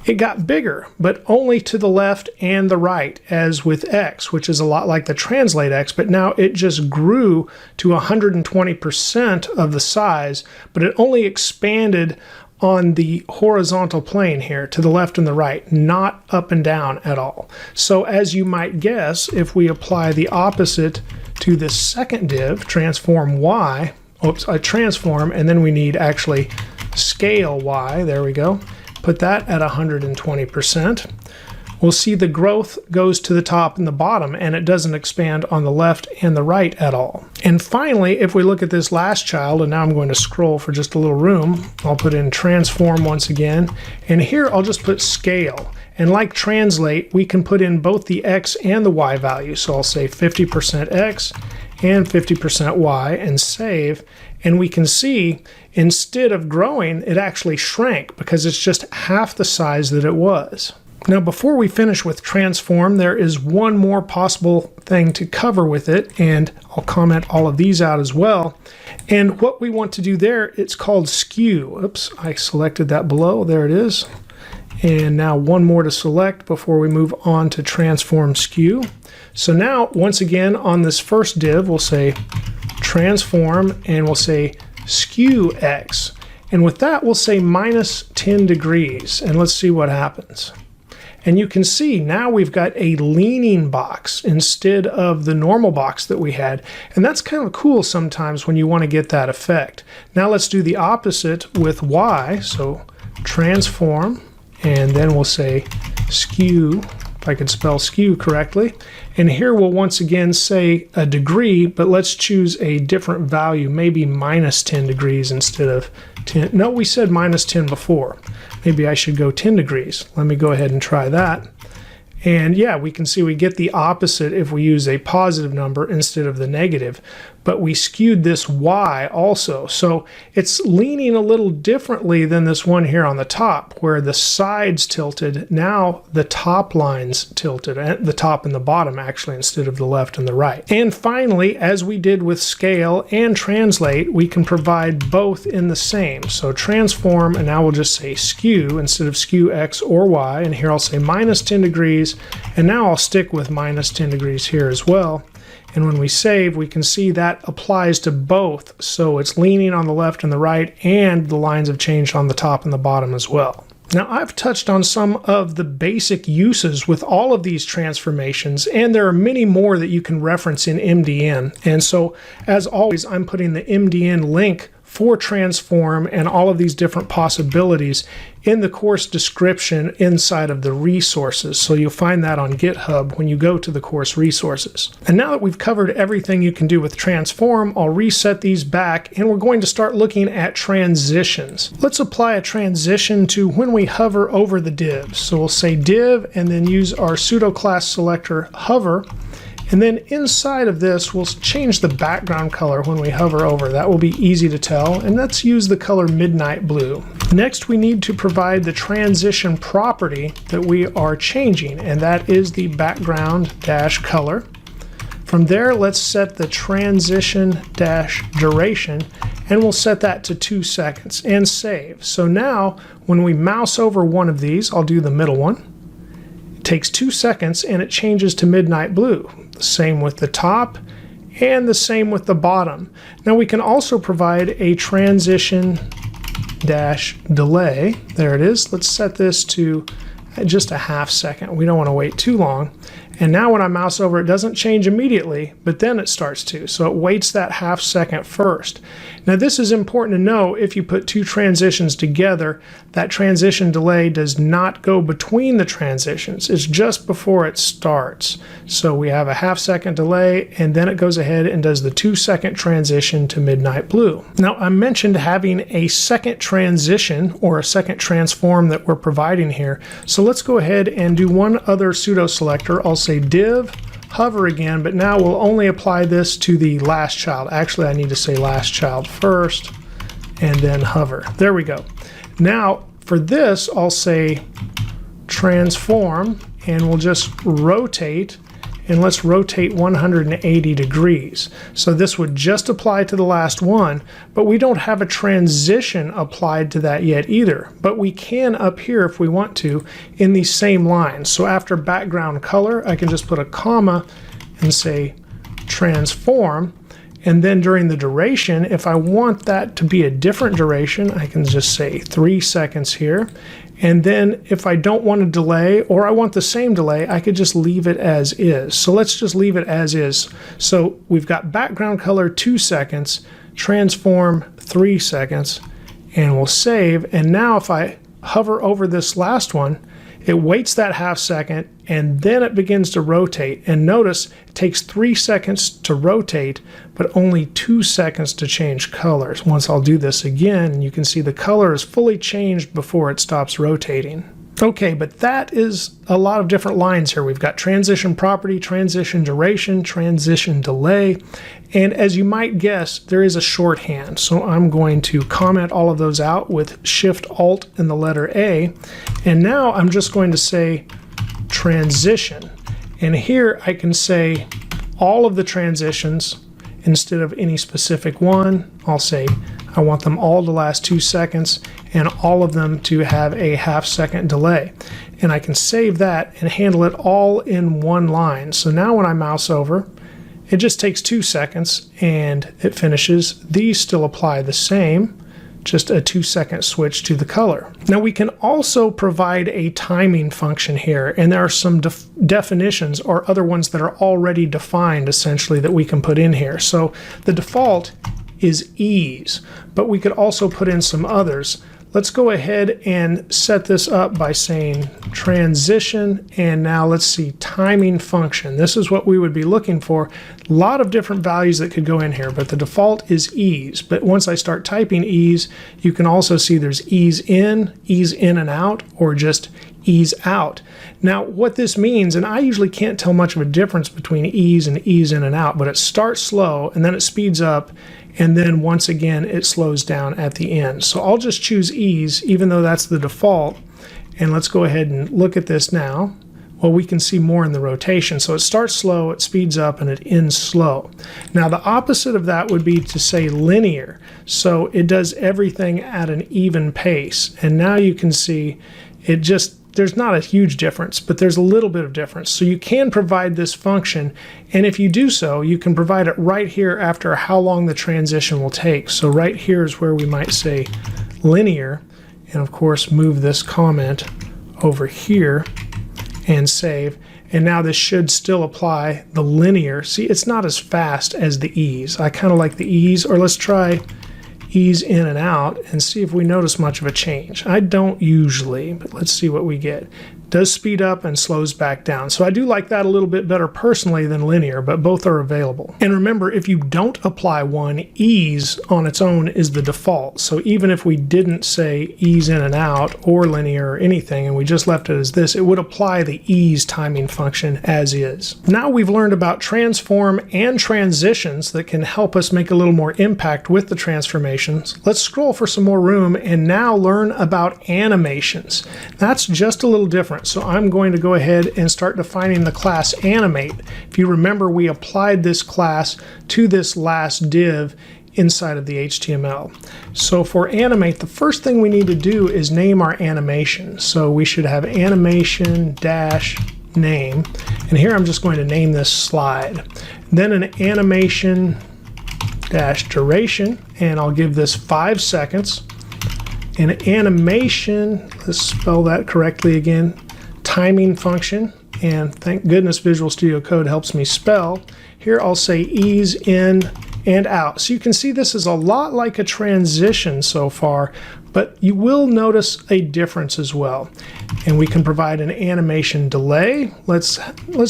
It got bigger, but only to the left and the right, as with X, which is a lot like the translate X, but now it just grew to 120% of the size, but it only expanded on the horizontal plane here to the left and the right, not up and down at all. So as you might guess, if we apply the opposite to this second div, transform Y, a transform, and then we need actually scale Y, there we go. Put that at 120%. We'll see the growth goes to the top and the bottom, and it doesn't expand on the left and the right at all. And finally, if we look at this last child, and now I'm going to scroll for just a little room, I'll put in transform once again, and here I'll just put scale. And like translate, we can put in both the X and the Y value. So I'll say 50% X and 50% Y and save. And we can see instead of growing, it actually shrank because it's just half the size that it was. Now, before we finish with transform, there is one more possible thing to cover with it, and I'll comment all of these out as well. And what we want to do there, it's called skew. Oops, I selected that below. There it is. And now one more to select before we move on to transform skew. So now, once again, on this first div, we'll say transform, and we'll say skew X. And with that, we'll say minus 10 degrees, and let's see what happens. And you can see now we've got a leaning box instead of the normal box that we had. And that's kind of cool sometimes when you want to get that effect. Now let's do the opposite with Y. So transform, and then we'll say skew, if I could spell skew correctly. And here we'll once again say a degree, but let's choose a different value, maybe minus 10 degrees instead of 10. No, we said minus 10 before. Maybe I should go 10 degrees. Let me go ahead and try that. And yeah, we can see we get the opposite if we use a positive number instead of the negative. But we skewed this Y also. So it's leaning a little differently than this one here on the top, where the sides tilted. Now the top lines tilted, the top and the bottom actually, instead of the left and the right. And finally, as we did with scale and translate, we can provide both in the same. So transform, and now we'll just say skew instead of skew X or Y. And here I'll say minus 10 degrees. And now I'll stick with minus 10 degrees here as well. And when we save, we can see that applies to both. So it's leaning on the left and the right, and the lines have changed on the top and the bottom as well. Now, I've touched on some of the basic uses with all of these transformations, and there are many more that you can reference in MDN. And so, as always, I'm putting the MDN link for transform and all of these different possibilities in the course description inside of the resources. So you'll find that on GitHub when you go to the course resources. And now that we've covered everything you can do with transform, I'll reset these back, and we're going to start looking at transitions. Let's apply a transition to when we hover over the divs. So we'll say div and then use our pseudo class selector hover. And then inside of this, we'll change the background color when we hover over. That will be easy to tell. And let's use the color midnight blue. Next, we need to provide the transition property that we are changing, and that is the background dash color. From there, let's set the transition dash duration, and we'll set that to 2 seconds and save. So now, when we mouse over one of these, I'll do the middle one. It takes 2 seconds and it changes to midnight blue. The same with the top and the same with the bottom. Now we can also provide a transition dash delay. There it is. Let's set this to just a half second. We don't want to wait too long. And now when I mouse over, it doesn't change immediately, but then it starts to. So it waits that half second first. Now this is important to know. If you put two transitions together, that transition delay does not go between the transitions. It's just before it starts. So we have a half second delay, and then it goes ahead and does the 2 second transition to midnight blue. Now I mentioned having a second transition or a second transform that we're providing here. So let's go ahead and do one other pseudo selector. I'll say div, hover again, but now we'll only apply this to the last child. Actually, I need to say last child first and then hover. There we go. Now for this, I'll say transform, and we'll just rotate, and let's rotate 180 degrees. So this would just apply to the last one, but we don't have a transition applied to that yet either. But we can up here if we want to in these same lines. So after background color, I can just put a comma and say transform. And then during the duration, if I want that to be a different duration, I can just say 3 seconds here. And then if I don't want a delay, or I want the same delay, I could just leave it as is. So let's just leave it as is. So we've got background color 2 seconds, transform 3 seconds, and we'll save. And now if I hover over this last one, it waits that half second, and then it begins to rotate. And notice it takes 3 seconds to rotate, but only 2 seconds to change colors. Once I'll do this again, you can see the color is fully changed before it stops rotating. Okay, but that is a lot of different lines here. We've got transition property, transition duration, transition delay, and as you might guess, there is a shorthand. So I'm going to comment all of those out with Shift-Alt and the letter A, and now I'm just going to say transition. And here I can say all of the transitions instead of any specific one. I'll say I want them all to last 2 seconds and all of them to have a half-second delay. And I can save that and handle it all in one line. So now when I mouse over, it just takes 2 seconds and it finishes. These still apply the same, just a 2-second switch to the color. Now we can also provide a timing function here, and there are some definitions or other ones that are already defined essentially that we can put in here. So the default is ease, but we could also put in some others. Let's go ahead and set this up by saying transition, and now let's see, timing function. This is what we would be looking for. A lot of different values that could go in here, but the default is ease. But once I start typing ease, you can also see there's ease in and out, or just ease out. Now what this means, and I usually can't tell much of a difference between ease and ease in and out, but it starts slow and then it speeds up, and then once again it slows down at the end. So I'll just choose ease even though that's the default, and let's go ahead and look at this now. Well, we can see more in the rotation. So it starts slow, it speeds up, and it ends slow. Now the opposite of that would be to say linear. So it does everything at an even pace, and now you can see it just, there's not a huge difference, but there's a little bit of difference. So you can provide this function, and if you do so, you can provide it right here after how long the transition will take. So right here is where we might say linear, and of course move this comment over here and save. And now this should still apply the linear. See, it's not as fast as the ease. I kind of like the ease, or let's try ease in and out and see if we notice much of a change. I don't usually, but let's see what we get. It does speed up and slows back down. So I do like that a little bit better personally than linear, but both are available. And remember, if you don't apply one, ease on its own is the default. So even if we didn't say ease in and out or linear or anything, and we just left it as this, it would apply the ease timing function as is. Now we've learned about transform and transitions that can help us make a little more impact with the transformations. Let's scroll for some more room and now learn about animations. That's just a little different. So I'm going to go ahead and start defining the class animate. If you remember, we applied this class to this last div inside of the HTML. So for animate, the first thing we need to do is name our animation. So we should have animation dash name, and here I'm just going to name this slide. Then an animation dash duration, and I'll give this 5 seconds. An animation, let's spell that correctly again, timing function, and thank goodness Visual Studio Code helps me spell. Here I'll say ease in and out. So you can see this is a lot like a transition so far, but you will notice a difference as well. And we can provide an animation delay. Let's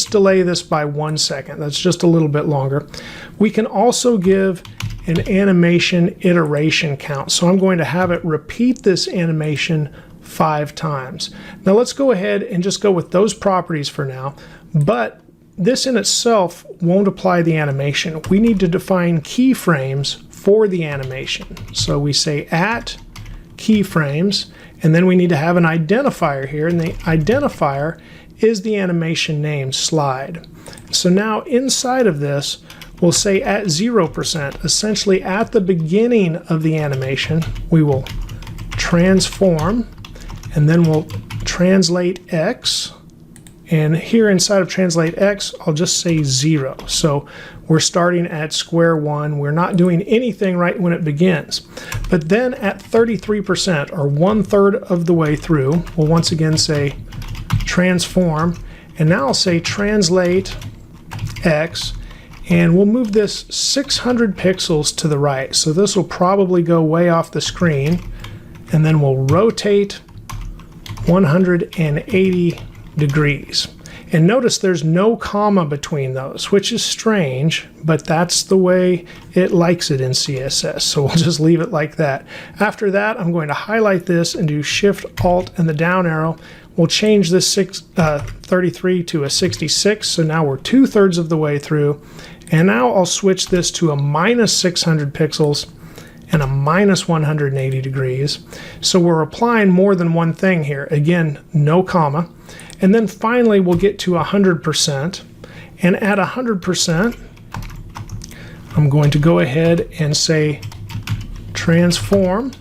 delay this by 1 second. That's just a little bit longer. We can also give an animation iteration count. So I'm going to have it repeat this animation 5 times. Now let's go ahead and just go with those properties for now, but this in itself won't apply the animation. We need to define keyframes for the animation. So we say at keyframes, and then we need to have an identifier here, and the identifier is the animation name slide. So now inside of this, we'll say at 0%, essentially at the beginning of the animation, we will transform, and then we'll translate X And here inside of translate X, I'll just say 0. So we're starting at square one. We're not doing anything right when it begins. But then at 33%, or 1/3 of the way through, we'll once again say transform. And now I'll say translate X. And we'll move this 600 pixels to the right. So this will probably go way off the screen. And then we'll rotate 180 degrees. And notice there's no comma between those, which is strange, but that's the way it likes it in CSS. So we'll just leave it like that. After that, I'm going to highlight this and do Shift Alt and the down arrow. We'll change this 33 to a 66. So now we're 2/3 of the way through. And now I'll switch this to a -600 pixels and a -180 degrees. So we're applying more than one thing here. Again, no comma. And then finally we'll get to 100%. And at 100%, I'm going to go ahead and say transform,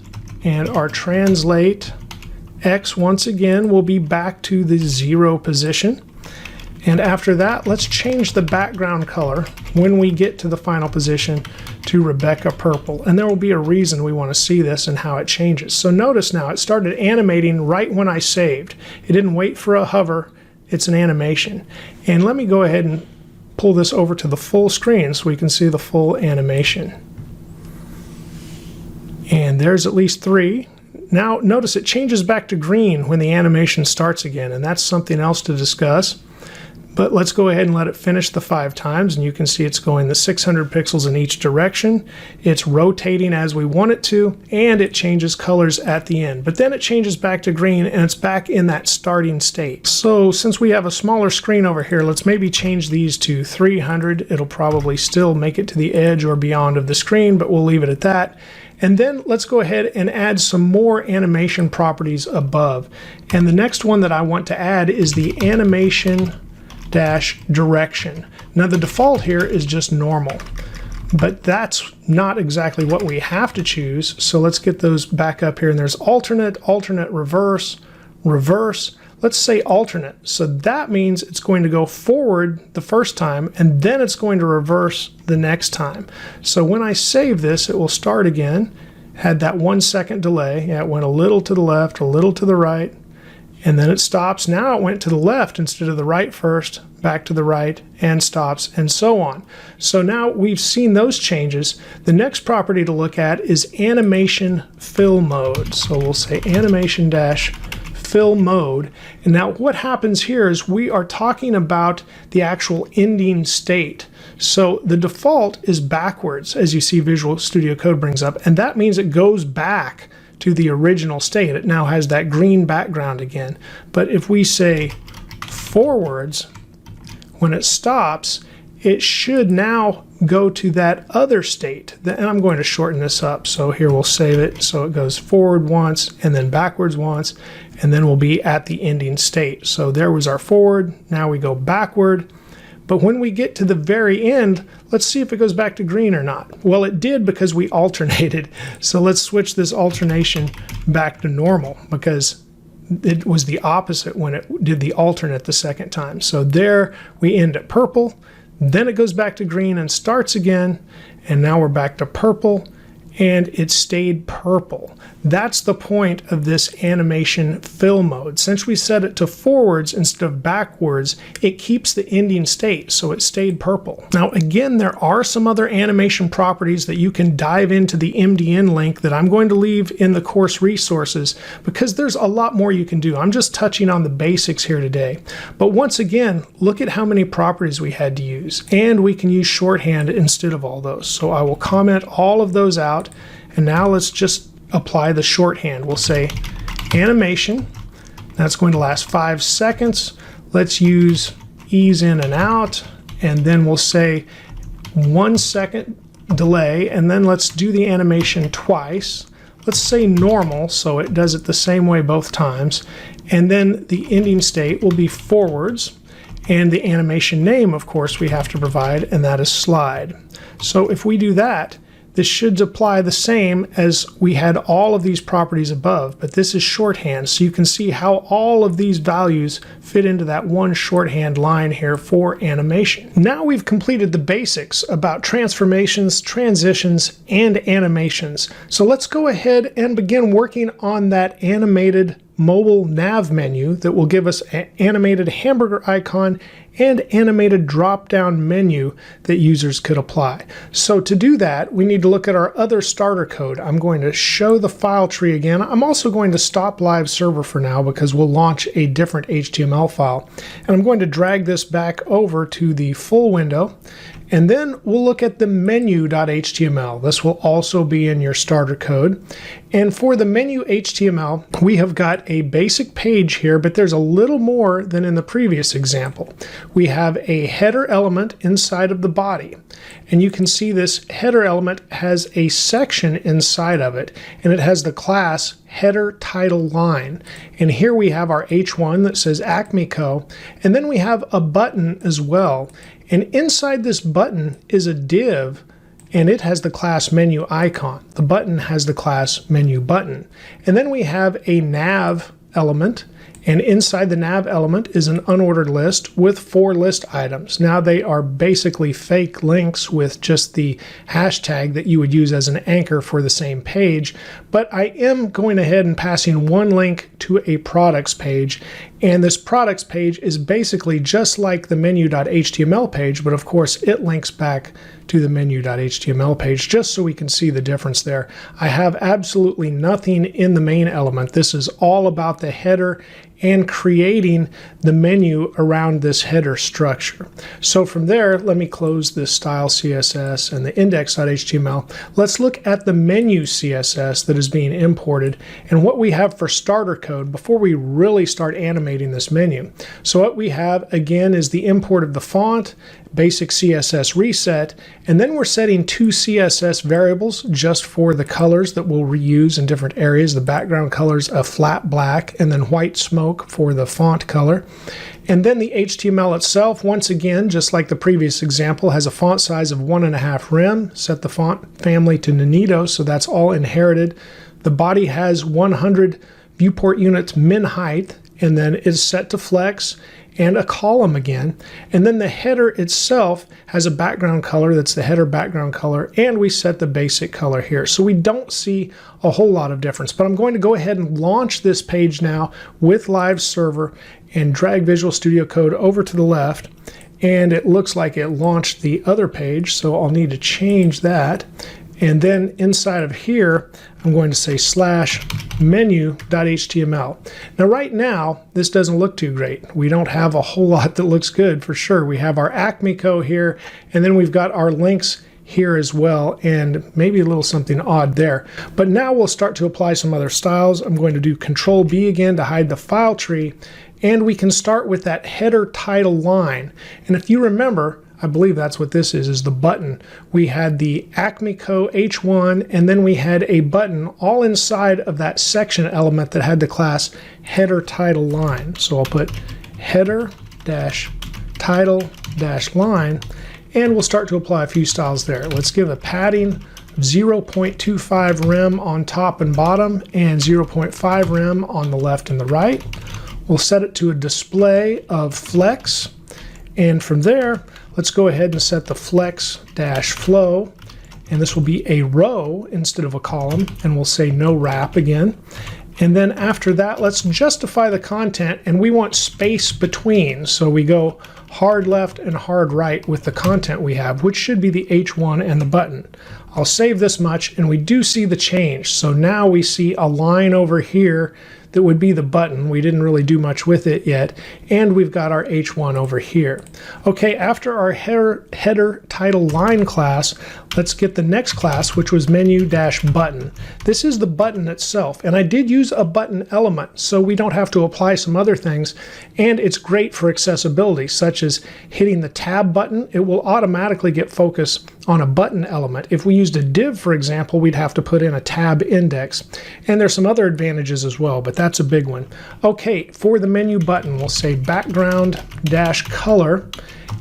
and our translate X once again will be back to the 0 position. And after that, let's change the background color when we get to the final position to Rebecca Purple. And there will be a reason we want to see this and how it changes. So notice now it started animating right when I saved. It didn't wait for a hover. It's an animation. And let me go ahead and pull this over to the full screen so we can see the full animation. And there's at least 3. Now notice it changes back to green when the animation starts again, and that's something else to discuss. But let's go ahead and let it finish the 5 times, and you can see it's going the 600 pixels in each direction. It's rotating as we want it to, and it changes colors at the end. But then it changes back to green, and it's back in that starting state. So since we have a smaller screen over here, let's maybe change these to 300. It'll probably still make it to the edge or beyond of the screen, but we'll leave it at that. And then let's go ahead and add some more animation properties above. And the next one that I want to add is the animation direction. Now the default here is just normal, but that's not exactly what we have to choose. So let's get those back up here, and there's alternate, reverse, reverse. Let's say alternate. So that means it's going to go forward the first time, and then it's going to reverse the next time. So when I save this, it will start again. Had that 1 second delay. Yeah, it went a little to the left, a little to the right, and then it stops. Now it went to the left instead of the right first, back to the right, and stops, and so on. So now we've seen those changes. The next property to look at is animation fill mode. So we'll say animation fill mode. And now what happens here is we are talking about the actual ending state. So the default is backwards, as you see Visual Studio Code brings up, and that means it goes back to the original state. It now has that green background again. But if we say forwards, when it stops, it should now go to that other state. And I'm going to shorten this up. So here we'll save it. So it goes forward once and then backwards once, and then we'll be at the ending state. So there was our forward. Now we go backward. But when we get to the very end, let's see if it goes back to green or not. Well, it did because we alternated. So let's switch this alternation back to normal, because it was the opposite when it did the alternate the second time. So there we end at purple, then it goes back to green and starts again, and now we're back to purple, and it stayed purple. That's the point of this animation fill mode. Since we set it to forwards instead of backwards, it keeps the ending state, so it stayed purple. Now again, there are some other animation properties that you can dive into the MDN link that I'm going to leave in the course resources, because there's a lot more you can do. I'm just touching on the basics here today. But once again, look at how many properties we had to use, and we can use shorthand instead of all those. So I will comment all of those out, and now let's just apply the shorthand. We'll say animation. That's going to last 5 seconds. Let's use ease in and out, and then we'll say 1 second delay, and then let's do the animation twice. Let's say normal, so it does it the same way both times, and then the ending state will be forwards, and the animation name, of course, we have to provide, and that is slide. So if we do that, this should apply the same as we had all of these properties above, but this is shorthand, so you can see how all of these values fit into that one shorthand line here for animation. Now we've completed the basics about transformations, transitions, and animations. So let's go ahead and begin working on that animated mobile nav menu that will give us an animated hamburger icon and animated drop-down menu that users could apply. So to do that, we need to look at our other starter code. I'm going to show the file tree again. I'm also going to stop live server for now because we'll launch a different HTML file. And I'm going to drag this back over to the full window. And then we'll look at the menu.html. This will also be in your starter code. And for the menu HTML, we have got a basic page here, but there's a little more than in the previous example. We have a header element inside of the body. And you can see this header element has a section inside of it, and it has the class header title line. And here we have our H1 that says Acme Co. And then we have a button as well. And inside this button is a div, and it has the class menu icon. The button has the class menu button. And then we have a nav element, and inside the nav element is an unordered list with 4 list items. Now they are basically fake links with just the hashtag that you would use as an anchor for the same page, but I am going ahead and passing one link to a products page, and this products page is basically just like the menu.html page, but of course it links back to the menu.html page just so we can see the difference there. I have absolutely nothing in the main element. This is all about the header and creating the menu around this header structure. So from there, let me close this style CSS and the index.html. Let's look at the menu CSS that is being imported and what we have for starter code before we really start animating this menu. So what we have again is the import of the font, basic CSS reset, and then we're setting 2 CSS variables just for the colors that we'll reuse in different areas. The background colors a flat black and then white smoke for the font color. And then the HTML itself, once again, just like the previous example, has a font size of 1.5 rem. Set the font family to Nanido, so that's all inherited. The body has 100 viewport units min height, and then is set to flex, and a column again. And then the header itself has a background color that's the header background color, and we set the basic color here. So we don't see a whole lot of difference, but I'm going to go ahead and launch this page now with live server and drag Visual Studio Code over to the left, and it looks like it launched the other page, so I'll need to change that. And then inside of here, I'm going to say /menu.html. Now right now, this doesn't look too great. We don't have a whole lot that looks good for sure. We have our Acme Co here, and then we've got our links here as well, and maybe a little something odd there. But now we'll start to apply some other styles. I'm going to do Control B again to hide the file tree, and we can start with that header title line. And if you remember, I believe that's what this is the button. We had the Acme Co H1, and then we had a button all inside of that section element that had the class header title line. So I'll put header dash title dash line, and we'll start to apply a few styles there. Let's give a padding of 0.25 rem on top and bottom, and 0.5 rem on the left and the right. We'll set it to a display of flex, and from there, let's go ahead and set the flex-flow, and this will be a row instead of a column, and we'll say no wrap again. And then after that, let's justify the content, and we want space between, so we go hard left and hard right with the content we have, which should be the H1 and the button. I'll save this much, and we do see the change. So now we see a line over here that would be the button. We didn't really do much with it yet, and we've got our H1 over here. Okay, after our header title line class, let's get the next class, which was menu-button. This is the button itself, and I did use a button element, so we don't have to apply some other things, and it's great for accessibility, such as hitting the tab button. It will automatically get focus on a button element. If we used a div, for example, we'd have to put in a tab index, and there's some other advantages as well, but that's a big one. Okay, for the menu button, we'll say background dash color,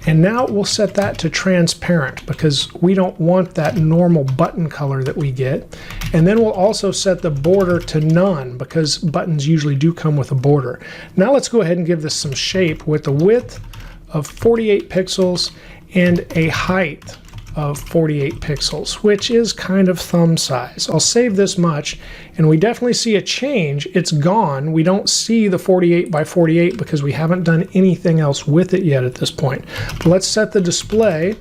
and now we'll set that to transparent because we don't want that normal button color that we get. And then we'll also set the border to none because buttons usually do come with a border. Now let's go ahead and give this some shape with a width of 48 pixels and a height of 48 pixels, which is kind of thumb size. I'll save this much, and we definitely see a change. It's gone. We don't see the 48 by 48 because we haven't done anything else with it yet at this point. But let's set the display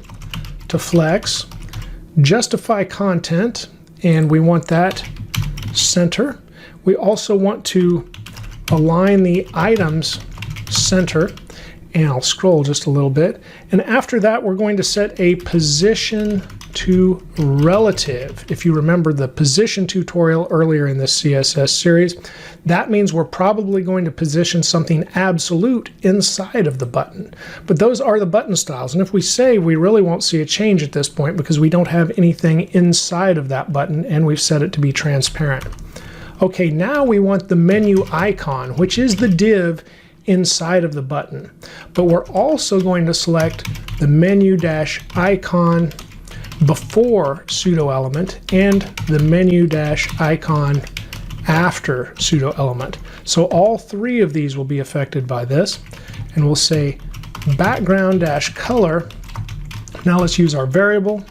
to flex, justify content, and we want that center. We also want to align the items center, and I'll scroll just a little bit. And after that, we're going to set a position to relative. If you remember the position tutorial earlier in this CSS series, that means we're probably going to position something absolute inside of the button. But those are the button styles. And if we save, we really won't see a change at this point because we don't have anything inside of that button and we've set it to be transparent. Okay, now we want the menu icon, which is the div inside of the button. But we're also going to select the menu dash icon before pseudo element and the menu dash icon after pseudo element. So all three of these will be affected by this. And we'll say background dash color. Now let's use our variable.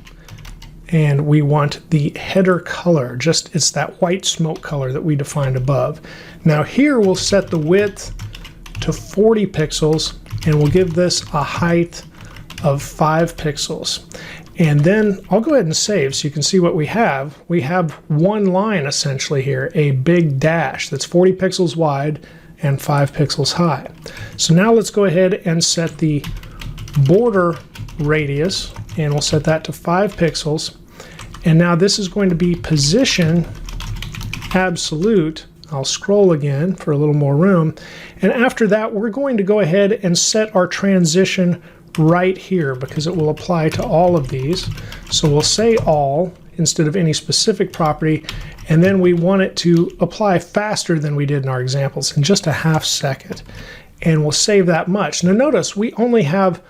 And we want the header color, it's that white smoke color that we defined above. Now here we'll set the width to 40 pixels and we'll give this a height of 5 pixels. And then I'll go ahead and save so you can see what we have. We have one line essentially here, a big dash that's 40 pixels wide and 5 pixels high. So now let's go ahead and set the border radius and we'll set that to 5 pixels. And now this is going to be position absolute. I'll scroll again for a little more room. And after that, we're going to go ahead and set our transition right here because it will apply to all of these. So we'll say all instead of any specific property. And then we want it to apply faster than we did in our examples in just a half second. And we'll save that much. Now notice we only have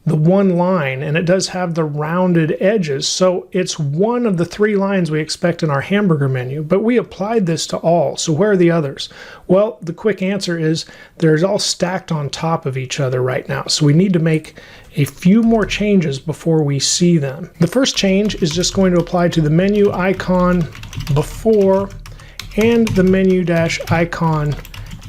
the one line and it does have the rounded edges, so it's one of the 3 lines we expect in our hamburger menu, but we applied this to all. So where are the others? Well, the quick answer is they're all stacked on top of each other right now, so we need to make a few more changes before we see them. The first change is just going to apply to the menu icon before and the menu dash icon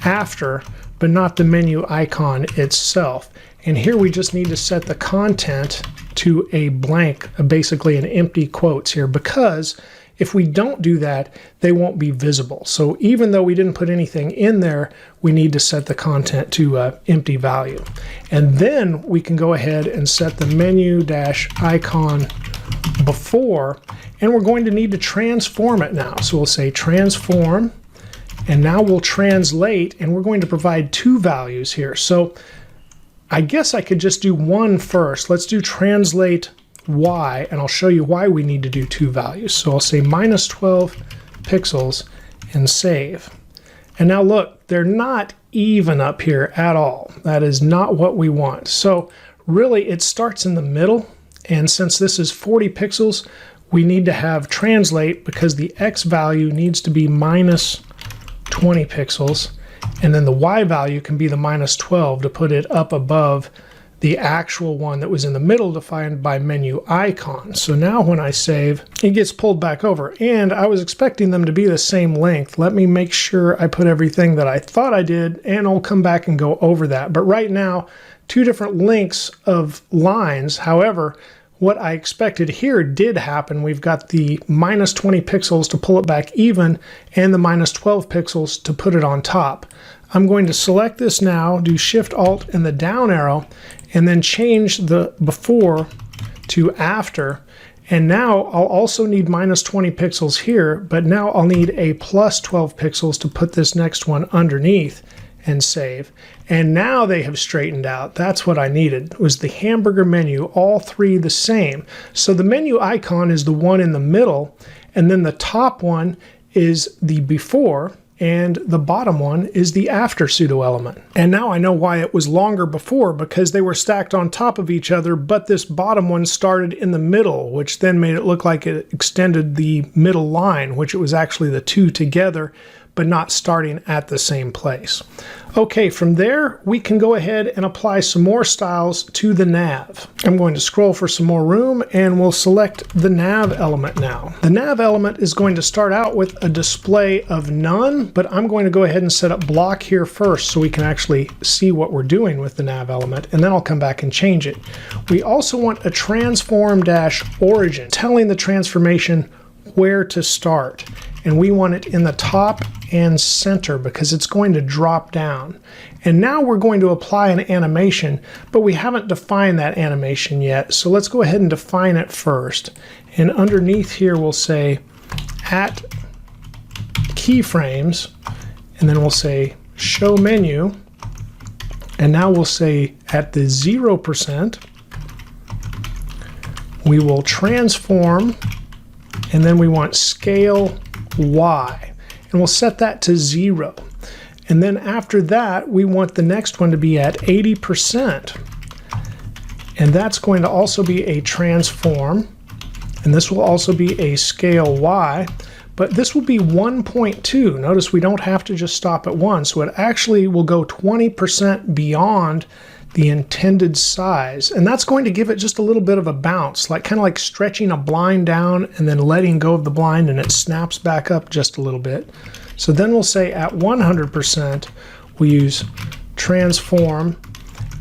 after, but not the menu icon itself. And here we just need to set the content to a blank, basically an empty quotes here, because if we don't do that, they won't be visible. So even though we didn't put anything in there, we need to set the content to empty value. And then we can go ahead and set the menu dash icon before, and we're going to need to transform it now. So we'll say transform, and now we'll translate, and we're going to provide 2 values here. So I guess I could just do one first. Let's do translate y, and I'll show you why we need to do 2 values. So I'll say -12 pixels and save. And now look, they're not even up here at all. That is not what we want. So really it starts in the middle, and since this is 40 pixels, we need to have translate because the x value needs to be -20 pixels. And then the y value can be the -12 to put it up above the actual one that was in the middle defined by menu icon. So now when I save, it gets pulled back over. And I was expecting them to be the same length. Let me make sure I put everything that I thought I did, and I'll come back and go over that. But right now, 2 different lengths of lines. However, what I expected here did happen. We've got the -20 pixels to pull it back even and the -12 pixels to put it on top. I'm going to select this now, do Shift Alt and the down arrow, and then change the before to after. And now I'll also need -20 pixels here, but now I'll need a +12 pixels to put this next one underneath and save. And now they have straightened out. That's what I needed, was the hamburger menu, all 3 the same. So the menu icon is the one in the middle, and then the top one is the before, and the bottom one is the after pseudo element. And now I know why it was longer before, because they were stacked on top of each other, but this bottom one started in the middle, which then made it look like it extended the middle line, which it was actually the two together, but not starting at the same place. Okay, from there, we can go ahead and apply some more styles to the nav. I'm going to scroll for some more room, and we'll select the nav element now. The nav element is going to start out with a display of none, but I'm going to go ahead and set up block here first so we can actually see what we're doing with the nav element, and then I'll come back and change it. We also want a transform-origin, telling the transformation where to start. And we want it in the top and center because it's going to drop down. And now we're going to apply an animation, but we haven't defined that animation yet. So let's go ahead and define it first. And underneath here we'll say at keyframes, and then we'll say show menu. And now we'll say at the 0%, we will transform, and then we want scale Y, and we'll set that to 0. And then after that, we want the next one to be at 80%. And that's going to also be a transform, and this will also be a scale Y, but this will be 1.2. Notice we don't have to just stop at 1, so it actually will go 20% beyond the intended size, and that's going to give it just a little bit of a bounce, like kind of like stretching a blind down and then letting go of the blind, and it snaps back up just a little bit. So then we'll say at 100% we use transform,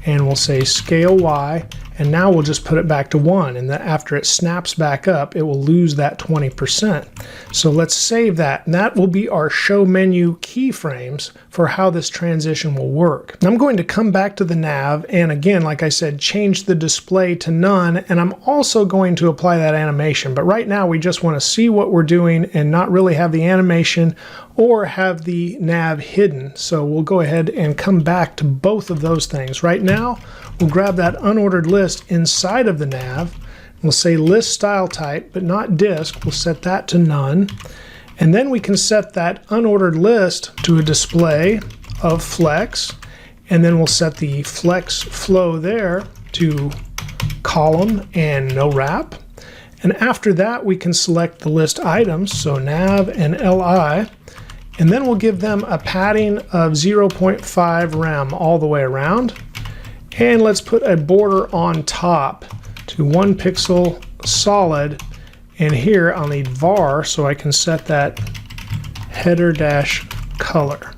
and we'll say scale Y, and now we'll just put it back to 1, and then after it snaps back up it will lose that 20%. So let's save that, and that will be our show menu keyframes for how this transition will work. Now I'm going to come back to the nav, and again, like I said, change the display to none, and I'm also going to apply that animation, but right now we just want to see what we're doing and not really have the animation or have the nav hidden. So we'll go ahead and come back to both of those things. Right now we'll grab that unordered list inside of the nav. We'll say list style type, but not disk. We'll set that to none. And then we can set that unordered list to a display of flex. And then we'll set the flex flow there to column and no wrap. And after that, we can select the list items, so nav and li. And then we'll give them a padding of 0.5 rem all the way around. And let's put a border on top to 1 pixel solid. And here I'll need var so I can set that header dash color.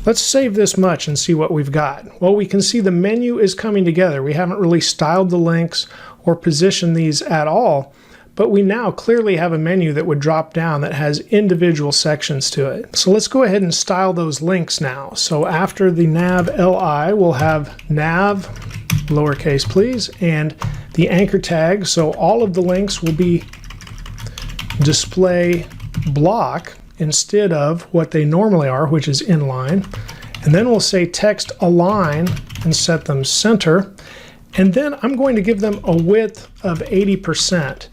Let's save this much and see what we've got. Well, we can see the menu is coming together. We haven't really styled the links or positioned these at all, but we now clearly have a menu that would drop down that has individual sections to it. So let's go ahead and style those links now. So after the nav li, we'll have nav, lowercase please, and the anchor tag. So all of the links will be display block instead of what they normally are, which is inline. And then we'll say text align and set them center. And then I'm going to give them a width of 80%.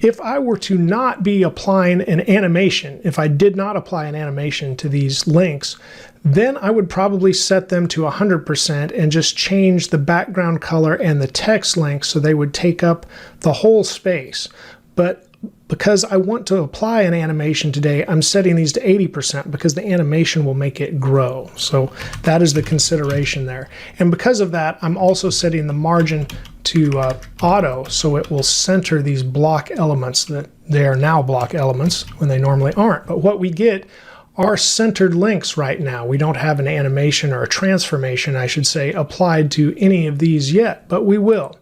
If I were to not be applying an animation, if I did not apply an animation to these links, then I would probably set them to 100% and just change the background color and the text link so they would take up the whole space. But because I want to apply an animation today, I'm setting these to 80% because the animation will make it grow. So that is the consideration there. And because of that, I'm also setting the margin to auto, so it will center these block elements that they are now block elements when they normally aren't. But what we get are centered links right now. We don't have an animation or a transformation, I should say, applied to any of these yet, but we will.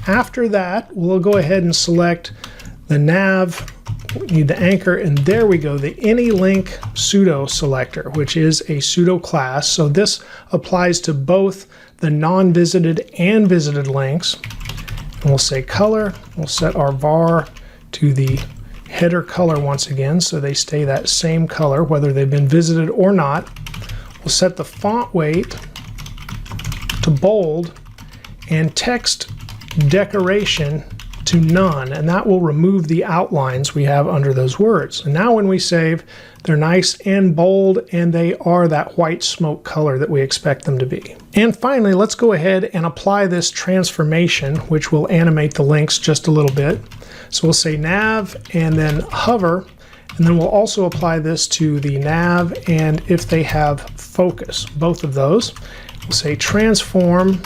After that, we'll go ahead and select the nav, we need the anchor, and there we go, the AnyLink pseudo selector, which is a pseudo class. So this applies to both the non-visited and visited links. And we'll say color, we'll set our var to the header color once again, so they stay that same color whether they've been visited or not. We'll set the font weight to bold and text decoration to to none, and that will remove the outlines we have under those words. And now when we save, they're nice and bold, and they are that white smoke color that we expect them to be. And finally, let's go ahead and apply this transformation, which will animate the links just a little bit. So we'll say nav and then hover, and then we'll also apply this to the nav and if they have focus, both of those. We'll say transform,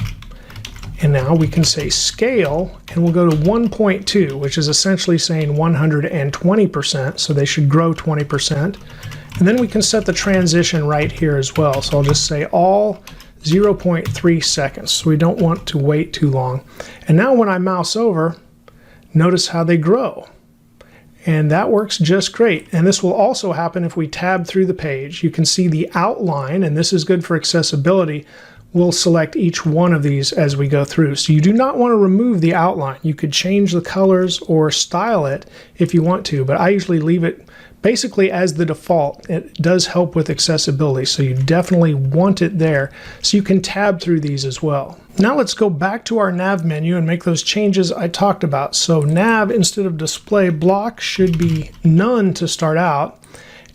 and now we can say scale, and we'll go to 1.2, which is essentially saying 120%, so they should grow 20%. And then we can set the transition right here as well. So I'll just say all 0.3 seconds, so we don't want to wait too long. And now when I mouse over, notice how they grow. And that works just great. And this will also happen if we tab through the page. You can see the outline, and this is good for accessibility. We'll select each one of these as we go through. So you do not want to remove the outline. You could change the colors or style it if you want to, but I usually leave it basically as the default. It does help with accessibility, so you definitely want it there so you can tab through these as well. Now let's go back to our nav menu and make those changes I talked about. So nav, instead of display block, should be none to start out.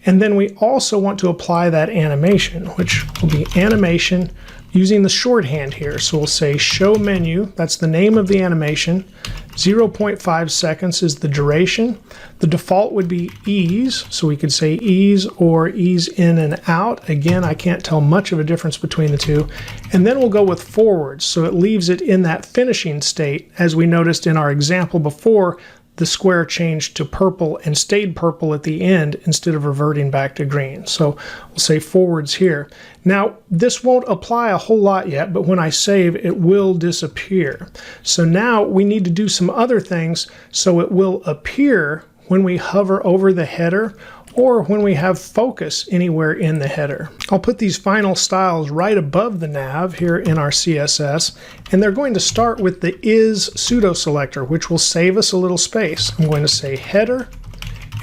And then we also want to apply that animation, which will be animation using the shorthand here. So we'll say show menu, that's the name of the animation. 0.5 seconds is the duration. The default would be ease, so we could say ease or ease in and out. Again, I can't tell much of a difference between the two. And then we'll go with forwards, so it leaves it in that finishing state. As we noticed in our example before, the square changed to purple and stayed purple at the end instead of reverting back to green. So we'll say forwards here. Now this won't apply a whole lot yet, but when I save, it will disappear. So now we need to do some other things so it will appear when we hover over the header or when we have focus anywhere in the header. I'll put these final styles right above the nav here in our CSS, and they're going to start with the is pseudo selector, which will save us a little space. I'm going to say header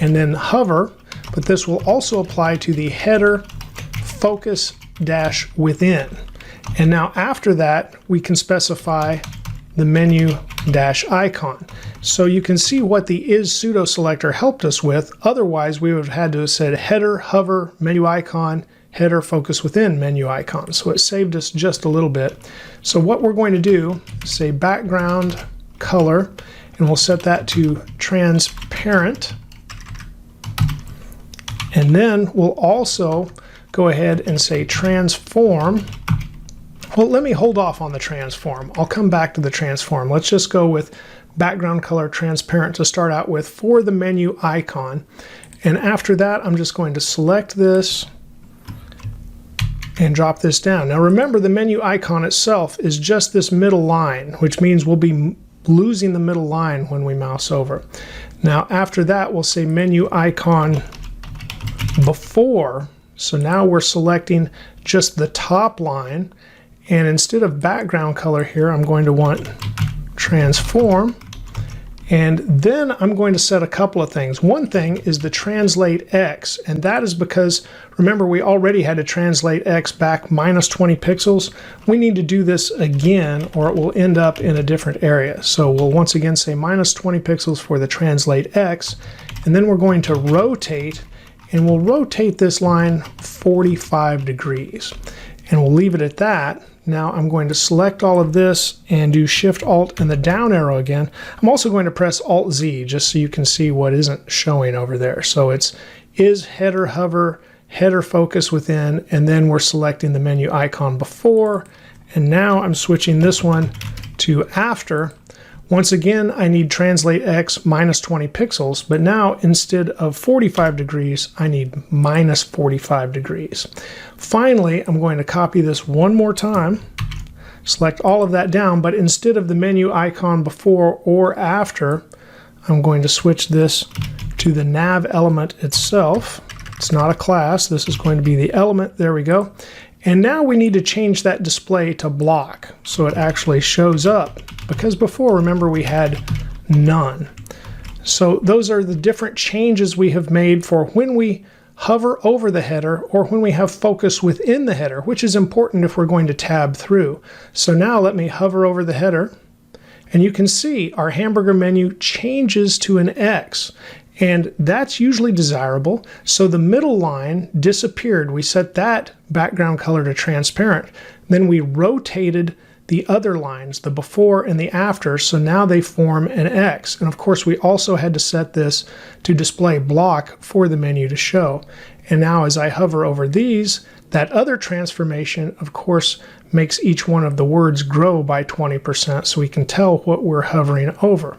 and then hover, but this will also apply to the header focus dash within. And now after that, we can specify the menu dash icon. So you can see what the is pseudo selector helped us with. Otherwise, we would have had to have said header, hover, menu icon, header, focus within, menu icon. So it saved us just a little bit. So what we're going to do is say background color, and we'll set that to transparent. And then we'll also go ahead and say transform. Well, let me hold off on the transform. I'll come back to the transform. Let's just go with background color transparent to start out with for the menu icon. And after that, I'm just going to select this and drop this down. Now remember, the menu icon itself is just this middle line, which means we'll be losing the middle line when we mouse over. Now after that, we'll say menu icon before. So now we're selecting just the top line. And instead of background color here, I'm going to want transform. And then I'm going to set a couple of things. One thing is the translate X, and that is because, remember, we already had to translate X back -20 pixels. We need to do this again, or it will end up in a different area. So we'll once again say -20 pixels for the translate X, and then we're going to rotate, and we'll rotate this line 45 degrees. And we'll leave it at that. Now I'm going to select all of this and do Shift Alt and the down arrow again. I'm also going to press Alt Z just so you can see what isn't showing over there. So it's is header hover, header focus within, and then we're selecting the menu icon before. And now I'm switching this one to after. Once again, I need translate X -20 pixels, but now instead of 45 degrees, I need -45 degrees. Finally, I'm going to copy this one more time, select all of that down, but instead of the menu icon before or after, I'm going to switch this to the nav element itself. It's not a class, this is going to be the element, there we go. And now we need to change that display to block so it actually shows up, because before, remember, we had none. So those are the different changes we have made for when we hover over the header or when we have focus within the header, which is important if we're going to tab through. So now let me hover over the header, And you can see our hamburger menu changes to an X. And that's usually desirable. So the middle line disappeared. We set that background color to transparent. Then we rotated the other lines, the before and the after, so now they form an X. And of course, we also had to set this to display block for the menu to show. And now as I hover over these, that other transformation, of course, makes each one of the words grow by 20%, so we can tell what we're hovering over.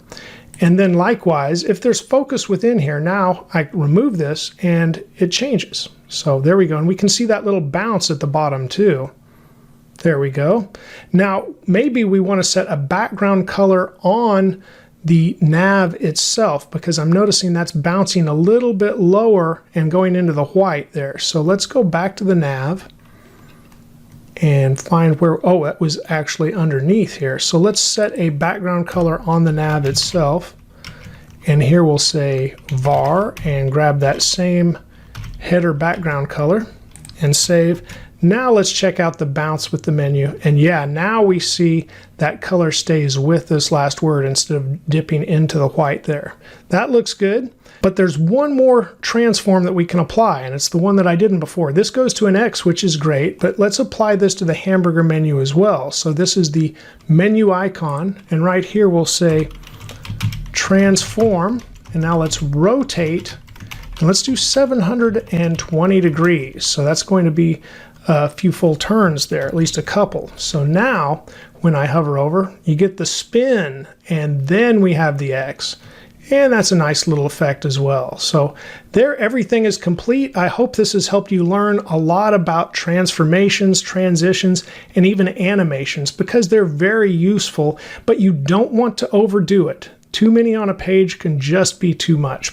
And then likewise, if there's focus within here, now I remove this and it changes. So there we go. And we can see that little bounce at the bottom too. There we go. Now, maybe we want to set a background color on the nav itself, because I'm noticing that's bouncing a little bit lower and going into the white there. So let's go back to the nav and find where, oh, that was actually underneath here. So let's set a background color on the nav itself. And here we'll say var and grab that same header background color and save. Now let's check out the bounce with the menu. And yeah, now we see that color stays with this last word instead of dipping into the white there. That looks good. But there's one more transform that we can apply, and it's the one that I didn't before. This goes to an X, which is great, but let's apply this to the hamburger menu as well. So this is the menu icon, and right here we'll say transform, and now let's rotate, and let's do 720 degrees. So that's going to be a few full turns there, at least a couple. So now when I hover over, you get the spin, and then we have the X. And that's a nice little effect as well. So there, everything is complete. I hope this has helped you learn a lot about transformations, transitions, and even animations, because they're very useful, but you don't want to overdo it. Too many on a page can just be too much.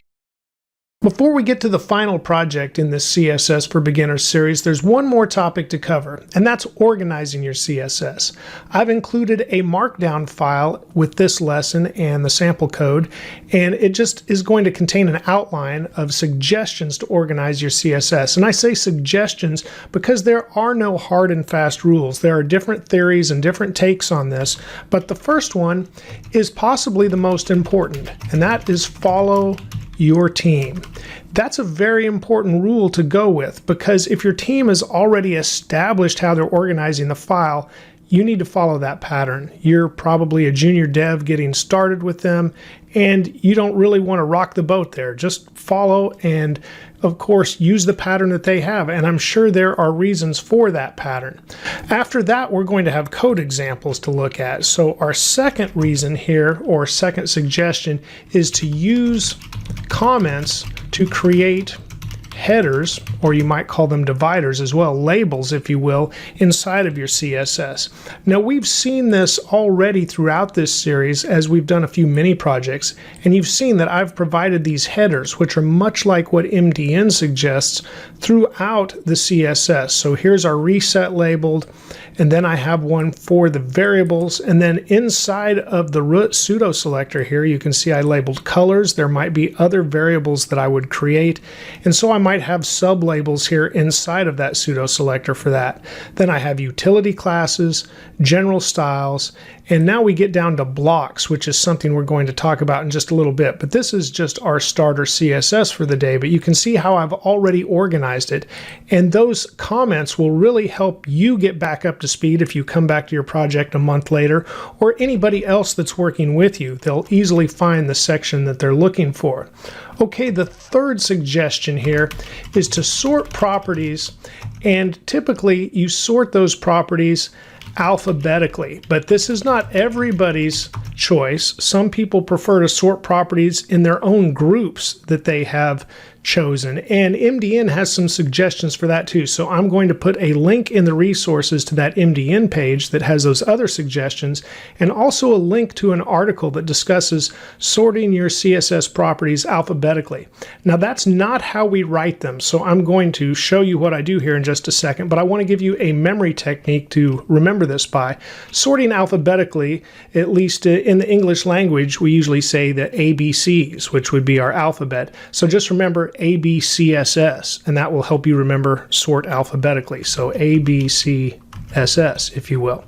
Before we get to the final project in this CSS for Beginners series, there's one more topic to cover, and that's organizing your CSS. I've included a markdown file with this lesson and the sample code, and it just is going to contain an outline of suggestions to organize your CSS. And I say suggestions because there are no hard and fast rules. There are different theories and different takes on this, but the first one is possibly the most important, and that is follow your team. That's a very important rule to go with, because if your team has already established how they're organizing the file, you need to follow that pattern. You're probably a junior dev getting started with them, and you don't really want to rock the boat there. Just follow and, of course, use the pattern that they have, and I'm sure there are reasons for that pattern. After that, we're going to have code examples to look at. So our second reason here, or second suggestion, is to use comments to create headers, or you might call them dividers as well, labels if you will, inside of your CSS. Now we've seen this already throughout this series as we've done a few mini projects, and you've seen that I've provided these headers, which are much like what MDN suggests throughout the CSS. So here's our reset labeled, and then I have one for the variables, and then inside of the root pseudo selector here, you can see I labeled colors. There might be other variables that I would create, and so I might have sub-labels here inside of that pseudo selector for that. Then I have utility classes, general styles, and now we get down to blocks, which is something we're going to talk about in just a little bit. But this is just our starter CSS for the day, but you can see how I've already organized it. And those comments will really help you get back up to speed if you come back to your project a month later, or anybody else that's working with you. They'll easily find the section that they're looking for. Okay, the third suggestion here is to sort properties, and typically you sort those properties alphabetically, but this is not everybody's choice. Some people prefer to sort properties in their own groups that they have chosen, and MDN has some suggestions for that too. So I'm going to put a link in the resources to that MDN page that has those other suggestions, and also a link to an article that discusses sorting your CSS properties alphabetically. Now that's not how we write them, so I'm going to show you what I do here in just a second, but I want to give you a memory technique to remember this by. Sorting alphabetically, at least in the English language, we usually say the ABCs, which would be our alphabet. So just remember ABCSS, and that will help you remember sort alphabetically. So ABCSS. CSS, if you will.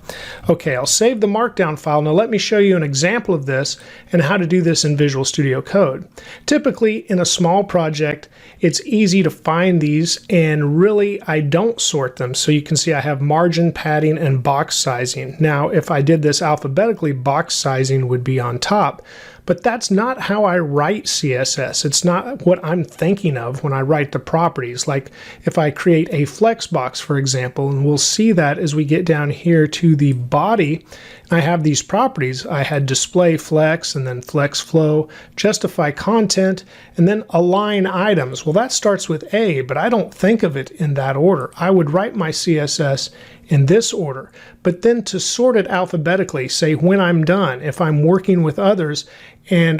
Okay, I'll save the markdown file. Now let me show you an example of this and how to do this in Visual Studio Code. Typically in a small project, it's easy to find these, and really I don't sort them. So you can see I have margin, padding, and box sizing. Now if I did this alphabetically, box sizing would be on top. But that's not how I write CSS. It's not what I'm thinking of when I write the properties. Like if I create a Flexbox, for example, and we'll see that as we get down here to the body, I have these properties. I had display flex, and then flex flow, justify content, and then align items. Well, that starts with A, but I don't think of it in that order. I would write my CSS in this order, but then to sort it alphabetically, say when I'm done, if I'm working with others,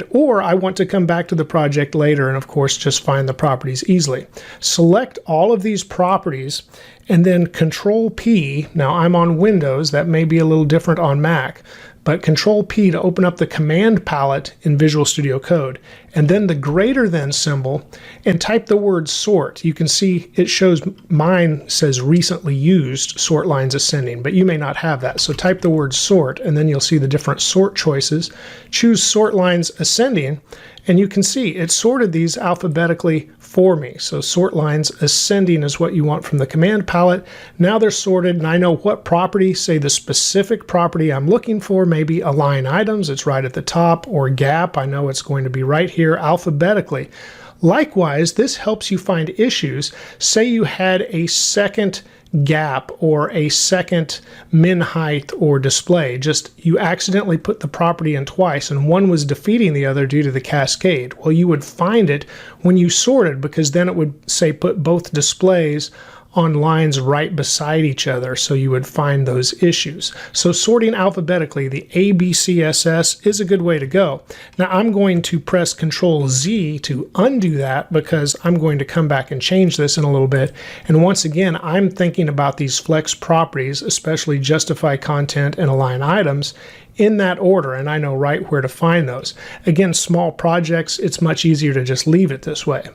or I want to come back to the project later and of course just find the properties easily. Select all of these properties and then Control P. Now I'm on Windows, that may be a little different on Mac, but Control P to open up the command palette in Visual Studio Code, and then the greater than symbol, and type the word sort. You can see it shows mine says recently used sort lines ascending, but you may not have that. So type the word sort, and then you'll see the different sort choices. Choose sort lines ascending, and you can see it sorted these alphabetically for me. So sort lines ascending is what you want from the command palette. Now they're sorted, and I know what property, say the specific property I'm looking for, maybe align items, it's right at the top, or gap, I know it's going to be right here alphabetically. Likewise, this helps you find issues. Say you had a second gap or a second min height or display, just you accidentally put the property in twice and one was defeating the other due to the cascade. Well, you would find it when you sorted, because then it would say put both displays on lines right beside each other, so you would find those issues. So sorting alphabetically, the ABCSS is a good way to go. Now I'm going to press Control Z to undo that, because I'm going to come back and change this in a little bit. And once again, I'm thinking about these flex properties, especially justify content and align items, in that order, and I know right where to find those. Again, small projects, it's much easier to just leave it this way.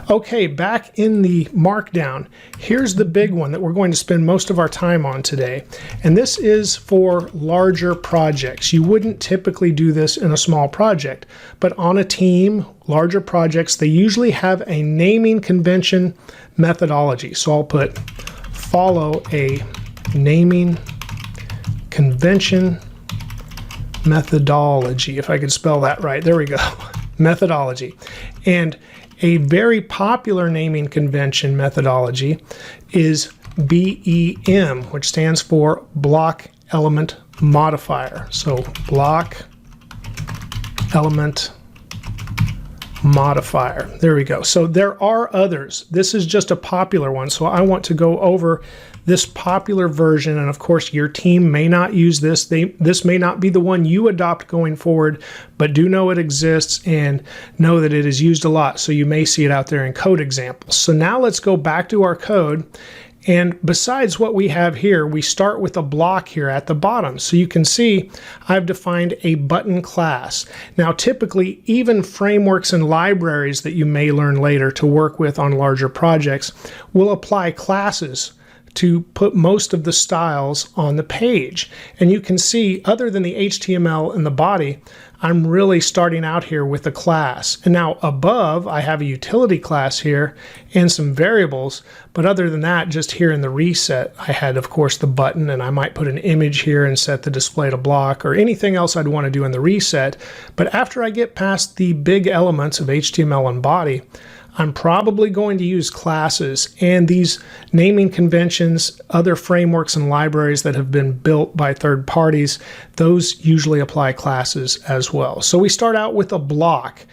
Okay, back in the markdown, here's the big one that we're going to spend most of our time on today, and this is for larger projects. You wouldn't typically do this in a small project, but on a team, larger projects, they usually have a naming convention methodology. So I'll put follow a naming convention methodology, if I could spell that right. There we go. Methodology. And a very popular naming convention methodology is BEM, which stands for Block Element Modifier. So Block Element Modifier. There we go. So there are others. This is just a popular one. So I want to go over this popular version, and of course your team may not use this. This may not be the one you adopt going forward, but do know it exists and know that it is used a lot, so you may see it out there in code examples. So now let's go back to our code, and besides what we have here, we start with a block here at the bottom. So you can see I've defined a button class. Now typically, even frameworks and libraries that you may learn later to work with on larger projects will apply classes to put most of the styles on the page. And you can see, other than the HTML and the body, I'm really starting out here with a class. And now above, I have a utility class here and some variables. But other than that, just here in the reset, I had, of course, the button, and I might put an image here and set the display to block or anything else I'd want to do in the reset. But after I get past the big elements of HTML and body, I'm probably going to use classes, and these naming conventions, other frameworks and libraries that have been built by third parties, those usually apply classes as well. So we start out with a block,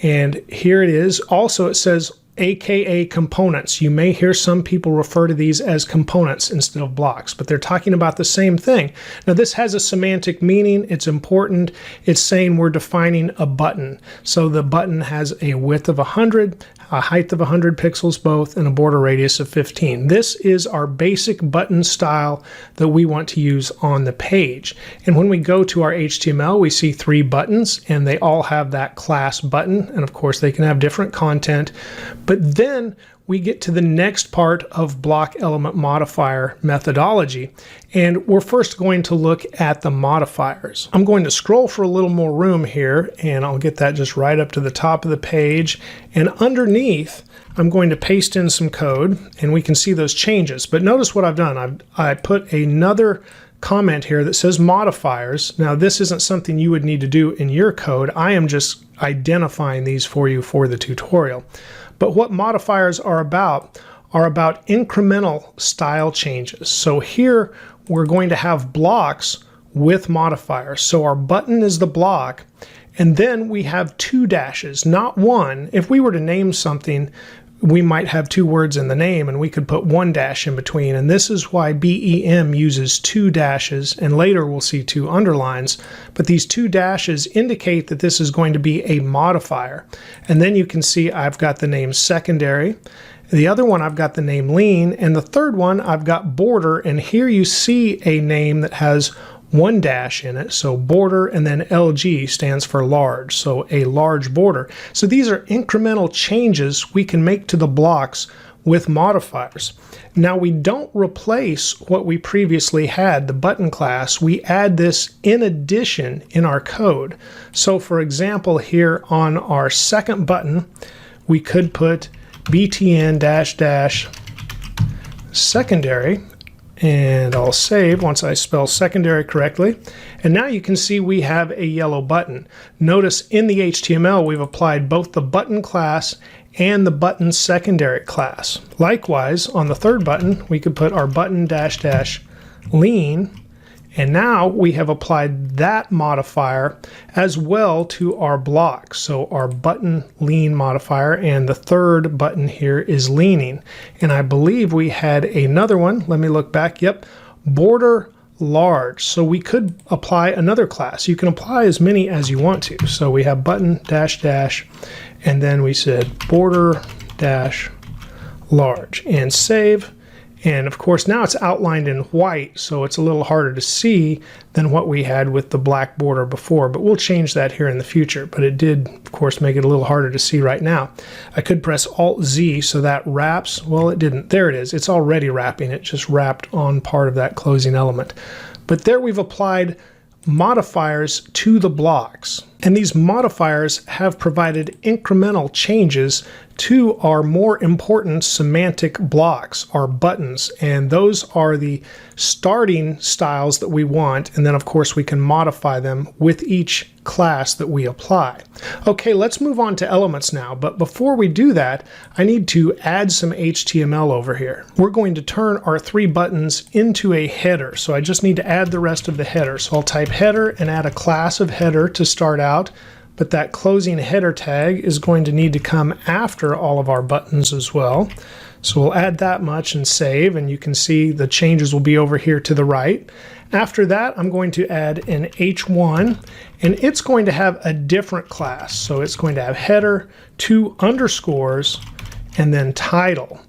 and here it is. Also, it says AKA components. You may hear some people refer to these as components instead of blocks, but they're talking about the same thing. Now this has a semantic meaning. It's important. It's saying we're defining a button. So the button has a width of 100, a height of 100 pixels both, and a border radius of 15. This is our basic button style that we want to use on the page. And when we go to our HTML, we see 3 buttons, and they all have that class button. And of course, they can have different content. But then we get to the next part of block element modifier methodology, and we're first going to look at the modifiers. I'm going to scroll for a little more room here, and I'll get that just right up to the top of the page, and underneath I'm going to paste in some code and we can see those changes. But notice what I've done. I put another comment here that says modifiers. Now this isn't something you would need to do in your code. I am just identifying these for you for the tutorial. But what modifiers are about incremental style changes. So here we're going to have blocks with modifiers. So our button is the block, and then we have two dashes, not one. If we were to name something, we might have two words in the name and we could put one dash in between. And this is why BEM uses two dashes, and later we'll see two underlines. But these two dashes indicate that this is going to be a modifier. And then you can see I've got the name secondary. The other one I've got the name lean, and the third one I've got border, and here you see a name that has one dash in it, so border, and then LG stands for large, so a large border. So these are incremental changes we can make to the blocks with modifiers. Now we don't replace what we previously had, the button class. We add this in addition in our code. So for example, here on our second button, we could put btn -- secondary, and I'll save once I spell secondary correctly. And now you can see we have a yellow button. Notice in the HTML we've applied both the button class and the button secondary class. Likewise, on the third button we could put our button -- lean, and now we have applied that modifier as well to our block. So our button lean modifier, and the third button here is leaning. And I believe we had another one. Let me look back. Yep, border large. So we could apply another class. You can apply as many as you want to. So we have button -- and then we said border large, and save. And of course now it's outlined in white, so it's a little harder to see than what we had with the black border before, but we'll change that here in the future. But it did, of course, make it a little harder to see right now. I could press Alt-Z so that wraps. Well, it didn't. There it is. It's already wrapping. It just wrapped on part of that closing element. But there we've applied modifiers to the blocks. And these modifiers have provided incremental changes to our more important semantic blocks, our buttons, and those are the starting styles that we want, and then of course we can modify them with each class that we apply. Okay, let's move on to elements now, but before we do that, I need to add some HTML over here. We're going to turn our three buttons into a header, so I just need to add the rest of the header. So I'll type header and add a class of header to start out. But that closing header tag is going to need to come after all of our buttons as well. So we'll add that much and save, and you can see the changes will be over here to the right. After that, I'm going to add an H1, and it's going to have a different class. So it's going to have header, 2 underscores, and then title.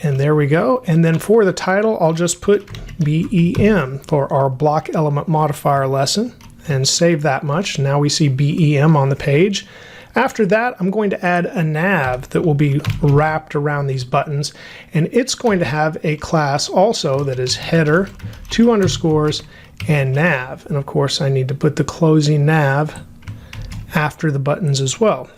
And there we go. And then for the title, I'll just put BEM for our block element modifier lesson, and save that much. Now we see BEM on the page. After that, I'm going to add a nav that will be wrapped around these buttons, and it's going to have a class also that is header, 2 underscores, and nav. And of course I need to put the closing nav after the buttons as well.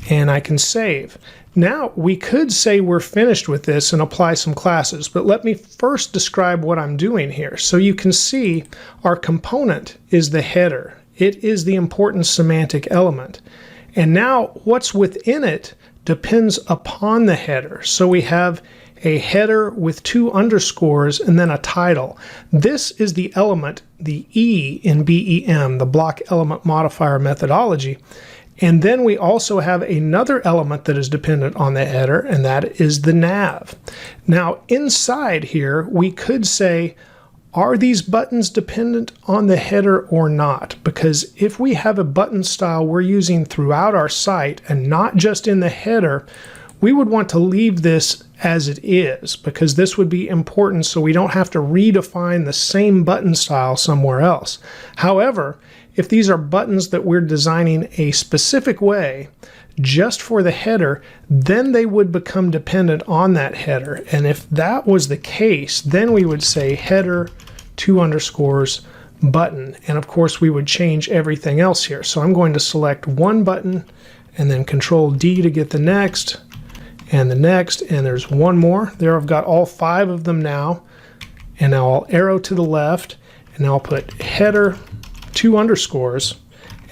And I can save. Now we could say we're finished with this and apply some classes, but let me first describe what I'm doing here. So you can see our component is the header. It is the important semantic element. And now what's within it depends upon the header. So we have a header with 2 underscores and then a title. This is the element, the E in BEM, the block element modifier methodology. And then we also have another element that is dependent on the header, and that is the nav. Now inside here, we could say, are these buttons dependent on the header or not? Because if we have a button style we're using throughout our site and not just in the header, we would want to leave this as it is, because this would be important so we don't have to redefine the same button style somewhere else. However, if these are buttons that we're designing a specific way just for the header, then they would become dependent on that header. And if that was the case, then we would say header 2_ button. And of course we would change everything else here. So I'm going to select one button and then Control D to get the next and the next, and there's one more. There I've got all 5 of them now. And now I'll arrow to the left, and now I'll put header 2_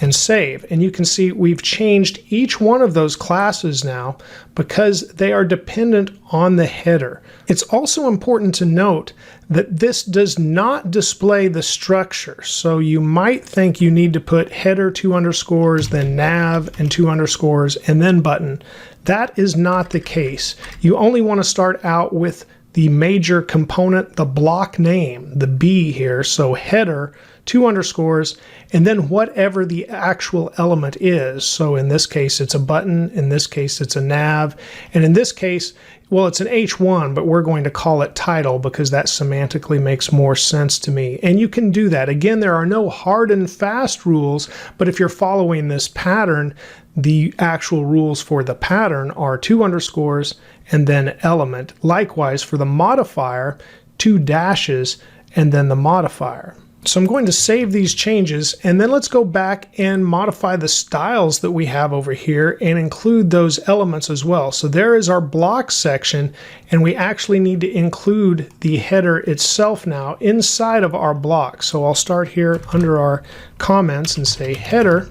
and save. And you can see we've changed each one of those classes now because they are dependent on the header. It's also important to note that this does not display the structure. So you might think you need to put header 2_, then nav and 2_ and then button. That is not the case. You only want to start out with the major component, the block name, the B here, so header 2_ and then whatever the actual element is. So in this case it's a button, in this case it's a nav, and in this case, well, it's an H1, but we're going to call it title because that semantically makes more sense to me. And you can do that. Again, there are no hard and fast rules, but if you're following this pattern, the actual rules for the pattern are 2_ and then element. Likewise, for the modifier, 2 dashes and then the modifier. So I'm going to save these changes, and then let's go back and modify the styles that we have over here and include those elements as well. So there is our block section, and we actually need to include the header itself now inside of our block. So I'll start here under our comments and say header.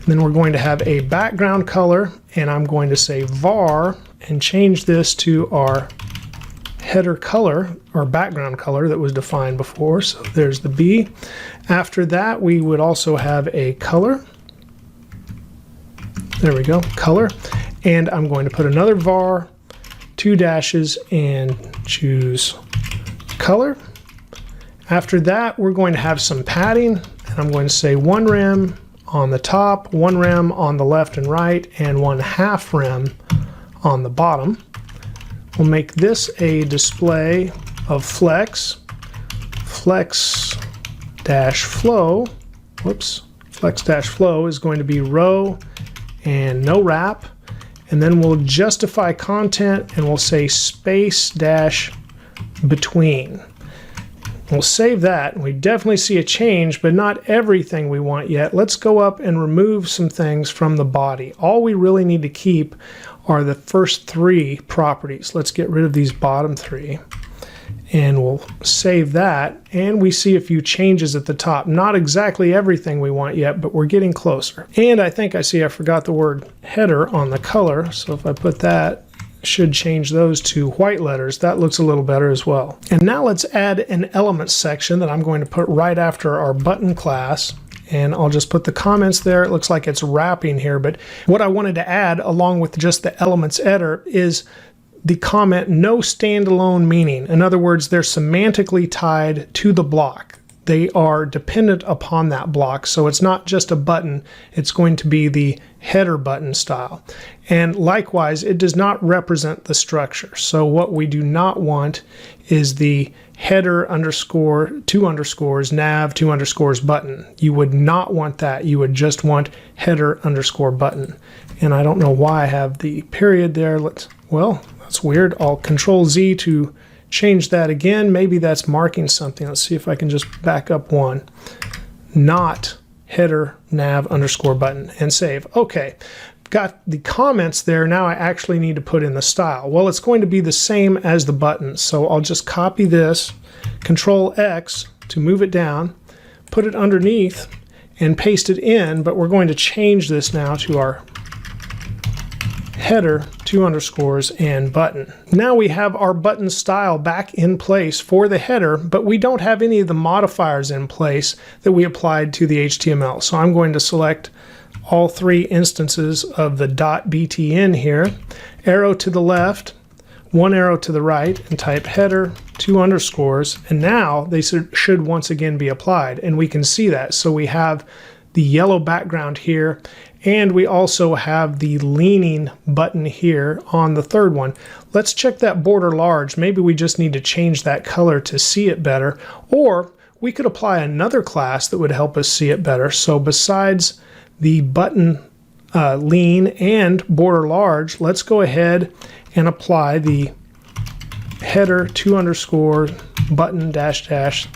Then we're going to have a background color, and I'm going to say var and change this to our header color or background color that was defined before. So there's the B. After that, we would also have a color. There we go, color. And I'm going to put another var, 2 dashes, and choose color. After that, we're going to have some padding, and I'm going to say 1 rem on the top, 1 rem on the left and right, and 1/2 rem on the bottom. We'll make this a display of flex dash flow. Whoops, flex dash flow is going to be row and no wrap. And then we'll justify content and we'll say space dash between. We'll save that. We definitely see a change, but not everything we want yet. Let's go up and remove some things from the body. All we really need to keep are the first 3 properties. Let's get rid of these bottom 3. And we'll save that. And we see a few changes at the top. Not exactly everything we want yet, but we're getting closer. And I think I see I forgot the word header on the color. So if I put that, should change those to white letters. That looks a little better as well. And now let's add an element section that I'm going to put right after our button class. And I'll just put the comments there. It looks like it's wrapping here, but what I wanted to add along with just the elements editor is the comment no standalone meaning. In other words, they're semantically tied to the block. They are dependent upon that block. So it's not just a button, it's going to be the header button style. And likewise, it does not represent the structure. So what we do not want is the header _, 2_ nav, 2_ button. You would not want that. You would just want header _ button. And I don't know why I have the period there. Well, that's weird. I'll Control Z to change that again. Maybe that's marking something. Let's see if I can just back up one. Not header nav _ button and save. Okay, got the comments there. Now I actually need to put in the style. Well, it's going to be the same as the button. So I'll just copy this, Control X to move it down, put it underneath and paste it in, but we're going to change this now to our header 2_ and button. Now we have our button style back in place for the header, but we don't have any of the modifiers in place that we applied to the HTML. So I'm going to select all 3 instances of the .btn here, arrow to the left, 1 arrow to the right, and type header 2_, and now they should once again be applied, and we can see that. So we have the yellow background here, and we also have the leaning button here on the 3rd one. Let's check that border large. Maybe we just need to change that color to see it better, or we could apply another class that would help us see it better. So besides the button lean and border large, let's go ahead and apply the header 2_ button dash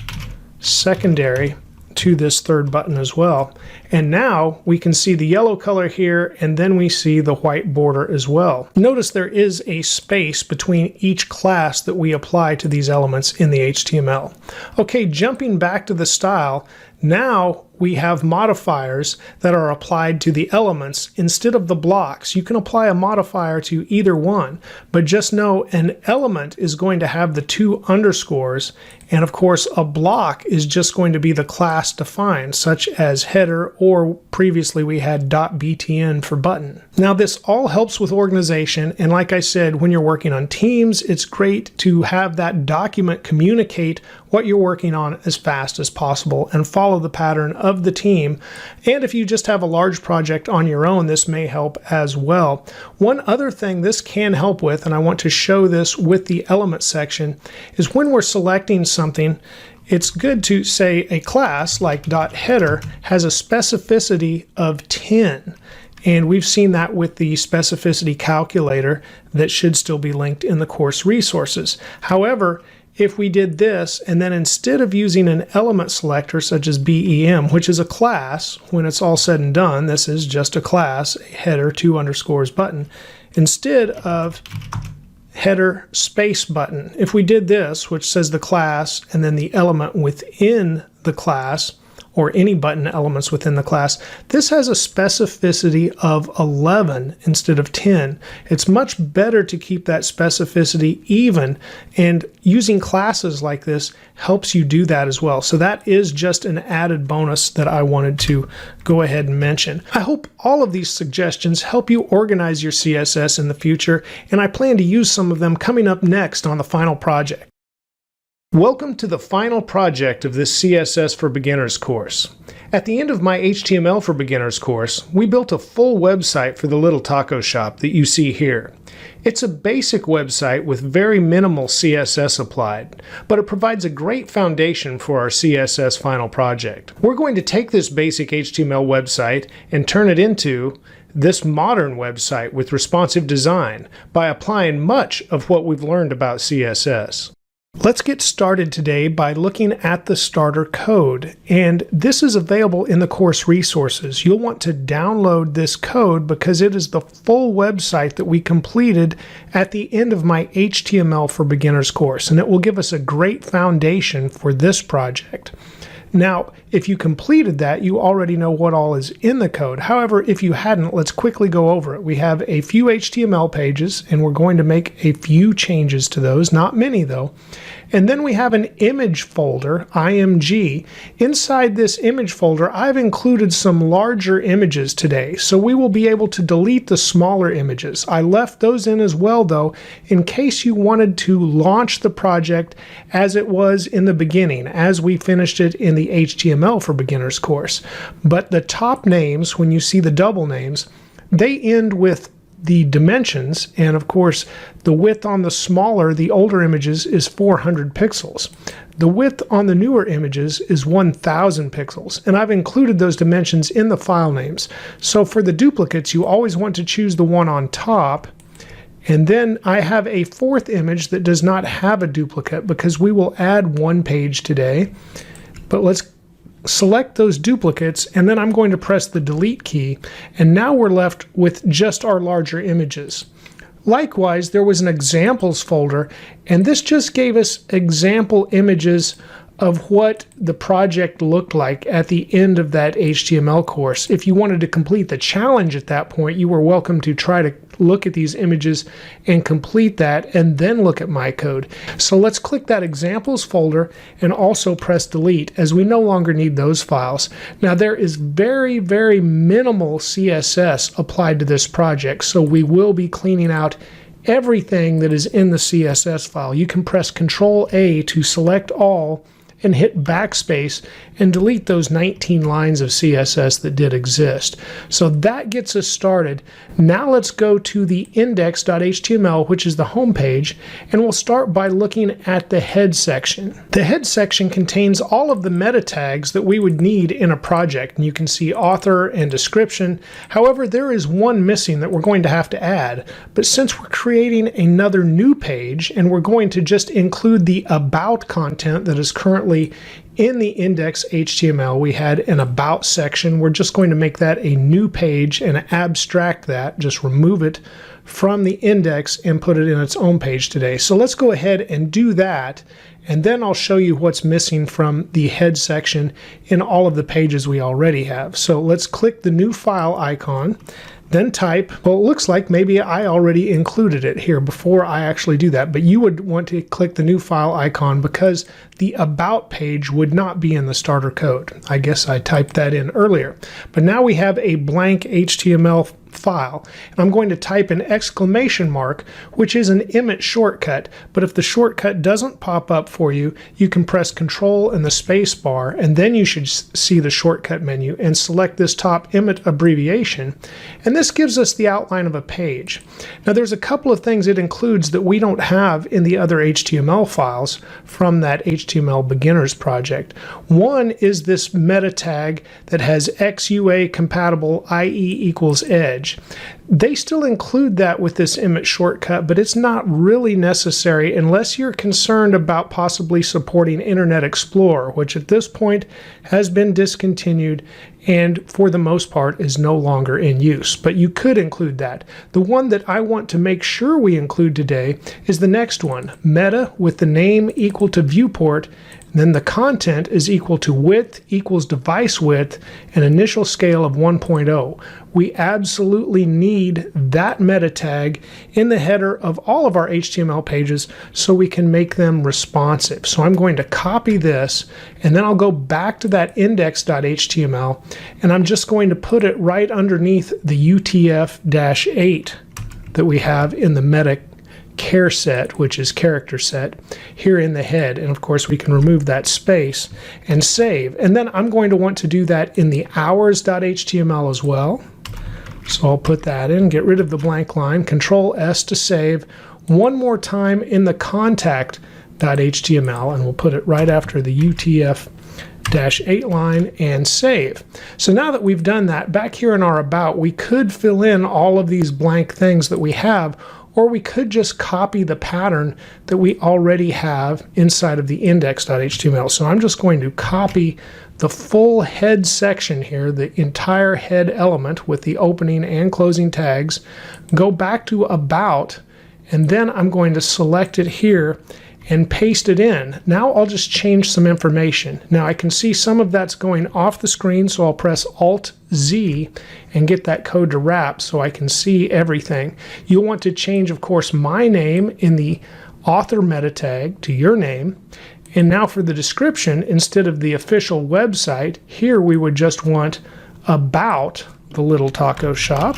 secondary to this third button as well. And now we can see the yellow color here, and then we see the white border as well. Notice there is a space between each class that we apply to these elements in the HTML. Okay, jumping back to the style, now we have modifiers that are applied to the elements instead of the blocks. You can apply a modifier to either one, but just know an element is going to have the 2 underscores, and of course a block is just going to be the class defined, such as header, or previously we had .btn for button. Now this all helps with organization, and like I said, when you're working on teams, it's great to have that document communicate what you're working on as fast as possible and follow the pattern of the team. And if you just have a large project on your own, this may help as well. One other thing this can help with, and I want to show this with the element section, is when we're selecting something, it's good to say a class like .header has a specificity of 10. And we've seen that with the specificity calculator that should still be linked in the course resources. However, if we did this, and then instead of using an element selector such as BEM, which is a class, when it's all said and done, this is just a class, a header 2_ button, instead of header space button, if we did this, which says the class and then the element within the class, or any button elements within the class, this has a specificity of 11 instead of 10. It's much better to keep that specificity even, and using classes like this helps you do that as well. So that is just an added bonus that I wanted to go ahead and mention. I hope all of these suggestions help you organize your CSS in the future, and I plan to use some of them coming up next on the final project. Welcome to the final project of this CSS for Beginners course. At the end of my HTML for Beginners course, we built a full website for the little taco shop that you see here. It's a basic website with very minimal CSS applied, but it provides a great foundation for our CSS final project. We're going to take this basic HTML website and turn it into this modern website with responsive design by applying much of what we've learned about CSS. Let's get started today by looking at the starter code, and this is available in the course resources. You'll want to download this code because it is the full website that we completed at the end of my HTML for Beginners course, and it will give us a great foundation for this project. Now, if you completed that, you already know what all is in the code. However, if you hadn't, let's quickly go over it. We have a few HTML pages, and we're going to make a few changes to those, not many though. And then we have an image folder, IMG. Inside this image folder, I've included some larger images today, so we will be able to delete the smaller images. I left those in as well though, in case you wanted to launch the project as it was in the beginning, as we finished it in the HTML for Beginners course. But the top names, when you see the double names, they end with the dimensions, and of course the width on the smaller, the older images is 400 pixels. The width on the newer images is 1000 pixels, and I've included those dimensions in the file names. So for the duplicates, you always want to choose the one on top, and then I have a fourth image that does not have a duplicate because we will add one page today. But let's select those duplicates, and then I'm going to press the delete key, and now we're left with just our larger images. Likewise, there was an examples folder, and this just gave us example images of what the project looked like at the end of that HTML course. If you wanted to complete the challenge at that point, you were welcome to try to look at these images and complete that, and then look at my code. So let's click that examples folder and also press delete, as we no longer need those files. Now there is very, very minimal CSS applied to this project, so we will be cleaning out everything that is in the CSS file. You can press Control A to select all and hit backspace and delete those 19 lines of CSS that did exist. So that gets us started. Now let's go to the index.html, which is the home page, and we'll start by looking at the head section. The head section contains all of the meta tags that we would need in a project, and you can see author and description. However, there is one missing that we're going to have to add, but since we're creating another new page and we're going to just include the about content that is currently in the index HTML, we had an about section. We're just going to make that a new page and abstract that, just remove it from the index and put it in its own page today. So let's go ahead and do that, and then I'll show you what's missing from the head section in all of the pages we already have. So let's click the new file icon, then type, well, it looks like maybe I already included it here before I actually do that, but you would want to click the new file icon because the about page would not be in the starter code. I guess I typed that in earlier. But now we have a blank HTML file, and I'm going to type an exclamation mark, which is an image shortcut, but if the shortcut doesn't pop up for you, you can press Control and the space bar, and then you should see the shortcut menu and select this top image abbreviation, and this gives us the outline of a page. Now there's a couple of things it includes that we don't have in the other HTML files from that HTML beginners project. One is this meta tag that has XUA compatible IE equals edge. They still include that with this image shortcut, but it's not really necessary unless you're concerned about possibly supporting Internet Explorer, which at this point has been discontinued and for the most part is no longer in use. But you could include that. The one that I want to make sure we include today is the next one, meta with the name equal to viewport, and then the content is equal to width equals device width and initial scale of 1.0. We absolutely need that meta tag in the header of all of our HTML pages so we can make them responsive. So I'm going to copy this, and then I'll go back to that index.html, and I'm just going to put it right underneath the UTF-8 that we have in the meta care set, which is character set, here in the head. And of course we can remove that space and save. And then I'm going to want to do that in the hours.html as well. So I'll put that in, get rid of the blank line, Control S to save. One more time in the contact.html, and we'll put it right after the UTF-8 line and save. So now that we've done that, back here in our about, we could fill in all of these blank things that we have, or we could just copy the pattern that we already have inside of the index.html. So I'm just going to copy the full head section here, the entire head element with the opening and closing tags, go back to about, and then I'm going to select it here and paste it in. Now I'll just change some information. Now I can see some of that's going off the screen, so I'll press Alt-Z and get that code to wrap so I can see everything. You'll want to change, of course, my name in the author meta tag to your name. And now for the description, instead of the official website, here we would just want about the Little Taco Shop.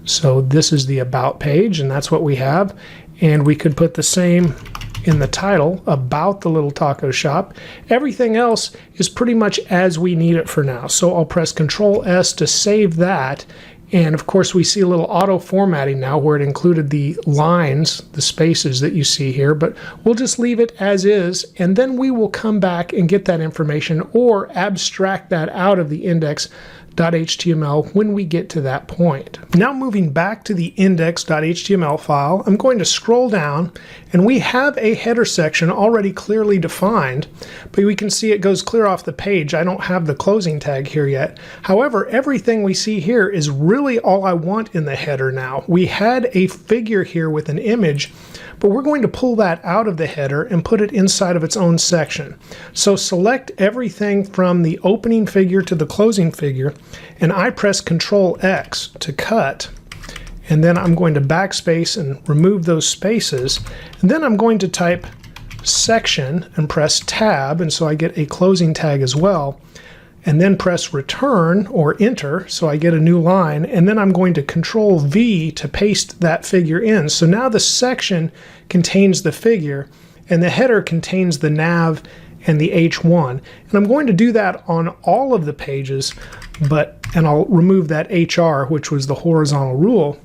So this is the about page, and that's what we have. And we could put the same in the title, about the Little Taco Shop. Everything else is pretty much as we need it for now. So I'll press Control S to save that. And of course we see a little auto formatting now where it included the lines, the spaces that you see here, but we'll just leave it as is, and then we will come back and get that information or abstract that out of the index.html when we get to that point. Now moving back to the index.html file, I'm going to scroll down, and we have a header section already clearly defined, but we can see it goes clear off the page. I don't have the closing tag here yet. However, everything we see here is really all I want in the header now. We had a figure here with an image, but we're going to pull that out of the header and put it inside of its own section. So select everything from the opening figure to the closing figure, and I press Control X to cut, and then I'm going to backspace and remove those spaces, and then I'm going to type section and press tab, and so I get a closing tag as well, and then press return or enter so I get a new line, and then I'm going to Control V to paste that figure in. So now the section contains the figure and the header contains the nav and the H1. And I'm going to do that on all of the pages, and I'll remove that HR, which was the horizontal rule.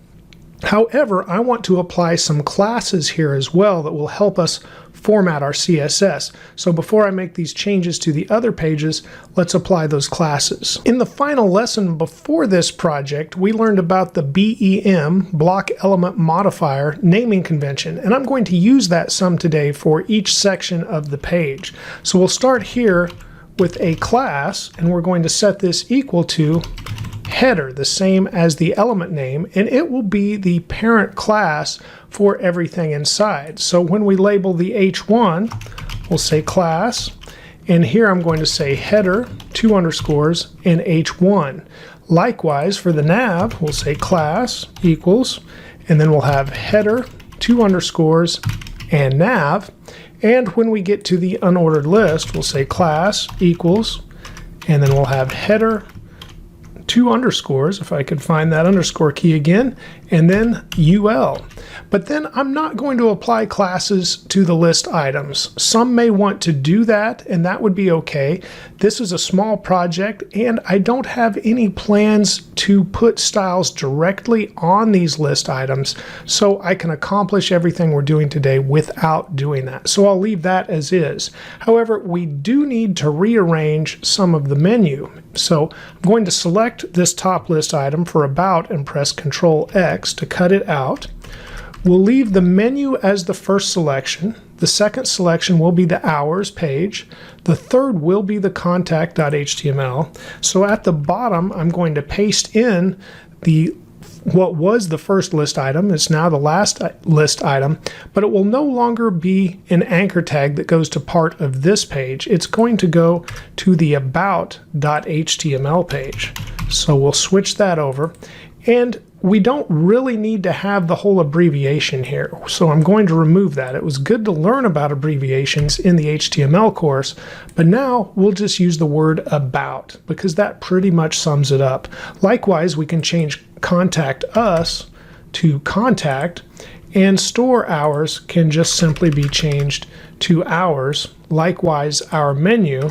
However, I want to apply some classes here as well that will help us format our CSS. So before I make these changes to the other pages, let's apply those classes. In the final lesson before this project, we learned about the BEM, Block Element Modifier, naming convention, and I'm going to use that some today for each section of the page. So we'll start here with a class, and we're going to set this equal to header, the same as the element name, and it will be the parent class for everything inside. So when we label the H1, we'll say class, and here I'm going to say header, 2 underscores, and H1. Likewise, for the nav, we'll say class equals, and then we'll have header, 2 underscores, and nav. And when we get to the unordered list, we'll say class equals, and then we'll have header, 2 underscores, if I could find that underscore key again, and then UL. But then I'm not going to apply classes to the list items. Some may want to do that, and that would be okay. This is a small project, and I don't have any plans to put styles directly on these list items, so I can accomplish everything we're doing today without doing that. So I'll leave that as is. However, we do need to rearrange some of the menu. So I'm going to select this top list item for About and press Ctrl X to cut it out. We'll leave the menu as the first selection. The second selection will be the Hours page. The third will be the Contact.html. So at the bottom, I'm going to paste in what was the first list item. It's now the last list item, but it will no longer be an anchor tag that goes to part of this page. It's going to go to the About.html page. So we'll switch that over, and we don't really need to have the whole abbreviation here, so I'm going to remove that. It was good to learn about abbreviations in the HTML course, but now we'll just use the word about, because that pretty much sums it up. Likewise, we can change Contact Us to Contact, and Store Hours can just simply be changed to Hours. Likewise, our menu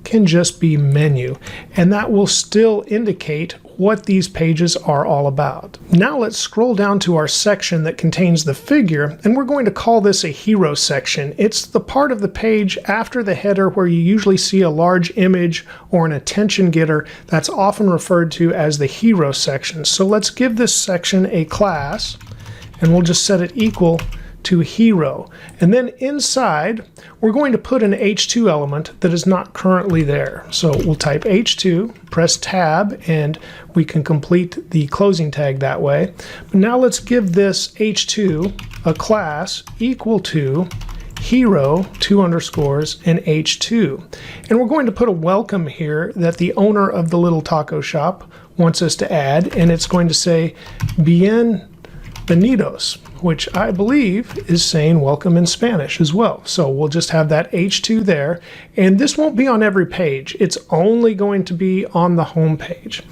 can just be Menu, and that will still indicate what these pages are all about. Now let's scroll down to our section that contains the figure, and we're going to call this a hero section. It's the part of the page after the header where you usually see a large image or an attention getter. That's often referred to as the hero section. So let's give this section a class, and we'll just set it equal to hero. And then inside, we're going to put an H2 element that is not currently there. So we'll type H2, press tab, and we can complete the closing tag that way. But now let's give this H2 a class equal to hero, 2 underscores, and H2. And we're going to put a welcome here that the owner of the little taco shop wants us to add, and it's going to say Bienvenidos, which I believe is saying welcome in Spanish as well. So we'll just have that H2 there, and this won't be on every page. It's only going to be on the home page.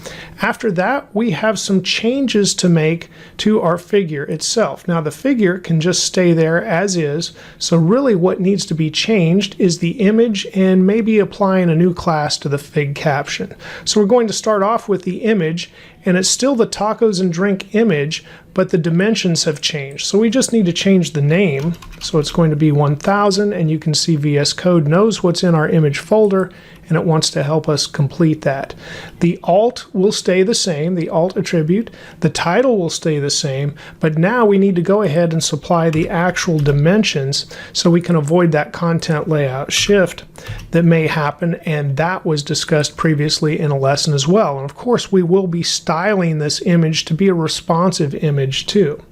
After that, we have some changes to make to our figure itself. Now the figure can just stay there as is, so really what needs to be changed is the image and maybe applying a new class to the fig caption. So we're going to start off with the image, and it's still the tacos and drink image, but the dimensions have changed. So we just need to change the name. So it's going to be 1000, and you can see VS Code knows what's in our image folder, and it wants to help us complete that. The alt will stay the same, the alt attribute. The title will stay the same, but now we need to go ahead and supply the actual dimensions so we can avoid that content layout shift that may happen, and that was discussed previously in a lesson as well. And of course, we will be styling this image to be a responsive image too.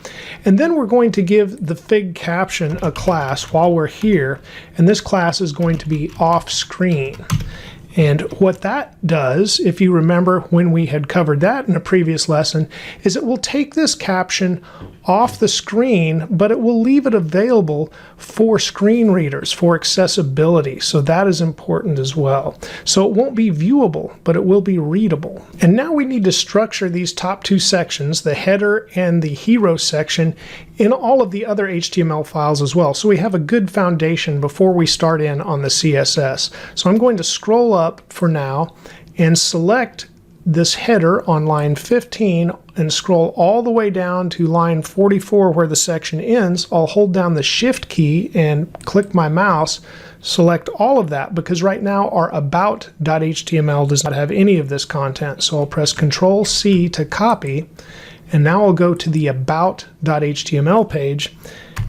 And then we're going to give the fig caption a class while we're here, and this class is going to be off screen. And what that does, if you remember when we had covered that in a previous lesson, is it will take this caption off the screen, but it will leave it available for screen readers, for accessibility. So that is important as well. So it won't be viewable, but it will be readable. And now we need to structure these top two sections, the header and the hero section, in all of the other HTML files as well. So we have a good foundation before we start in on the CSS. So I'm going to scroll up for now and select this header on line 15 and scroll all the way down to line 44 where the section ends. I'll hold down the Shift key and click my mouse, select all of that, because right now our about.html does not have any of this content. So I'll press Control C to copy, and now I'll go to the about.html page,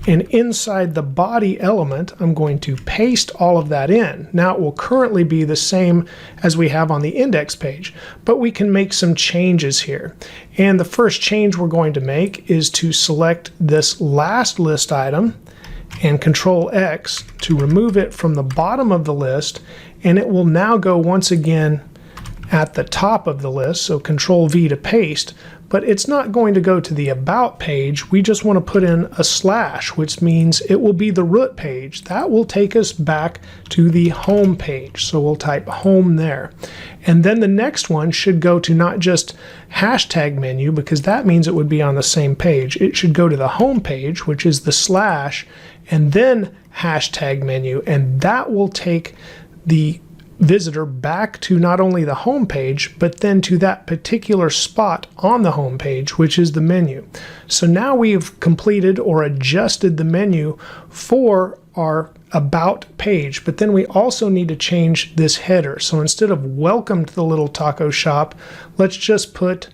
and inside the body element I'm going to paste all of that in. Now it will currently be the same as we have on the index page, but we can make some changes here. And the first change we're going to make is to select this last list item and Control X to remove it from the bottom of the list, and it will now go once again at the top of the list, so Control V to paste, but it's not going to go to the About page. We just want to put in a slash, which means it will be the root page. That will take us back to the home page, so we'll type home there. And then the next one should go to not just hashtag menu, because that means it would be on the same page. It should go to the home page, which is the slash, and then hashtag menu, and that will take the visitor back to not only the home page, but then to that particular spot on the home page, which is the menu. So now we've completed or adjusted the menu for our About page, but then we also need to change this header. So instead of Welcome to the Little Taco Shop, let's just put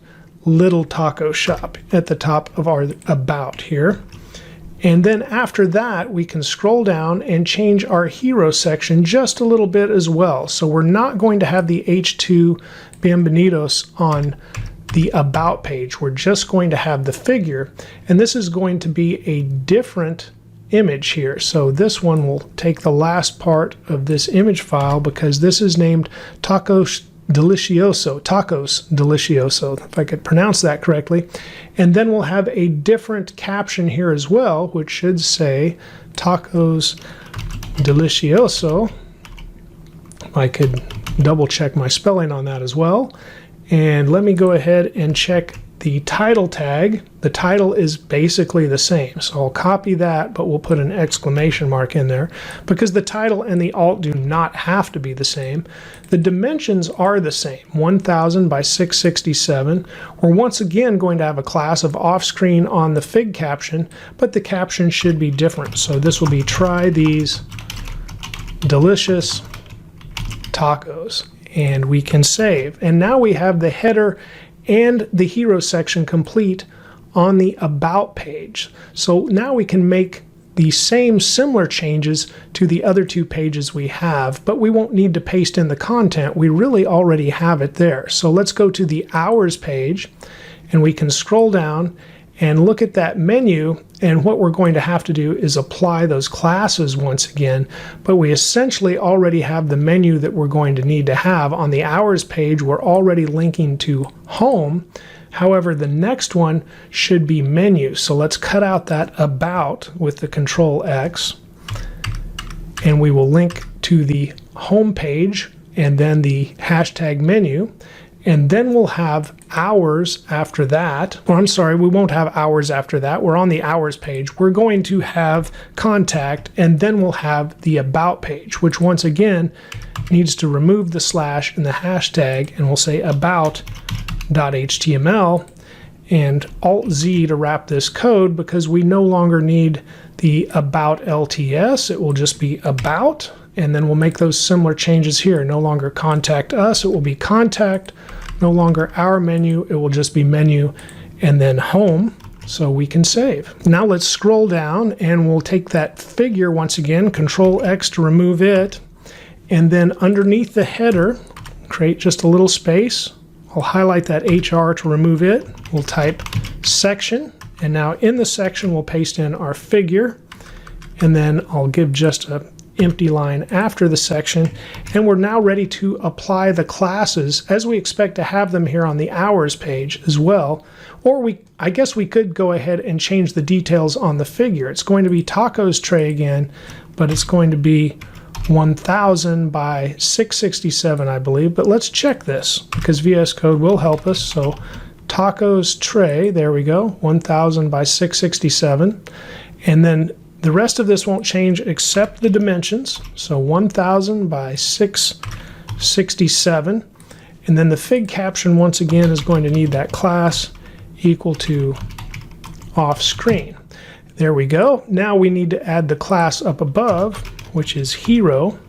Little Taco Shop at the top of our About here. And then after that, we can scroll down and change our hero section just a little bit as well. So we're not going to have the H2 Bienvenidos on the About page. We're just going to have the figure, and this is going to be a different image here. So this one will take the last part of this image file, because this is named Tacos Delicioso, if I could pronounce that correctly. And then we'll have a different caption here as well, which should say Tacos Delicioso. I could double check my spelling on that as well. And let me go ahead and check the title tag. The title is basically the same, so I'll copy that, but we'll put an exclamation mark in there because the title and the alt do not have to be the same. The dimensions are the same, 1000 by 667. We're once again going to have a class of off-screen on the fig caption, but the caption should be different. So this will be try these delicious tacos, and we can save. And now we have the header and the hero section complete on the About page. So now we can make the same similar changes to the other two pages we have, but we won't need to paste in the content. We really already have it there. So let's go to the Hours page, and we can scroll down and look at that menu, and what we're going to have to do is apply those classes once again, but we essentially already have the menu that we're going to need to have. On the Hours page, we're already linking to Home. However, the next one should be Menu. So let's cut out that About with the Control X, and we will link to the Home page and then the hashtag menu. And then we'll have Hours after that. Or I'm sorry, we won't have Hours after that. We're on the Hours page. We're going to have Contact, and then we'll have the About page, which once again needs to remove the slash and the hashtag, and we'll say about.html and Alt-Z to wrap this code, because we no longer need the About LTS. It will just be About. And then we'll make those similar changes here. No longer Contact Us, it will be Contact. No longer Our Menu, it will just be Menu, and then Home, so we can save. Now let's scroll down, and we'll take that figure once again, Control X to remove it, and then underneath the header, create just a little space. I'll highlight that HR to remove it. We'll type section, and now in the section we'll paste in our figure, and then I'll give just a empty line after the section, and we're now ready to apply the classes as we expect to have them here on the hours page as well. Or I guess we could go ahead and change the details on the figure. It's going to be tacos tray again, but it's going to be 1000 by 667, I believe. But let's check this because VS Code will help us. So tacos tray, there we go, 1000 by 667. And then the rest of this won't change except the dimensions. So 1000 by 667. And then the fig caption once again is going to need that class equal to off screen. There we go. Now we need to add the class up above, which is hero,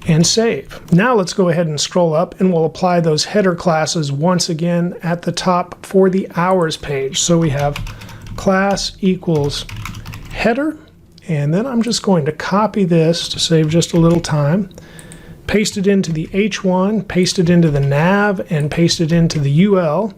and save. Now let's go ahead and scroll up and we'll apply those header classes once again at the top for the hours page. So we have class equals header, and then I'm just going to copy this to save just a little time, paste it into the H1, paste it into the nav, and paste it into the UL.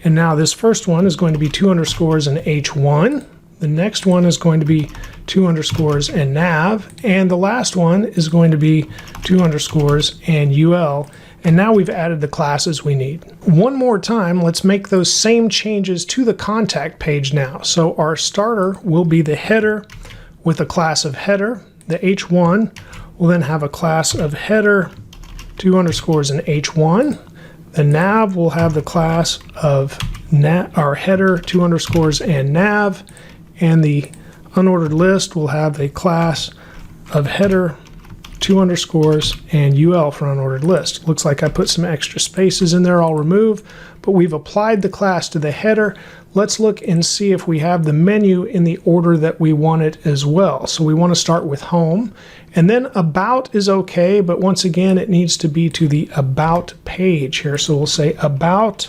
And now this first one is going to be 2 underscores and H1. The next one is going to be 2 underscores and nav. And the last one is going to be 2 underscores and UL. And now we've added the classes we need. One more time, let's make those same changes to the contact page now. So our starter will be the header with a class of header. The H1 will then have a class of header, 2 underscores and H1. The nav will have the class of our header, 2 underscores and nav, and the unordered list will have a class of header, 2 underscores and UL for unordered list. Looks like I put some extra spaces in there. I'll remove, but we've applied the class to the header. Let's look and see if we have the menu in the order that we want it as well. So we want to start with home, and then about is okay, but once again it needs to be to the about page here. So we'll say about.html,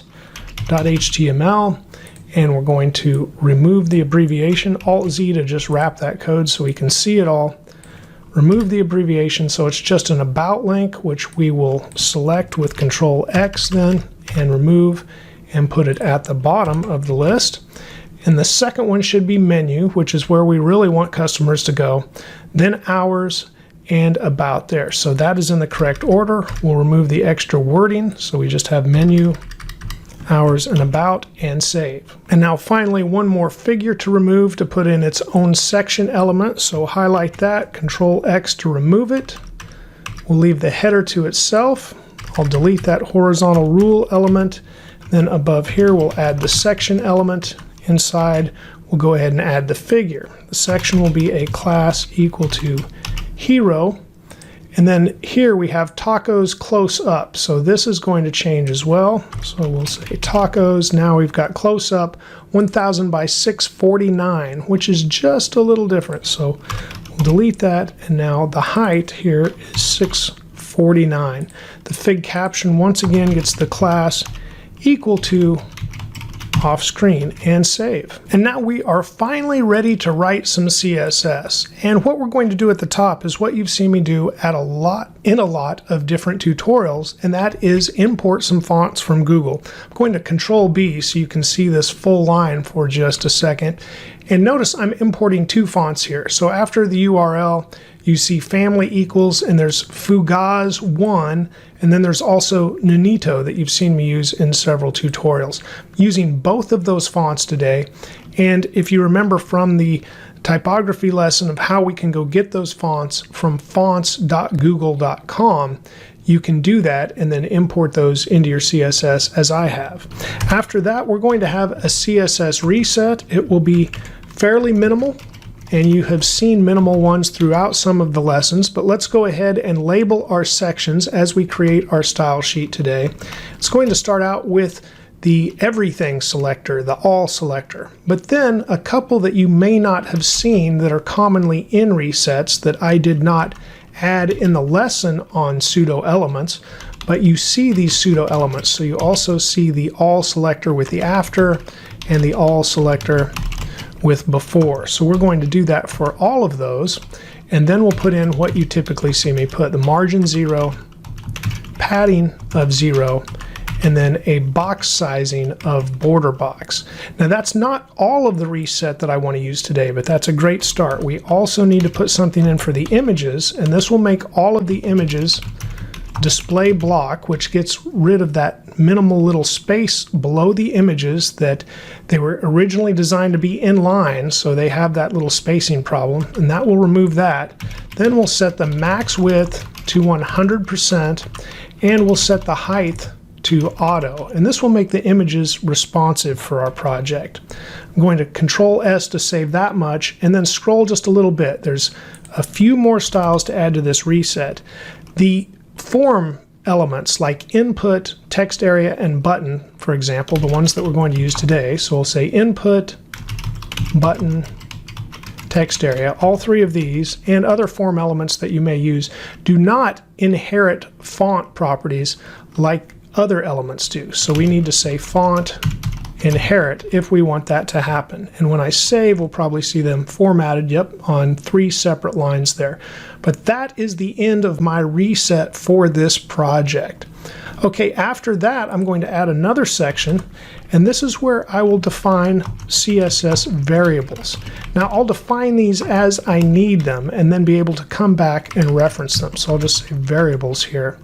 and we're going to remove the abbreviation, Alt-Z to just wrap that code so we can see it all. Remove the abbreviation so it's just an about link, which we will select with Control-X then and remove and put it at the bottom of the list. And the second one should be menu, which is where we really want customers to go, then hours and about there. So that is in the correct order. We'll remove the extra wording, so we just have menu, hours, and about, and save. And now finally one more figure to remove to put in its own section element. So highlight that, Control-X to remove it. We'll leave the header to itself. I'll delete that horizontal rule element. Then above here we'll add the section element. Inside we'll go ahead and add the figure. The section will be a class equal to hero. And then here we have tacos close up. So this is going to change as well. So we'll say tacos. Now we've got close up 1000 by 649, which is just a little different. So we'll delete that. And now the height here is 649. The fig caption once again gets the class equal to off screen and save. And now we are finally ready to write some CSS. And what we're going to do at the top is what you've seen me do in a lot of different tutorials, and that is import some fonts from Google. I'm going to Control B so you can see this full line for just a second. And notice I'm importing 2 fonts here. So after the URL, you see family equals, and there's Fugaz 1, and then there's also Nunito that you've seen me use in several tutorials. Using both of those fonts today, and if you remember from the typography lesson of how we can go get those fonts from fonts.google.com, you can do that and then import those into your CSS as I have. After that, we're going to have a CSS reset. It will be fairly minimal, and you have seen minimal ones throughout some of the lessons, but let's go ahead and label our sections as we create our style sheet today. It's going to start out with the everything selector, the all selector, but then a couple that you may not have seen that are commonly in resets that I did not add in the lesson on pseudo elements, but you see these pseudo elements. So you also see the all selector with the after and the all selector with before. So we're going to do that for all of those, and then we'll put in what you typically see me put: the margin 0, padding of 0, and then a box sizing of border box. Now that's not all of the reset that I want to use today, but that's a great start. We also need to put something in for the images, and this will make all of the images display block, which gets rid of that minimal little space below the images that they were originally designed to be in line, so they have that little spacing problem, and that will remove that. Then we'll set the max width to 100%, and we'll set the height to auto, and this will make the images responsive for our project. I'm going to Control S to save that much, and then scroll just a little bit. There's a few more styles to add to this reset. The form elements like input, text area, and button, for example, the ones that we're going to use today. So we'll say input, button, text area. All three of these and other form elements that you may use do not inherit font properties like other elements do. So we need to say font inherit if we want that to happen. And when I save, we'll probably see them formatted, on 3 separate lines there. But that is the end of my reset for this project. Okay, after that, I'm going to add another section, and this is where I will define CSS variables. Now, I'll define these as I need them and then be able to come back and reference them. So I'll just say variables here.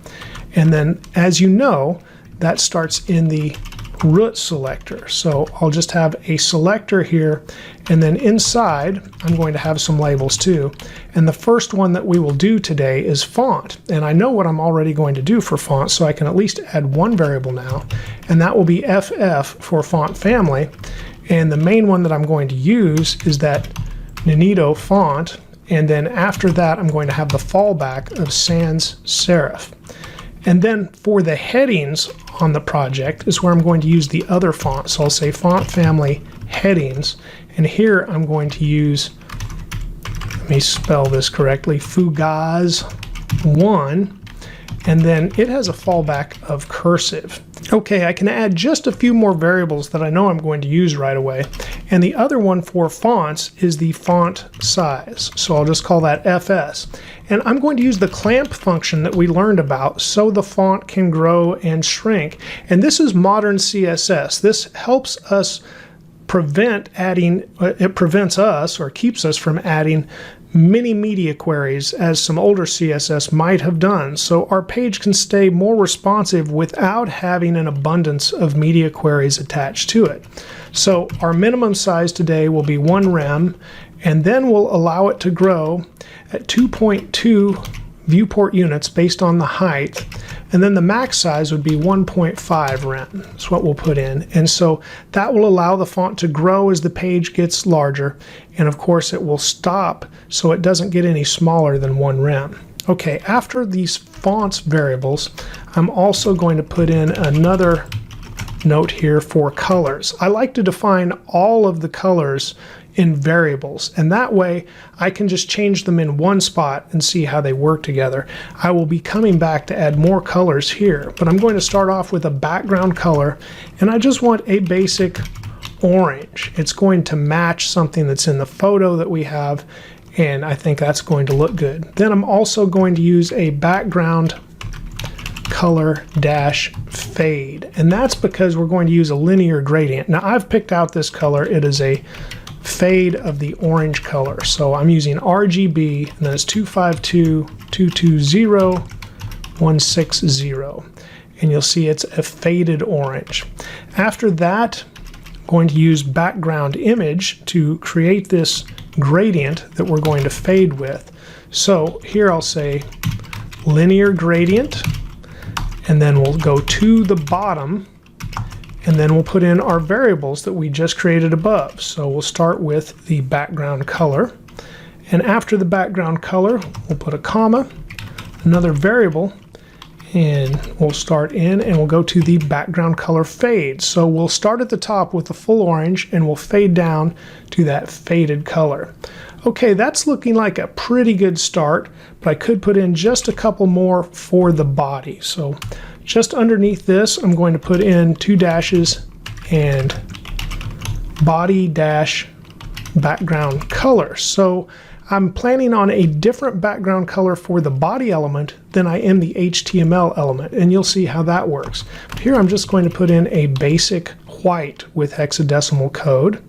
And then, as you know, that starts in the root selector. So I'll just have a selector here, and then inside I'm going to have some labels too. And the first one that we will do today is font. And I know what I'm already going to do for font, so I can at least add one variable now, and that will be FF for font family. And the main one that I'm going to use is that Nunito font, and then after that I'm going to have the fallback of sans serif. And then for the headings on the project is where I'm going to use the other font. So I'll say font family headings, and here I'm going to use, let me spell this correctly, Fugaz 1, and then it has a fallback of cursive. Okay, I can add just a few more variables that I know I'm going to use right away. And the other one for fonts is the font size. So I'll just call that FS. And I'm going to use the clamp function that we learned about so the font can grow and shrink. And this is modern CSS. This helps us prevent adding, it prevents us or keeps us from adding many media queries as some older CSS might have done. So our page can stay more responsive without having an abundance of media queries attached to it. So our minimum size today will be 1 rem, and then we'll allow it to grow at 2.2 viewport units based on the height, and then the max size would be 1.5 rem. That's what we'll put in. And so that will allow the font to grow as the page gets larger, and of course it will stop so it doesn't get any smaller than 1 rem. Okay, after these fonts variables, I'm also going to put in another note here for colors. I like to define all of the colors in variables, and that way I can just change them in one spot and see how they work together. I will be coming back to add more colors here, but I'm going to start off with a background color, and I just want a basic orange. It's going to match something that's in the photo that we have, and I think that's going to look good. Then I'm also going to use a background color dash fade, and that's because we're going to use a linear gradient. Now I've picked out this color. It is a fade of the orange color, so I'm using RGB, and then it's 252.220.160, and you'll see it's a faded orange. After that, I'm going to use background image to create this gradient that we're going to fade with. So here I'll say linear gradient, and then we'll go to the bottom, and then we'll put in our variables that we just created above. So we'll start with the background color, and after the background color we'll put a comma, another variable, and we'll start in and we'll go to the background color fade. So we'll start at the top with the full orange and we'll fade down to that faded color. Okay, that's looking like a pretty good start, but I could put in just a couple more for the body. So just underneath this, I'm going to put in 2 dashes and body dash background color. So I'm planning on a different background color for the body element than I am the HTML element, and you'll see how that works. Here I'm just going to put in a basic white with hexadecimal code,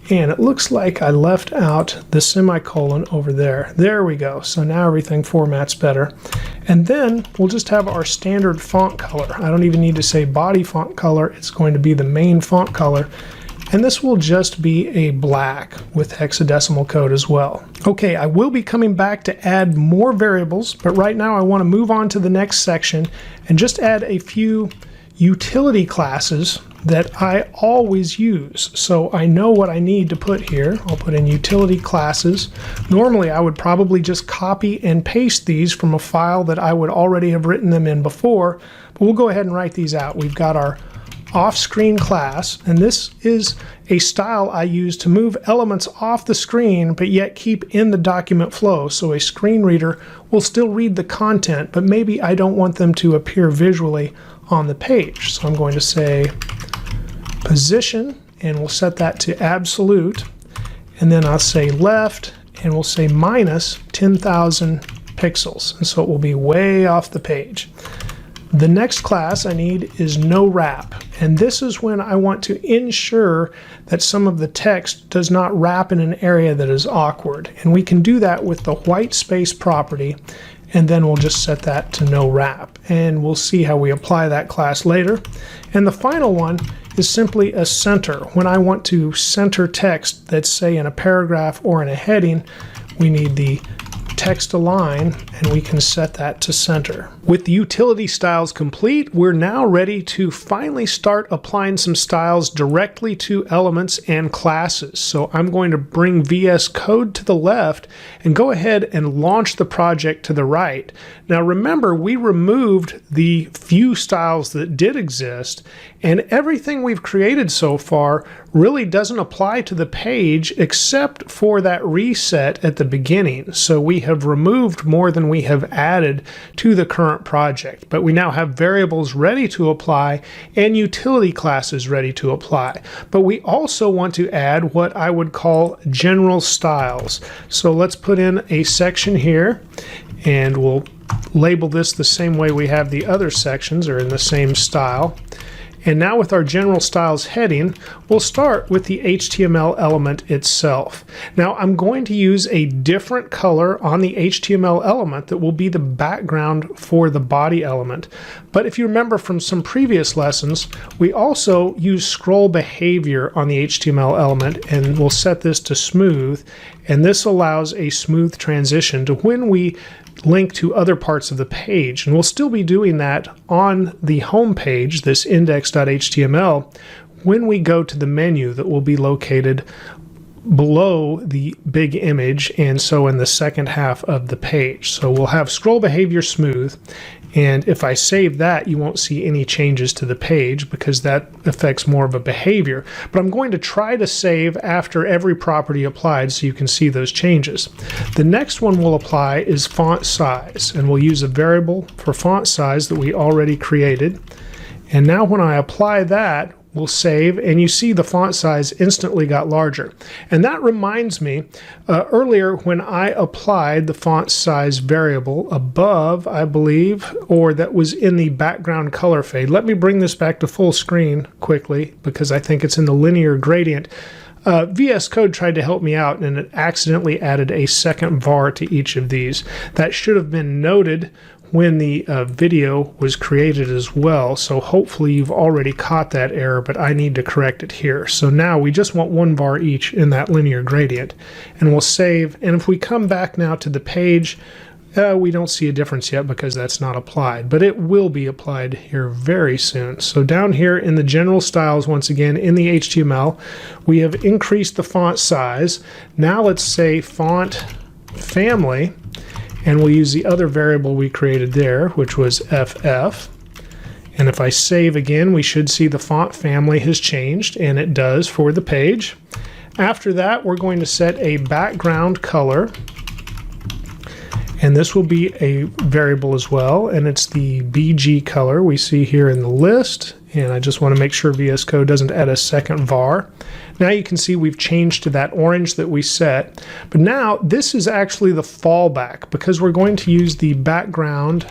and it looks like I left out the semicolon over there. There we go. So now everything formats better. And then we'll just have our standard font color. I don't even need to say body font color. It's going to be the main font color. And this will just be a black with hexadecimal code as well. Okay, I will be coming back to add more variables, but right now I want to move on to the next section and just add a few utility classes that I always use. So I know what I need to put here. I'll put in utility classes. Normally I would probably just copy and paste these from a file that I would already have written them in before, but we'll go ahead and write these out. We've got our off-screen class, and this is a style I use to move elements off the screen but yet keep in the document flow, so a screen reader will still read the content, but maybe I don't want them to appear visually on the page. So I'm going to say position, and we'll set that to absolute, and then I'll say left, and we'll say minus 10,000 pixels, and so it will be way off the page. The next class I need is no wrap, and this is when I want to ensure that some of the text does not wrap in an area that is awkward, and we can do that with the white space property, and then we'll just set that to no wrap, and we'll see how we apply that class later. And the final one is simply a center. When I want to center text that's, say, in a paragraph or in a heading, we need the text align, and we can set that to center. With the utility styles complete, we're now ready to finally start applying some styles directly to elements and classes. So I'm going to bring VS Code to the left and go ahead and launch the project to the right. Now remember, we removed the few styles that did exist, and everything we've created so far really doesn't apply to the page except for that reset at the beginning. So we have removed more than we have added to the current project, but we now have variables ready to apply and utility classes ready to apply. But we also want to add what I would call general styles. So let's put in a section here, and we'll label this the same way we have the other sections, or in the same style. And now with our general styles heading, we'll start with the HTML element itself. Now I'm going to use a different color on the HTML element that will be the background for the body element. But if you remember from some previous lessons, we also use scroll behavior on the HTML element, and we'll set this to smooth, and this allows a smooth transition to when we link to other parts of the page. And we'll still be doing that on the home page, this index.html, when we go to the menu that will be located below the big image, and so in the second half of the page. So we'll have scroll behavior smooth, and if I save that, you won't see any changes to the page because that affects more of a behavior. But I'm going to try to save after every property applied so you can see those changes. The next one we'll apply is font size, and we'll use a variable for font size that we already created. And now when I apply that, we'll save, and you see the font size instantly got larger. And that reminds me, earlier when I applied the font size variable above, I believe, or that was in the background color fade. Let me bring this back to full screen quickly because I think it's in the linear gradient. VS Code tried to help me out, and it accidentally added a second var to each of these. That should have been noted when the video was created as well, so hopefully you've already caught that error, but I need to correct it here. So now we just want one var each in that linear gradient, and we'll save. And if we come back now to the page, we don't see a difference yet because that's not applied, but it will be applied here very soon. So down here in the general styles, once again in the HTML, we have increased the font size. Now let's say font family, and we'll use the other variable we created there, which was FF. And if I save again, we should see the font family has changed, and it does for the page. After that, we're going to set a background color, and this will be a variable as well, and it's the BG color we see here in the list, And I just want to make sure VS Code doesn't add a second var. Now you can see we've changed to that orange that we set. But now this is actually the fallback because we're going to use the background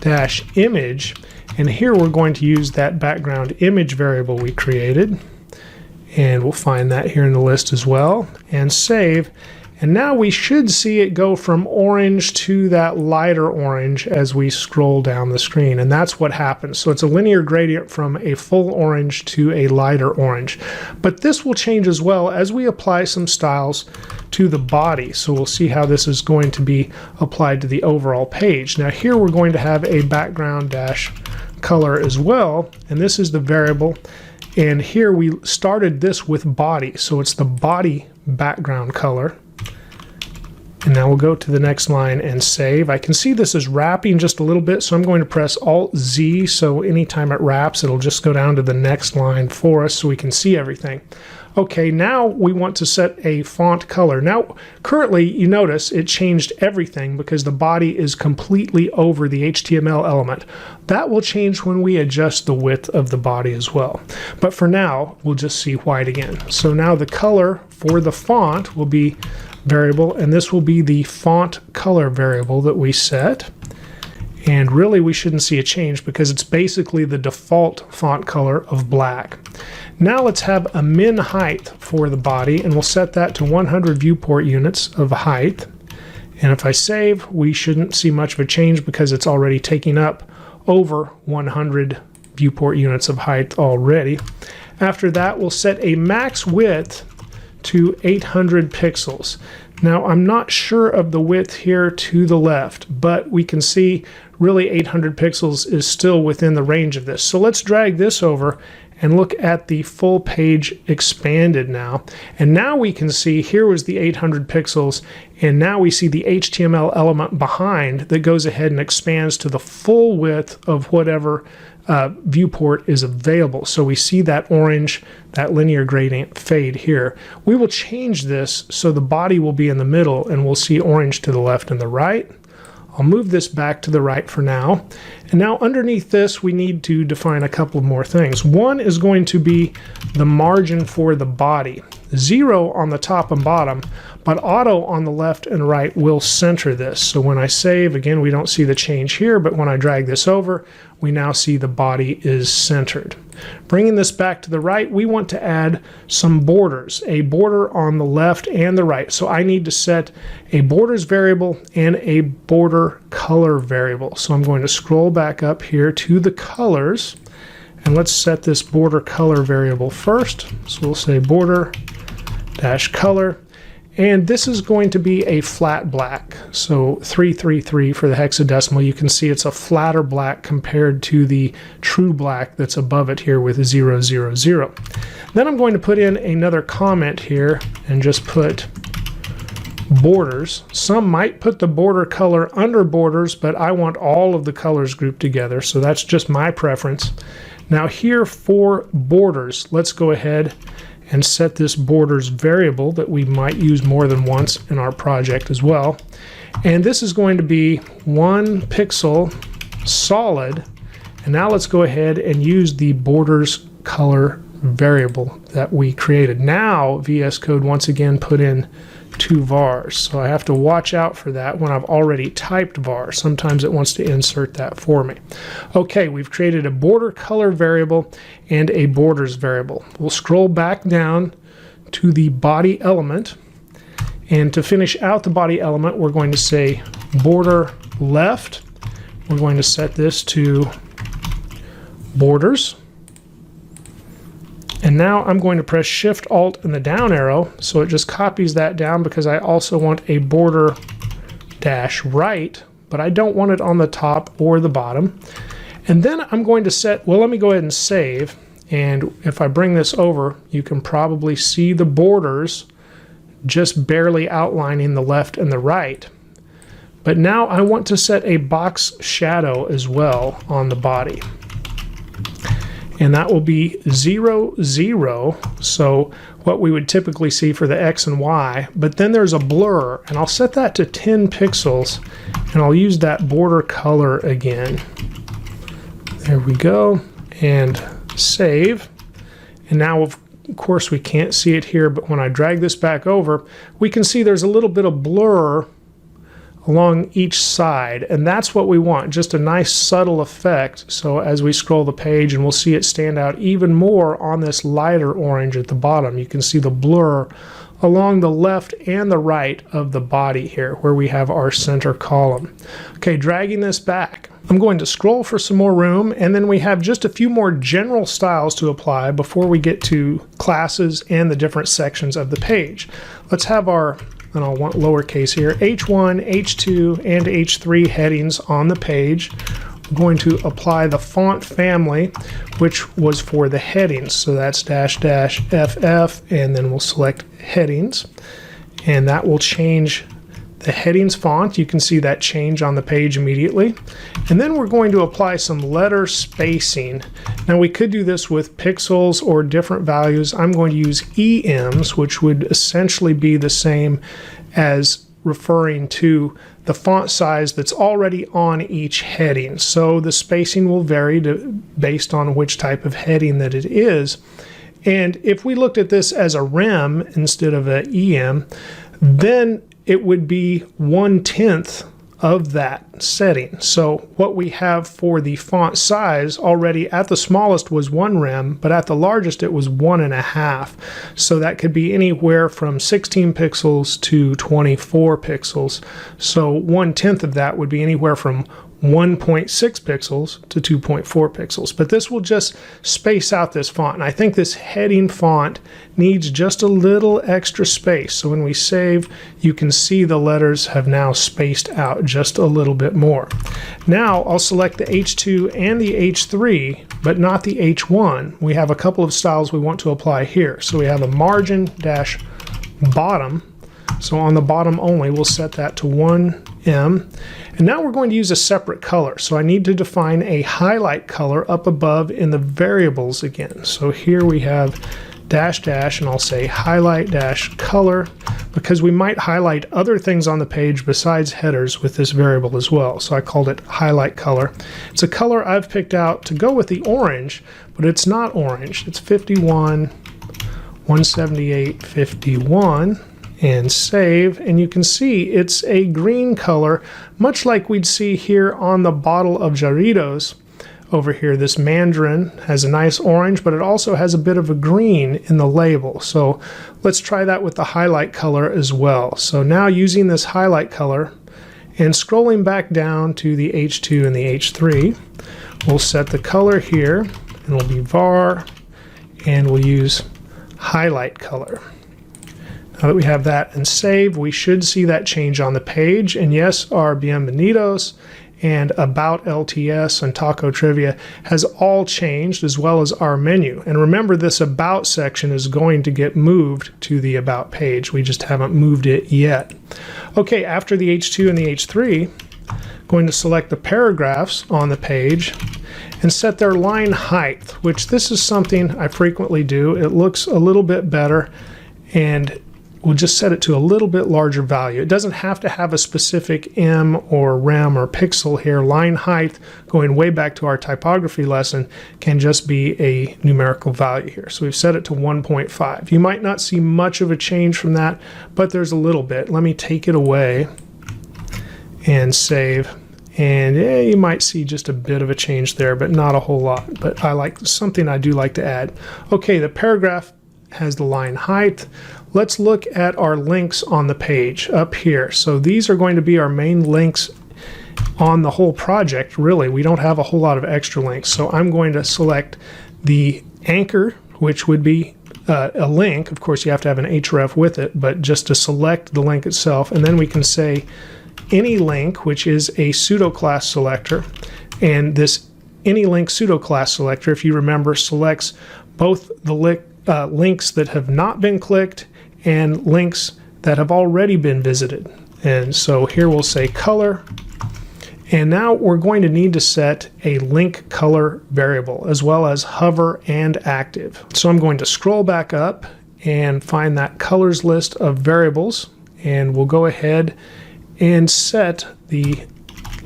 dash image. And here we're going to use that background image variable we created. And we'll find that here in the list as well. And save. And now we should see it go from orange to that lighter orange as we scroll down the screen. And that's what happens. So it's a linear gradient from a full orange to a lighter orange. But this will change as well as we apply some styles to the body. So we'll see how this is going to be applied to the overall page. Now here we're going to have a background dash color as well. And this is the variable. And here we started this with body. So it's the body background color. And now we'll go to the next line and save. I can see this is wrapping just a little bit, so I'm going to press Alt-Z, so anytime it wraps, it'll just go down to the next line for us so we can see everything. Okay, now we want to set a font color. Now, currently, you notice it changed everything because the body is completely over the HTML element. That will change when we adjust the width of the body as well. But for now, we'll just see white again. So now the color for the font will be variable, and this will be the font color variable that we set. And really we shouldn't see a change because it's basically the default font color of black. Now let's have a min height for the body, and we'll set that to 100 viewport units of height. And if I save, we shouldn't see much of a change because it's already taking up over 100 viewport units of height already. After that, we'll set a max width to 800 pixels. Now I'm not sure of the width here to the left, but we can see really 800 pixels is still within the range of this. So let's drag this over and look at the full page expanded now. And now we can see here was the 800 pixels, and now we see the HTML element behind that goes ahead and expands to the full width of whatever viewport is available. So we see that orange, that linear gradient fade here. We will change this so the body will be in the middle and we'll see orange to the left and the right. I'll move this back to the right for now. And now underneath this, we need to define a couple more things. One is going to be the margin for the body. 0 on the top and bottom, but auto on the left and right will center this. So when I save, again, we don't see the change here, but when I drag this over, we now see the body is centered. Bringing this back to the right, we want to add some borders, a border on the left and the right. So I need to set a borders variable and a border color variable. So I'm going to scroll back up here to the colors, and let's set this border color variable first. So we'll say border dash color, and this is going to be a flat black, so 333 for the hexadecimal. You can see it's a flatter black compared to the true black that's above it here with 000. Then I'm going to put in another comment here and just put borders. Some might put the border color under borders, but I want all of the colors grouped together, so that's just my preference. Now here for borders, let's go ahead and set this borders variable that we might use more than once in our project as well. And this is going to be 1 pixel solid. And now let's go ahead and use the borders color variable that we created. Now VS Code once again put in 2 vars. So I have to watch out for that when I've already typed var. Sometimes it wants to insert that for me. Okay, we've created a border color variable and a borders variable. We'll scroll back down to the body element, and to finish out the body element, we're going to say border left. We're going to set this to borders. And now I'm going to press Shift Alt and the down arrow, so it just copies that down because I also want a border dash right, but I don't want it on the top or the bottom. And then I'm going to set, well, let me go ahead and save. And if I bring this over, you can probably see the borders just barely outlining the left and the right. But now I want to set a box shadow as well on the body. And that will be 0, 0, so what we would typically see for the X and Y, but then there's a blur, and I'll set that to 10 pixels, and I'll use that border color again. There we go, and save. And now of course we can't see it here, but when I drag this back over, we can see there's a little bit of blur along each side, and that's what we want, just a nice subtle effect. So as we scroll the page, and we'll see it stand out even more on this lighter orange at the bottom, you can see the blur along the left and the right of the body here where we have our center column. Okay, dragging this back, I'm going to scroll for some more room, and then we have just a few more general styles to apply before we get to classes and the different sections of the page. Let's have our, and I'll want lowercase here, H1, H2, and H3 headings on the page. We're going to apply the font family, which was for the headings. So that's --FF, and then we'll select headings, and that will change the headings font. You can see that change on the page immediately. And then we're going to apply some letter spacing. Now we could do this with pixels or different values. I'm going to use EMs, which would essentially be the same as referring to the font size that's already on each heading. So the spacing will vary based on which type of heading that it is. And if we looked at this as a rem instead of an EM, then it would be 1/10 of that setting. So what we have for the font size already at the smallest was 1 rem, but at the largest it was 1.5. So that could be anywhere from 16 pixels to 24 pixels. So 1/10 of that would be anywhere from 1.6 pixels to 2.4 pixels. But this will just space out this font. And I think this heading font needs just a little extra space. So when we save, you can see the letters have now spaced out just a little bit more. Now I'll select the H2 and the H3, but not the H1. We have a couple of styles we want to apply here. So we have a margin dash bottom. So on the bottom only, we'll set that to 1M. And now we're going to use a separate color. So I need to define a highlight color up above in the variables again. So here we have dash dash, and I'll say highlight dash color, because we might highlight other things on the page besides headers with this variable as well. So I called it highlight color. It's a color I've picked out to go with the orange, but it's not orange. It's 51, 178, 51. And save, and you can see it's a green color, much like we'd see here on the bottle of Jarritos over here. This mandarin has a nice orange, but it also has a bit of a green in the label. So let's try that with the highlight color as well. So now using this highlight color and scrolling back down to the H2 and the H3, we'll set the color here, and it'll be var, and we'll use highlight color. Now that we have that and save, we should see that change on the page. And yes, our Bienvenidos and About LTS and Taco Trivia has all changed, as well as our menu. And remember, this About section is going to get moved to the About page. We just haven't moved it yet. Okay, after the H2 and the H3, going to select the paragraphs on the page and set their line height, which this is something I frequently do. It looks a little bit better, and we'll just set it to a little bit larger value. It doesn't have to have a specific M or rem or pixel here. Line height, going way back to our typography lesson, can just be a numerical value here. So we've set it to 1.5. You might not see much of a change from that, but there's a little bit. Let me take it away and save. And you might see just a bit of a change there, but not a whole lot. But something I do like to add. Okay, the paragraph has the line height. Let's look at our links on the page up here. So these are going to be our main links on the whole project, really. We don't have a whole lot of extra links. So I'm going to select the anchor, which would be a link. Of course, you have to have an href with it, but just to select the link itself. And then we can say any link, which is a pseudo class selector. And this any link pseudo class selector, if you remember, selects both the links that have not been clicked and links that have already been visited. And so here we'll say color, and now we're going to need to set a link color variable as well as hover and active. So I'm going to scroll back up and find that colors list of variables, and we'll go ahead and set the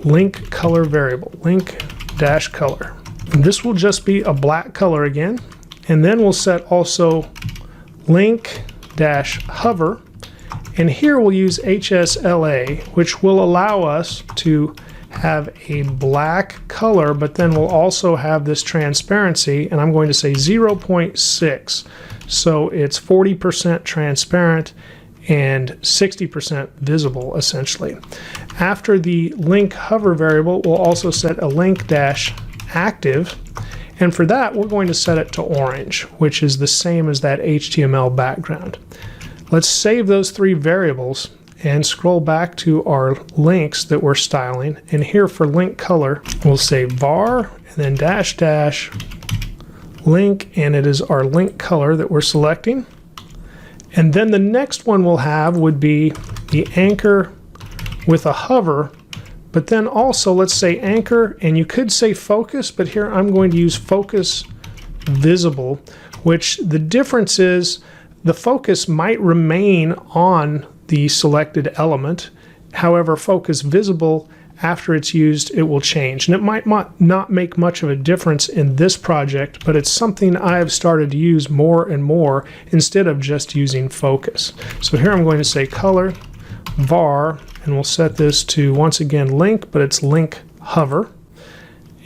link color variable, link dash color. And this will just be a black color again. And then we'll set also link-hover. And here we'll use HSLA, which will allow us to have a black color, but then we'll also have this transparency, and I'm going to say 0.6. So it's 40% transparent and 60% visible, essentially. After the link hover variable, we'll also set a link-active, and for that we're going to set it to orange, which is the same as that HTML background. Let's save those three variables and scroll back to our links that we're styling, and here for link color we'll say var and then dash dash link, and it is our link color that we're selecting. And then the next one we'll have would be the anchor with a hover, but then also let's say anchor, and you could say focus, but here I'm going to use focus visible, which the difference is the focus might remain on the selected element. However, focus visible, after it's used, it will change. And it might not make much of a difference in this project, but it's something I've started to use more and more instead of just using focus. So here I'm going to say color, var, and we'll set this to, once again, link, but it's link hover.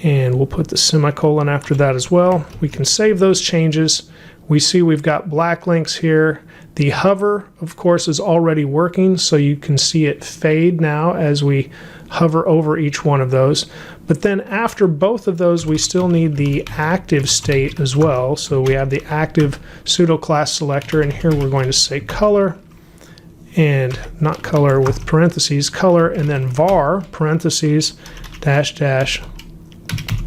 And we'll put the semicolon after that as well. We can save those changes. We see we've got black links here. The hover, of course, is already working, so you can see it fade now as we hover over each one of those. But then after both of those, we still need the active state as well. So we have the active pseudo class selector, and here we're going to say color, and not color with parentheses, color, and then var, parentheses, dash dash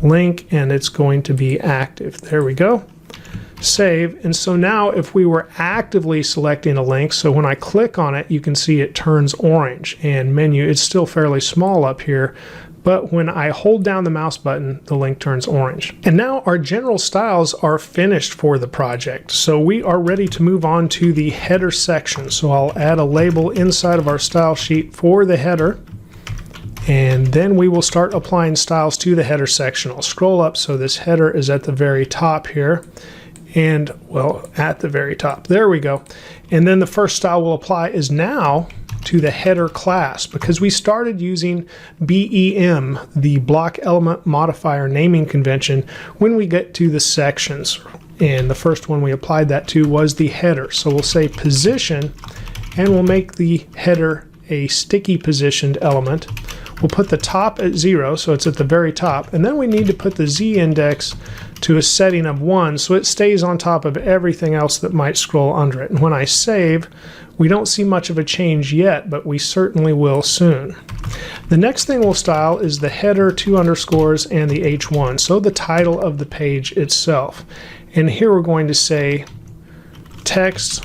link, and it's going to be active. There we go. Save. And so now if we were actively selecting a link, so when I click on it, you can see it turns orange, and menu, it's still fairly small up here, but when I hold down the mouse button, the link turns orange. And now our general styles are finished for the project. So we are ready to move on to the header section. So I'll add a label inside of our style sheet for the header, and then we will start applying styles to the header section. I'll scroll up so this header is at the very top here. And well, at the very top, there we go. And then the first style we'll apply is now to the header class, because we started using BEM, the block element modifier naming convention, when we get to the sections. And the first one we applied that to was the header. So we'll say position, and we'll make the header a sticky positioned element. We'll put the top at 0, so it's at the very top, and then we need to put the Z index to a setting of 1 so it stays on top of everything else that might scroll under it. And when I save, we don't see much of a change yet, but we certainly will soon. The next thing we'll style is the header, 2 underscores, and the H1, so the title of the page itself. And here we're going to say text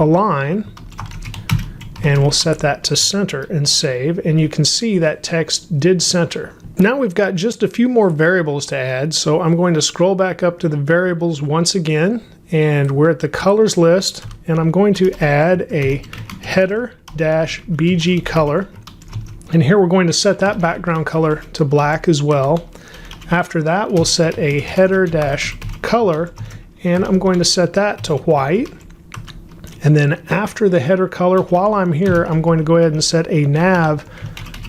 align, and we'll set that to center and save, and you can see that text did center. Now we've got just a few more variables to add, so I'm going to scroll back up to the variables once again, and we're at the colors list, and I'm going to add a header-bg color, and here we're going to set that background color to black as well. After that, we'll set a header-color, and I'm going to set that to white. And then after the header color, while I'm here, I'm going to go ahead and set a nav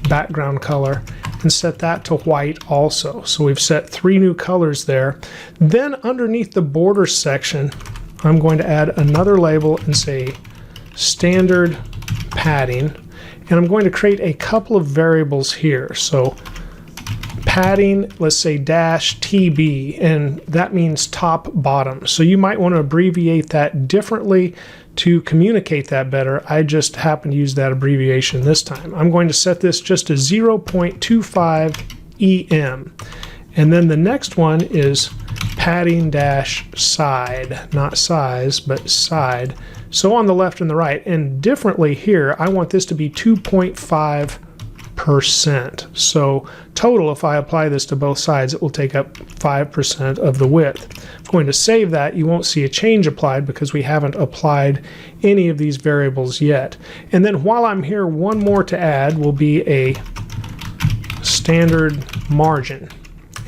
background color and set that to white also. So we've set 3 new colors there. Then underneath the border section, I'm going to add another label and say standard padding. And I'm going to create a couple of variables here. So padding, let's say -TB, and that means top bottom. So you might want to abbreviate that differently to communicate that better. I just happen to use that abbreviation this time. I'm going to set this just to 0.25 EM. And then the next one is padding -side, not size, but side. So on the left and the right, and differently here, I want this to be 2.5%. So total, if I apply this to both sides, it will take up 5% of the width. I'm going to save that. You won't see a change applied because we haven't applied any of these variables yet. And then while I'm here, one more to add will be a standard margin.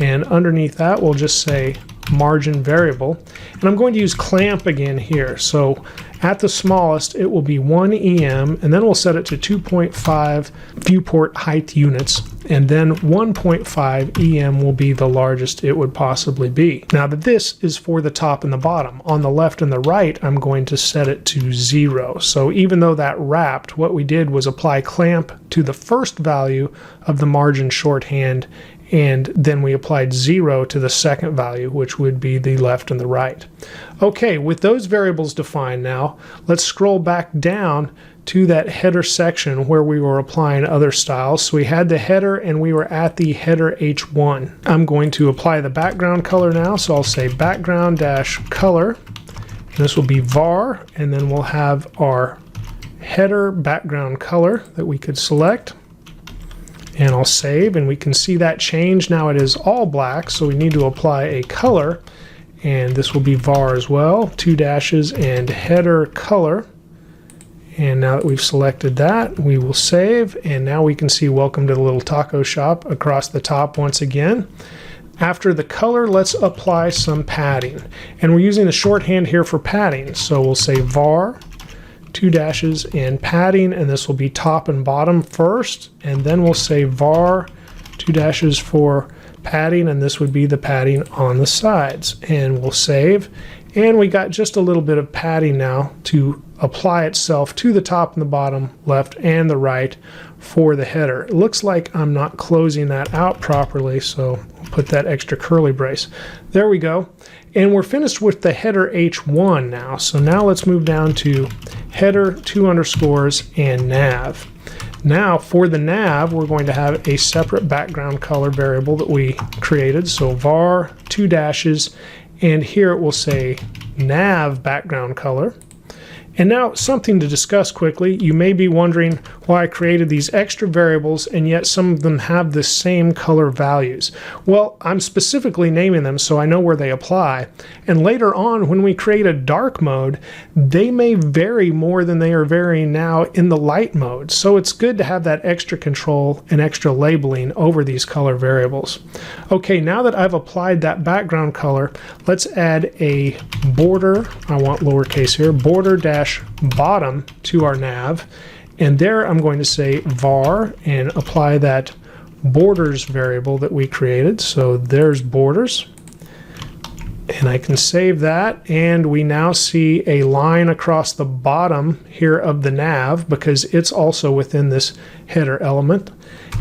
and underneath that we'll just say margin variable, and I'm going to use clamp again here. So at the smallest it will be 1 EM, and then we'll set it to 2.5 viewport height units, and then 1.5 EM will be the largest it would possibly be. Now that this is for the top and the bottom, on the left and the right I'm going to set it to 0. So even though that wrapped, what we did was apply clamp to the first value of the margin shorthand, and then we applied 0 to the second value, which would be the left and the right. Okay, with those variables defined now, let's scroll back down to that header section where we were applying other styles. So we had the header and we were at the header H1. I'm going to apply the background color now, so I'll say background-color, and this will be var, and then we'll have our header background color that we could select. And I'll save, and we can see that change. Now it is all black, so we need to apply a color, and this will be var as well, 2 dashes and header color. And now that we've selected that, we will save, and now we can see welcome to the little taco shop across the top once again. After the color, let's apply some padding, and we're using the shorthand here for padding, so we'll say var 2 dashes and padding, and this will be top and bottom first, and then we'll say var 2 dashes for padding, and this would be the padding on the sides, and we'll save. And we got just a little bit of padding now to apply itself to the top and the bottom, left and the right for the header. It looks like I'm not closing that out properly, so we'll put that extra curly brace. There we go. And we're finished with the header H1 now. So now let's move down to header 2 underscores and nav. Now for the nav, we're going to have a separate background color variable that we created. So var 2 dashes, and here it will say nav background color. And now something to discuss quickly. You may be wondering why I created these extra variables and yet some of them have the same color values. Well, I'm specifically naming them so I know where they apply. And later on when we create a dark mode, they may vary more than they are varying now in the light mode. So it's good to have that extra control and extra labeling over these color variables. Okay, now that I've applied that background color, let's add a border. I want lowercase here, border dash bottom to our nav, and there I'm going to say var and apply that borders variable that we created. So there's borders, and I can save that, and we now see a line across the bottom here of the nav because it's also within this header element.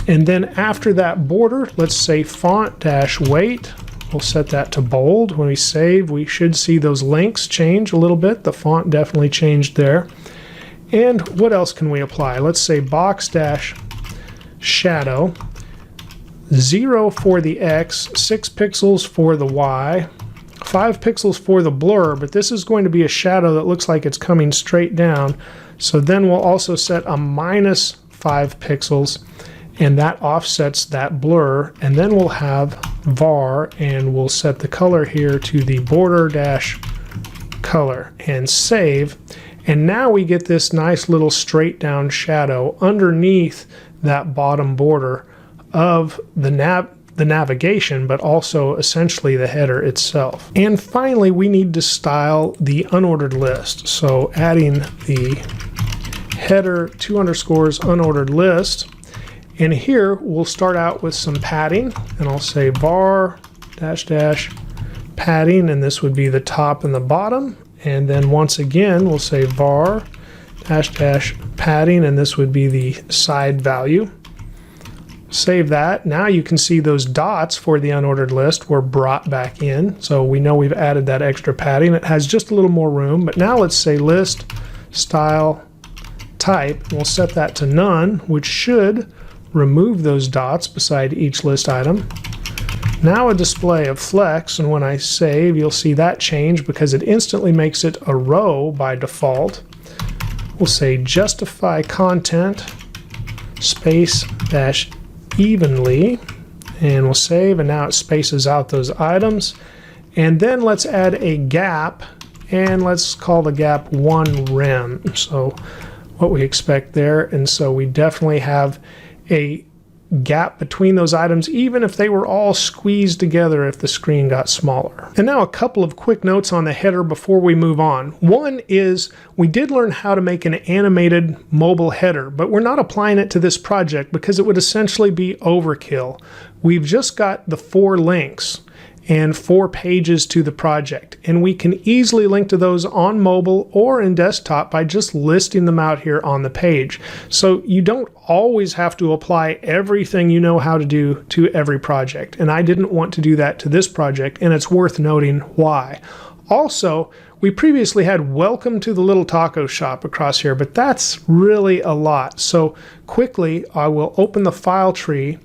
And then after that border, let's say font dash weight. We'll set that to bold. When we save, we should see those links change a little bit. The font definitely changed there. And what else can we apply? Let's say box dash shadow, 0 for the X, 6 pixels for the Y, 5 pixels for the blur, but this is going to be a shadow that looks like it's coming straight down. So then we'll also set a minus 5 pixels, and that offsets that blur, and then we'll have var, and we'll set the color here to the border dash color and save. And now we get this nice little straight down shadow underneath that bottom border of the navigation, but also essentially the header itself. And finally, we need to style the unordered list. So adding the header 2 underscores unordered list. And here we'll start out with some padding, and I'll say var dash dash padding, and this would be the top and the bottom. And then once again we'll say var dash dash padding, and this would be the side value. Save that. Now you can see those dots for the unordered list were brought back in, so we know we've added that extra padding. It has just a little more room, but now let's say list style type, and we'll set that to none, which should remove those dots beside each list item. Now a display of flex, and when I save, you'll see that change because it instantly makes it a row by default. We'll say justify content space dash evenly, and we'll save, and now it spaces out those items. And then let's add a gap, and let's call the gap 1 rem. So what we expect there, and so we definitely have a gap between those items, even if they were all squeezed together if the screen got smaller. And now a couple of quick notes on the header before we move on. One is we did learn how to make an animated mobile header, but we're not applying it to this project because it would essentially be overkill. We've just got the 4 links and 4 pages to the project, and we can easily link to those on mobile or in desktop by just listing them out here on the page. So you don't always have to apply everything you know how to do to every project, and I didn't want to do that to this project, and it's worth noting why. Also, we previously had welcome to the little taco shop across here, but that's really a lot. So quickly I will open the file tree,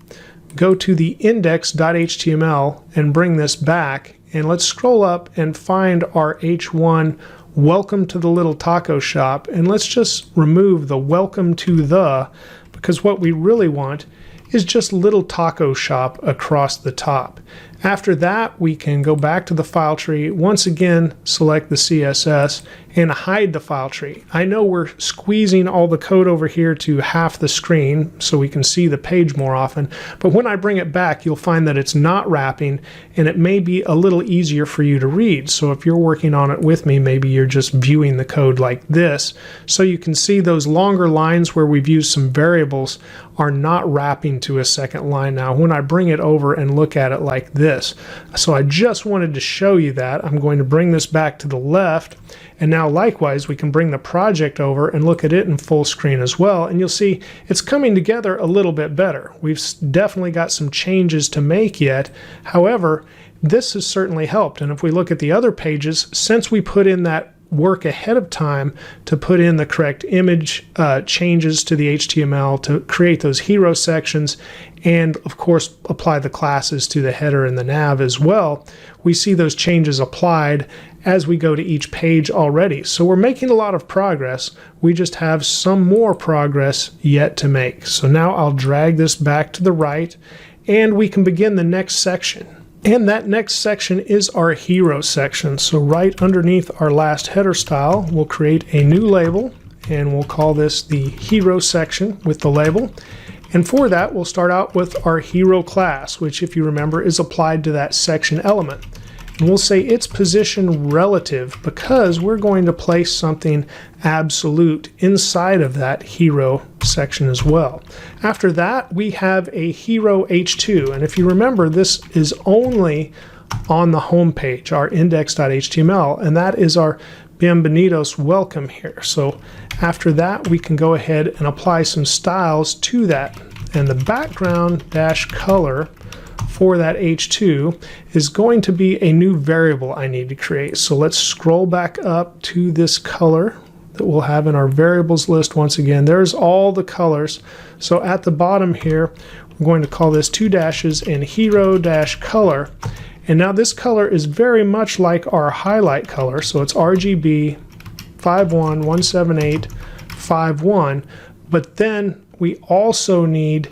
go to the index.html and bring this back, and let's scroll up and find our H1 welcome to the little taco shop, and let's just remove the welcome to the, because what we really want is just little taco shop across the top. After that, we can go back to the file tree, once again select the CSS and hide the file tree. I know we're squeezing all the code over here to half the screen so we can see the page more often, but when I bring it back you'll find that it's not wrapping and it may be a little easier for you to read. So if you're working on it with me, maybe you're just viewing the code like this, so you can see those longer lines where we've used some variables are not wrapping to a second line now when I bring it over and look at it like this. So I just wanted to show you that. I'm going to bring this back to the left, and now likewise we can bring the project over and look at it in full screen as well, and you'll see it's coming together a little bit better. We've definitely got some changes to make yet. However, this has certainly helped, and if we look at the other pages, since we put in that work ahead of time to put in the correct image changes to the HTML to create those hero sections, and of course apply the classes to the header and the nav as well, we see those changes applied as we go to each page already. So we're making a lot of progress. We just have some more progress yet to make. So now I'll drag this back to the right and we can begin the next section. And that next section is our hero section. So right underneath our last header style, we'll create a new label and we'll call this the hero section with the label. And for that, we'll start out with our hero class, which if you remember is applied to that section element. And we'll say its position relative because we're going to place something absolute inside of that hero section as well. After that, we have a hero H2, and if you remember, this is only on the home page, our index.html, and that is our bienvenidos welcome here. So after that, we can go ahead and apply some styles to that, and the background dash color for that H2 is going to be a new variable I need to create. So let's scroll back up to this color that we'll have in our variables list. Once again, there's all the colors. So at the bottom here, we're going to call this 2 dashes and hero dash color. And now this color is very much like our highlight color. So it's RGB 5117851, but then we also need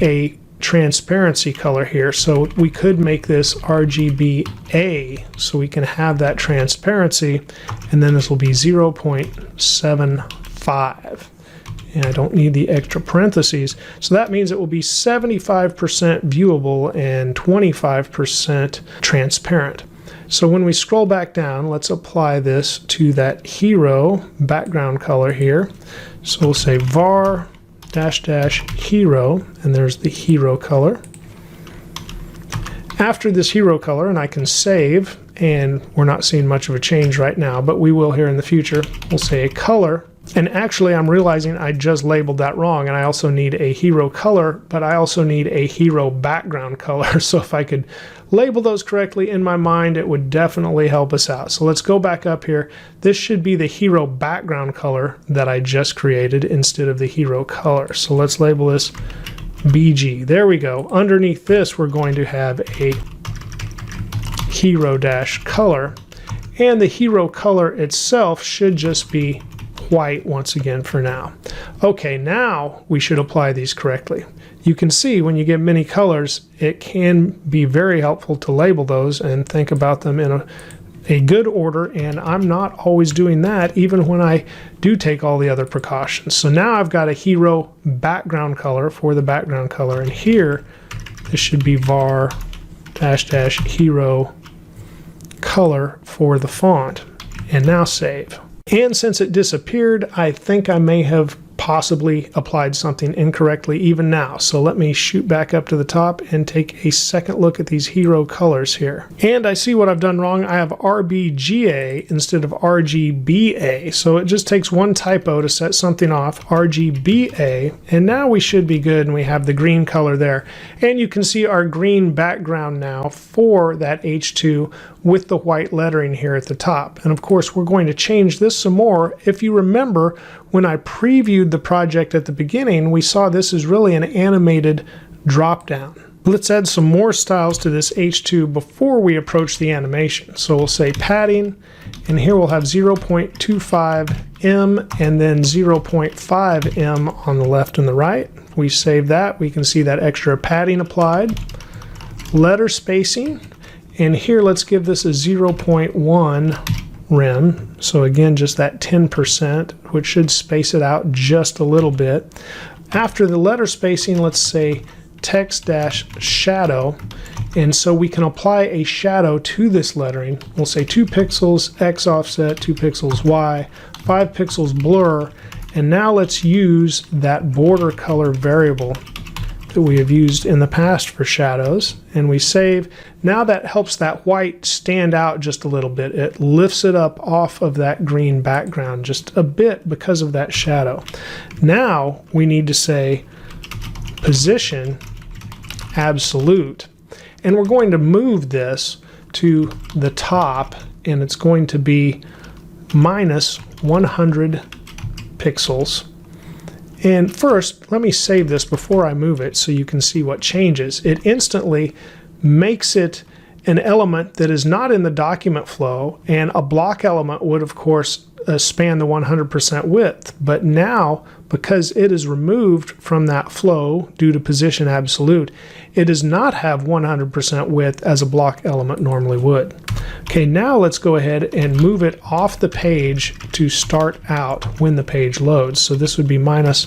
a transparency color here, so we could make this RGBA so we can have that transparency, and then this will be 0.75, and I don't need the extra parentheses, so that means it will be 75% viewable and 25% transparent. So when we scroll back down, let's apply this to that hero background color here. So we'll say var dash dash hero, and there's the hero color. After this hero color, and I can save, and we're not seeing much of a change right now, but we will here in the future, we'll say a color. And actually I'm realizing I just labeled that wrong, and I also need a hero color, but I also need a hero background color. So if I could label those correctly in my mind, it would definitely help us out. So let's go back up here. This should be the hero background color that I just created instead of the hero color. So let's label this BG. There we go. Underneath this, we're going to have a hero dash color, and the hero color itself should just be white once again for now. Okay, now we should apply these correctly. You can see when you get many colors, it can be very helpful to label those and think about them in a good order, and I'm not always doing that even when I do take all the other precautions. So now I've got a hero background color for the background color, and here this should be var -- hero color for the font. And now save. And since it disappeared, I think I may have possibly applied something incorrectly even now. So let me shoot back up to the top and take a second look at these hero colors here. And I see what I've done wrong. I have RBGA instead of RGBA. So it just takes one typo to set something off, RGBA. And now we should be good, and we have the green color there. And you can see our green background now for that H2 with the white lettering here at the top. And of course, we're going to change this some more. If you remember, when I previewed the project at the beginning, we saw this is really an animated drop down. Let's add some more styles to this H2 before we approach the animation. So we'll say padding, and here we'll have 0.25 M and then 0.5 M on the left and the right. If we save that, we can see that extra padding applied. Letter spacing, and here let's give this a 0.1 rem. So again, just that 10%, which should space it out just a little bit. After the letter spacing, let's say text-shadow, and so we can apply a shadow to this lettering. We'll say 2 pixels X offset, 2 pixels Y, 5 pixels blur, and now let's use that border color variable that we have used in the past for shadows, and we save. Now that helps that white stand out just a little bit. It lifts it up off of that green background just a bit because of that shadow. Now we need to say position absolute, and we're going to move this to the top, and it's going to be minus 100 pixels. And first, let me save this before I move it so you can see what changes. It instantly makes it an element that is not in the document flow, and a block element would, of course, span the 100% width. But now, because it is removed from that flow due to position absolute, it does not have 100% width as a block element normally would. Okay, now let's go ahead and move it off the page to start out when the page loads. So this would be minus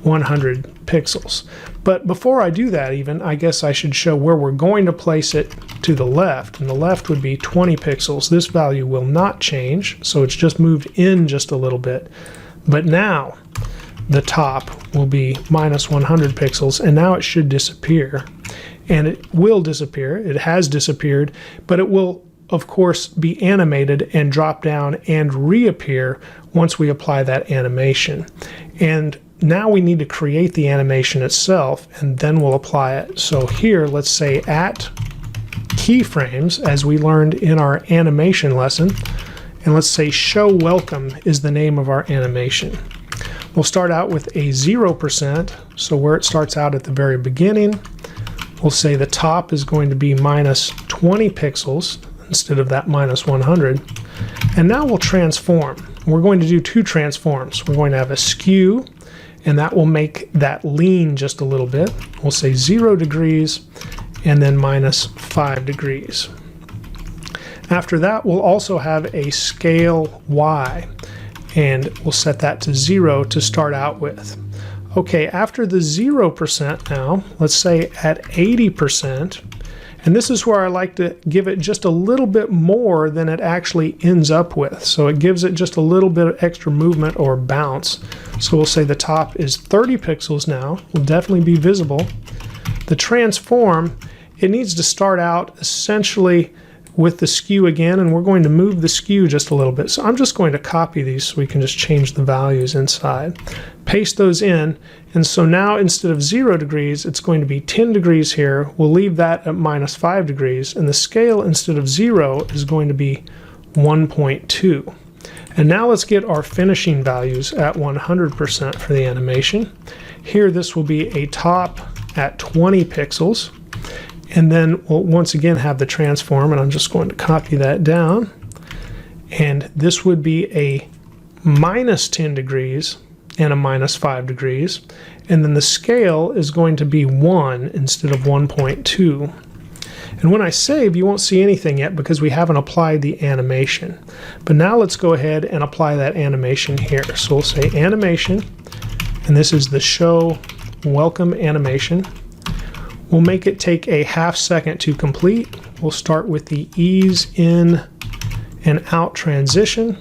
100 pixels. But before I do that even, I guess I should show where we're going to place it to the left. And the left would be 20 pixels. This value will not change, so it's just moved in just a little bit. But now the top will be minus 100 pixels, and now it should disappear. And it will disappear. It has disappeared, but it will, of course, be animated and drop down and reappear once we apply that animation. And now we need to create the animation itself, and then we'll apply it. So here, let's say at keyframes, as we learned in our animation lesson, and let's say show welcome is the name of our animation. We'll start out with a 0%, so where it starts out at the very beginning. We'll say the top is going to be minus 20 pixels instead of that minus 100. And now we'll transform. We're going to do 2 transforms. We're going to have a skew, and that will make that lean just a little bit. We'll say 0 degrees and then minus 5 degrees. After that, we'll also have a scale Y, and we'll set that to 0 to start out with. Okay, after the 0% now, let's say at 80%, and this is where I like to give it just a little bit more than it actually ends up with. So it gives it just a little bit of extra movement or bounce. So we'll say the top is 30 pixels now, will definitely be visible. The transform, it needs to start out essentially with the skew again, and we're going to move the skew just a little bit. So I'm just going to copy these so we can just change the values inside. Paste those in, and so now instead of 0 degrees, it's going to be 10 degrees here. We'll leave that at minus 5 degrees, and the scale instead of 0 is going to be 1.2. And now let's get our finishing values at 100% for the animation. Here this will be a top at 20 pixels. And then we'll once again have the transform, and I'm just going to copy that down. And this would be a minus 10 degrees and a minus 5 degrees. And then the scale is going to be 1 instead of 1.2. And when I save, you won't see anything yet because we haven't applied the animation. But now let's go ahead and apply that animation here. So we'll say animation, and this is the show welcome animation. We'll make it take a ½ second to complete. We'll start with the ease in and out transition.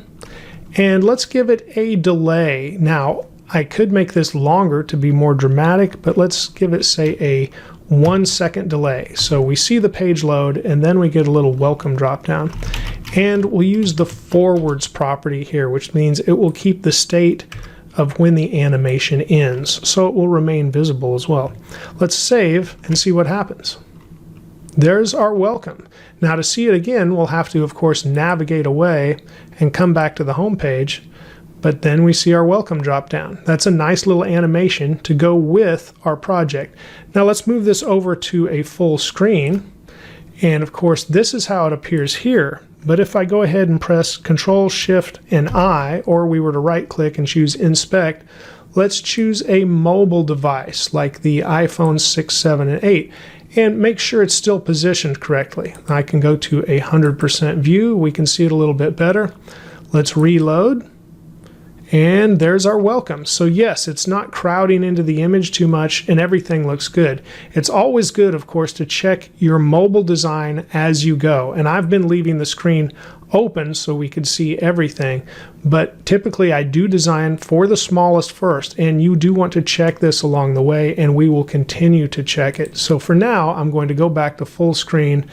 And let's give it a delay. Now, I could make this longer to be more dramatic, but let's give it, say, a 1 second delay. So we see the page load, and then we get a little welcome drop down. And we'll use the forwards property here, which means it will keep the state of when the animation ends, so it will remain visible as well. Let's save and see what happens. There's our welcome. Now to see it again, we'll have to, of course, navigate away and come back to the home page, but then we see our welcome drop down. That's a nice little animation to go with our project. Now let's move this over to a full screen, and of course this is how it appears here. But if I go ahead and press Control, Shift, and I, or we were to right-click and choose Inspect, let's choose a mobile device like the iPhone 6, 7, and 8, and make sure it's still positioned correctly. I can go to 100% view. We can see it a little bit better. Let's reload. And there's our welcome. So yes, it's not crowding into the image too much and everything looks good. It's always good, of course, to check your mobile design as you go. And I've been leaving the screen open so we could see everything, but typically I do design for the smallest first, and you do want to check this along the way, and we will continue to check it. So for now, I'm going to go back to full screen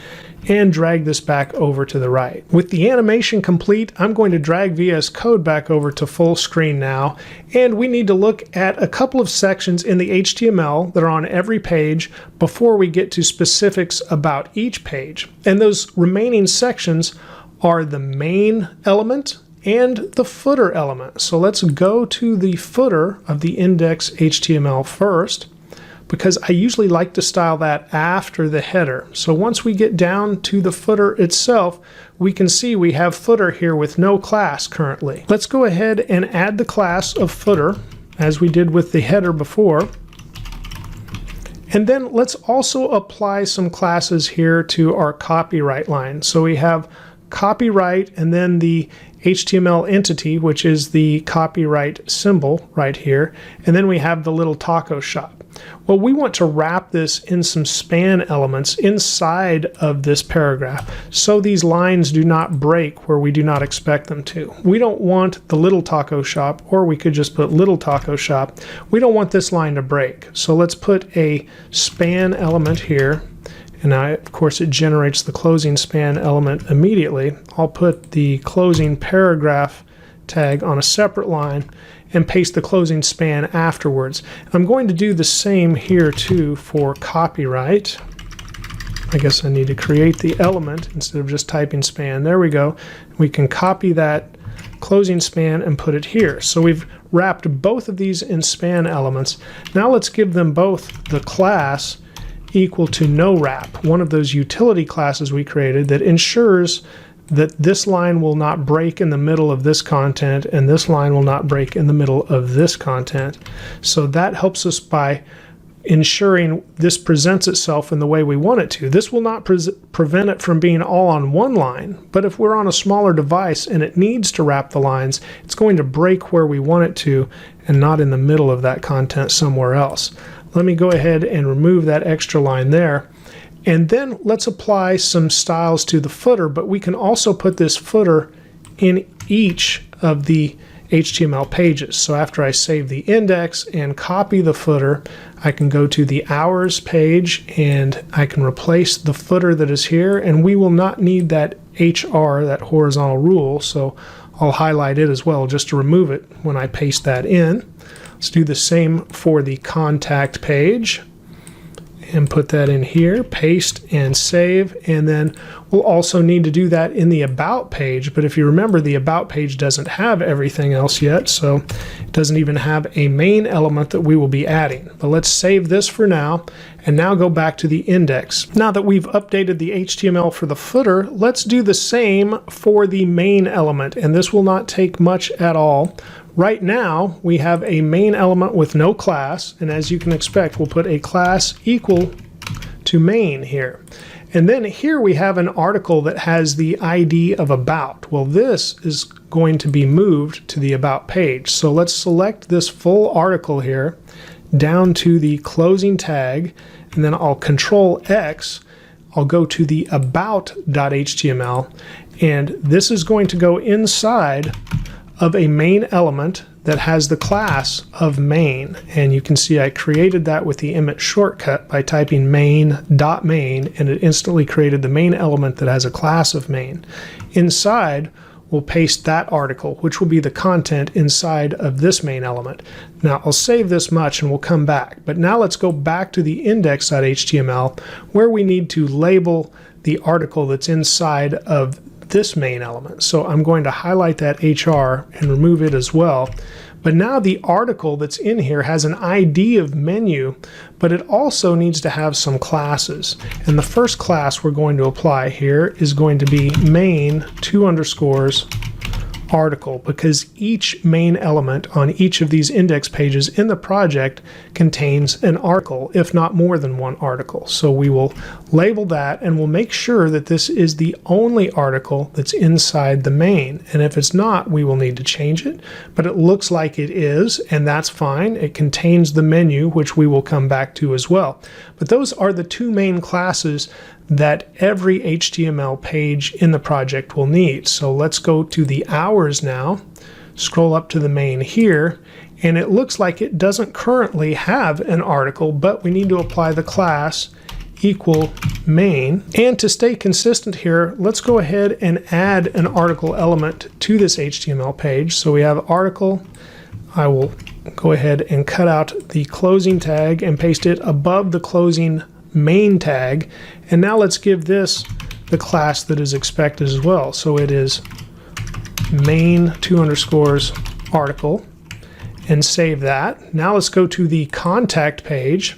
and drag this back over to the right. With the animation complete, I'm going to drag VS Code back over to full screen now, and we need to look at a couple of sections in the HTML that are on every page before we get to specifics about each page. And those remaining sections are the main element and the footer element. So let's go to the footer of the index HTML first, because I usually like to style that after the header. So once we get down to the footer itself, we can see we have footer here with no class currently. Let's go ahead and add the class of footer as we did with the header before. And then let's also apply some classes here to our copyright line. So we have copyright and then the HTML entity, which is the copyright symbol right here, and then we have the little taco shop. Well, we want to wrap this in some span elements inside of this paragraph so these lines do not break where we do not expect them to. We don't want the little taco shop, or we could just put little taco shop. We don't want this line to break. So let's put a span element here. And now, of course, it generates the closing span element immediately. I'll put the closing paragraph tag on a separate line and paste the closing span afterwards. I'm going to do the same here too for copyright. I guess I need to create the element instead of just typing span. There we go. We can copy that closing span and put it here. So we've wrapped both of these in span elements. Now let's give them both the class equal to no wrap, one of those utility classes we created that ensures that this line will not break in the middle of this content and this line will not break in the middle of this content. So that helps us by ensuring this presents itself in the way we want it to. This will not prevent it from being all on one line, but if we're on a smaller device and it needs to wrap the lines, it's going to break where we want it to and not in the middle of that content somewhere else. Let me go ahead and remove that extra line there. And then let's apply some styles to the footer, but we can also put this footer in each of the HTML pages. So after I save the index and copy the footer, I can go to the hours page and I can replace the footer that is here, and we will not need that HR, that horizontal rule, so I'll highlight it as well just to remove it when I paste that in. Let's do the same for the contact page and put that in here, paste and save, and then we'll also need to do that in the about page. But if you remember, the about page doesn't have everything else yet, so it doesn't even have a main element that we will be adding. But let's save this for now and now go back to the index. Now that we've updated the HTML for the footer, let's do the same for the main element, and this will not take much at all. Right now, we have a main element with no class, and as you can expect, we'll put a class equal to main here. And then here we have an article that has the ID of about. Well, this is going to be moved to the about page. So let's select this full article here down to the closing tag, and then I'll Control X. I'll go to the about.html, and this is going to go inside of a main element that has the class of main. And you can see I created that with the image shortcut by typing main.main, and it instantly created the main element that has a class of main. Inside, we'll paste that article, which will be the content inside of this main element. Now I'll save this much and we'll come back. But now let's go back to the index.html where we need to label the article that's inside of this main element. So I'm going to highlight that HR and remove it as well. But now the article that's in here has an ID of menu, but it also needs to have some classes. And the first class we're going to apply here is going to be main _article, because each main element on each of these index pages in the project contains an article, if not more than one article. So we will label that, and we'll make sure that this is the only article that's inside the main. And if it's not, we will need to change it, but it looks like it is, and that's fine. It contains the menu, which we will come back to as well. But those are the two main classes that every HTML page in the project will need. So let's go to the hours now, scroll up to the main here, and it looks like it doesn't currently have an article, but we need to apply the class equal main. And to stay consistent here, let's go ahead and add an article element to this HTML page. So we have article. I will go ahead and cut out the closing tag and paste it above the closing main tag. And now let's give this the class that is expected as well. So it is main _article, and save that. Now let's go to the contact page.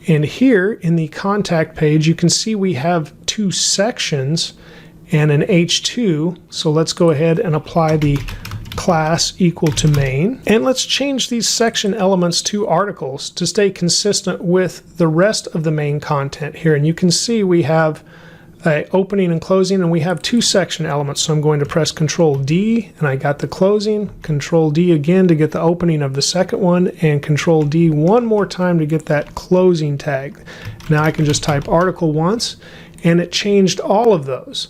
And here in the contact page, you can see we have two sections and an H2. So let's go ahead and apply the class equal to main. And let's change these section elements to articles to stay consistent with the rest of the main content here. And you can see we have opening and closing, and we have two section elements. So I'm going to press Control D, and I got the closing, Control D again to get the opening of the second one, and Control D one more time to get that closing tag. Now I can just type article once, and it changed all of those.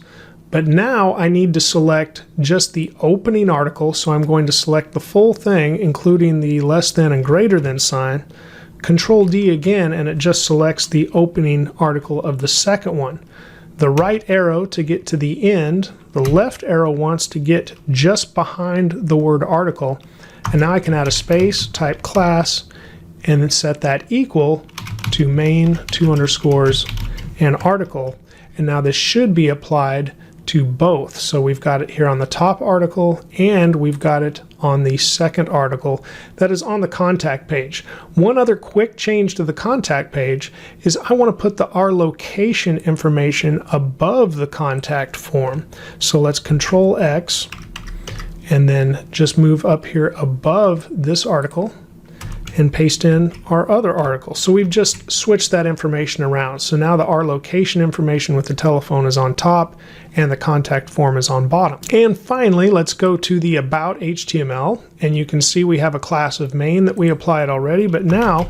But now I need to select just the opening article, so I'm going to select the full thing, including the less than and greater than sign. Control D again, and it just selects the opening article of the second one. The right arrow to get to the end, the left arrow wants to get just behind the word article. And now I can add a space, type class, and then set that equal to main and article. And now this should be applied to both. So we've got it here on the top article, and we've got it on the second article that is on the contact page. One other quick change to the contact page is I want to put the our location information above the contact form. So let's Control X and then just move up here above this article and paste in our other article. So we've just switched that information around. So now the our location information with the telephone is on top and the contact form is on bottom. And finally, let's go to the about HTML, and you can see we have a class of main that we applied already, but now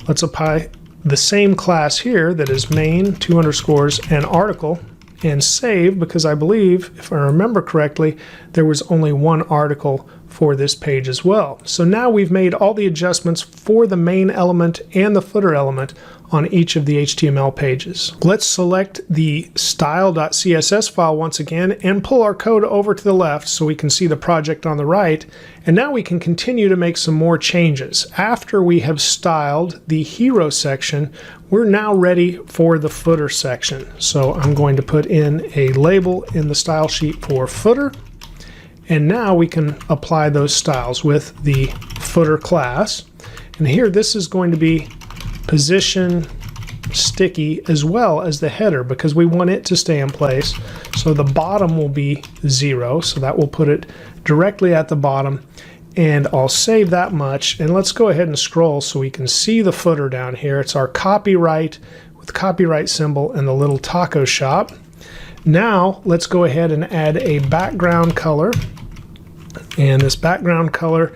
let's apply the same class here that is main and article, and save, because I believe, if I remember correctly, there was only one article for this page as well. So now we've made all the adjustments for the main element and the footer element on each of the HTML pages. Let's select the style.css file once again and pull our code over to the left so we can see the project on the right. And now we can continue to make some more changes. After we have styled the hero section, we're now ready for the footer section. So I'm going to put in a label in the style sheet for footer. And now we can apply those styles with the footer class. And here this is going to be position sticky as well as the header, because we want it to stay in place. So the bottom will be 0, so that will put it directly at the bottom. And I'll save that much, and let's go ahead and scroll so we can see the footer down here. It's our copyright. with the copyright symbol and the little taco shop. Now let's go ahead and add a background color, and this background color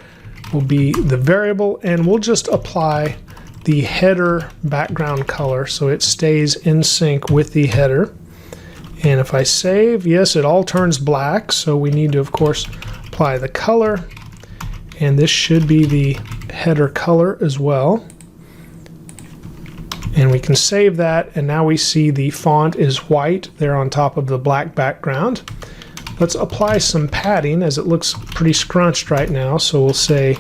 will be the variable, and we'll just apply the header background color so it stays in sync with the header. And if I save, yes, it all turns black, so we need to of course apply the color, and this should be the header color as well. And we can save that, and now we see the font is white there on top of the black background. Let's apply some padding, as it looks pretty scrunched right now, so we'll say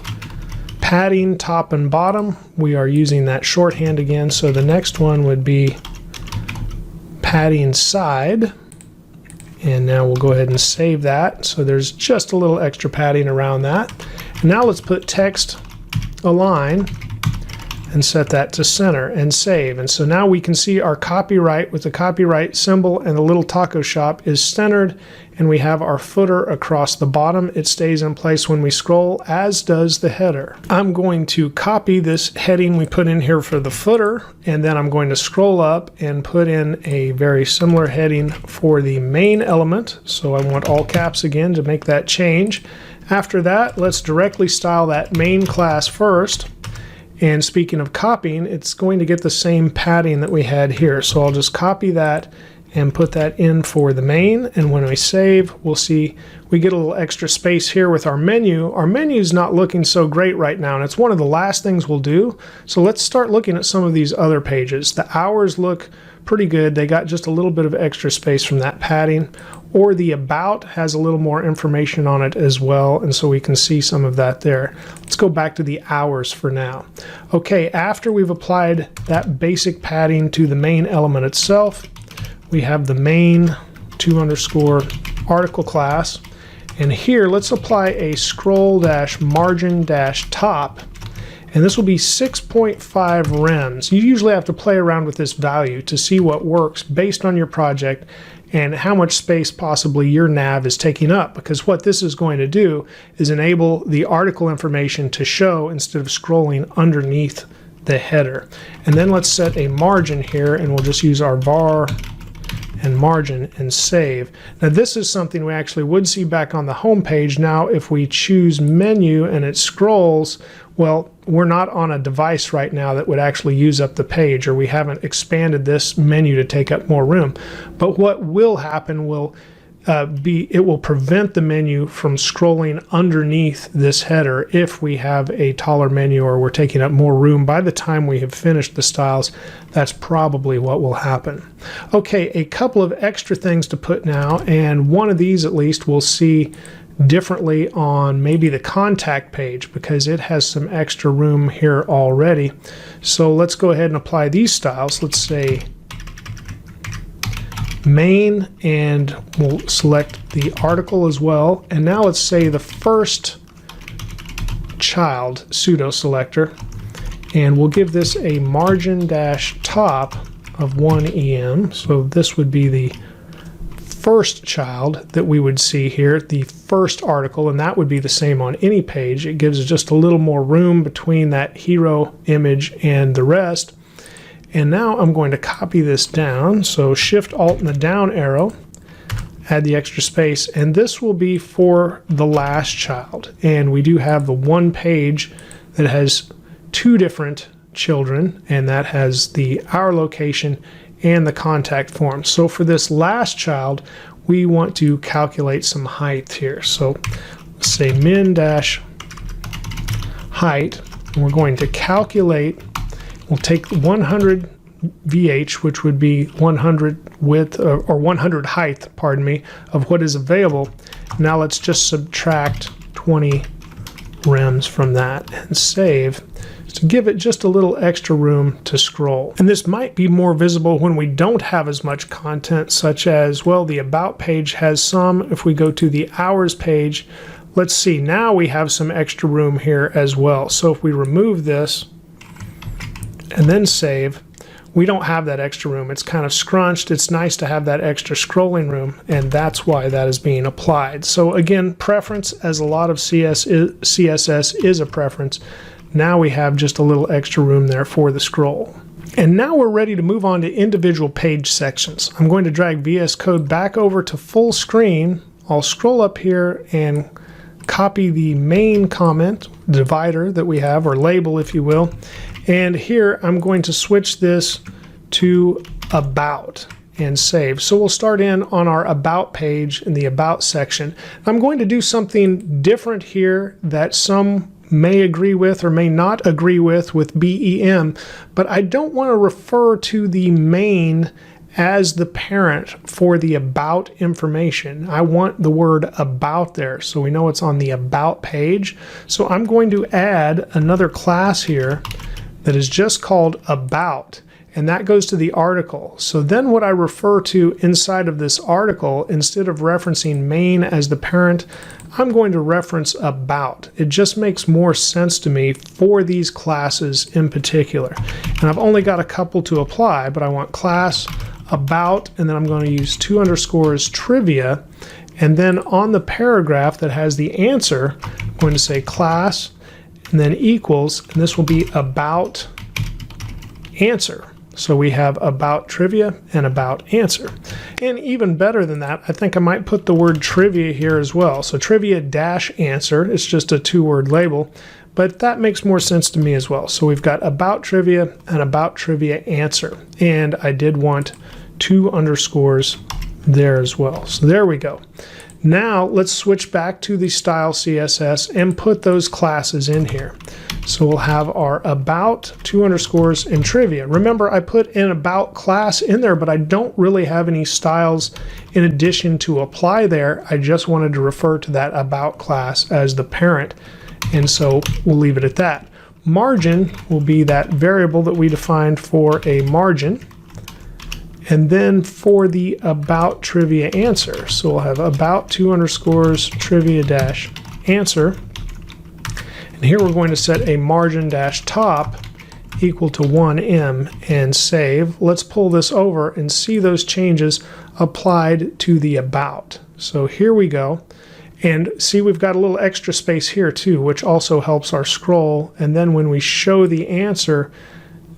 padding top and bottom. We are using that shorthand again, so the next one would be padding side. And now we'll go ahead and save that, so there's just a little extra padding around that. And now let's put text align and set that to center and save. And so now we can see our copyright with the copyright symbol and the little taco shop is centered, and we have our footer across the bottom. It stays in place when we scroll, as does the header. I'm going to copy this heading we put in here for the footer, and then I'm going to scroll up and put in a very similar heading for the main element. So I want all caps again to make that change. After that, let's directly style that main class first. And speaking of copying, it's going to get the same padding that we had here. So I'll just copy that and put that in for the main. And when we save, we'll see we get a little extra space here with our menu. Our menu is not looking so great right now, and it's one of the last things we'll do. So let's start looking at some of these other pages. The hours look pretty good. They got just a little bit of extra space from that padding. Or the about has a little more information on it as well, and so we can see some of that there. Let's go back to the hours for now. Okay, after we've applied that basic padding to the main element itself, we have the main _article class, and here let's apply a scroll dash margin dash top, and this will be 6.5 rems. You usually have to play around with this value to see what works based on your project and how much space possibly your nav is taking up, because what this is going to do is enable the article information to show instead of scrolling underneath the header. And then let's set a margin here, and we'll just use our var and margin and save. Now this is something we actually would see back on the home page. Now if we choose menu and it scrolls, well, we're not on a device right now that would actually use up the page, or we haven't expanded this menu to take up more room. But what will happen will it will prevent the menu from scrolling underneath this header if we have a taller menu or we're taking up more room. By the time we have finished the styles, that's probably what will happen. Okay, a couple of extra things to put now, and one of these at least we'll see differently on maybe the contact page because it has some extra room here already. So let's go ahead and apply these styles. Let's say main, and we'll select the article as well. And now let's say the first child pseudo selector, and we'll give this a margin dash top of 1 EM. So this would be the first child that we would see here, the first article, and that would be the same on any page. It gives us just a little more room between that hero image and the rest. And now I'm going to copy this down, so Shift Alt and the down arrow, add the extra space, and this will be for the last child. And we do have the one page that has two different children, and that has the hour location and the contact form. So for this last child, we want to calculate some height here. So let's say min dash height, and we're going to calculate. We'll take 100 VH, which would be 100 width or 100 height, pardon me, of what is available. Now let's just subtract 20 rems from that and save to give it just a little extra room to scroll. And this might be more visible when we don't have as much content, such as, well, the about page has some. If we go to the hours page, let's see, now we have some extra room here as well. So if we remove this and then save, we don't have that extra room. It's kind of scrunched. It's nice to have that extra scrolling room, and that's why that is being applied. So again, preference, as a lot of CSS is a preference. Now we have just a little extra room there for the scroll. And now we're ready to move on to individual page sections. I'm going to drag VS Code back over to full screen. I'll scroll up here and copy the main comment divider that we have, or label if you will. And here I'm going to switch this to About and save. So we'll start in on our About page in the About section. I'm going to do something different here that some may agree with or may not agree with BEM, but I don't want to refer to the main as the parent for the About information. I want the word About there, so we know it's on the About page. So I'm going to add another class here that is just called About, and that goes to the article. So then what I refer to inside of this article, instead of referencing main as the parent, I'm going to reference About. It just makes more sense to me for these classes in particular. And I've only got a couple to apply, but I want class About, and then I'm going to use 2 underscores trivia, and then on the paragraph that has the answer, I'm going to say class and then equals, and this will be About answer. So we have About trivia and About answer. And even better than that, I think I might put the word trivia here as well. So trivia dash answer, it's just a 2-word label, but that makes more sense to me as well. So we've got About trivia and About trivia answer. And I did want 2 underscores there as well. So there we go. Now let's switch back to the style CSS and put those classes in here. So we'll have our About, 2 underscores, and trivia. Remember, I put an About class in there, but I don't really have any styles in addition to apply there. I just wanted to refer to that About class as the parent, and so we'll leave it at that. Margin will be that variable that we defined for a margin. And then for the About trivia answer, so we'll have About 2 underscores trivia dash answer. And here we're going to set a margin dash top equal to 1em and save. Let's pull this over and see those changes applied to the About. So here we go. And see, we've got a little extra space here too, which also helps our scroll. And then when we show the answer,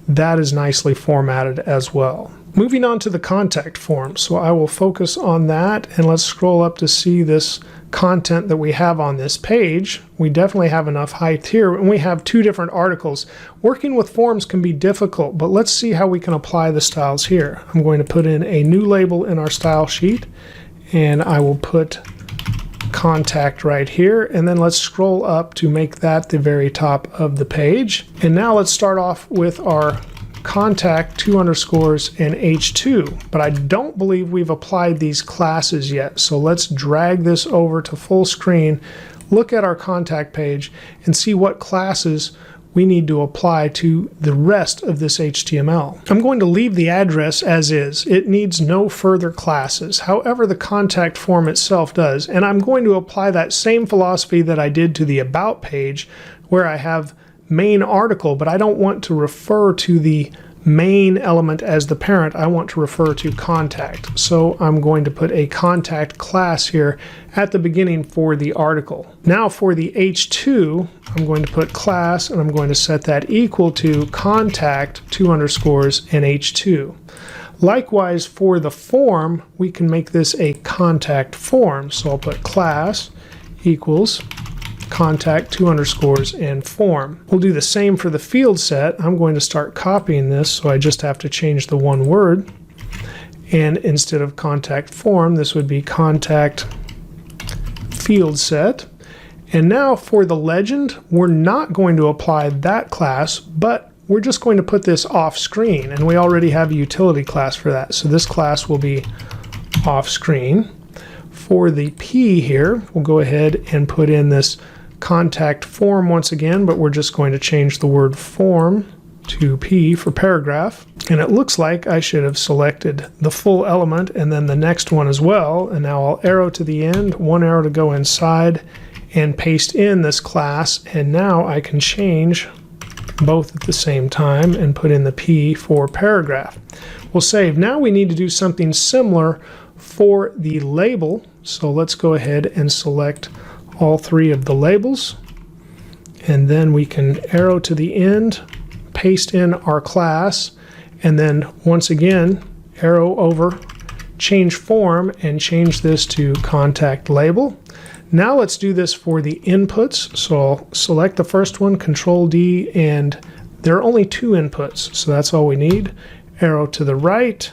that is nicely formatted as well. Moving on to the contact form. So I will focus on that, and let's scroll up to see this content that we have on this page. We definitely have enough height here, and we have 2 different articles. Working with forms can be difficult, but let's see how we can apply the styles here. I'm going to put in a new label in our style sheet, and I will put contact right here, and then let's scroll up to make that the very top of the page. And now let's start off with our contact 2 underscores and H2, but I don't believe we've applied these classes yet. So let's drag this over to full screen, look at our contact page, and see what classes we need to apply to the rest of this HTML. I'm going to leave the address as is. It needs no further classes. However, the contact form itself does, and I'm going to apply that same philosophy that I did to the About page, where I have main article, but I don't want to refer to the main element as the parent. I want to refer to contact. So I'm going to put a contact class here at the beginning for the article. Now for the H2, I'm going to put class, and I'm going to set that equal to contact 2 underscores and H2. Likewise, for the form, we can make this a contact form. So I'll put class equals contact 2 underscores and form. We'll do the same for the field set. I'm going to start copying this, so I just have to change the one word. And instead of contact form, this would be contact field set. And now for the legend, we're not going to apply that class, but we're just going to put this off screen, and we already have a utility class for that. So this class will be off screen. For the P here, we'll go ahead and put in this contact form once again, but we're just going to change the word form to P for paragraph. And it looks like I should have selected the full element and then the next one as well. And now I'll arrow to the end, 1 arrow to go inside, and paste in this class. And now I can change both at the same time and put in the P for paragraph. We'll save. Now we need to do something similar for the label. So let's go ahead and select all 3 of the labels, and then we can arrow to the end, paste in our class, And then once again, arrow over, change form, and change this to contact label. Now let's do this for the inputs. So I'll select the first one, Control D, and there are only 2 inputs, so that's all we need. Arrow to the right,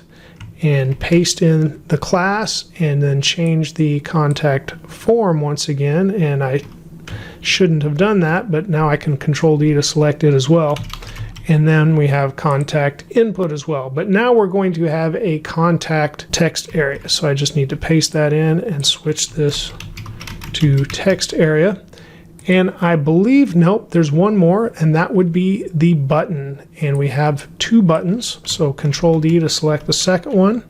and paste in the class, and then change the contact form once again. And I shouldn't have done that, but now I can Control D to select it as well. And then we have contact input as well. But now we're going to have a contact text area. So I just need to paste that in and switch this to text area. And I believe, nope, there's one more, and that would be the button. And we have 2 buttons. So Control D to select the second one,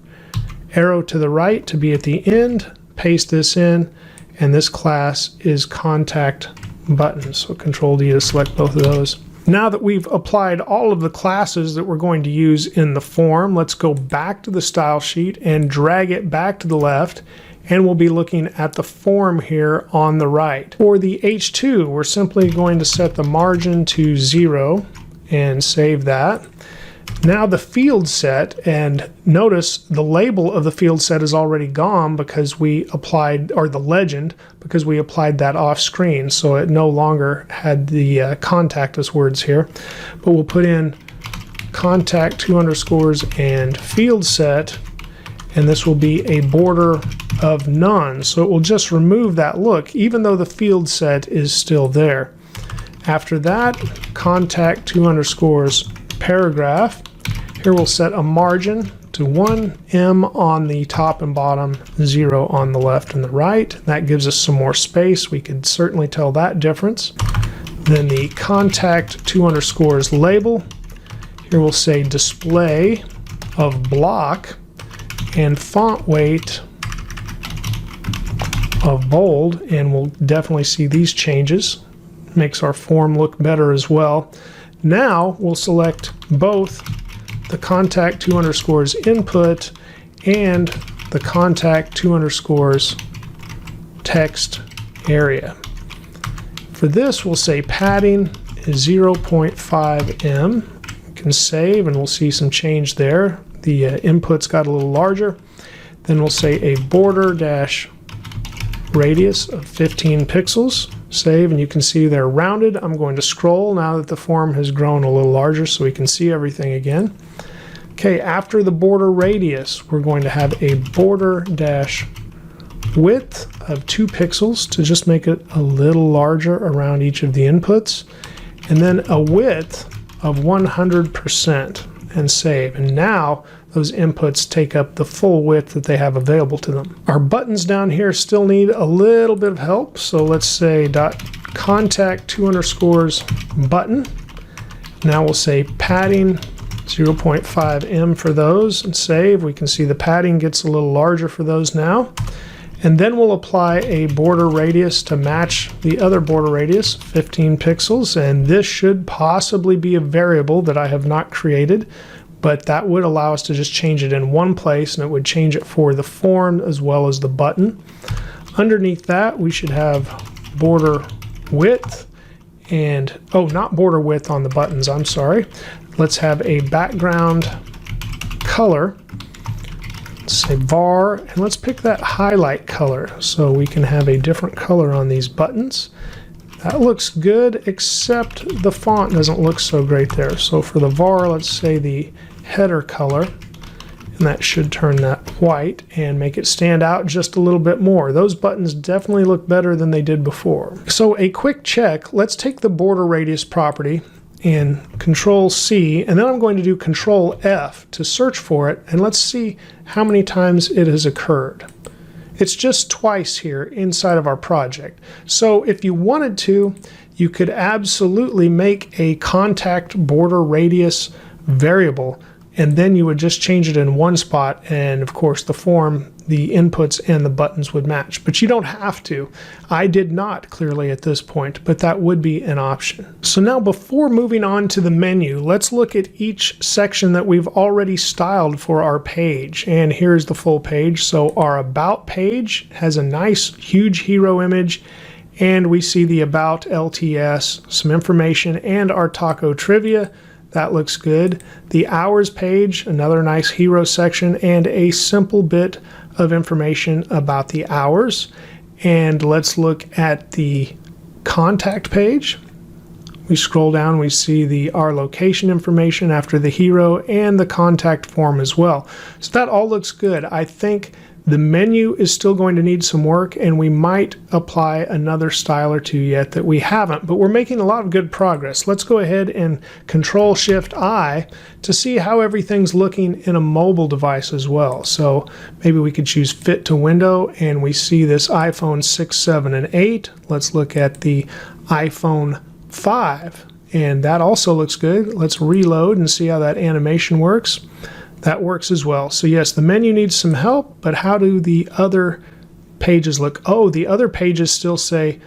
arrow to the right to be at the end, paste this in, and this class is contact button. So Control D to select both of those. Now that we've applied all of the classes that we're going to use in the form, let's go back to the style sheet and drag it back to the left, and we'll be looking at the form here on the right. For the H2, we're simply going to set the margin to 0 and save that. Now the field set, and notice the label of the field set is already gone because we applied, or the legend, because we applied that off screen, so it no longer had the contact us words here. But we'll put in contact 2 underscores and field set, and this will be a border of none, so it will just remove that look even though the field set is still there. After that, contact 2 underscores paragraph. Here we'll set a margin to 1 on the top and bottom, 0 on the left and the right. That gives us some more space. We could certainly tell that difference. Then the contact 2 underscores label. Here we'll say display of block, and font weight of bold, and we'll definitely see these changes. Makes our form look better as well. Now we'll select both the contact 2 underscores input and the contact 2 underscores text area. For this, we'll say padding is 0.5 em. We can save, and we'll see some change there. The inputs got a little larger. Then we'll say a border dash radius of 15 pixels. Save, and you can see they're rounded. I'm going to scroll now that the form has grown a little larger so we can see everything again. Okay, after the border radius, we're going to have a border dash width of 2 pixels to just make it a little larger around each of the inputs, and then a width of 100%, and save. And now those inputs take up the full width that they have available to them. Our buttons down here still need a little bit of help, so let's say contact 2 underscores button. Now we'll say padding 0.5 em for those, and save. We can see the padding gets a little larger for those now. And then we'll apply a border radius to match the other border radius, 15 pixels, and this should possibly be a variable that I have not created, but that would allow us to just change it in one place, and it would change it for the form as well as the button. Underneath that, we should have border width, and not border width on the buttons, I'm sorry. Let's have a background color. Let's say var, and let's pick that highlight color so we can have a different color on these buttons. That looks good, except the font doesn't look so great there. So for the var, let's say the header color, and that should turn that white and make it stand out just a little bit more. Those buttons definitely look better than they did before. So a quick check, let's take the border radius property and Control C, and then I'm going to do Control F to search for it, and let's see how many times it has occurred. It's just twice here inside of our project. So if you wanted to, you could absolutely make a contact border radius variable, and then you would just change it in one spot, and of course the form, the inputs and the buttons would match. But you don't have to. I did not clearly at this point, but that would be an option. So now before moving on to the menu, let's look at each section that we've already styled for our page. And here's the full page. So our About page has a nice huge hero image, and we see the About LTS, some information, and our taco trivia. That looks good. The hours page, another nice hero section, and a simple bit of information about the hours. And let's look at the contact page. We scroll down, we see our location information after the hero and the contact form as well. So that all looks good. I think the menu is still going to need some work, and we might apply another style or two yet that we haven't, but we're making a lot of good progress. Let's go ahead and Control-Shift-I to see how everything's looking in a mobile device as well. So maybe we could choose Fit to Window, and we see this iPhone 6, 7, and 8. Let's look at the iPhone 5, and that also looks good. Let's reload and see how that animation works. That works as well. So yes, the menu needs some help, but how do the other pages look? Oh, the other pages still say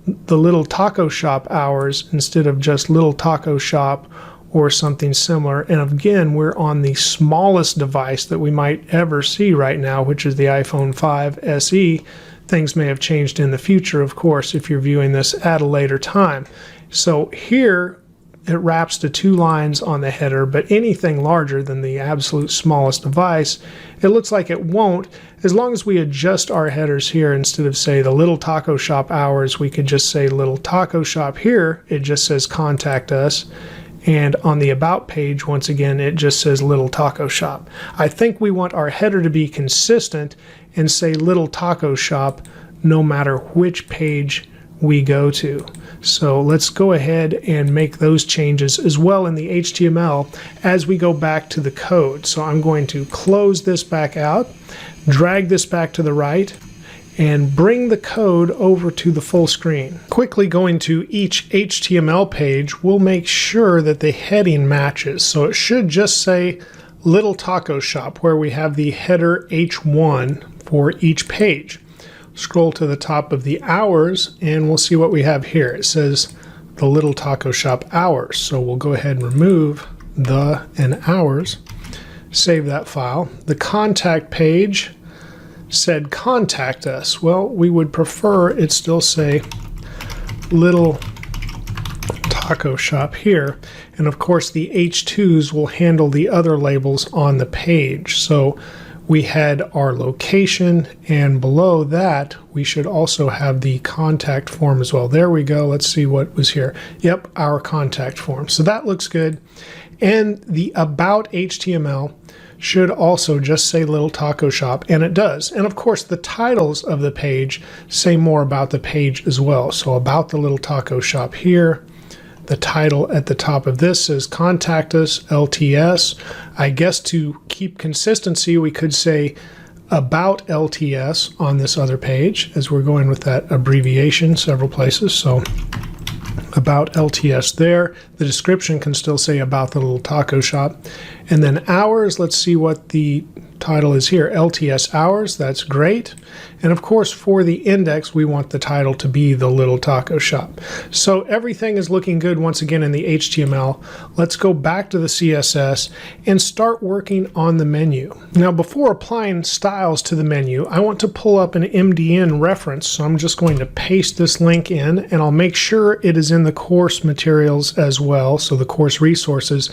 the Little Taco Shop hours instead of just Little Taco Shop or something similar. And again, we're on the smallest device that we might ever see right now, which is the iPhone 5 SE. Things may have changed in the future, of course, if you're viewing this at a later time. So here, it wraps to 2 lines on the header, but anything larger than the absolute smallest device, it looks like it won't. As long as we adjust our headers here, instead of say the Little Taco Shop hours, we could just say Little Taco Shop here. It just says contact us. And on the About page, once again, it just says Little Taco Shop. I think we want our header to be consistent and say Little Taco Shop no matter which page we go to. So let's go ahead and make those changes as well in the HTML as we go back to the code. So I'm going to close this back out, drag this back to the right, and bring the code over to the full screen. Quickly going to each HTML page, we'll make sure that the heading matches. So it should just say Little Taco Shop, where we have the header H1 for each page. Scroll to the top of the hours and we'll see what we have here. It says the Little Taco Shop hours. So we'll go ahead and remove the and hours, save that file. The contact page said contact us. Well, we would prefer it still say Little Taco Shop here. And of course the H2s will handle the other labels on the page. So we had our location, and below that we should also have the contact form as well. There we go. Let's see what was here. Yep, our contact form. So that looks good. And the About HTML should also just say Little Taco Shop, and it does. And of course the titles of the page say more about the page as well. So about the Little Taco Shop here. The title at the top of this says Contact Us, LTS. I guess to keep consistency, we could say About LTS on this other page, as we're going with that abbreviation several places. So About LTS there. The description can still say About the Little Taco Shop. And then hours, let's see what the title is here. LTS hours, that's great. And of course, for the index, we want the title to be the Little Taco Shop. So everything is looking good once again in the HTML. Let's go back to the CSS and start working on the menu. Now, before applying styles to the menu, I want to pull up an MDN reference. So I'm just going to paste this link in, and I'll make sure it is in the course materials as well, so the course resources.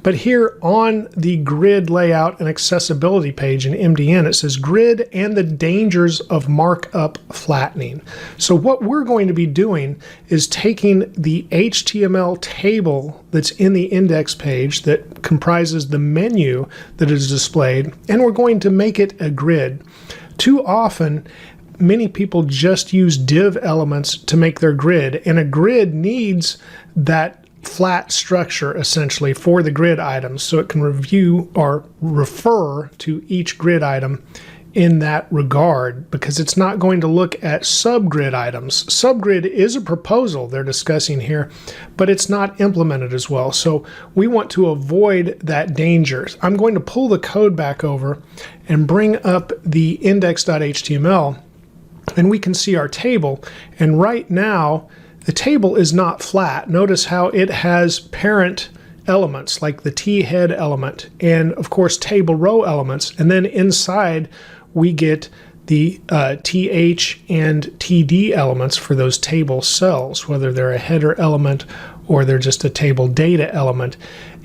But here on the grid layout and accessibility page in MDN, it says grid and the dangers of markup flattening. So what we're going to be doing is taking the HTML table that's in the index page that comprises the menu that is displayed, and we're going to make it a grid. Too often, many people just use div elements to make their grid, and a grid needs that flat structure essentially for the grid items, so it can review or refer to each grid item in that regard, because it's not going to look at subgrid items. Subgrid is a proposal they're discussing here, but it's not implemented as well. So we want to avoid that danger. I'm going to pull the code back over and bring up the index.html, and we can see our table. And right now, the table is not flat. Notice how it has parent elements like the T head element and of course table row elements, and then inside we get the TH and TD elements for those table cells, whether they're a header element or they're just a table data element.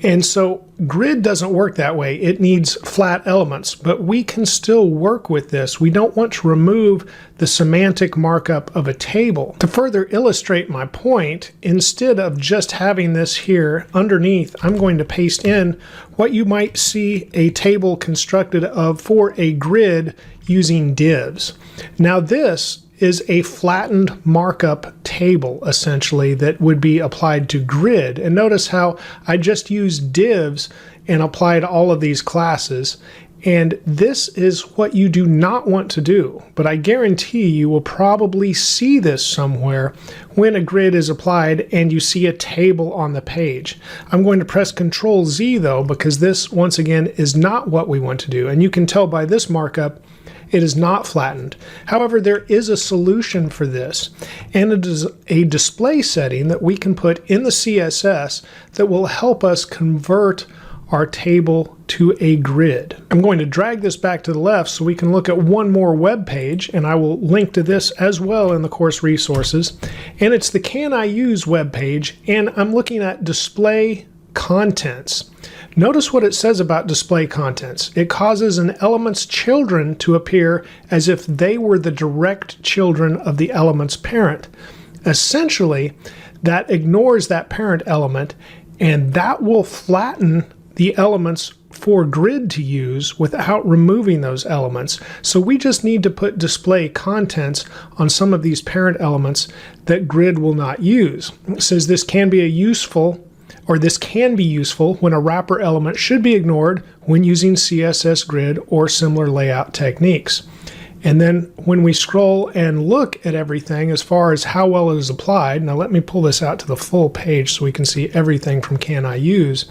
And so grid doesn't work that way. It needs flat elements, but we can still work with this. We don't want to remove the semantic markup of a table. To further illustrate my point, instead of just having this here underneath, I'm going to paste in what you might see a table constructed of for a grid using divs. Now this is a flattened markup table, essentially, that would be applied to grid. And notice how I just used divs and applied all of these classes. And this is what you do not want to do. But I guarantee you will probably see this somewhere when a grid is applied and you see a table on the page. I'm going to press Control Z though, because this, once again, is not what we want to do. And you can tell by this markup, it is not flattened. However, there is a solution for this, and it is a display setting that we can put in the CSS that will help us convert our table to a grid. I'm going to drag this back to the left so we can look at one more web page, and I will link to this as well in the course resources. And it's the Can I Use web page, and I'm looking at display contents. Notice what it says about display contents. It causes an element's children to appear as if they were the direct children of the element's parent. Essentially, that ignores that parent element, and that will flatten the elements for grid to use without removing those elements. So we just need to put display contents on some of these parent elements that grid will not use. It says this can be useful when a wrapper element should be ignored when using CSS grid or similar layout techniques. And then when we scroll and look at everything as far as how well it is applied, now let me pull this out to the full page so we can see everything from Can I Use.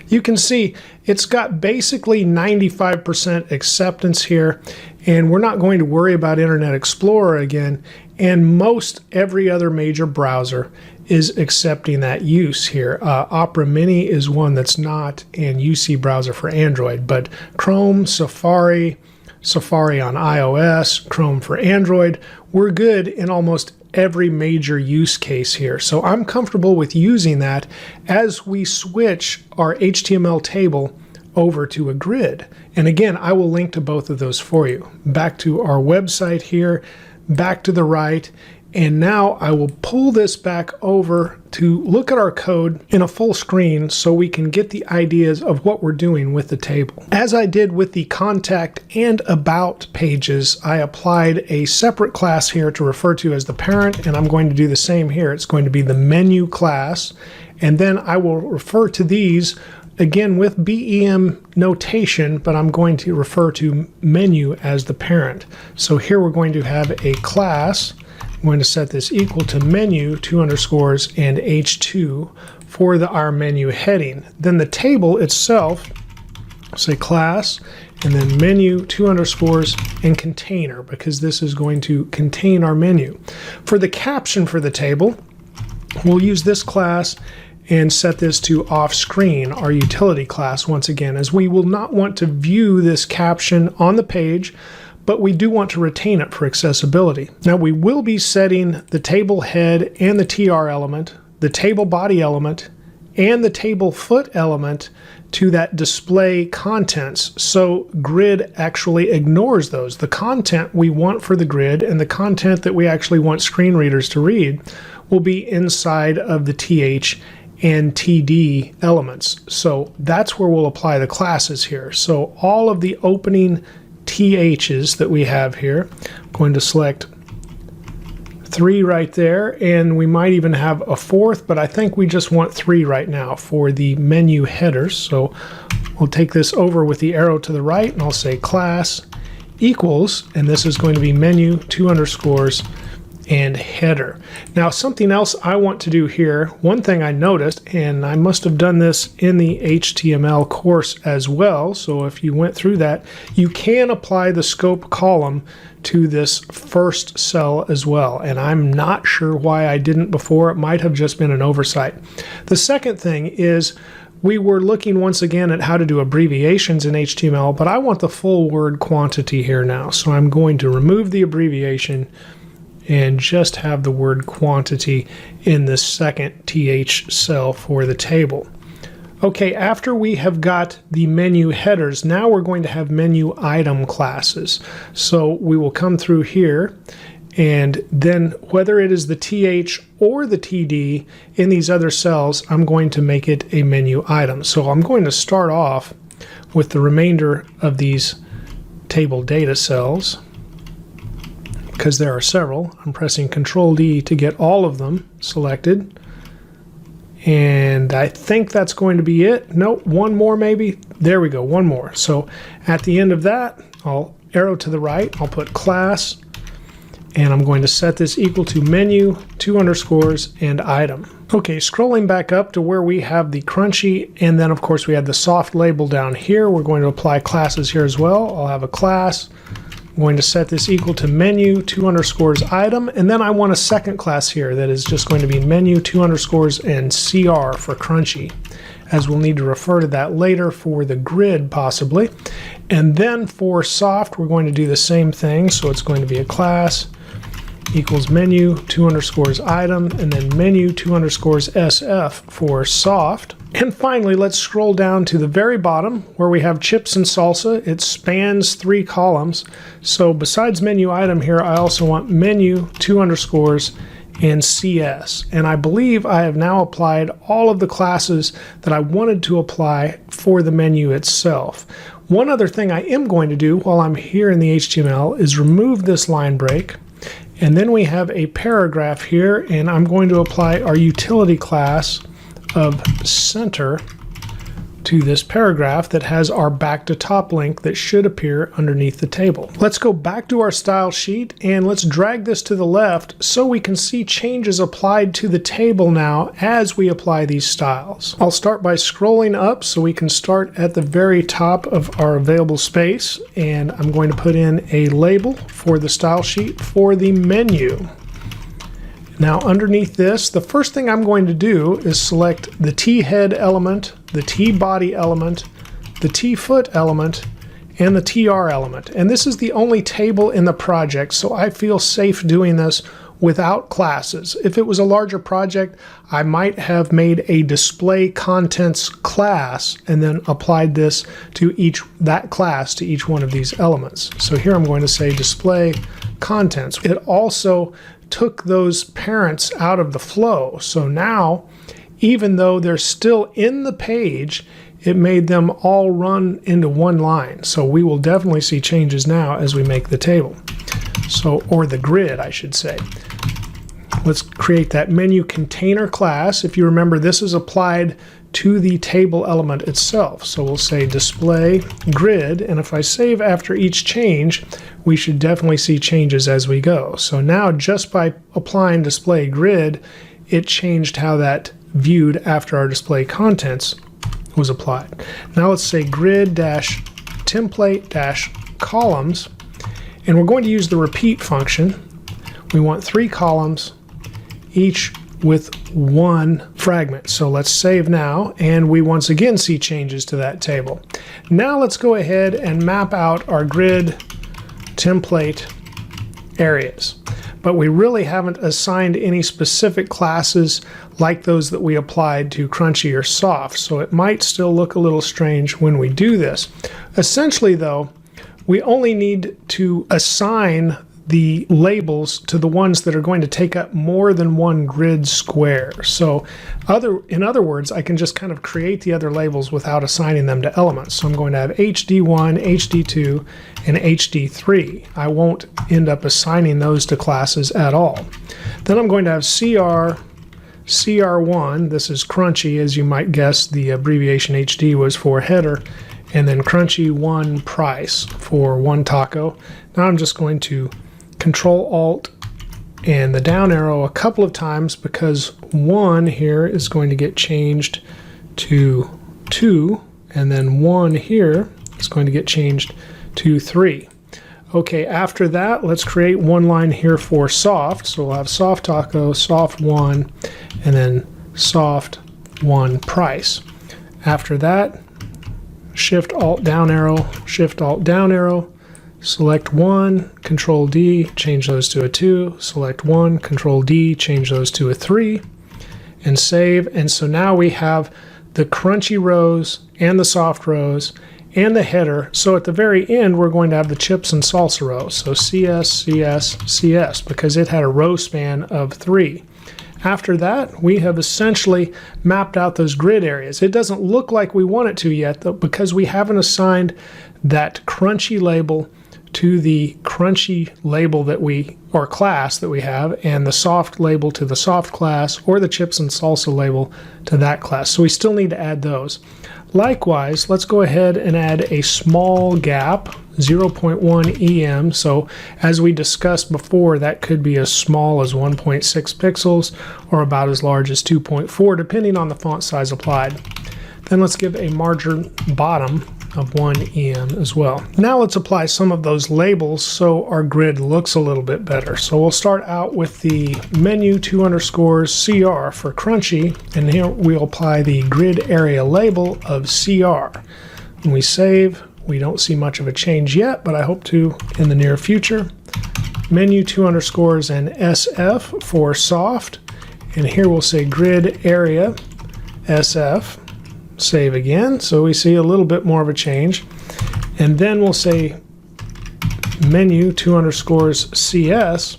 You can see it's got basically 95% acceptance here, and we're not going to worry about Internet Explorer again, and most every other major browser is accepting that use here. Opera Mini is one that's not, and UC Browser for Android, but Chrome, Safari on iOS, Chrome for Android, we're good in almost every major use case here. So I'm comfortable with using that as we switch our HTML table over to a grid. And again, I will link to both of those for you. Back to our website here, back to the right, and now I will pull this back over to look at our code in a full screen so we can get the ideas of what we're doing with the table. As I did with the contact and about pages, I applied a separate class here to refer to as the parent, and I'm going to do the same here. It's going to be the menu class, and then I will refer to these again with BEM notation, but I'm going to refer to menu as the parent. So here we're going to have a class. I'm going to set this equal to menu, 2 underscores, and H2 for our menu heading. Then the table itself, say class, and then menu, 2 underscores, and container, because this is going to contain our menu. For the caption for the table, we'll use this class and set this to off screen, our utility class once again, as we will not want to view this caption on the page, but we do want to retain it for accessibility. Now we will be setting the table head and the TR element, the table body element, and the table foot element to that display contents. So grid actually ignores those. The content we want for the grid and the content that we actually want screen readers to read will be inside of the TH and TD elements. So that's where we'll apply the classes here. So all of the opening THs that we have here, I'm going to select 3 right there, and we might even have a 4th, but I think we just want 3 right now for the menu headers. So we'll take this over with the arrow to the right, and I'll say class equals, and this is going to be menu, 2 underscores, and header. Now something else I want to do here, one thing I noticed, and I must have done this in the HTML course as well, so if you went through that, you can apply the scope column to this first cell as well, and I'm not sure why I didn't before. It might have just been an oversight. The second thing is we were looking once again at how to do abbreviations in HTML, but I want the full word quantity here now, so I'm going to remove the abbreviation and just have the word quantity in the second TH cell for the table. Okay, after we have got the menu headers, now we're going to have menu item classes. So we will come through here, and then whether it is the TH or the TD in these other cells, I'm going to make it a menu item. So I'm going to start off with the remainder of these table data cells, because there are several. I'm pressing Control D to get all of them selected. And I think that's going to be it. Nope, one more maybe. There we go, one more. So at the end of that, I'll arrow to the right, I'll put class, and I'm going to set this equal to menu, 2 underscores, and item. Okay, scrolling back up to where we have the crunchy, and then of course we have the soft label down here. We're going to apply classes here as well. I'll have a class. I'm going to set this equal to menu, 2 underscores, item, and then I want a second class here that is just going to be menu, 2 underscores, and CR for crunchy, as we'll need to refer to that later for the grid possibly. And then for soft, we're going to do the same thing. So it's going to be a class equals menu, 2 underscores, item, and then menu, 2 underscores, SF for soft. And finally, let's scroll down to the very bottom where we have chips and salsa. It spans 3 columns. So besides menu item here, I also want menu, 2 underscores, and CS. And I believe I have now applied all of the classes that I wanted to apply for the menu itself. One other thing I am going to do while I'm here in the HTML is remove this line break. And then we have a paragraph here, and I'm going to apply our utility class of center to this paragraph that has our back to top link that should appear underneath the table. Let's go back to our style sheet and let's drag this to the left so we can see changes applied to the table now as we apply these styles. I'll start by scrolling up so we can start at the very top of our available space, and I'm going to put in a label for the style sheet for the menu. Now underneath this, the first thing I'm going to do is select the T-head element, the T-body element, the T-foot element, and the TR element. And this is the only table in the project, so I feel safe doing this without classes. If it was a larger project, I might have made a display contents class and then applied this to that class to each one of these elements. So here I'm going to say display contents. It also took those parents out of the flow. So now, even though they're still in the page, it made them all run into one line. So we will definitely see changes now as we make the table. So, or the grid, I should say. Let's create that menu container class. If you remember, this is applied to the table element itself. So we'll say display grid, and if I save after each change, we should definitely see changes as we go. So now just by applying display grid, it changed how that viewed after our display contents was applied. Now let's say grid dash template dash columns, and we're going to use the repeat function. We want 3 columns, each with 1 fragment. So let's save now, and we once again see changes to that table. Now let's go ahead and map out our grid template areas. But we really haven't assigned any specific classes like those that we applied to crunchy or soft, so it might still look a little strange when we do this. Essentially though, we only need to assign the labels to the ones that are going to take up more than 1 grid square. So in other words, I can just kind of create the other labels without assigning them to elements. So I'm going to have HD1, HD2, and HD3. I won't end up assigning those to classes at all. Then I'm going to have CR, CR1, this is crunchy, as you might guess, the abbreviation HD was for header, and then crunchy 1 price for 1 taco. Now I'm just going to Control Alt and the down arrow a couple of times because 1 here is going to get changed to 2, and then 1 here is going to get changed to 3. Okay, after that, let's create one line here for soft. So we'll have soft taco, soft 1, and then soft 1 price. After that, Shift Alt down arrow, Shift Alt down arrow, Select 1, Control D, change those to a 2. Select 1, Control D, change those to a 3. And save. And so now we have the crunchy rows and the soft rows and the header. So at the very end, we're going to have the chips and salsa row. So CS, CS, CS, because it had a row span of 3. After that, we have essentially mapped out those grid areas. It doesn't look like we want it to yet, though, because we haven't assigned that crunchy label to the crunchy label that or class that we have, and the soft label to the soft class, or the chips and salsa label to that class. So we still need to add those. Likewise, let's go ahead and add a small gap, 0.1 EM. So as we discussed before, that could be as small as 1.6 pixels or about as large as 2.4, depending on the font size applied. Then let's give a margin bottom of 1 EM as well. Now let's apply some of those labels so our grid looks a little bit better. So we'll start out with the menu 2_CR for crunchy, and here we'll apply the grid area label of CR. When we save, we don't see much of a change yet, but I hope to in the near future. Menu 2_ and SF for soft, and here we'll say grid area SF. Save again, so we see a little bit more of a change. And then we'll say menu 2_ CS.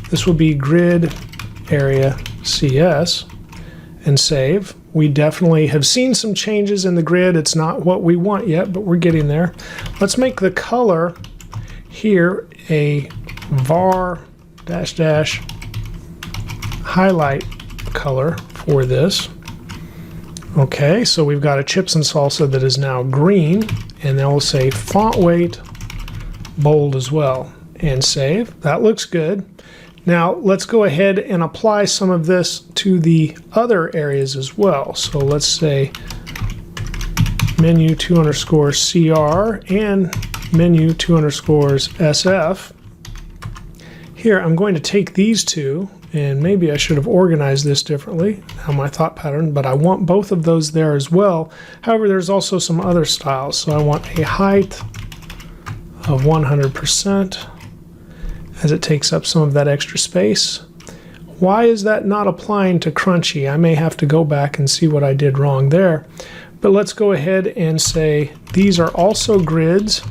This will be grid area CS, and save. We definitely have seen some changes in the grid. It's not what we want yet, but we're getting there. Let's make the color here a var -- highlight color for this. Okay, so we've got a chips and salsa that is now green, and then we'll say font weight bold as well, and save. That looks good. Now let's go ahead and apply some of this to the other areas as well. So let's say menu 2_ CR and menu 2_ SF. Here I'm going to take these two, and maybe I should have organized this differently, now my thought pattern, but I want both of those there as well. However, there's also some other styles. So I want a height of 100% as it takes up some of that extra space. Why is that not applying to crunchy? I may have to go back and see what I did wrong there. But let's go ahead and say these are also grids.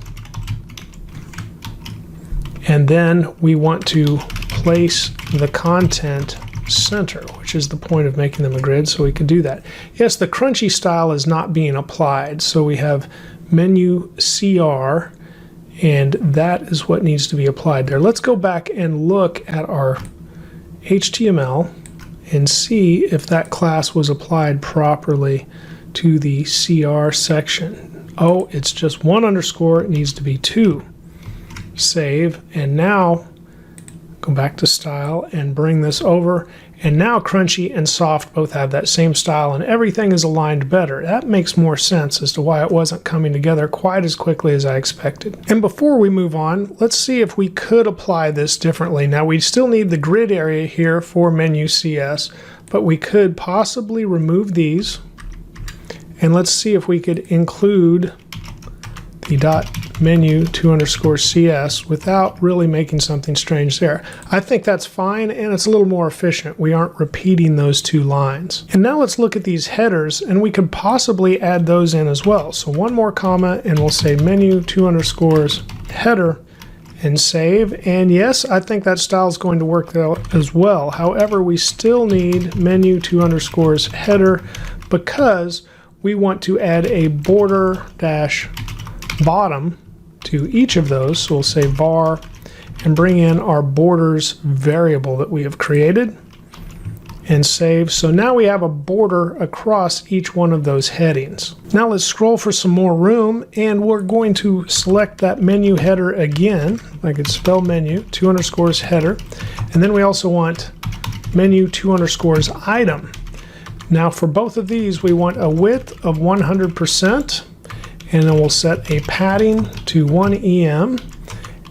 And then we want to place the content center, which is the point of making them a grid, so we can do that. Yes, the crunchy style is not being applied, so we have menu CR, and that is what needs to be applied there. Let's go back and look at our HTML and see if that class was applied properly to the CR section. Oh, it's just 1_, it needs to be 2. Save, and now go back to style and bring this over, and now crunchy and soft both have that same style, and everything is aligned better. That makes more sense as to why it wasn't coming together quite as quickly as I expected. And before we move on, let's see if we could apply this differently. Now we still need the grid area here for menu CS, but we could possibly remove these, and let's see if we could include the .menu 2_ CS without really making something strange there. I think that's fine, and it's a little more efficient. We aren't repeating those two lines. And now let's look at these headers, and we could possibly add those in as well. So one more comma, and we'll say menu 2_ header, and save. And yes, I think that style is going to work as well. However, we still need menu 2_ header because we want to add a border bottom to each of those. So we'll say var and bring in our borders variable that we have created, and save. So now we have a border across each one of those headings. Now let's scroll for some more room, and we're going to select that menu header again. I could spell menu 2_ header, and then we also want menu 2_ item. Now for both of these we want a width of 100%, and then we'll set a padding to 1 EM,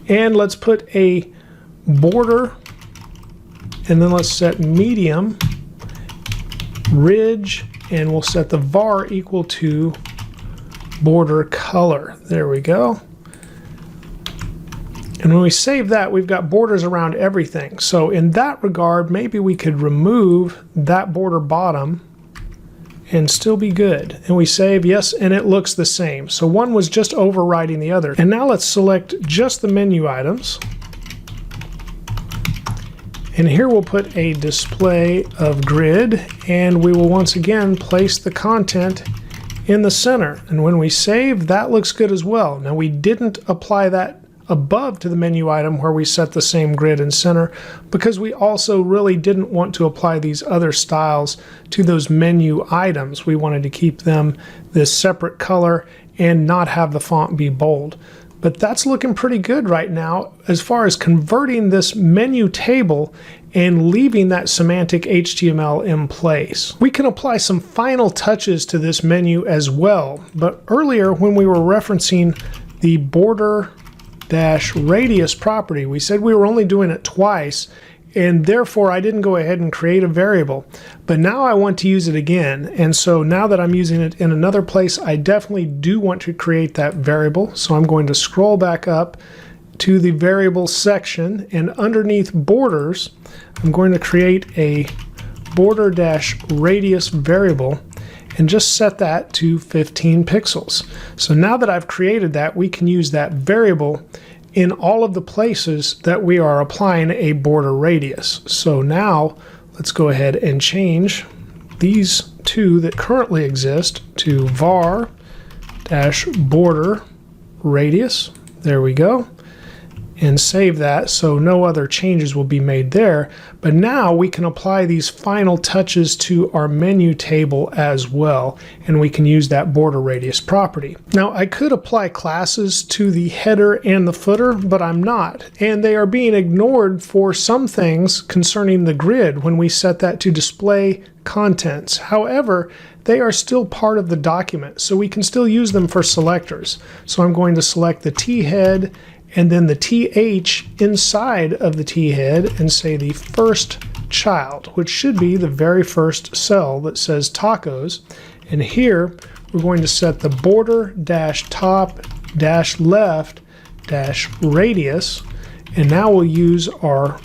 and let's put a border, and then let's set medium, ridge, and we'll set the var equal to border color. There we go. And when we save that, we've got borders around everything. So in that regard, maybe we could remove that border bottom and still be good. And we save, yes, and it looks the same. So one was just overriding the other. And now let's select just the menu items. And here we'll put a display of grid, and we will once again place the content in the center. And when we save, that looks good as well. Now we didn't apply that above to the menu item where we set the same grid and center, because we also really didn't want to apply these other styles to those menu items. We wanted to keep them this separate color and not have the font be bold. But that's looking pretty good right now as far as converting this menu table and leaving that semantic HTML in place. We can apply some final touches to this menu as well, but earlier when we were referencing the border radius property, we said we were only doing it twice, and therefore I didn't go ahead and create a variable. But now I want to use it again, and so now that I'm using it in another place, I definitely do want to create that variable. So I'm going to scroll back up to the variable section, and underneath borders I'm going to create a border radius variable and just set that to 15 pixels. So now that I've created that, we can use that variable in all of the places that we are applying a border radius. So now let's go ahead and change these two that currently exist to var border radius. There we go. And save that so no other changes will be made there. But now we can apply these final touches to our menu table as well, and we can use that border radius property. Now I could apply classes to the header and the footer, but I'm not, and they are being ignored for some things concerning the grid when we set that to display contents. However, they are still part of the document, so we can still use them for selectors. So I'm going to select the T head and then the TH inside of the T head and say the first child, which should be the very first cell that says tacos. And here we're going to set the border top left radius, and now we'll use our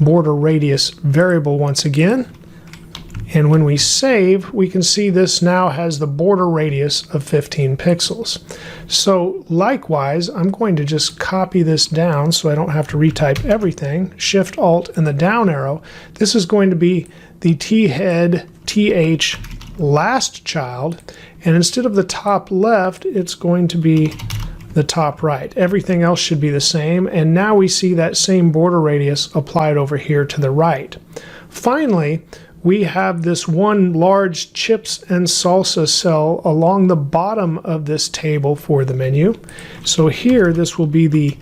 border radius variable once again. And when we save, we can see this now has the border radius of 15 pixels. So likewise, I'm going to just copy this down so I don't have to retype everything. Shift Alt and the down arrow. This is going to be the T head TH last child, and instead of the top left, it's going to be the top right. Everything else should be the same, and now we see that same border radius applied over here to the right. Finally, we have this one large chips and salsa cell along the bottom of this table for the menu. So here this will be the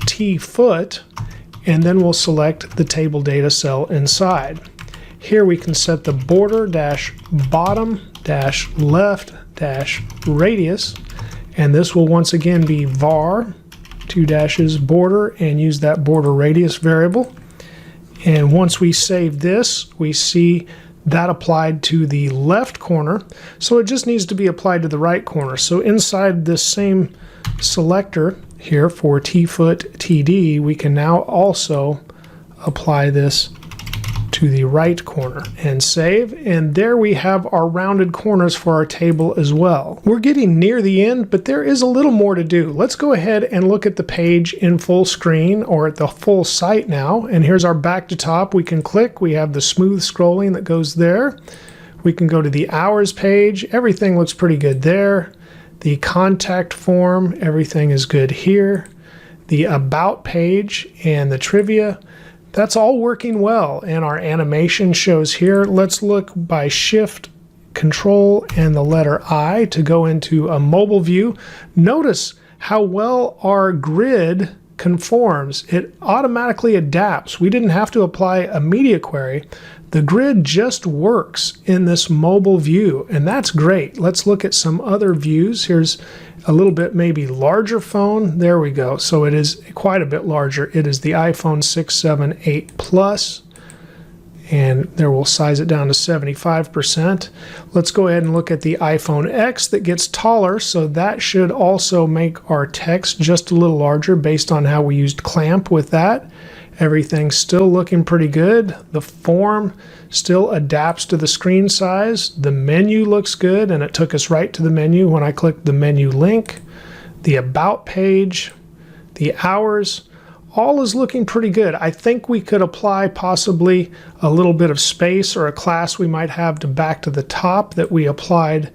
T foot, and then we'll select the table data cell inside. Here we can set the border bottom left radius, and this will once again be var border, and use that border radius variable. And once we save this, we see that applied to the left corner, so it just needs to be applied to the right corner. So inside this same selector here for T-foot TD, we can now also apply this to the right corner and save, and there we have our rounded corners for our table as well. We're getting near the end, but there is a little more to do. Let's go ahead and look at the page in full screen, or at the full site now, and here's our back to top. We can click, we have the smooth scrolling that goes there. We can go to the hours page, everything looks pretty good there. The contact form, everything is good here. The about page and the trivia, that's all working well, and our animation shows here. Let's look by Shift, Control, and the letter I to go into a mobile view. Notice how well our grid conforms. It automatically adapts. We didn't have to apply a media query. The grid just works in this mobile view, and that's great. Let's look at some other views. Here's a little bit maybe larger phone. There we go. So it is quite a bit larger. It is the iPhone 6, 7, 8 Plus. and there we'll size it down to 75%. Let's go ahead and look at the iPhone X that gets taller, so that should also make our text just a little larger based on how we used clamp with that. Everything's still looking pretty good. The form still adapts to the screen size. The menu looks good, and it took us right to the menu when I clicked the menu link. The About page, the hours, all is looking pretty good. I think we could apply possibly a little bit of space or a class we might have to back to the top that we applied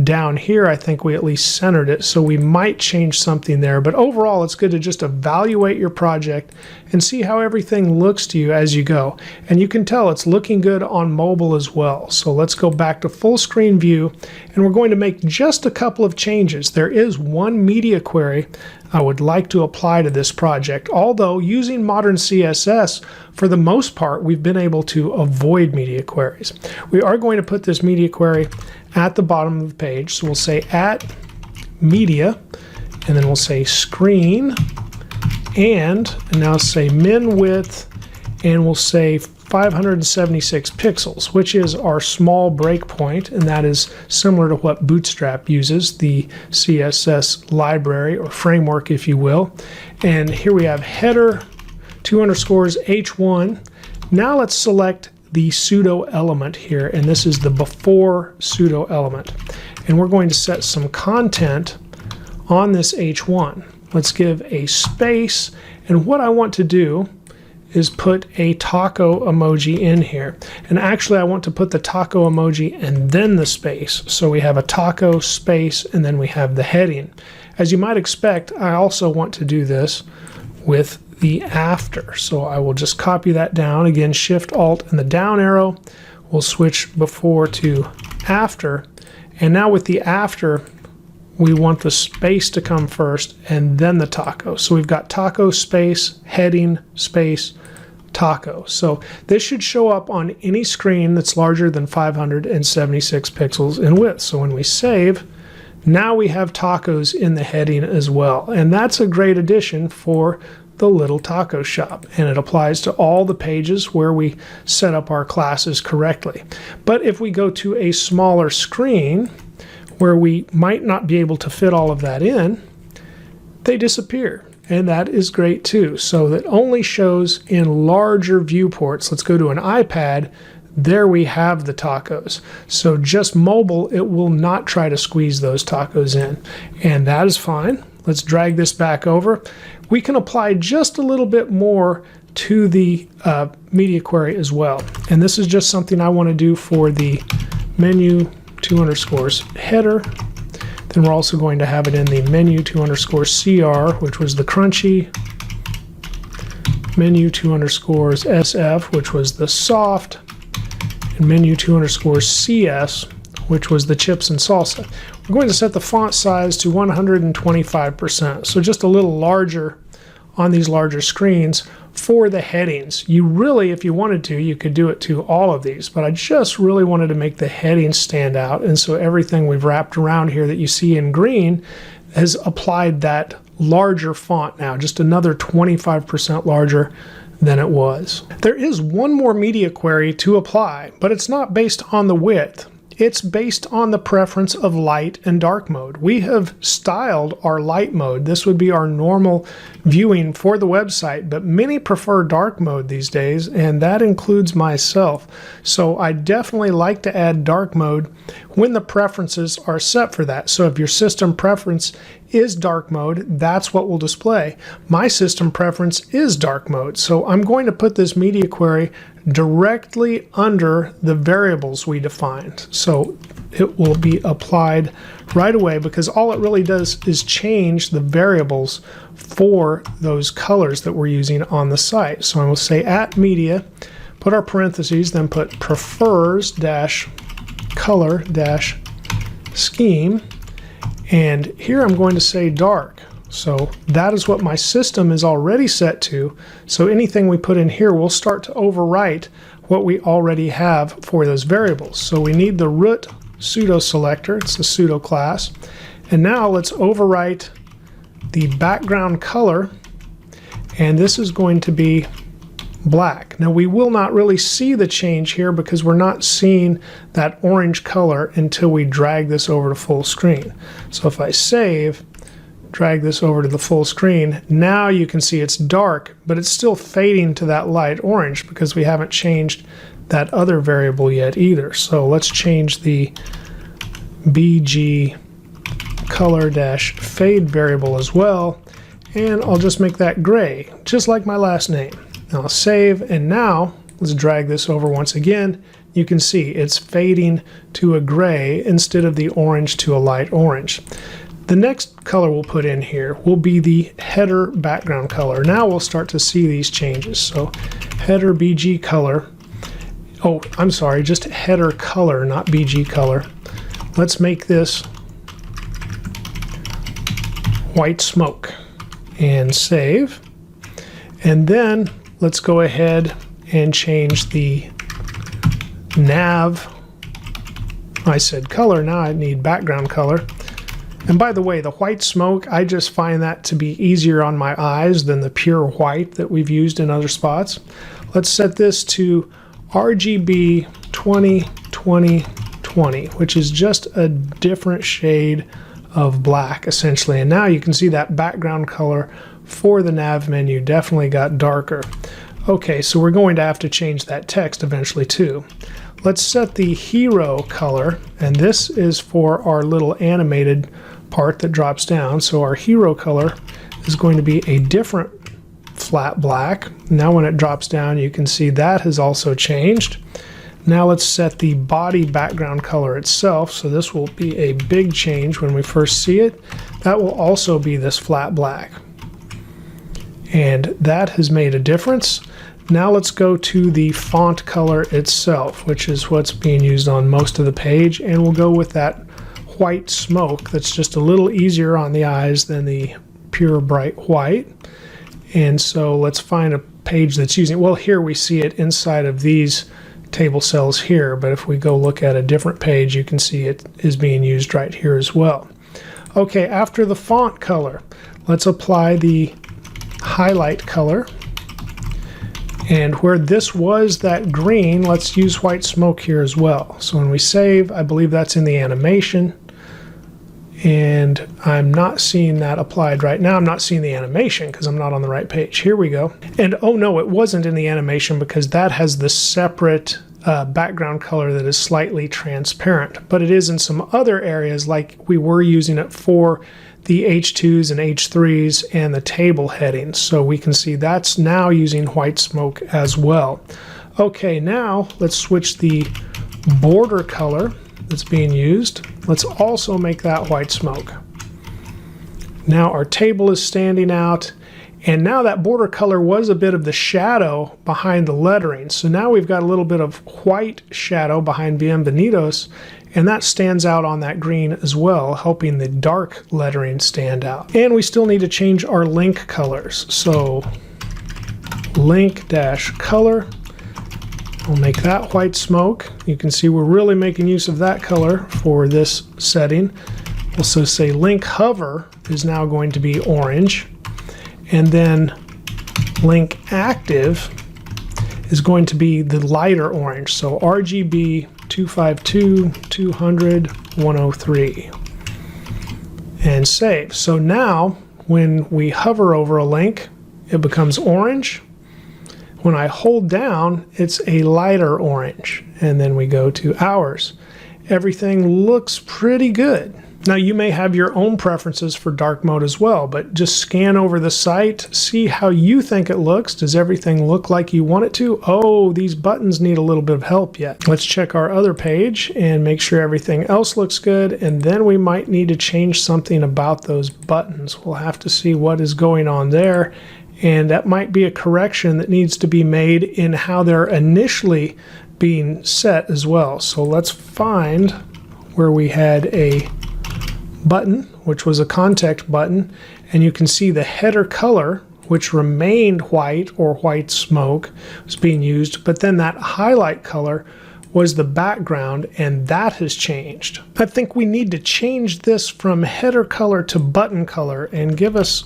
down here. I think we at least centered it, so we might change something there. But overall, it's good to just evaluate your project and see how everything looks to you as you go. And you can tell it's looking good on mobile as well. So let's go back to full screen view, and we're going to make just a couple of changes. There is one media query I would like to apply to this project, although using modern CSS, for the most part, we've been able to avoid media queries. We are going to put this media query at the bottom of the page. So we'll say at media, and then we'll say screen, and now say min width, and we'll say 576 pixels, which is our small breakpoint, and that is similar to what Bootstrap uses, the CSS library or framework, if you will. And here we have header 2_h1. Now let's select the pseudo element here, and this is the before pseudo element. And we're going to set some content on this h1. Let's give a space, and what I want to do is put a taco emoji in here. And actually I want to put the taco emoji and then the space. So we have a taco space and then we have the heading. As you might expect, I also want to do this with the after. So I will just copy that down. Again, Shift Alt and the down arrow. We'll switch before to after. And now with the after, we want the space to come first and then the taco. So we've got taco space, heading, space, taco. So this should show up on any screen that's larger than 576 pixels in width. So when we save, now we have tacos in the heading as well. And that's a great addition for the little taco shop. And it applies to all the pages where we set up our classes correctly. But if we go to a smaller screen, where we might not be able to fit all of that in, they disappear. And that is great too. So that only shows in larger viewports. Let's go to an iPad. There we have the tacos. So just mobile, it will not try to squeeze those tacos in. And that is fine. Let's drag this back over. We can apply just a little bit more to the media query as well. And this is just something I want to do for the menu 2_ header. Then we're also going to have it in the menu 2_ CR, which was the crunchy, menu 2_ SF, which was the soft, and menu 2_ CS, which was the chips and salsa. We're going to set the font size to 125%, so just a little larger on these larger screens for the headings. You really, if you wanted to, you could do it to all of these, but I just really wanted to make the headings stand out, and so everything we've wrapped around here that you see in green has applied that larger font now, just another 25% larger than it was. There is one more media query to apply, but it's not based on the width. It's based on the preference of light and dark mode. We have styled our light mode. This would be our normal viewing for the website, but many prefer dark mode these days, and that includes myself. So I definitely like to add dark mode when the preferences are set for that. So if your system preference is dark mode, that's what will display. My system preference is dark mode. So I'm going to put this media query directly under the variables we defined. So it will be applied right away because all it really does is change the variables for those colors that we're using on the site. So I will say at media, put our parentheses, then put prefers dash color dash scheme, and here I'm going to say dark. So that is what my system is already set to. So anything we put in here will start to overwrite what we already have for those variables. So we need the root pseudo selector, it's the pseudo class. And now let's overwrite the background color, and this is going to be black. Now we will not really see the change here because we're not seeing that orange color until we drag this over to full screen. So if I save, drag this over to the full screen, now you can see it's dark, but it's still fading to that light orange because we haven't changed that other variable yet either. So let's change the BG color dash fade variable as well, and I'll just make that gray, just like my last name. Now I'll save, and now let's drag this over once again. You can see it's fading to a gray instead of the orange to a light orange. The next color we'll put in here will be the header background color. Now we'll start to see these changes. So header BG color, oh, I'm sorry, just header color, not BG color. Let's make this white smoke and save. And then let's go ahead and change the nav. I said color, now I need background color. And by the way, the white smoke, I just find that to be easier on my eyes than the pure white that we've used in other spots. Let's set this to RGB 20 20 20, which is just a different shade of black essentially. And now you can see that background color for the nav menu definitely got darker. Okay, so we're going to have to change that text eventually too. Let's set the hero color, and this is for our little animated part that drops down. So our hero color is going to be a different flat black. Now when it drops down, you can see that has also changed. Now let's set the body background color itself. So this will be a big change when we first see it. That will also be this flat black. And that has made a difference. Now let's go to the font color itself, which is what's being used on most of the page, and we'll go with that white smoke that's just a little easier on the eyes than the pure bright white. And so let's find a page that's using, well, here we see it inside of these table cells here, but if we go look at a different page, you can see it is being used right here as well. Okay, after the font color, let's apply the highlight color. And where this was that green, let's use white smoke here as well. So when we save, I believe that's in the animation. And I'm not seeing that applied right now. I'm not seeing the animation because I'm not on the right page. Here we go. And oh no, it wasn't in the animation because that has the separate background color that is slightly transparent. But it is in some other areas, like we were using it for the H2s and H3s and the table headings. So we can see that's now using white smoke as well. Okay, now let's switch the border color that's being used. Let's also make that white smoke. Now our table is standing out, and now that border color was a bit of the shadow behind the lettering. So now we've got a little bit of white shadow behind Bienvenidos, and that stands out on that green as well, helping the dark lettering stand out. And we still need to change our link colors. So link-color, we'll make that white smoke. You can see we're really making use of that color for this setting. We'll also say link hover is now going to be orange. And then link active is going to be the lighter orange. So RGB 252, 200, 103. And save. So now when we hover over a link, it becomes orange. When I hold down, it's a lighter orange. And then we go to hours. Everything looks pretty good. Now you may have your own preferences for dark mode as well, but just scan over the site, see how you think it looks. Does everything look like you want it to? Oh, these buttons need a little bit of help yet. Let's check our other page and make sure everything else looks good, and then we might need to change something about those buttons. We'll have to see what is going on there, and that might be a correction that needs to be made in how they're initially being set as well. So let's find where we had a button, which was a contact button, and you can see the header color, which remained white or white smoke, was being used, but then that highlight color was the background, and that has changed. I think we need to change this from header color to button color and give us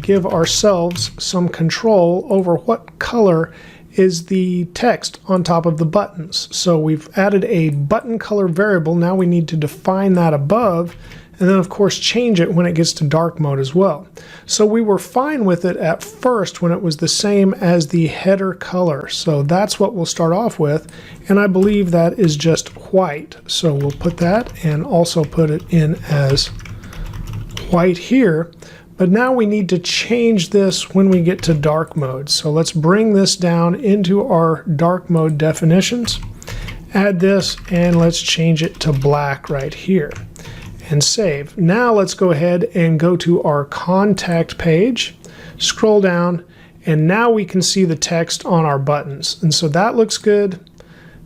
give ourselves some control over what color is the text on top of the buttons. So we've added a button color variable. Now we need to define that above, and then of course change it when it gets to dark mode as well. So we were fine with it at first when it was the same as the header color. So that's what we'll start off with, and I believe that is just white. So we'll put that and also put it in as white here. But now we need to change this when we get to dark mode. So let's bring this down into our dark mode definitions, add this, and let's change it to black right here and save. Now let's go ahead and go to our contact page, scroll down, and now we can see the text on our buttons. And so that looks good.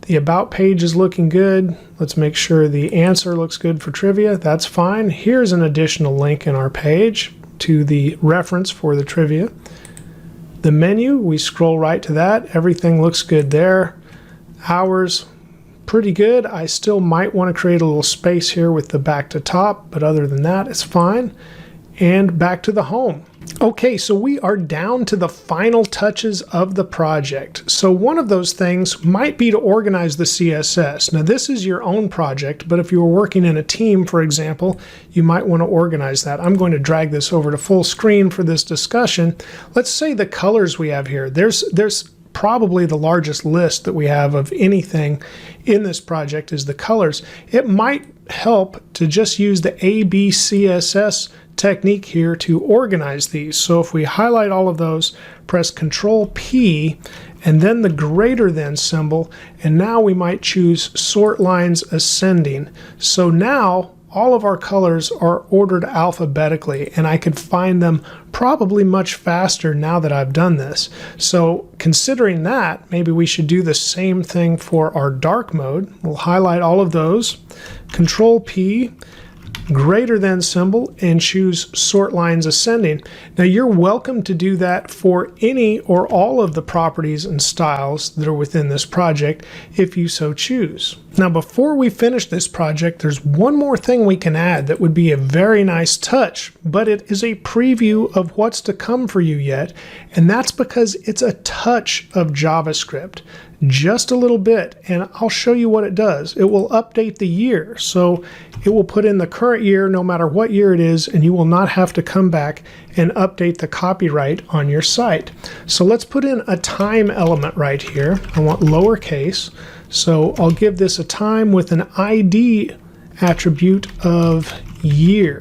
The about page is looking good. Let's make sure the answer looks good for trivia. That's fine. Here's an additional link in our page to the reference for the trivia. The menu, we scroll right to that. Everything looks good there. Hours, pretty good. I still might want to create a little space here with the back to top, but other than that, it's fine. And back to the home. Okay, so we are down to the final touches of the project. So one of those things might be to organize the CSS. Now this is your own project, but if you were working in a team, for example, you might want to organize that. I'm going to drag this over to full screen for this discussion. Let's say the colors we have here. There's probably the largest list that we have of anything in this project is the colors. It might help to just use the ABCSS technique here to organize these. So if we highlight all of those, press Control P, and then the greater than symbol, and now we might choose Sort Lines Ascending. So now all of our colors are ordered alphabetically, and I could find them probably much faster now that I've done this. So considering that, maybe we should do the same thing for our dark mode. We'll highlight all of those, Control P, greater than symbol, and choose Sort Lines Ascending. Now you're welcome to do that for any or all of the properties and styles that are within this project if you so choose. Now before we finish this project, there's one more thing we can add that would be a very nice touch, but it is a preview of what's to come for you yet, and that's because it's a touch of JavaScript. Just a little bit, and I'll show you what it does. It will update the year, so it will put in the current year no matter what year it is, and you will not have to come back and update the copyright on your site. So let's put in a time element right here. I want lowercase, so I'll give this a time with an ID attribute of year.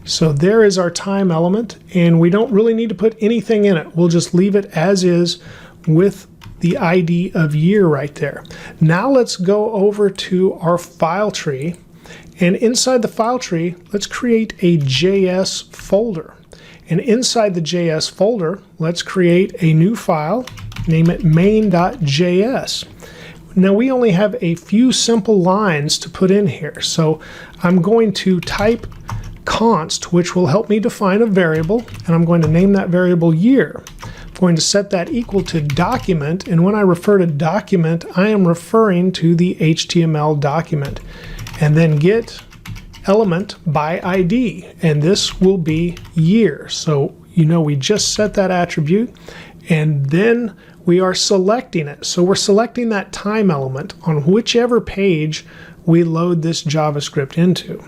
So there is our time element, and we don't really need to put anything in it. We'll just leave it as is with the ID of year right there. Now let's go over to our file tree, and inside the file tree, let's create a JS folder. And inside the JS folder, let's create a new file, name it main.js. Now we only have a few simple lines to put in here, so I'm going to type const, which will help me define a variable, and I'm going to name that variable year. I'm going to set that equal to document, and when I refer to document, I am referring to the HTML document. And then get element by ID, and this will be year. So you know we just set that attribute, and then we are selecting it. So we're selecting that time element on whichever page we load this JavaScript into.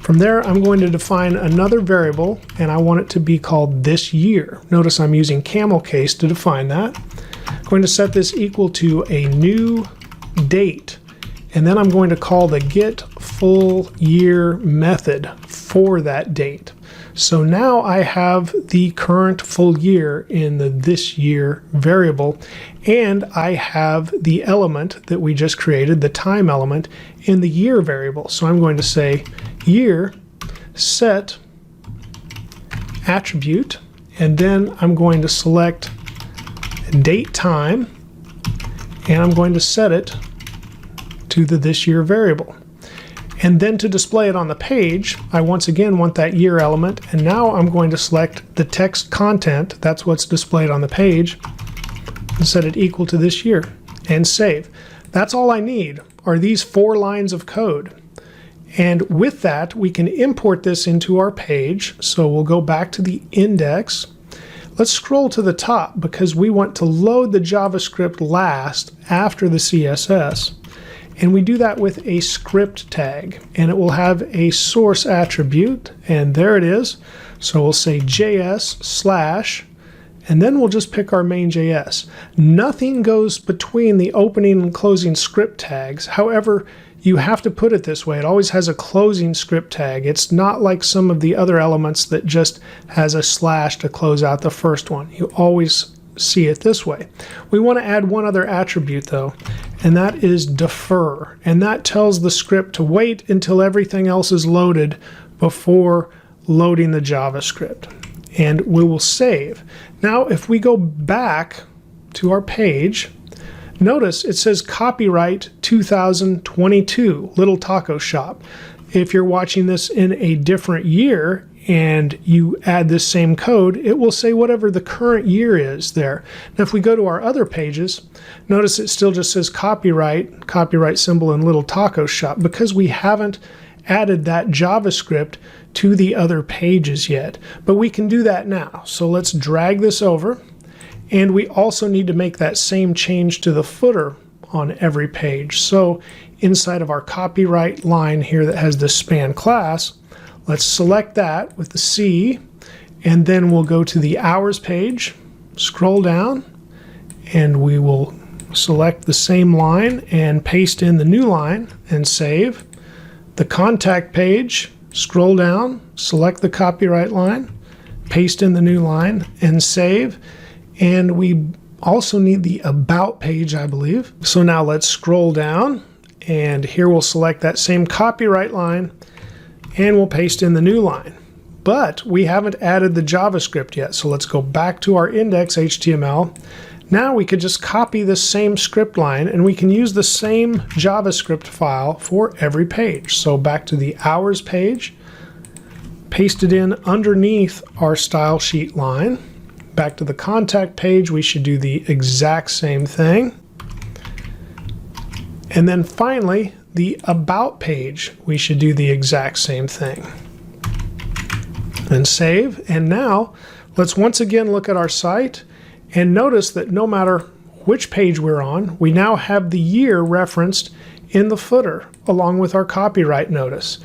From there, I'm going to define another variable, and I want it to be called this year. Notice I'm using camel case to define that. I'm going to set this equal to a new date, and then I'm going to call the get full year method for that date. So now I have the current full year in the this year variable, and I have the element that we just created, the time element, in the year variable. So I'm going to say year set attribute, and then I'm going to select date time, and I'm going to set it to the this year variable. And then to display it on the page, I once again want that year element, and now I'm going to select the text content, that's what's displayed on the page, and set it equal to this year, and save. That's all I need, are these 4 lines of code. And with that, we can import this into our page. So we'll go back to the index. Let's scroll to the top because we want to load the JavaScript last after the CSS. And we do that with a script tag, and it will have a source attribute, and there it is. So we'll say JS/, and then we'll just pick our main JS. Nothing goes between the opening and closing script tags. However, you have to put it this way. It always has a closing script tag. It's not like some of the other elements that just has a slash to close out the first one. You always see it this way. We want to add one other attribute though, and that is defer. And that tells the script to wait until everything else is loaded before loading the JavaScript. And we will save. Now, if we go back to our page, notice it says copyright 2022, Little Taco Shop. If you're watching this in a different year and you add this same code, it will say whatever the current year is there. Now, if we go to our other pages, notice it still just says copyright symbol in Little Taco Shop because we haven't added that JavaScript to the other pages yet. But we can do that now. So let's drag this over. And we also need to make that same change to the footer on every page. So inside of our copyright line here that has the span class, let's select that with the C, and then we'll go to the hours page, scroll down, and we will select the same line and paste in the new line and save. The contact page, scroll down, select the copyright line, paste in the new line and save. And we also need the about page, I believe. So now let's scroll down, and here we'll select that same copyright line and we'll paste in the new line. But we haven't added the JavaScript yet. So let's go back to our index HTML. Now we could just copy the same script line and we can use the same JavaScript file for every page. So back to the hours page, paste it in underneath our style sheet line. Back to the contact page, we should do the exact same thing. And then finally, the about page, we should do the exact same thing. And save. And now let's once again look at our site and notice that no matter which page we're on, we now have the year referenced in the footer along with our copyright notice.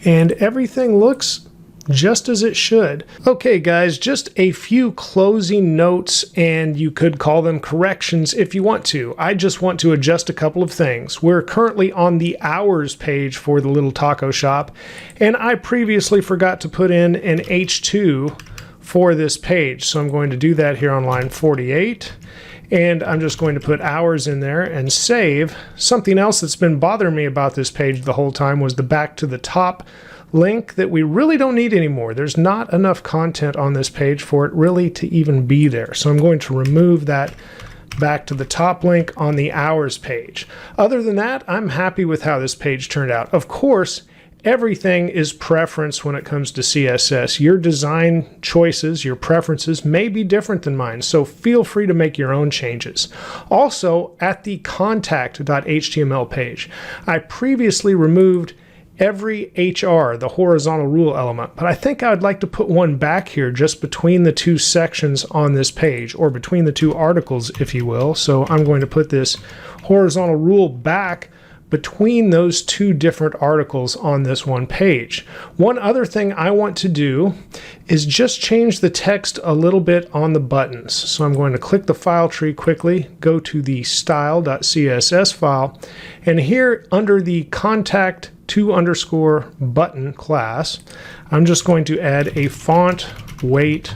And everything looks just as it should. Okay guys, just a few closing notes, and you could call them corrections if you want to. I just want to adjust a couple of things. We're currently on the hours page for the Little Taco Shop, and I previously forgot to put in an H2 for this page. So I'm going to do that here on line 48. And I'm just going to put hours in there and save. Something else that's been bothering me about this page the whole time was the back to the top link that we really don't need anymore. There's not enough content on this page for it really to even be there. So I'm going to remove that back to the top link on the hours page. Other than that, I'm happy with how this page turned out. Of course, everything is preference when it comes to CSS. Your design choices, your preferences may be different than mine, so feel free to make your own changes. Also, at the contact.html page, I previously removed every HR, the horizontal rule element, but I think I would like to put one back here just between the two sections on this page, or between the two articles, if you will. So I'm going to put this horizontal rule back between those two different articles on this one page. One other thing I want to do is just change the text a little bit on the buttons. So I'm going to click the file tree quickly, go to the style.css file, and here under the contact _button class, I'm just going to add a font weight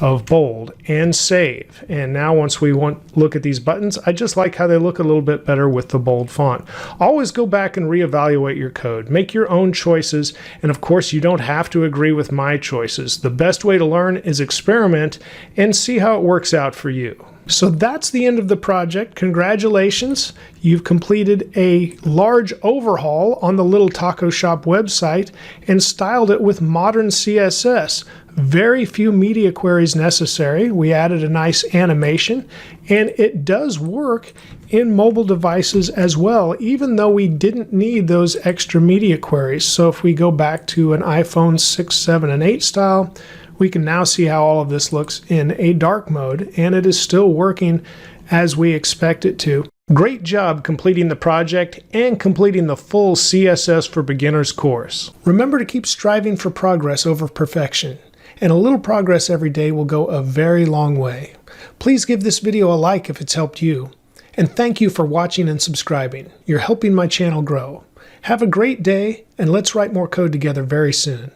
of bold and save. And now once we look at these buttons, I just like how they look a little bit better with the bold font. Always go back and reevaluate your code. Make your own choices, and of course you don't have to agree with my choices. The best way to learn is experiment and see how it works out for you. So that's the end of the project. Congratulations. You've completed a large overhaul on the Little Taco Shop website and styled it with modern CSS. Very few media queries necessary. We added a nice animation, and it does work in mobile devices as well, even though we didn't need those extra media queries. So if we go back to an iPhone 6, 7, and 8 style, we can now see how all of this looks in a dark mode, and it is still working as we expect it to. Great job completing the project and completing the full CSS for Beginners course. Remember to keep striving for progress over perfection, and a little progress every day will go a very long way. Please give this video a like if it's helped you. And thank you for watching and subscribing. You're helping my channel grow. Have a great day, and let's write more code together very soon.